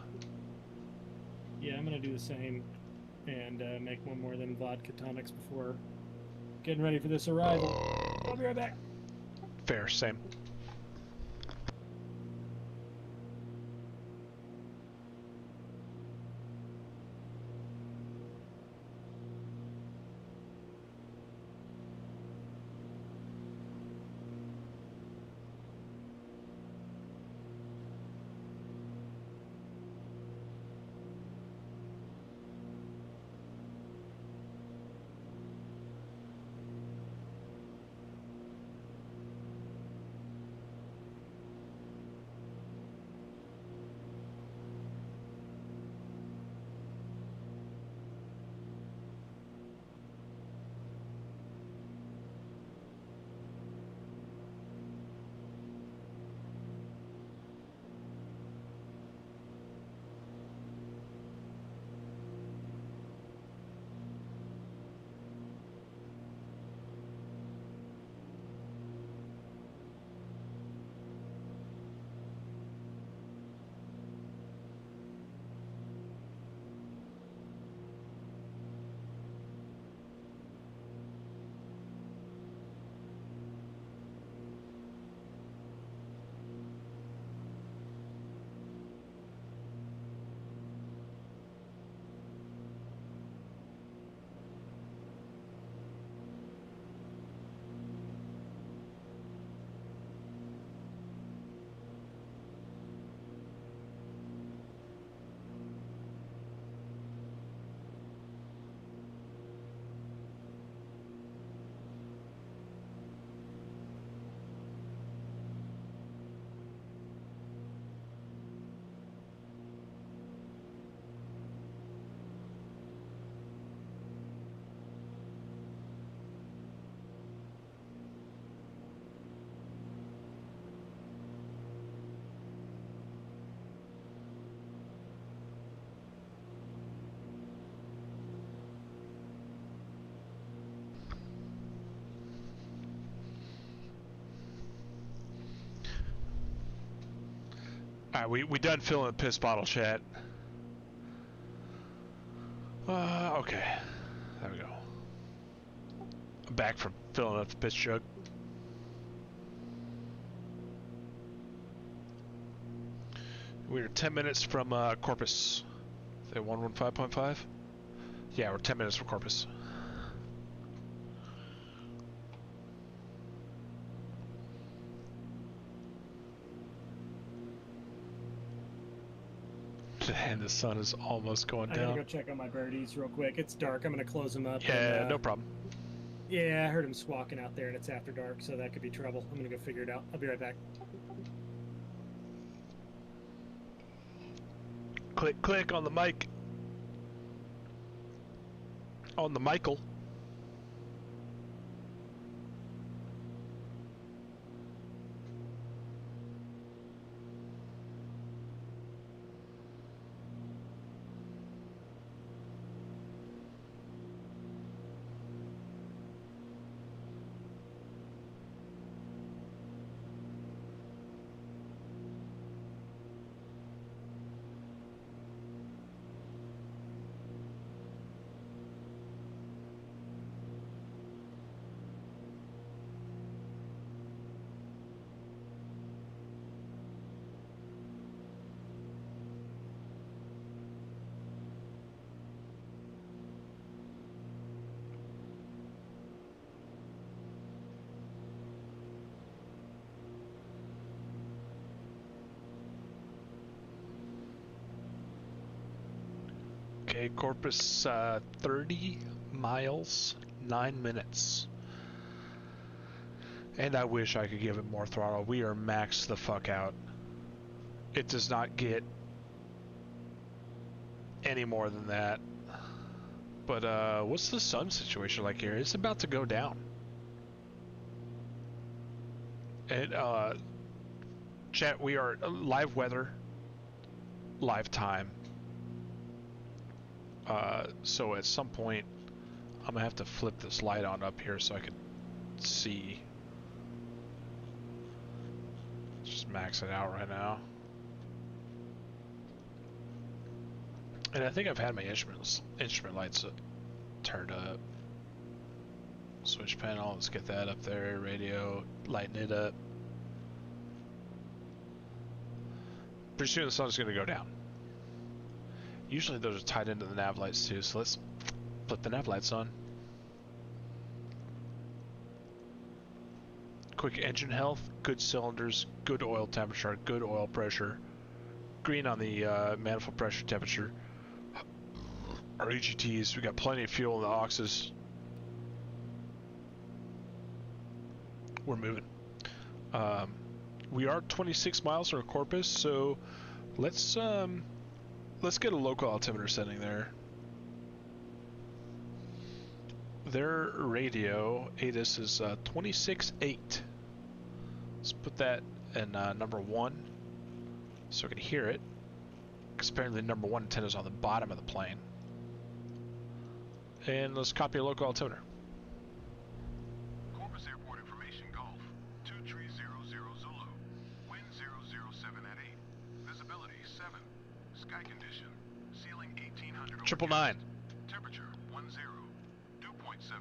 Yeah, I'm gonna do the same and make one more of them vodka tonics before getting ready for this arrival. I'll be right back. Fair, same. Alright, we done filling the piss bottle, chat. Okay. There we go. I'm back from filling up the piss jug. We're 10 minutes from Corpus. Is that 115.5? Yeah, we're 10 minutes from Corpus. And the sun is almost going I gotta down. go check on my birdies real quick. It's dark. I'm gonna close them up. Yeah, and, no problem. Yeah, I heard him squawking out there, and it's after dark, so that could be trouble. I'm gonna go figure it out. I'll be right back. Click, click on the mic. On the Michael. Okay, Corpus, 30 miles, 9 minutes. And I wish I could give it more throttle. We are maxed the fuck out. It does not get any more than that. But, what's the sun situation like here? It's about to go down. And, chat, we are live weather, live time. So at some point, I'm gonna have to flip this light on up here so I can see. Just max it out right now. And I think I've had my instrument lights turned up. Switch panel, let's get that up there. Radio, lighten it up. Pretty soon the sun's gonna go down. Usually those are tied into the nav lights too, so let's put the nav lights on. Quick engine health, good cylinders, good oil temperature, good oil pressure. Green on the manifold pressure temperature. Our EGTs, we got plenty of fuel in the auxes. We're moving. We are 26 miles from Corpus, so let's get a local altimeter setting there. Their radio ATIS is 26.8. Let's put that in number 1 so we can hear it. Because apparently number 1 antenna is on the bottom of the plane. And let's copy a local altimeter. Corpus Airport information, Golf 2300 Zulu. Wind 007 at 8. Visibility 7. Sky condition. Ceiling 1800. 999. Temperature 10. Dew point 7.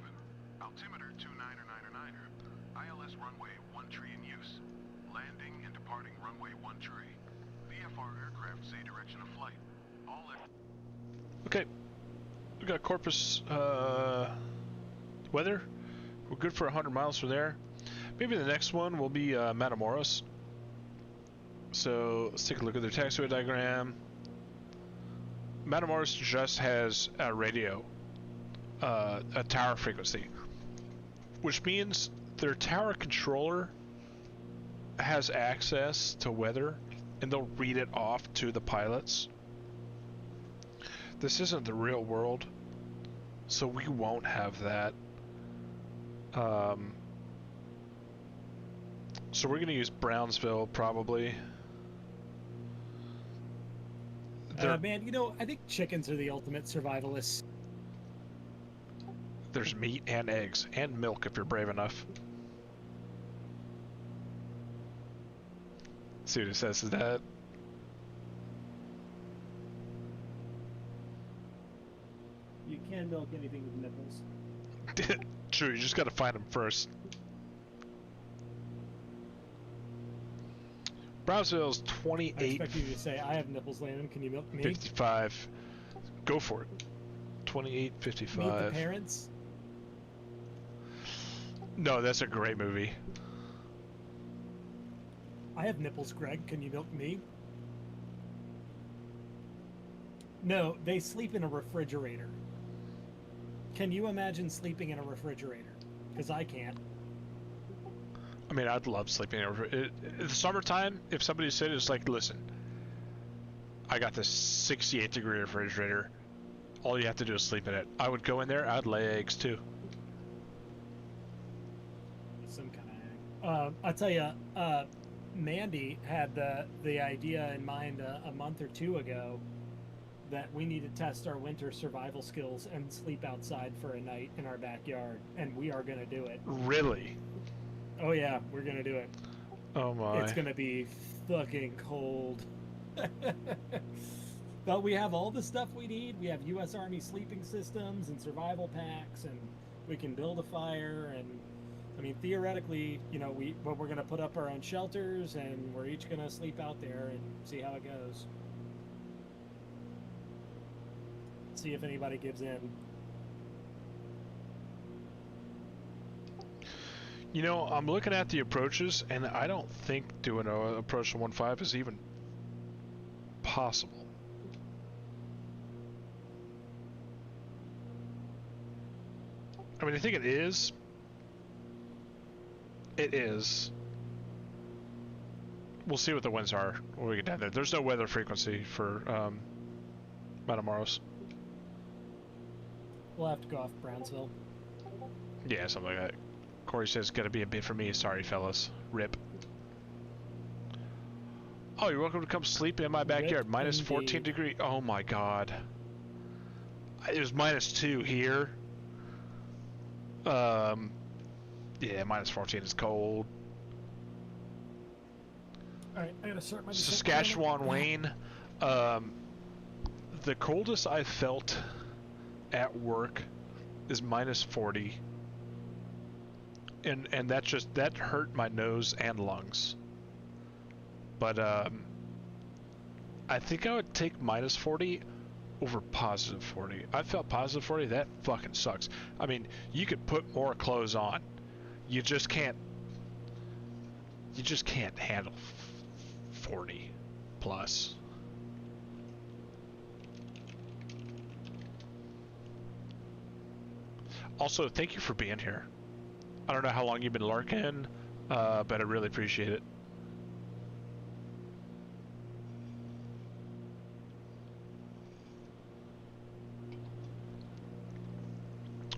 Altimeter 29er. ILS runway 1 tree in use. Landing and departing runway 1 tree. VFR aircraft say direction of flight. All Okay. We got Corpus weather. We're good for 100 miles from there. Maybe the next one will be Matamoros. So let's take a look at their taxiway diagram. Matamoros just has a radio, a tower frequency, which means their tower controller has access to weather, and they'll read it off to the pilots. This isn't the real world, so we won't have that. So we're going to use Brownsville probably. Man, you know, I think chickens are the ultimate survivalists. There's meat and eggs and milk if you're brave enough. See what it says to that? You can milk anything with nipples. True, you just gotta find them first. Brownsville's I 28. expect you to say, I have nipples, Landon. Can you milk me? 55. Go for it. Meet the 28.55. Parents? No, that's a great movie. I have nipples, Greg. Can you milk me? No, they sleep in a refrigerator. Can you imagine sleeping in a refrigerator? Because I can't. I mean, I'd love sleeping in the summertime. If somebody said it's like, listen, I got this 68-degree refrigerator. All you have to do is sleep in it. I would go in there. I'd lay eggs too. Some kind of egg. I'll tell you, Mandy had the idea in mind a month or two ago that we need to test our winter survival skills and sleep outside for a night in our backyard, and we are going to do it. Really? Oh yeah, we're going to do it. Oh my. It's going to be fucking cold. But we have all the stuff we need. We have U.S. Army sleeping systems and survival packs, and we can build a fire. And I mean, theoretically, you know, we're going to put up our own shelters, and we're each going to sleep out there and see how it goes. See if anybody gives in. You know, I'm looking at the approaches, and I don't think doing an approach to 1.5 is even possible. I mean, I think it is. It is. We'll see what the winds are when we get down there. There's no weather frequency for Matamoros. We'll have to go off Brownsville. Yeah, something like that. Corey says it's gonna be a bit for me. Sorry, fellas. Rip. Oh, you're welcome to come sleep in my backyard. Rip Minus indeed. 14 degree. Oh my god. It was -2 here. Yeah, minus 14 is cold. Alright, I gotta start my descent. Saskatchewan, Wayne. The coldest I felt at work is minus 40. And that hurt my nose and lungs. But I think I would take minus 40 over positive 40. I felt positive 40, that fucking sucks. I mean, you could put more clothes on. You just can't handle 40 plus. Also, thank you for being here. I don't know how long you've been lurking, but I really appreciate it.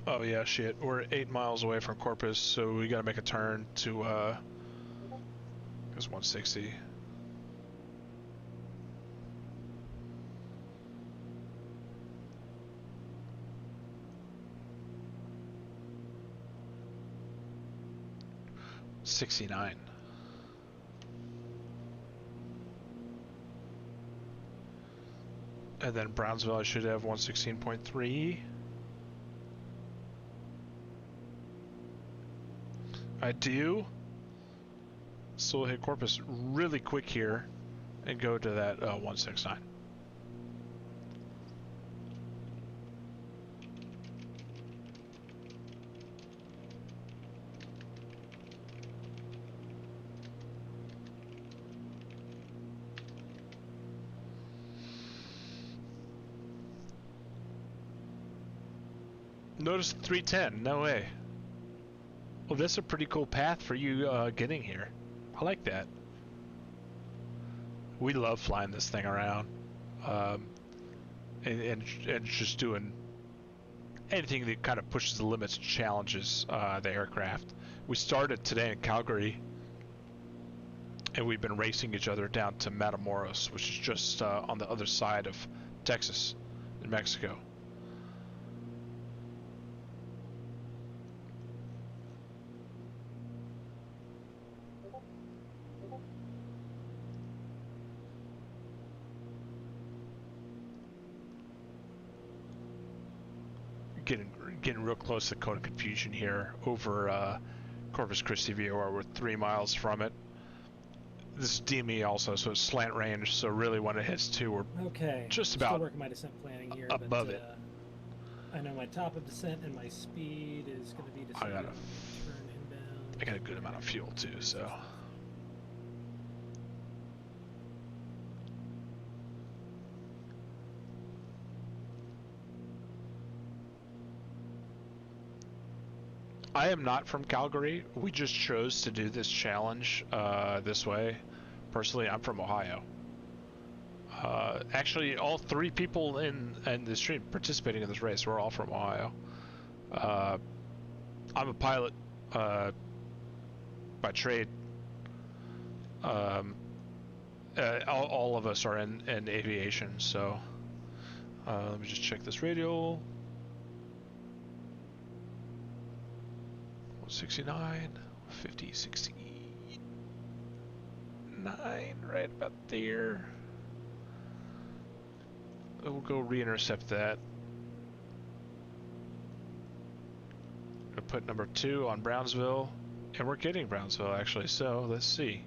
Oh yeah, shit. We're 8 miles away from Corpus, so we gotta make a turn to, it's 160. $69. And then Brownsville, I should have 116.3. I do. So we'll hit Corpus really quick here and go to that 169. Notice 310, no way. Well, that's a pretty cool path for you getting here. I like that. We love flying this thing around, and just doing anything that kind of pushes the limits, challenges the aircraft. We started today in Calgary, and we've been racing each other down to Matamoros, which is just on the other side of Texas, in Mexico. getting real close to Cone of Confusion here over Corpus Christi VOR. We're 3 miles from it. This is DME also, so it's slant range. So really, when it hits 2, we're Okay. just Still about working my descent planning here. above but, it. I know my top of descent and my speed is going to be I got decided on turn inbound. I got a good amount of fuel too, so. I am not from Calgary. We just chose to do this challenge this way. Personally, I'm from Ohio. Actually, all 3 people in the stream participating in this race were all from Ohio. I'm a pilot by trade. All of us are in aviation, so let me just check this radial. 69, 50, 69, right about there. We'll go re-intercept that. We'll put number 2 on Brownsville, and we're getting Brownsville actually, so let's see.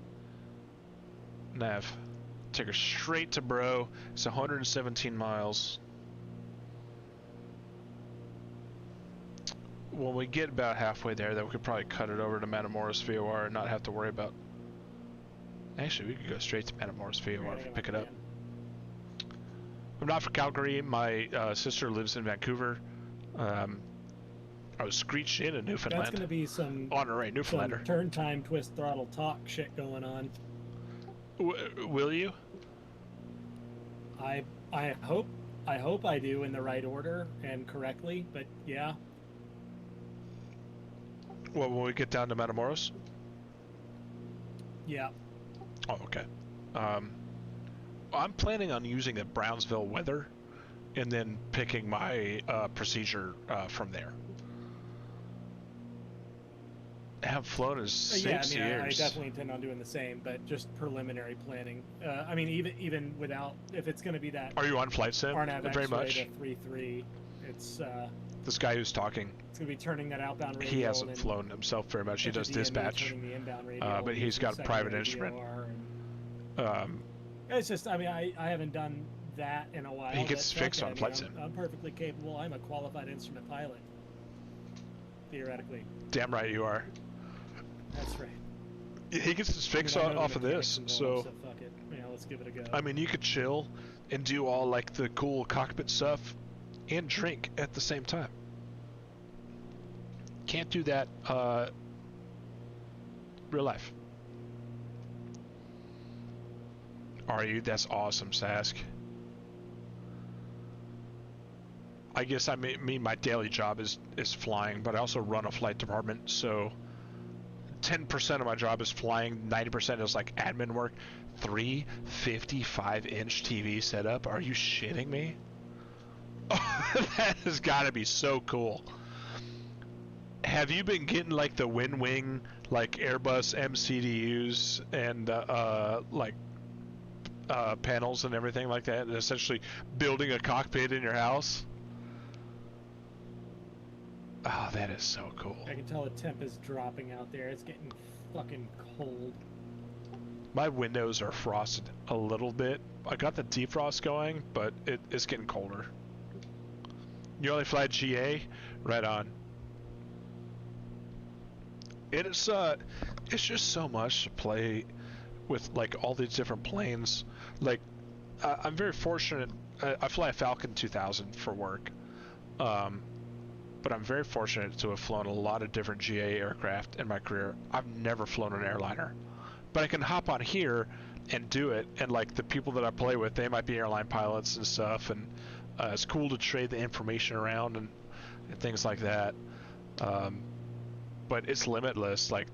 Nav, take her straight to Bro. It's 117 miles. When we get about halfway there, then we could probably cut it over to Matamoros VOR and not have to worry about. Actually, we could go straight to Matamoros VOR if we pick it up. I'm not from Calgary. My sister lives in Vancouver. I was screeched in Newfoundland. That's going to be some honorary Newfoundlander. Some turn time, twist throttle talk shit going on. Will you? I hope I do in the right order and correctly, but yeah. Well, when we get down to Matamoros? Yeah. Oh, okay. I'm planning on using the Brownsville weather and then picking my procedure from there. I have flown in 6 years. I definitely intend on doing the same, but just preliminary planning. I mean, even without, if it's going to be that. Are you on flight sim? RNAV Very much. To 3.3, it's. This guy who's talking. It's going to be turning that outbound radio. He hasn't flown himself very much. He does dispatch. The inbound radio, but he's got a private instrument. It's just, I mean, I haven't done that in a while. He gets fixed on flight sim. I'm perfectly capable. I'm a qualified instrument pilot. Theoretically. Damn right you are. That's right. He gets his fix off of this, so fuck it. Yeah, let's give it a go. I mean, you could chill and do all like the cool cockpit stuff and drink at the same time. Can't do that real life. Are you? That's awesome, Sask. I guess I mean my daily job is flying, but I also run a flight department, so 10% of my job is flying, 90% is like admin work. 3 55-inch TV setup? Are you shitting me? That has got to be so cool. Have you been getting like the WinWing, like Airbus MCDUs and panels and everything like that, and essentially building a cockpit in your house? Oh, that is so cool. I can tell the temp is dropping out there. It's getting fucking cold. My windows are frosted a little bit. I got the defrost going, but it's getting colder. You only fly GA? Right on. It's just so much to play with, like, all these different planes. Like, I'm very fortunate. I fly a Falcon 2000 for work. But I'm very fortunate to have flown a lot of different GA aircraft in my career. I've never flown an airliner. But I can hop on here and do it, and like the people that I play with, they might be airline pilots and stuff, and it's cool to trade the information around and things like that. But it's limitless. Like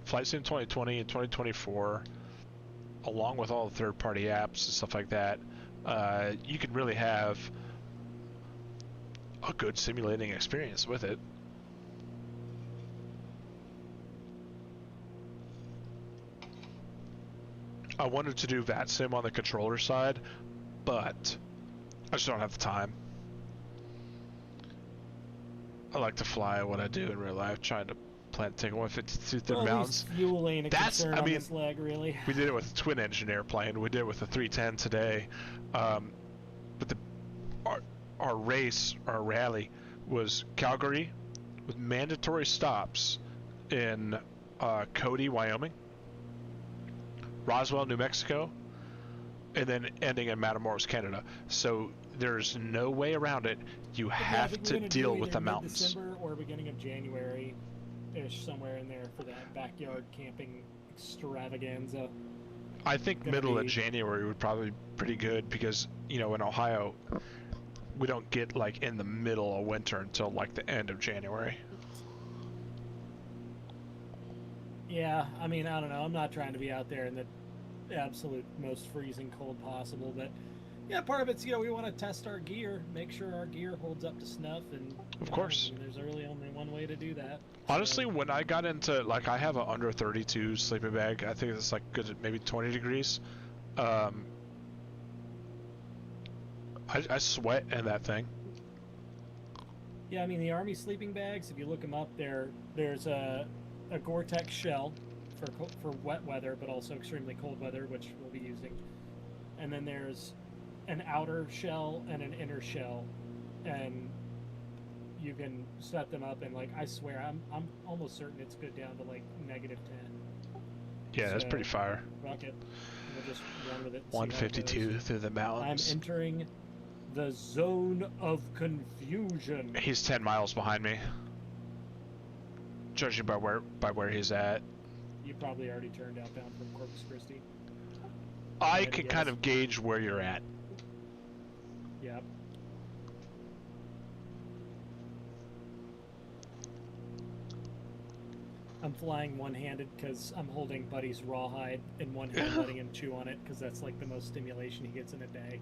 Flight Sim 2020 and 2024, along with all the third-party apps and stuff like that, you can really have a good simulating experience with it. I wanted to do VATSIM on the controller side, but I just don't have the time. I like to fly what I do in real life, trying to plant tickle 152 through the Well, at mountains. least fuel ain't a That's- concern I on mean, this leg, really. We did it with a twin engine airplane. We did it with a 310 today. But our race, our rally, was Calgary with mandatory stops in Cody, Wyoming, Roswell, New Mexico, and then ending in Matamoros, Canada. So there's no way around it. You But yeah, I have think we're to gonna do deal with either the mountains. Mid-December or beginning of January-ish, somewhere in there for that backyard camping extravaganza. I think Gonna middle of be- January would probably be pretty good because, you know, in Ohio, we don't get like in the middle of winter until like the end of January. Yeah, I mean, I don't know. I'm not trying to be out there in the absolute most freezing cold possible, but yeah, part of it's, you know, we want to test our gear, make sure our gear holds up to snuff, and Of course. I mean, there's really only one way to do that. Honestly, So, when I got into, like, I have a under 32 sleeping bag. I think it's like good at maybe 20 degrees. I sweat in that thing. yeah, I mean, the Army sleeping bags, if you look them up, there's a Gore-Tex shell for wet weather, but also extremely cold weather, which we'll be using. And then there's an outer shell and an inner shell, and you can set them up, and like I swear, I'm almost certain it's good down to like -10. Yeah, that's So, pretty fire. Fuck it, we'll just run with it. and see how it 152 goes. through the I'm mountains. entering the zone of confusion. He's 10 miles behind me. Judging by where he's at. You probably already turned outbound from Corpus Christi. I I'd can guess. kind of gauge where you're at. Yep. I'm flying one-handed because I'm holding Buddy's rawhide in one hand, letting him chew on it because that's like the most stimulation he gets in a day.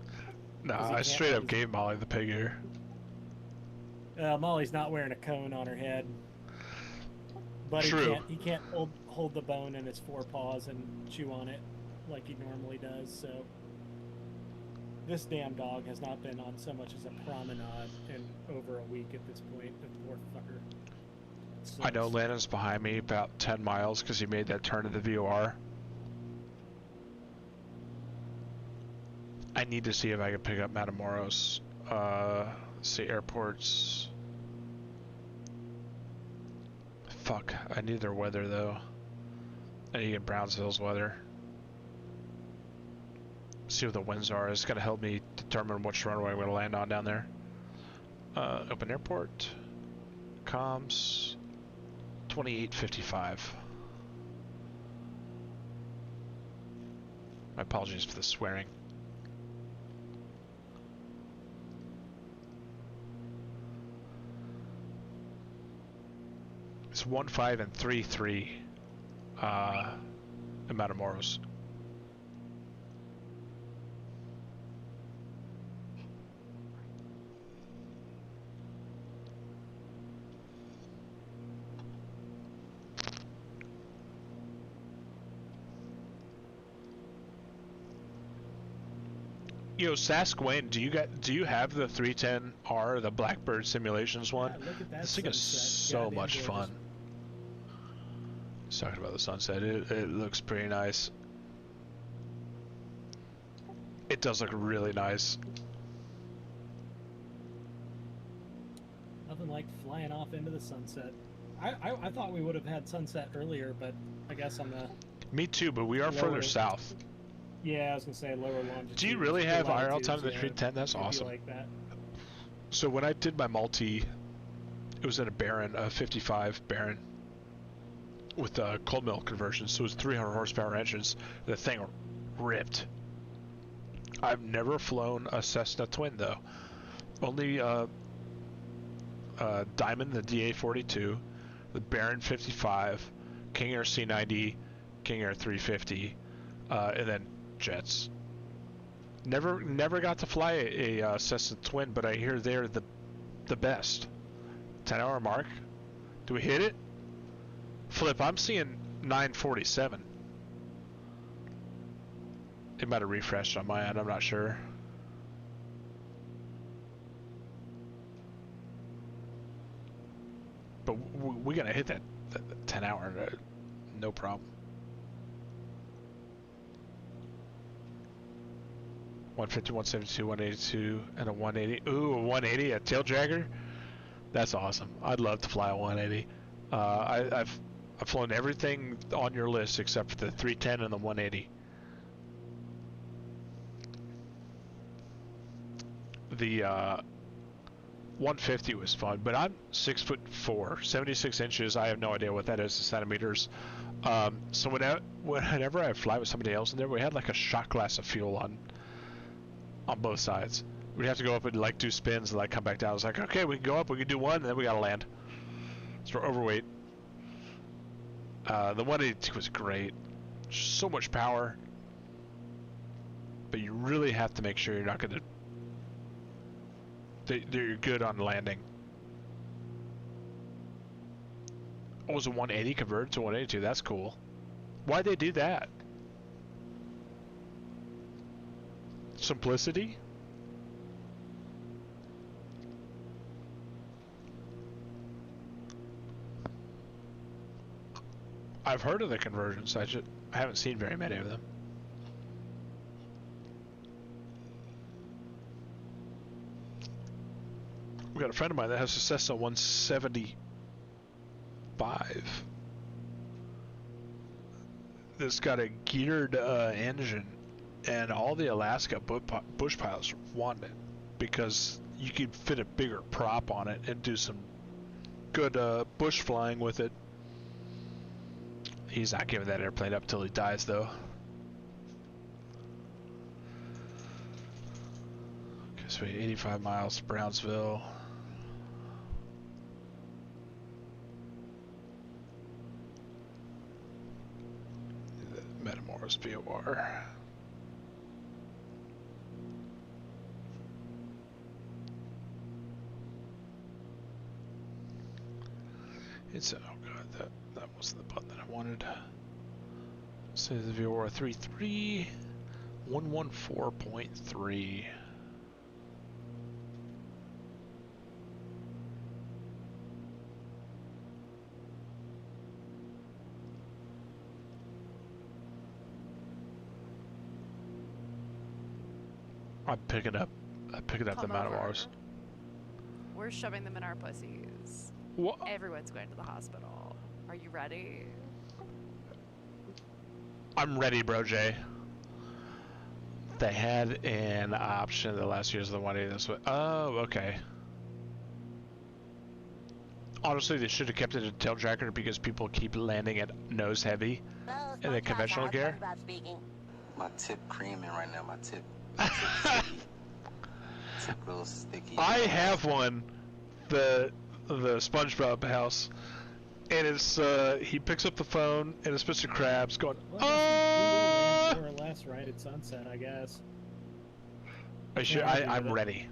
No, 'Cause he I can't straight up use- gave Molly the pig ear. Molly's not wearing a cone on her head. Buddy True. he can't hold the bone in his forepaws and chew on it like he normally does. So this damn dog has not been on so much as a promenade in over a week at this point. The poor fucker. I know Sucks. Landon's behind me about 10 miles because he made that turn to the VOR. I need to see if I can pick up Matamoros. See airports. Fuck, I need their weather though. I need to get Brownsville's weather. See what the winds are. It's gonna help me determine which runway I'm gonna land on down there. Open airport. Comms. 2855. My apologies for the swearing. It's 15 and 33 in Matamoros. Yo, Sasquatch, do you have the 310R, the Blackbird Simulations one? Yeah, look at that This thing is sunset. so Goddamn much gorgeous. fun. Talking about the sunset, it looks pretty nice. It does look really nice. Nothing like flying off into the sunset. I thought we would have had sunset earlier, but I guess on the Me too, but we are further Lower. south. yeah, I was gonna say lower longitude. Do you really have IRL latitudes, time in the yeah, 310? That's it'd be awesome. Like that. So when I did my multi, it was in a Baron, a 55 Baron, with cold mill conversion, so it was 300 horsepower engines. The thing ripped. I've never flown a Cessna Twin though. Only Diamond, the DA-42, the Baron 55, King Air C90, King Air 350, and then jets. Never got to fly a Cessna Twin, but I hear they're the best. 10-hour mark. Do we hit it? Flip, I'm seeing 947. It might have refreshed on my end, I'm not sure. but we're gonna hit that 10-hour, no problem. 150, 172, 182, and a 180. Ooh, a 180, a tail dragger? That's awesome. I'd love to fly a 180. I've flown everything on your list except for the 310 and the 180. The 150 was fun, but I'm 6'4", 76 inches. I have no idea what that is in centimeters. So whenever I fly with somebody else in there, we had like a shot glass of fuel on both sides. We'd have to go up and like do spins and like come back down. I was like, okay, we can go up, we can do one, and then we gotta land. So we're overweight. The 182 was great. So much power. But you really have to make sure you're not gonna that you're good on landing. Oh, was a 180 converted to 182? That's cool. Why'd they do that? Simplicity? I've heard of the conversions. I haven't seen very many of them. We got a friend of mine that has a Cessna 175 that's got a geared engine, and all the Alaska bush pilots want it because you can fit a bigger prop on it and do some good bush flying with it. He's not giving that airplane up till he dies, though. Okay, so 85 miles to Brownsville. Metamoros VOR. It's oh god, that wasn't the button that I wanted. Say the VOR 33114.3. I'm picking up the Metamoros. We're shoving them in our pussies. What? Everyone's going to the hospital. Are you ready? I'm ready, bro, Jay. They had an option the last years of the 180 this way. Oh, okay. Honestly, they should have kept it a tail dragger because people keep landing at nose heavy in the conventional gear. My tip creaming right now. My tip real sticky. I have one, the SpongeBob house, and it's he picks up the phone and it's Mr. Krabs going, More or less right at sunset, I guess. I'm ready.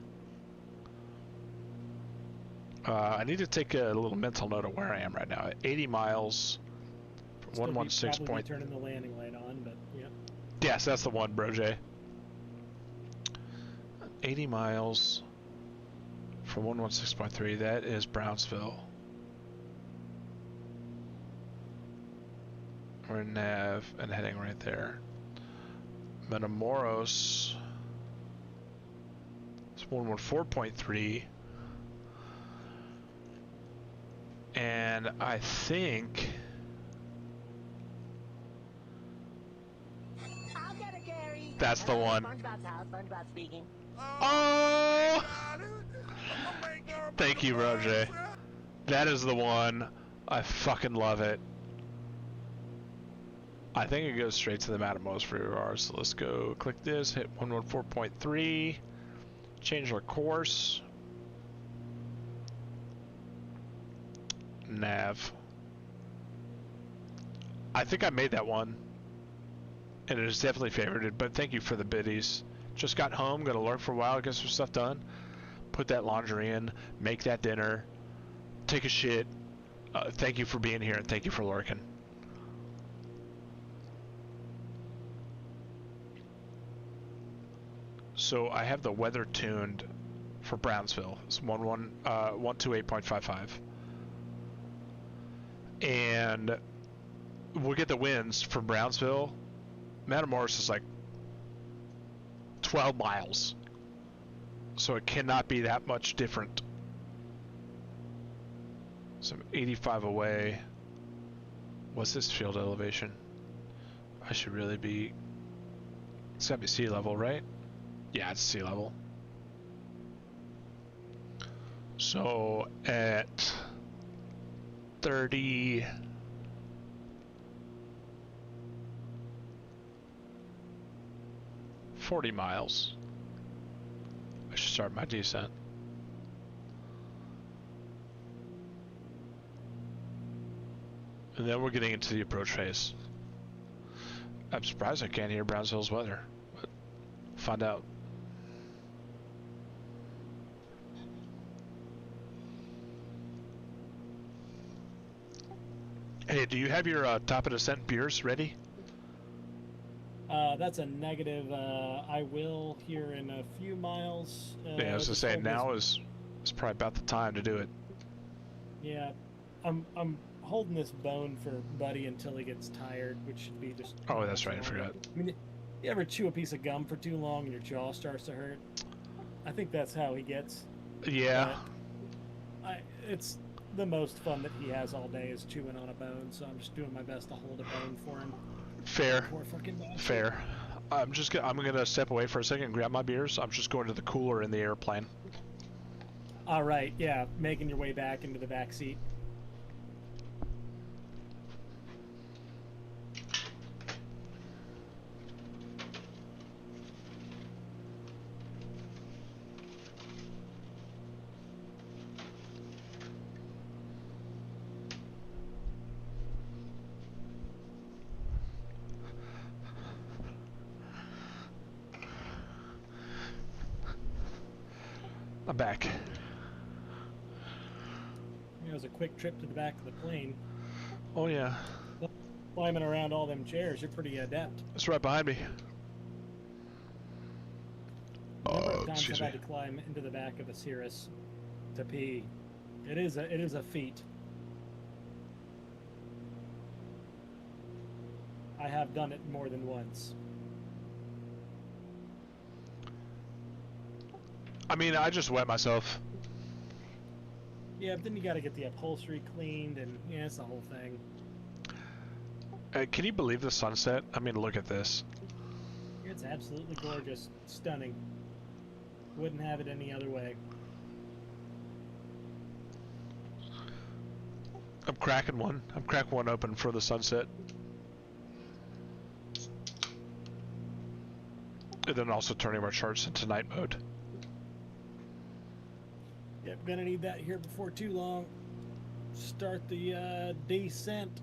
I need to take a little mental note of where I am right now. 80 miles from 116 point. Turning the landing light on, but yeah. Yes, that's the one, bro, Jay. 80 miles from 116.3. That is Brownsville. We're in nav and heading right there. Metamoros. It's 114.3. And I think that's the one. SpongeBob speaking. Oh! Thank you, Roger. That is the one. I fucking love it. I think it goes straight to the Matamoros for yours. So let's go click this, hit 114.3, change our course. Nav. I think I made that one. And it is definitely favorited, but thank you for the biddies. Just got home, gonna lurk for a while, get some stuff done. Put that laundry in, make that dinner, take a shit. Thank you for being here and thank you for lurking. So I have the weather tuned for Brownsville. It's 128.55. and we'll get the winds from Brownsville. Matamoros is like 12 miles, so it cannot be that much different. So I'm 85 away. What's this field elevation? I should really be... It's gotta be sea level, right? Yeah, it's sea level. So at 30... 40 miles, I should start my descent. And then we're getting into the approach phase. I'm surprised I can't hear Brownsville's weather, but find out. Hey, do you have your top of descent beers ready? That's a negative. I will here in a few miles. Yeah, I was gonna say now is probably about the time to do it. Yeah, I'm holding this bone for Buddy until he gets tired, which should be just. Oh, that's right. I forgot. I mean, you ever chew a piece of gum for too long and your jaw starts to hurt? I think that's how he gets. Yeah. It's the most fun that he has all day is chewing on a bone, so I'm just doing my best to hold a bone for him. Fair. Poor fucking bastard. Fair. I'm gonna step away for a second and grab my beers. I'm just going to the cooler in the airplane. All right, yeah, making your way back into the back seat. I'm back. It was a quick trip to the back of the plane. Oh yeah. Climbing around all them chairs, you're pretty adept. It's right behind me. Number of times I've had to climb into the back of a Cirrus to pee. It is a feat. I have done it more than once. I mean, I just wet myself. Yeah, but then you got to get the upholstery cleaned, and yeah, it's the whole thing. Can you believe the sunset? I mean, look at this. It's absolutely gorgeous, stunning. Wouldn't have it any other way. I'm cracking one. I'm cracking one open for the sunset. And then also turning our charts into night mode. Yep, gonna need that here before too long. Start the descent.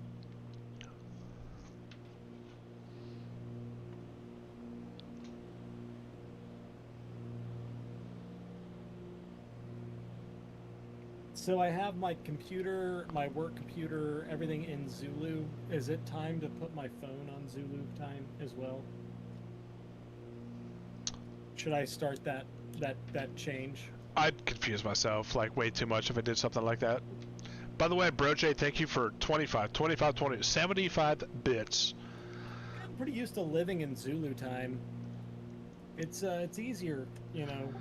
So I have my computer, my work computer, everything in Zulu. Is it time to put my phone on Zulu time as well? Should I start that change? I'd confuse myself like way too much if I did something like that. By the way, BroJ, thank you for 75 bits. I'm pretty used to living in Zulu time. It's easier, you know.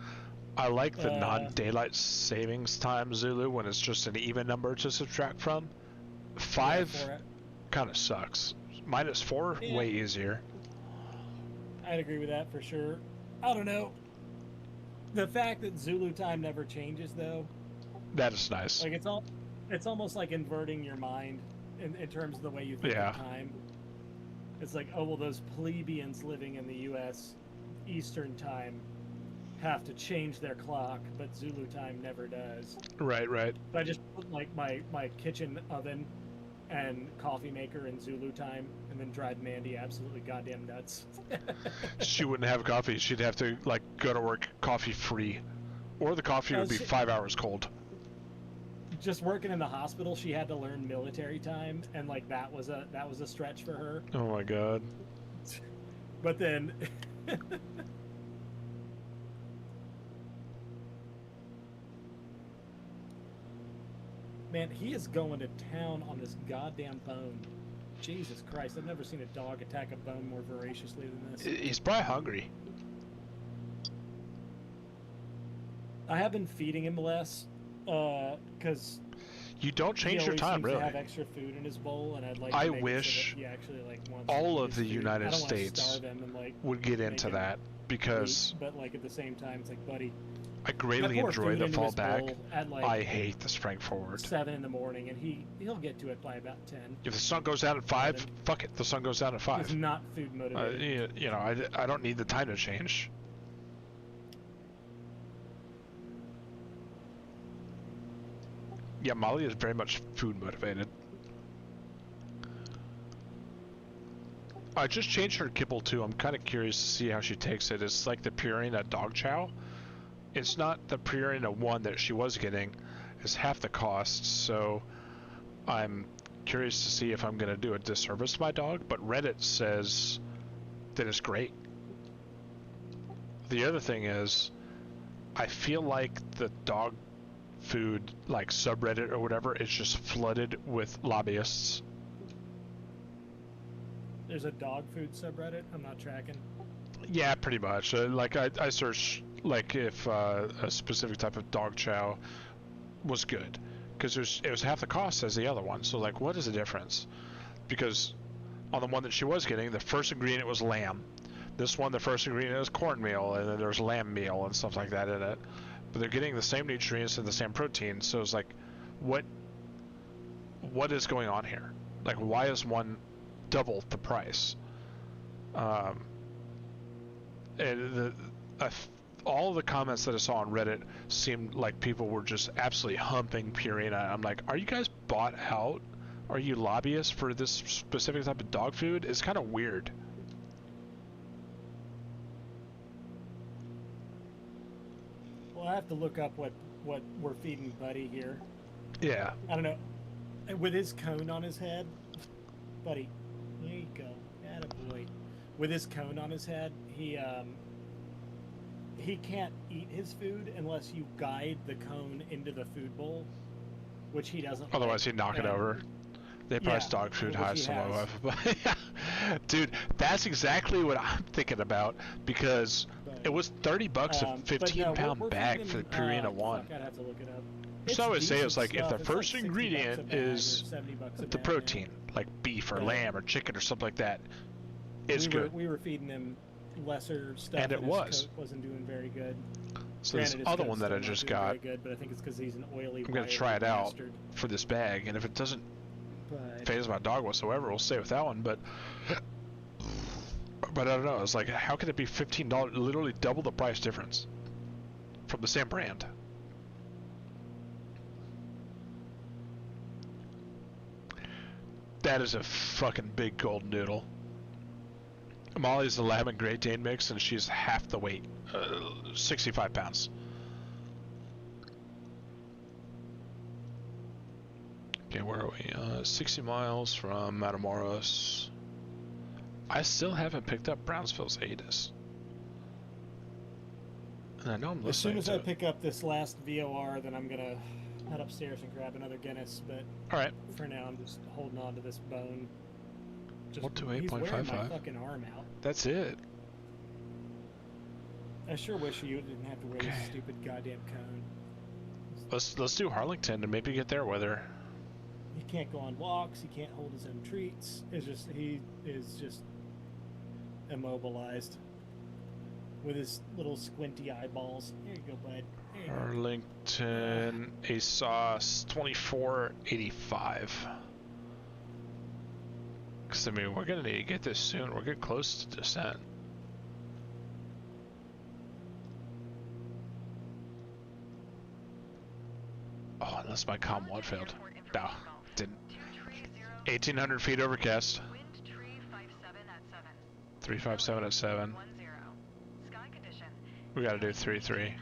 I like the non-daylight savings time Zulu when it's just an even number to subtract from. 5 kind of sucks. -4, yeah. Way easier. I'd agree with that for sure. I don't know. The fact that Zulu time never changes, though. That is nice. Like it's almost like inverting your mind in terms of the way you think of time. It's like, oh well, those plebeians living in the U.S. Eastern time have to change their clock, but Zulu time never does. Right. But I just put like my kitchen oven and coffee maker in Zulu time, and then drive Mandy absolutely goddamn nuts. She wouldn't have coffee. She'd have to like go to work coffee free, or the coffee would be 5 hours cold. Just working in the hospital, she had to learn military time, and like that was a stretch for her. Oh my god. But then Man, he is going to town on this goddamn bone. Jesus Christ, I've never seen a dog attack a bone more voraciously than this. He's probably hungry. I have been feeding him less, because You don't change your time, seems really. to have extra food in his bowl, and I'd like. I to make wish it so that he actually like wants all to eat of his the food. United I don't wanna States starve him and, like, would get make into him that because eat, but like at the same time, it's like, buddy, I greatly pour enjoy food the into fall his back. bowl at, like, I hate the spring forward. 7 in the morning, and he'll get to it by about 10. If the sun goes down at 5, fuck it. The sun goes down at 5. He's not food motivated. You know, I don't need the time to change. Yeah, Molly is very much food motivated. I just changed her kibble too. I'm kind of curious to see how she takes it. It's like the Purina dog chow. It's not the Purina one that she was getting. It's half the cost, so I'm curious to see if I'm going to do a disservice to my dog, but Reddit says that it's great. The other thing is, I feel like the dog food, like subreddit or whatever, is just flooded with lobbyists. There's a dog food subreddit. I'm not tracking. Yeah, pretty much. Like I searched like if a specific type of dog chow was good, because it was half the cost as the other one. So like, what is the difference? Because on the one that she was getting, the first ingredient was lamb. This one, the first ingredient is cornmeal, and then there's lamb meal and stuff like that in it. But they're getting the same nutrients and the same protein. So it's like, what is going on here? Like, why is one double the price? And all the comments that I saw on Reddit seemed like people were just absolutely humping Purina. I'm like, are you guys bought out? Are you lobbyists for this specific type of dog food? It's kind of weird. Well, I have to look up what we're feeding Buddy here. Yeah. I don't know. With his cone on his head, Buddy, there you go. Attaboy. With his cone on his head, he can't eat his food unless you guide the cone into the food bowl, which he doesn't. Otherwise, he'd knock it over. They price dog food high, so my wife. Dude, that's exactly what I'm thinking about, because it was $30 a 15-pound bag for the Purina one. I'd have to look it up. So I would say it's decent like if stuff. the It's first like $60 ingredient a bag or is $70 a the bag, protein, like beef or lamb or chicken or something like that, it's good. We were feeding him lesser stuff, And it his was. coat wasn't doing very good. So this Granted, his other coat's one that still I not just doing got, very good, but I think it's because he's an oily. I'm going to wiry try it out bastard. for this bag, and if it doesn't But phase my dog whatsoever, we'll stay with that one. But I don't know. It's like, how can it be $15? Literally double the price difference from the same brand. That is a fucking big golden noodle. Molly's the Lamb and Great Dane mix, and she's half the weight, 65 pounds. Okay, where are we? 60 miles from Matamoros. I still haven't picked up Brownsville's ATIS. And I know I'm as soon listening as to I it. pick up this last VOR, then I'm gonna head upstairs and grab another Guinness. But Alright. for now, I'm just holding on to this bone. He's wearing my 128.55. fucking arm out. That's it. I sure wish you didn't have to wear this stupid goddamn cone. Let's do Harlington and maybe get there with her. He can't go on walks. He can't hold his own treats. He is just immobilized with his little squinty eyeballs. Here you go, bud. There you go. Arlington, ASOS 2485. Because, I mean, we're going to need to get this soon. We're getting close to descent. Oh, unless my comm one failed. No, didn't. 1,800 feet overcast. 357 at 7. We gotta do 3-3.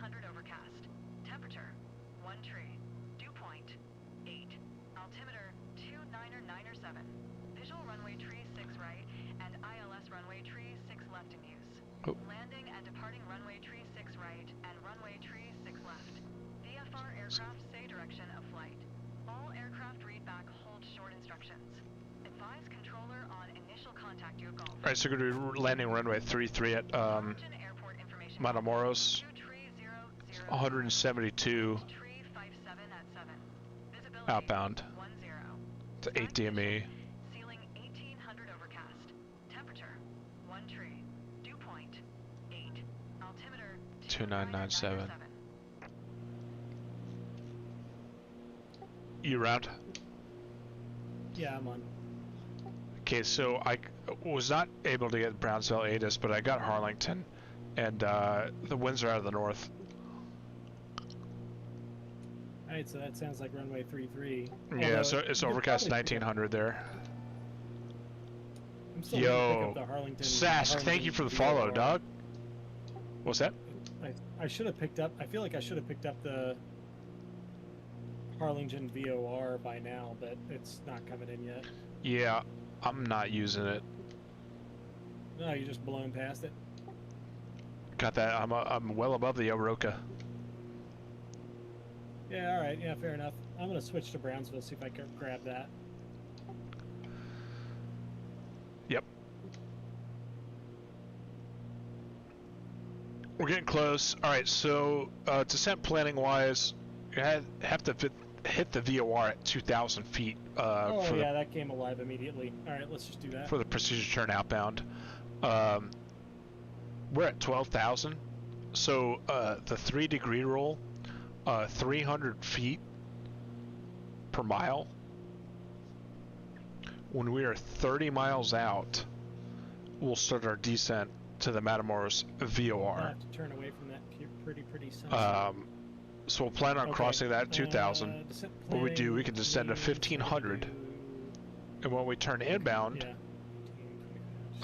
Temperature 1 tree. Dew point 8. Altimeter 299er7. Visual runway tree 6 right and ILS runway tree 6 left in use. Oh. Landing and departing runway tree 6 right and runway tree 6 left. VFR aircraft say direction of flight. All All aircraft read back hold short instructions. Advise controller on initial contact your Gulf. Alright, so we're going to be landing runway 33 at Origin airport information. Matamoros. 2300. 172 Tree 57 at 7. Visibility outbound 10. to 8 DME. Ceiling 1800 overcast. Temperature 1 tree. Dew point 8. Altimeter 2997. You around? Yeah, I'm on. Okay, so I was not able to get Brownsville ATIS, but I got Harlington, and the winds are out of the north. Alright, so that sounds like runway 33. Yeah, Although so it's you could overcast probably pick up- 1900 there. I'm still gonna pick Yo, up the Harlington. Sask, thank you for the follow, VOR. dog. What's that? I should have picked up. I feel like I should have picked up the Harlingen VOR by now, but it's not coming in yet. Yeah, I'm not using it. No, you're just blowing past it. Got that? I'm well above the Oroka. Yeah, all right. Yeah, fair enough. I'm gonna switch to Brownsville, see if I can grab that. Yep. We're getting close. All right, so descent planning wise, you have to hit the VOR at 2,000 feet Oh for yeah, that came alive immediately. All right, let's just do that. the precision turn outbound. We're at 12,000. So the 3-degree rule, 300 feet per mile. When we are 30 miles out, we'll start our descent to the Matamoros I'll VOR. have to turn away from that pretty sunset. So we'll plan on Okay, crossing that 2,000. descent What we do, we planning can descend to means 1,500. we And when we turn do- inbound,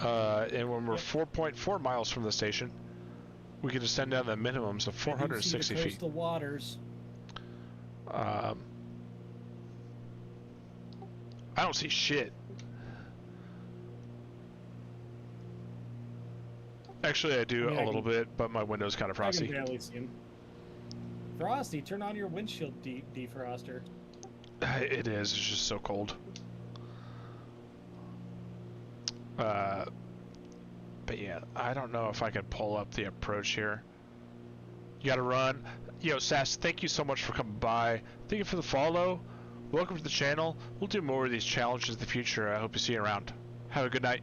Yeah. and when we're 4.4 miles from the station, we can descend down the minimums of I do see 460 the feet. coastal waters. I don't see shit. Actually, I do I mean, I a little can- bit, but my window's kind of I can frosty. barely see him. Frosty, turn on your windshield defroster. It is. It's just so cold. But yeah, I don't know if I can pull up the approach here. You gotta run. Yo, Sass, thank you so much for coming by. Thank you for the follow. Welcome to the channel. We'll do more of these challenges in the future. I hope to see you around. Have a good night.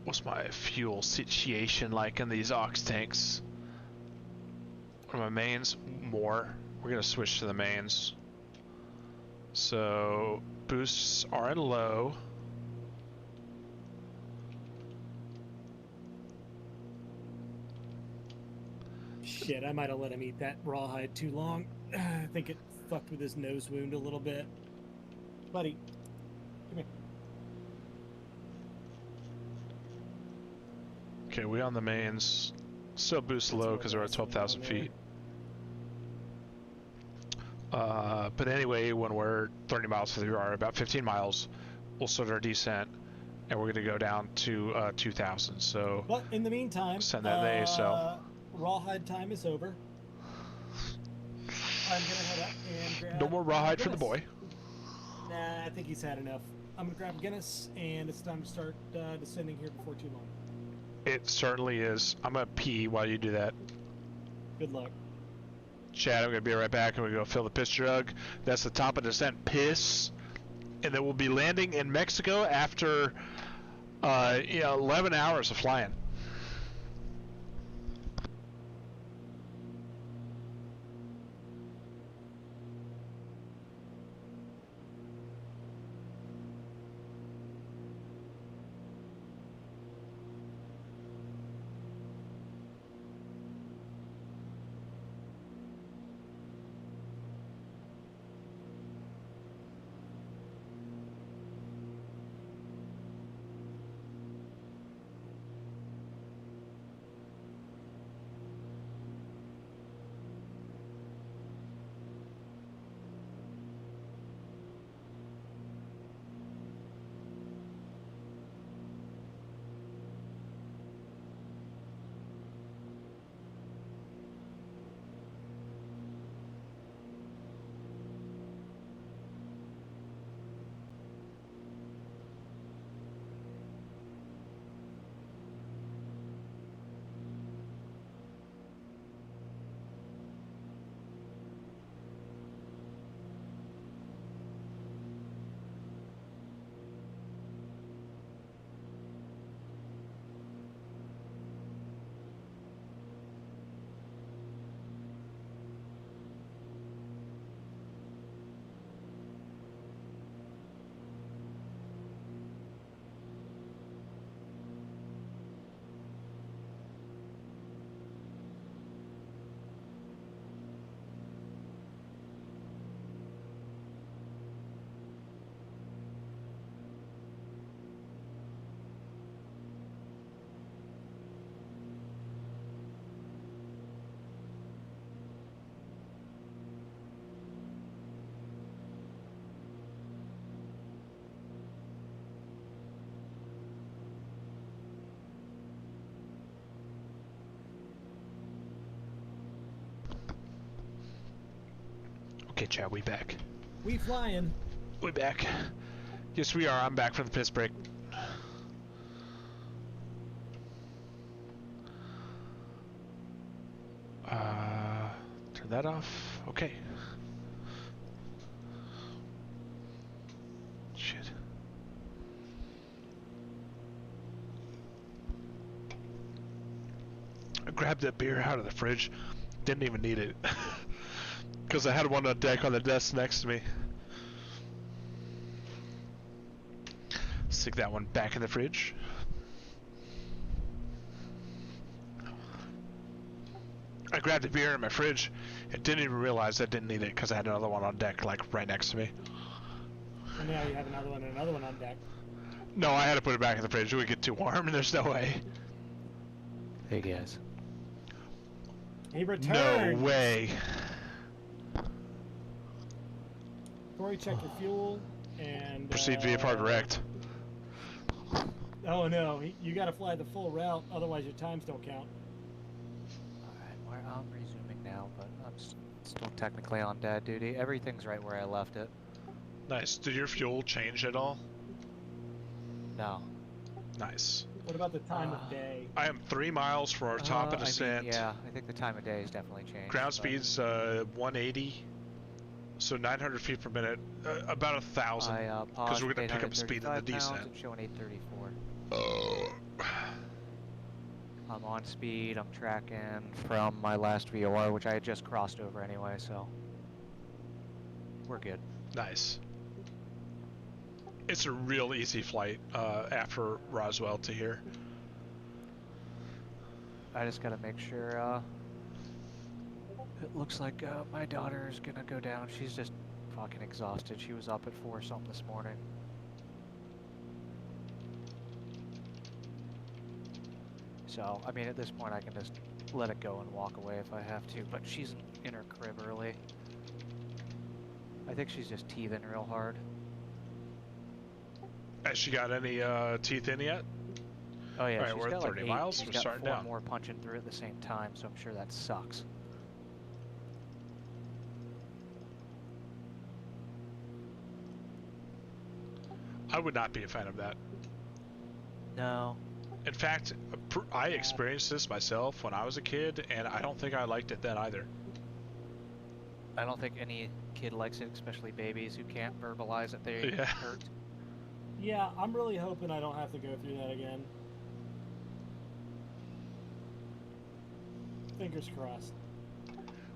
What's my fuel situation like in these ox tanks? What are my mains? More. We're gonna switch to the mains. So boosts are in low. Shit, I might have let him eat that rawhide too long. I think it fucked with his nose wound a little bit. Buddy, come here. Okay, we on the mains. Still boost low because we're at 12,000 feet. But anyway, when we're 30 miles from the VOR, about 15 miles, we'll start our descent, and we're going to go down to 2,000. So But in the meantime, send that to ASL. Rawhide time is over. I'm gonna head up and grab. No more rawhide for the Guinness. boy. Nah, I think he's had enough. I'm gonna grab Guinness, and it's time to start descending here before too long. It certainly is. I'm gonna pee while you do that. Good luck. Chad, I'm gonna be right back, and we go fill the piss jug. That's the top of descent. Piss, and then we'll be landing in Mexico after 11 hours of flying. Okay, chat, we back. We flying. We back. Yes, we are. I'm back from the piss break. Turn that off. Okay. Shit. I grabbed that beer out of the fridge. Didn't even need it. Because I had one on deck on the desk next to me. Stick that one back in the fridge. I grabbed a beer in my fridge and didn't even realize I didn't need it because I had another one on deck, like right next to me. And now you have another one and another one on deck. No, I had to put it back in the fridge. It would get too warm, and there's no way. Hey guys. He returned. No way. Corey, check your fuel and Proceed VFR direct. Oh no, you got to fly the full route, otherwise your times don't count. Alright, I'm resuming now, but I'm still technically on dad duty. Everything's right where I left it. Nice. Did your fuel change at all? No. Nice. What about the time of day? I am 3 miles for our top and ascent. Yeah, I think the time of day has definitely changed. Ground speed's 180, so 900 feet per minute, about 1,000. Because we're going to pick up speed in the descent. It's showing 834. Oh. I'm on speed. I'm tracking from my last VOR, which I had just crossed over anyway, so we're good. Nice. It's a real easy flight after Roswell to here. I just gotta make sure, it looks like my daughter is gonna go down. She's just fucking exhausted. She was up at 4 something this morning. So, I mean, at this point I can just let it go and walk away if I have to, but she's in her crib early. I think she's just teething real hard. Has she got any teeth in yet? Oh yeah, All right, she's we're at got 30 like miles. She's We're got starting 4 down. more punching through at the same time, so I'm sure that sucks. I would not be a fan of that. No. In fact, I experienced this myself when I was a kid, and I don't think I liked it then either. I don't think any kid likes it, especially babies who can't verbalize that they hurt. Yeah, I'm really hoping I don't have to go through that again. Fingers crossed.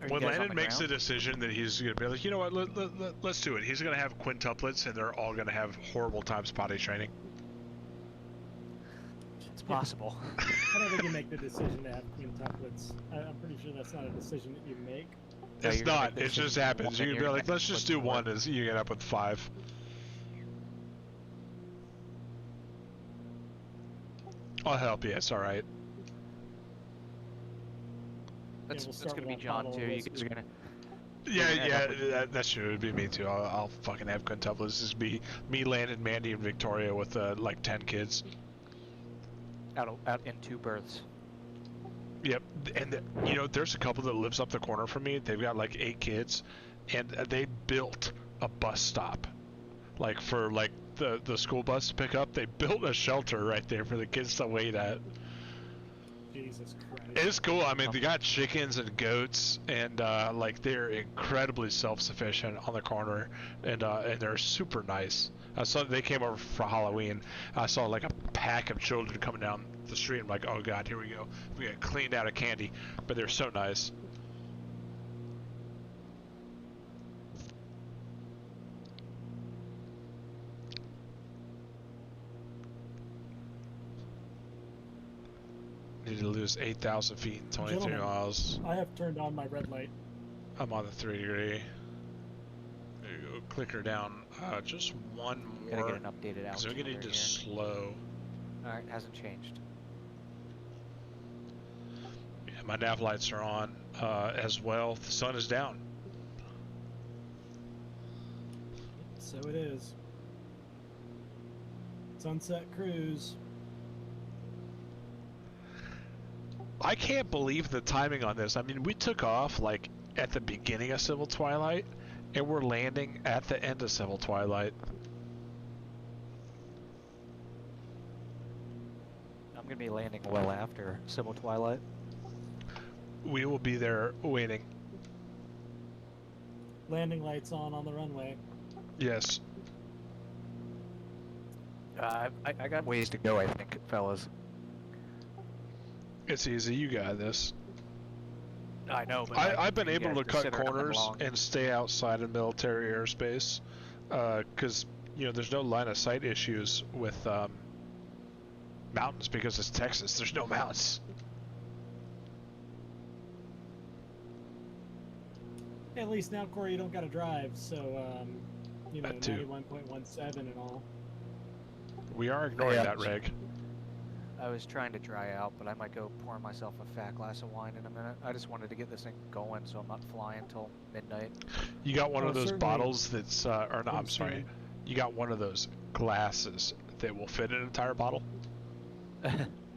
When Landon makes the decision that he's going to be like, you know what, let's do it. He's going to have quintuplets, and they're all going to have horrible time potty training. It's possible. I don't think you make the decision to have quintuplets. I'm pretty sure that's not a decision that you make. It's not. It just happens. You can be like, let's just do one, as you get up with 5. I'll help you. It's all right. That's gonna be John too. You guys are gonna. Yeah, that's true. It'd be me too. I'll fucking have quintuplets. This is be me, Landon, Mandy, and Victoria with like 10 kids. Out in 2 berths. Yep, and you know, there's a couple that lives up the corner from me. They've got like 8 kids, and they built a bus stop, like for like the school bus to pick up. They built a shelter right there for the kids to wait at. Jesus Christ. It's cool. I mean, they got chickens and goats, and like they're incredibly self-sufficient on the corner, and they're super nice. I saw they came over for Halloween. I saw like a pack of children coming down the street. I'm like, oh god, here we go. We got cleaned out of candy, but they're so nice. Need to lose 8,000 feet in 23 Gentlemen, miles. I have turned on my red light. I'm on the 3 degree. There you go. Clicker down. Just one more. Gotta get an updated Because we're gonna need to here. slow. Alright, hasn't changed. Yeah, my nav lights are on as well. The sun is down. So it is. Sunset cruise. I can't believe the timing on this. I mean, we took off like at the beginning of Civil Twilight, And we're landing at the end of Civil Twilight. I'm gonna be landing well after Civil Twilight. We will be there waiting. Landing lights on the runway. Yes. I got ways to go, I think, fellas. It's easy. You got this. I know, but I've been you able guys to cut consider it corners long. and stay outside of military airspace, because you know there's no line of sight issues with mountains because it's Texas. There's no mountains. At least now, Corey, you don't got to drive, so you know, That too. 91.17 and all. We are ignoring Yeah. that reg. I was trying to dry out, but I might go pour myself a fat glass of wine in a minute. I just wanted to get this thing going so I'm not flying till midnight. You got one Oh, of those certainly. bottles that's, or no, I'm sorry. Understand. You got one of those glasses that will fit an entire bottle.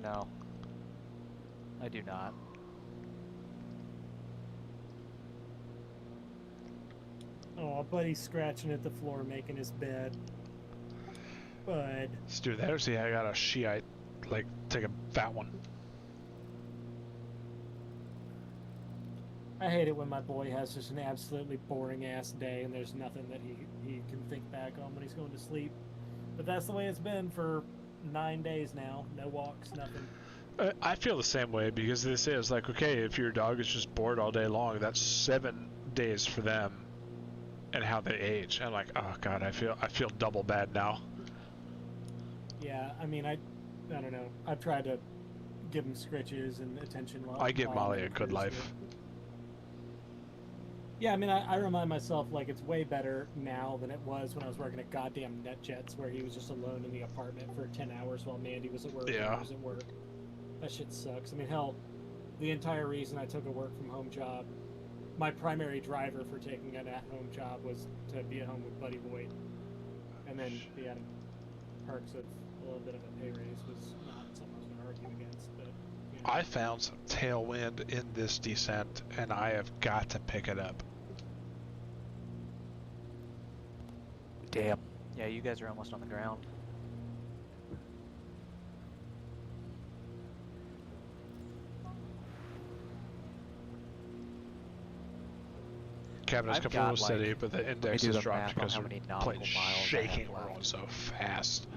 No. I do not. Oh, buddy's scratching at the floor, making his bed. Bud. Let's do that. See, I got a Shiite. Like, take a fat one. I hate it when my boy has just an absolutely boring ass day and there's nothing that he can think back on when he's going to sleep. But that's the way it's been for 9 days now. No walks, nothing. I feel the same way because this is like, okay, if your dog is just bored all day long, that's 7 days for them and how they age. I'm like, oh god, I feel double bad now. Yeah, I mean, I don't know. I've tried to give him scritches and attention while I give while Molly I'm a good cruise, life. but- Yeah, I mean, I remind myself like it's way better now than it was when I was working at goddamn NetJets, where he was just alone in the apartment for 10 hours while Mandy was at work. And Yeah. I was at work. That shit sucks. I mean, hell, the entire reason I took a work from home job, my primary driver for taking an at home job was to be at home with Buddy Boy, and then the added perks of a little bit of a pay raise was not something I was going to argue against. But you know. I found some tailwind in this descent, and I have got to pick it up. Damn. Yeah, you guys are almost on the ground. Cabinet's I've completely got, steady, like, but the let me index do has the dropped math on because how we're many nautical playing miles I have shaking. We're left. going so fast.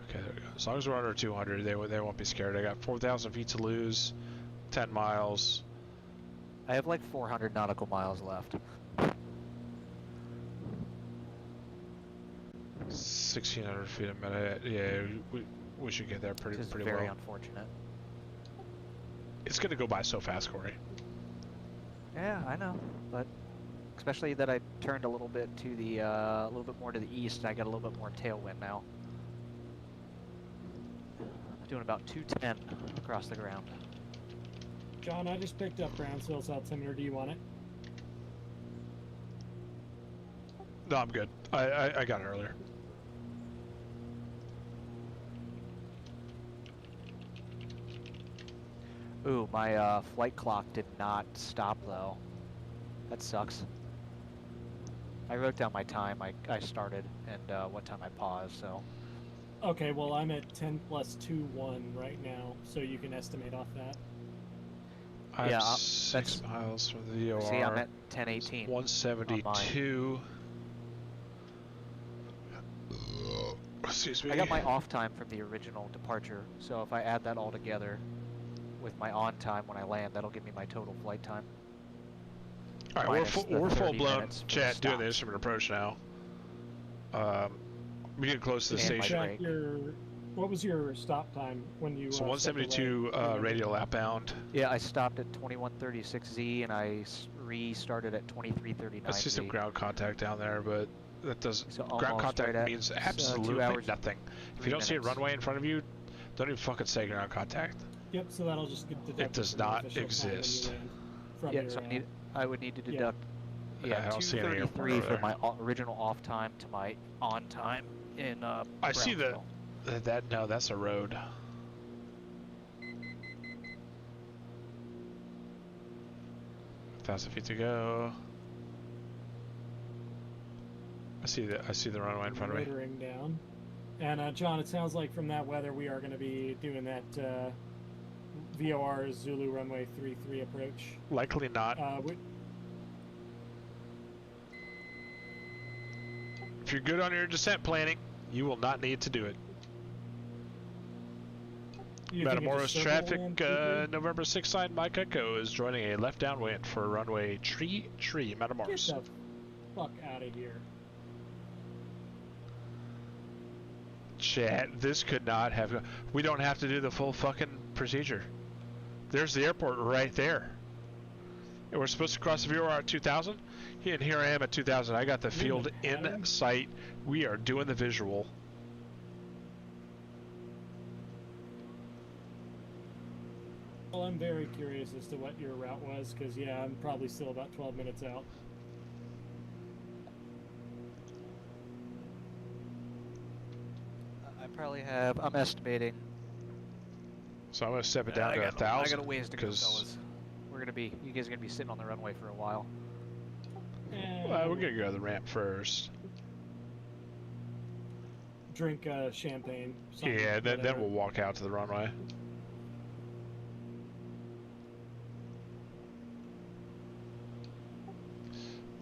Okay, there we go. As long as we're under 200, they won't be scared. I got 4,000 feet to lose, 10 miles. I have like 400 nautical miles left. 1,600 feet a minute. Yeah, we should get there pretty This is pretty very well. unfortunate. It's gonna go by so fast, Corey. Yeah, I know, but especially that I turned a little bit to the a little bit more to the east, and I got a little bit more tailwind now. I'm doing about 210 across the ground. John, I just picked up Brownsville's altimeter. Do you want it? No, I'm good. I got it earlier. Ooh, my flight clock did not stop though. That sucks. I wrote down my time I started and what time I paused, so. Okay, well, I'm at 10 plus 2-1 right now, so you can estimate off that. I'm Yeah, 6 that's- miles from the VOR. See, I'm at 10:18. 172. Excuse me. I got my off time from the original departure, so if I add that all together with my on time when I land, that'll give me my total flight time. All right, minus the we're 30 full blown minutes for the chat doing the stops. instrument approach now. We get close to the And my station. break. Check what was your stop time when you? So stepped away? 172 radial outbound. Yeah, I stopped at 2136Z and I restarted at 2339Z. I see some ground contact down there, but that doesn't. So Ground almost contact right at, means 2 absolutely hours, nothing. If 3 you don't see a minutes. runway in front of you, don't even fucking say ground contact. Yep. So that'll just get deducted. does from the not official time when you exist. land from Yeah, your, so I would need to yeah. deduct I don't see any airport 233 over for there. my original off time to my on time in I see the Brownsville. no, that's a road. Thousand feet to go. I see the runway in front of me. Motoring down. And John, it sounds like from that weather we are going to be doing that VOR Zulu runway 33 approach. Likely not. If you're good on your descent planning, you will not need to do it. Matamoros traffic, November 6 sign Mike Echo is joining a left downwind for runway tree Matamoros. Get the fuck out of here. Chat, this could not have... We don't have to do the full fucking procedure. There's the airport right there. And we're supposed to cross the VOR at 2000? And here I am at 2000. I got the field in sight. We are doing the visual. Well, I'm very curious as to what your route was, because, yeah, I'm probably still about 12 minutes out. I'm estimating. So I'm gonna step it down to 1,000. I got a ways to go, fellas. You guys are gonna be sitting on the runway for a while. Well, we're gonna go to the ramp first. Drink champagne. Yeah, then we'll walk out to the runway.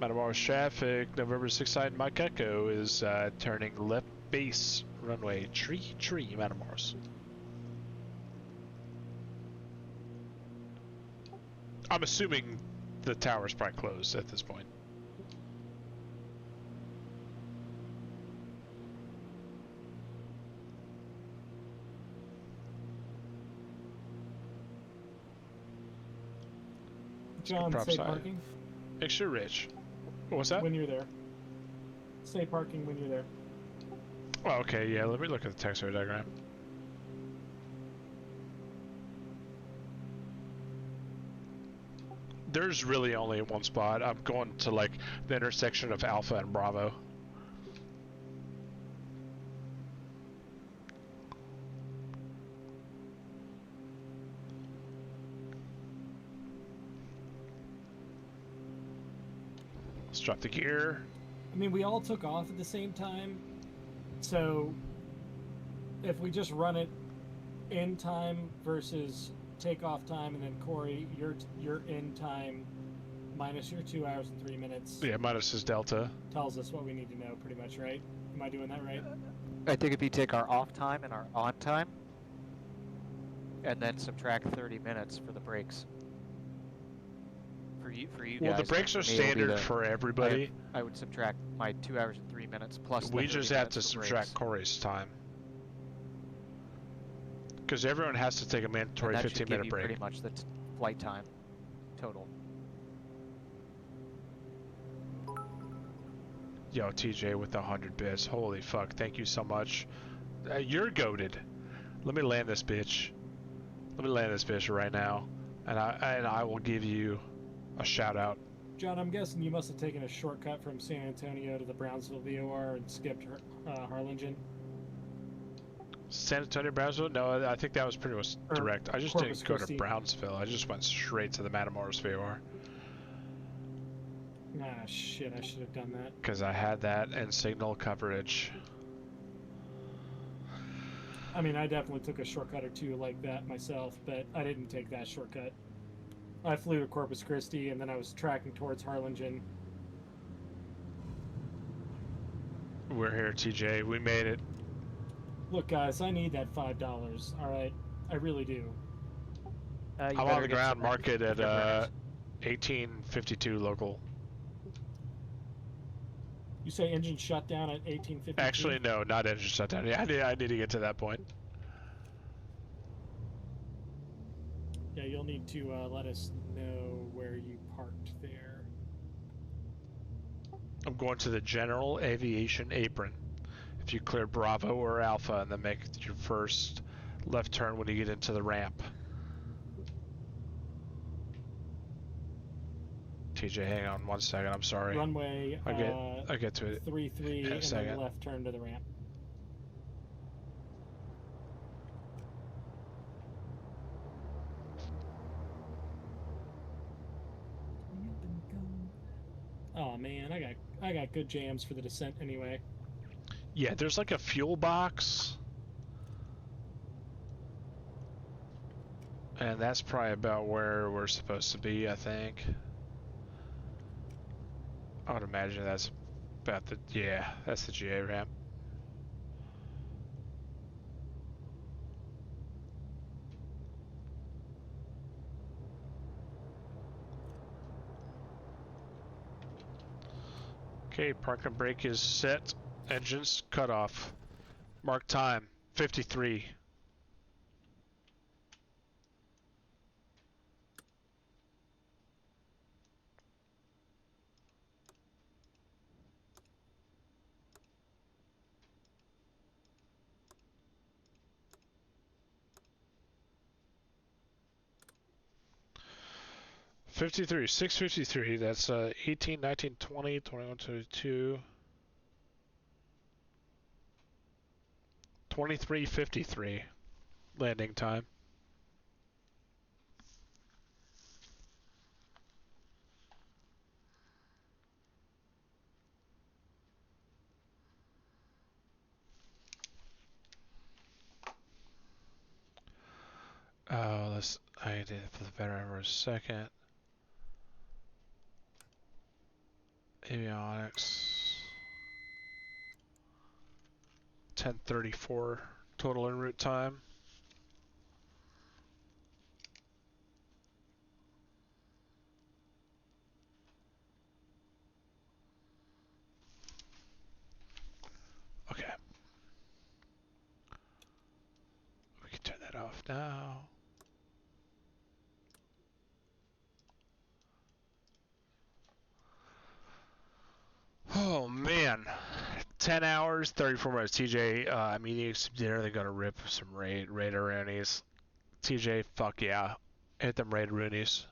Matamoros traffic, November 6 side Mike Echo is turning left base runway tree Matamoros. I'm assuming the tower's probably closed at this point. John, say parking. Extra rich. What's that? When you're there. Say parking when you're there. Oh, okay, yeah, let me look at the taxiway diagram. There's really only one spot. I'm going to like the intersection of Alpha and Bravo. Let's drop the gear. I mean, we all took off at the same time, so if we just run it in time versus takeoff time, and then Corey, your in time minus your 2 hours and 3 minutes. Yeah, minus his delta. Tells us what we need to know, pretty much, right? Am I doing that right? I think if you take our off time and our on time, and then subtract 30 minutes for the breaks. For you guys. Well, the breaks are standard for everybody. I would subtract my 2 hours and 3 minutes plus. We just have to subtract Corey's time. Because everyone has to take a mandatory 15-minute break. Pretty much the flight time total. Yo, TJ with the 100 bits. Holy fuck! Thank you so much. You're goated. Let me land this bitch. Let me land this bitch right now, and I will give you a shout out. John, I'm guessing you must have taken a shortcut from San Antonio to the Brownsville VOR and skipped Harlingen. San Antonio, Brownsville? No, I think that was pretty much direct. I just didn't go to Brownsville. I just went straight to the Matamoros VOR. Ah, shit, I should have done that. Because I had that and signal coverage. I mean, I definitely took a shortcut or two like that myself, but I didn't take that shortcut. I flew to Corpus Christi, and then I was tracking towards Harlingen. We're here, TJ. We made it. Look, guys, I need that $5, alright? I really do. I'm on the ground market at 1852 local. You say engine shut down at 1852? Actually, no, not engine shutdown. Yeah, I need to get to that point. Yeah, you'll need to let us know where you parked there. I'm going to the General Aviation Apron. If you clear Bravo or Alpha, and then make your first left turn when you get into the ramp. TJ, hang on 1 second. I'm sorry. Runway. I get to it. 33, in a and second. then left turn to the ramp. Oh man, I got good jams for the descent anyway. Yeah, there's like a fuel box. And that's probably about where we're supposed to be, I think. I would imagine that's about the, yeah, that's the GA ramp. Okay, parking brake is set. Engines cut off. Mark time, 53. $53, 653, that's 18, 19, 20, 21, 22, 23:53 landing time. Oh, I did it for the veteran for a second. Avionics. 10:34 total en route time. Okay. We can turn that off now. Oh man, 10 hours, 34 minutes. TJ, immediate dinner. They're gonna rip some Raider Roonies. TJ, fuck yeah, hit them Raider Roonies.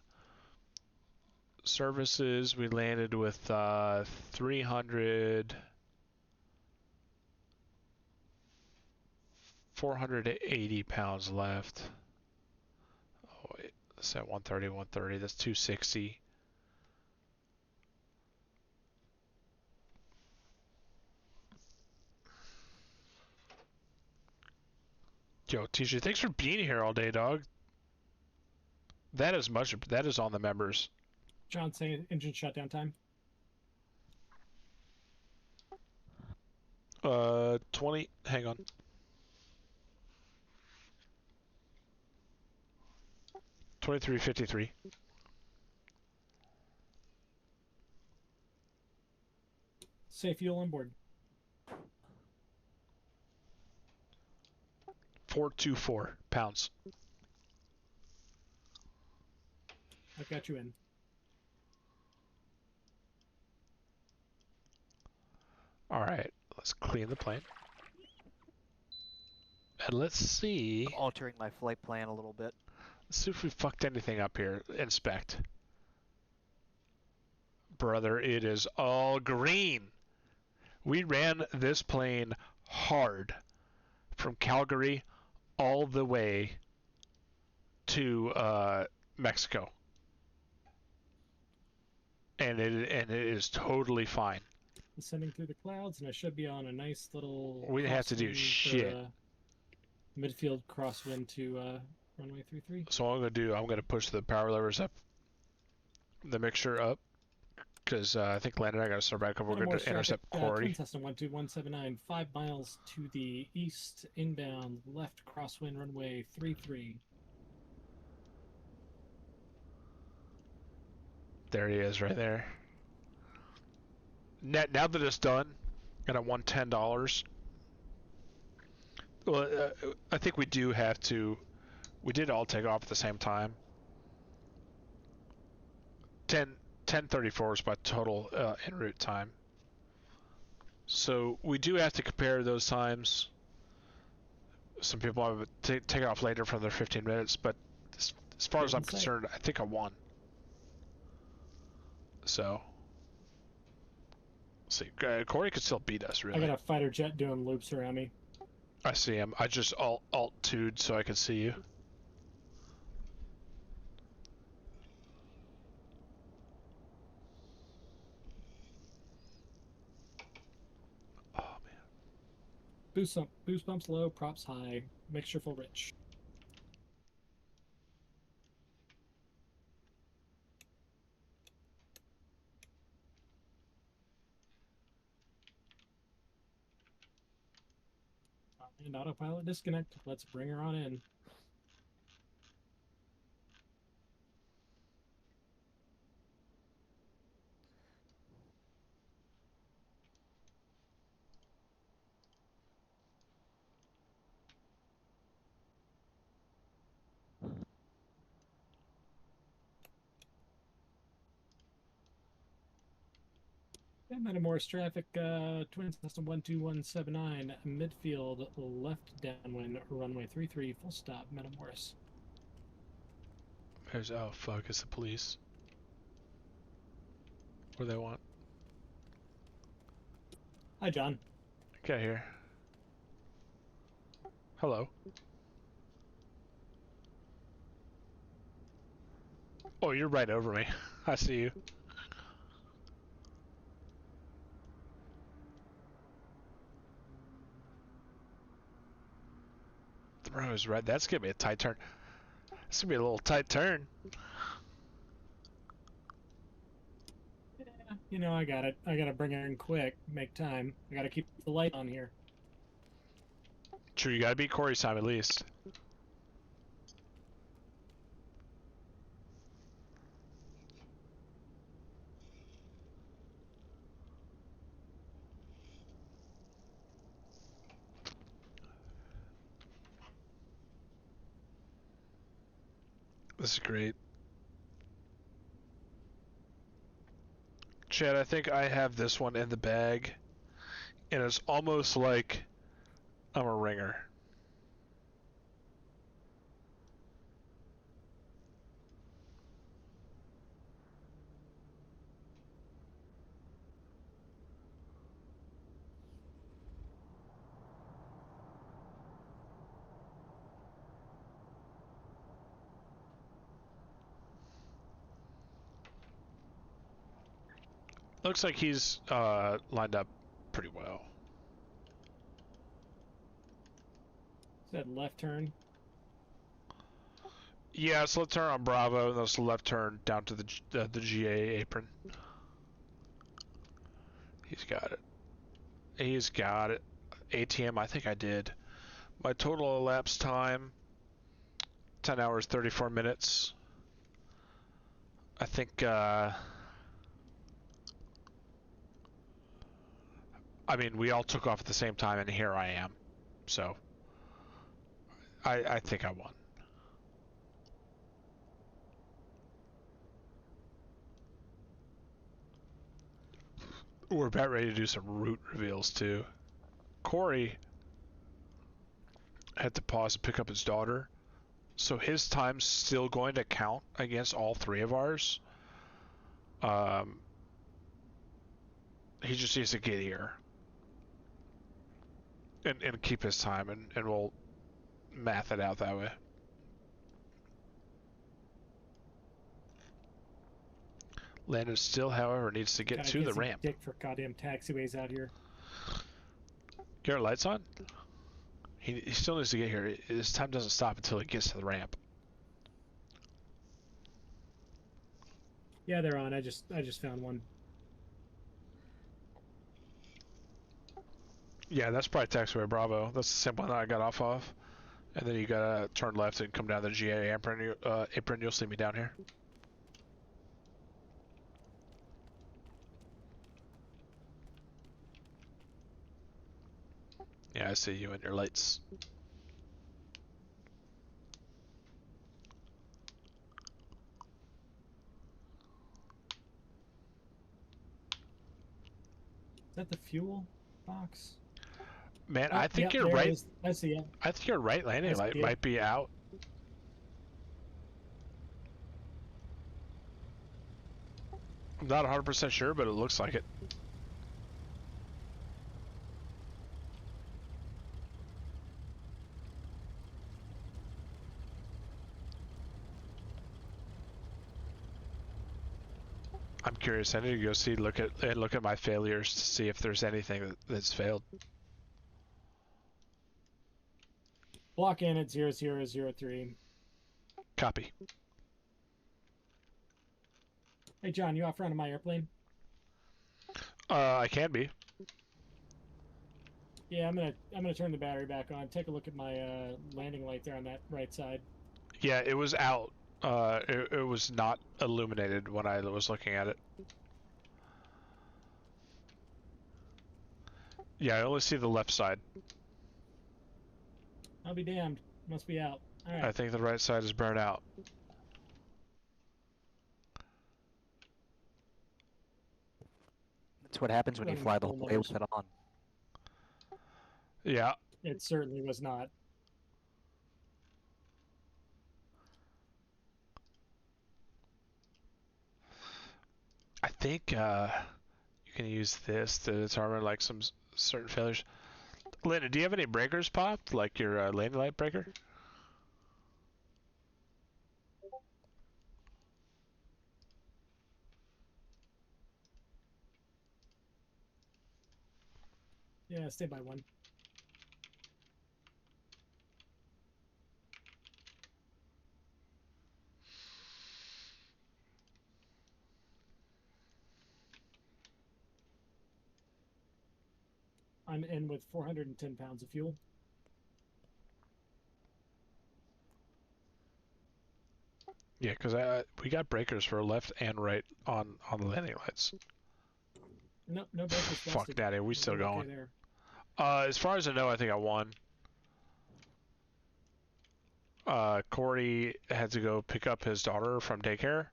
Services, we landed with 480 pounds left. Oh wait, that's at 130, 130. That's 260. Yo, TJ, thanks for being here all day, dog. That is on the members. John saying engine shutdown time. 20, hang on. $23.53. Safe fuel on board. 424 pounds. I've got you in. All right, let's clean the plane. And let's see. I'm altering my flight plan a little bit. Let's see if we fucked anything up here. Inspect. Brother, it is all green. We ran this plane hard from Calgary all the way to Mexico. And it is totally fine. Descending through the clouds, and I should be on a nice little. We didn't have to do shit. Midfield crosswind to runway 33. So what I'm gonna do, I'm gonna push the power levers up, the mixture up, because I think Landon and I gotta start back up. We're going to intercept Corey. Cessna 12179, 5 miles to the east, inbound, left crosswind runway 33. There he is, right there. Now that it's done, and I won $10. Well, I think we do have to. We did all take off at the same time. 10:34 is my total en route time. So we do have to compare those times. Some people have taken off later from their 15 minutes, but as far as I'm concerned, I think I won. So, let's see. Corey could still beat us, really. I got a fighter jet doing loops around me. I see him. I just alt-2'd so I can see you. boost bumps low, props high, mixture full rich. And autopilot disconnect. Let's bring her on in. Yeah, Metamorphs traffic, Twin System 12179, midfield, left downwind, runway 33, full stop, Metamorphs. There's, oh fuck, it's the police. What do they want? Hi, John. Get here. Hello. Oh, you're right over me. I see you. The road is red. That's gonna be a tight turn. It's gonna be a little tight turn. Yeah, you know, I got it. I gotta bring her in quick, make time. I gotta keep the light on here. True, you gotta beat Corey's time at least. This is great. Chad, I think I have this one in the bag, and it's almost like I'm a ringer. Looks like he's lined up pretty well. Said left turn. Yeah, so let's turn on Bravo, and let's left turn down to the GA apron. He's got it. He's got it. ATM, I think I did. My total elapsed time, 10 hours, 34 minutes. I think, I mean, we all took off at the same time, and here I am. So, I think I won. We're about ready to do some route reveals, too. Corey had to pause to pick up his daughter, so his time's still going to count against all three of ours. He just needs to get here and keep his time, and we'll math it out that way. Landon still, however, needs to get to the ramp. Dick for goddamn taxiways out here. Get our lights on? He still needs to get here. His time doesn't stop until he gets to the ramp. Yeah, they're on. I just found one. Yeah, that's probably taxiway Bravo. That's the same one that I got off of. And then you gotta turn left and come down the GA apron. You'll see me down here. Yeah, I see you and your lights. Is that the fuel box? Man, I think you're right. I see it. I think your right landing light might be out. I'm not 100% sure, but it looks like it. I'm curious. I need to go look at my failures to see if there's anything that's failed. Block in at 0003. Copy. Hey John, you out front of my airplane? I can be. Yeah, I'm gonna turn the battery back on. Take a look at my landing light there on that right side. Yeah, it was out. It was not illuminated when I was looking at it. Yeah, I only see the left side. I'll be damned. Must be out. All right. I think the right side is burned out. That's what happens when you Running fly the full whole way with nose. it on. Yeah. It certainly was not. I think you can use this to determine like some certain failures. Linda, do you have any breakers popped, like your landing light breaker? Yeah, stay by one. I'm in with 410 pounds of fuel. Yeah, because we got breakers for left and right on the landing lights. No breakers Fuck, busted. daddy, we still We're okay going. there. As far as I know, I think I won. Corey had to go pick up his daughter from daycare.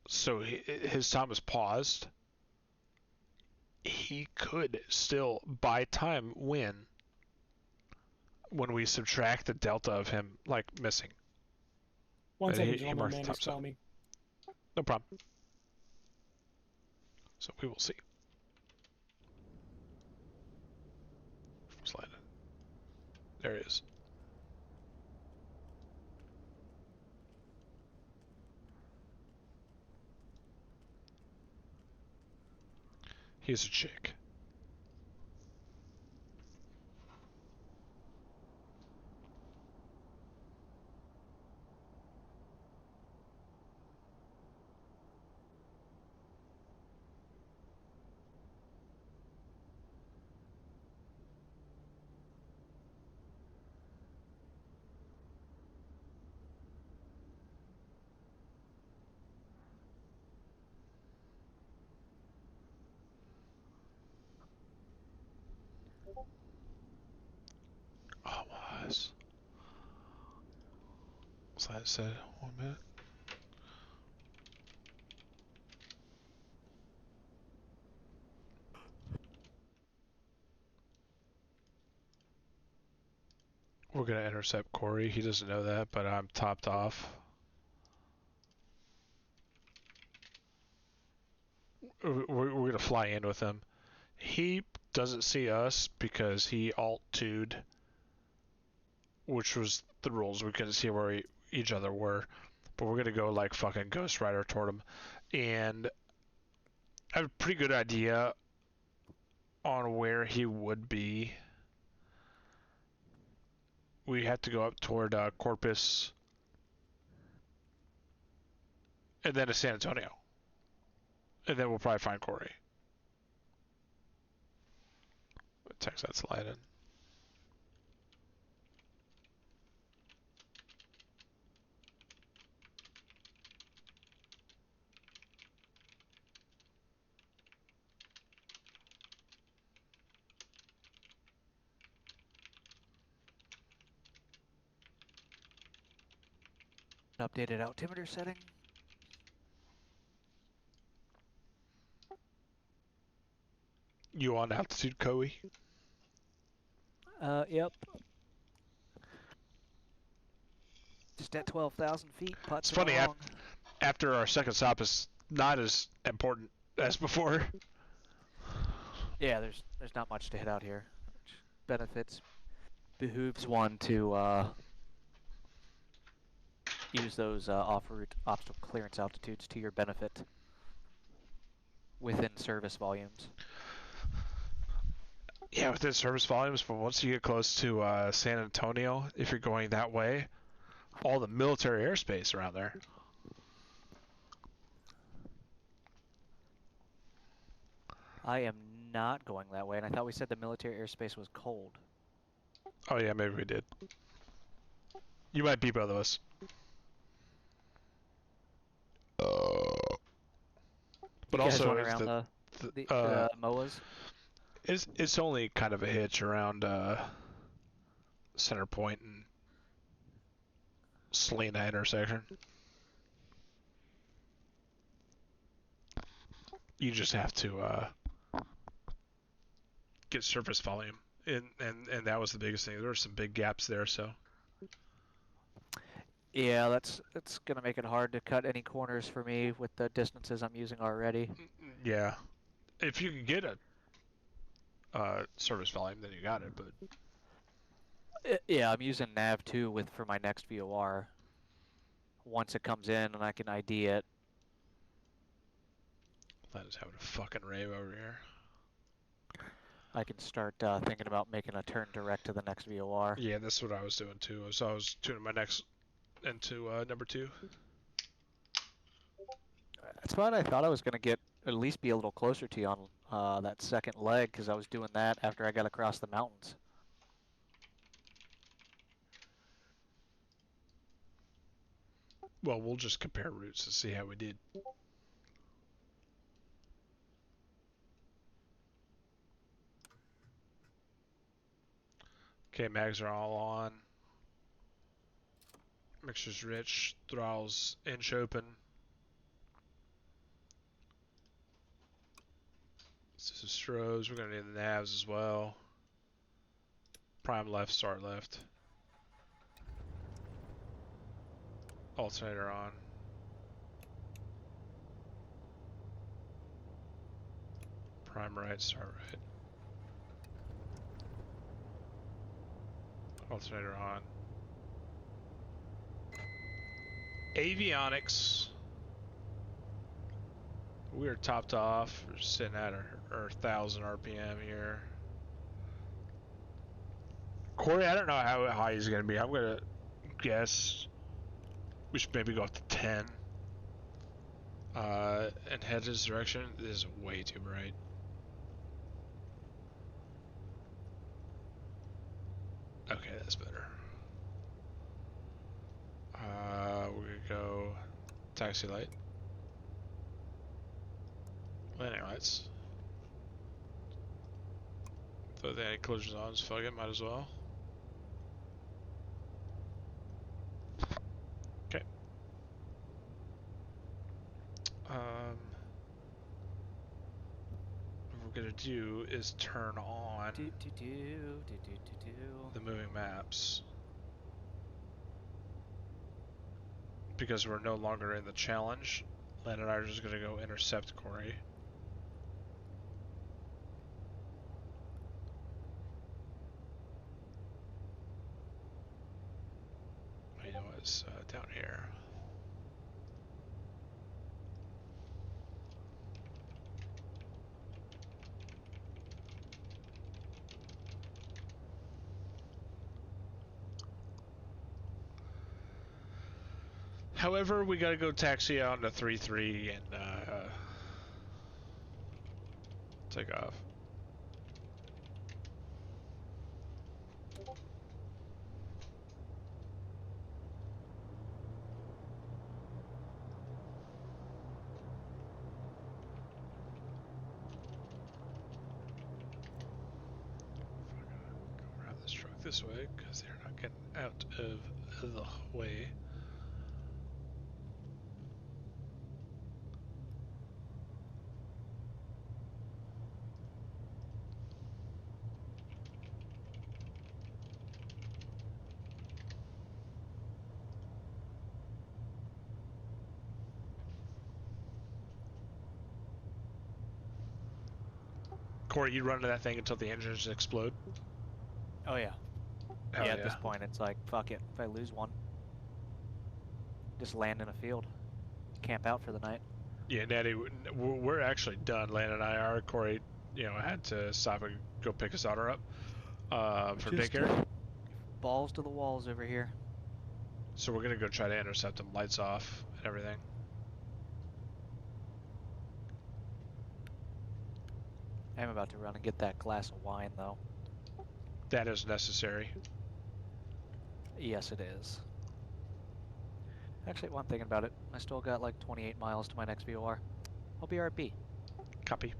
So his time was paused. He could still, by time, win when we subtract the delta of him, like, missing. One And second, he gentlemen, marked the man, time just call zone. me. No problem. So we will see. Slide it. There it is. He's a chick. Oh, it was. Slide it said 1 minute. We're gonna intercept Corey. He doesn't know that, but I'm topped off. We're gonna fly in with him. He doesn't see us because he alt-2'd, which was the rules. We couldn't see where each other were, but we're gonna go like fucking Ghost Rider toward him, and I have a pretty good idea on where he would be. We have to go up toward Corpus, and then to San Antonio, and then we'll probably find Corey. Text that slide in. Updated altimeter setting. You on altitude, Coe? Yep. Just at 12,000 feet. It's funny, after our second stop is not as important as before. Yeah, there's not much to hit out here. Which behooves one to use those off-route obstacle clearance altitudes to your benefit within service volumes. Yeah, within service volumes, but once you get close to San Antonio, if you're going that way, all the military airspace around there. I am not going that way, and I thought we said the military airspace was cold. Oh yeah, maybe we did. You might be both of us. But You guys also, went is around the the MOAs? it's only kind of a hitch around Center Point and Salina intersection. You just have to get surface volume, and that was the biggest thing. There were some big gaps there, so. Yeah, that's gonna make it hard to cut any corners for me with the distances I'm using already. Yeah, if you can get a service volume, then you got it. But Yeah, I'm using Nav2 for my next VOR. Once it comes in and I can ID it. Len is having a fucking rave over here. I can start thinking about making a turn direct to the next VOR. Yeah, that's what I was doing too. So I was tuning my next into number 2. That's fine. I thought I was gonna get at least be a little closer to you on that second leg because I was doing that after I got across the mountains. Well, we'll just compare routes to see how we did. Okay, mags are all on. Mixture's rich. Throttle's inch open. This is strobes. We're gonna need the navs as well. Prime left, start left. Alternator on. Prime right, start right. Alternator on. Avionics. We're topped off. We're sitting at our 1,000 RPM here. Corey, I don't know how high he's going to be. I'm going to guess we should maybe go up to 10. And head his direction. This is way too bright. Okay, that's better. We're going to go taxi light. Landing lights. Throw the anti-collisions on, just fuck it, might as well. Okay. What we're gonna do is turn on the moving maps. Because we're no longer in the challenge, Len and I are just gonna go intercept Corey. You know what's down here. However, we gotta go taxi out into 3-3 and take off. Go around this truck this way because they're not getting out of the way. Corey, you run into that thing until the engines explode? Oh yeah. Hell Yeah, at this point it's like, fuck it. If I lose one, just land in a field. Camp out for the night. Yeah, Natty, we're actually done. Lan and I are. Corey I had to stop and go pick his daughter up for Just daycare. balls to the walls over here. So we're gonna go try to intercept him, lights off and everything. I'm about to run and get that glass of wine, though. That is necessary. Yes, it is. Actually, while I'm thinking about it, I still got like 28 miles to my next VOR. I'll be RP. Copy.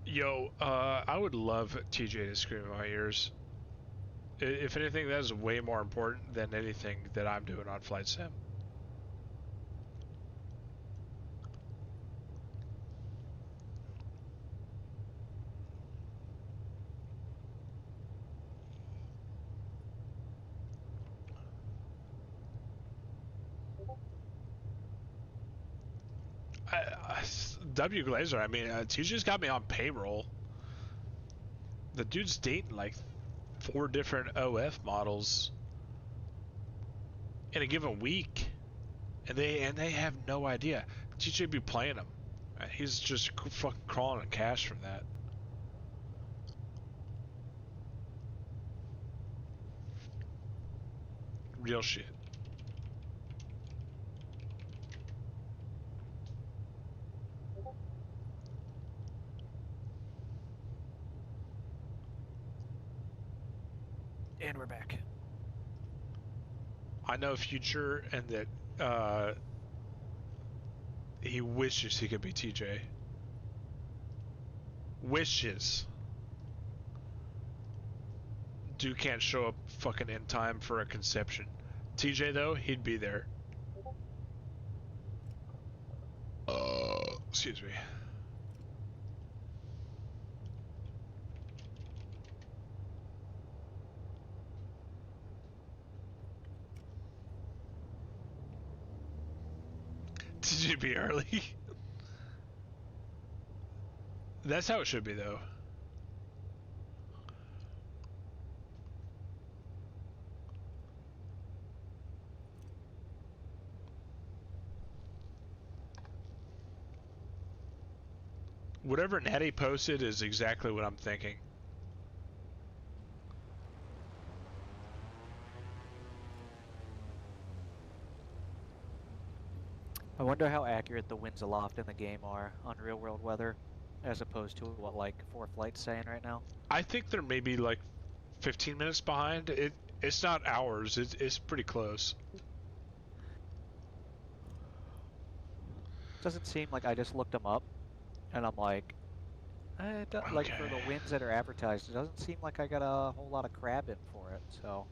Yo, I would love TJ to scream in my ears. If anything, that is way more important than anything that I'm doing on Flight Sim. W Glazer, I mean, TJ's got me on payroll. The dude's dating like 4 different OF models in a given week, and they have no idea. TJ be playing them. He's just fucking crawling in cash from that. Real shit. And we're back. I know Future, and that he wishes he could be TJ. Wishes. Dude can't show up fucking in time for a conception. TJ though, he'd be there. Excuse me. Did you be early? That's how it should be, though. Whatever Natty posted is exactly what I'm thinking. I wonder how accurate the winds aloft in the game are on real world weather, as opposed to what like 4Flight's saying right now. I think they're maybe like 15 minutes behind. It's not hours. It's pretty close. Doesn't seem like I just looked them up, and I'm like, like for the winds that are advertised, it doesn't seem like I got a whole lot of crab in for it. So,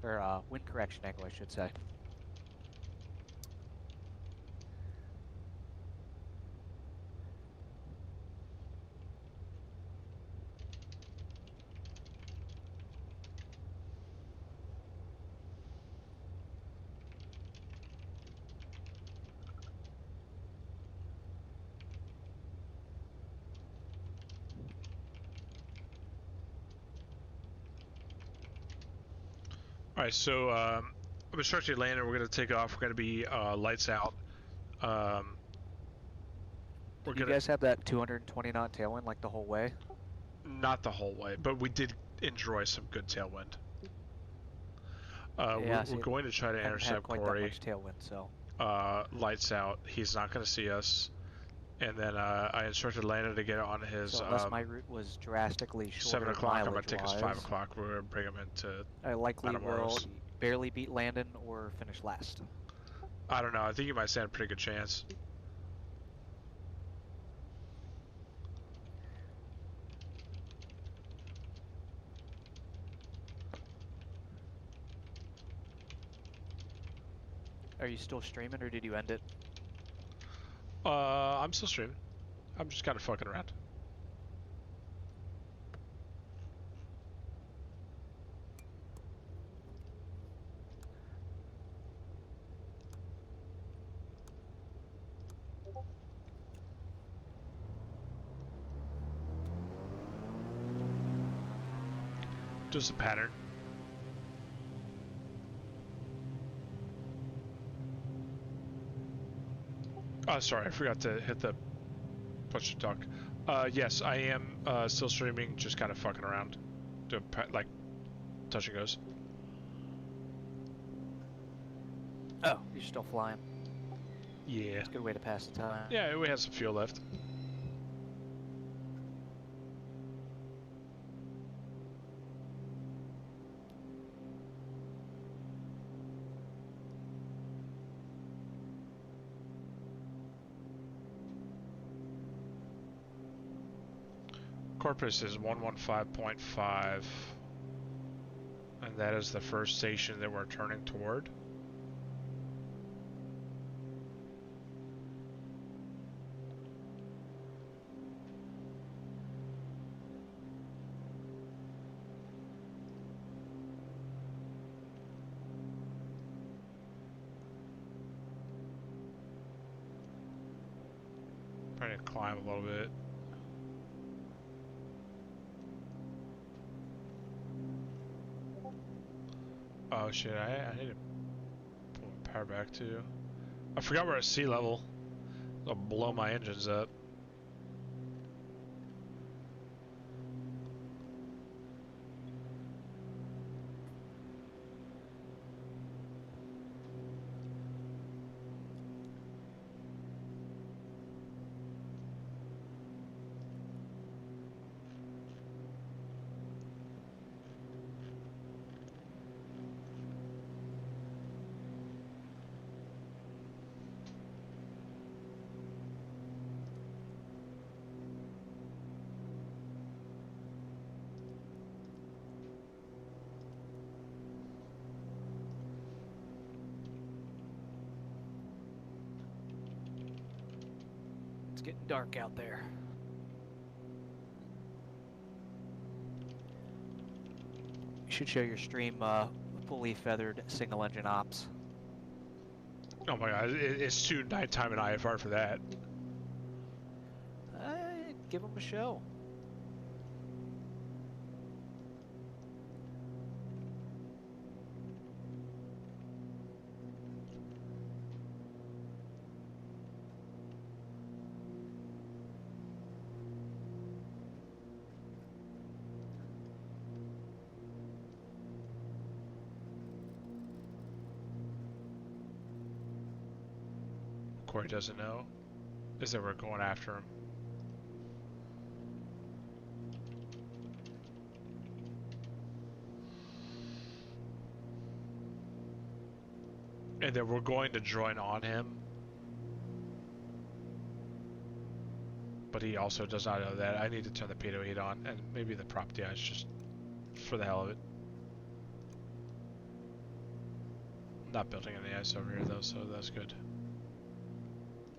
or wind correction angle, I should say. Alright, so I'm instructed landing. We're going to take off. We're going to be lights out. Do you guys have that 220 knot tailwind like the whole way? Not the whole way, but we did enjoy some good tailwind. Yeah, we're going to try to intercept Corey. Much tailwind, so. Lights out. He's not going to see us. And then I instructed Landon to get on his. So unless my route was drastically shorter, 7 o'clock. I'm going to take us 5 mileage-wise, o'clock. We're going to bring him into. I likely will Matamoros. barely beat Landon or finish last. I don't know. I think you might stand a pretty good chance. Are you still streaming or did you end it? I'm still streaming. I'm just kind of fucking around. Just a pattern. Oh, sorry, I forgot to hit the push to talk. Yes, I am still streaming, just kind of fucking around, doing like touch and goes. Oh, you're still flying. Yeah. It's a good way to pass the time. Yeah, we have some fuel left. Corpus is 115.5, and that is the first station that we're turning toward. Trying to climb a little bit. Oh shit, I need to pull my power back too. I forgot we're at sea level. I'll blow my engines up. It's getting dark out there. You should show your stream fully feathered single engine ops. Oh my god, it's too nighttime in IFR for that. Give them a show. Corey doesn't know is that we're going after him. And then we're going to join on him. But he also does not know that. I need to turn the pitot heat on, and maybe the prop DI is just for the hell of it. Not building any ice over here though, so that's good.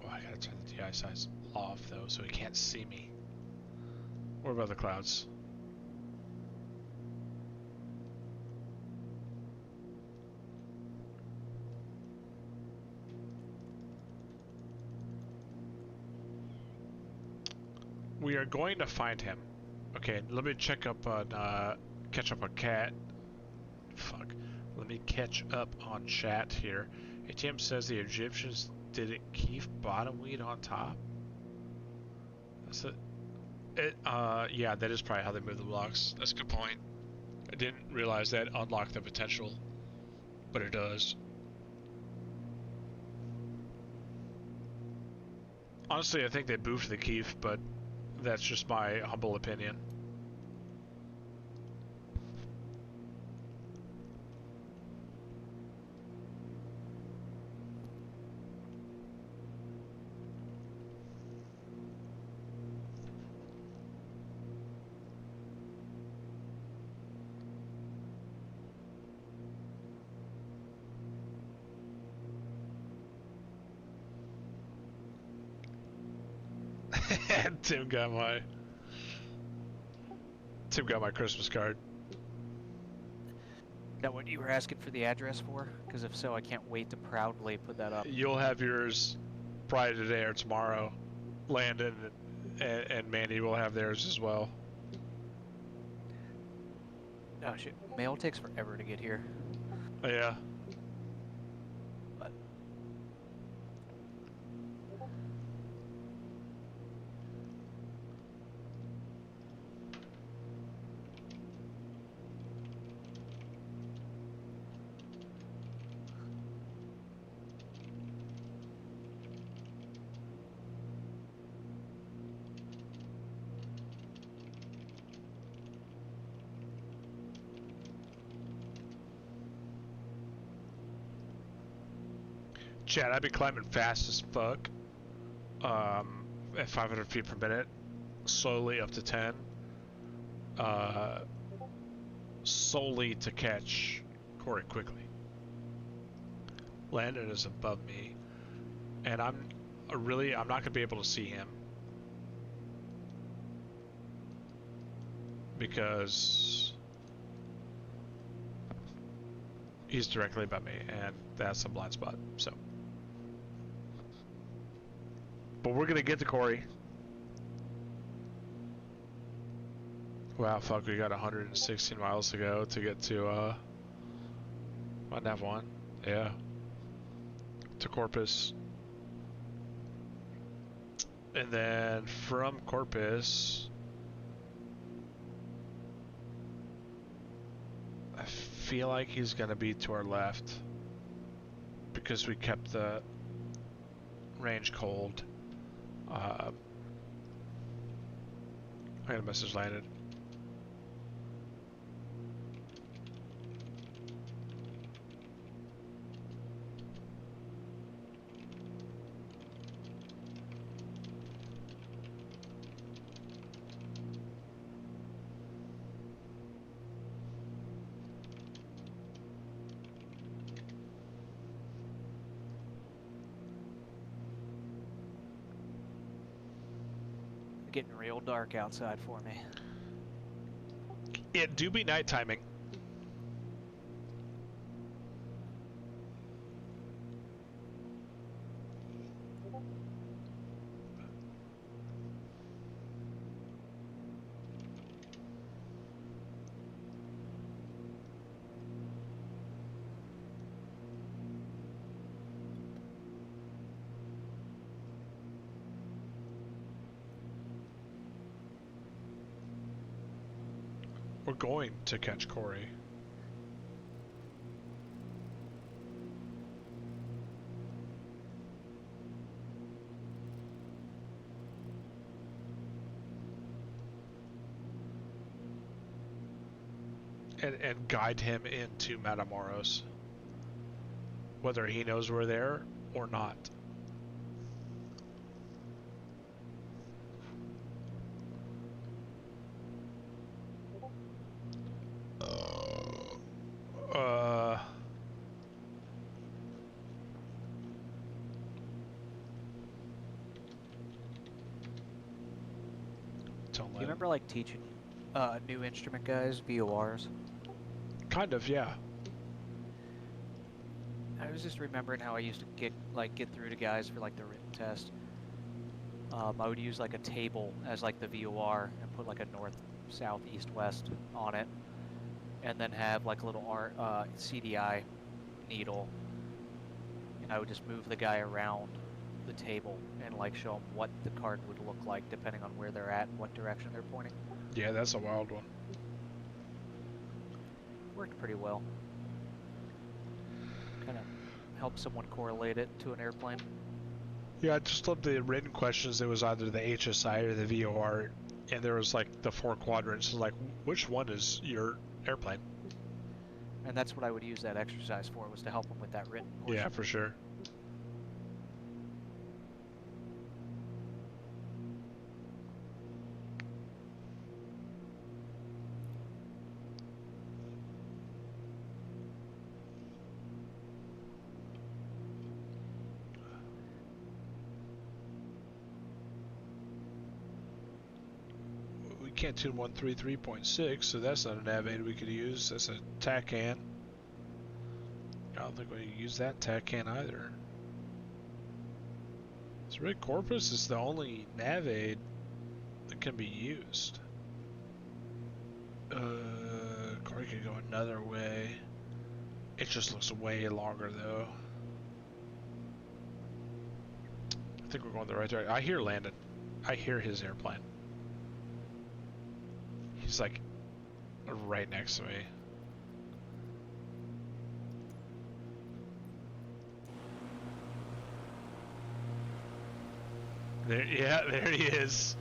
Oh, I gotta turn the DI size off though, so he can't see me. What about the clouds? We are going to find him. Okay, let me check up on, catch up on Cat. Fuck. Let me catch up on chat here. ATM says the Egyptians didn't keep bottomweed on top. That's it. Yeah, that is probably how they move the blocks. That's a good point. I didn't realize that unlocked the potential, but it does. Honestly, I think they boofed the Keef, but that's just my humble opinion. Tim got my Christmas card. Is that what you were asking for the address for? Because if so, I can't wait to proudly put that up. You'll have yours probably today or tomorrow. Landon and Mandy will have theirs as well. Oh shit, mail takes forever to get here. Yeah. But Chad, I've been climbing fast as fuck. At 500 feet per minute, slowly up to 10. Solely to catch Corey quickly. Landon is above me, and I'm not gonna be able to see him because he's directly above me, and that's a blind spot. So, but we're gonna get to Corey. Wow, fuck, we got 116 miles to go to get to, Nav 1. Yeah. To Corpus. And then from Corpus, I feel like he's gonna be to our left because we kept the range cold. I got a message landed. Getting real dark outside for me. It do be night timing. We're going to catch Corey. And guide him into Matamoros. Whether he knows we're there or not. Do you remember like teaching new instrument guys VORs? Kind of, yeah. I was just remembering how I used to get through to guys for like the written test. I would use like a table as like the VOR and put like a north, south, east, west on it, and then have like a little CDI needle, and I would just move the guy around the table and like show them what the card would look like depending on where they're at and what direction they're pointing. Yeah, that's a wild one. Worked pretty well. Kind of help someone correlate it to an airplane. Yeah, I just love the written questions. It was either the HSI or the VOR, and there was like the 4 quadrants. Like, which one is your airplane? And that's what I would use that exercise for, was to help them with that written portion. Yeah, for sure. Can't tune 133.6, so that's not a nav aid we could use. That's a TACAN. I don't think we can use that TACAN either. So Red Corpus is the only nav aid that can be used. Corey could go another way. It just looks way longer though. I think we're going the right direction. I hear Landon. I hear his airplane. He's like right next to me. There, yeah, there he is.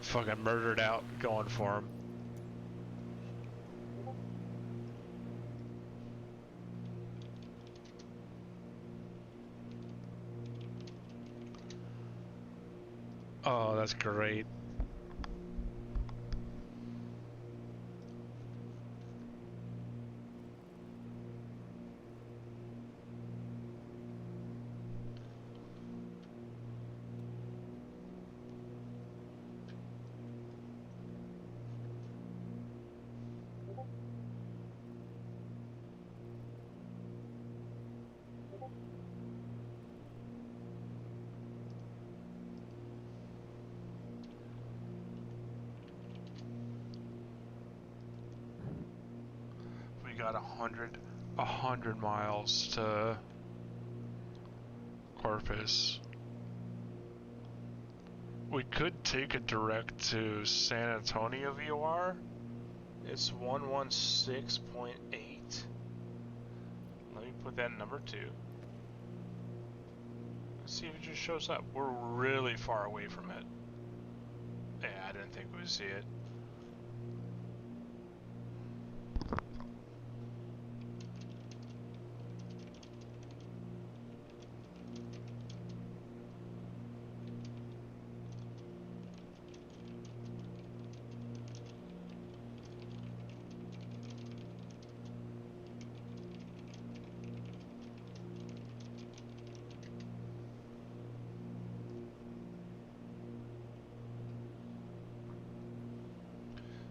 Fucking murdered out going for him. Oh, that's great. We got 100 miles to Corpus. We could take a direct to San Antonio VOR. It's 116.8. Let me put that in number 2. Let's see if it just shows up. We're really far away from it. Yeah, I didn't think we would see it.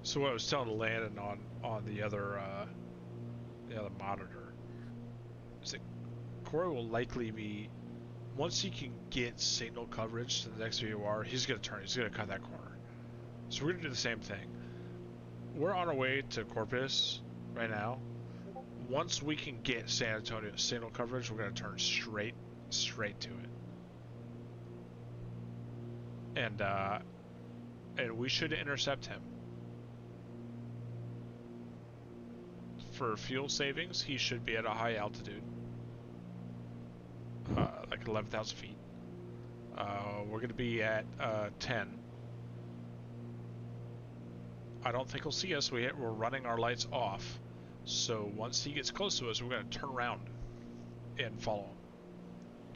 So what I was telling Landon on the other monitor is that Corey will likely be, once he can get signal coverage to the next VOR, he's gonna cut that corner. So we're gonna do the same thing. We're on our way to Corpus right now. Once we can get San Antonio signal coverage, we're gonna turn straight to it, and we should intercept him. For fuel savings, he should be at a high altitude, like 11,000 feet. We're going to be at 10. I don't think he'll see us. We're running our lights off. So once he gets close to us, we're going to turn around and follow him.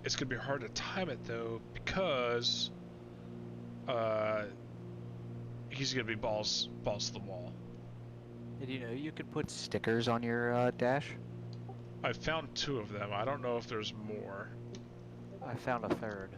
It's going to be hard to time it though, because he's going to be balls to the wall. Did you know you could put stickers on your dash? I found 2 of them. I don't know if there's more. I found a 3rd.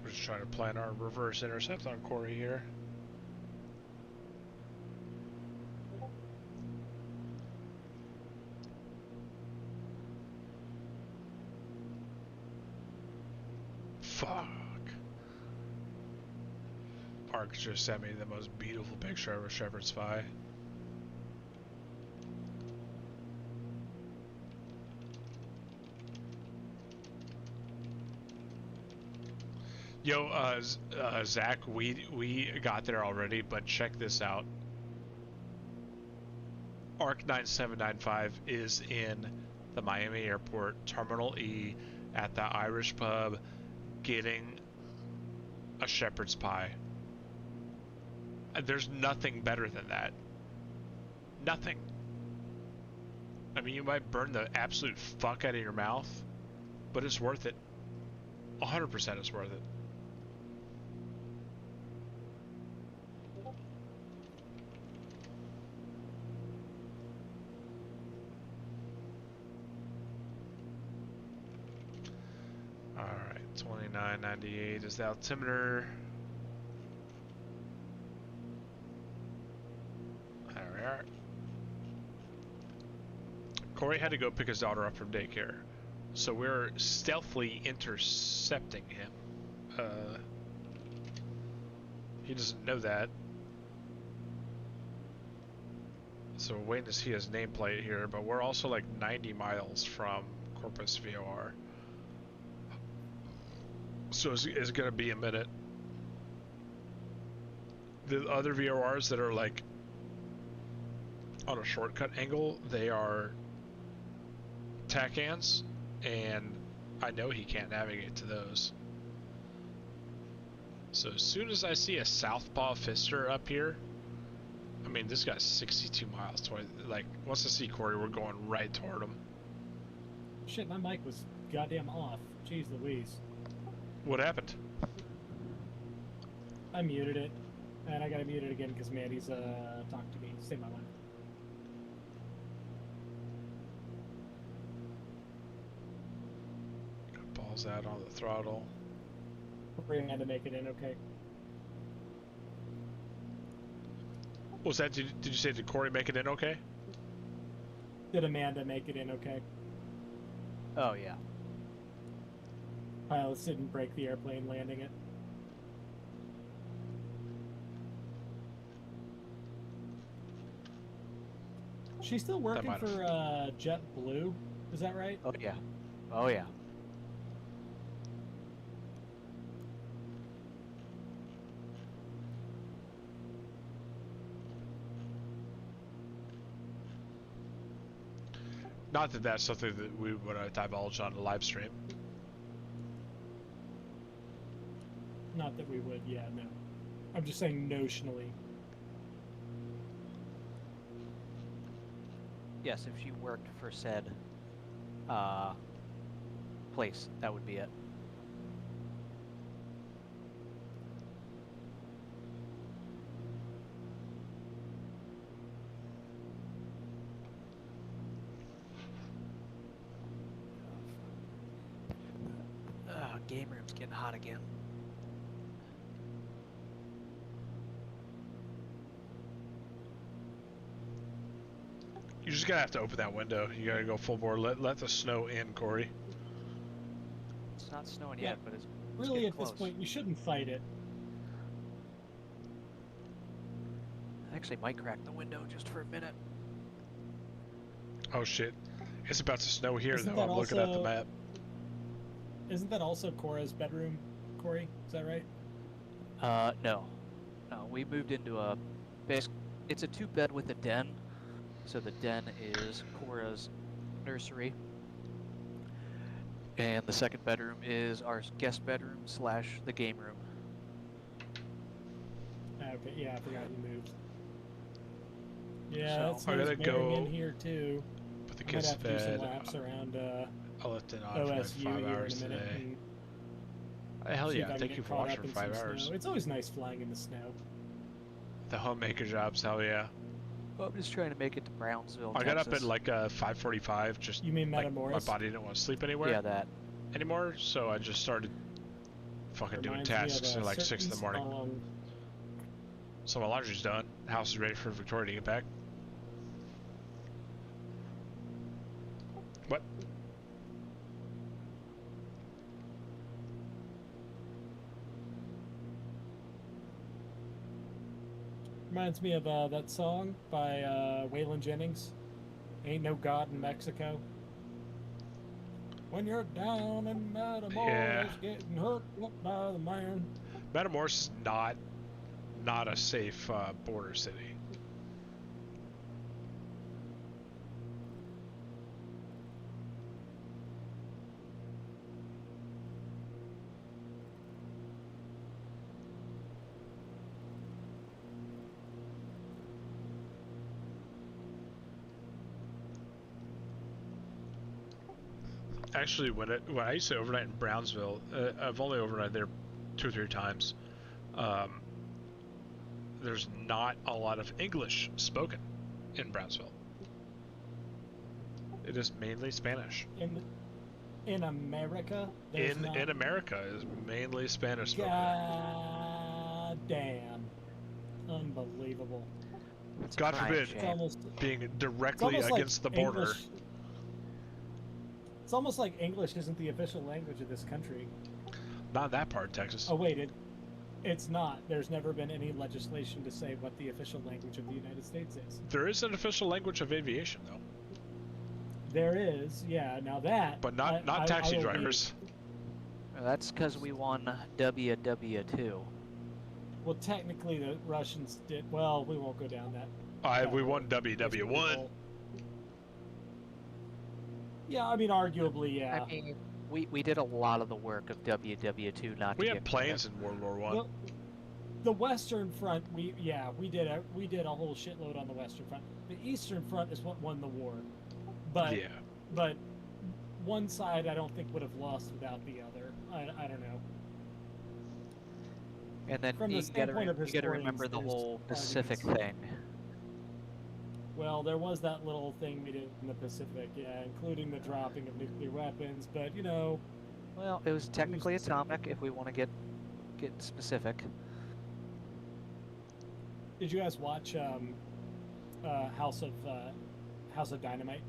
We're just trying to plan our reverse intercept on Corey here. Fuck. Ark just sent me the most beautiful picture of a Shepherd's Pie. Yo, Zach, we got there already, but check this out. ARC 9795 is in the Miami Airport Terminal E at the Irish Pub, getting a shepherd's pie. There's nothing better than that. Nothing. I mean, you might burn the absolute fuck out of your mouth, but it's worth it. 100% it's worth it. 2998 is the altimeter. There we are. Corey had to go pick his daughter up from daycare, so we're stealthily intercepting him. He doesn't know that. So we're waiting to see his nameplate here, but we're also like 90 miles from Corpus VOR. So it's gonna be a minute. The other VORs that are like on a shortcut angle, they are TACANs, and I know he can't navigate to those. So as soon as I see a Southpaw Fister up here, I mean, this guy's 62 miles. 20, like, once I see Corey, we're going right toward him. Shit, my mic was goddamn off. Jeez Louise. What happened? I muted it, and I gotta mute it again because Mandy's talking to me. Stay my mind. Balls out on the throttle. Corey had to make it in, okay. What was that? Did you say, did Corey make it in okay? Did Amanda make it in okay? Oh, yeah. Pilots didn't break the airplane landing it. She's still working for JetBlue, is that right? Oh, yeah. Oh, yeah. Not that that's something that we would divulge on a live stream. Not that we would, yeah, no. I'm just saying notionally. Yes, if she worked for said place, that would be it. Game room's getting hot again. You're just gonna have to open that window. You gotta go full bore. Let the snow in, Corey. It's not snowing Yeah, yet, but it's really getting at close. this point, you shouldn't fight it. I actually might crack the window just for a minute. Oh shit! It's about to snow here Isn't though. that I'm looking at the also- map. Isn't that also Cora's bedroom, Corey? Is that right? No. No, we moved into a it's a 2-bed with a den. So the den is Cora's nursery. And the second bedroom is our guest bedroom / the game room. Okay, yeah, I forgot you moved. Yeah, So- that's I gotta go in here too. Put the I might kids have to to do some bed. laps around I left it on for like OSU 5 here hours in a minute. today. and Hell see if yeah! I can Thank get you for caught watching up for in 5 some hours. snow. It's always nice flying in the snow. The homemaker jobs, hell yeah! Well, I'm just trying to make it to Brownsville, I got up Texas. at like 5:45. Just You mean like, Matamoros? my body didn't want to sleep anywhere Yeah, that. anymore, so I just started fucking doing Reminds me of tasks a at like 6 in the certain morning. song. So my laundry's done. The house is ready for Victoria to get back. What? Reminds me of that song by Waylon Jennings. Ain't no God in Mexico. When you're down in Matamoros, Yeah. getting hooked up by the man. Matamoros is not a safe border city. Actually, when I used to overnight in Brownsville, I've only overnighted there 2 or 3 times. There's not a lot of English spoken in Brownsville. It is mainly Spanish. In America, there's not. In America is mainly Spanish spoken. God damn. Unbelievable. God forbid It's almost, being directly almost against like the border. English, it's almost like English isn't the official language of this country. Not in that part of Texas. Oh wait, it's not. There's never been any legislation to say what the official language of the United States is. There is an official language of aviation, though. There is, yeah. Now that, But not taxi I will drivers. That's because we won WW2. Well, technically, the Russians did. Well, we won't go down that. We won WW1. Yeah, I mean, arguably, yeah. I mean, we did a lot of the work of WW2 not to We get had planes in World War One. Well, the Western Front, we did a whole shitload on the Western Front. The Eastern Front is what won the war, but Yeah. but one side I don't think would have lost without the other. I don't know. And then From the you gotta, standpoint of you gotta remember historians, the there's whole Pacific arguments. thing. Well, there was that little thing we did in the Pacific, yeah, including the dropping of nuclear weapons, but you know. Well, it was technically who's to say? atomic if we want to get specific. Did you guys watch House of Dynamite?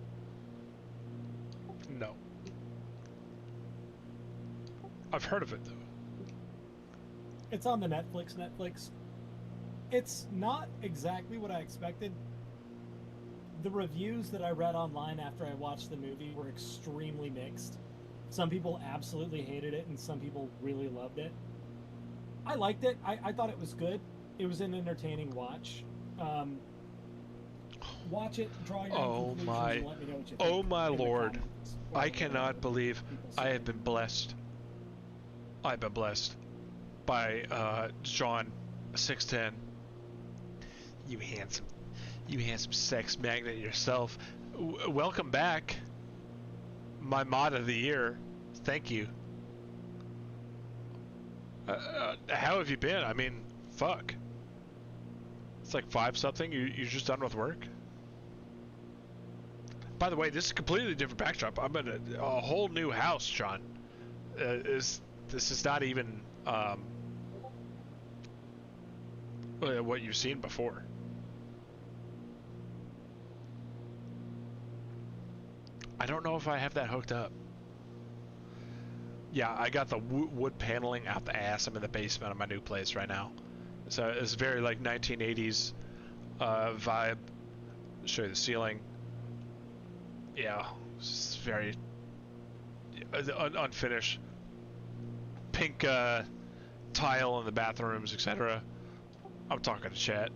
No. I've heard of it though. It's on the Netflix. It's not exactly what I expected. The reviews that I read online after I watched the movie were extremely mixed. Some people absolutely hated it, and some people really loved it. I liked it. I thought it was good. It was an entertaining watch. Watch it, draw your own conclusions, and let me know what you think. Oh my in the lord. comments. I cannot believe I have been blessed. I've been blessed by John 610. You handsome sex magnet yourself. Welcome back. My mod of the year. Thank you. How have you been? I mean, fuck. It's like 5 something. You're just done with work? By the way, this is a completely different backdrop. I'm in a whole new house, John. This is not even what you've seen before. I don't know if I have that hooked up. Yeah, I got the wood paneling out the ass. I'm in the basement of my new place right now. So it's very like 1980s vibe. Show you the ceiling. Yeah, it's very unfinished. Pink tile in the bathrooms, etc. I'm talking to chat.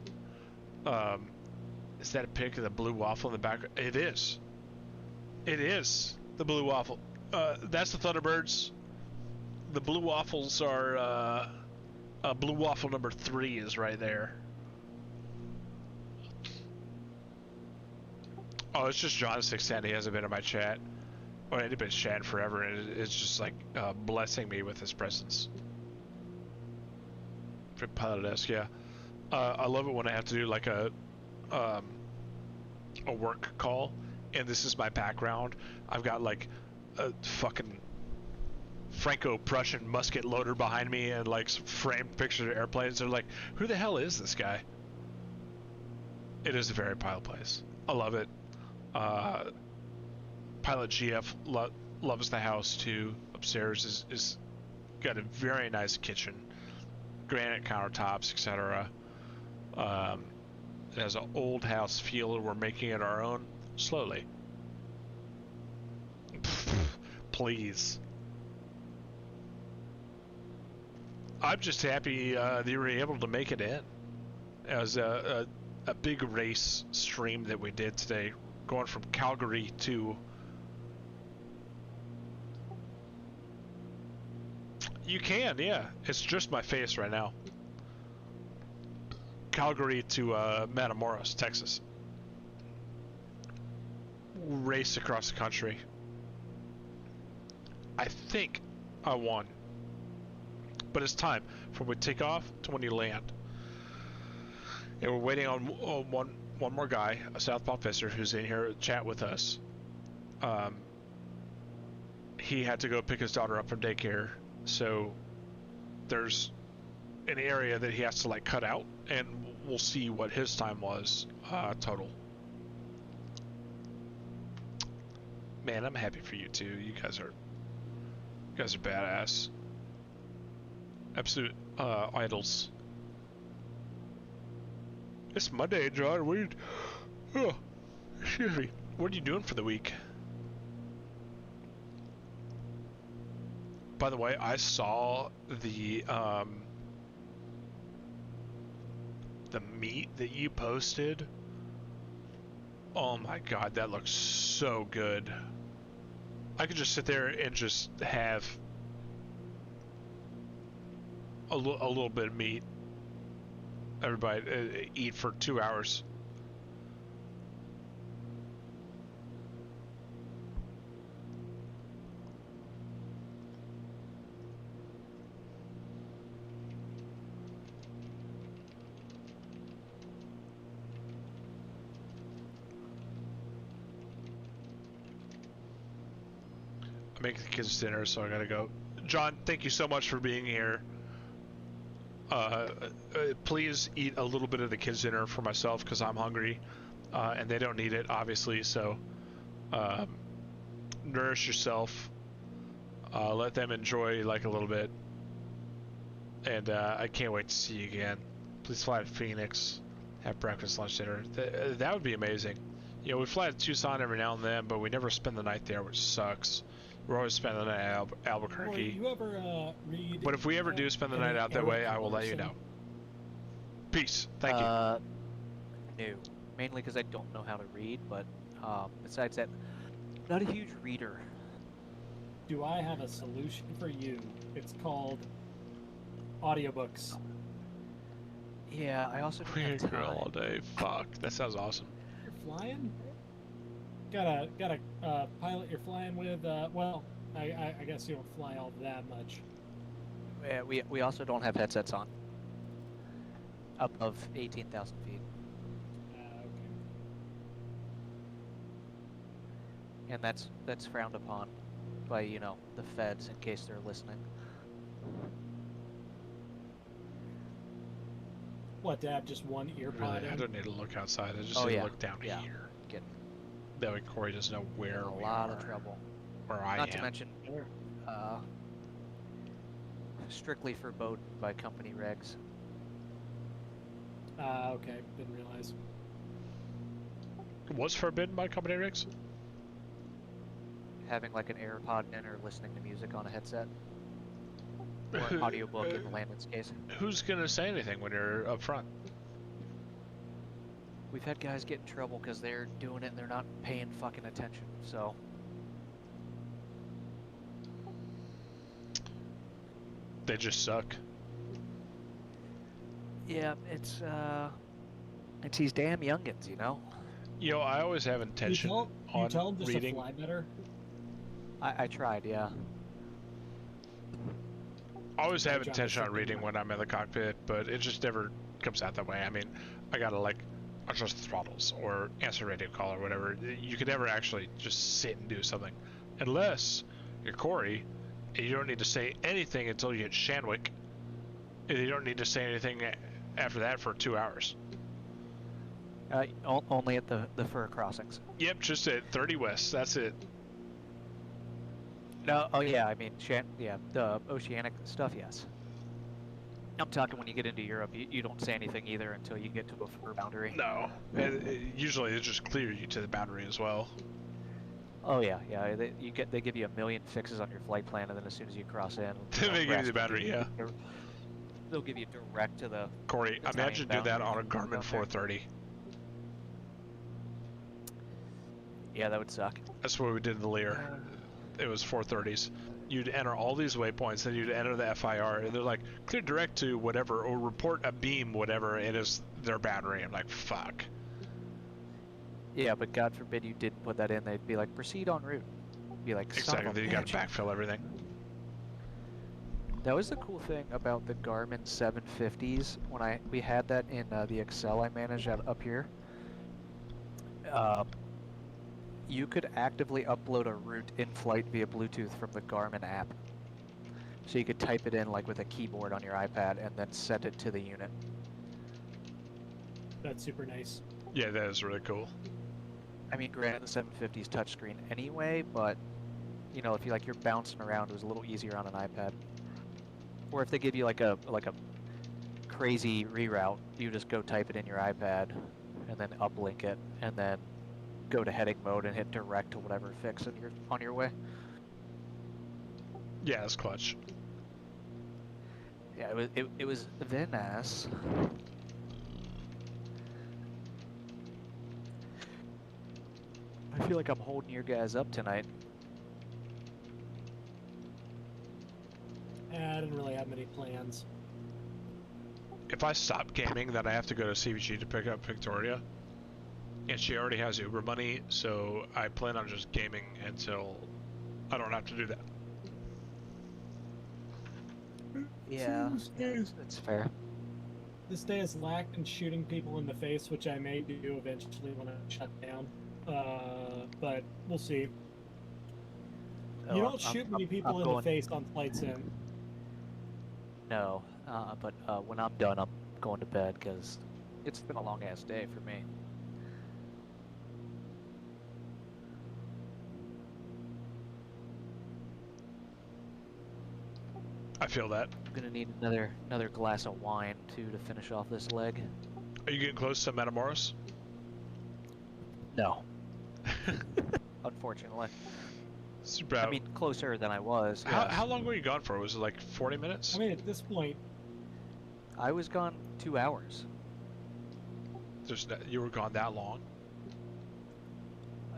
Is that a pic of the blue waffle in the back? It is. It is the blue waffle. That's the Thunderbirds. The blue waffles are blue waffle number 3 is right there. Oh, it's just John 610. He hasn't been in my chat. Or anybody's chatting forever, and it's just like blessing me with his presence. Pilot-esque, yeah. I love it when I have to do like a work call, and this is my background. I've got like a fucking Franco-Prussian musket loader behind me, and like framed pictures of airplanes. They're like, who the hell is this guy? It is a very pilot place. I love it. Pilot GF loves the house too. Upstairs is got a very nice kitchen, granite countertops, etc. It has an old house feel. We're making it our own slowly. Please. I'm just happy that you were able to make it in. It was a big race stream that we did today, going from Calgary to... You can, yeah. It's just my face right now. Calgary to Matamoros, Texas. Race across the country. I think I won. But it's time from when we take off to when you land. And we're waiting on one more guy, a Southpaw Fisher, who's in here to chat with us. he had to go pick his daughter up from daycare, so there's an area that he has to like cut out, and we'll see what his time was total. Man, I'm happy for you too. You guys are badass. Absolute idols. It's Monday, John. Excuse me. What are you doing for the week? By the way, I saw the meat that you posted. Oh my god, that looks so good. I could just sit there and just have a little bit of meat. Everybody eat for 2 hours. Make the kids dinner, so I gotta go. John, thank you so much for being here. Please eat a little bit of the kids dinner for myself because I'm hungry, and they don't need it, obviously. So nourish yourself. Let them enjoy like a little bit, and I can't wait to see you again. Please fly to Phoenix, have breakfast, lunch, dinner. That would be amazing. You know, we fly to Tucson every now and then, but we never spend the night there, which sucks. We're always spending the night at Albuquerque. You ever read? But if we ever do spend the night out that way, I will let you know. Peace. Thank you. No, mainly because I don't know how to read. But besides that, not a huge reader. Do I have a solution for you? It's called audiobooks. Yeah, I also don't Weird have girl time. all day. Fuck, that sounds awesome. You're flying? Got a pilot you're flying with? Well, I guess you don't fly all that much. Yeah, we also don't have headsets on. Above 18,000 feet. Okay. And that's frowned upon by, you know, the feds in case they're listening. What, to have just one ear pod Really, I in? don't need to look outside. I just need to look down here. That way Corey doesn't know where A we lot are. of trouble. Where I Not am. to mention, strictly forbidden by company regs. Okay, didn't realize. Was forbidden by company rigs? Having like an AirPod in or listening to music on a headset. Or an audiobook in the Landon's case. Who's gonna say anything when you're up front? We've had guys get in trouble because they're doing it and they're not paying fucking attention, so. They just suck. Yeah, it's these damn youngins, you know? You know, I always have intention you on tell them just reading. to fly better? I tried, yeah. I always have John, intention on something reading about- when I'm in the cockpit, but it just never comes out that way. I mean, I gotta like adjust the throttles or answer a radio call or whatever. You could never actually just sit and do something, unless you're Corey, and you don't need to say anything until you hit Shanwick, and you don't need to say anything after that for 2 hours. Only at the fur crossings. Yep, just at 30 West. That's it. No, oh yeah, I mean, the oceanic stuff, yes. I'm talking when you get into Europe, you don't say anything either until you get to a fur boundary. No, usually it just clears you to the boundary as well. Oh yeah, yeah. They give you a million fixes on your flight plan, and then as soon as you cross in, They give you the battery, yeah. They'll give you direct to the. Corey, Italian imagine do that on a boundary. Garmin 430. Yeah, that would suck. That's what we did in the Lear. It was 430s. You'd enter all these waypoints, then you'd enter the FIR, and they're like, clear direct to whatever, or report a beam, whatever, and it's their boundary. I'm like, fuck. Yeah, but God forbid you didn't put that in. They'd be like, proceed en route. Be like, son of a Exactly, you gotta bitch. backfill everything. That was the cool thing about the Garmin 750s when we had that in the Excel I managed up here. You could actively upload a route in flight via Bluetooth from the Garmin app. So you could type it in like with a keyboard on your iPad and then send it to the unit. That's super nice. Yeah, that is really cool. I mean, granted, the 750's touchscreen anyway, but you know, if you're bouncing around, it was a little easier on an iPad. Or if they give you like a crazy reroute, you just go type it in your iPad and then uplink it and then go to heading mode and hit direct to whatever fix and you're on your way. Yeah, that's clutch. Yeah, it was Venice. I feel like I'm holding your guys up tonight. I didn't really have many plans. If I stop gaming, then I have to go to CVG to pick up Victoria. And she already has Uber money, so I plan on just gaming until I don't have to do that. Yeah, that's fair. This day is lacked in shooting people in the face, which I may do eventually when I shut down. But we'll see. Oh, You don't shoot many people in the face on Flight Sim. No, but when I'm done, I'm going to bed because it's been a long ass day for me. I feel that. I'm gonna need another glass of wine too to finish off this leg. Are you getting close to Matamoros? No. Unfortunately. Super. I mean, closer than I was. How long were you gone for? Was it like 40 minutes? I mean, at this point, I was gone 2 hours. You were gone that long?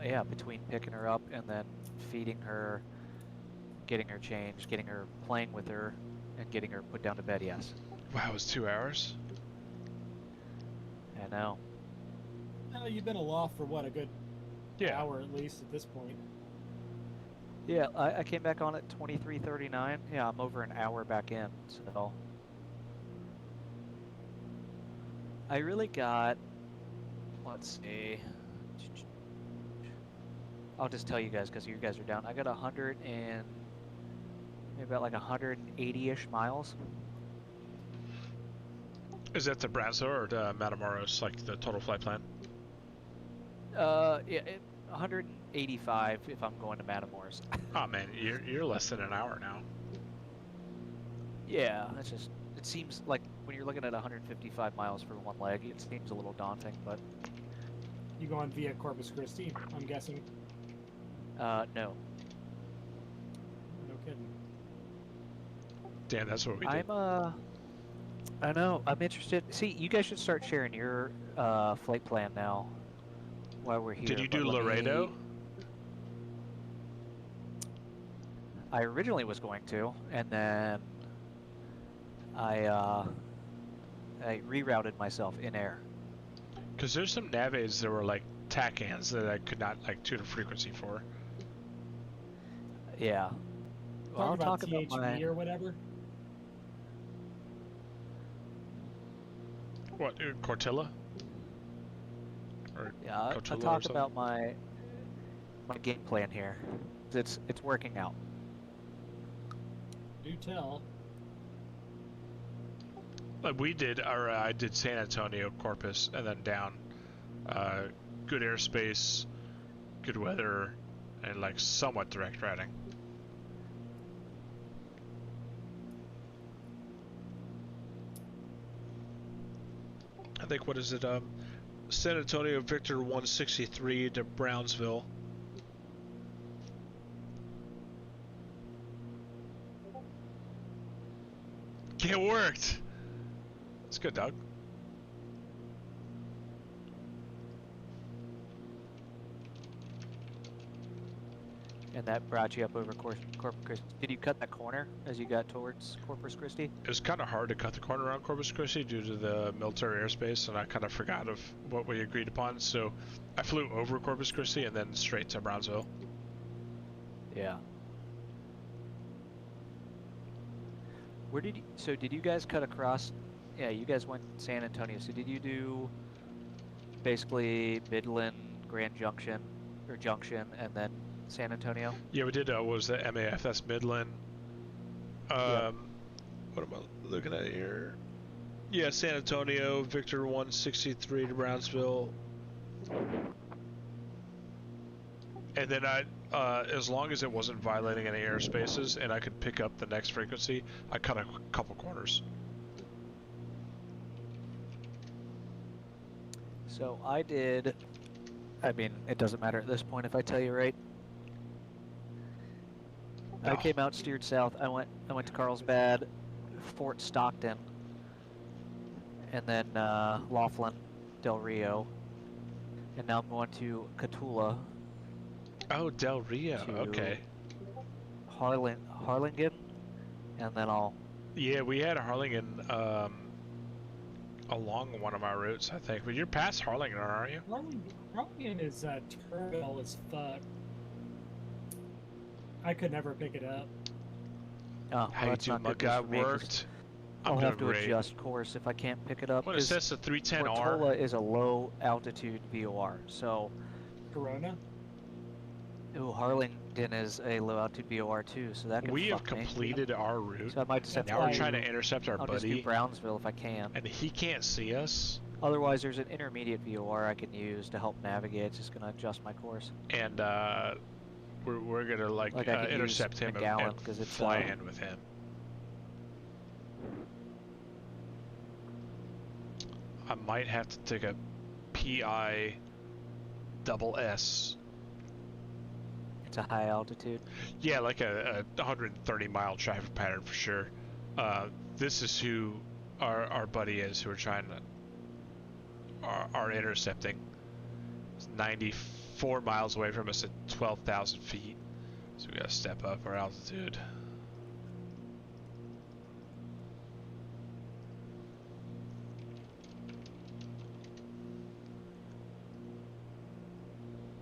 Yeah, between picking her up and then feeding her, getting her changed, getting her playing with her, and getting her put down to bed, yes. Wow, it was 2 hours? I know. you've been aloft for what, a good Yeah. hour at least at this point. Yeah, I came back on at 23:39. Yeah, I'm over an hour back in, so I really got, let's see, I'll just tell you guys because you guys are down. I got 100 and maybe about like 180-ish miles. Is that to Brownsville or to Matamoros, like the total flight plan? Yeah, 185 if I'm going to Matamoros. Oh man, you're less than an hour now. Yeah, that's just, it seems like when you're looking at 155 miles for one leg, it seems a little daunting, but You going via Corpus Christi, I'm guessing? no. No kidding. Damn, that's what we did. I know, I'm interested. See, you guys should start sharing your flight plan now while we're here. Did you but do let Laredo? me- I originally was going to, and then I rerouted myself in air. Because there's some navs that were like TACANs that I could not like tune a frequency for. Yeah. Well, I'll Talk talk about about THB my... or whatever. What, Cortilla? Or Yeah, I'll Coachella or talk something? about my game plan here. It's working out. Do tell. Like we did, or I did San Antonio, Corpus, and then down. Good airspace, good weather, and like somewhat direct routing. I think, what is it, San Antonio Victor 163 to Brownsville. It worked! It's good, Doug. And that brought you up over Corpus Christi. Did you cut that corner as you got towards Corpus Christi? It was kind of hard to cut the corner around Corpus Christi due to the military airspace, and I kind of forgot of what we agreed upon, so I flew over Corpus Christi and then straight to Brownsville. Yeah. Where did you, so did you guys cut across? Yeah, you guys went San Antonio. So did you do basically Midland, Grand Junction, or Junction, and then San Antonio. Yeah, we did. What was the MAF? That's Midland. Yep. What am I looking at here? Yeah, San Antonio, Victor 163 to Brownsville. And then as long as it wasn't violating any airspaces and I could pick up the next frequency, I cut a couple corners. So I did. I mean, it doesn't matter at this point if I tell you, right? I No. came out, steered south. I went to Carlsbad, Fort Stockton, and then Laughlin, Del Rio, and now I'm going to Catula. Oh, Del Rio. To Okay. Harlingen, and then I'll. Yeah, we had Harlingen along one of my routes, I think. But you're past Harlingen, aren't you? Harlingen is turbo as fuck. I could never pick it up. Oh, well, How you that's doing, not my good guy? news for me, 'cause Worked. I'll I'm have doing to great. adjust course if I can't pick it up. What, it 'cause says the 310R? Portola is a low altitude VOR, so. Corona? Ooh, Harlingen is a low altitude VOR too, so that could We have fuck me. completed our route. So I might just have Now to we're do- trying to intercept our I'll just buddy. do Brownsville if I can. And he can't see us. Otherwise, there's an intermediate VOR I can use to help navigate. It's just gonna adjust my course. And we're gonna Like I could intercept use him McGowan, and 'cause it's, fly in with him. I might have to take a PI double S. It's a high altitude. Yeah, like a 130-mile traffic pattern for sure. This is who our buddy is, who we're trying to are intercepting. It's 94 miles away from us at 12,000 feet, so we gotta step up our altitude.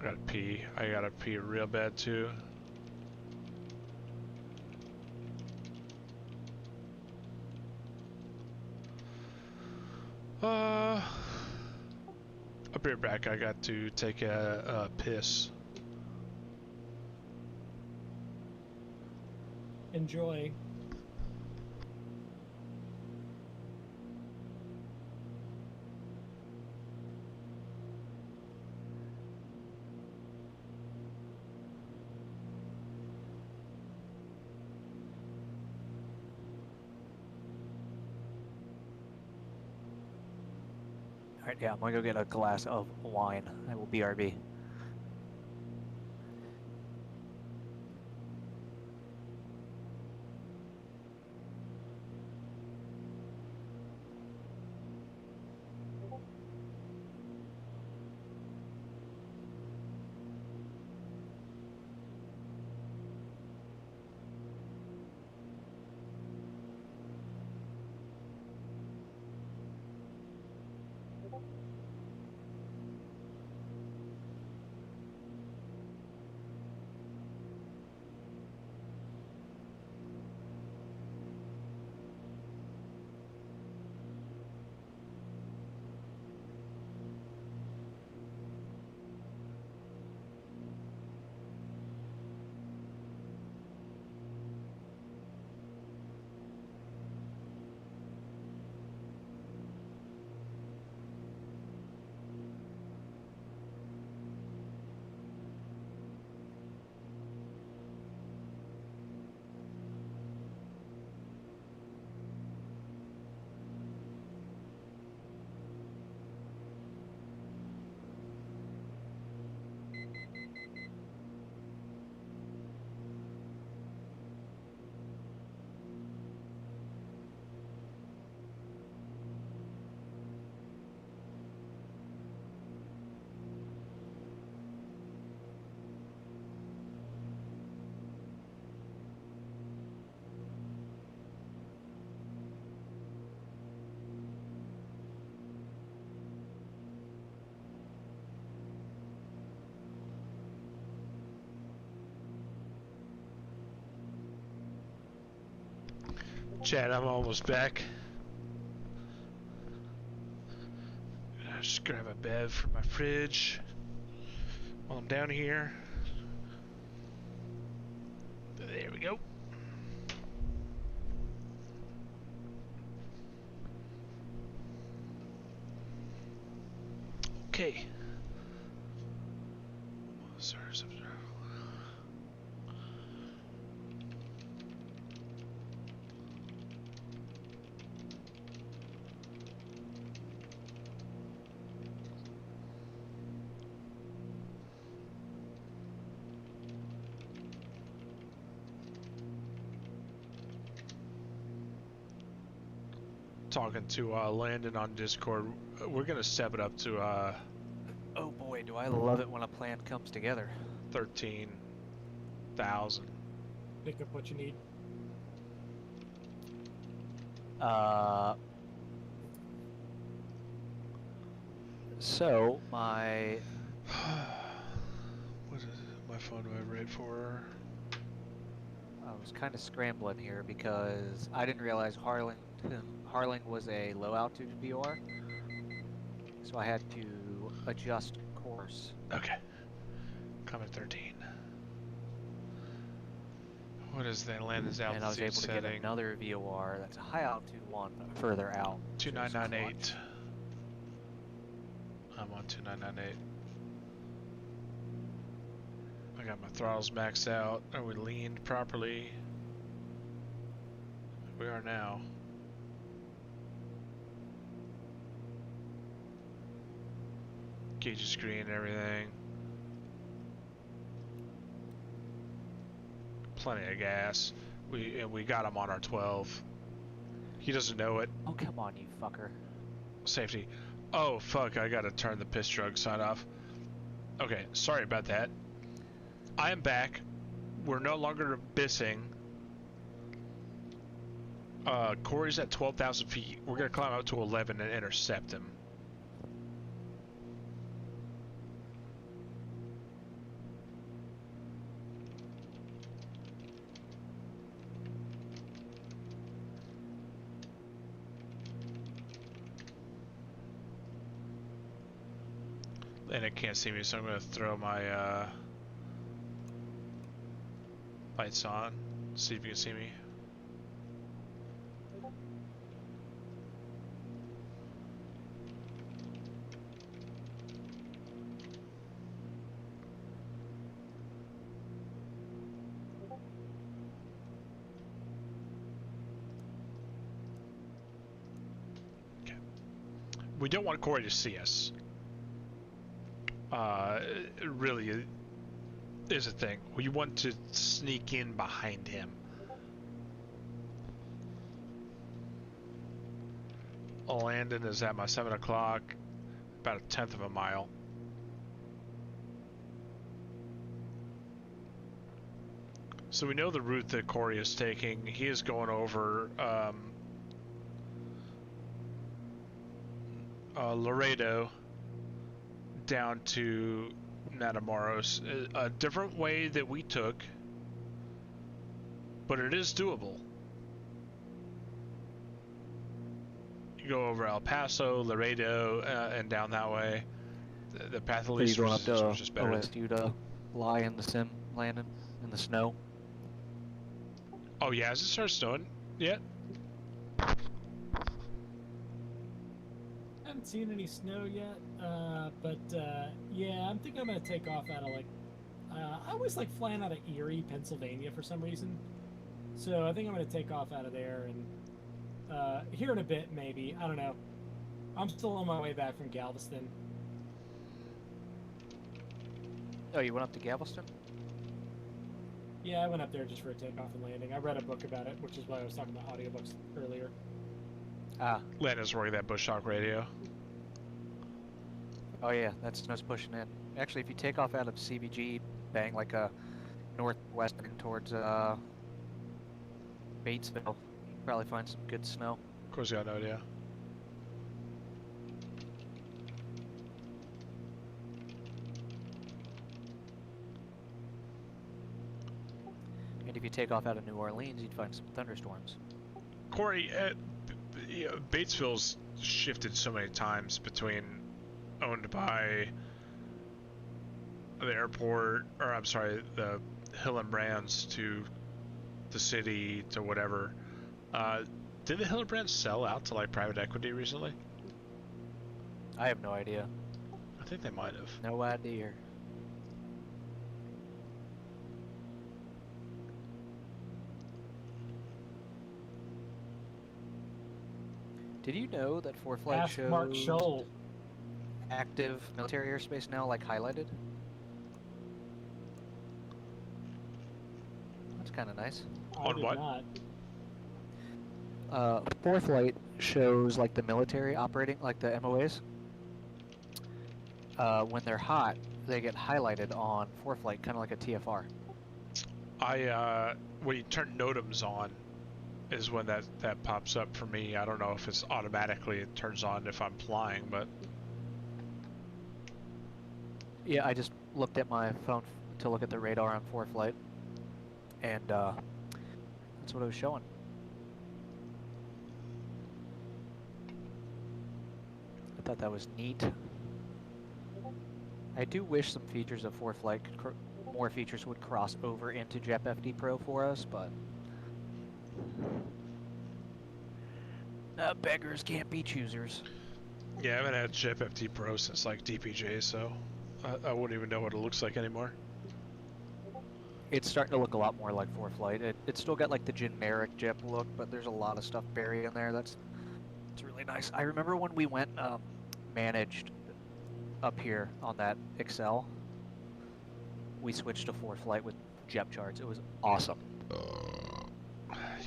Gotta pee. I gotta pee real bad too. I'll be right back. I got to take a piss. Enjoy. Alright, yeah, I'm gonna go get a glass of wine. I will BRB. Chad, I'm almost back. Just grab a bev from my fridge. While I'm down here. There we go. Okay. Talking to Landon on Discord. We're gonna step it up to Oh boy, do I love it when a plan comes together. 13,000. Pick up what you need. So my What is it? My phone vibrate for? I was kind of scrambling here because I didn't realize Harling was a low altitude VOR, so I had to adjust course. Okay. Comet 13. What is the Landon's altitude And I was able setting? to get another VOR that's a high altitude one further out. 2998. I'm on 2998. I got my throttles maxed out. Are we leaned properly? We are now. Gauge screen and everything. Plenty of gas. We got him on our 12. He doesn't know it. Oh come on, you fucker! Safety. Oh fuck! I gotta turn the piss drug sign off. Okay, sorry about that. I am back. We're no longer bissing. Corey's at 12,000 feet. We're gonna climb up to 11 and intercept him. And it can't see me, so I'm gonna throw my lights on. See if you can see me. Okay. We don't want Corey to see us. It really is a thing. We want to sneak in behind him. Landon is at my 7 o'clock, about 1/10 of a mile. So we know the route that Corey is taking. He is going over Laredo down to Matamoros, a different way that we took, but it is doable. You go over El Paso, Laredo, and down that way. The path of least Are you going up resistance to is better. OSU to lie in the sim, Landon, in the snow? Oh yeah, has it started snowing yet? I haven't seen any snow yet, but yeah, I'm thinking I'm gonna take off out of like. I always like flying out of Erie, Pennsylvania, for some reason. So I think I'm gonna take off out of there and here in a bit, maybe. I don't know. I'm still on my way back from Galveston. Oh, you went up to Galveston? Yeah, I went up there just for a takeoff and landing. I read a book about it, which is why I was talking about audiobooks earlier. Ah. Landon's working that bush talk radio. Oh yeah, that snow's pushing in. Actually, if you take off out of CBG, bang like a northwest towards Batesville, you can probably find some good snow. Of course, you got no idea. And if you take off out of New Orleans, you'd find some thunderstorms. Corey, Batesville's shifted so many times between owned by the airport, or I'm sorry, the Hillenbrands to the city to whatever. Did the Hillenbrands sell out to like private equity recently? I have no idea. I think they might have. No idea. Did you know that ForeFlight Ask Mark shows Scholl. active military airspace now, like highlighted? That's kind of nice. I On did what? not. ForeFlight shows like the military operating, like the MOAs. When they're hot, they get highlighted on ForeFlight, kind of like a TFR. When you turn NOTAMs on, is when that pops up for me. I don't know if it's automatically it turns on if I'm flying, but Yeah, I just looked at my phone to look at the radar on ForeFlight, and that's what it was showing. I thought that was neat. I do wish some features of ForeFlight more features would cross over into JetFD Pro for us, but beggars can't be choosers. yeah, I haven't had JetFT Pro since like DPJ, so I wouldn't even know what it looks like anymore. It's starting to look a lot more like ForeFlight. It's still got like the generic JEP look, but there's a lot of stuff buried in there. It's really nice. I remember when we went managed up here on that Excel, we switched to ForeFlight with JEP charts. It was awesome.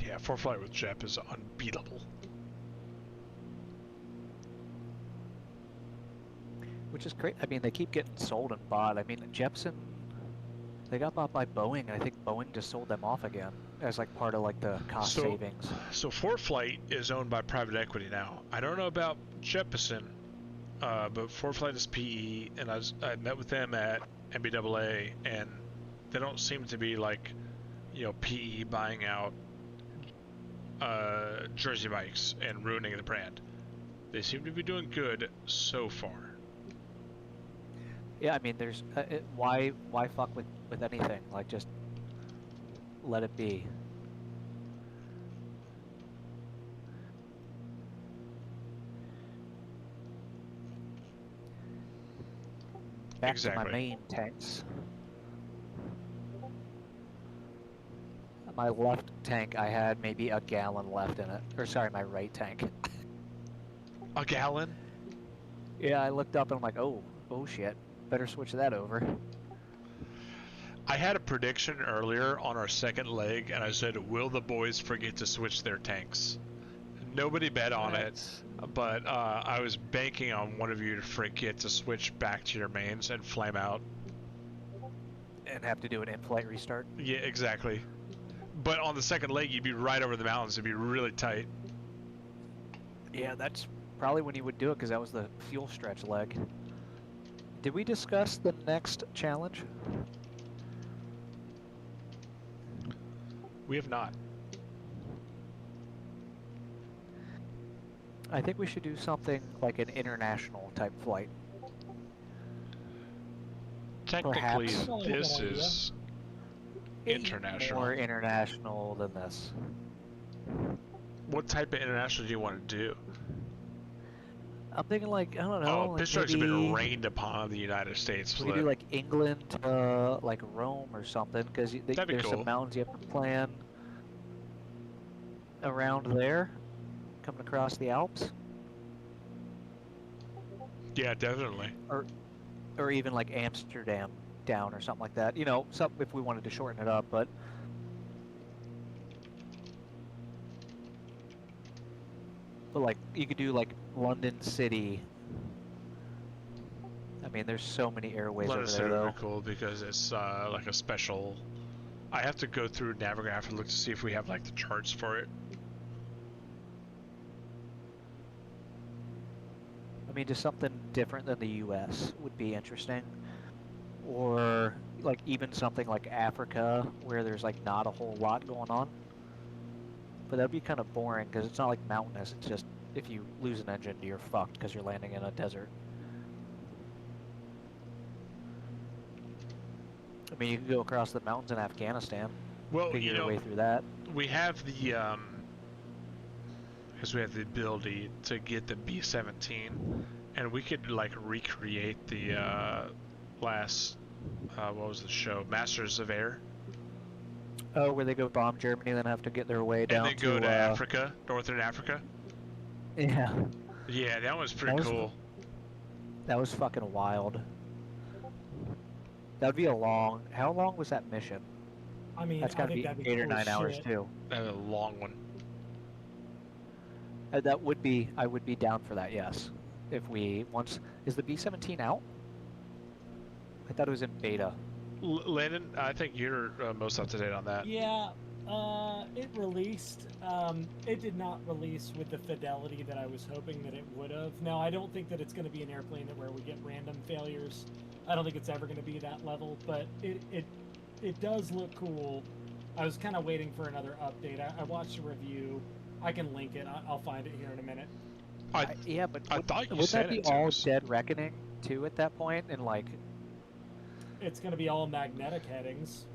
Yeah, ForeFlight with JEP is unbeatable. Which is great. I mean, they keep getting sold and bought. I mean, Jepson, they got bought by Boeing, and I think Boeing just sold them off again as like part of like the cost savings. So ForeFlight is owned by private equity now. I don't know about Jeppesen, but ForeFlight is PE, and I met with them at NBAA, and they don't seem to be like, PE buying out Jersey Mike's and ruining the brand. They seem to be doing good so far. Yeah, I mean, there's why fuck with anything? Like, just let it be. Back to my main tanks. My left tank, I had maybe a gallon left in it. Or sorry, my right tank. A gallon? Yeah, I looked up and I'm like, oh shit. Better switch that over. I had a prediction earlier on our second leg, and I said, will the boys forget to switch their tanks? Nobody bet on it, but I was banking on one of you to forget to switch back to your mains and flame out. And have to do an in-flight restart? Yeah, exactly. But on the second leg, you'd be right over the mountains. It'd be really tight. Yeah, that's probably when you would do it, because that was the fuel stretch leg. Did we discuss the next challenge? We have not. I think we should do something like an international type flight. Technically, Perhaps. this is international. More international than this. What type of international do you want to do? I'm thinking like, I don't know. Oh, like Pittsburgh's been maybe rained upon the United States. we do like England, like Rome or something, because there's cool. some mountains you have to plan around there, coming across the Alps. Yeah, definitely. Or even like Amsterdam down or something like that. Something if we wanted to shorten it up, but like you could do like London City. I mean, there's so many airways London over City there, though. would be cool because it's like a special. I have to go through Navigraph and look to see if we have like the charts for it. I mean, just something different than the U.S. would be interesting, or like even something like Africa where there's like not a whole lot going on. But that'd be kind of boring because it's not like mountainous. It's just if you lose an engine, you're fucked because you're landing in a desert. I mean, you can go across the mountains in Afghanistan. Well, Figure you your know, way through that. we have the because we have the ability to get the B-17, and we could like recreate the last what was the show, Masters of Air, Oh, where they go bomb Germany, then have to get their way down and then go to to Africa, northern Africa. Yeah, Yeah, that was pretty That was cool. that was fucking wild. That would be a long. How long was that mission? I mean, That's I gotta think be that'd be 8 or cool 9 as hours shit. too. That was a long one. That would be. I would be down for that. Yes, if we once is the B-17 out? I thought it was in beta. Landon, I think you're most up to date on that. Yeah, it released. It did not release with the fidelity that I was hoping that it would have. Now, I don't think that it's going to be an airplane that where we get random failures. I don't think it's ever going to be that level, but it does look cool. I was kind of waiting for another update. I watched a review. I can link it. I'll find it here in a minute. Yeah, but I thought you would said that be it to all us. Dead Reckoning too at that point? And like, It's going to be all magnetic headings.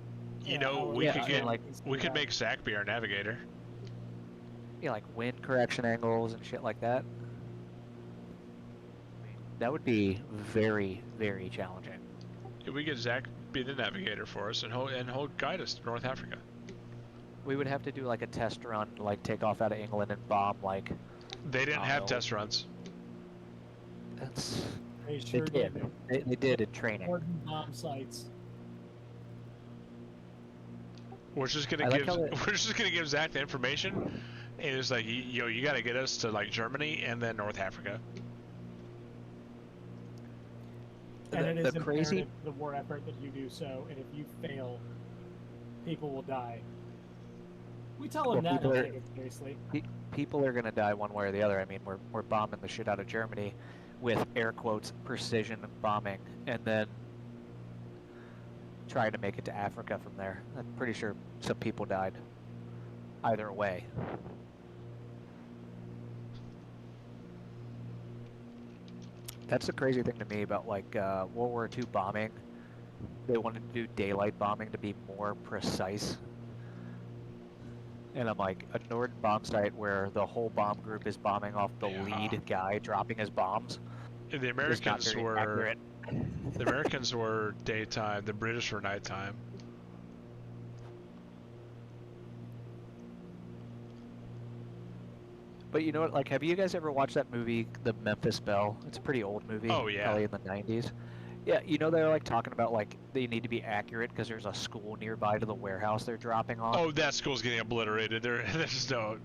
You know, however we Yeah, could I get mean, like- we could make Zach be our navigator. like wind correction angles and shit like that. That would be very, very challenging. If we get Zach be the navigator for us, and he'll guide us to North Africa. We would have to do like a test run, like take off out of England and bomb like. They didn't have Oh. test runs. That's They sure they did. They did in training. Important bomb sites. We're just gonna I like give how we're just gonna give Zach the information, and it's like you got to get us to like Germany and then North Africa. And it The is crazy- imperative to the war effort that you do so, and if you fail, people will die. We tell them Well, that people and are- take it seriously. People are gonna die one way or the other. I mean, we're bombing the shit out of Germany with air quotes precision bombing, and then trying to make it to Africa from there. I'm pretty sure some people died. Either way. That's the crazy thing to me about like World War II bombing. They wanted to do daylight bombing to be more precise. And I'm like, a Norden bomb site where the whole bomb group is bombing off the lead guy dropping his bombs. The is not Americans very were accurate. the Americans were daytime. The British were nighttime. But you know what? Like, have you guys ever watched that movie, The Memphis Belle? It's a pretty old movie. Oh, yeah. Probably in the 90s. Yeah, you know they're like talking about like they need to be accurate because there's a school nearby to the warehouse they're dropping off. Oh, that school's getting oblitterated. There's no